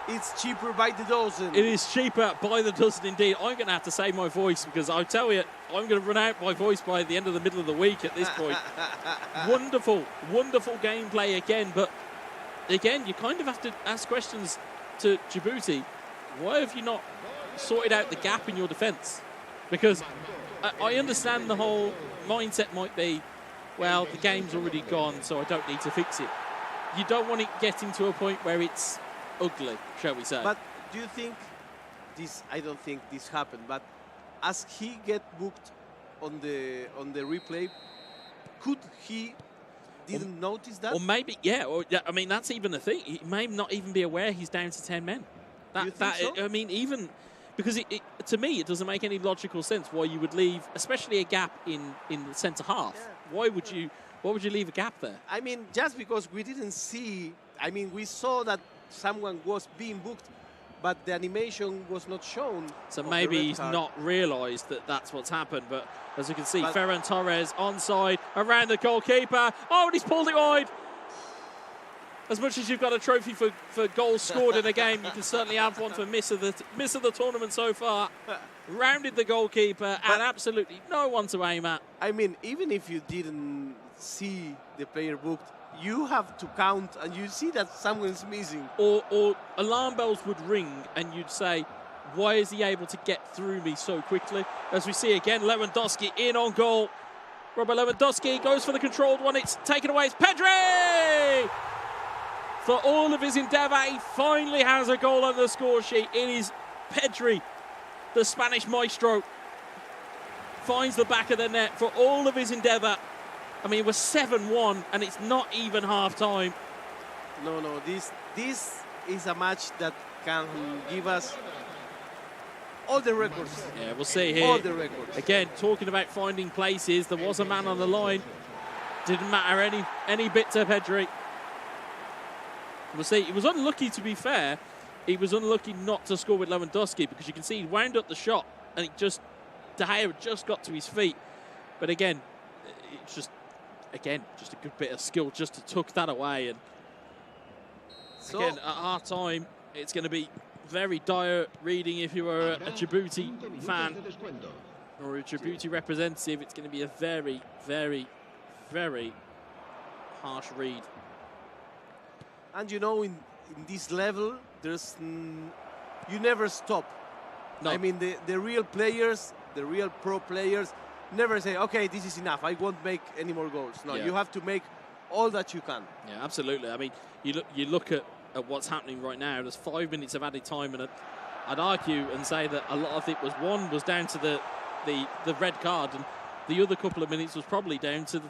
It's cheaper by the dozen. It is cheaper by the dozen indeed. I'm going to have to save my voice, because I tell you, I'm going to run out my voice by the end of the middle of the week at this point. Wonderful, wonderful gameplay again. But again, you kind of have to ask questions to Djibouti. Why have you not sorted out the gap in your defence? Because I understand the whole mindset might be, well, the game's already gone, so I don't need to fix it. You don't want it getting to a point where it's ugly, shall we say. But do you think this? I don't think this happened. But as he get booked on the replay, could he didn't notice that? Or maybe, yeah. Or I mean, that's even a thing. He may not even be aware he's down to 10 men. You think so? I mean, even because to me, it doesn't make any logical sense why you would leave, especially a gap in the centre half. Yeah. Why would you leave a gap there? I mean, just because we didn't see. I mean, we saw that someone was being booked, but the animation was not shown. So of the maybe red he's card. not realised that that's what's happened. But as you can see, But- Ferran Torres onside around the goalkeeper. Oh, and he's pulled it wide. As much as you've got a trophy for goals scored in a game, you can certainly have one for miss of the tournament so far. Rounded the goalkeeper and absolutely no one to aim at. I mean, even if you didn't see the player booked, you have to count and you see that someone's missing. Or alarm bells would ring and you'd say, why is he able to get through me so quickly? As we see again, Lewandowski in on goal. Robert Lewandowski goes for the controlled one. It's taken away. It's Pedri! For all of his endeavour, he finally has a goal on the score sheet. It is Pedri, the Spanish maestro, finds the back of the net for all of his endeavour. I mean, we're 7-1 and it's not even half-time. No, this is a match that can give us all the records. Yeah, we'll see here. All the records. Again, talking about finding places, there was a man on the line. Didn't matter any bit to Pedri. We'll see. He was unlucky, to be fair. He was unlucky not to score with Lewandowski because you can see he wound up the shot and De Gea just got to his feet. But again, it's just a good bit of skill just to tuck that away. And So, again, at half time, it's going to be very dire reading if you were a Djibouti fan or a Djibouti representative. It's going to be a very, very, very harsh read. and you know, in this level, there's you never stop. No. I mean, the real players, the real pro players, never say, okay, this is enough. I won't make any more goals. No, Yeah. you have to make all that you can. Yeah, absolutely. I mean, you look at what's happening right now. There's 5 minutes of added time, and I'd argue and say that a lot of it was down to the red card, and the other couple of minutes was probably down to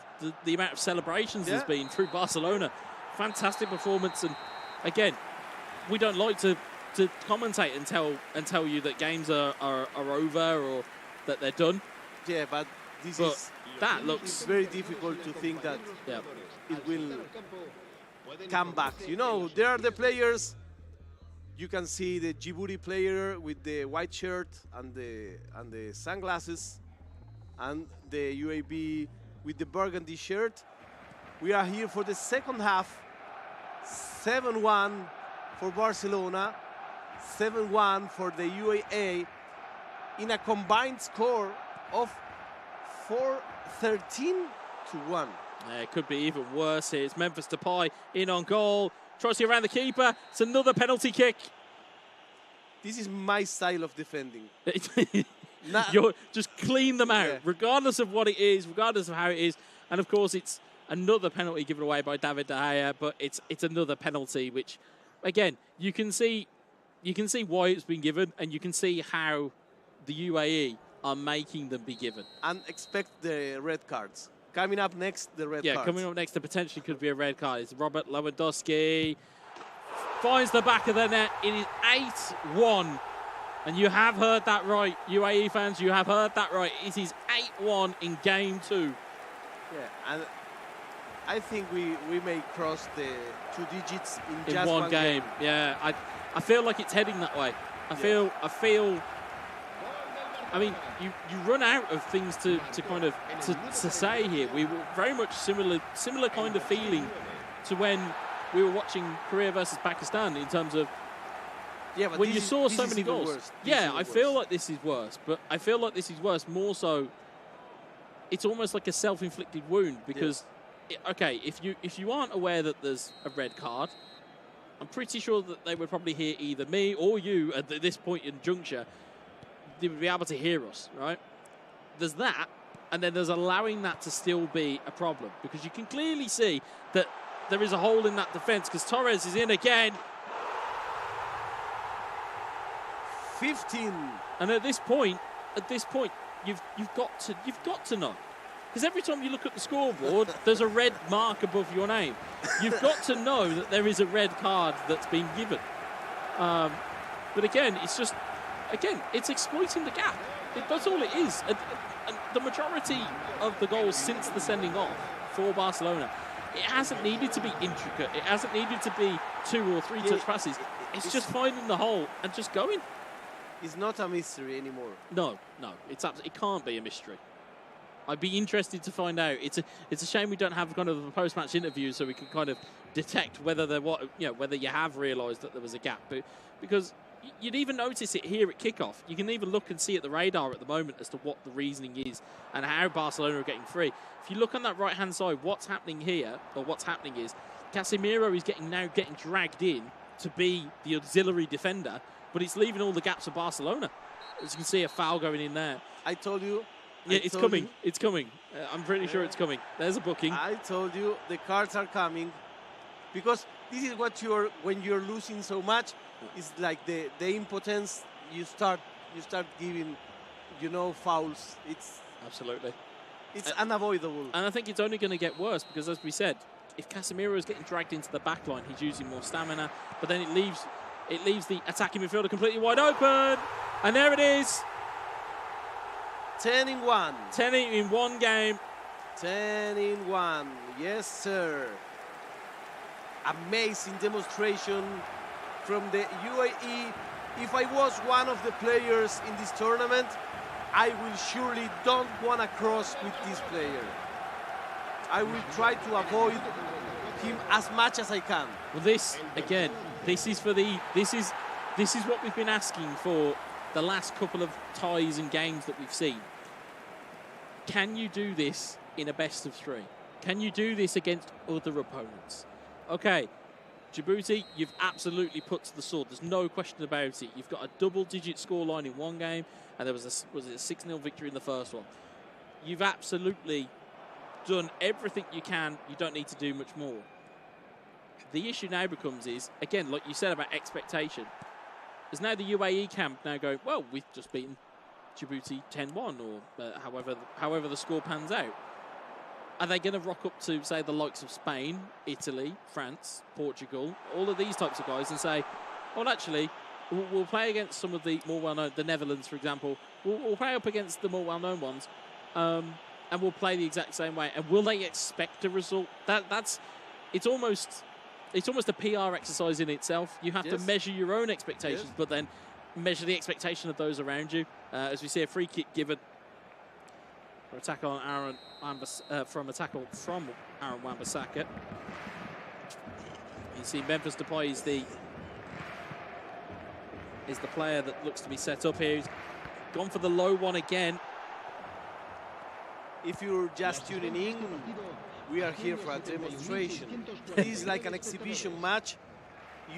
the amount of celebrations there's been through Barcelona. Fantastic performance, and again, we don't like to commentate and tell you that games are over or that they're done. Yeah, but that looks it's very difficult to think that it will come back. You know, there are the players. You can see the Djibouti player with the white shirt and the sunglasses, and the UAB with the burgundy shirt. We are here for the second half. 7-1 for Barcelona, 7-1 for the UAE, in a combined score of 13-1. Yeah, it could be even worse here. It's Memphis Depay in on goal. Tries to around the keeper. It's another penalty kick. This is my style of defending. You're just clean them out, regardless of what it is, regardless of how it is. And of course, it's another penalty given away by David De Gea, but it's another penalty, which, again, you can see why it's been given, and you can see how the UAE are making them be given. And expect the red cards. Coming up next, the red cards. Yeah, coming up next, there potentially could be a red card. It's Robert Lewandowski. Finds the back of the net. It is 8-1. And you have heard that right, UAE fans. You have heard that right. It is 8-1 in game 2. Yeah, and I think we may cross the 2 digits in just one game. Yeah, I feel like it's heading that way. I feel. I mean, you run out of things to kind of to say here. We were very much similar kind of feeling to when we were watching Korea versus Pakistan in terms of but when you saw so many goals. Yeah, I feel like this is worse, but I feel like this is worse more so. It's almost like a self-inflicted wound because, okay, if you aren't aware that there's a red card, I'm pretty sure that they would probably hear either me or you at this point in juncture. They would be able to hear us, right? There's that, and then there's allowing that to still be a problem because you can clearly see that there is a hole in that defence because Torres is in again. 15. And at this point, you've got to know. Because every time you look at the scoreboard, there's a red mark above your name. You've got to know that there is a red card that's been given. But again, it's exploiting the gap. That's all it is. And the majority of the goals since the sending off for Barcelona, it hasn't needed to be intricate. It hasn't needed to be 2 or 3 touch passes. It's just finding the hole and just going. It's not a mystery anymore. No, it can't be a mystery. I'd be interested to find out. It's a shame we don't have kind of a post-match interview so we can kind of detect whether whether you have realised that there was a gap, but because you'd even notice it here at kickoff. You can even look and see at the radar at the moment as to what the reasoning is and how Barcelona are getting free. If you look on that right-hand side, what's happening here, or what's happening is Casemiro is now getting dragged in to be the auxiliary defender, but it's leaving all the gaps for Barcelona. As you can see, a foul going in there. I told you. Yeah, it's coming. It's coming. I'm pretty sure it's coming. There's a booking. I told you the cards are coming, because this is what when you're losing so much. It's like the impotence. You start giving, fouls. It's absolutely. It's unavoidable. And I think it's only going to get worse because, as we said, if Casemiro is getting dragged into the back line, he's using more stamina. But then it leaves the attacking midfielder completely wide open. And there it is. 10 in 1. 10 in one game. 10 in 1. Yes, sir. Amazing demonstration from the UAE. If I was one of the players in this tournament, I will surely don't want to cross with this player. I will try to avoid him as much as I can. Well, this is what we've been asking for the last couple of ties and games that we've seen. Can you do this in a best of 3? Can you do this against other opponents? Okay, Djibouti, you've absolutely put to the sword. There's no question about it. You've got a double-digit scoreline in one game, and there was a 6-0 victory in the first one. You've absolutely done everything you can. You don't need to do much more. The issue now becomes is, again, like you said about expectation, is now the UAE camp now going, well, we've just beaten Djibouti 10-1 or however the score pans out. Are they going to rock up to, say, the likes of Spain, Italy, France, Portugal, all of these types of guys and say, well, actually, we'll play against some of the more well-known, the Netherlands, for example. We'll play up against the more well-known ones, and we'll play the exact same way. And will they expect a result? It's almost a PR exercise in itself. You have to measure your own expectations, but then measure the expectation of those around you. As we see a free kick given for a tackle on Aaron Wan-Bissaka. You see Memphis Depay is the player that looks to be set up here. He's gone for the low one again. If you're just tuning in, we are here for a demonstration. This is like an exhibition match.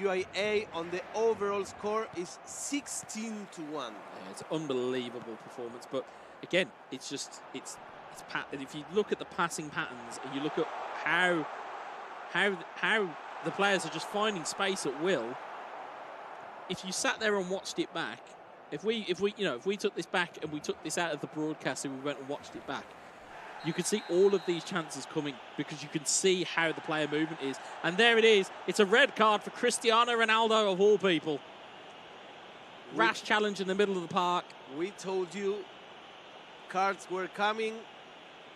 UAE on the overall score is 16-1. Yeah, it's an unbelievable performance, but again, it's if you look at the passing patterns and you look at how the players are just finding space at will. If you sat there and watched it back, if we took this back and we took this out of the broadcast and we went and watched it back, you could see all of these chances coming because you can see how the player movement is. And there it is. It's a red card for Cristiano Ronaldo, of all people. Rash challenge in the middle of the park. We told you cards were coming,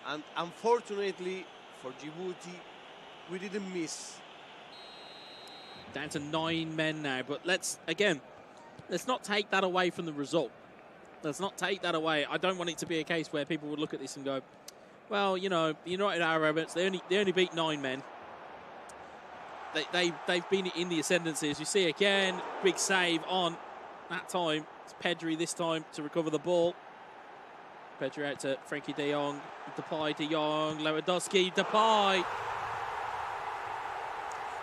and unfortunately for Djibouti, we didn't miss. Down to 9 men now, but let's not take that away from the result. Let's not take that away. I don't want it to be a case where people would look at this and go, well, the United Arab Emirates, they only beat 9 men. They've been in the ascendancy. As you see again, big save on that time. It's Pedri this time to recover the ball. Pedri out to Frankie de Jong, Depay, de Jong, Lewandowski, Depay.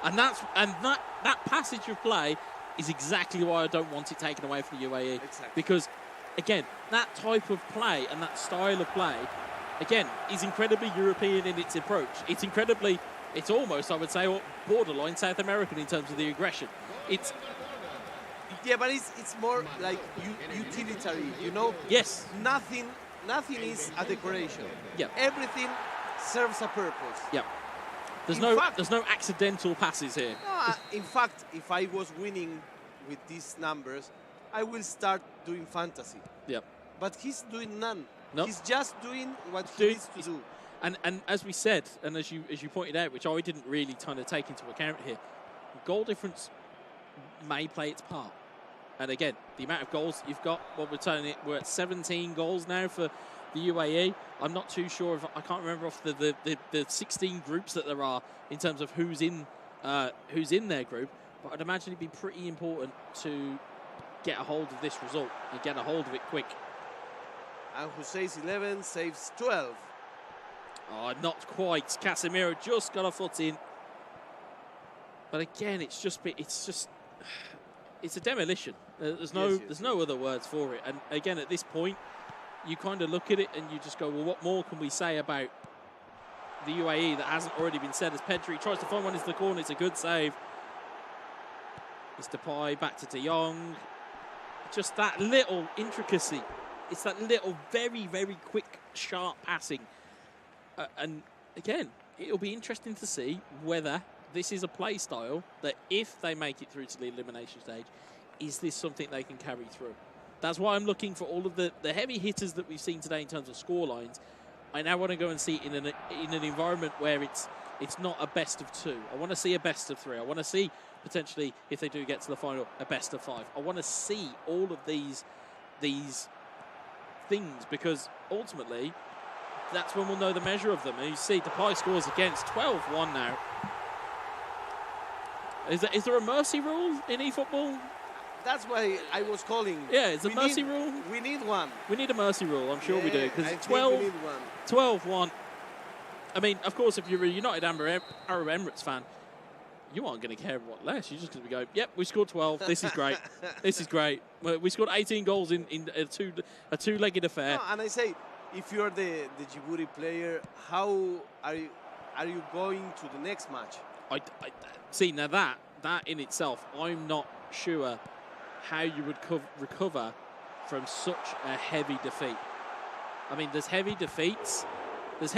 And that passage of play is exactly why I don't want it taken away from the UAE. Exactly. Because, again, that type of play and that style of play, again, is incredibly European in its approach. It's almost, I would say, borderline South American in terms of the aggression. Yeah, but it's more like utilitarian, Yes. Nothing is a decoration. Yeah. Everything serves a purpose. Yeah. There's no accidental passes here. No, in fact, if I was winning with these numbers, I will start doing fantasy. Yeah. But he's doing none. No. He's just doing what he needs to do. And as we said, and as you pointed out, which I didn't really kind of take into account here, goal difference may play its part. And again, the amount of goals you've got, we're at 17 goals now for the UAE. I'm not too sure I can't remember off the 16 groups that there are in terms of who's in their group, but I'd imagine it'd be pretty important to get a hold of this result and get a hold of it quick. And who says 11 saves 12. Oh, not quite. Casemiro just got a foot in. But again, it's a demolition. There's no other words for it. And again, at this point, you kind of look at it and you just go, well, what more can we say about the UAE that hasn't already been said? As Pedri tries to find one into the corner, it's a good save. It's Depay back to De Jong. Just that little intricacy. It's that little very, very quick, sharp passing. And again, it'll be interesting to see whether this is a play style that, if they make it through to the elimination stage, is this something they can carry through? That's why I'm looking for all of the heavy hitters that we've seen today in terms of score lines. I now want to go and see in an environment where it's not a best of 2. I want to see a best of 3. I want to see, potentially, if they do get to the final, a best of 5. I want to see all of these things, because ultimately that's when we'll know the measure of them. And you see Depay scores against 12-1 now. Is there a mercy rule in eFootball? That's why I was calling. Yeah, it's a mercy rule. We need one. We need a mercy rule, I'm sure we do. Because I think 12-1. I mean, of course, if you're a United Arab Emirates fan, you aren't going to care what less. You're just going to go, yep, we scored 12. This is great. This is great. We scored 18 goals in a two-legged affair. No, and I say, if you're the Djibouti player, how are you going to the next match? I see, now that in itself, I'm not sure how you would recover from such a heavy defeat. I mean, there's heavy defeats, and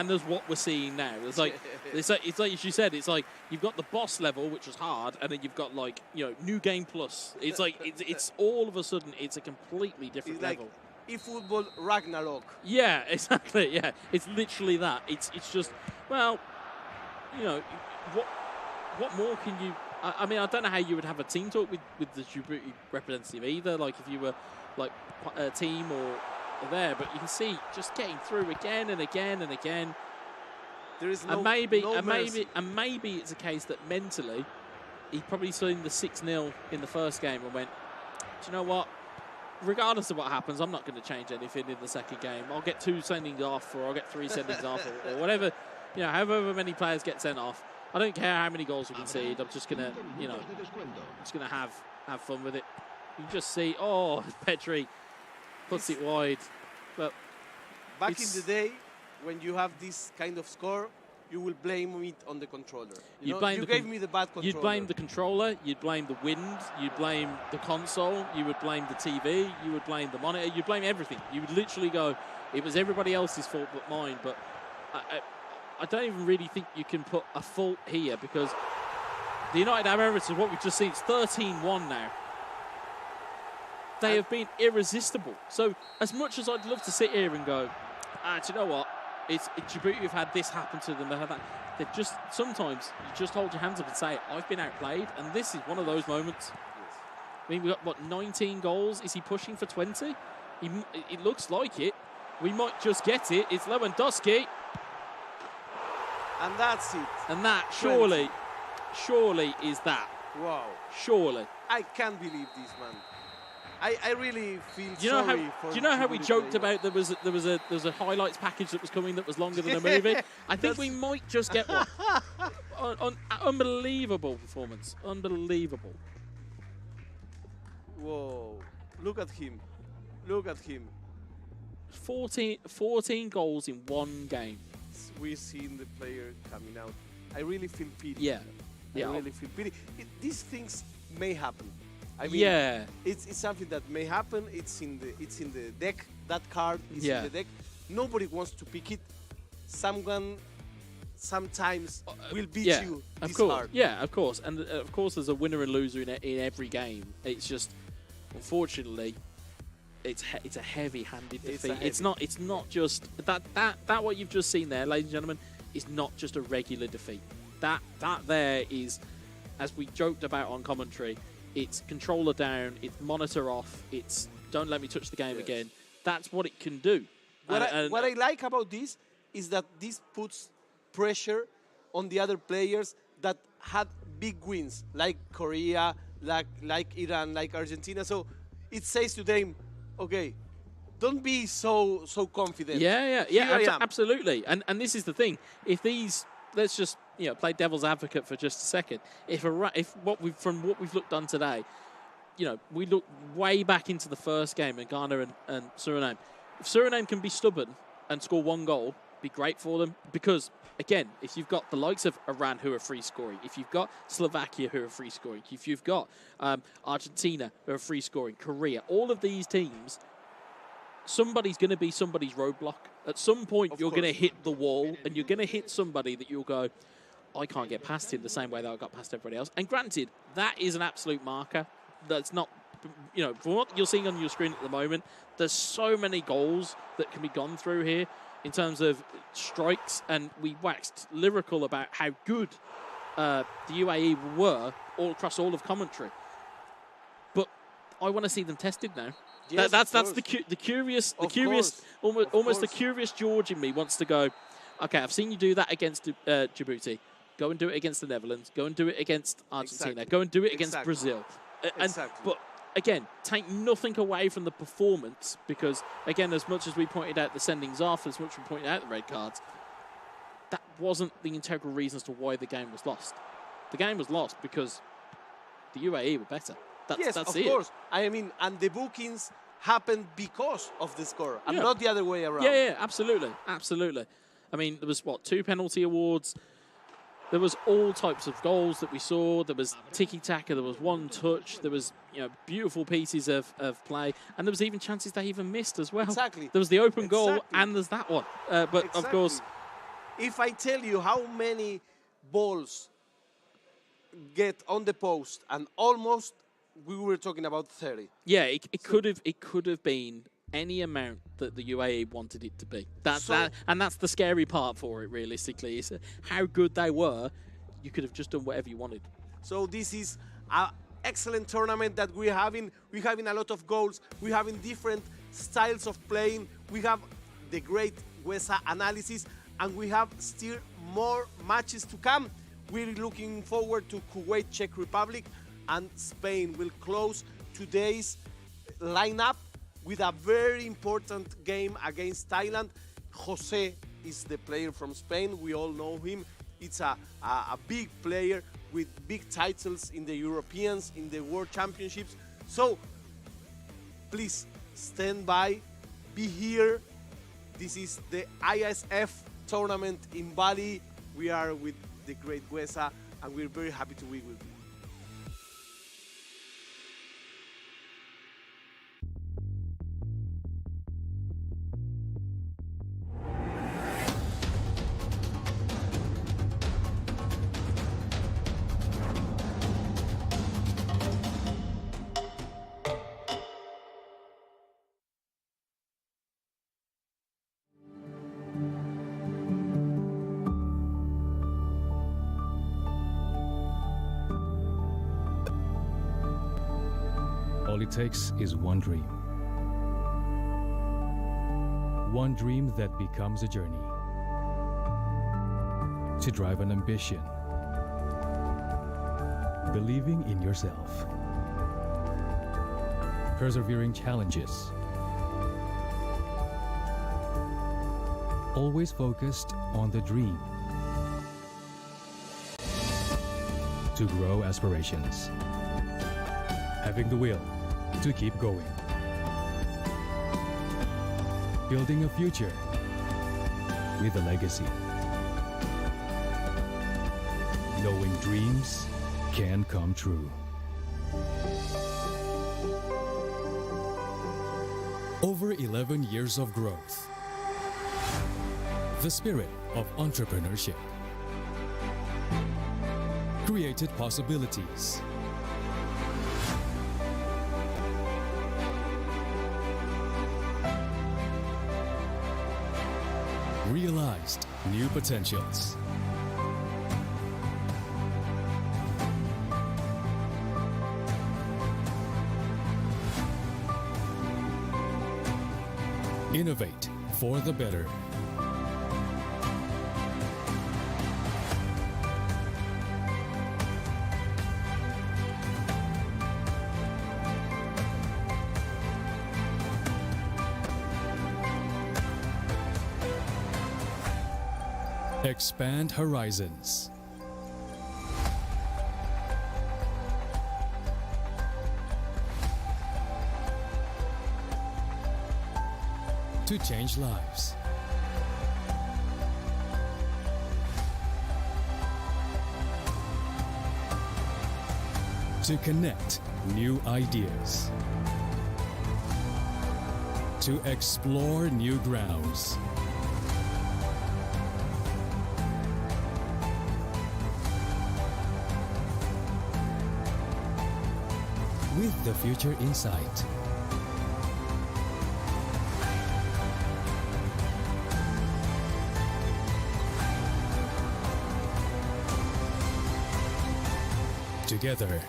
there's what we're seeing now. There's like it's like as you said, it's like you've got the boss level, which was hard, and then you've got, like, new game plus. It's like it's all of a sudden it's a completely different level. Like eFootball Ragnarok. Yeah, exactly. Yeah, it's literally that. It's just, well, what more can you? I mean, I don't know how you would have a team talk with the Djibouti representative either. Like, if you were like a team or there, but you can see just getting through again and again and again. There is and maybe it's a case that mentally he probably seen the 6-0 in the first game and went, do you know what? Regardless of what happens, I'm not going to change anything in the second game. I'll get 2 sendings off, or I'll get 3 sendings off, or whatever. However many players get sent off. I don't care how many goals we concede. I'm just gonna, have fun with it. You just see, Pedri puts it wide. But back in the day, when you have this kind of score, you will blame it on the controller. You gave me the bad controller. You'd blame the controller. You'd blame the wind. You'd blame the console. You would blame the TV. You would blame the monitor. You'd blame everything. You would literally go, it was everybody else's fault but mine. But I don't even really think you can put a fault here, because the United Arab Emirates is what we've just seen. It's 13-1 now. They have been irresistible. So as much as I'd love to sit here and go, do you know what? It's Djibouti who've had this happen to them. They have that. They just, sometimes you just hold your hands up and say, I've been outplayed, and this is one of those moments. I mean, we've got 19 goals. Is he pushing for 20? It looks like it. We might just get it. It's Lewandowski. And that's it. And that surely is that. Wow. Surely. I can't believe this, man. I really feel Do you know how we joked about there was a highlights package that was coming that was longer than a movie? I think we might just get one. Unbelievable performance. Unbelievable. Whoa. Look at him. Look at him. 14 goals in one game. We've seen the player coming out. I really feel pity. Yeah. I really feel pity. These things may happen. I mean, it's something that may happen. It's in the deck. That card is in the deck. Nobody wants to pick it. Someone sometimes will beat you this hard. Yeah, of course. And of course there's a winner and loser in every game. It's just, unfortunately, it's a heavy-handed defeat. It's not just that what you've just seen there, ladies and gentlemen, is not just a regular defeat. That there is as we joked about on commentary, it's controller down, it's monitor off, it's don't let me touch the game again. That's what it can do. What I like about this is that this puts pressure on the other players that had big wins, like Korea, like Iran, like Argentina. So it says to them, okay, don't be so confident. Yeah, absolutely. And this is the thing. If these, let's just play devil's advocate for just a second. From what we've looked on today, we look way back into the first game in Ghana and Suriname. If Suriname can be stubborn and score one goal, be great for them. Because again, if you've got the likes of Iran who are free scoring, if you've got Slovakia who are free scoring, if you've got Argentina who are free scoring, Korea, all of these teams, somebody's going to be somebody's roadblock. At some point, you're going to hit the wall, and you're going to hit somebody that you'll go, I can't get past him the same way that I got past everybody else. And granted, that is an absolute marker. That's not, from what you're seeing on your screen at the moment, there's so many goals that can be gone through here in terms of strikes, and we waxed lyrical about how good the UAE were all across all of commentary. But I want to see them tested now. Yes, that's the curious, almost the curious George in me wants to go, okay, I've seen you do that against Djibouti. Go and do it against the Netherlands. Go and do it against Argentina. Exactly. Go and do it against Brazil. But again, take nothing away from the performance, because again, as much as we pointed out the sendings off, as much as we pointed out the red cards, that wasn't the integral reason as to why the game was lost. The game was lost because the UAE were better. That's of it. course. I mean, and the bookings happened because of the score, and not the other way around. Yeah, absolutely. I mean, there was, 2 penalty awards. There was all types of goals that we saw. There was tiki-taka. There was one touch. There was, beautiful pieces of play. And there was even chances they even missed as well. Exactly. There was the open goal, and there's that one. But, of course... If I tell you how many balls get on the post, and almost, we were talking about 30. Yeah, it could have been any amount that the UAE wanted it to be. And that's the scary part for it, realistically. Is how good they were. You could have just done whatever you wanted. So this is an excellent tournament that we're having. We're having a lot of goals. We're having different styles of playing. We have the great Wesa analysis, and we have still more matches to come. We're looking forward to Kuwait, Czech Republic, and Spain. Will close today's lineup with a very important game against Thailand. Jose is the player from Spain. We all know him. It's a big player with big titles in the Europeans, in the World Championships. So please stand by, be here. This is the IESF tournament in Bali. We are with the great Wesa, and we're very happy to be with you. All it takes is one dream. One dream that becomes a journey. To drive an ambition. Believing in yourself. Persevering challenges. Always focused on the dream. To grow aspirations. Having the will to keep going. Building a future with a legacy. Knowing dreams can come true. Over 11 years of growth. The spirit of entrepreneurship. Created possibilities. Realized new potentials. Innovate for the better. Expand horizons. To change lives. To connect new ideas. To explore new grounds. With the future in sight. Together.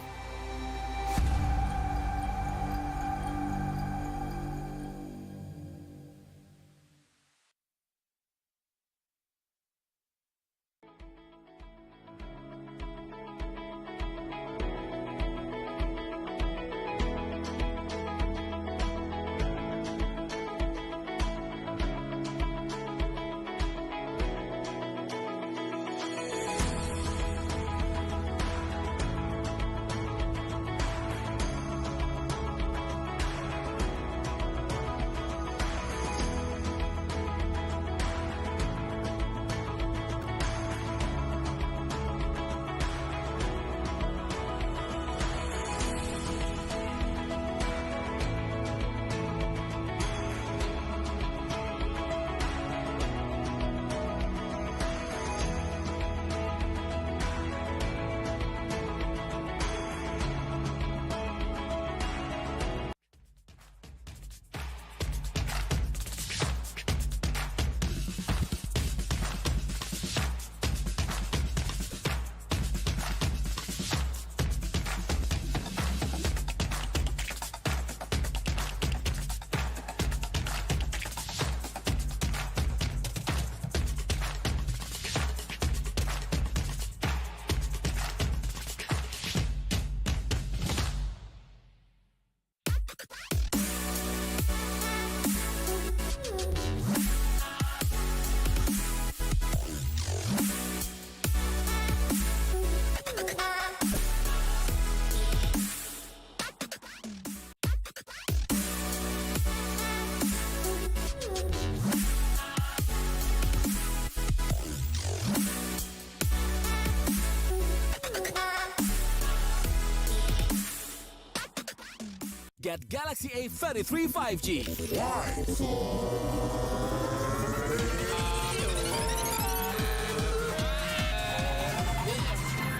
Get Galaxy A33 5G.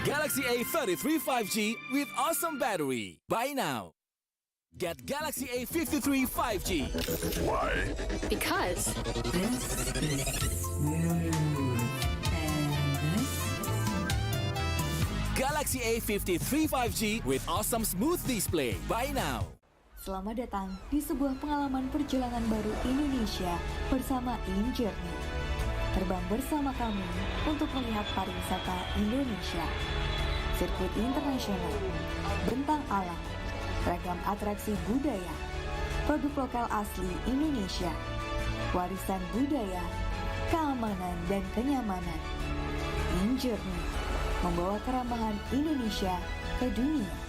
Galaxy A33 5G with awesome battery. Buy now. Get Galaxy A53 5G. Why? Because This is smooth. And this? Galaxy A53 5G with awesome smooth display. Buy now. Selamat datang di sebuah pengalaman perjalanan baru Indonesia bersama InJourney. Terbang bersama kami untuk melihat pariwisata Indonesia. Sirkuit internasional, bentang alam, ragam atraksi budaya, produk lokal asli Indonesia, warisan budaya, keamanan dan kenyamanan. InJourney membawa keramahan Indonesia ke dunia.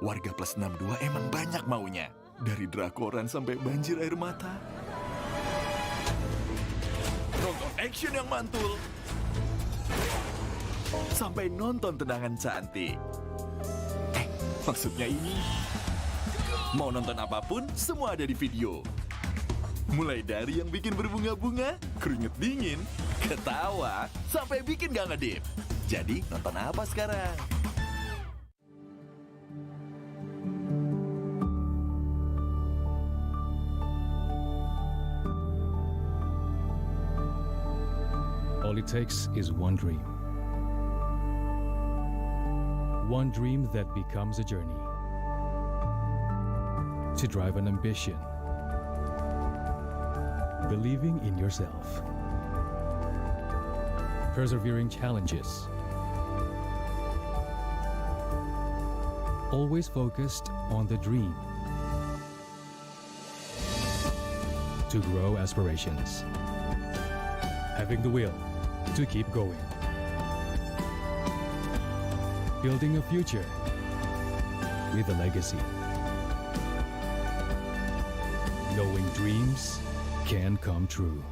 Warga plus 62 emang banyak maunya. Dari drakoran sampai banjir air mata. Nonton action yang mantul. Sampai nonton tendangan cantik. Maksudnya ini. Mau nonton apapun, semua ada di video. Mulai dari yang bikin berbunga-bunga, keringet dingin, ketawa, sampai bikin gak ngedip. Jadi nonton apa sekarang? All it takes is one dream. One dream that becomes a journey. to drive an ambition. Believing in yourself. Persevering challenges. Always focused on the dream. To grow aspirations. Having the will to keep going. Building a future with a legacy. Knowing dreams can come true.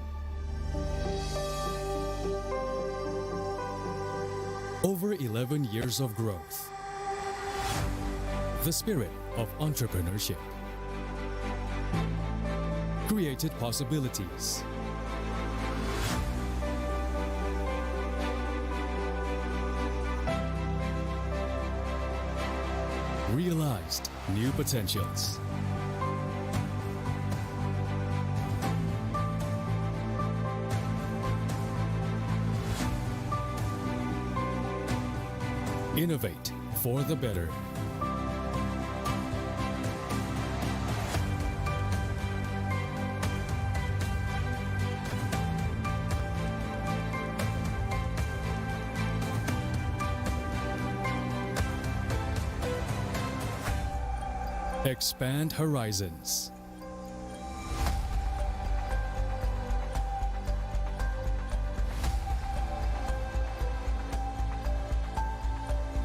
Over 11 years of growth. The spirit of entrepreneurship. Created possibilities. Realized new potentials. Innovate for the better. Expand horizons.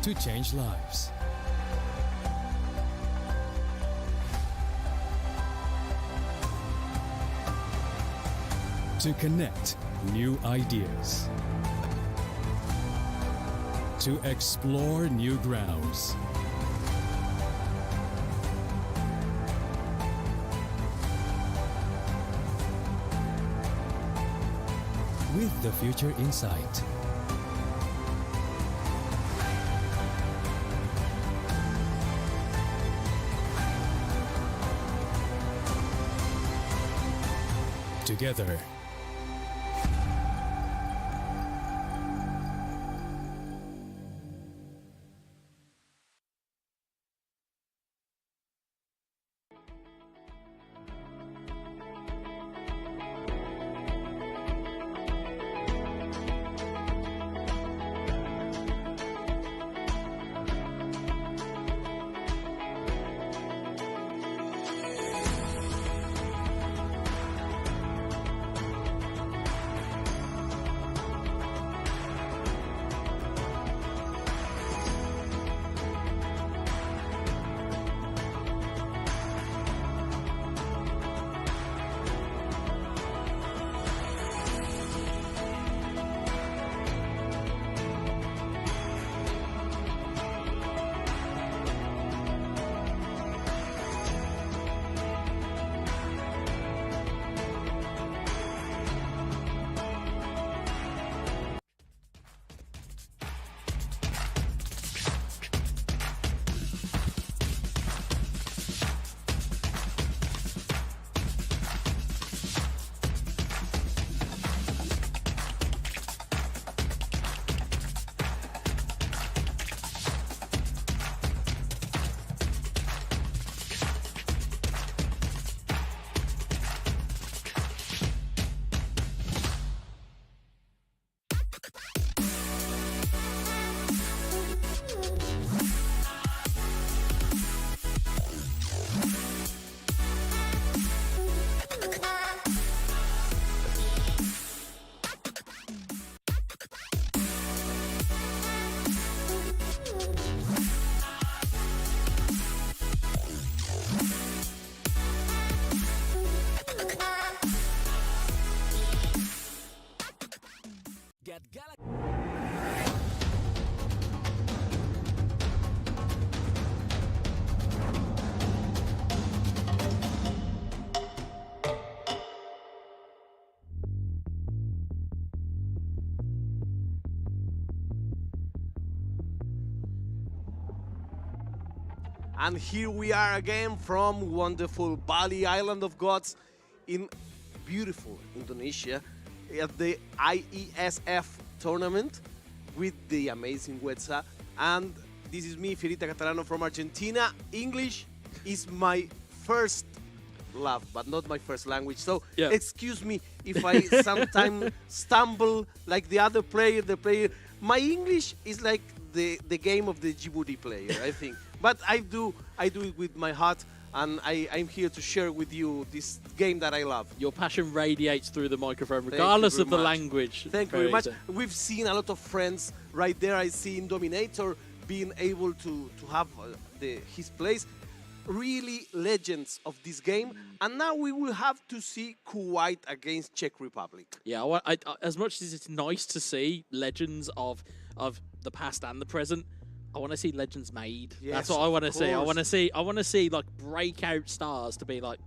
To change lives. To connect new ideas. To explore new grounds. With the future in sight. Together. And here we are again from wonderful Bali, Island of Gods, in beautiful Indonesia, at the IESF tournament with the amazing Wetza. And this is me, Fierita Catalano from Argentina. English is my first love, but not my first language. So Yeah. excuse me if I sometimes stumble like the other player, My English is like the game of the Djibouti player, I think. But I do it with my heart, and I'm here to share with you this game that I love. Your passion radiates through the microphone, regardless of the much. language. Thank you very much. We've seen a lot of friends right there. I see in Dominator being able to have his place. Really legends of this game. And now we will have to see Kuwait against Czech Republic. Yeah, as much as it's nice to see legends of the past and the present, I want to see legends made. Yes, That's what I want to of see. course. I want to see like breakout stars to be like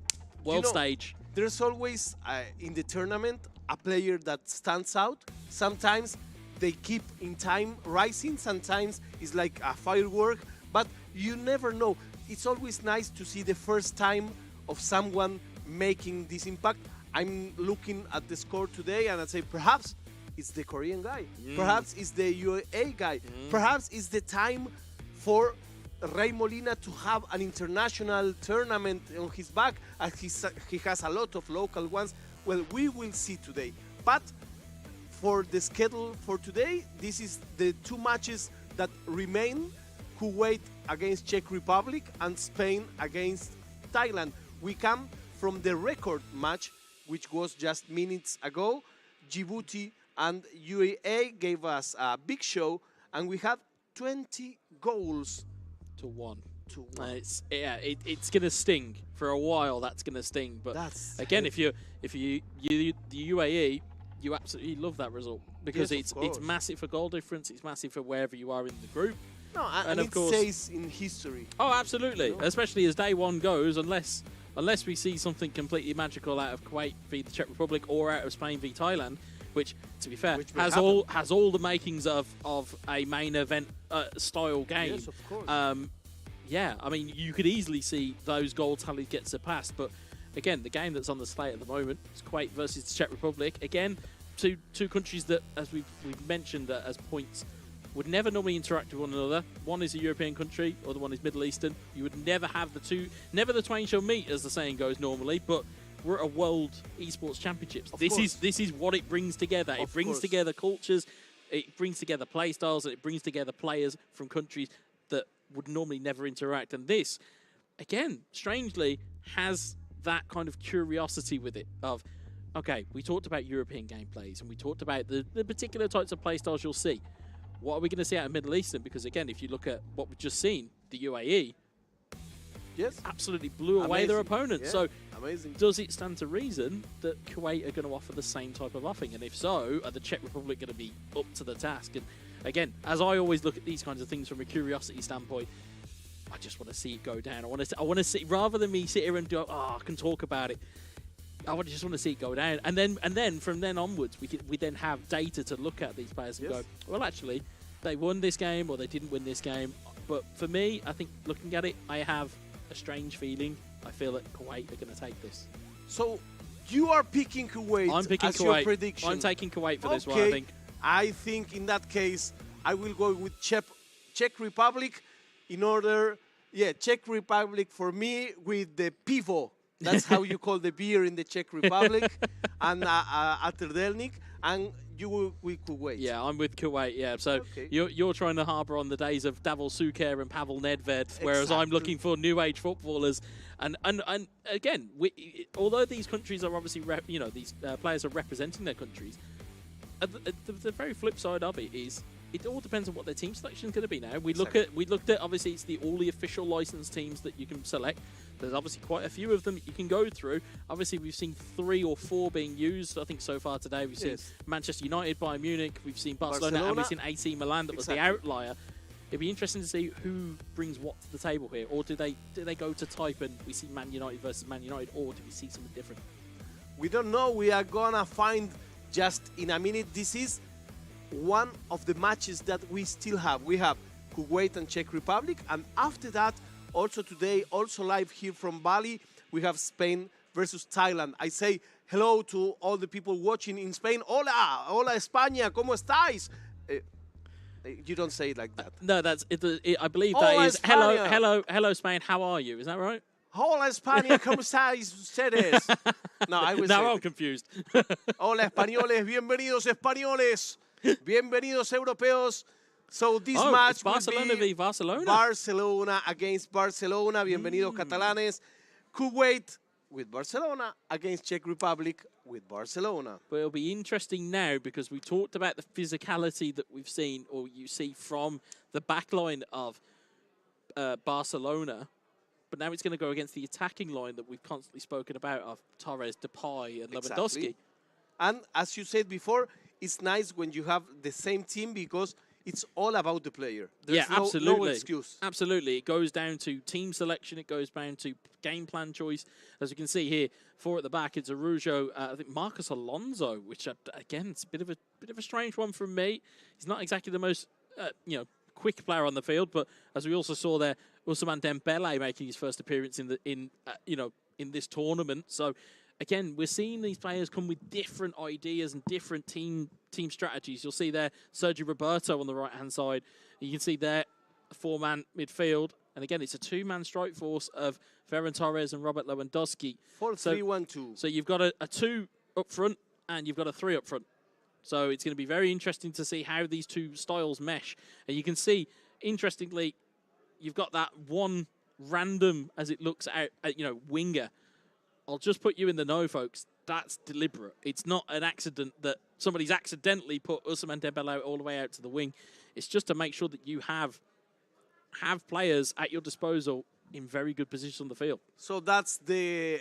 world stage. There's always in the tournament a player that stands out. Sometimes they keep in time rising. Sometimes it's like a firework, but you never know. It's always nice to see the first time of someone making this impact. I'm looking at the score today and I say perhaps it's the Korean guy. Perhaps it's the UAE guy. Perhaps it's the time for Ray Molina to have an international tournament on his back, as he has a lot of local ones. Well, we will see today. But for the schedule for today, this is the two matches that remain: Kuwait against Czech Republic and Spain against Thailand. We come from the record match, which was just minutes ago. Djibouti and UAE gave us a big show, and we had 20 goals to 1. It's gonna sting for a while. That's gonna sting. But again, if you the UAE, you absolutely love that result because Yes, it's massive for goal difference. It's massive for wherever you are in the group. No, and of it course, stays in history. Oh, absolutely. Especially as day one goes, unless we see something completely magical out of Kuwait v the Czech Republic or out of Spain v Thailand, which, to be fair, has all the makings of a main event style game. Yes, of course. Yeah, I mean, you could easily see those goal tallies get surpassed, but again, the game that's on the slate at the moment is Kuwait versus the Czech Republic. Again, two countries that, as we've mentioned as points, would never normally interact with one another. One is a European country, other one is Middle Eastern. You would never have the two, never the twain shall meet, as the saying goes normally, but we're at a World Esports Championships. This is what it brings together. It brings together cultures, it brings together play styles, and it brings together players from countries that would normally never interact. And this, again, strangely, has that kind of curiosity with it of, okay, we talked about European gameplays, and we talked about the particular types of play styles you'll see. What are we going to see out of Middle Eastern? Because again, if you look at what we've just seen, the UAE absolutely blew away their opponents. So does it stand to reason that Kuwait are going to offer the same type of offering? And if so, are the Czech Republic going to be up to the task? And again, as I always look at these kinds of things from a curiosity standpoint, I just want to see it go down. I want to see, rather than me sit here and go, I can talk about it. I just want to see it go down, and then from then onwards, we then have data to look at these players and go, well, actually, they won this game or they didn't win this game. But for me, I think looking at it, I have a strange feeling. I feel that Kuwait are going to take this. So you are picking Kuwait. I'm picking as Kuwait. Your prediction. I'm taking Kuwait for this one. I think. I think in that case, I will go with Czech Republic. In order, Czech Republic for me with the pivo. That's how you call the beer in the Czech Republic, and Aterdelnik, and you will with Kuwait. Yeah, I'm with Kuwait, yeah. So you're trying to harbour on the days of Davor Suker and Pavel Nedved, whereas I'm looking for new age footballers. And again, although these countries are obviously, these players are representing their countries, the very flip side of it is, it all depends on what their team selection is going to be now. We looked at obviously it's all the official licensed teams that you can select. There's obviously quite a few of them that you can go through. Obviously, we've seen 3 or 4 being used, I think, so far today. We've seen Manchester United, Bayern Munich, we've seen Barcelona, and we've seen AC Milan that was the outlier. It'd be interesting to see who brings what to the table here. Or do they go to type and we see Man United versus Man United, or do we see something different? We don't know. We are going to find just in a minute. This is one of the matches that we still have. We have Kuwait and Czech Republic, and after that, also today, also live here from Bali, we have Spain versus Thailand. I say hello to all the people watching in Spain. Hola España, ¿cómo estáis? You don't say it like that. No, that's it. I believe that is hello Spain. How are you? Is that right? Hola España, ¿cómo estáis ustedes? No, I was Now I'm confused. Hola españoles, bienvenidos españoles, bienvenidos europeos. So this match it's Barcelona will be v Barcelona. Barcelona against Barcelona. Bienvenidos catalanes. Kuwait with Barcelona against Czech Republic with Barcelona. But it'll be interesting now because we talked about the physicality that we've seen, or you see from the backline of Barcelona. But now it's going to go against the attacking line that we've constantly spoken about of Torres, Depay, and Lewandowski. And as you said before, it's nice when you have the same team because it's all about the player. There's absolutely. no excuse. Absolutely. It goes down to team selection. It goes down to game plan choice. As you can see here, 4 at the back, it's Araujo, I think Marcos Alonso, which, again, it's a bit of a strange one from me. He's not exactly the most, quick player on the field, but as we also saw there, Ousmane Dembele making his first appearance in this tournament. So again, we're seeing these players come with different ideas and different team strategies. You'll see there Sergio Roberto on the right-hand side. You can see there a 4-man midfield. And again, it's a 2-man strike force of Ferran Torres and Robert Lewandowski. 4-3-1-2. So you've got a 2 up front and you've got a 3 up front. So it's going to be very interesting to see how these two styles mesh. And you can see, interestingly, you've got that one random, as it looks out, winger. I'll just put you in the know, folks. That's deliberate. It's not an accident that somebody's accidentally put Ousmane Dembele all the way out to the wing. It's just to make sure that you have players at your disposal in very good positions on the field. So that's the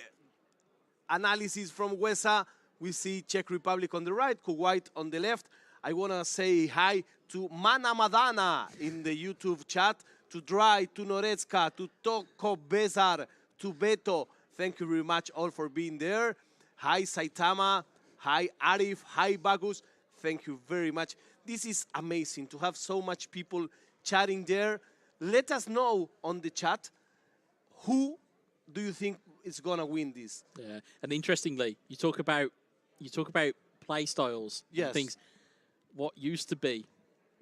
analysis from Wesa. We see Czech Republic on the right, Kuwait on the left. I want to say hi to Mana Madana in the YouTube chat, to Dry, to Norecka, to Toko Bezar, to Beto. Thank you very much all for being there. Hi Saitama, hi Arif, hi Bagus. Thank you very much. This is amazing to have so much people chatting there. Let us know on the chat who do you think is going to win this. Yeah, and interestingly, you talk about play styles and things. What used to be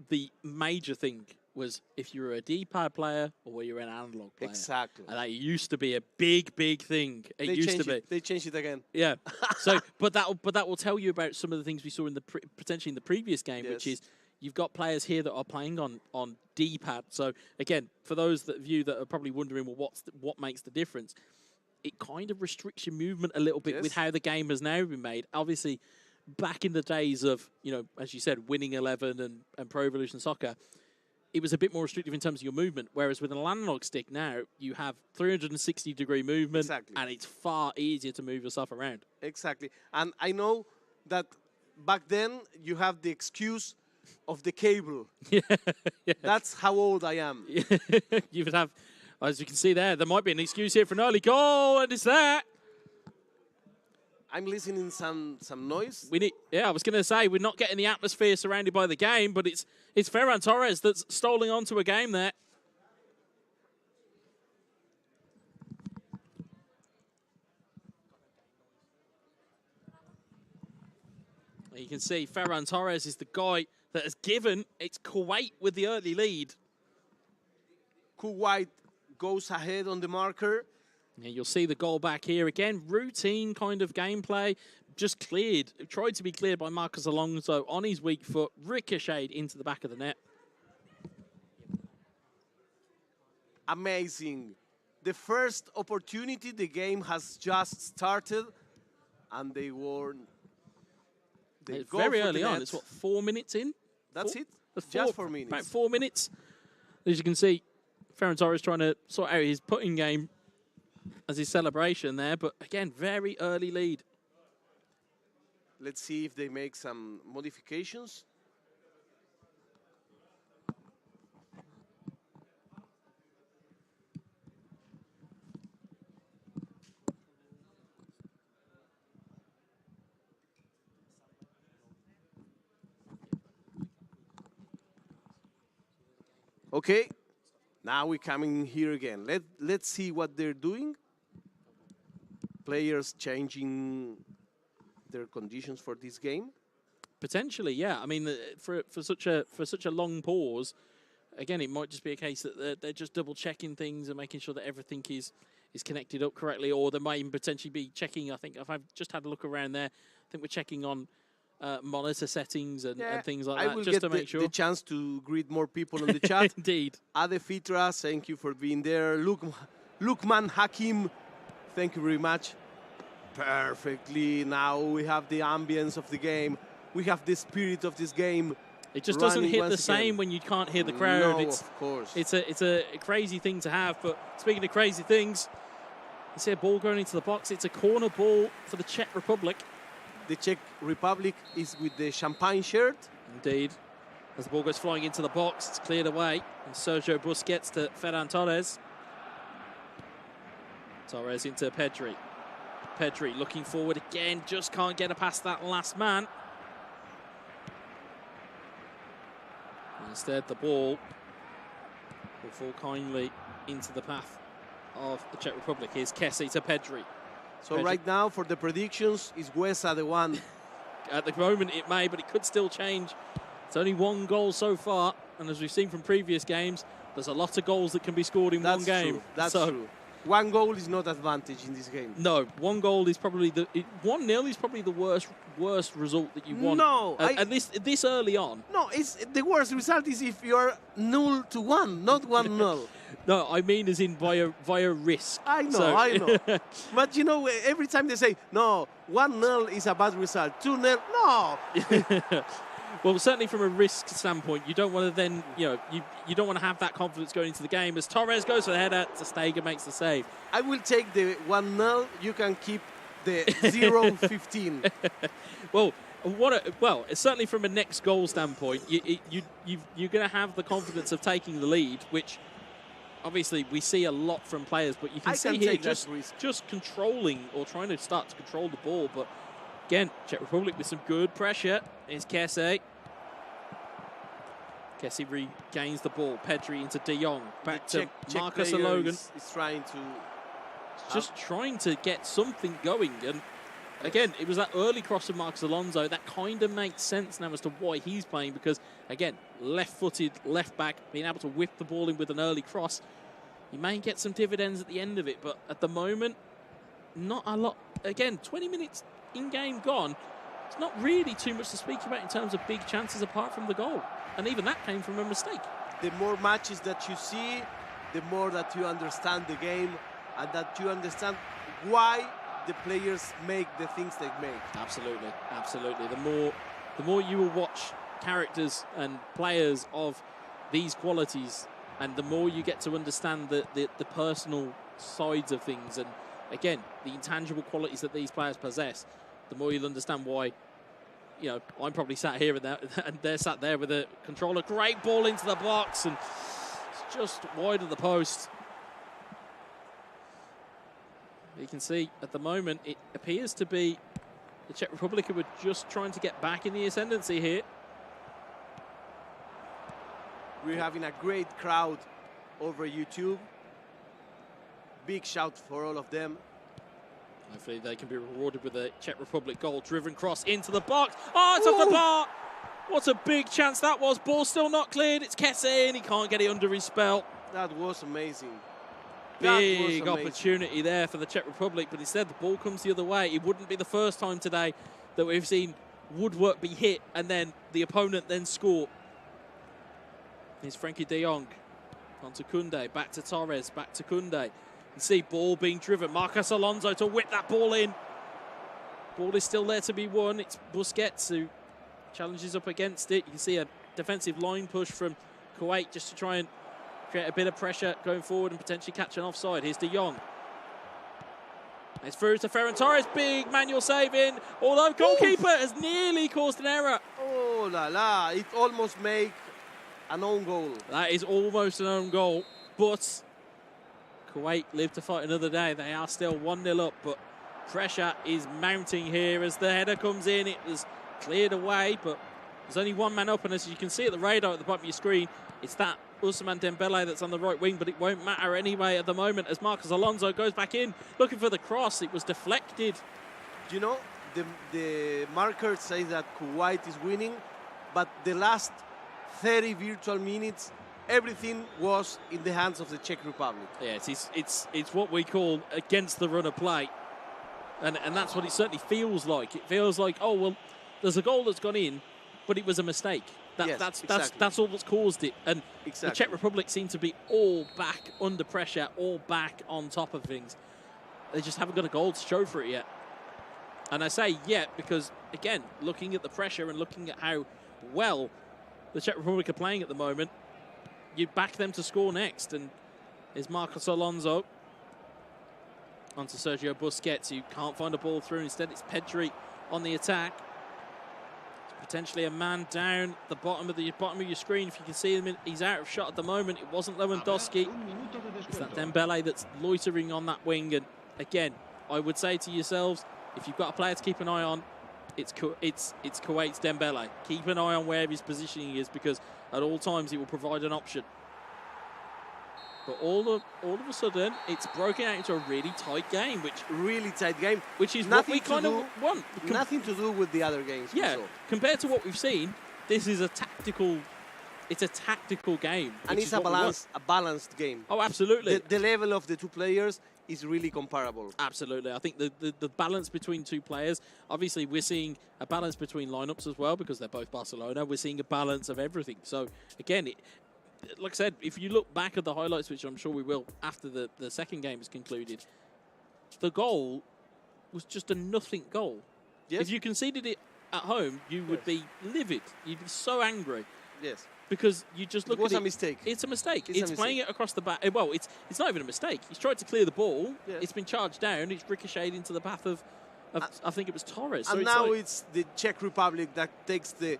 the major thing was if you were a D-pad player or you were an analog player. Exactly. And that used to be a big thing. It used to be. They changed it again. Yeah. So, but that will tell you about some of the things we saw in potentially in the previous game, which is you've got players here that are playing on D-pad. So again, for those of you that are probably wondering, well, what makes the difference? It kind of restricts your movement a little bit with how the game has now been made. Obviously, back in the days of, as you said, Winning 11 and Pro Evolution Soccer, it was a bit more restrictive in terms of your movement. Whereas with an analog stick now, you have 360-degree movement, and it's far easier to move yourself around. Exactly. And I know that back then you have the excuse of the cable. Yeah. That's how old I am. You would have, as you can see there might be an excuse here for an early goal, and it's that. I'm listening some noise. I was going to say, we're not getting the atmosphere surrounded by the game, but it's Ferran Torres that's stolen onto a game there. You can see Ferran Torres is the guy that has given, it's Kuwait with the early lead. Kuwait goes ahead on the marker. Yeah, you'll see the goal back here again. Routine kind of gameplay. Just cleared. Tried to be cleared by Marcos Alonso on his weak foot. Ricocheted into the back of the net. Amazing. The first opportunity, the game has just started. And they were... It's very early on. It's, 4 minutes in? That's it? Just 4 minutes. About 4 minutes. As you can see, Ferran Torres trying to sort out his putting game as his celebration there, but again, very early lead. Let's see if they make some modifications. Okay, now we're coming here again. Let's see what they're doing. Players changing their conditions for this game. Potentially, yeah. I mean, for such a long pause, again, it might just be a case that they're just double checking things and making sure that everything is connected up correctly, or they might even potentially be checking. I think if I've just had a look around there, I think we're checking on monitor settings and things like that, just to make sure. I will get the chance to greet more people in the chat. Indeed. Ade Fitra, thank you for being there. Lukman Hakim, thank you very much. Perfectly. Now we have the ambience of the game. We have the spirit of this game. It just doesn't hit the same when you can't hear the crowd. No, of course. It's a crazy thing to have. But speaking of crazy things, you see a ball going into the box. It's a corner ball for the Czech Republic. The Czech Republic is with the champagne shirt. Indeed. As the ball goes flying into the box, it's cleared away. And Sergio Busquets to Ferran Torres. Torres into Pedri. Pedri looking forward again, just can't get past that last man. Instead, the ball will fall kindly into the path of the Czech Republic. Here's Kessie to Pedri. So Pedri. Right now, for the predictions, is Huesa the one? At the moment, it may, but it could still change. It's only one goal so far, and as we've seen from previous games, there's a lot of goals that can be scored in one game. True. That's true. One goal is not advantage in this game. No, one goal is probably 1-0 is probably the worst result that you want. No, at least this early on. No, it's the worst result is if you're 0-1, not 1-0. No, I mean as in via risk. I know. But you know, every time they say no, 1-0 is a bad result. 2-0, no. Well, certainly from a risk standpoint, you don't want to then, you don't want to have that confidence going into the game. As Torres goes for the header, Steiger makes the save. I will take the 1-0. You can keep the 0-15. Well, certainly from a next goal standpoint, you're going to have the confidence of taking the lead, which obviously we see a lot from players. But you can see here just controlling or trying to start to control the ball, but. Again, Czech Republic with some good pressure. Is Kessie. Kessie regains the ball. Pedri into De Jong. Back to Marcus Logan. He's trying to... Just trying to get something going. And again, it was that early cross of Marcus Alonso. That kind of makes sense now as to why he's playing. Because, again, left-footed, left-back, being able to whip the ball in with an early cross. You may get some dividends at the end of it. But at the moment, not a lot. Again, 20 minutes... in-game gone, it's not really too much to speak about in terms of big chances apart from the goal. And even that came from a mistake. The more matches that you see, the more that you understand the game and that you understand why the players make the things they make. Absolutely, absolutely. The more you will watch characters and players of these qualities, and the more you get to understand the personal sides of things and again, the intangible qualities that these players possess, the more you'll understand why, I'm probably sat here and they're sat there with a controller. Great ball into the box, and it's just wide of the post. You can see at the moment, it appears to be the Czech Republic who are just trying to get back in the ascendancy here. We're having a great crowd over YouTube. Big shout for all of them. Hopefully they can be rewarded with a Czech Republic goal. Driven cross into the box. Oh, it's off the bar. What a big chance that was. Ball still not cleared. It's Kessie and he can't get it under his belt. That was amazing. Big opportunity there for the Czech Republic, but instead the ball comes the other way. It wouldn't be the first time today that we've seen woodwork be hit and then the opponent then score. Here's Frankie de Jong. On to Koundé. Back to Torres. Back to Koundé. You see ball being driven. Marcus Alonso to whip that ball in. Ball is still there to be won. It's Busquets who challenges up against it. You can see a defensive line push from Kuwait just to try and create a bit of pressure going forward and potentially catch an offside. Here's De Jong. It's through to Ferran Torres. Big manual save in. Although goalkeeper has nearly caused an error. Oh la la. It almost made an own goal. That is almost an own goal. But Kuwait live to fight another day. They are still 1-0 up, but pressure is mounting here as the header comes in. It was cleared away, but there's only one man up, and as you can see at the radar at the bottom of your screen, it's that Ousmane Dembele that's on the right wing, but it won't matter anyway at the moment as Marcus Alonso goes back in, looking for the cross. It was deflected. You know, the marker says that Kuwait is winning, but the last 30 virtual minutes everything was in the hands of the Czech Republic. Yeah, it's what we call against the run of play. And that's what it certainly feels like. It feels like, oh, well, there's a goal that's gone in, but it was a mistake. That's all that's caused it. And the Czech Republic seem to be all back under pressure, all back on top of things. They just haven't got a goal to show for it yet. And I say yet because, again, looking at the pressure and looking at how well the Czech Republic are playing at the moment, you back them to score next. And is Marcos Alonso onto Sergio Busquets, who can't find a ball through. Instead, it's Pedri on the attack. It's potentially a man down the bottom of your screen. If you can see him, he's out of shot at the moment. It wasn't Lewandowski. It's that Dembele that's loitering on that wing. And again, I would say to yourselves, if you've got a player to keep an eye on, it's Kuwait's Dembele. Keep an eye on where his positioning is, because at all times he will provide an option. But all of a sudden, it's broken out into a really tight game, which is what we kind of want. Nothing to do with the other games. Yeah, compared to what we've seen, this is a tactical game, and it's a balanced game. Oh, absolutely. The level of the two players is really comparable. Absolutely. I think the balance between two players, obviously we're seeing a balance between lineups as well, because they're both Barcelona. We're seeing a balance of everything. So again, like I said, if you look back at the highlights, which I'm sure we will after the second game is concluded, the goal was just a nothing goal. Yes. If you conceded it at home, you would be livid. You'd be so angry. Yes. Because you just look at it. It was a mistake. It's a mistake. It's playing it across the back. Well, it's not even a mistake. He's tried to clear the ball. Yes. It's been charged down. It's ricocheted into the path of I think it was Torres. And now it's the Czech Republic that takes the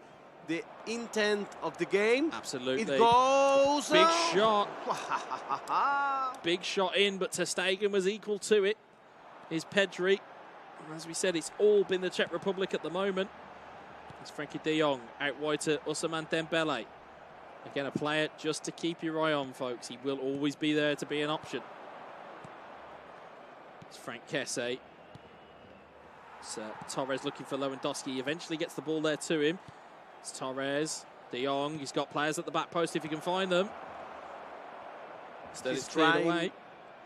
intent of the game. Absolutely. It goes. Big shot. Big shot in, but ter Stegen was equal to it. Is Pedri. As we said, it's all been the Czech Republic at the moment. It's Frankie de Jong out wide to Ousmane Dembele. Again, a player just to keep your eye on, folks. He will always be there to be an option. It's Frank Kesse. It's Torres looking for Lewandowski. He eventually gets the ball there to him. It's Torres. De Jong. He's got players at the back post if he can find them. Instead, it's cleared away.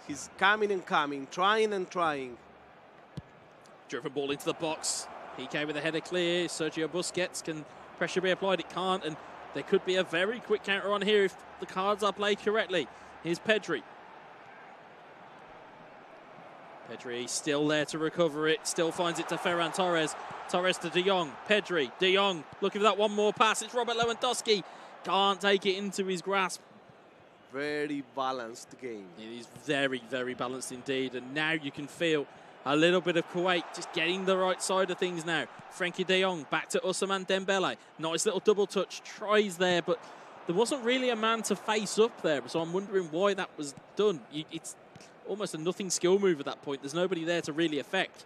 He's coming and coming, trying and trying. Driven ball into the box. PK with a header clear. Sergio Busquets, can pressure be applied? It can't. And there could be a very quick counter on here if the cards are played correctly. Here's Pedri. Pedri still there to recover it. Still finds it to Ferran Torres. Torres to De Jong. Pedri. De Jong looking for that one more pass. It's Robert Lewandowski. Can't take it into his grasp. Very balanced game. It is very, very balanced indeed. And now you can feel a little bit of Kuwait just getting the right side of things now. Frankie de Jong back to Ousmane Dembele. Nice little double touch. Tries there, but there wasn't really a man to face up there. So I'm wondering why that was done. It's almost a nothing skill move at that point. There's nobody there to really affect.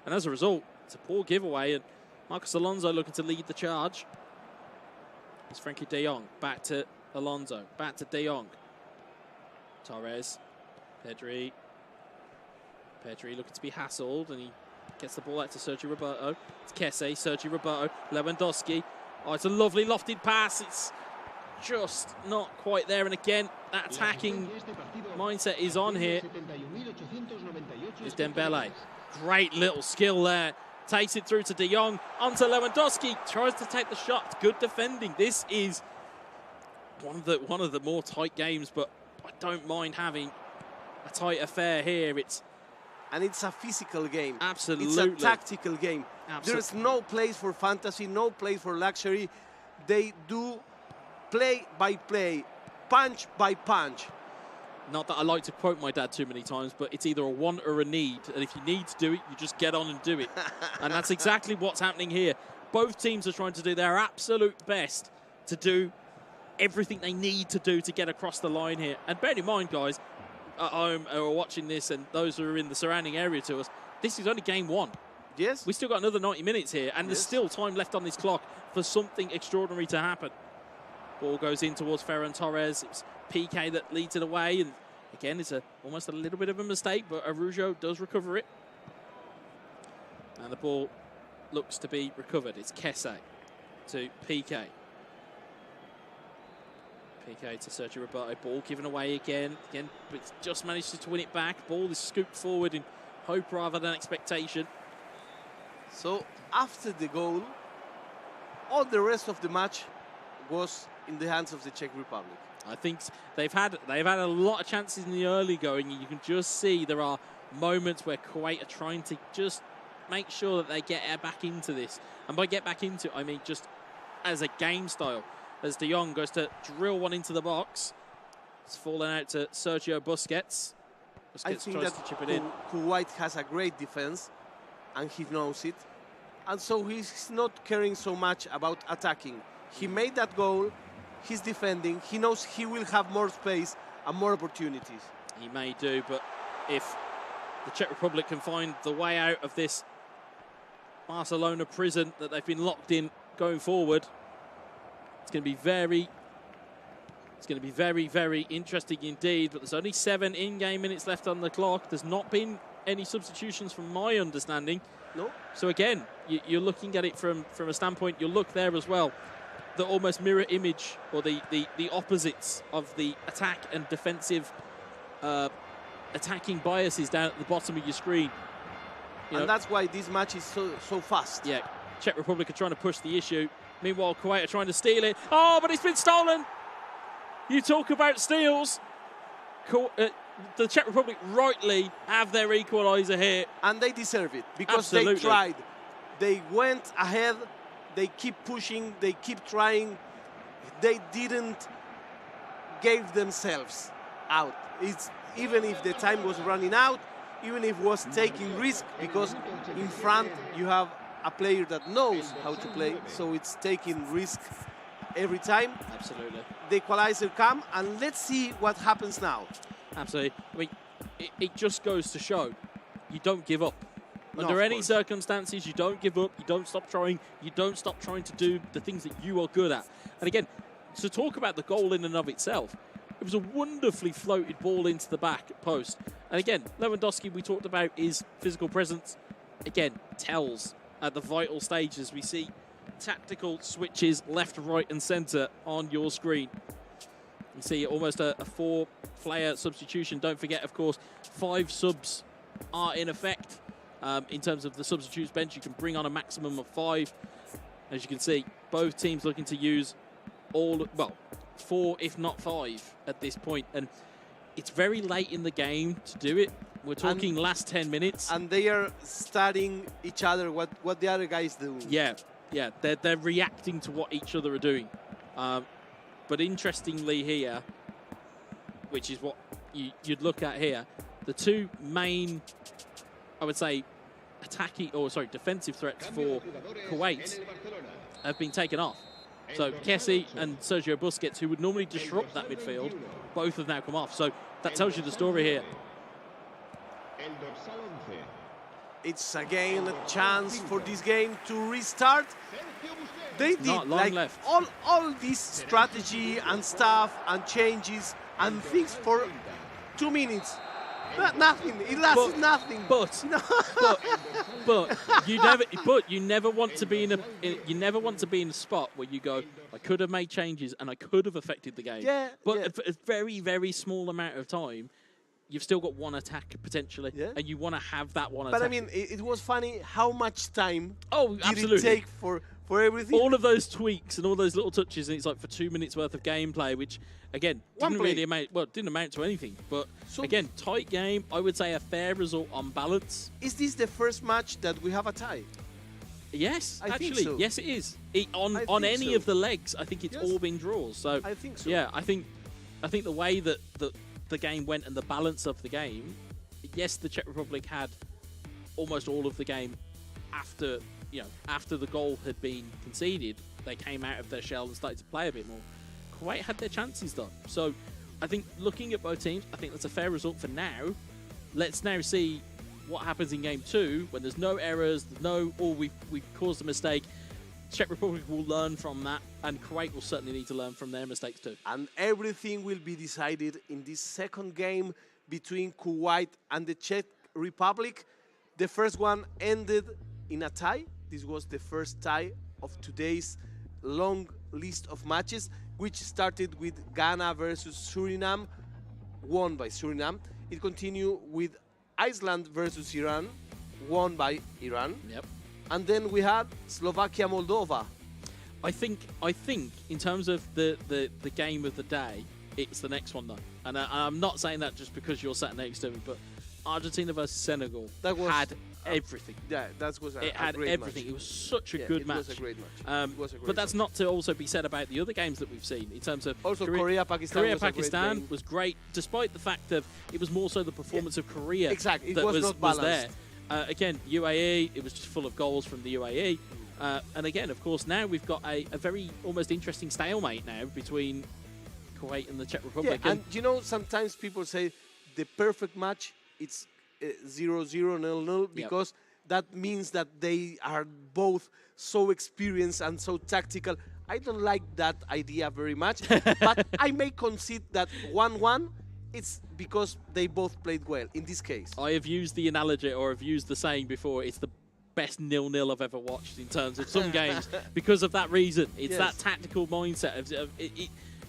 And as a result, it's a poor giveaway. And Marcos Alonso looking to lead the charge. It's Frankie de Jong. Back to Alonso. Back to de Jong. Torres. Pedri. Pedri looking to be hassled, and he gets the ball out to Sergio Roberto. It's Kesse, Sergio Roberto, Lewandowski. Oh, it's a lovely lofted pass. It's just not quite there. And again, that attacking mindset is on here. It's Dembele. Great little skill there. Takes it through to De Jong. Onto Lewandowski. Tries to take the shot. Good defending. This is one of the more tight games, but I don't mind having a tight affair here. And it's a physical game. Absolutely. It's a tactical game. Absolutely. There's no place for fantasy, no place for luxury. They do play by play, punch by punch. Not that I like to quote my dad too many times, but it's either a want or a need. And if you need to do it, you just get on and do it. And that's exactly what's happening here. Both teams are trying to do their absolute best to do everything they need to do to get across the line here. And bear in mind, guys, at home who are watching this and those who are in the surrounding area to us, this is only game one. Yes. We still got another 90 minutes here, and there's still time left on this clock for something extraordinary to happen. Ball goes in towards Ferran Torres. It's PK that leads it away, and again, it's almost a little bit of a mistake, but Araujo does recover it. And the ball looks to be recovered. It's Kesse to PK. PK to Sergio Roberto. Ball given away again, but just managed to win it back. Ball is scooped forward in hope rather than expectation. So after the goal, all the rest of the match was in the hands of the Czech Republic. I think they've had a lot of chances in the early going, and you can just see there are moments where Kuwait are trying to just make sure that they get back into this. And by get back into it, I mean just as a game style. As De Jong goes to drill one into the box. It's fallen out to Sergio Busquets. I think tries that to chip it in. Kuwait has a great defense, and he knows it. And so he's not caring so much about attacking. He made that goal. He's defending. He knows he will have more space and more opportunities. He may do, but if the Czech Republic can find the way out of this Barcelona prison that they've been locked in going forward, it's going to be very very interesting indeed. But there's only 7 in-game minutes left on the clock. There's not been any substitutions from my understanding. No. So again, you're looking at it from a standpoint, you'll look there as well, the almost mirror image or the opposites of the attack and defensive attacking biases down at the bottom of your screen. And that's why this match is so fast. Yeah, Czech Republic are trying to push the issue. Meanwhile, Kuwait are trying to steal it. Oh, but it's been stolen. You talk about steals. The Czech Republic rightly have their equaliser here. And they deserve it because Absolutely. They tried. They went ahead. They keep pushing. They keep trying. They didn't give themselves out. It's even if the time was running out, even if it was taking risk, because in front you have a player that knows how to play, so it's taking risk every time. Absolutely. The equalizer come, and let's see what happens now. Absolutely. I mean, it just goes to show you don't give up. No, Under of any course. circumstances, you don't give up, you don't stop trying, you don't stop trying to do the things that you are good at. And again, to talk about the goal in and of itself, it was a wonderfully floated ball into the back post. And again, Lewandowski, we talked about his physical presence, again, tells at the vital stages. We see tactical switches left, right and centre on your screen. You see almost a 4-player substitution. Don't forget, of course, 5 subs are in effect. In terms of the substitutes bench, you can bring on a maximum of 5. As you can see, both teams looking to use 4 if not 5 at this point. And it's very late in the game to do it. We're talking last 10 minutes. And they are studying each other, what the other guys do. Yeah, they're reacting to what each other are doing. But interestingly here, which is what you'd look at here, the 2 main, I would say, defensive threats for Kuwait have been taken off. So Kessie and Sergio Busquets, who would normally disrupt that midfield, both have now come off. So that tells you the story here. It's again a chance for this game to restart. They did like all this strategy and stuff and changes and things for 2 minutes. Nothing. It lasted nothing. But you never want to be in a spot where you go, I could have made changes and I could have affected the game. Yeah. But a very, very small amount of time, you've still got one attack potentially, and you want to have that one attack. But I mean, it was funny how much time absolutely. did it take for everything. All of those tweaks and all those little touches, and it's like for 2 minutes worth of gameplay, which again didn't amount to anything. But again, tight game. I would say a fair result on balance. Is this the first match that we have a tie? Yes, I think actually, so. yes, it is. On any of the legs, I think it's all been draws. So I think so. Yeah, I think the way that the game went and the balance of the game, yes, the Czech Republic had almost all of the game after the goal had been conceded. They came out of their shell and started to play a bit more. Kuwait had their chances done. So I think looking at both teams, I think that's a fair result for now. Let's now see what happens in game 2 when there's no errors, we've caused a mistake. Czech Republic will learn from that, and Kuwait will certainly need to learn from their mistakes too. And everything will be decided in this second game between Kuwait and the Czech Republic. The first one ended in a tie. This was the first tie of today's long list of matches. which started with Ghana versus Suriname, won by Suriname. It continued with Iceland versus Iran, won by Iran. Yep. And then we had Slovakia Moldova. I think in terms of the game of the day, it's the next one though. And I'm not saying that just because you're sat next to me, but Argentina versus Senegal had everything. Yeah, that was it had great everything. match. It was such a good match. It was a great match. But that's not to also be said about the other games that we've seen in terms of also Korea-Pakistan. Korea-Pakistan was great, despite the fact that it was more so the performance of Korea exactly. that was not balanced. there. Again, UAE, it was just full of goals from the UAE. And again, of course, now we've got a very almost interesting stalemate now between Kuwait and the Czech Republic. Yeah, and you know, sometimes people say the perfect match, it's 0-0, 0-0, because that means that they are both so experienced and so tactical. I don't like that idea very much, but I may concede that 1-1, it's because they both played well, in this case. I have used the analogy, or I've used the saying before, it's the best 0-0 I've ever watched in terms of some games because of that reason. It's that tactical mindset of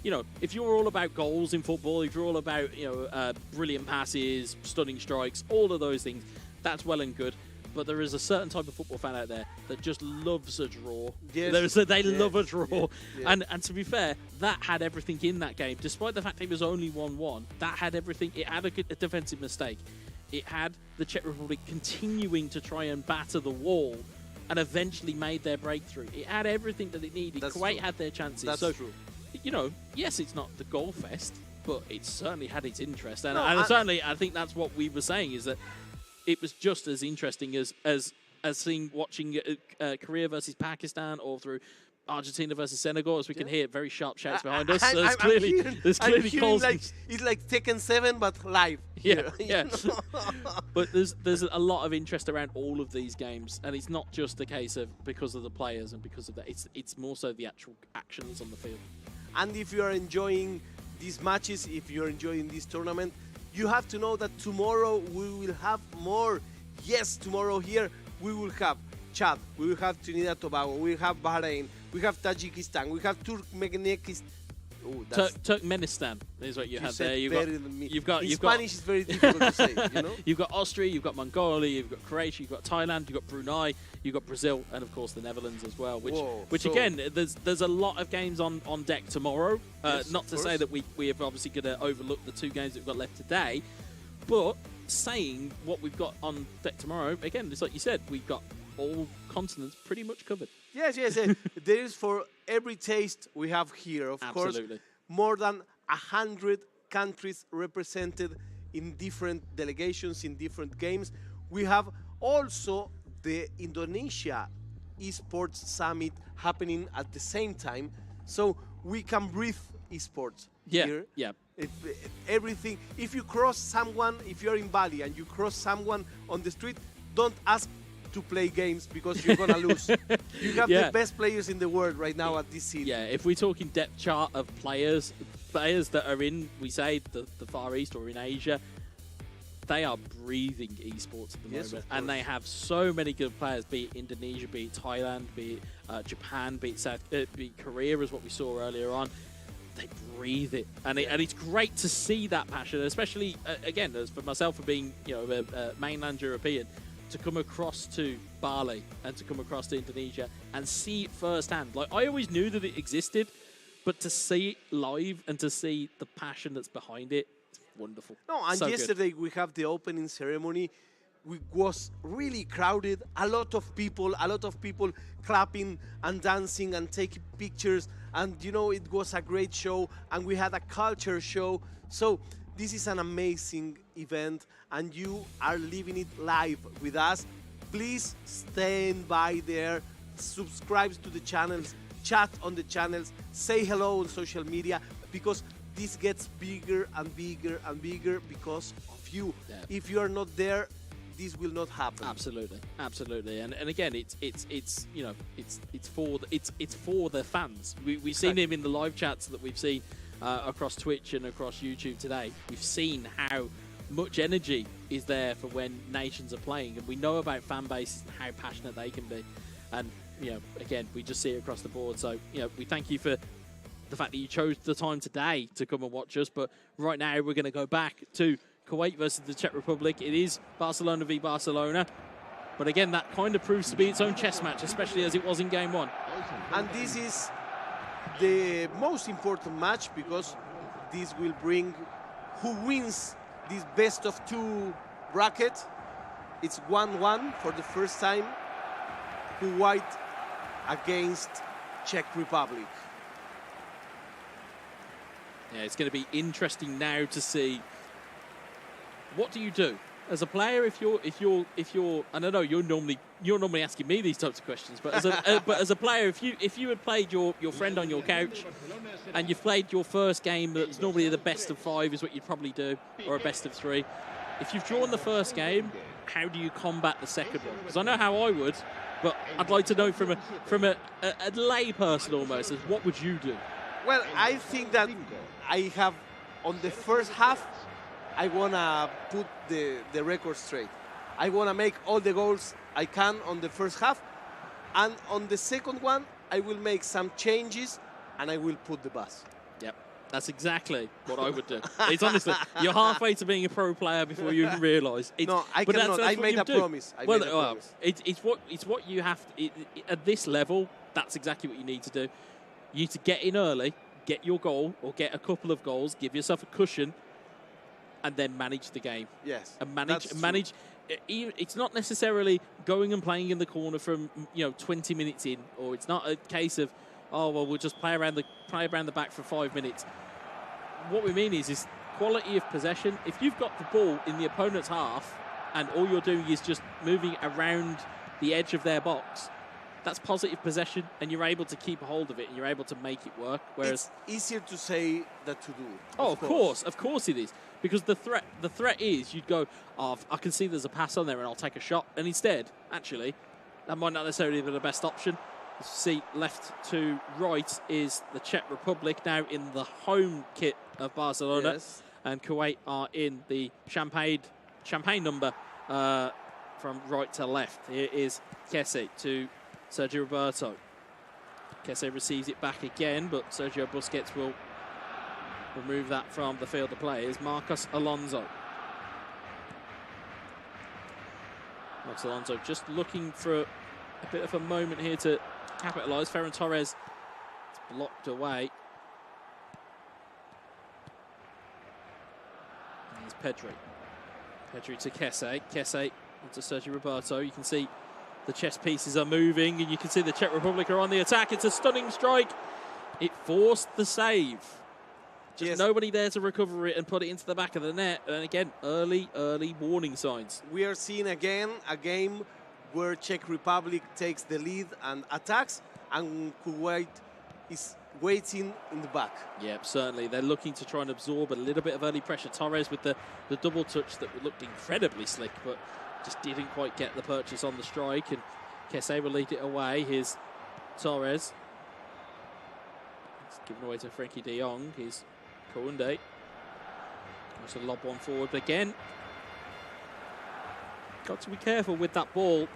you know, if you're all about goals in football, if you're all about, you know, brilliant passes, stunning strikes, all of those things, that's well and good. But there is a certain type of football fan out there that just loves a draw. Yes. They love a draw. Yeah. And to be fair, that had everything in that game. Despite the fact it was only 1-1, that had everything. It had a defensive mistake. It had the Czech Republic continuing to try and batter the wall and eventually made their breakthrough. It had everything that it needed. That's Kuwait true. had their chances. That's so, true. You know, yes, it's not the goal fest, but it certainly had its interest. And, No, certainly, I think that's what we were saying, is that it was just as interesting as watching Korea versus Pakistan, or through Argentina versus Senegal, as we can hear very sharp shouts behind us. So there's clearly calls. Like, it's like Tekken 7, but live. Yeah, yeah. But there's a lot of interest around all of these games, and it's not just a case of because of the players and because of that. It's more so the actual actions on the field. And if you are enjoying these matches, if you're enjoying this tournament, you have to know that tomorrow we will have more. Yes, tomorrow here we will have Chad, we will have Trinidad and Tobago, we will have Bahrain, we have Tajikistan, we have Turkmenistan. Turkmenistan is what you have there. You've got Spanish is very difficult to say. You know, you've got Austria, you've got Mongolia, you've got Croatia, you've got Thailand, you've got Brunei, you've got Brazil, and of course the Netherlands as well. Which again, there's a lot of games on deck tomorrow. Yes, not to say that we have obviously going to overlook the two games that we've got left today, but saying what we've got on deck tomorrow, again, it's like you said, we've got all continents pretty much covered. Yes. There is for every taste we have here. Of course, more than 100 countries represented in different delegations, in different games. We have also the Indonesia Esports Summit happening at the same time. So we can breathe esports here. Yeah. Everything. If you cross someone, if you're in Bali and you cross someone on the street, don't ask to play games because you're gonna lose. You have the best players in the world right now at this scene. Yeah, if we're talking depth chart of players that are in, we say, the Far East or in Asia, they are breathing esports at the moment, and they have so many good players. Be it Indonesia, be it Thailand, be it Japan, be it Korea, as what we saw earlier on. They breathe it, and it's great to see that passion, especially again, as for myself, for being a mainland European, to come across to Bali and to come across to Indonesia and see it firsthand. Like, I always knew that it existed, but to see it live and to see the passion that's behind it, it's wonderful. No, and so yesterday we have the opening ceremony. It was really crowded. A lot of people clapping and dancing and taking pictures. And, it was a great show. And we had a culture show. So this is an amazing event. And you are living it live with us. Please stand by there. Subscribe to the channels. Chat on the channels. Say hello on social media. Because this gets bigger and bigger and bigger because of you. Yeah. If you are not there, this will not happen. Absolutely, and again, it's for the fans. We've seen him in the live chats that we've seen across Twitch and across YouTube today. We've seen how much energy is there for when nations are playing, and we know about fan bases and how passionate they can be. And again, we just see it across the board. So we thank you for the fact that you chose the time today to come and watch us. But right now, we're going to go back to Kuwait versus the Czech Republic. It is Barcelona v Barcelona. But again, that kind of proves to be its own chess match, especially as it was in game one. And this is the most important match because this will bring who wins this best of two bracket. It's 1-1 for the first time. Kuwait against Czech Republic. Yeah, it's going to be interesting now to see what do you do as a player if you're. And I know you're normally asking me these types of questions, but as a player, if you had played your friend on your couch and you've played your first game, that's normally the best of 5 is what you'd probably do, or a best of 3. If you've drawn the first game, how do you combat the second one? Because I know how I would, but I'd like to know from a lay person almost, is what would you do? Well, I think that I have, on the first half, I want to put the record straight. I want to make all the goals I can on the first half. And on the second one, I will make some changes and I will put the bus. Yep, that's exactly what I would do. It's honestly, you're halfway to being a pro player before you even realise. No, I cannot. I made a promise. It's what you have to, at this level. That's exactly what you need to do. You need to get in early, get your goal or get a couple of goals, give yourself a cushion, and then manage the game. Yes, and manage. It's not necessarily going and playing in the corner from 20 minutes in, or it's not a case of, oh well, we'll just play around the back for 5 minutes. What we mean is quality of possession. If you've got the ball in the opponent's half and all you're doing is just moving around the edge of their box, that's positive possession, and you're able to keep a hold of it, and you're able to make it work. Whereas it's easier to say than to do. Of course it is, because the threat is you'd go, oh, I can see there's a pass on there, and I'll take a shot. And instead, actually, that might not necessarily be the best option. See, left to right is the Czech Republic now in the home kit of Barcelona, yes. And Kuwait are in the champagne number from right to left. Here is Kessie to Sergio Roberto. Kessie receives it back again, but Sergio Busquets will remove that from the field of play. Is Marcos Alonso. Marcos Alonso just looking for a bit of a moment here to capitalise. Ferran Torres is blocked away. And here's Pedri. Pedri to Kessie. Kessie to Sergio Roberto. You can see the chess pieces are moving, and you can see the Czech Republic are on the attack. It's a stunning strike. It forced the save. Just nobody there to recover it and put it into the back of the net. And again, early warning signs. We are seeing again a game where Czech Republic takes the lead and attacks, and Kuwait is waiting in the back. Yep, certainly. They're looking to try and absorb a little bit of early pressure. Torres with the double touch that looked incredibly slick, but just didn't quite get the purchase on the strike, and Kessie will lead it away. Here's Torres. It's given away to Frankie de Jong. Here's Kounde. Wants to lob one forward, but again, got to be careful with that ball.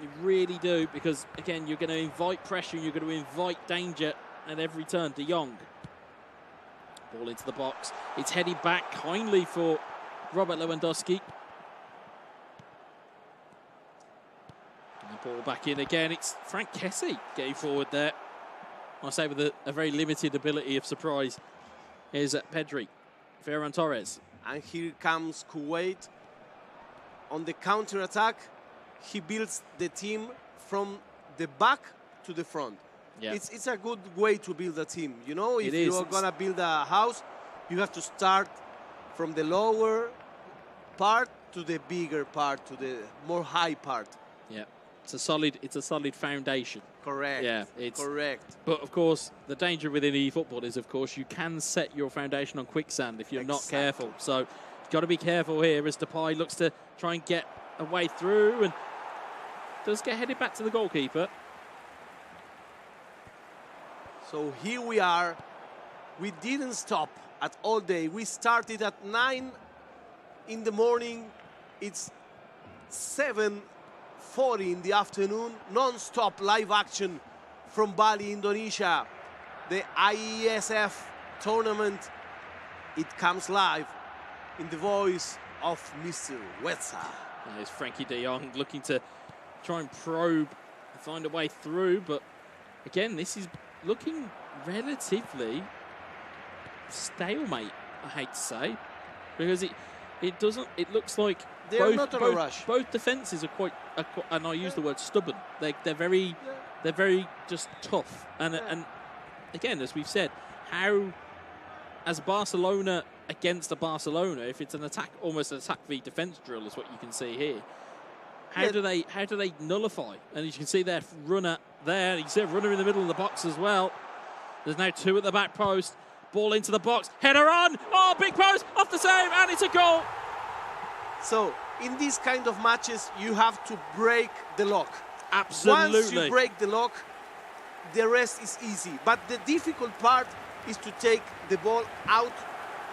You really do, because again, you're going to invite pressure, and you're going to invite danger at every turn. De Jong. Ball into the box. It's headed back kindly for Robert Lewandowski. Ball back in again. It's Frank Kessie getting forward there. I say with a very limited ability of surprise. Here's Pedri. Ferran Torres. And here comes Kuwait. On the counter-attack, he builds the team from the back to the front. Yeah. It's a good way to build a team. You know, if you are going to build a house, you have to start from the lower part to the bigger part, to the more high part. Yeah. It's a solid foundation. Correct. Yeah, it's correct. But of course, the danger within eFootball is, of course, you can set your foundation on quicksand if you're not careful. So you've got to be careful here as Depay looks to try and get a way through and does get headed back to the goalkeeper. So here we are. We didn't stop at all day. We started at 9 in the morning. It's 7:40 in the afternoon, non-stop live action from Bali, Indonesia. the IESF tournament. It comes live in the voice of Mr. Wetza. There's Frankie de Jong looking to try and probe and find a way through, but again, this is looking relatively stalemate, I hate to say, because it doesn't. It looks like They're not on a rush. Both defenses are quite, and I use the word stubborn. They're very just tough. And again, as we've said, how as Barcelona against a Barcelona, if it's an attack, almost an attack v defense drill, is what you can see here. How do they nullify? And you can see their runner there. You can see a runner in the middle of the box as well. There's now two at the back post. Ball into the box. Header on. Oh, big post off the save, and it's a goal. So in these kind of matches, you have to break the lock. Absolutely. Once you break the lock, the rest is easy. But the difficult part is to take the ball out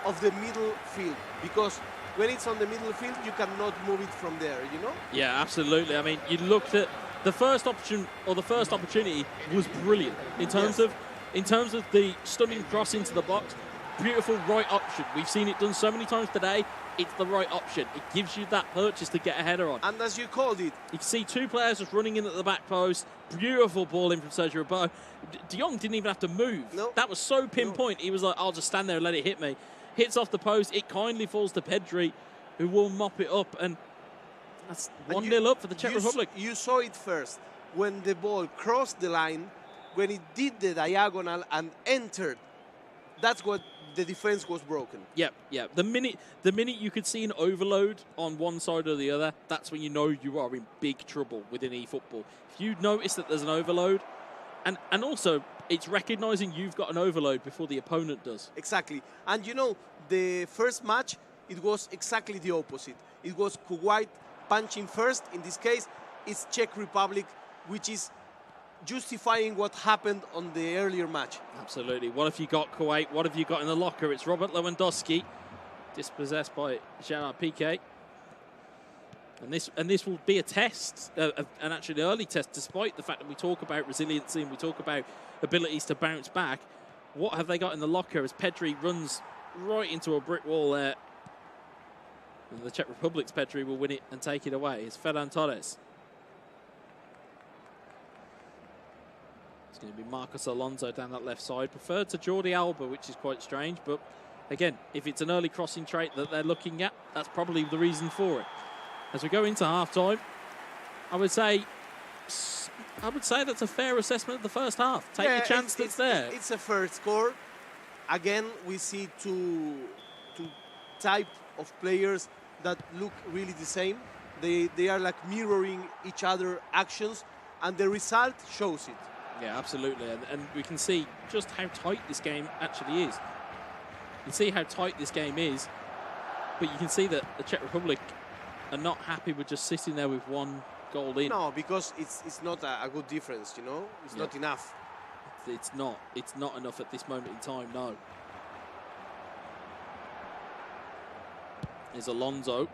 of the middle field, because when it's on the middle field, you cannot move it from there, you know? Yeah, absolutely. I mean, you looked at the first option, or the first opportunity was brilliant in terms of the stunning cross into the box. Beautiful right option. We've seen it done so many times today. It's the right option. It gives you that purchase to get a header on. And as you called it, you can see two players just running in at the back post. Beautiful ball in from Sergio Roberto. De Jong didn't even have to move. No. That was so pinpoint. He was like, I'll just stand there and let it hit me. Hits off the post. It kindly falls to Pedri, who will mop it up. And that's 1-0 up for the Czech Republic. You saw it first when the ball crossed the line, when it did the diagonal and entered. That's what the defense was broken. Yep. The minute you could see an overload on one side or the other, that's when you know you are in big trouble within eFootball. If you notice that there's an overload, and also it's recognizing you've got an overload before the opponent does. Exactly. And you know, the first match, it was exactly the opposite. It was Kuwait punching first. In this case, it's Czech Republic, which is justifying what happened on the earlier match. Absolutely. What have you got, Kuwait? What have you got in the locker? It's Robert Lewandowski, dispossessed by Gerard Piqué. And this will be a test, and actually an early test, despite the fact that we talk about resiliency and we talk about abilities to bounce back. What have they got in the locker as Pedri runs right into a brick wall there? And the Czech Republic's Pedri will win it and take it away. It's Ferran Torres. It's going to be Marcos Alonso down that left side. Preferred to Jordi Alba, which is quite strange. But again, if it's an early crossing trait that they're looking at, that's probably the reason for it. As we go into half-time, I would say that's a fair assessment of the first half. Take your chance that's there. It's a fair score. Again, we see two type of players that look really the same. They are like mirroring each other actions, and the result shows it. Yeah, absolutely. And we can see just how tight this game actually is. You can see how tight this game is, but you can see that the Czech Republic are not happy with just sitting there with one goal in. No, because it's not a good difference, you know? It's not enough. It's not enough at this moment in time, no. There's Alonso.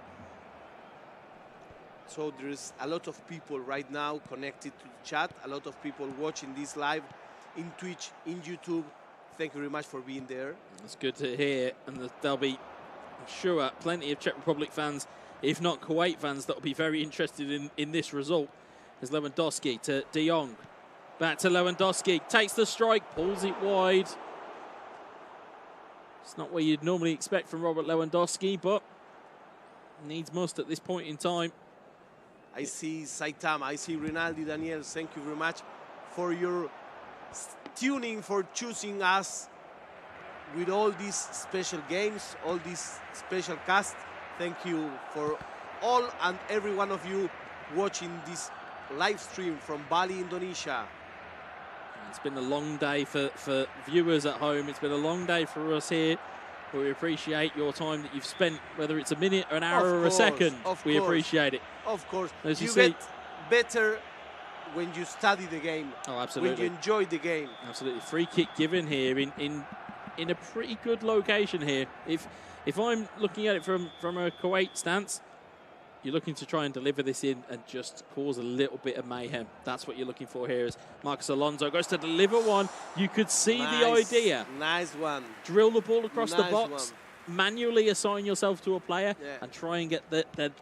So there's a lot of people right now connected to the chat, a lot of people watching this live in Twitch, in YouTube. Thank you very much for being there. It's good to hear, and there'll be, I'm sure, plenty of Czech Republic fans, if not Kuwait fans, that will be very interested in this result. There's Lewandowski to De Jong. Back to Lewandowski, takes the strike, pulls it wide. It's not what you'd normally expect from Robert Lewandowski, but needs must at this point in time. I see Saitama, I see Rinaldi Daniel. Thank you very much for your tuning, for choosing us with all these special games, all these special cast. Thank you for all and every one of you watching this live stream from Bali, Indonesia. It's been a long day for viewers at home. It's been a long day for us here. We appreciate your time that you've spent, whether it's a minute, or an hour, or a second. We appreciate it. Of course. As you see, get better when you study the game. Oh, absolutely. When you enjoy the game. Absolutely. Free kick given here in a pretty good location here. If I'm looking at it from a Kuwait stance, You're looking to try and deliver this in and just cause a little bit of mayhem. That's what you're looking for here as Marcos Alonso goes to deliver one. You could see the idea. Nice one. Drill the ball across the Nice box, manually assign yourself to a player, and try and get the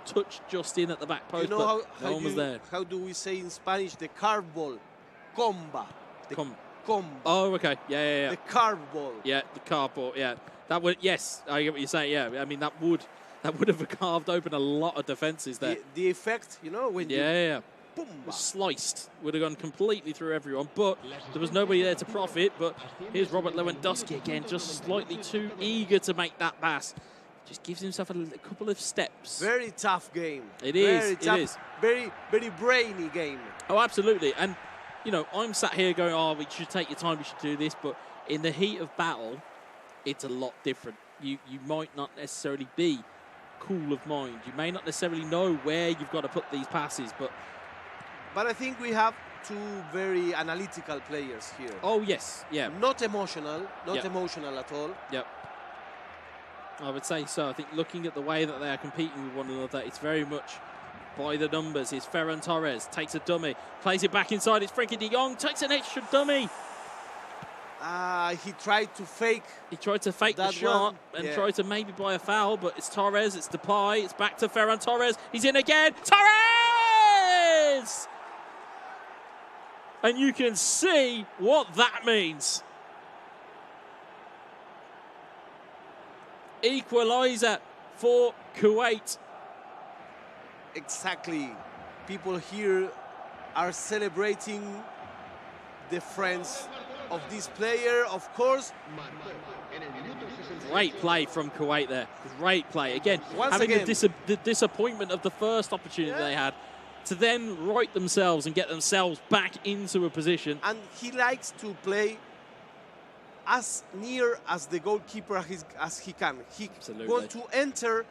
touch just in at the back post. You know but no one was there. How do we say in Spanish the carve ball? Comba. Comba. Oh, okay. Yeah. The carve ball. Yeah, the carve ball. Yeah, that would. Yes, I get what you're saying. Yeah, I mean that would have carved open a lot of defenses there. The effect, you know, when you sliced, would have gone completely through everyone, but there was nobody there to profit. But here's Robert Lewandowski again, just slightly too eager to make that pass. Just gives himself a couple of steps. Very tough game. It is. Very tough, it is. Very, very brainy game. Oh, absolutely. And, you know, I'm sat here going, oh, we should take your time, we should do this. But in the heat of battle, it's a lot different. You might not necessarily be cool of mind. You may not necessarily know where you've got to put these passes, but I think we have two very analytical players here. Oh, yes. Yeah. Not emotional. Not emotional at all. Yep. I would say so. I think looking at the way that they are competing with one another, it's very much by the numbers. Here's Ferran Torres, takes a dummy, plays it back inside. It's Frenkie de Jong, takes an extra dummy. He tried to fake. He tried to fake the shot and tried to maybe buy a foul, but it's Torres, it's Depay, it's back to Ferran Torres. He's in again. Torres! And you can see what that means. Equaliser for Kuwait. Exactly. People here are celebrating the friends of this player, of course. Great play from Kuwait there. Great play. Again, having the disappointment of the first opportunity they had to then right themselves and get themselves back into a position. And he likes to play as near as the goalkeeper as he can. He wants to enter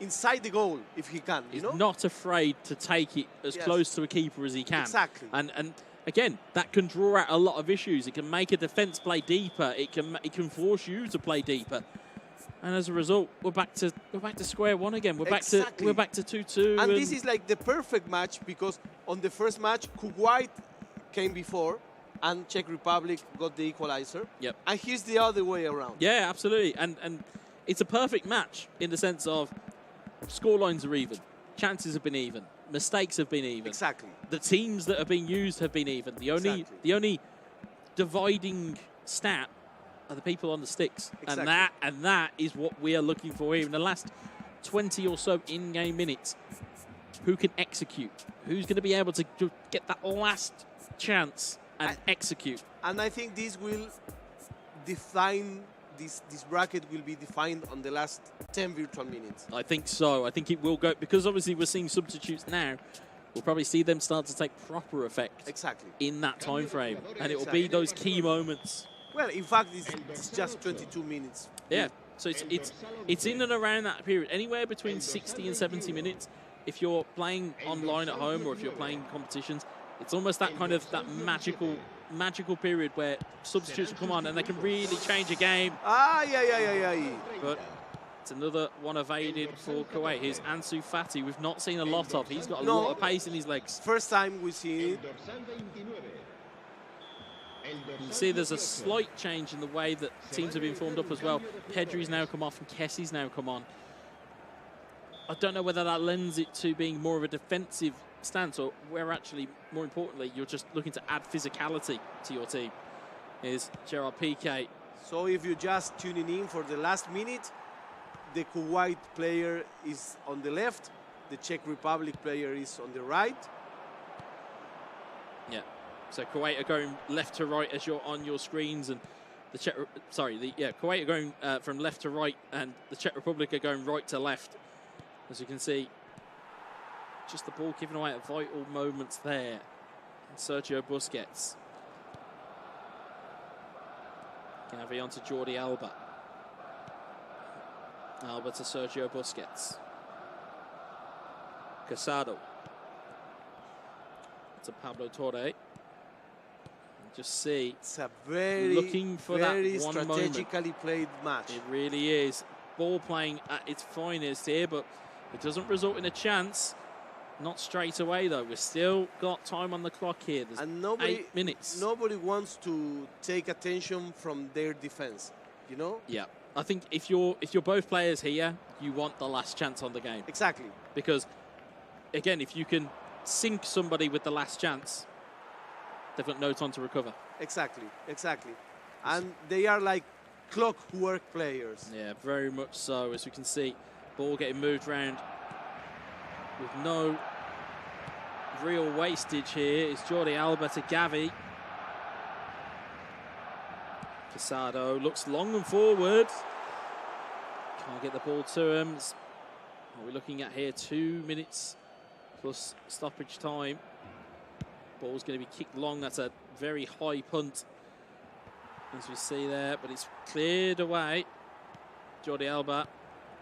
inside the goal if he can. He's not afraid to take it as close to a keeper as he can. Exactly. And again, that can draw out a lot of issues. It can make a defence play deeper. It can force you to play deeper. And as a result, we're back to square one again. We're back to 2-2. And this is like the perfect match because on the first match, Kuwait came before and Czech Republic got the equalizer. Yep. And here's the other way around. Yeah, absolutely. And it's a perfect match in the sense of scorelines are even, chances have been even, mistakes have been even. Exactly. The teams that are being used have been even. The only dividing stat are the people on the sticks. Exactly. And that is what we are looking for here in the last 20 or so in-game minutes. Who can execute? Who's going to be able to get that last chance and execute? And I think this will define, this bracket will be defined on the last 10 virtual minutes. I think so. I think it will go, because obviously we're seeing substitutes now. We'll probably see them start to take proper effect in that time frame. And it will be those key moments. Well, in fact, it's just 22 minutes. Yeah, so it's in and around that period, anywhere between 60 and 70 minutes. If you're playing online at home or if you're playing competitions, it's almost that kind of that magical period where substitutes will come on and they can really change a game. Yeah. But it's another one evaded for Kuwait. Here's Ansu Fati. We've not seen a lot of. He's got a lot of pace in his legs. First time we see it. You can see there's a slight change in the way that teams have been formed up as well. Pedri's now come off and Kessie's now come on. I don't know whether that lends it to being more of a defensive stance or where actually, more importantly, you're just looking to add physicality to your team. Here's Gerard Piqué. So if you're just tuning in for the last minute, the Kuwait player is on the left, the Czech Republic player is on the right. Yeah. So Kuwait are going left to right as you're on your screens, and the Kuwait are going from left to right, and the Czech Republic are going right to left. As you can see, just the ball giving away at vital moments there. And Sergio Busquets. Gavi onto Jordi Alba. Alba to Sergio Busquets. Casado. To Pablo Torre. Just see, it's a very, looking for very that one strategically moment. Played match. It really is. Ball playing at its finest here, but It doesn't result in a chance. Not straight away, though. We've still got time on the clock here. There's And nobody, 8 minutes. Nobody wants to take attention from their defense, you know? Yeah. I think if you're both players here, you want the last chance on the game. Exactly. Because, again, if you can sink somebody with the last chance, they've got no time to recover. Exactly. And they are like clockwork players. Yeah, very much so. As we can see, ball getting moved around with no real wastage here. It's Jordi Alba to Gavi. Casado looks long and forward. Can't get the ball to him. What are we looking at here? 2 minutes plus stoppage time. Ball's going to be kicked long. That's a very high punt, as we see there, but it's cleared away. Jordi Alba,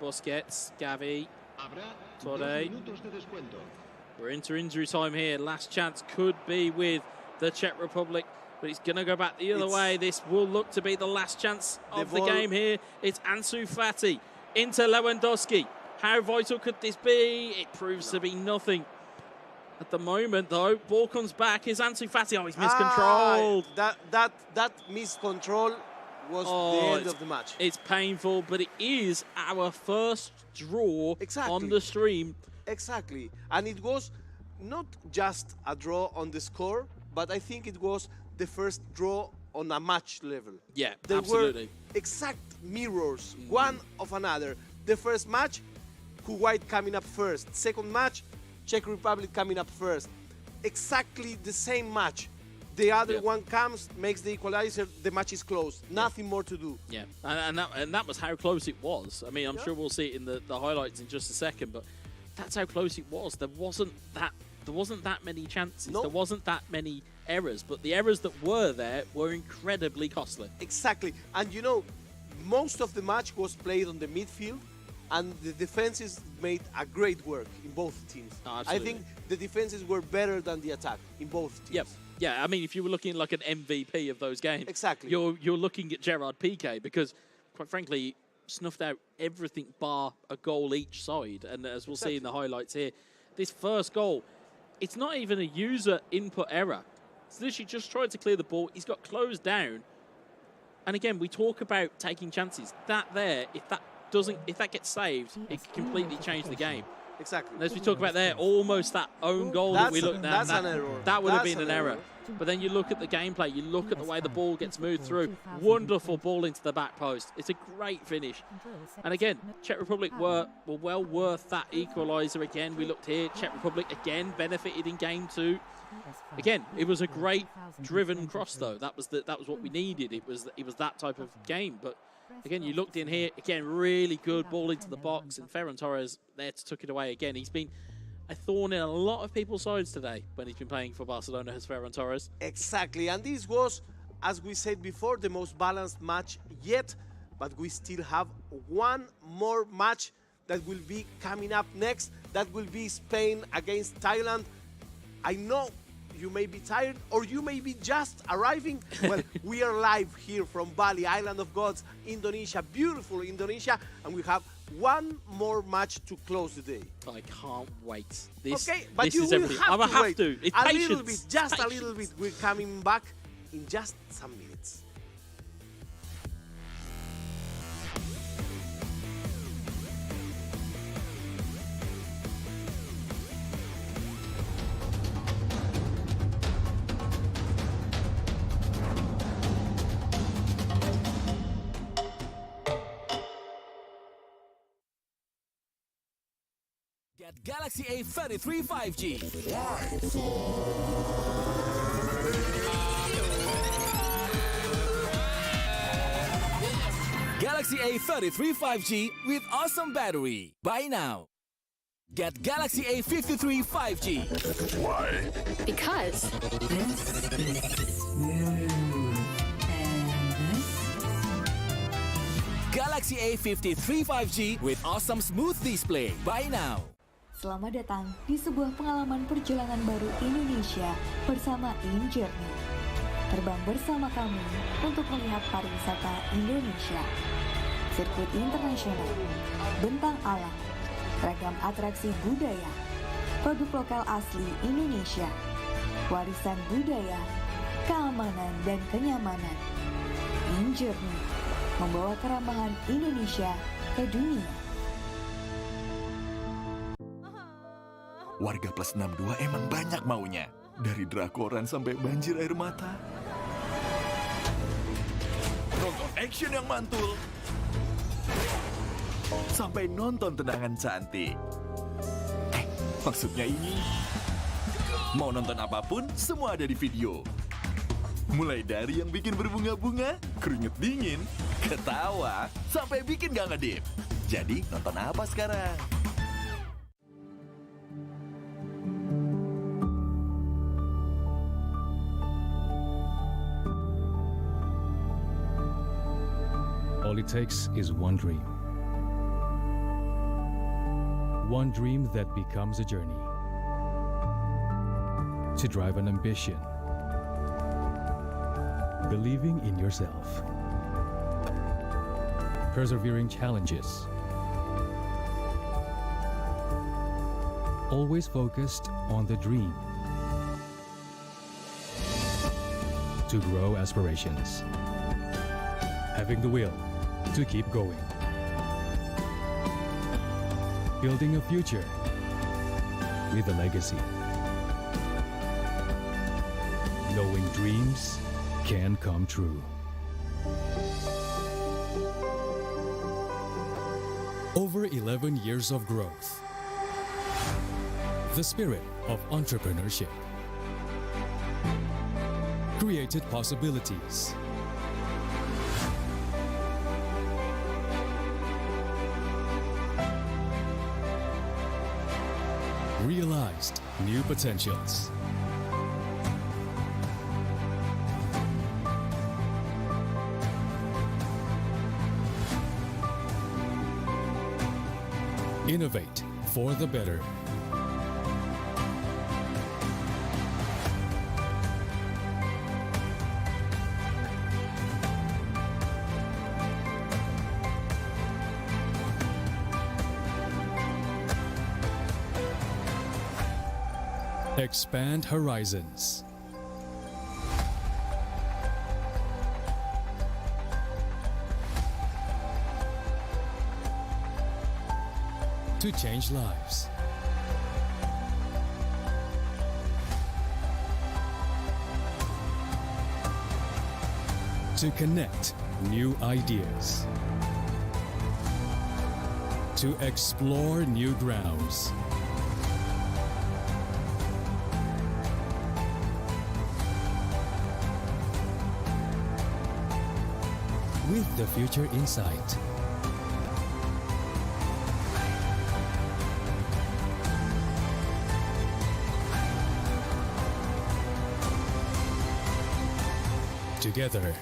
Busquets, Gavi, Torre. We're into injury time here. Last chance could be with the Czech Republic, but it's going to go back the other way. This will look to be the last chance of the game here. It's Ansu Fati into Lewandowski. How vital could this be? It proves to be nothing. At the moment, though, ball comes back. Is Ansu Fati? Oh, he's miscontrolled. That miscontrol was the end of the match. It's painful, but it is our first draw on the stream. Exactly. And it was not just a draw on the score, but I think it was the first draw on a match level. Yeah, there absolutely. Were exact mirrors, one of another. The first match, Kuwait coming up first. Second match, Czech Republic coming up first. Exactly the same match. The other one comes, makes the equalizer, the match is closed. Nothing more to do. Yeah, and that was how close it was. I mean, I'm sure we'll see it in the highlights in just a second, but that's how close it was. There wasn't that many chances. There wasn't that many errors, but the errors that were there were incredibly costly. Exactly. And you know, most of the match was played on the midfield, and the defenses made a great work in both teams. Oh, I think the defenses were better than the attack in both teams. Yep. Yeah, I mean, if you were looking like an MVP of those games, exactly, you're looking at Gerard Piqué, because, quite frankly, snuffed out everything bar a goal each side. And as we'll see in the highlights here, this first goal, it's not even a user input error. It's literally just tried to clear the ball. He's got closed down. And again, we talk about taking chances. That there, if that gets saved, it completely changed the game. Exactly. And as we talk about there, almost that own goal that we looked at, an error. That would have been an error. But then you look at the gameplay, you look at the way the ball gets moved through. Wonderful ball into the back post. It's a great finish. And again, Czech Republic were well worth that equaliser again. We looked here, Czech Republic again benefited in game 2. Again, it was a great driven cross though. That was what we needed. It was that type of game. But again, you looked in here, again, really good ball into the box, and Ferran Torres there took it away again. He's been a thorn in a lot of people's sides today when he's been playing for Barcelona as Ferran Torres. Exactly, and this was, as we said before, the most balanced match yet, but we still have one more match that will be coming up next. That will be Spain against Thailand. I know you may be tired, or you may be just arriving. Well, we are live here from Bali, Island of Gods, Indonesia, beautiful Indonesia, and we have one more match to close the day. I can't wait. Okay, but this you is will everything. have I to have wait to. It's a patience. little bit, just Patience. a little bit. We're coming back in just some minutes. Get Galaxy A33 5G. Galaxy A33 5G with awesome battery. Buy now. Get Galaxy A53 5G. Why? Because This is smooth. And this? Galaxy A53 5G with awesome smooth display. Buy now. Selamat datang di sebuah pengalaman perjalanan baru Indonesia bersama InJourney. Terbang bersama kami untuk melihat pariwisata Indonesia. Sirkuit internasional, bentang alam, ragam atraksi budaya, produk lokal asli Indonesia, warisan budaya, keamanan dan kenyamanan. In Journey membawa keramahan Indonesia ke dunia. Warga plus 62 emang banyak maunya. Dari drakoran sampai banjir air mata. Nonton action yang mantul. Sampai nonton tendangan cantik. Maksudnya ini. Mau nonton apapun, semua ada di video. Mulai dari yang bikin berbunga-bunga, keringet dingin, ketawa, sampai bikin gak ngedip. Jadi nonton apa sekarang? All it takes is one dream. One dream that becomes a journey. To drive an ambition. Believing in yourself. Persevering challenges. Always focused on the dream. To grow aspirations. Having the will to keep going. Building a future with a legacy. Knowing dreams can come true. Over 11 years of growth. The spirit of entrepreneurship. Created possibilities. Realized new potentials. Innovate for the better. Expand horizons. To change lives. To connect new ideas. To explore new grounds. With the future in sight. Together.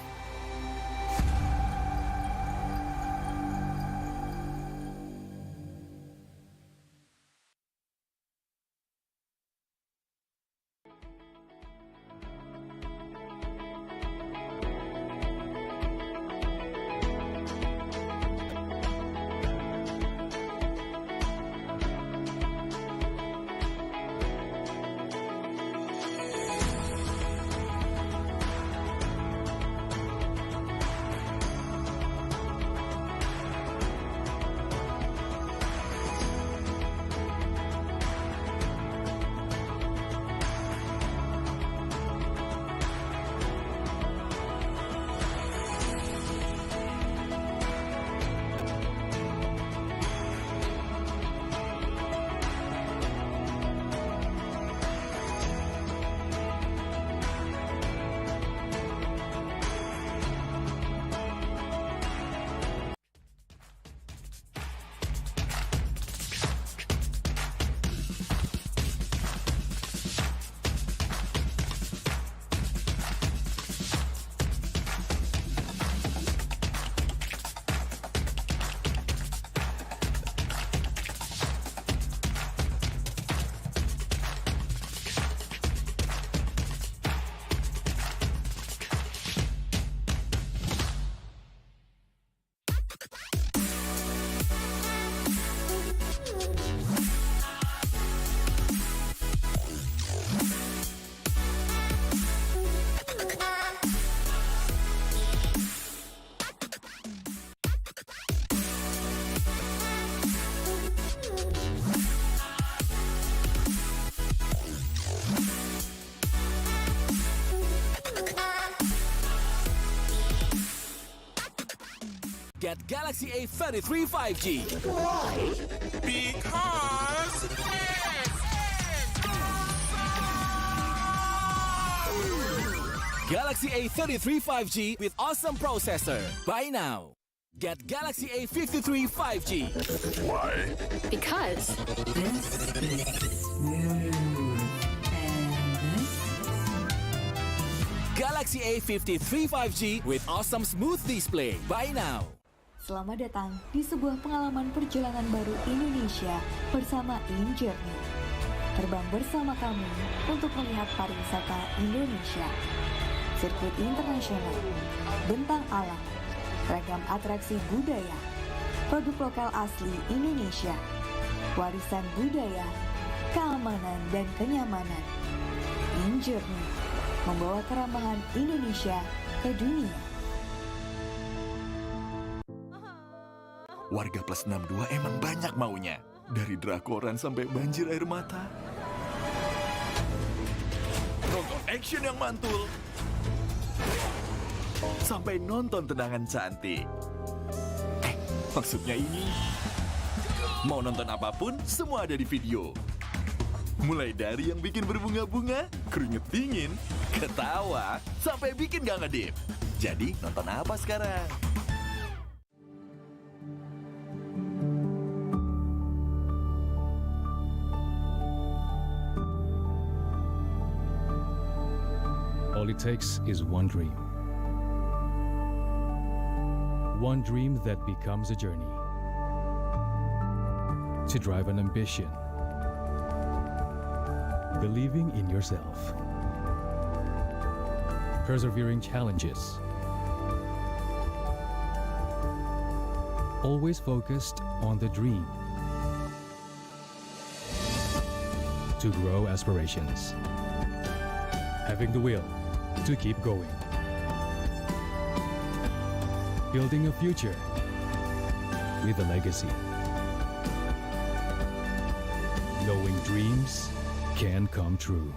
Get Galaxy A33 5G. Why? Because Galaxy A33 5G with awesome processor. Buy now. Get Galaxy A53 5G. Why? Because Galaxy A53 5G with awesome smooth display. Buy now. Selamat datang di sebuah pengalaman perjalanan baru Indonesia bersama InJourney. Terbang bersama kami untuk melihat pariwisata Indonesia. Sirkuit internasional, bentang alam, ragam atraksi budaya, produk lokal asli Indonesia, warisan budaya, keamanan dan kenyamanan. InJourney membawa keramaian Indonesia ke dunia. Warga plus 62 emang banyak maunya. Dari drakoran sampai banjir air mata. Nonton action yang mantul. Sampai nonton tendangan cantik. Maksudnya ini. Mau nonton apapun, semua ada di video. Mulai dari yang bikin berbunga-bunga, keringet dingin, ketawa, sampai bikin gak ngedip. Jadi nonton apa sekarang? All it takes is one dream. One dream that becomes a journey. To drive an ambition. Believing in yourself. Persevering challenges. Always focused on the dream. To grow aspirations. Having the will to keep going. Building a future with a legacy. Knowing dreams can come true.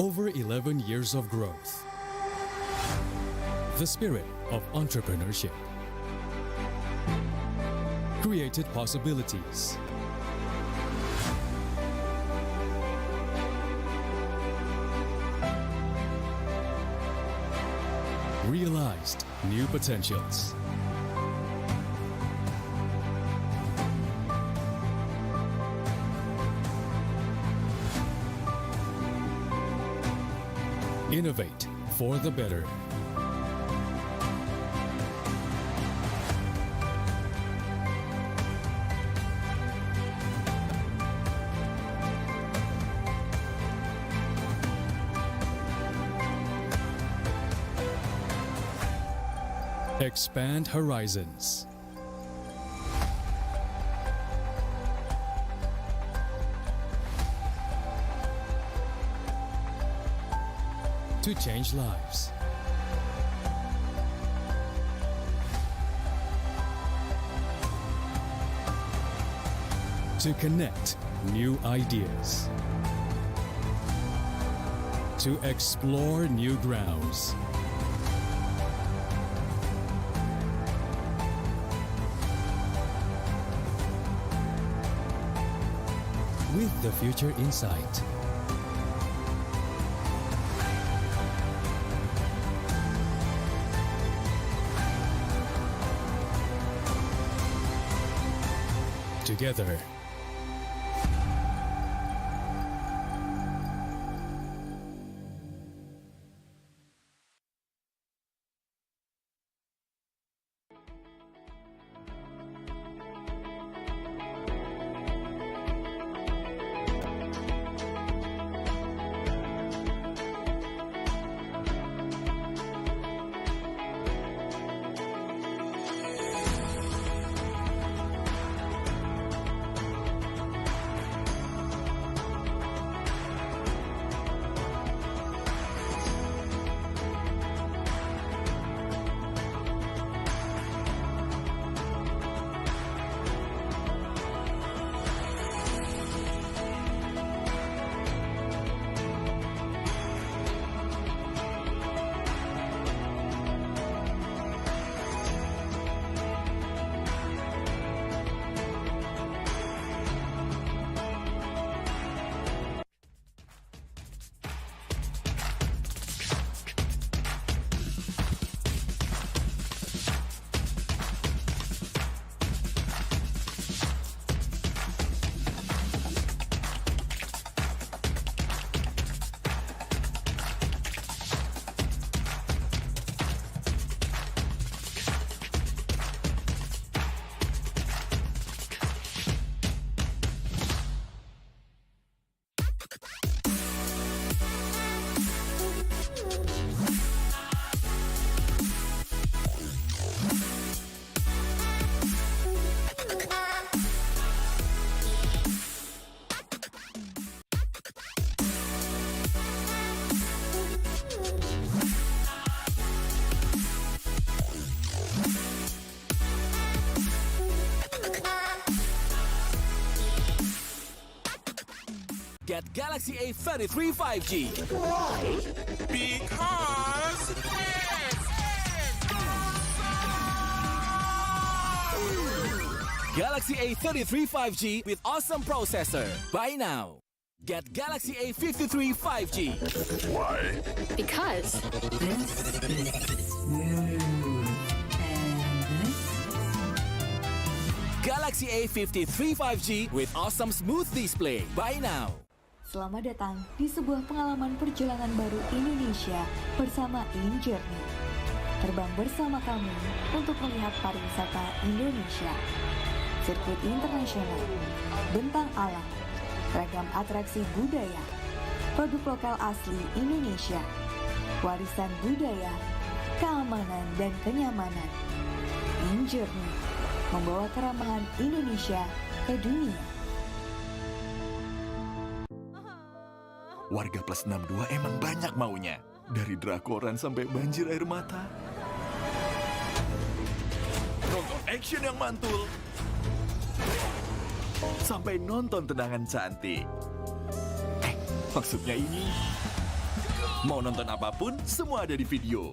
Over 11 years of growth. The spirit of entrepreneurship. Created possibilities. Realized new potentials. Innovate for the better. Expand horizons. To change lives. To connect new ideas. To explore new grounds. With the future in sight. Together. Get Galaxy A33 5G. Why? Because Galaxy A33 5G with awesome processor. Buy now. Get Galaxy A53 5G. Why? Because Galaxy A53 5G with awesome smooth display. Buy now. Selamat datang di sebuah pengalaman perjalanan baru Indonesia bersama InJourney. Terbang bersama kami untuk melihat pariwisata Indonesia. Sirkuit internasional, bentang alam, ragam atraksi budaya, produk lokal asli Indonesia, warisan budaya, keamanan dan kenyamanan. InJourney membawa keramahan Indonesia ke dunia. Warga plus 62 emang banyak maunya. Dari drakoran sampai banjir air mata. Nonton action yang mantul. Sampai nonton tendangan cantik. Maksudnya ini, mau nonton apapun, semua ada di video.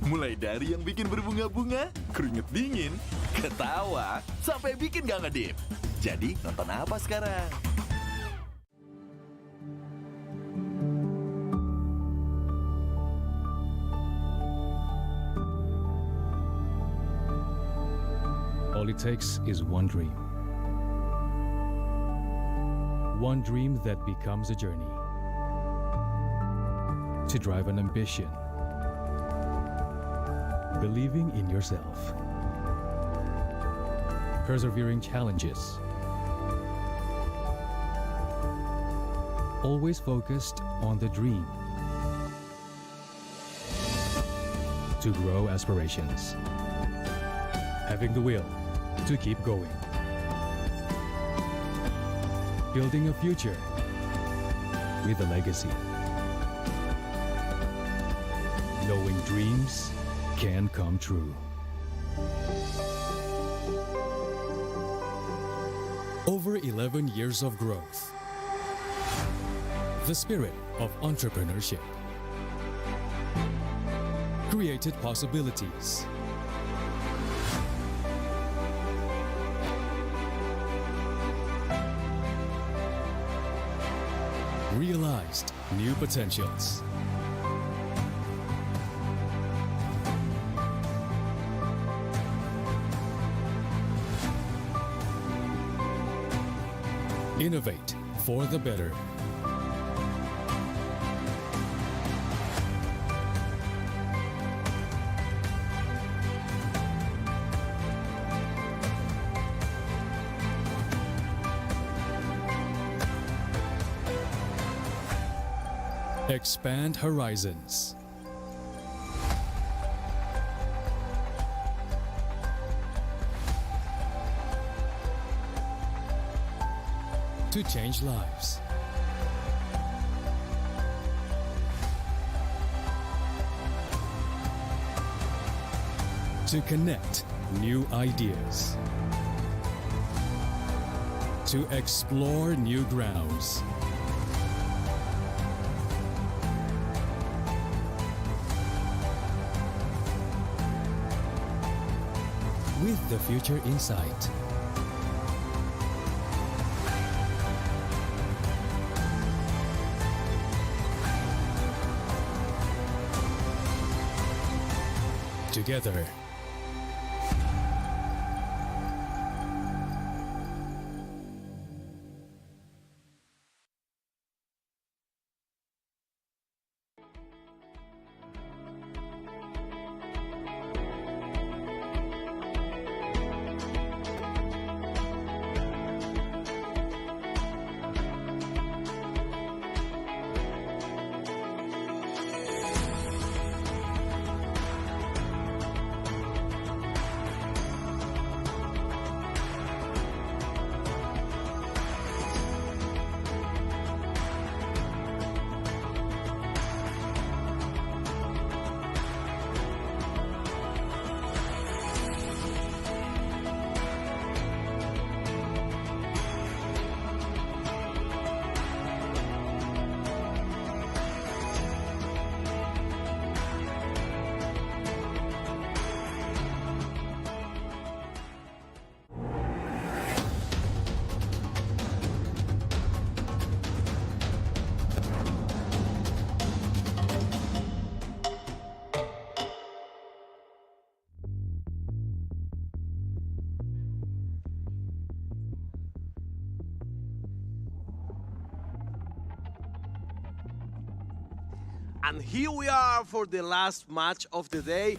Mulai dari yang bikin berbunga-bunga, keringet dingin, ketawa, sampai bikin gak ngedip. Jadi nonton apa sekarang? All it takes is one dream. One dream that becomes a journey. To drive an ambition. Believing in yourself. Persevering challenges. Always focused on the dream. To grow aspirations. Having the will to keep going. Building a future with a legacy. Knowing dreams can come true. Over 11 years of growth. The spirit of entrepreneurship. Created possibilities. Realized new potentials. Innovate for the better. Expand horizons. To change lives. To connect new ideas. To explore new grounds. With the future in sight. Together. And here we are for the last match of the day.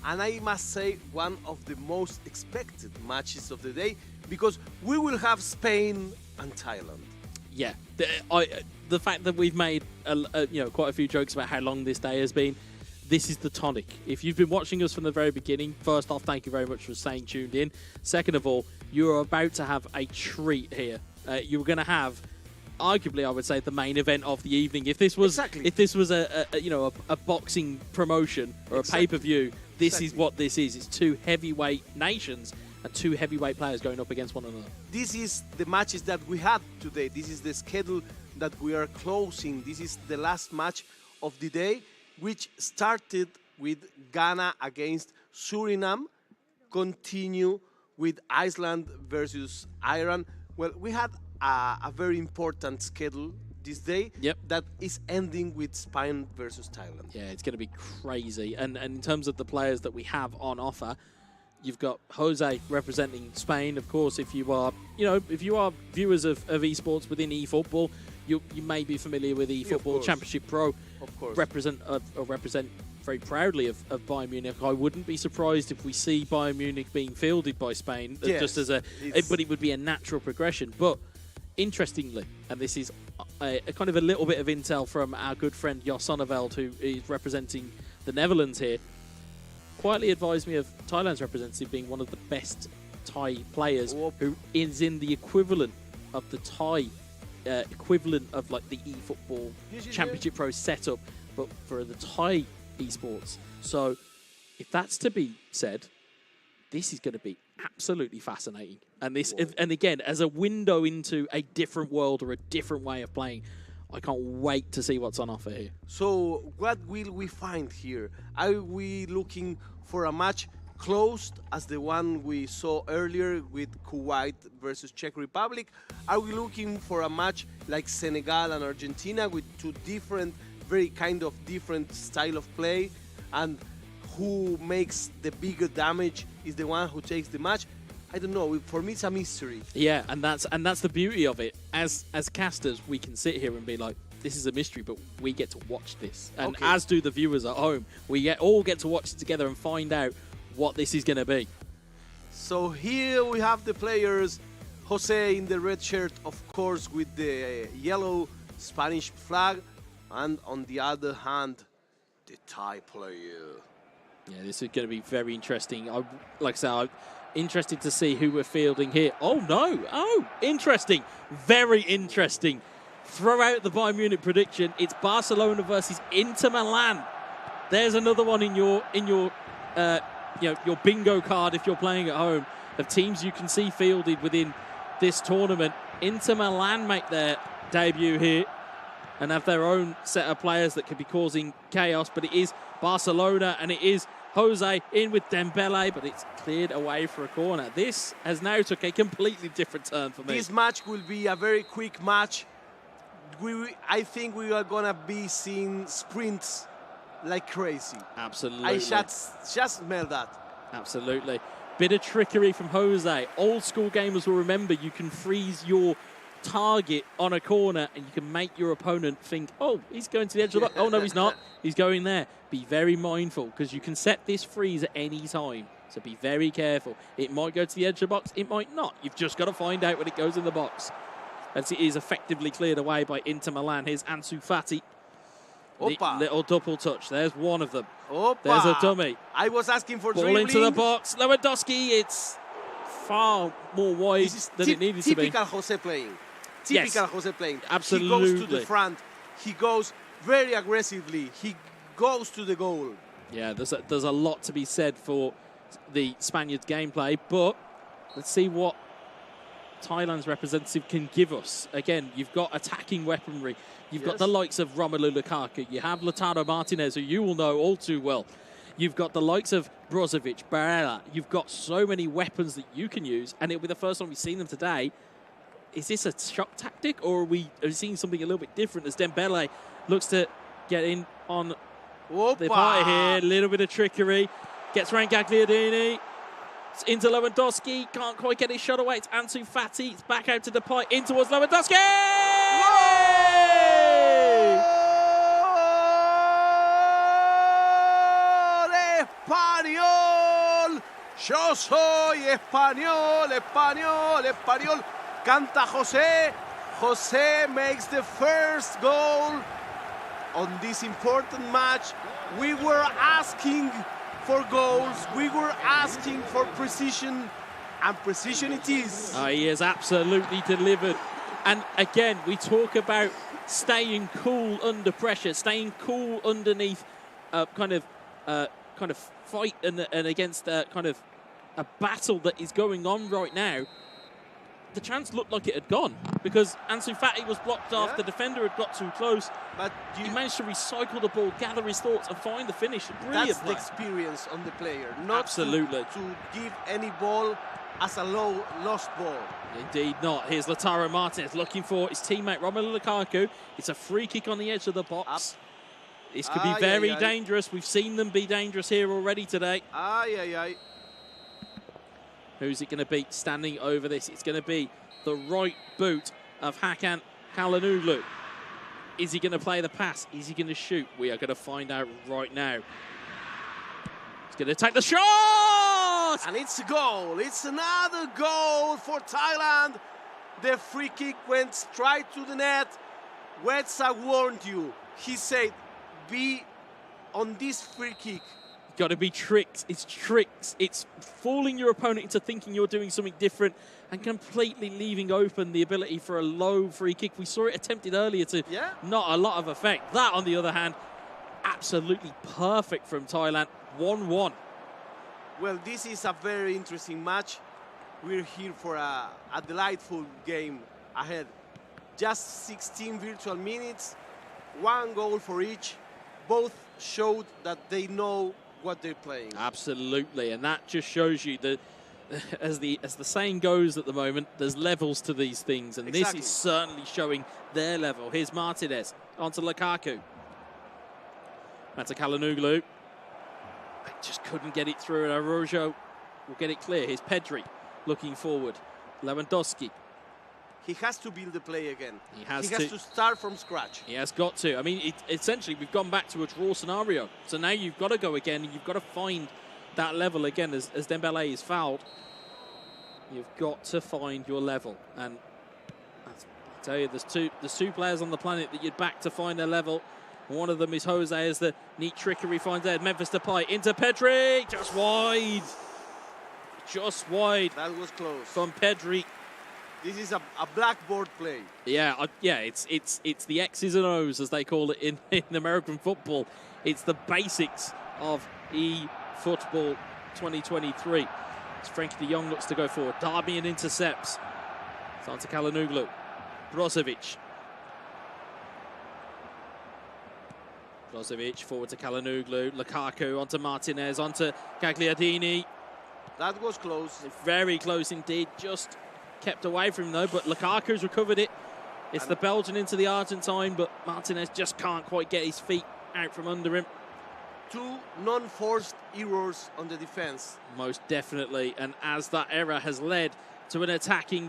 And I must say, one of the most expected matches of the day, because we will have Spain and Thailand. Yeah, the fact that we've made quite a few jokes about how long this day has been, this is the tonic. If you've been watching us from the very beginning, first off, thank you very much for staying tuned in. Second of all, you're about to have a treat here. You're going to have, arguably, I would say, the main event of the evening. If this was a boxing promotion or a pay-per-view, this is what this is. It's two heavyweight nations and two heavyweight players going up against one another. This is the matches that we had today. This is the schedule that we are closing. This is the last match of the day, which started with Ghana against Suriname, continue with Iceland versus Iran. Well, we had a very important schedule this day that is ending with Spain versus Thailand. Yeah, it's going to be crazy. And in terms of the players that we have on offer, you've got Jose representing Spain. Of course, if you are viewers of esports within eFootball, you may be familiar with eFootball Championship Pro. Of course. Represent very proudly of Bayern Munich. I wouldn't be surprised if we see Bayern Munich being fielded by Spain, just as but it would be a natural progression. But interestingly, and this is a kind of a little bit of intel from our good friend Jos Sonneveld, who is representing the Netherlands here, quietly advised me of Thailand's representative being one of the best Thai players, who is in the equivalent of the Thai equivalent of like the eFootball Championship Pro setup, but for the Thai esports. So if that's to be said, this is going to be absolutely fascinating. And and again, as a window into a different world or a different way of playing, I can't wait to see what's on offer here. So what will we find here? Are we looking for a match closed as the one we saw earlier with Kuwait versus Czech Republic? Are we looking for a match like Senegal and Argentina with two different, very kind of different style of play, and who makes the bigger damage is the one who takes the match? I don't know. For me, it's a mystery. Yeah, and that's the beauty of it. As casters, we can sit here and be like, this is a mystery, but we get to watch this, and as do the viewers at home. We all get to watch it together and find out what this is going to be. So here we have the players. Jose in the red shirt, of course, with the yellow Spanish flag, and on the other hand, the Thai player. Yeah, this is going to be very interesting. Like I said, I'm interested to see who we're fielding here. Oh, no. Oh, interesting. Very interesting. Throw out the Bayern Munich prediction. It's Barcelona versus Inter Milan. There's another one in your bingo card if you're playing at home of teams you can see fielded within this tournament. Inter Milan make their debut here and have their own set of players that could be causing chaos, but it is Barcelona and it is Jose in with Dembele, but it's cleared away for a corner. This has now took a completely different turn for me. This match will be a very quick match. I think we are going to be seeing sprints like crazy. Absolutely. I just smell that. Absolutely. Bit of trickery from Jose. Old school gamers will remember you can freeze your target on a corner and you can make your opponent think, oh, he's going to the edge of the box. Oh, no, he's not. He's going there. Be very mindful because you can set this freeze at any time. So be very careful. It might go to the edge of the box. It might not. You've just got to find out when it goes in the box. As it is effectively cleared away by Inter Milan. Here's Ansu Fati. Little double touch. There's one of them. Opa. There's a dummy. I was asking for ball dribbling. Into the box. Lewandowski. It's far more wide than it needed to be. Typical Jose playing. Typical Jose playing. Absolutely. He goes to the front. He goes very aggressively. He goes to the goal. Yeah, there's a lot to be said for the Spaniards' gameplay, but let's see what Thailand's representative can give us. Again, you've got attacking weaponry. You've got the likes of Romelu Lukaku. You have Lautaro Martinez, who you will know all too well. You've got the likes of Brozovic, Barella. You've got so many weapons that you can use, and it'll be the first time we've seen them today. Is this a shock tactic, or are we seeing something a little bit different as Dembele looks to get in on the party here? A little bit of trickery. Gets around Gagliardini. It's into Lewandowski. Can't quite get his shot away. It's Ansu Fati. It's back out to the pie. In towards Lewandowski. Yo soy español, español, español. Canta José. José makes the first goal on this important match. We were asking for goals. We were asking for precision, and precision it is. He has absolutely delivered. And again, we talk about staying cool under pressure, staying cool underneath kind of fight and against kind of a battle that is going on right now. The chance looked like it had gone because Ansu Fati was blocked off. The defender had got too close, but he managed to recycle the ball, gather his thoughts, and find the finish. Brilliant That's play. the experience on the player, not Absolutely. to give any ball as a lost ball. Indeed not. Here's Lautaro Martinez looking for his teammate Romelu Lukaku. It's a free kick on the edge of the box. This could be very dangerous. We've seen them be dangerous here already today. Who's it going to be standing over this? It's going to be the right boot of Hakan Çalhanoğlu. Is he going to play the pass? Is he going to shoot? We are going to find out right now. He's going to take the shot! And it's a goal. It's another goal for Thailand. The free kick went straight to the net. Wetsa warned you. He said, be on this free kick. Got to be tricks. It's tricks. It's fooling your opponent into thinking you're doing something different and completely leaving open the ability for a low free kick. We saw it attempted earlier to not a lot of effect. That, on the other hand, absolutely perfect from Thailand. 1-1. Well, this is a very interesting match. We're here for a delightful game ahead. Just 16 virtual minutes, 1 goal for each. Both showed that they know what they're playing. Absolutely, and that just shows you that, as the saying goes at the moment, there's levels to these things, and this is certainly showing their level. Here's Martinez onto Lukaku. That's a Çalhanoğlu. Just couldn't get it through, and Araujo will get it clear. Here's Pedri looking forward. Lewandowski. He has to build the play again. He has to start from scratch. He has got to. I mean, essentially, we've gone back to a draw scenario. So now you've got to go again, and you've got to find that level again as Dembele is fouled. You've got to find your level. And I tell you, there's two players on the planet that you'd back to find their level. One of them is Jose, as the neat trickery finds there. Memphis Depay into Pedri. Just wide. Just wide. That was close. From Pedri. This is a blackboard play. Yeah, it's the X's and O's, as they call it in American football. It's the basics of eFootball 2023. As Frenkie de Jong looks to go forward. Darmian intercepts. It's on to Çalhanoğlu. Brozovic. Brozovic forward to Çalhanoğlu. Lukaku onto Martinez, onto Gagliardini. That was close. Very close indeed. Just kept away from him though, but Lukaku's recovered it. It's the Belgian into the Argentine, but Martinez just can't quite get his feet out from under him. 2 non-forced errors on the defense. Most definitely, and as that error has led to an attacking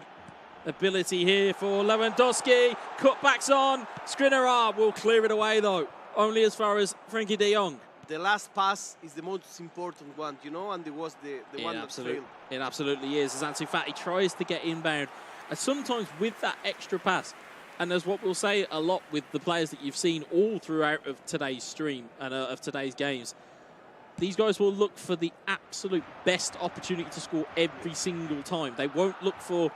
ability here for Lewandowski. Cutbacks on. Skriniar will clear it away though, only as far as Frenkie de Jong. The last pass is the most important one, you know, and it was the one that failed. It absolutely is, as Ansu Fati tries to get inbound. And sometimes with that extra pass, and as what we'll say a lot with the players that you've seen all throughout of today's stream and of today's games, these guys will look for the absolute best opportunity to score every single time. They won't look for,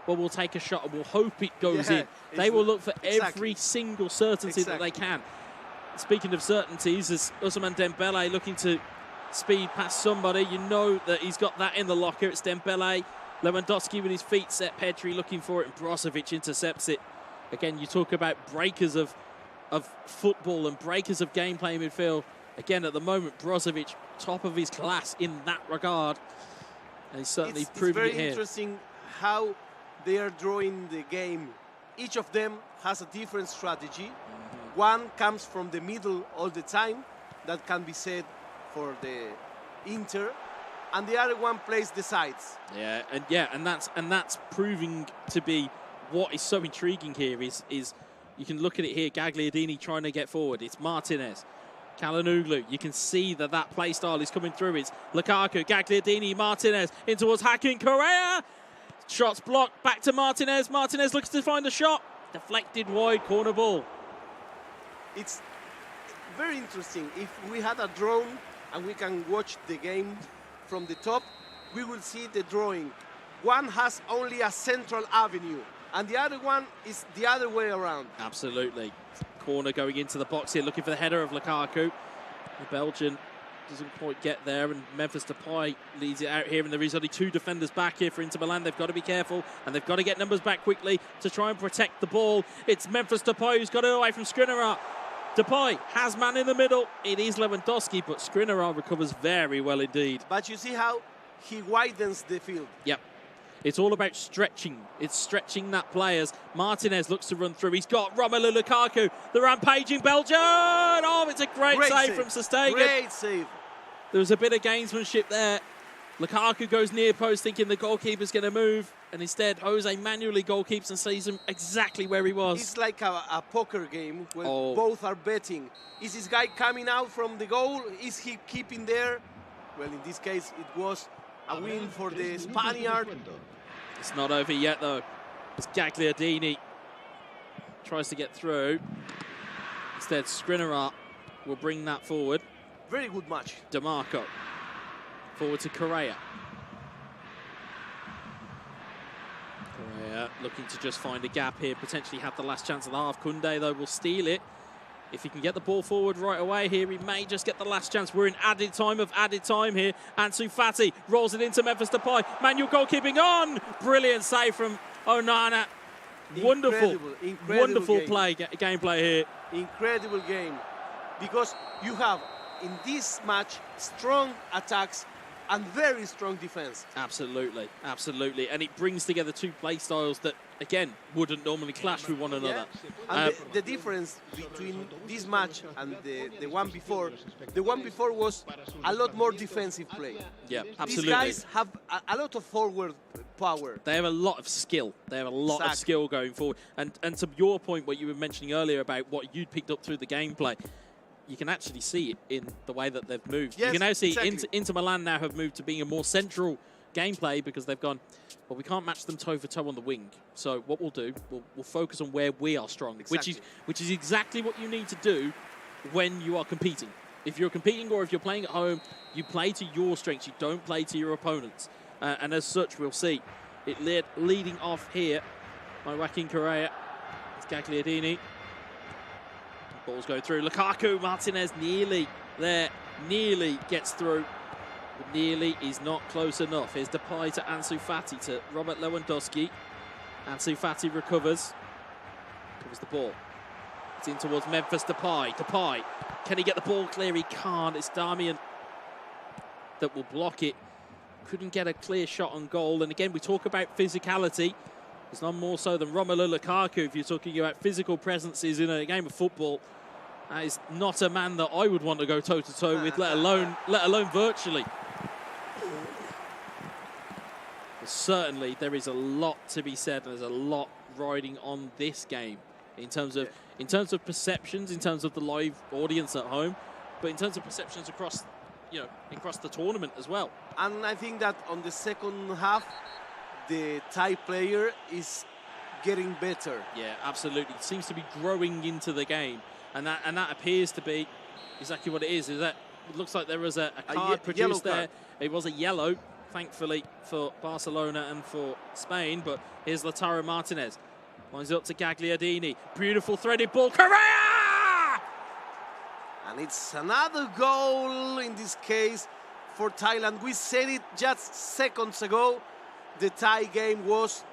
well, we'll take a shot and we'll hope it goes in. They will look for every single certainty that they can. Speaking of certainties, as Ousmane Dembele looking to speed past somebody, you know that he's got that in the locker. It's Dembele. Lewandowski with his feet set. Pedri looking for it, and Brozovic intercepts it. Again, you talk about breakers of football and breakers of gameplay midfield. Again, at the moment, Brozovic, top of his class in that regard. And he's certainly proving it here. It's very interesting how they are drawing the game. Each of them has a different strategy. One comes from the middle all the time. That can be said for the Inter. And the other one plays the sides. And that's proving to be what is so intriguing here is you can look at it here, Gagliardini trying to get forward. It's Martinez. Calhanoglu, you can see that play style is coming through. It's Lukaku, Gagliardini, Martinez, in towards Hakim Correa. Shots blocked, back to Martinez. Martinez looks to find a shot. Deflected wide, corner ball. It's very interesting. If we had a drone and we can watch the game from the top, we will see the drawing. One has only a central avenue, and the other one is the other way around. Absolutely. Corner going into the box here, looking for the header of Lukaku. The Belgian doesn't quite get there, and Memphis Depay leads it out here, and there is only 2 defenders back here for Inter Milan. They've got to be careful, and they've got to get numbers back quickly to try and protect the ball. It's Memphis Depay who's got it away from Skriniar. Depay has man in the middle. It is Lewandowski, but Skriniar recovers very well indeed. But you see how he widens the field. Yep. It's all about stretching. It's stretching that players. Martinez looks to run through. He's got Romelu Lukaku, the rampaging Belgian. Oh, it's a great save from Sestegen. Great save. There was a bit of gamesmanship there. Lukaku goes near post thinking the goalkeeper's going to move, and instead Jose manually goalkeeps and sees him exactly where he was. It's like a poker game where both are betting. Is this guy coming out from the goal? Is he keeping there? Well, in this case, it was a win for the Spaniard. It's not over yet, though. It's Gagliardini tries to get through. Instead, Skriniar will bring that forward. Very good match. DeMarco forward to Correa. Correa looking to just find a gap here, potentially have the last chance of the half. Koundé, though, will steal it. If he can get the ball forward right away here, he may just get the last chance. We're in added time here. Ansu Fati rolls it into Memphis Depay. Manual goalkeeping on. Brilliant save from Onana. Wonderful gameplay here. Incredible game. Because you have, in this match, strong attacks and very strong defense. Absolutely, absolutely. And it brings together 2 play styles that, again, wouldn't normally clash with one another. And the difference between this match and the one before was a lot more defensive play. Yeah, absolutely. These guys have a lot of forward power. They have a lot of skill. They have a lot of skill going forward. And to your point, what you were mentioning earlier about what you'd picked up through the gameplay, you can actually see it in the way that they've moved. Yes, you can now see exactly. Inter Milan now have moved to being a more central gameplay because they've gone, well, we can't match them toe for toe on the wing. So what we'll do, we'll focus on where we are strong, exactly. which is exactly what you need to do when you are competing. If you're competing or if you're playing at home, you play to your strengths. You don't play to your opponents. And as such, we'll see it leading off here by Joaquin Correa. It's Gagliardini. Ball's going through. Lukaku, Martinez nearly there, nearly gets through. But nearly is not close enough. Here's Depay to Ansu Fati to Robert Lewandowski. Ansu Fati recovers the ball. It's in towards Memphis Depay. Depay, can he get the ball clear? He can't. It's Damian that will block it. Couldn't get a clear shot on goal. And again, we talk about physicality. It's none more so than Romelu Lukaku. If you're talking about physical presences in a game of football, that is not a man that I would want to go toe-to-toe with, let alone virtually. But certainly, there is a lot to be said. There's a lot riding on this game in terms of perceptions, in terms of the live audience at home, but in terms of perceptions across the tournament as well. And I think that on the second half, the Thai player is getting better. Yeah, absolutely. Seems to be growing into the game. And that appears to be exactly what it is. It looks like there was a card produced there. It was a yellow, thankfully, for Barcelona and for Spain. But here's Lautaro Martinez. Lines up to Gagliardini. Beautiful threaded ball. Correa! And it's another goal in this case for Thailand. We said it just seconds ago. The Thai game was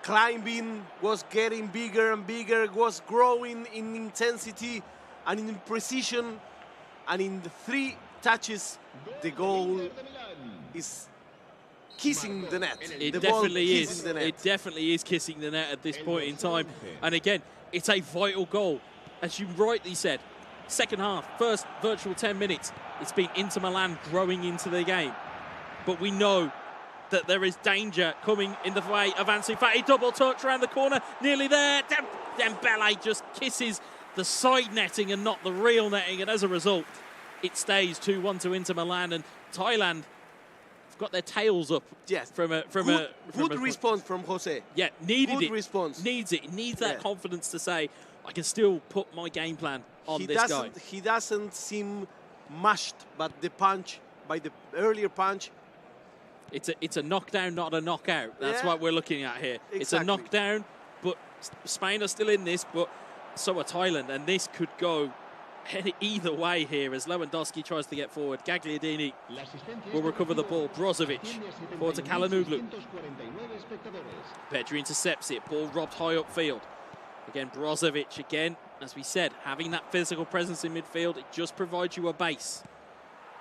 climbing, was getting bigger and bigger, was growing in intensity and in precision. And in the 3 touches, the goal is kissing the net. It definitely is. It definitely is kissing the net at this point in time. And again, it's a vital goal. As you rightly said, second half, first virtual 10 minutes, it's been Inter Milan growing into the game. But we know that there is danger coming in the way of Ansu Fati. Double touch around the corner, nearly there. Dembele just kisses the side netting and not the real netting, and as a result, it stays 2-1 to Inter Milan, and Thailand have got their tails up. Yes. Good response from Jose. Yeah, needed good it. Response. Needs it. It needs that confidence to say, I can still put my game plan on this guy. He doesn't seem mashed, but by the earlier punch. It's a knockdown, not a knockout. That's what we're looking at here. Exactly. It's a knockdown, but Spain are still in this, but so are Thailand, and this could go either way here as Lewandowski tries to get forward. Gagliardini will recover the ball. Brozovic forward to Kalanoglu. Pedri intercepts it. Ball robbed high upfield. Again, Brozovic again. As we said, having that physical presence in midfield, it just provides you a base.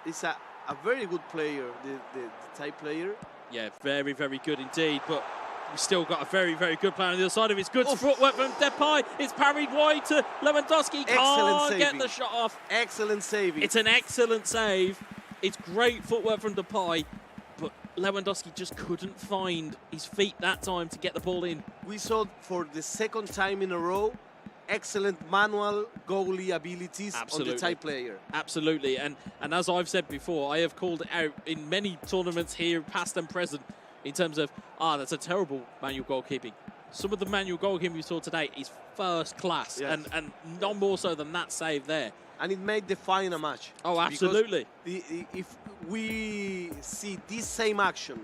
It's a very good player, the Thai player. Yeah, very, very good indeed. But we've still got a very, very good player on the other side of it. It's good footwork from Depay. It's parried wide to Lewandowski. Can't get the shot off. Excellent saving. It's an excellent save. It's great footwork from Depay. But Lewandowski just couldn't find his feet that time to get the ball in. We saw for the second time in a row excellent manual goalie abilities on the Thai player. Absolutely. And as I've said before, I have called it out in many tournaments here, past and present, in terms of, that's a terrible manual goalkeeping. Some of the manual goalkeeping we saw today is first class, and no more so than that save there. And it made define a match. Oh, absolutely. If we see this same action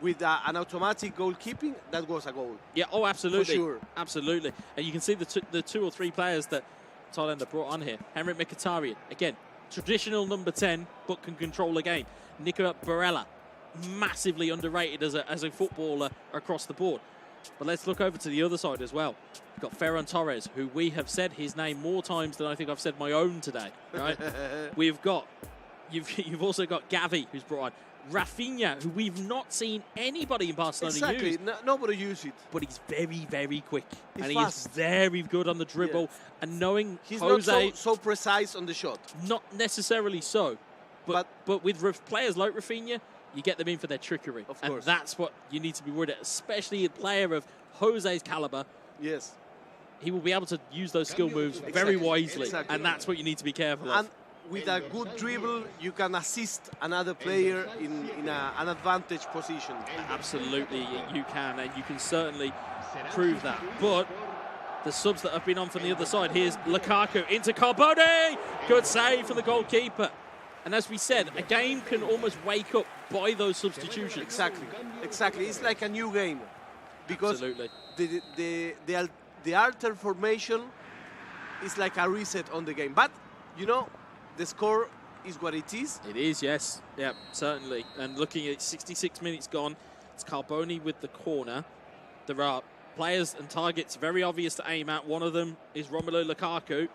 with an automatic goalkeeping, that was a goal. Yeah, oh, absolutely. For sure. Absolutely. And you can see the two or three players that Thailand have brought on here. Henrik Mkhitaryan, again, traditional number 10, but can control a game. Nicola Barella, massively underrated as a footballer across the board. But let's look over to the other side as well. We've got Ferran Torres, who we have said his name more times than I think I've said my own today. Right? You've also got Gavi, who's brought on. Rafinha, who we've not seen anybody in Barcelona use. Nobody use it. But he's very, very quick. He's and fast. He is very good on the dribble. Yeah. And knowing he's Jose... not so precise on the shot. Not necessarily so. But with players like Rafinha, you get them in for their trickery. Of course. And that's what you need to be worried at, especially a player of Jose's caliber. Yes. He will be able to use those skill moves very wisely. And that's what you need to be careful of. With a good dribble, you can assist another player in an advantage position. Absolutely, you can, and you can certainly prove that. But the subs that have been on from the other side, here's Lukaku into Carbone. Good save from the goalkeeper. And as we said, a game can almost wake up by those substitutions. Exactly. It's like a new game. Because the alter formation is like a reset on the game. But, you know, the score is what it is. It is, yes. Yeah, certainly. And looking at 66 minutes gone, it's Carbone with the corner. There are players and targets very obvious to aim at. One of them is Romelu Lukaku.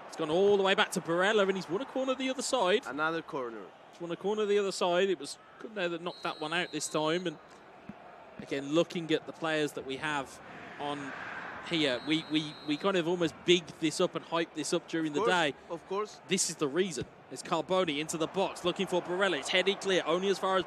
It's gone all the way back to Barella, and he's won a corner the other side. Another corner. He's won a corner the other side. It was Kunde that knocked that one out this time. And again, looking at the players that we have on here, we kind of almost bigged this up and hyped this up during the day. Of course. This is the reason. It's Carbone into the box, looking for Barella. It's headed clear, only as far as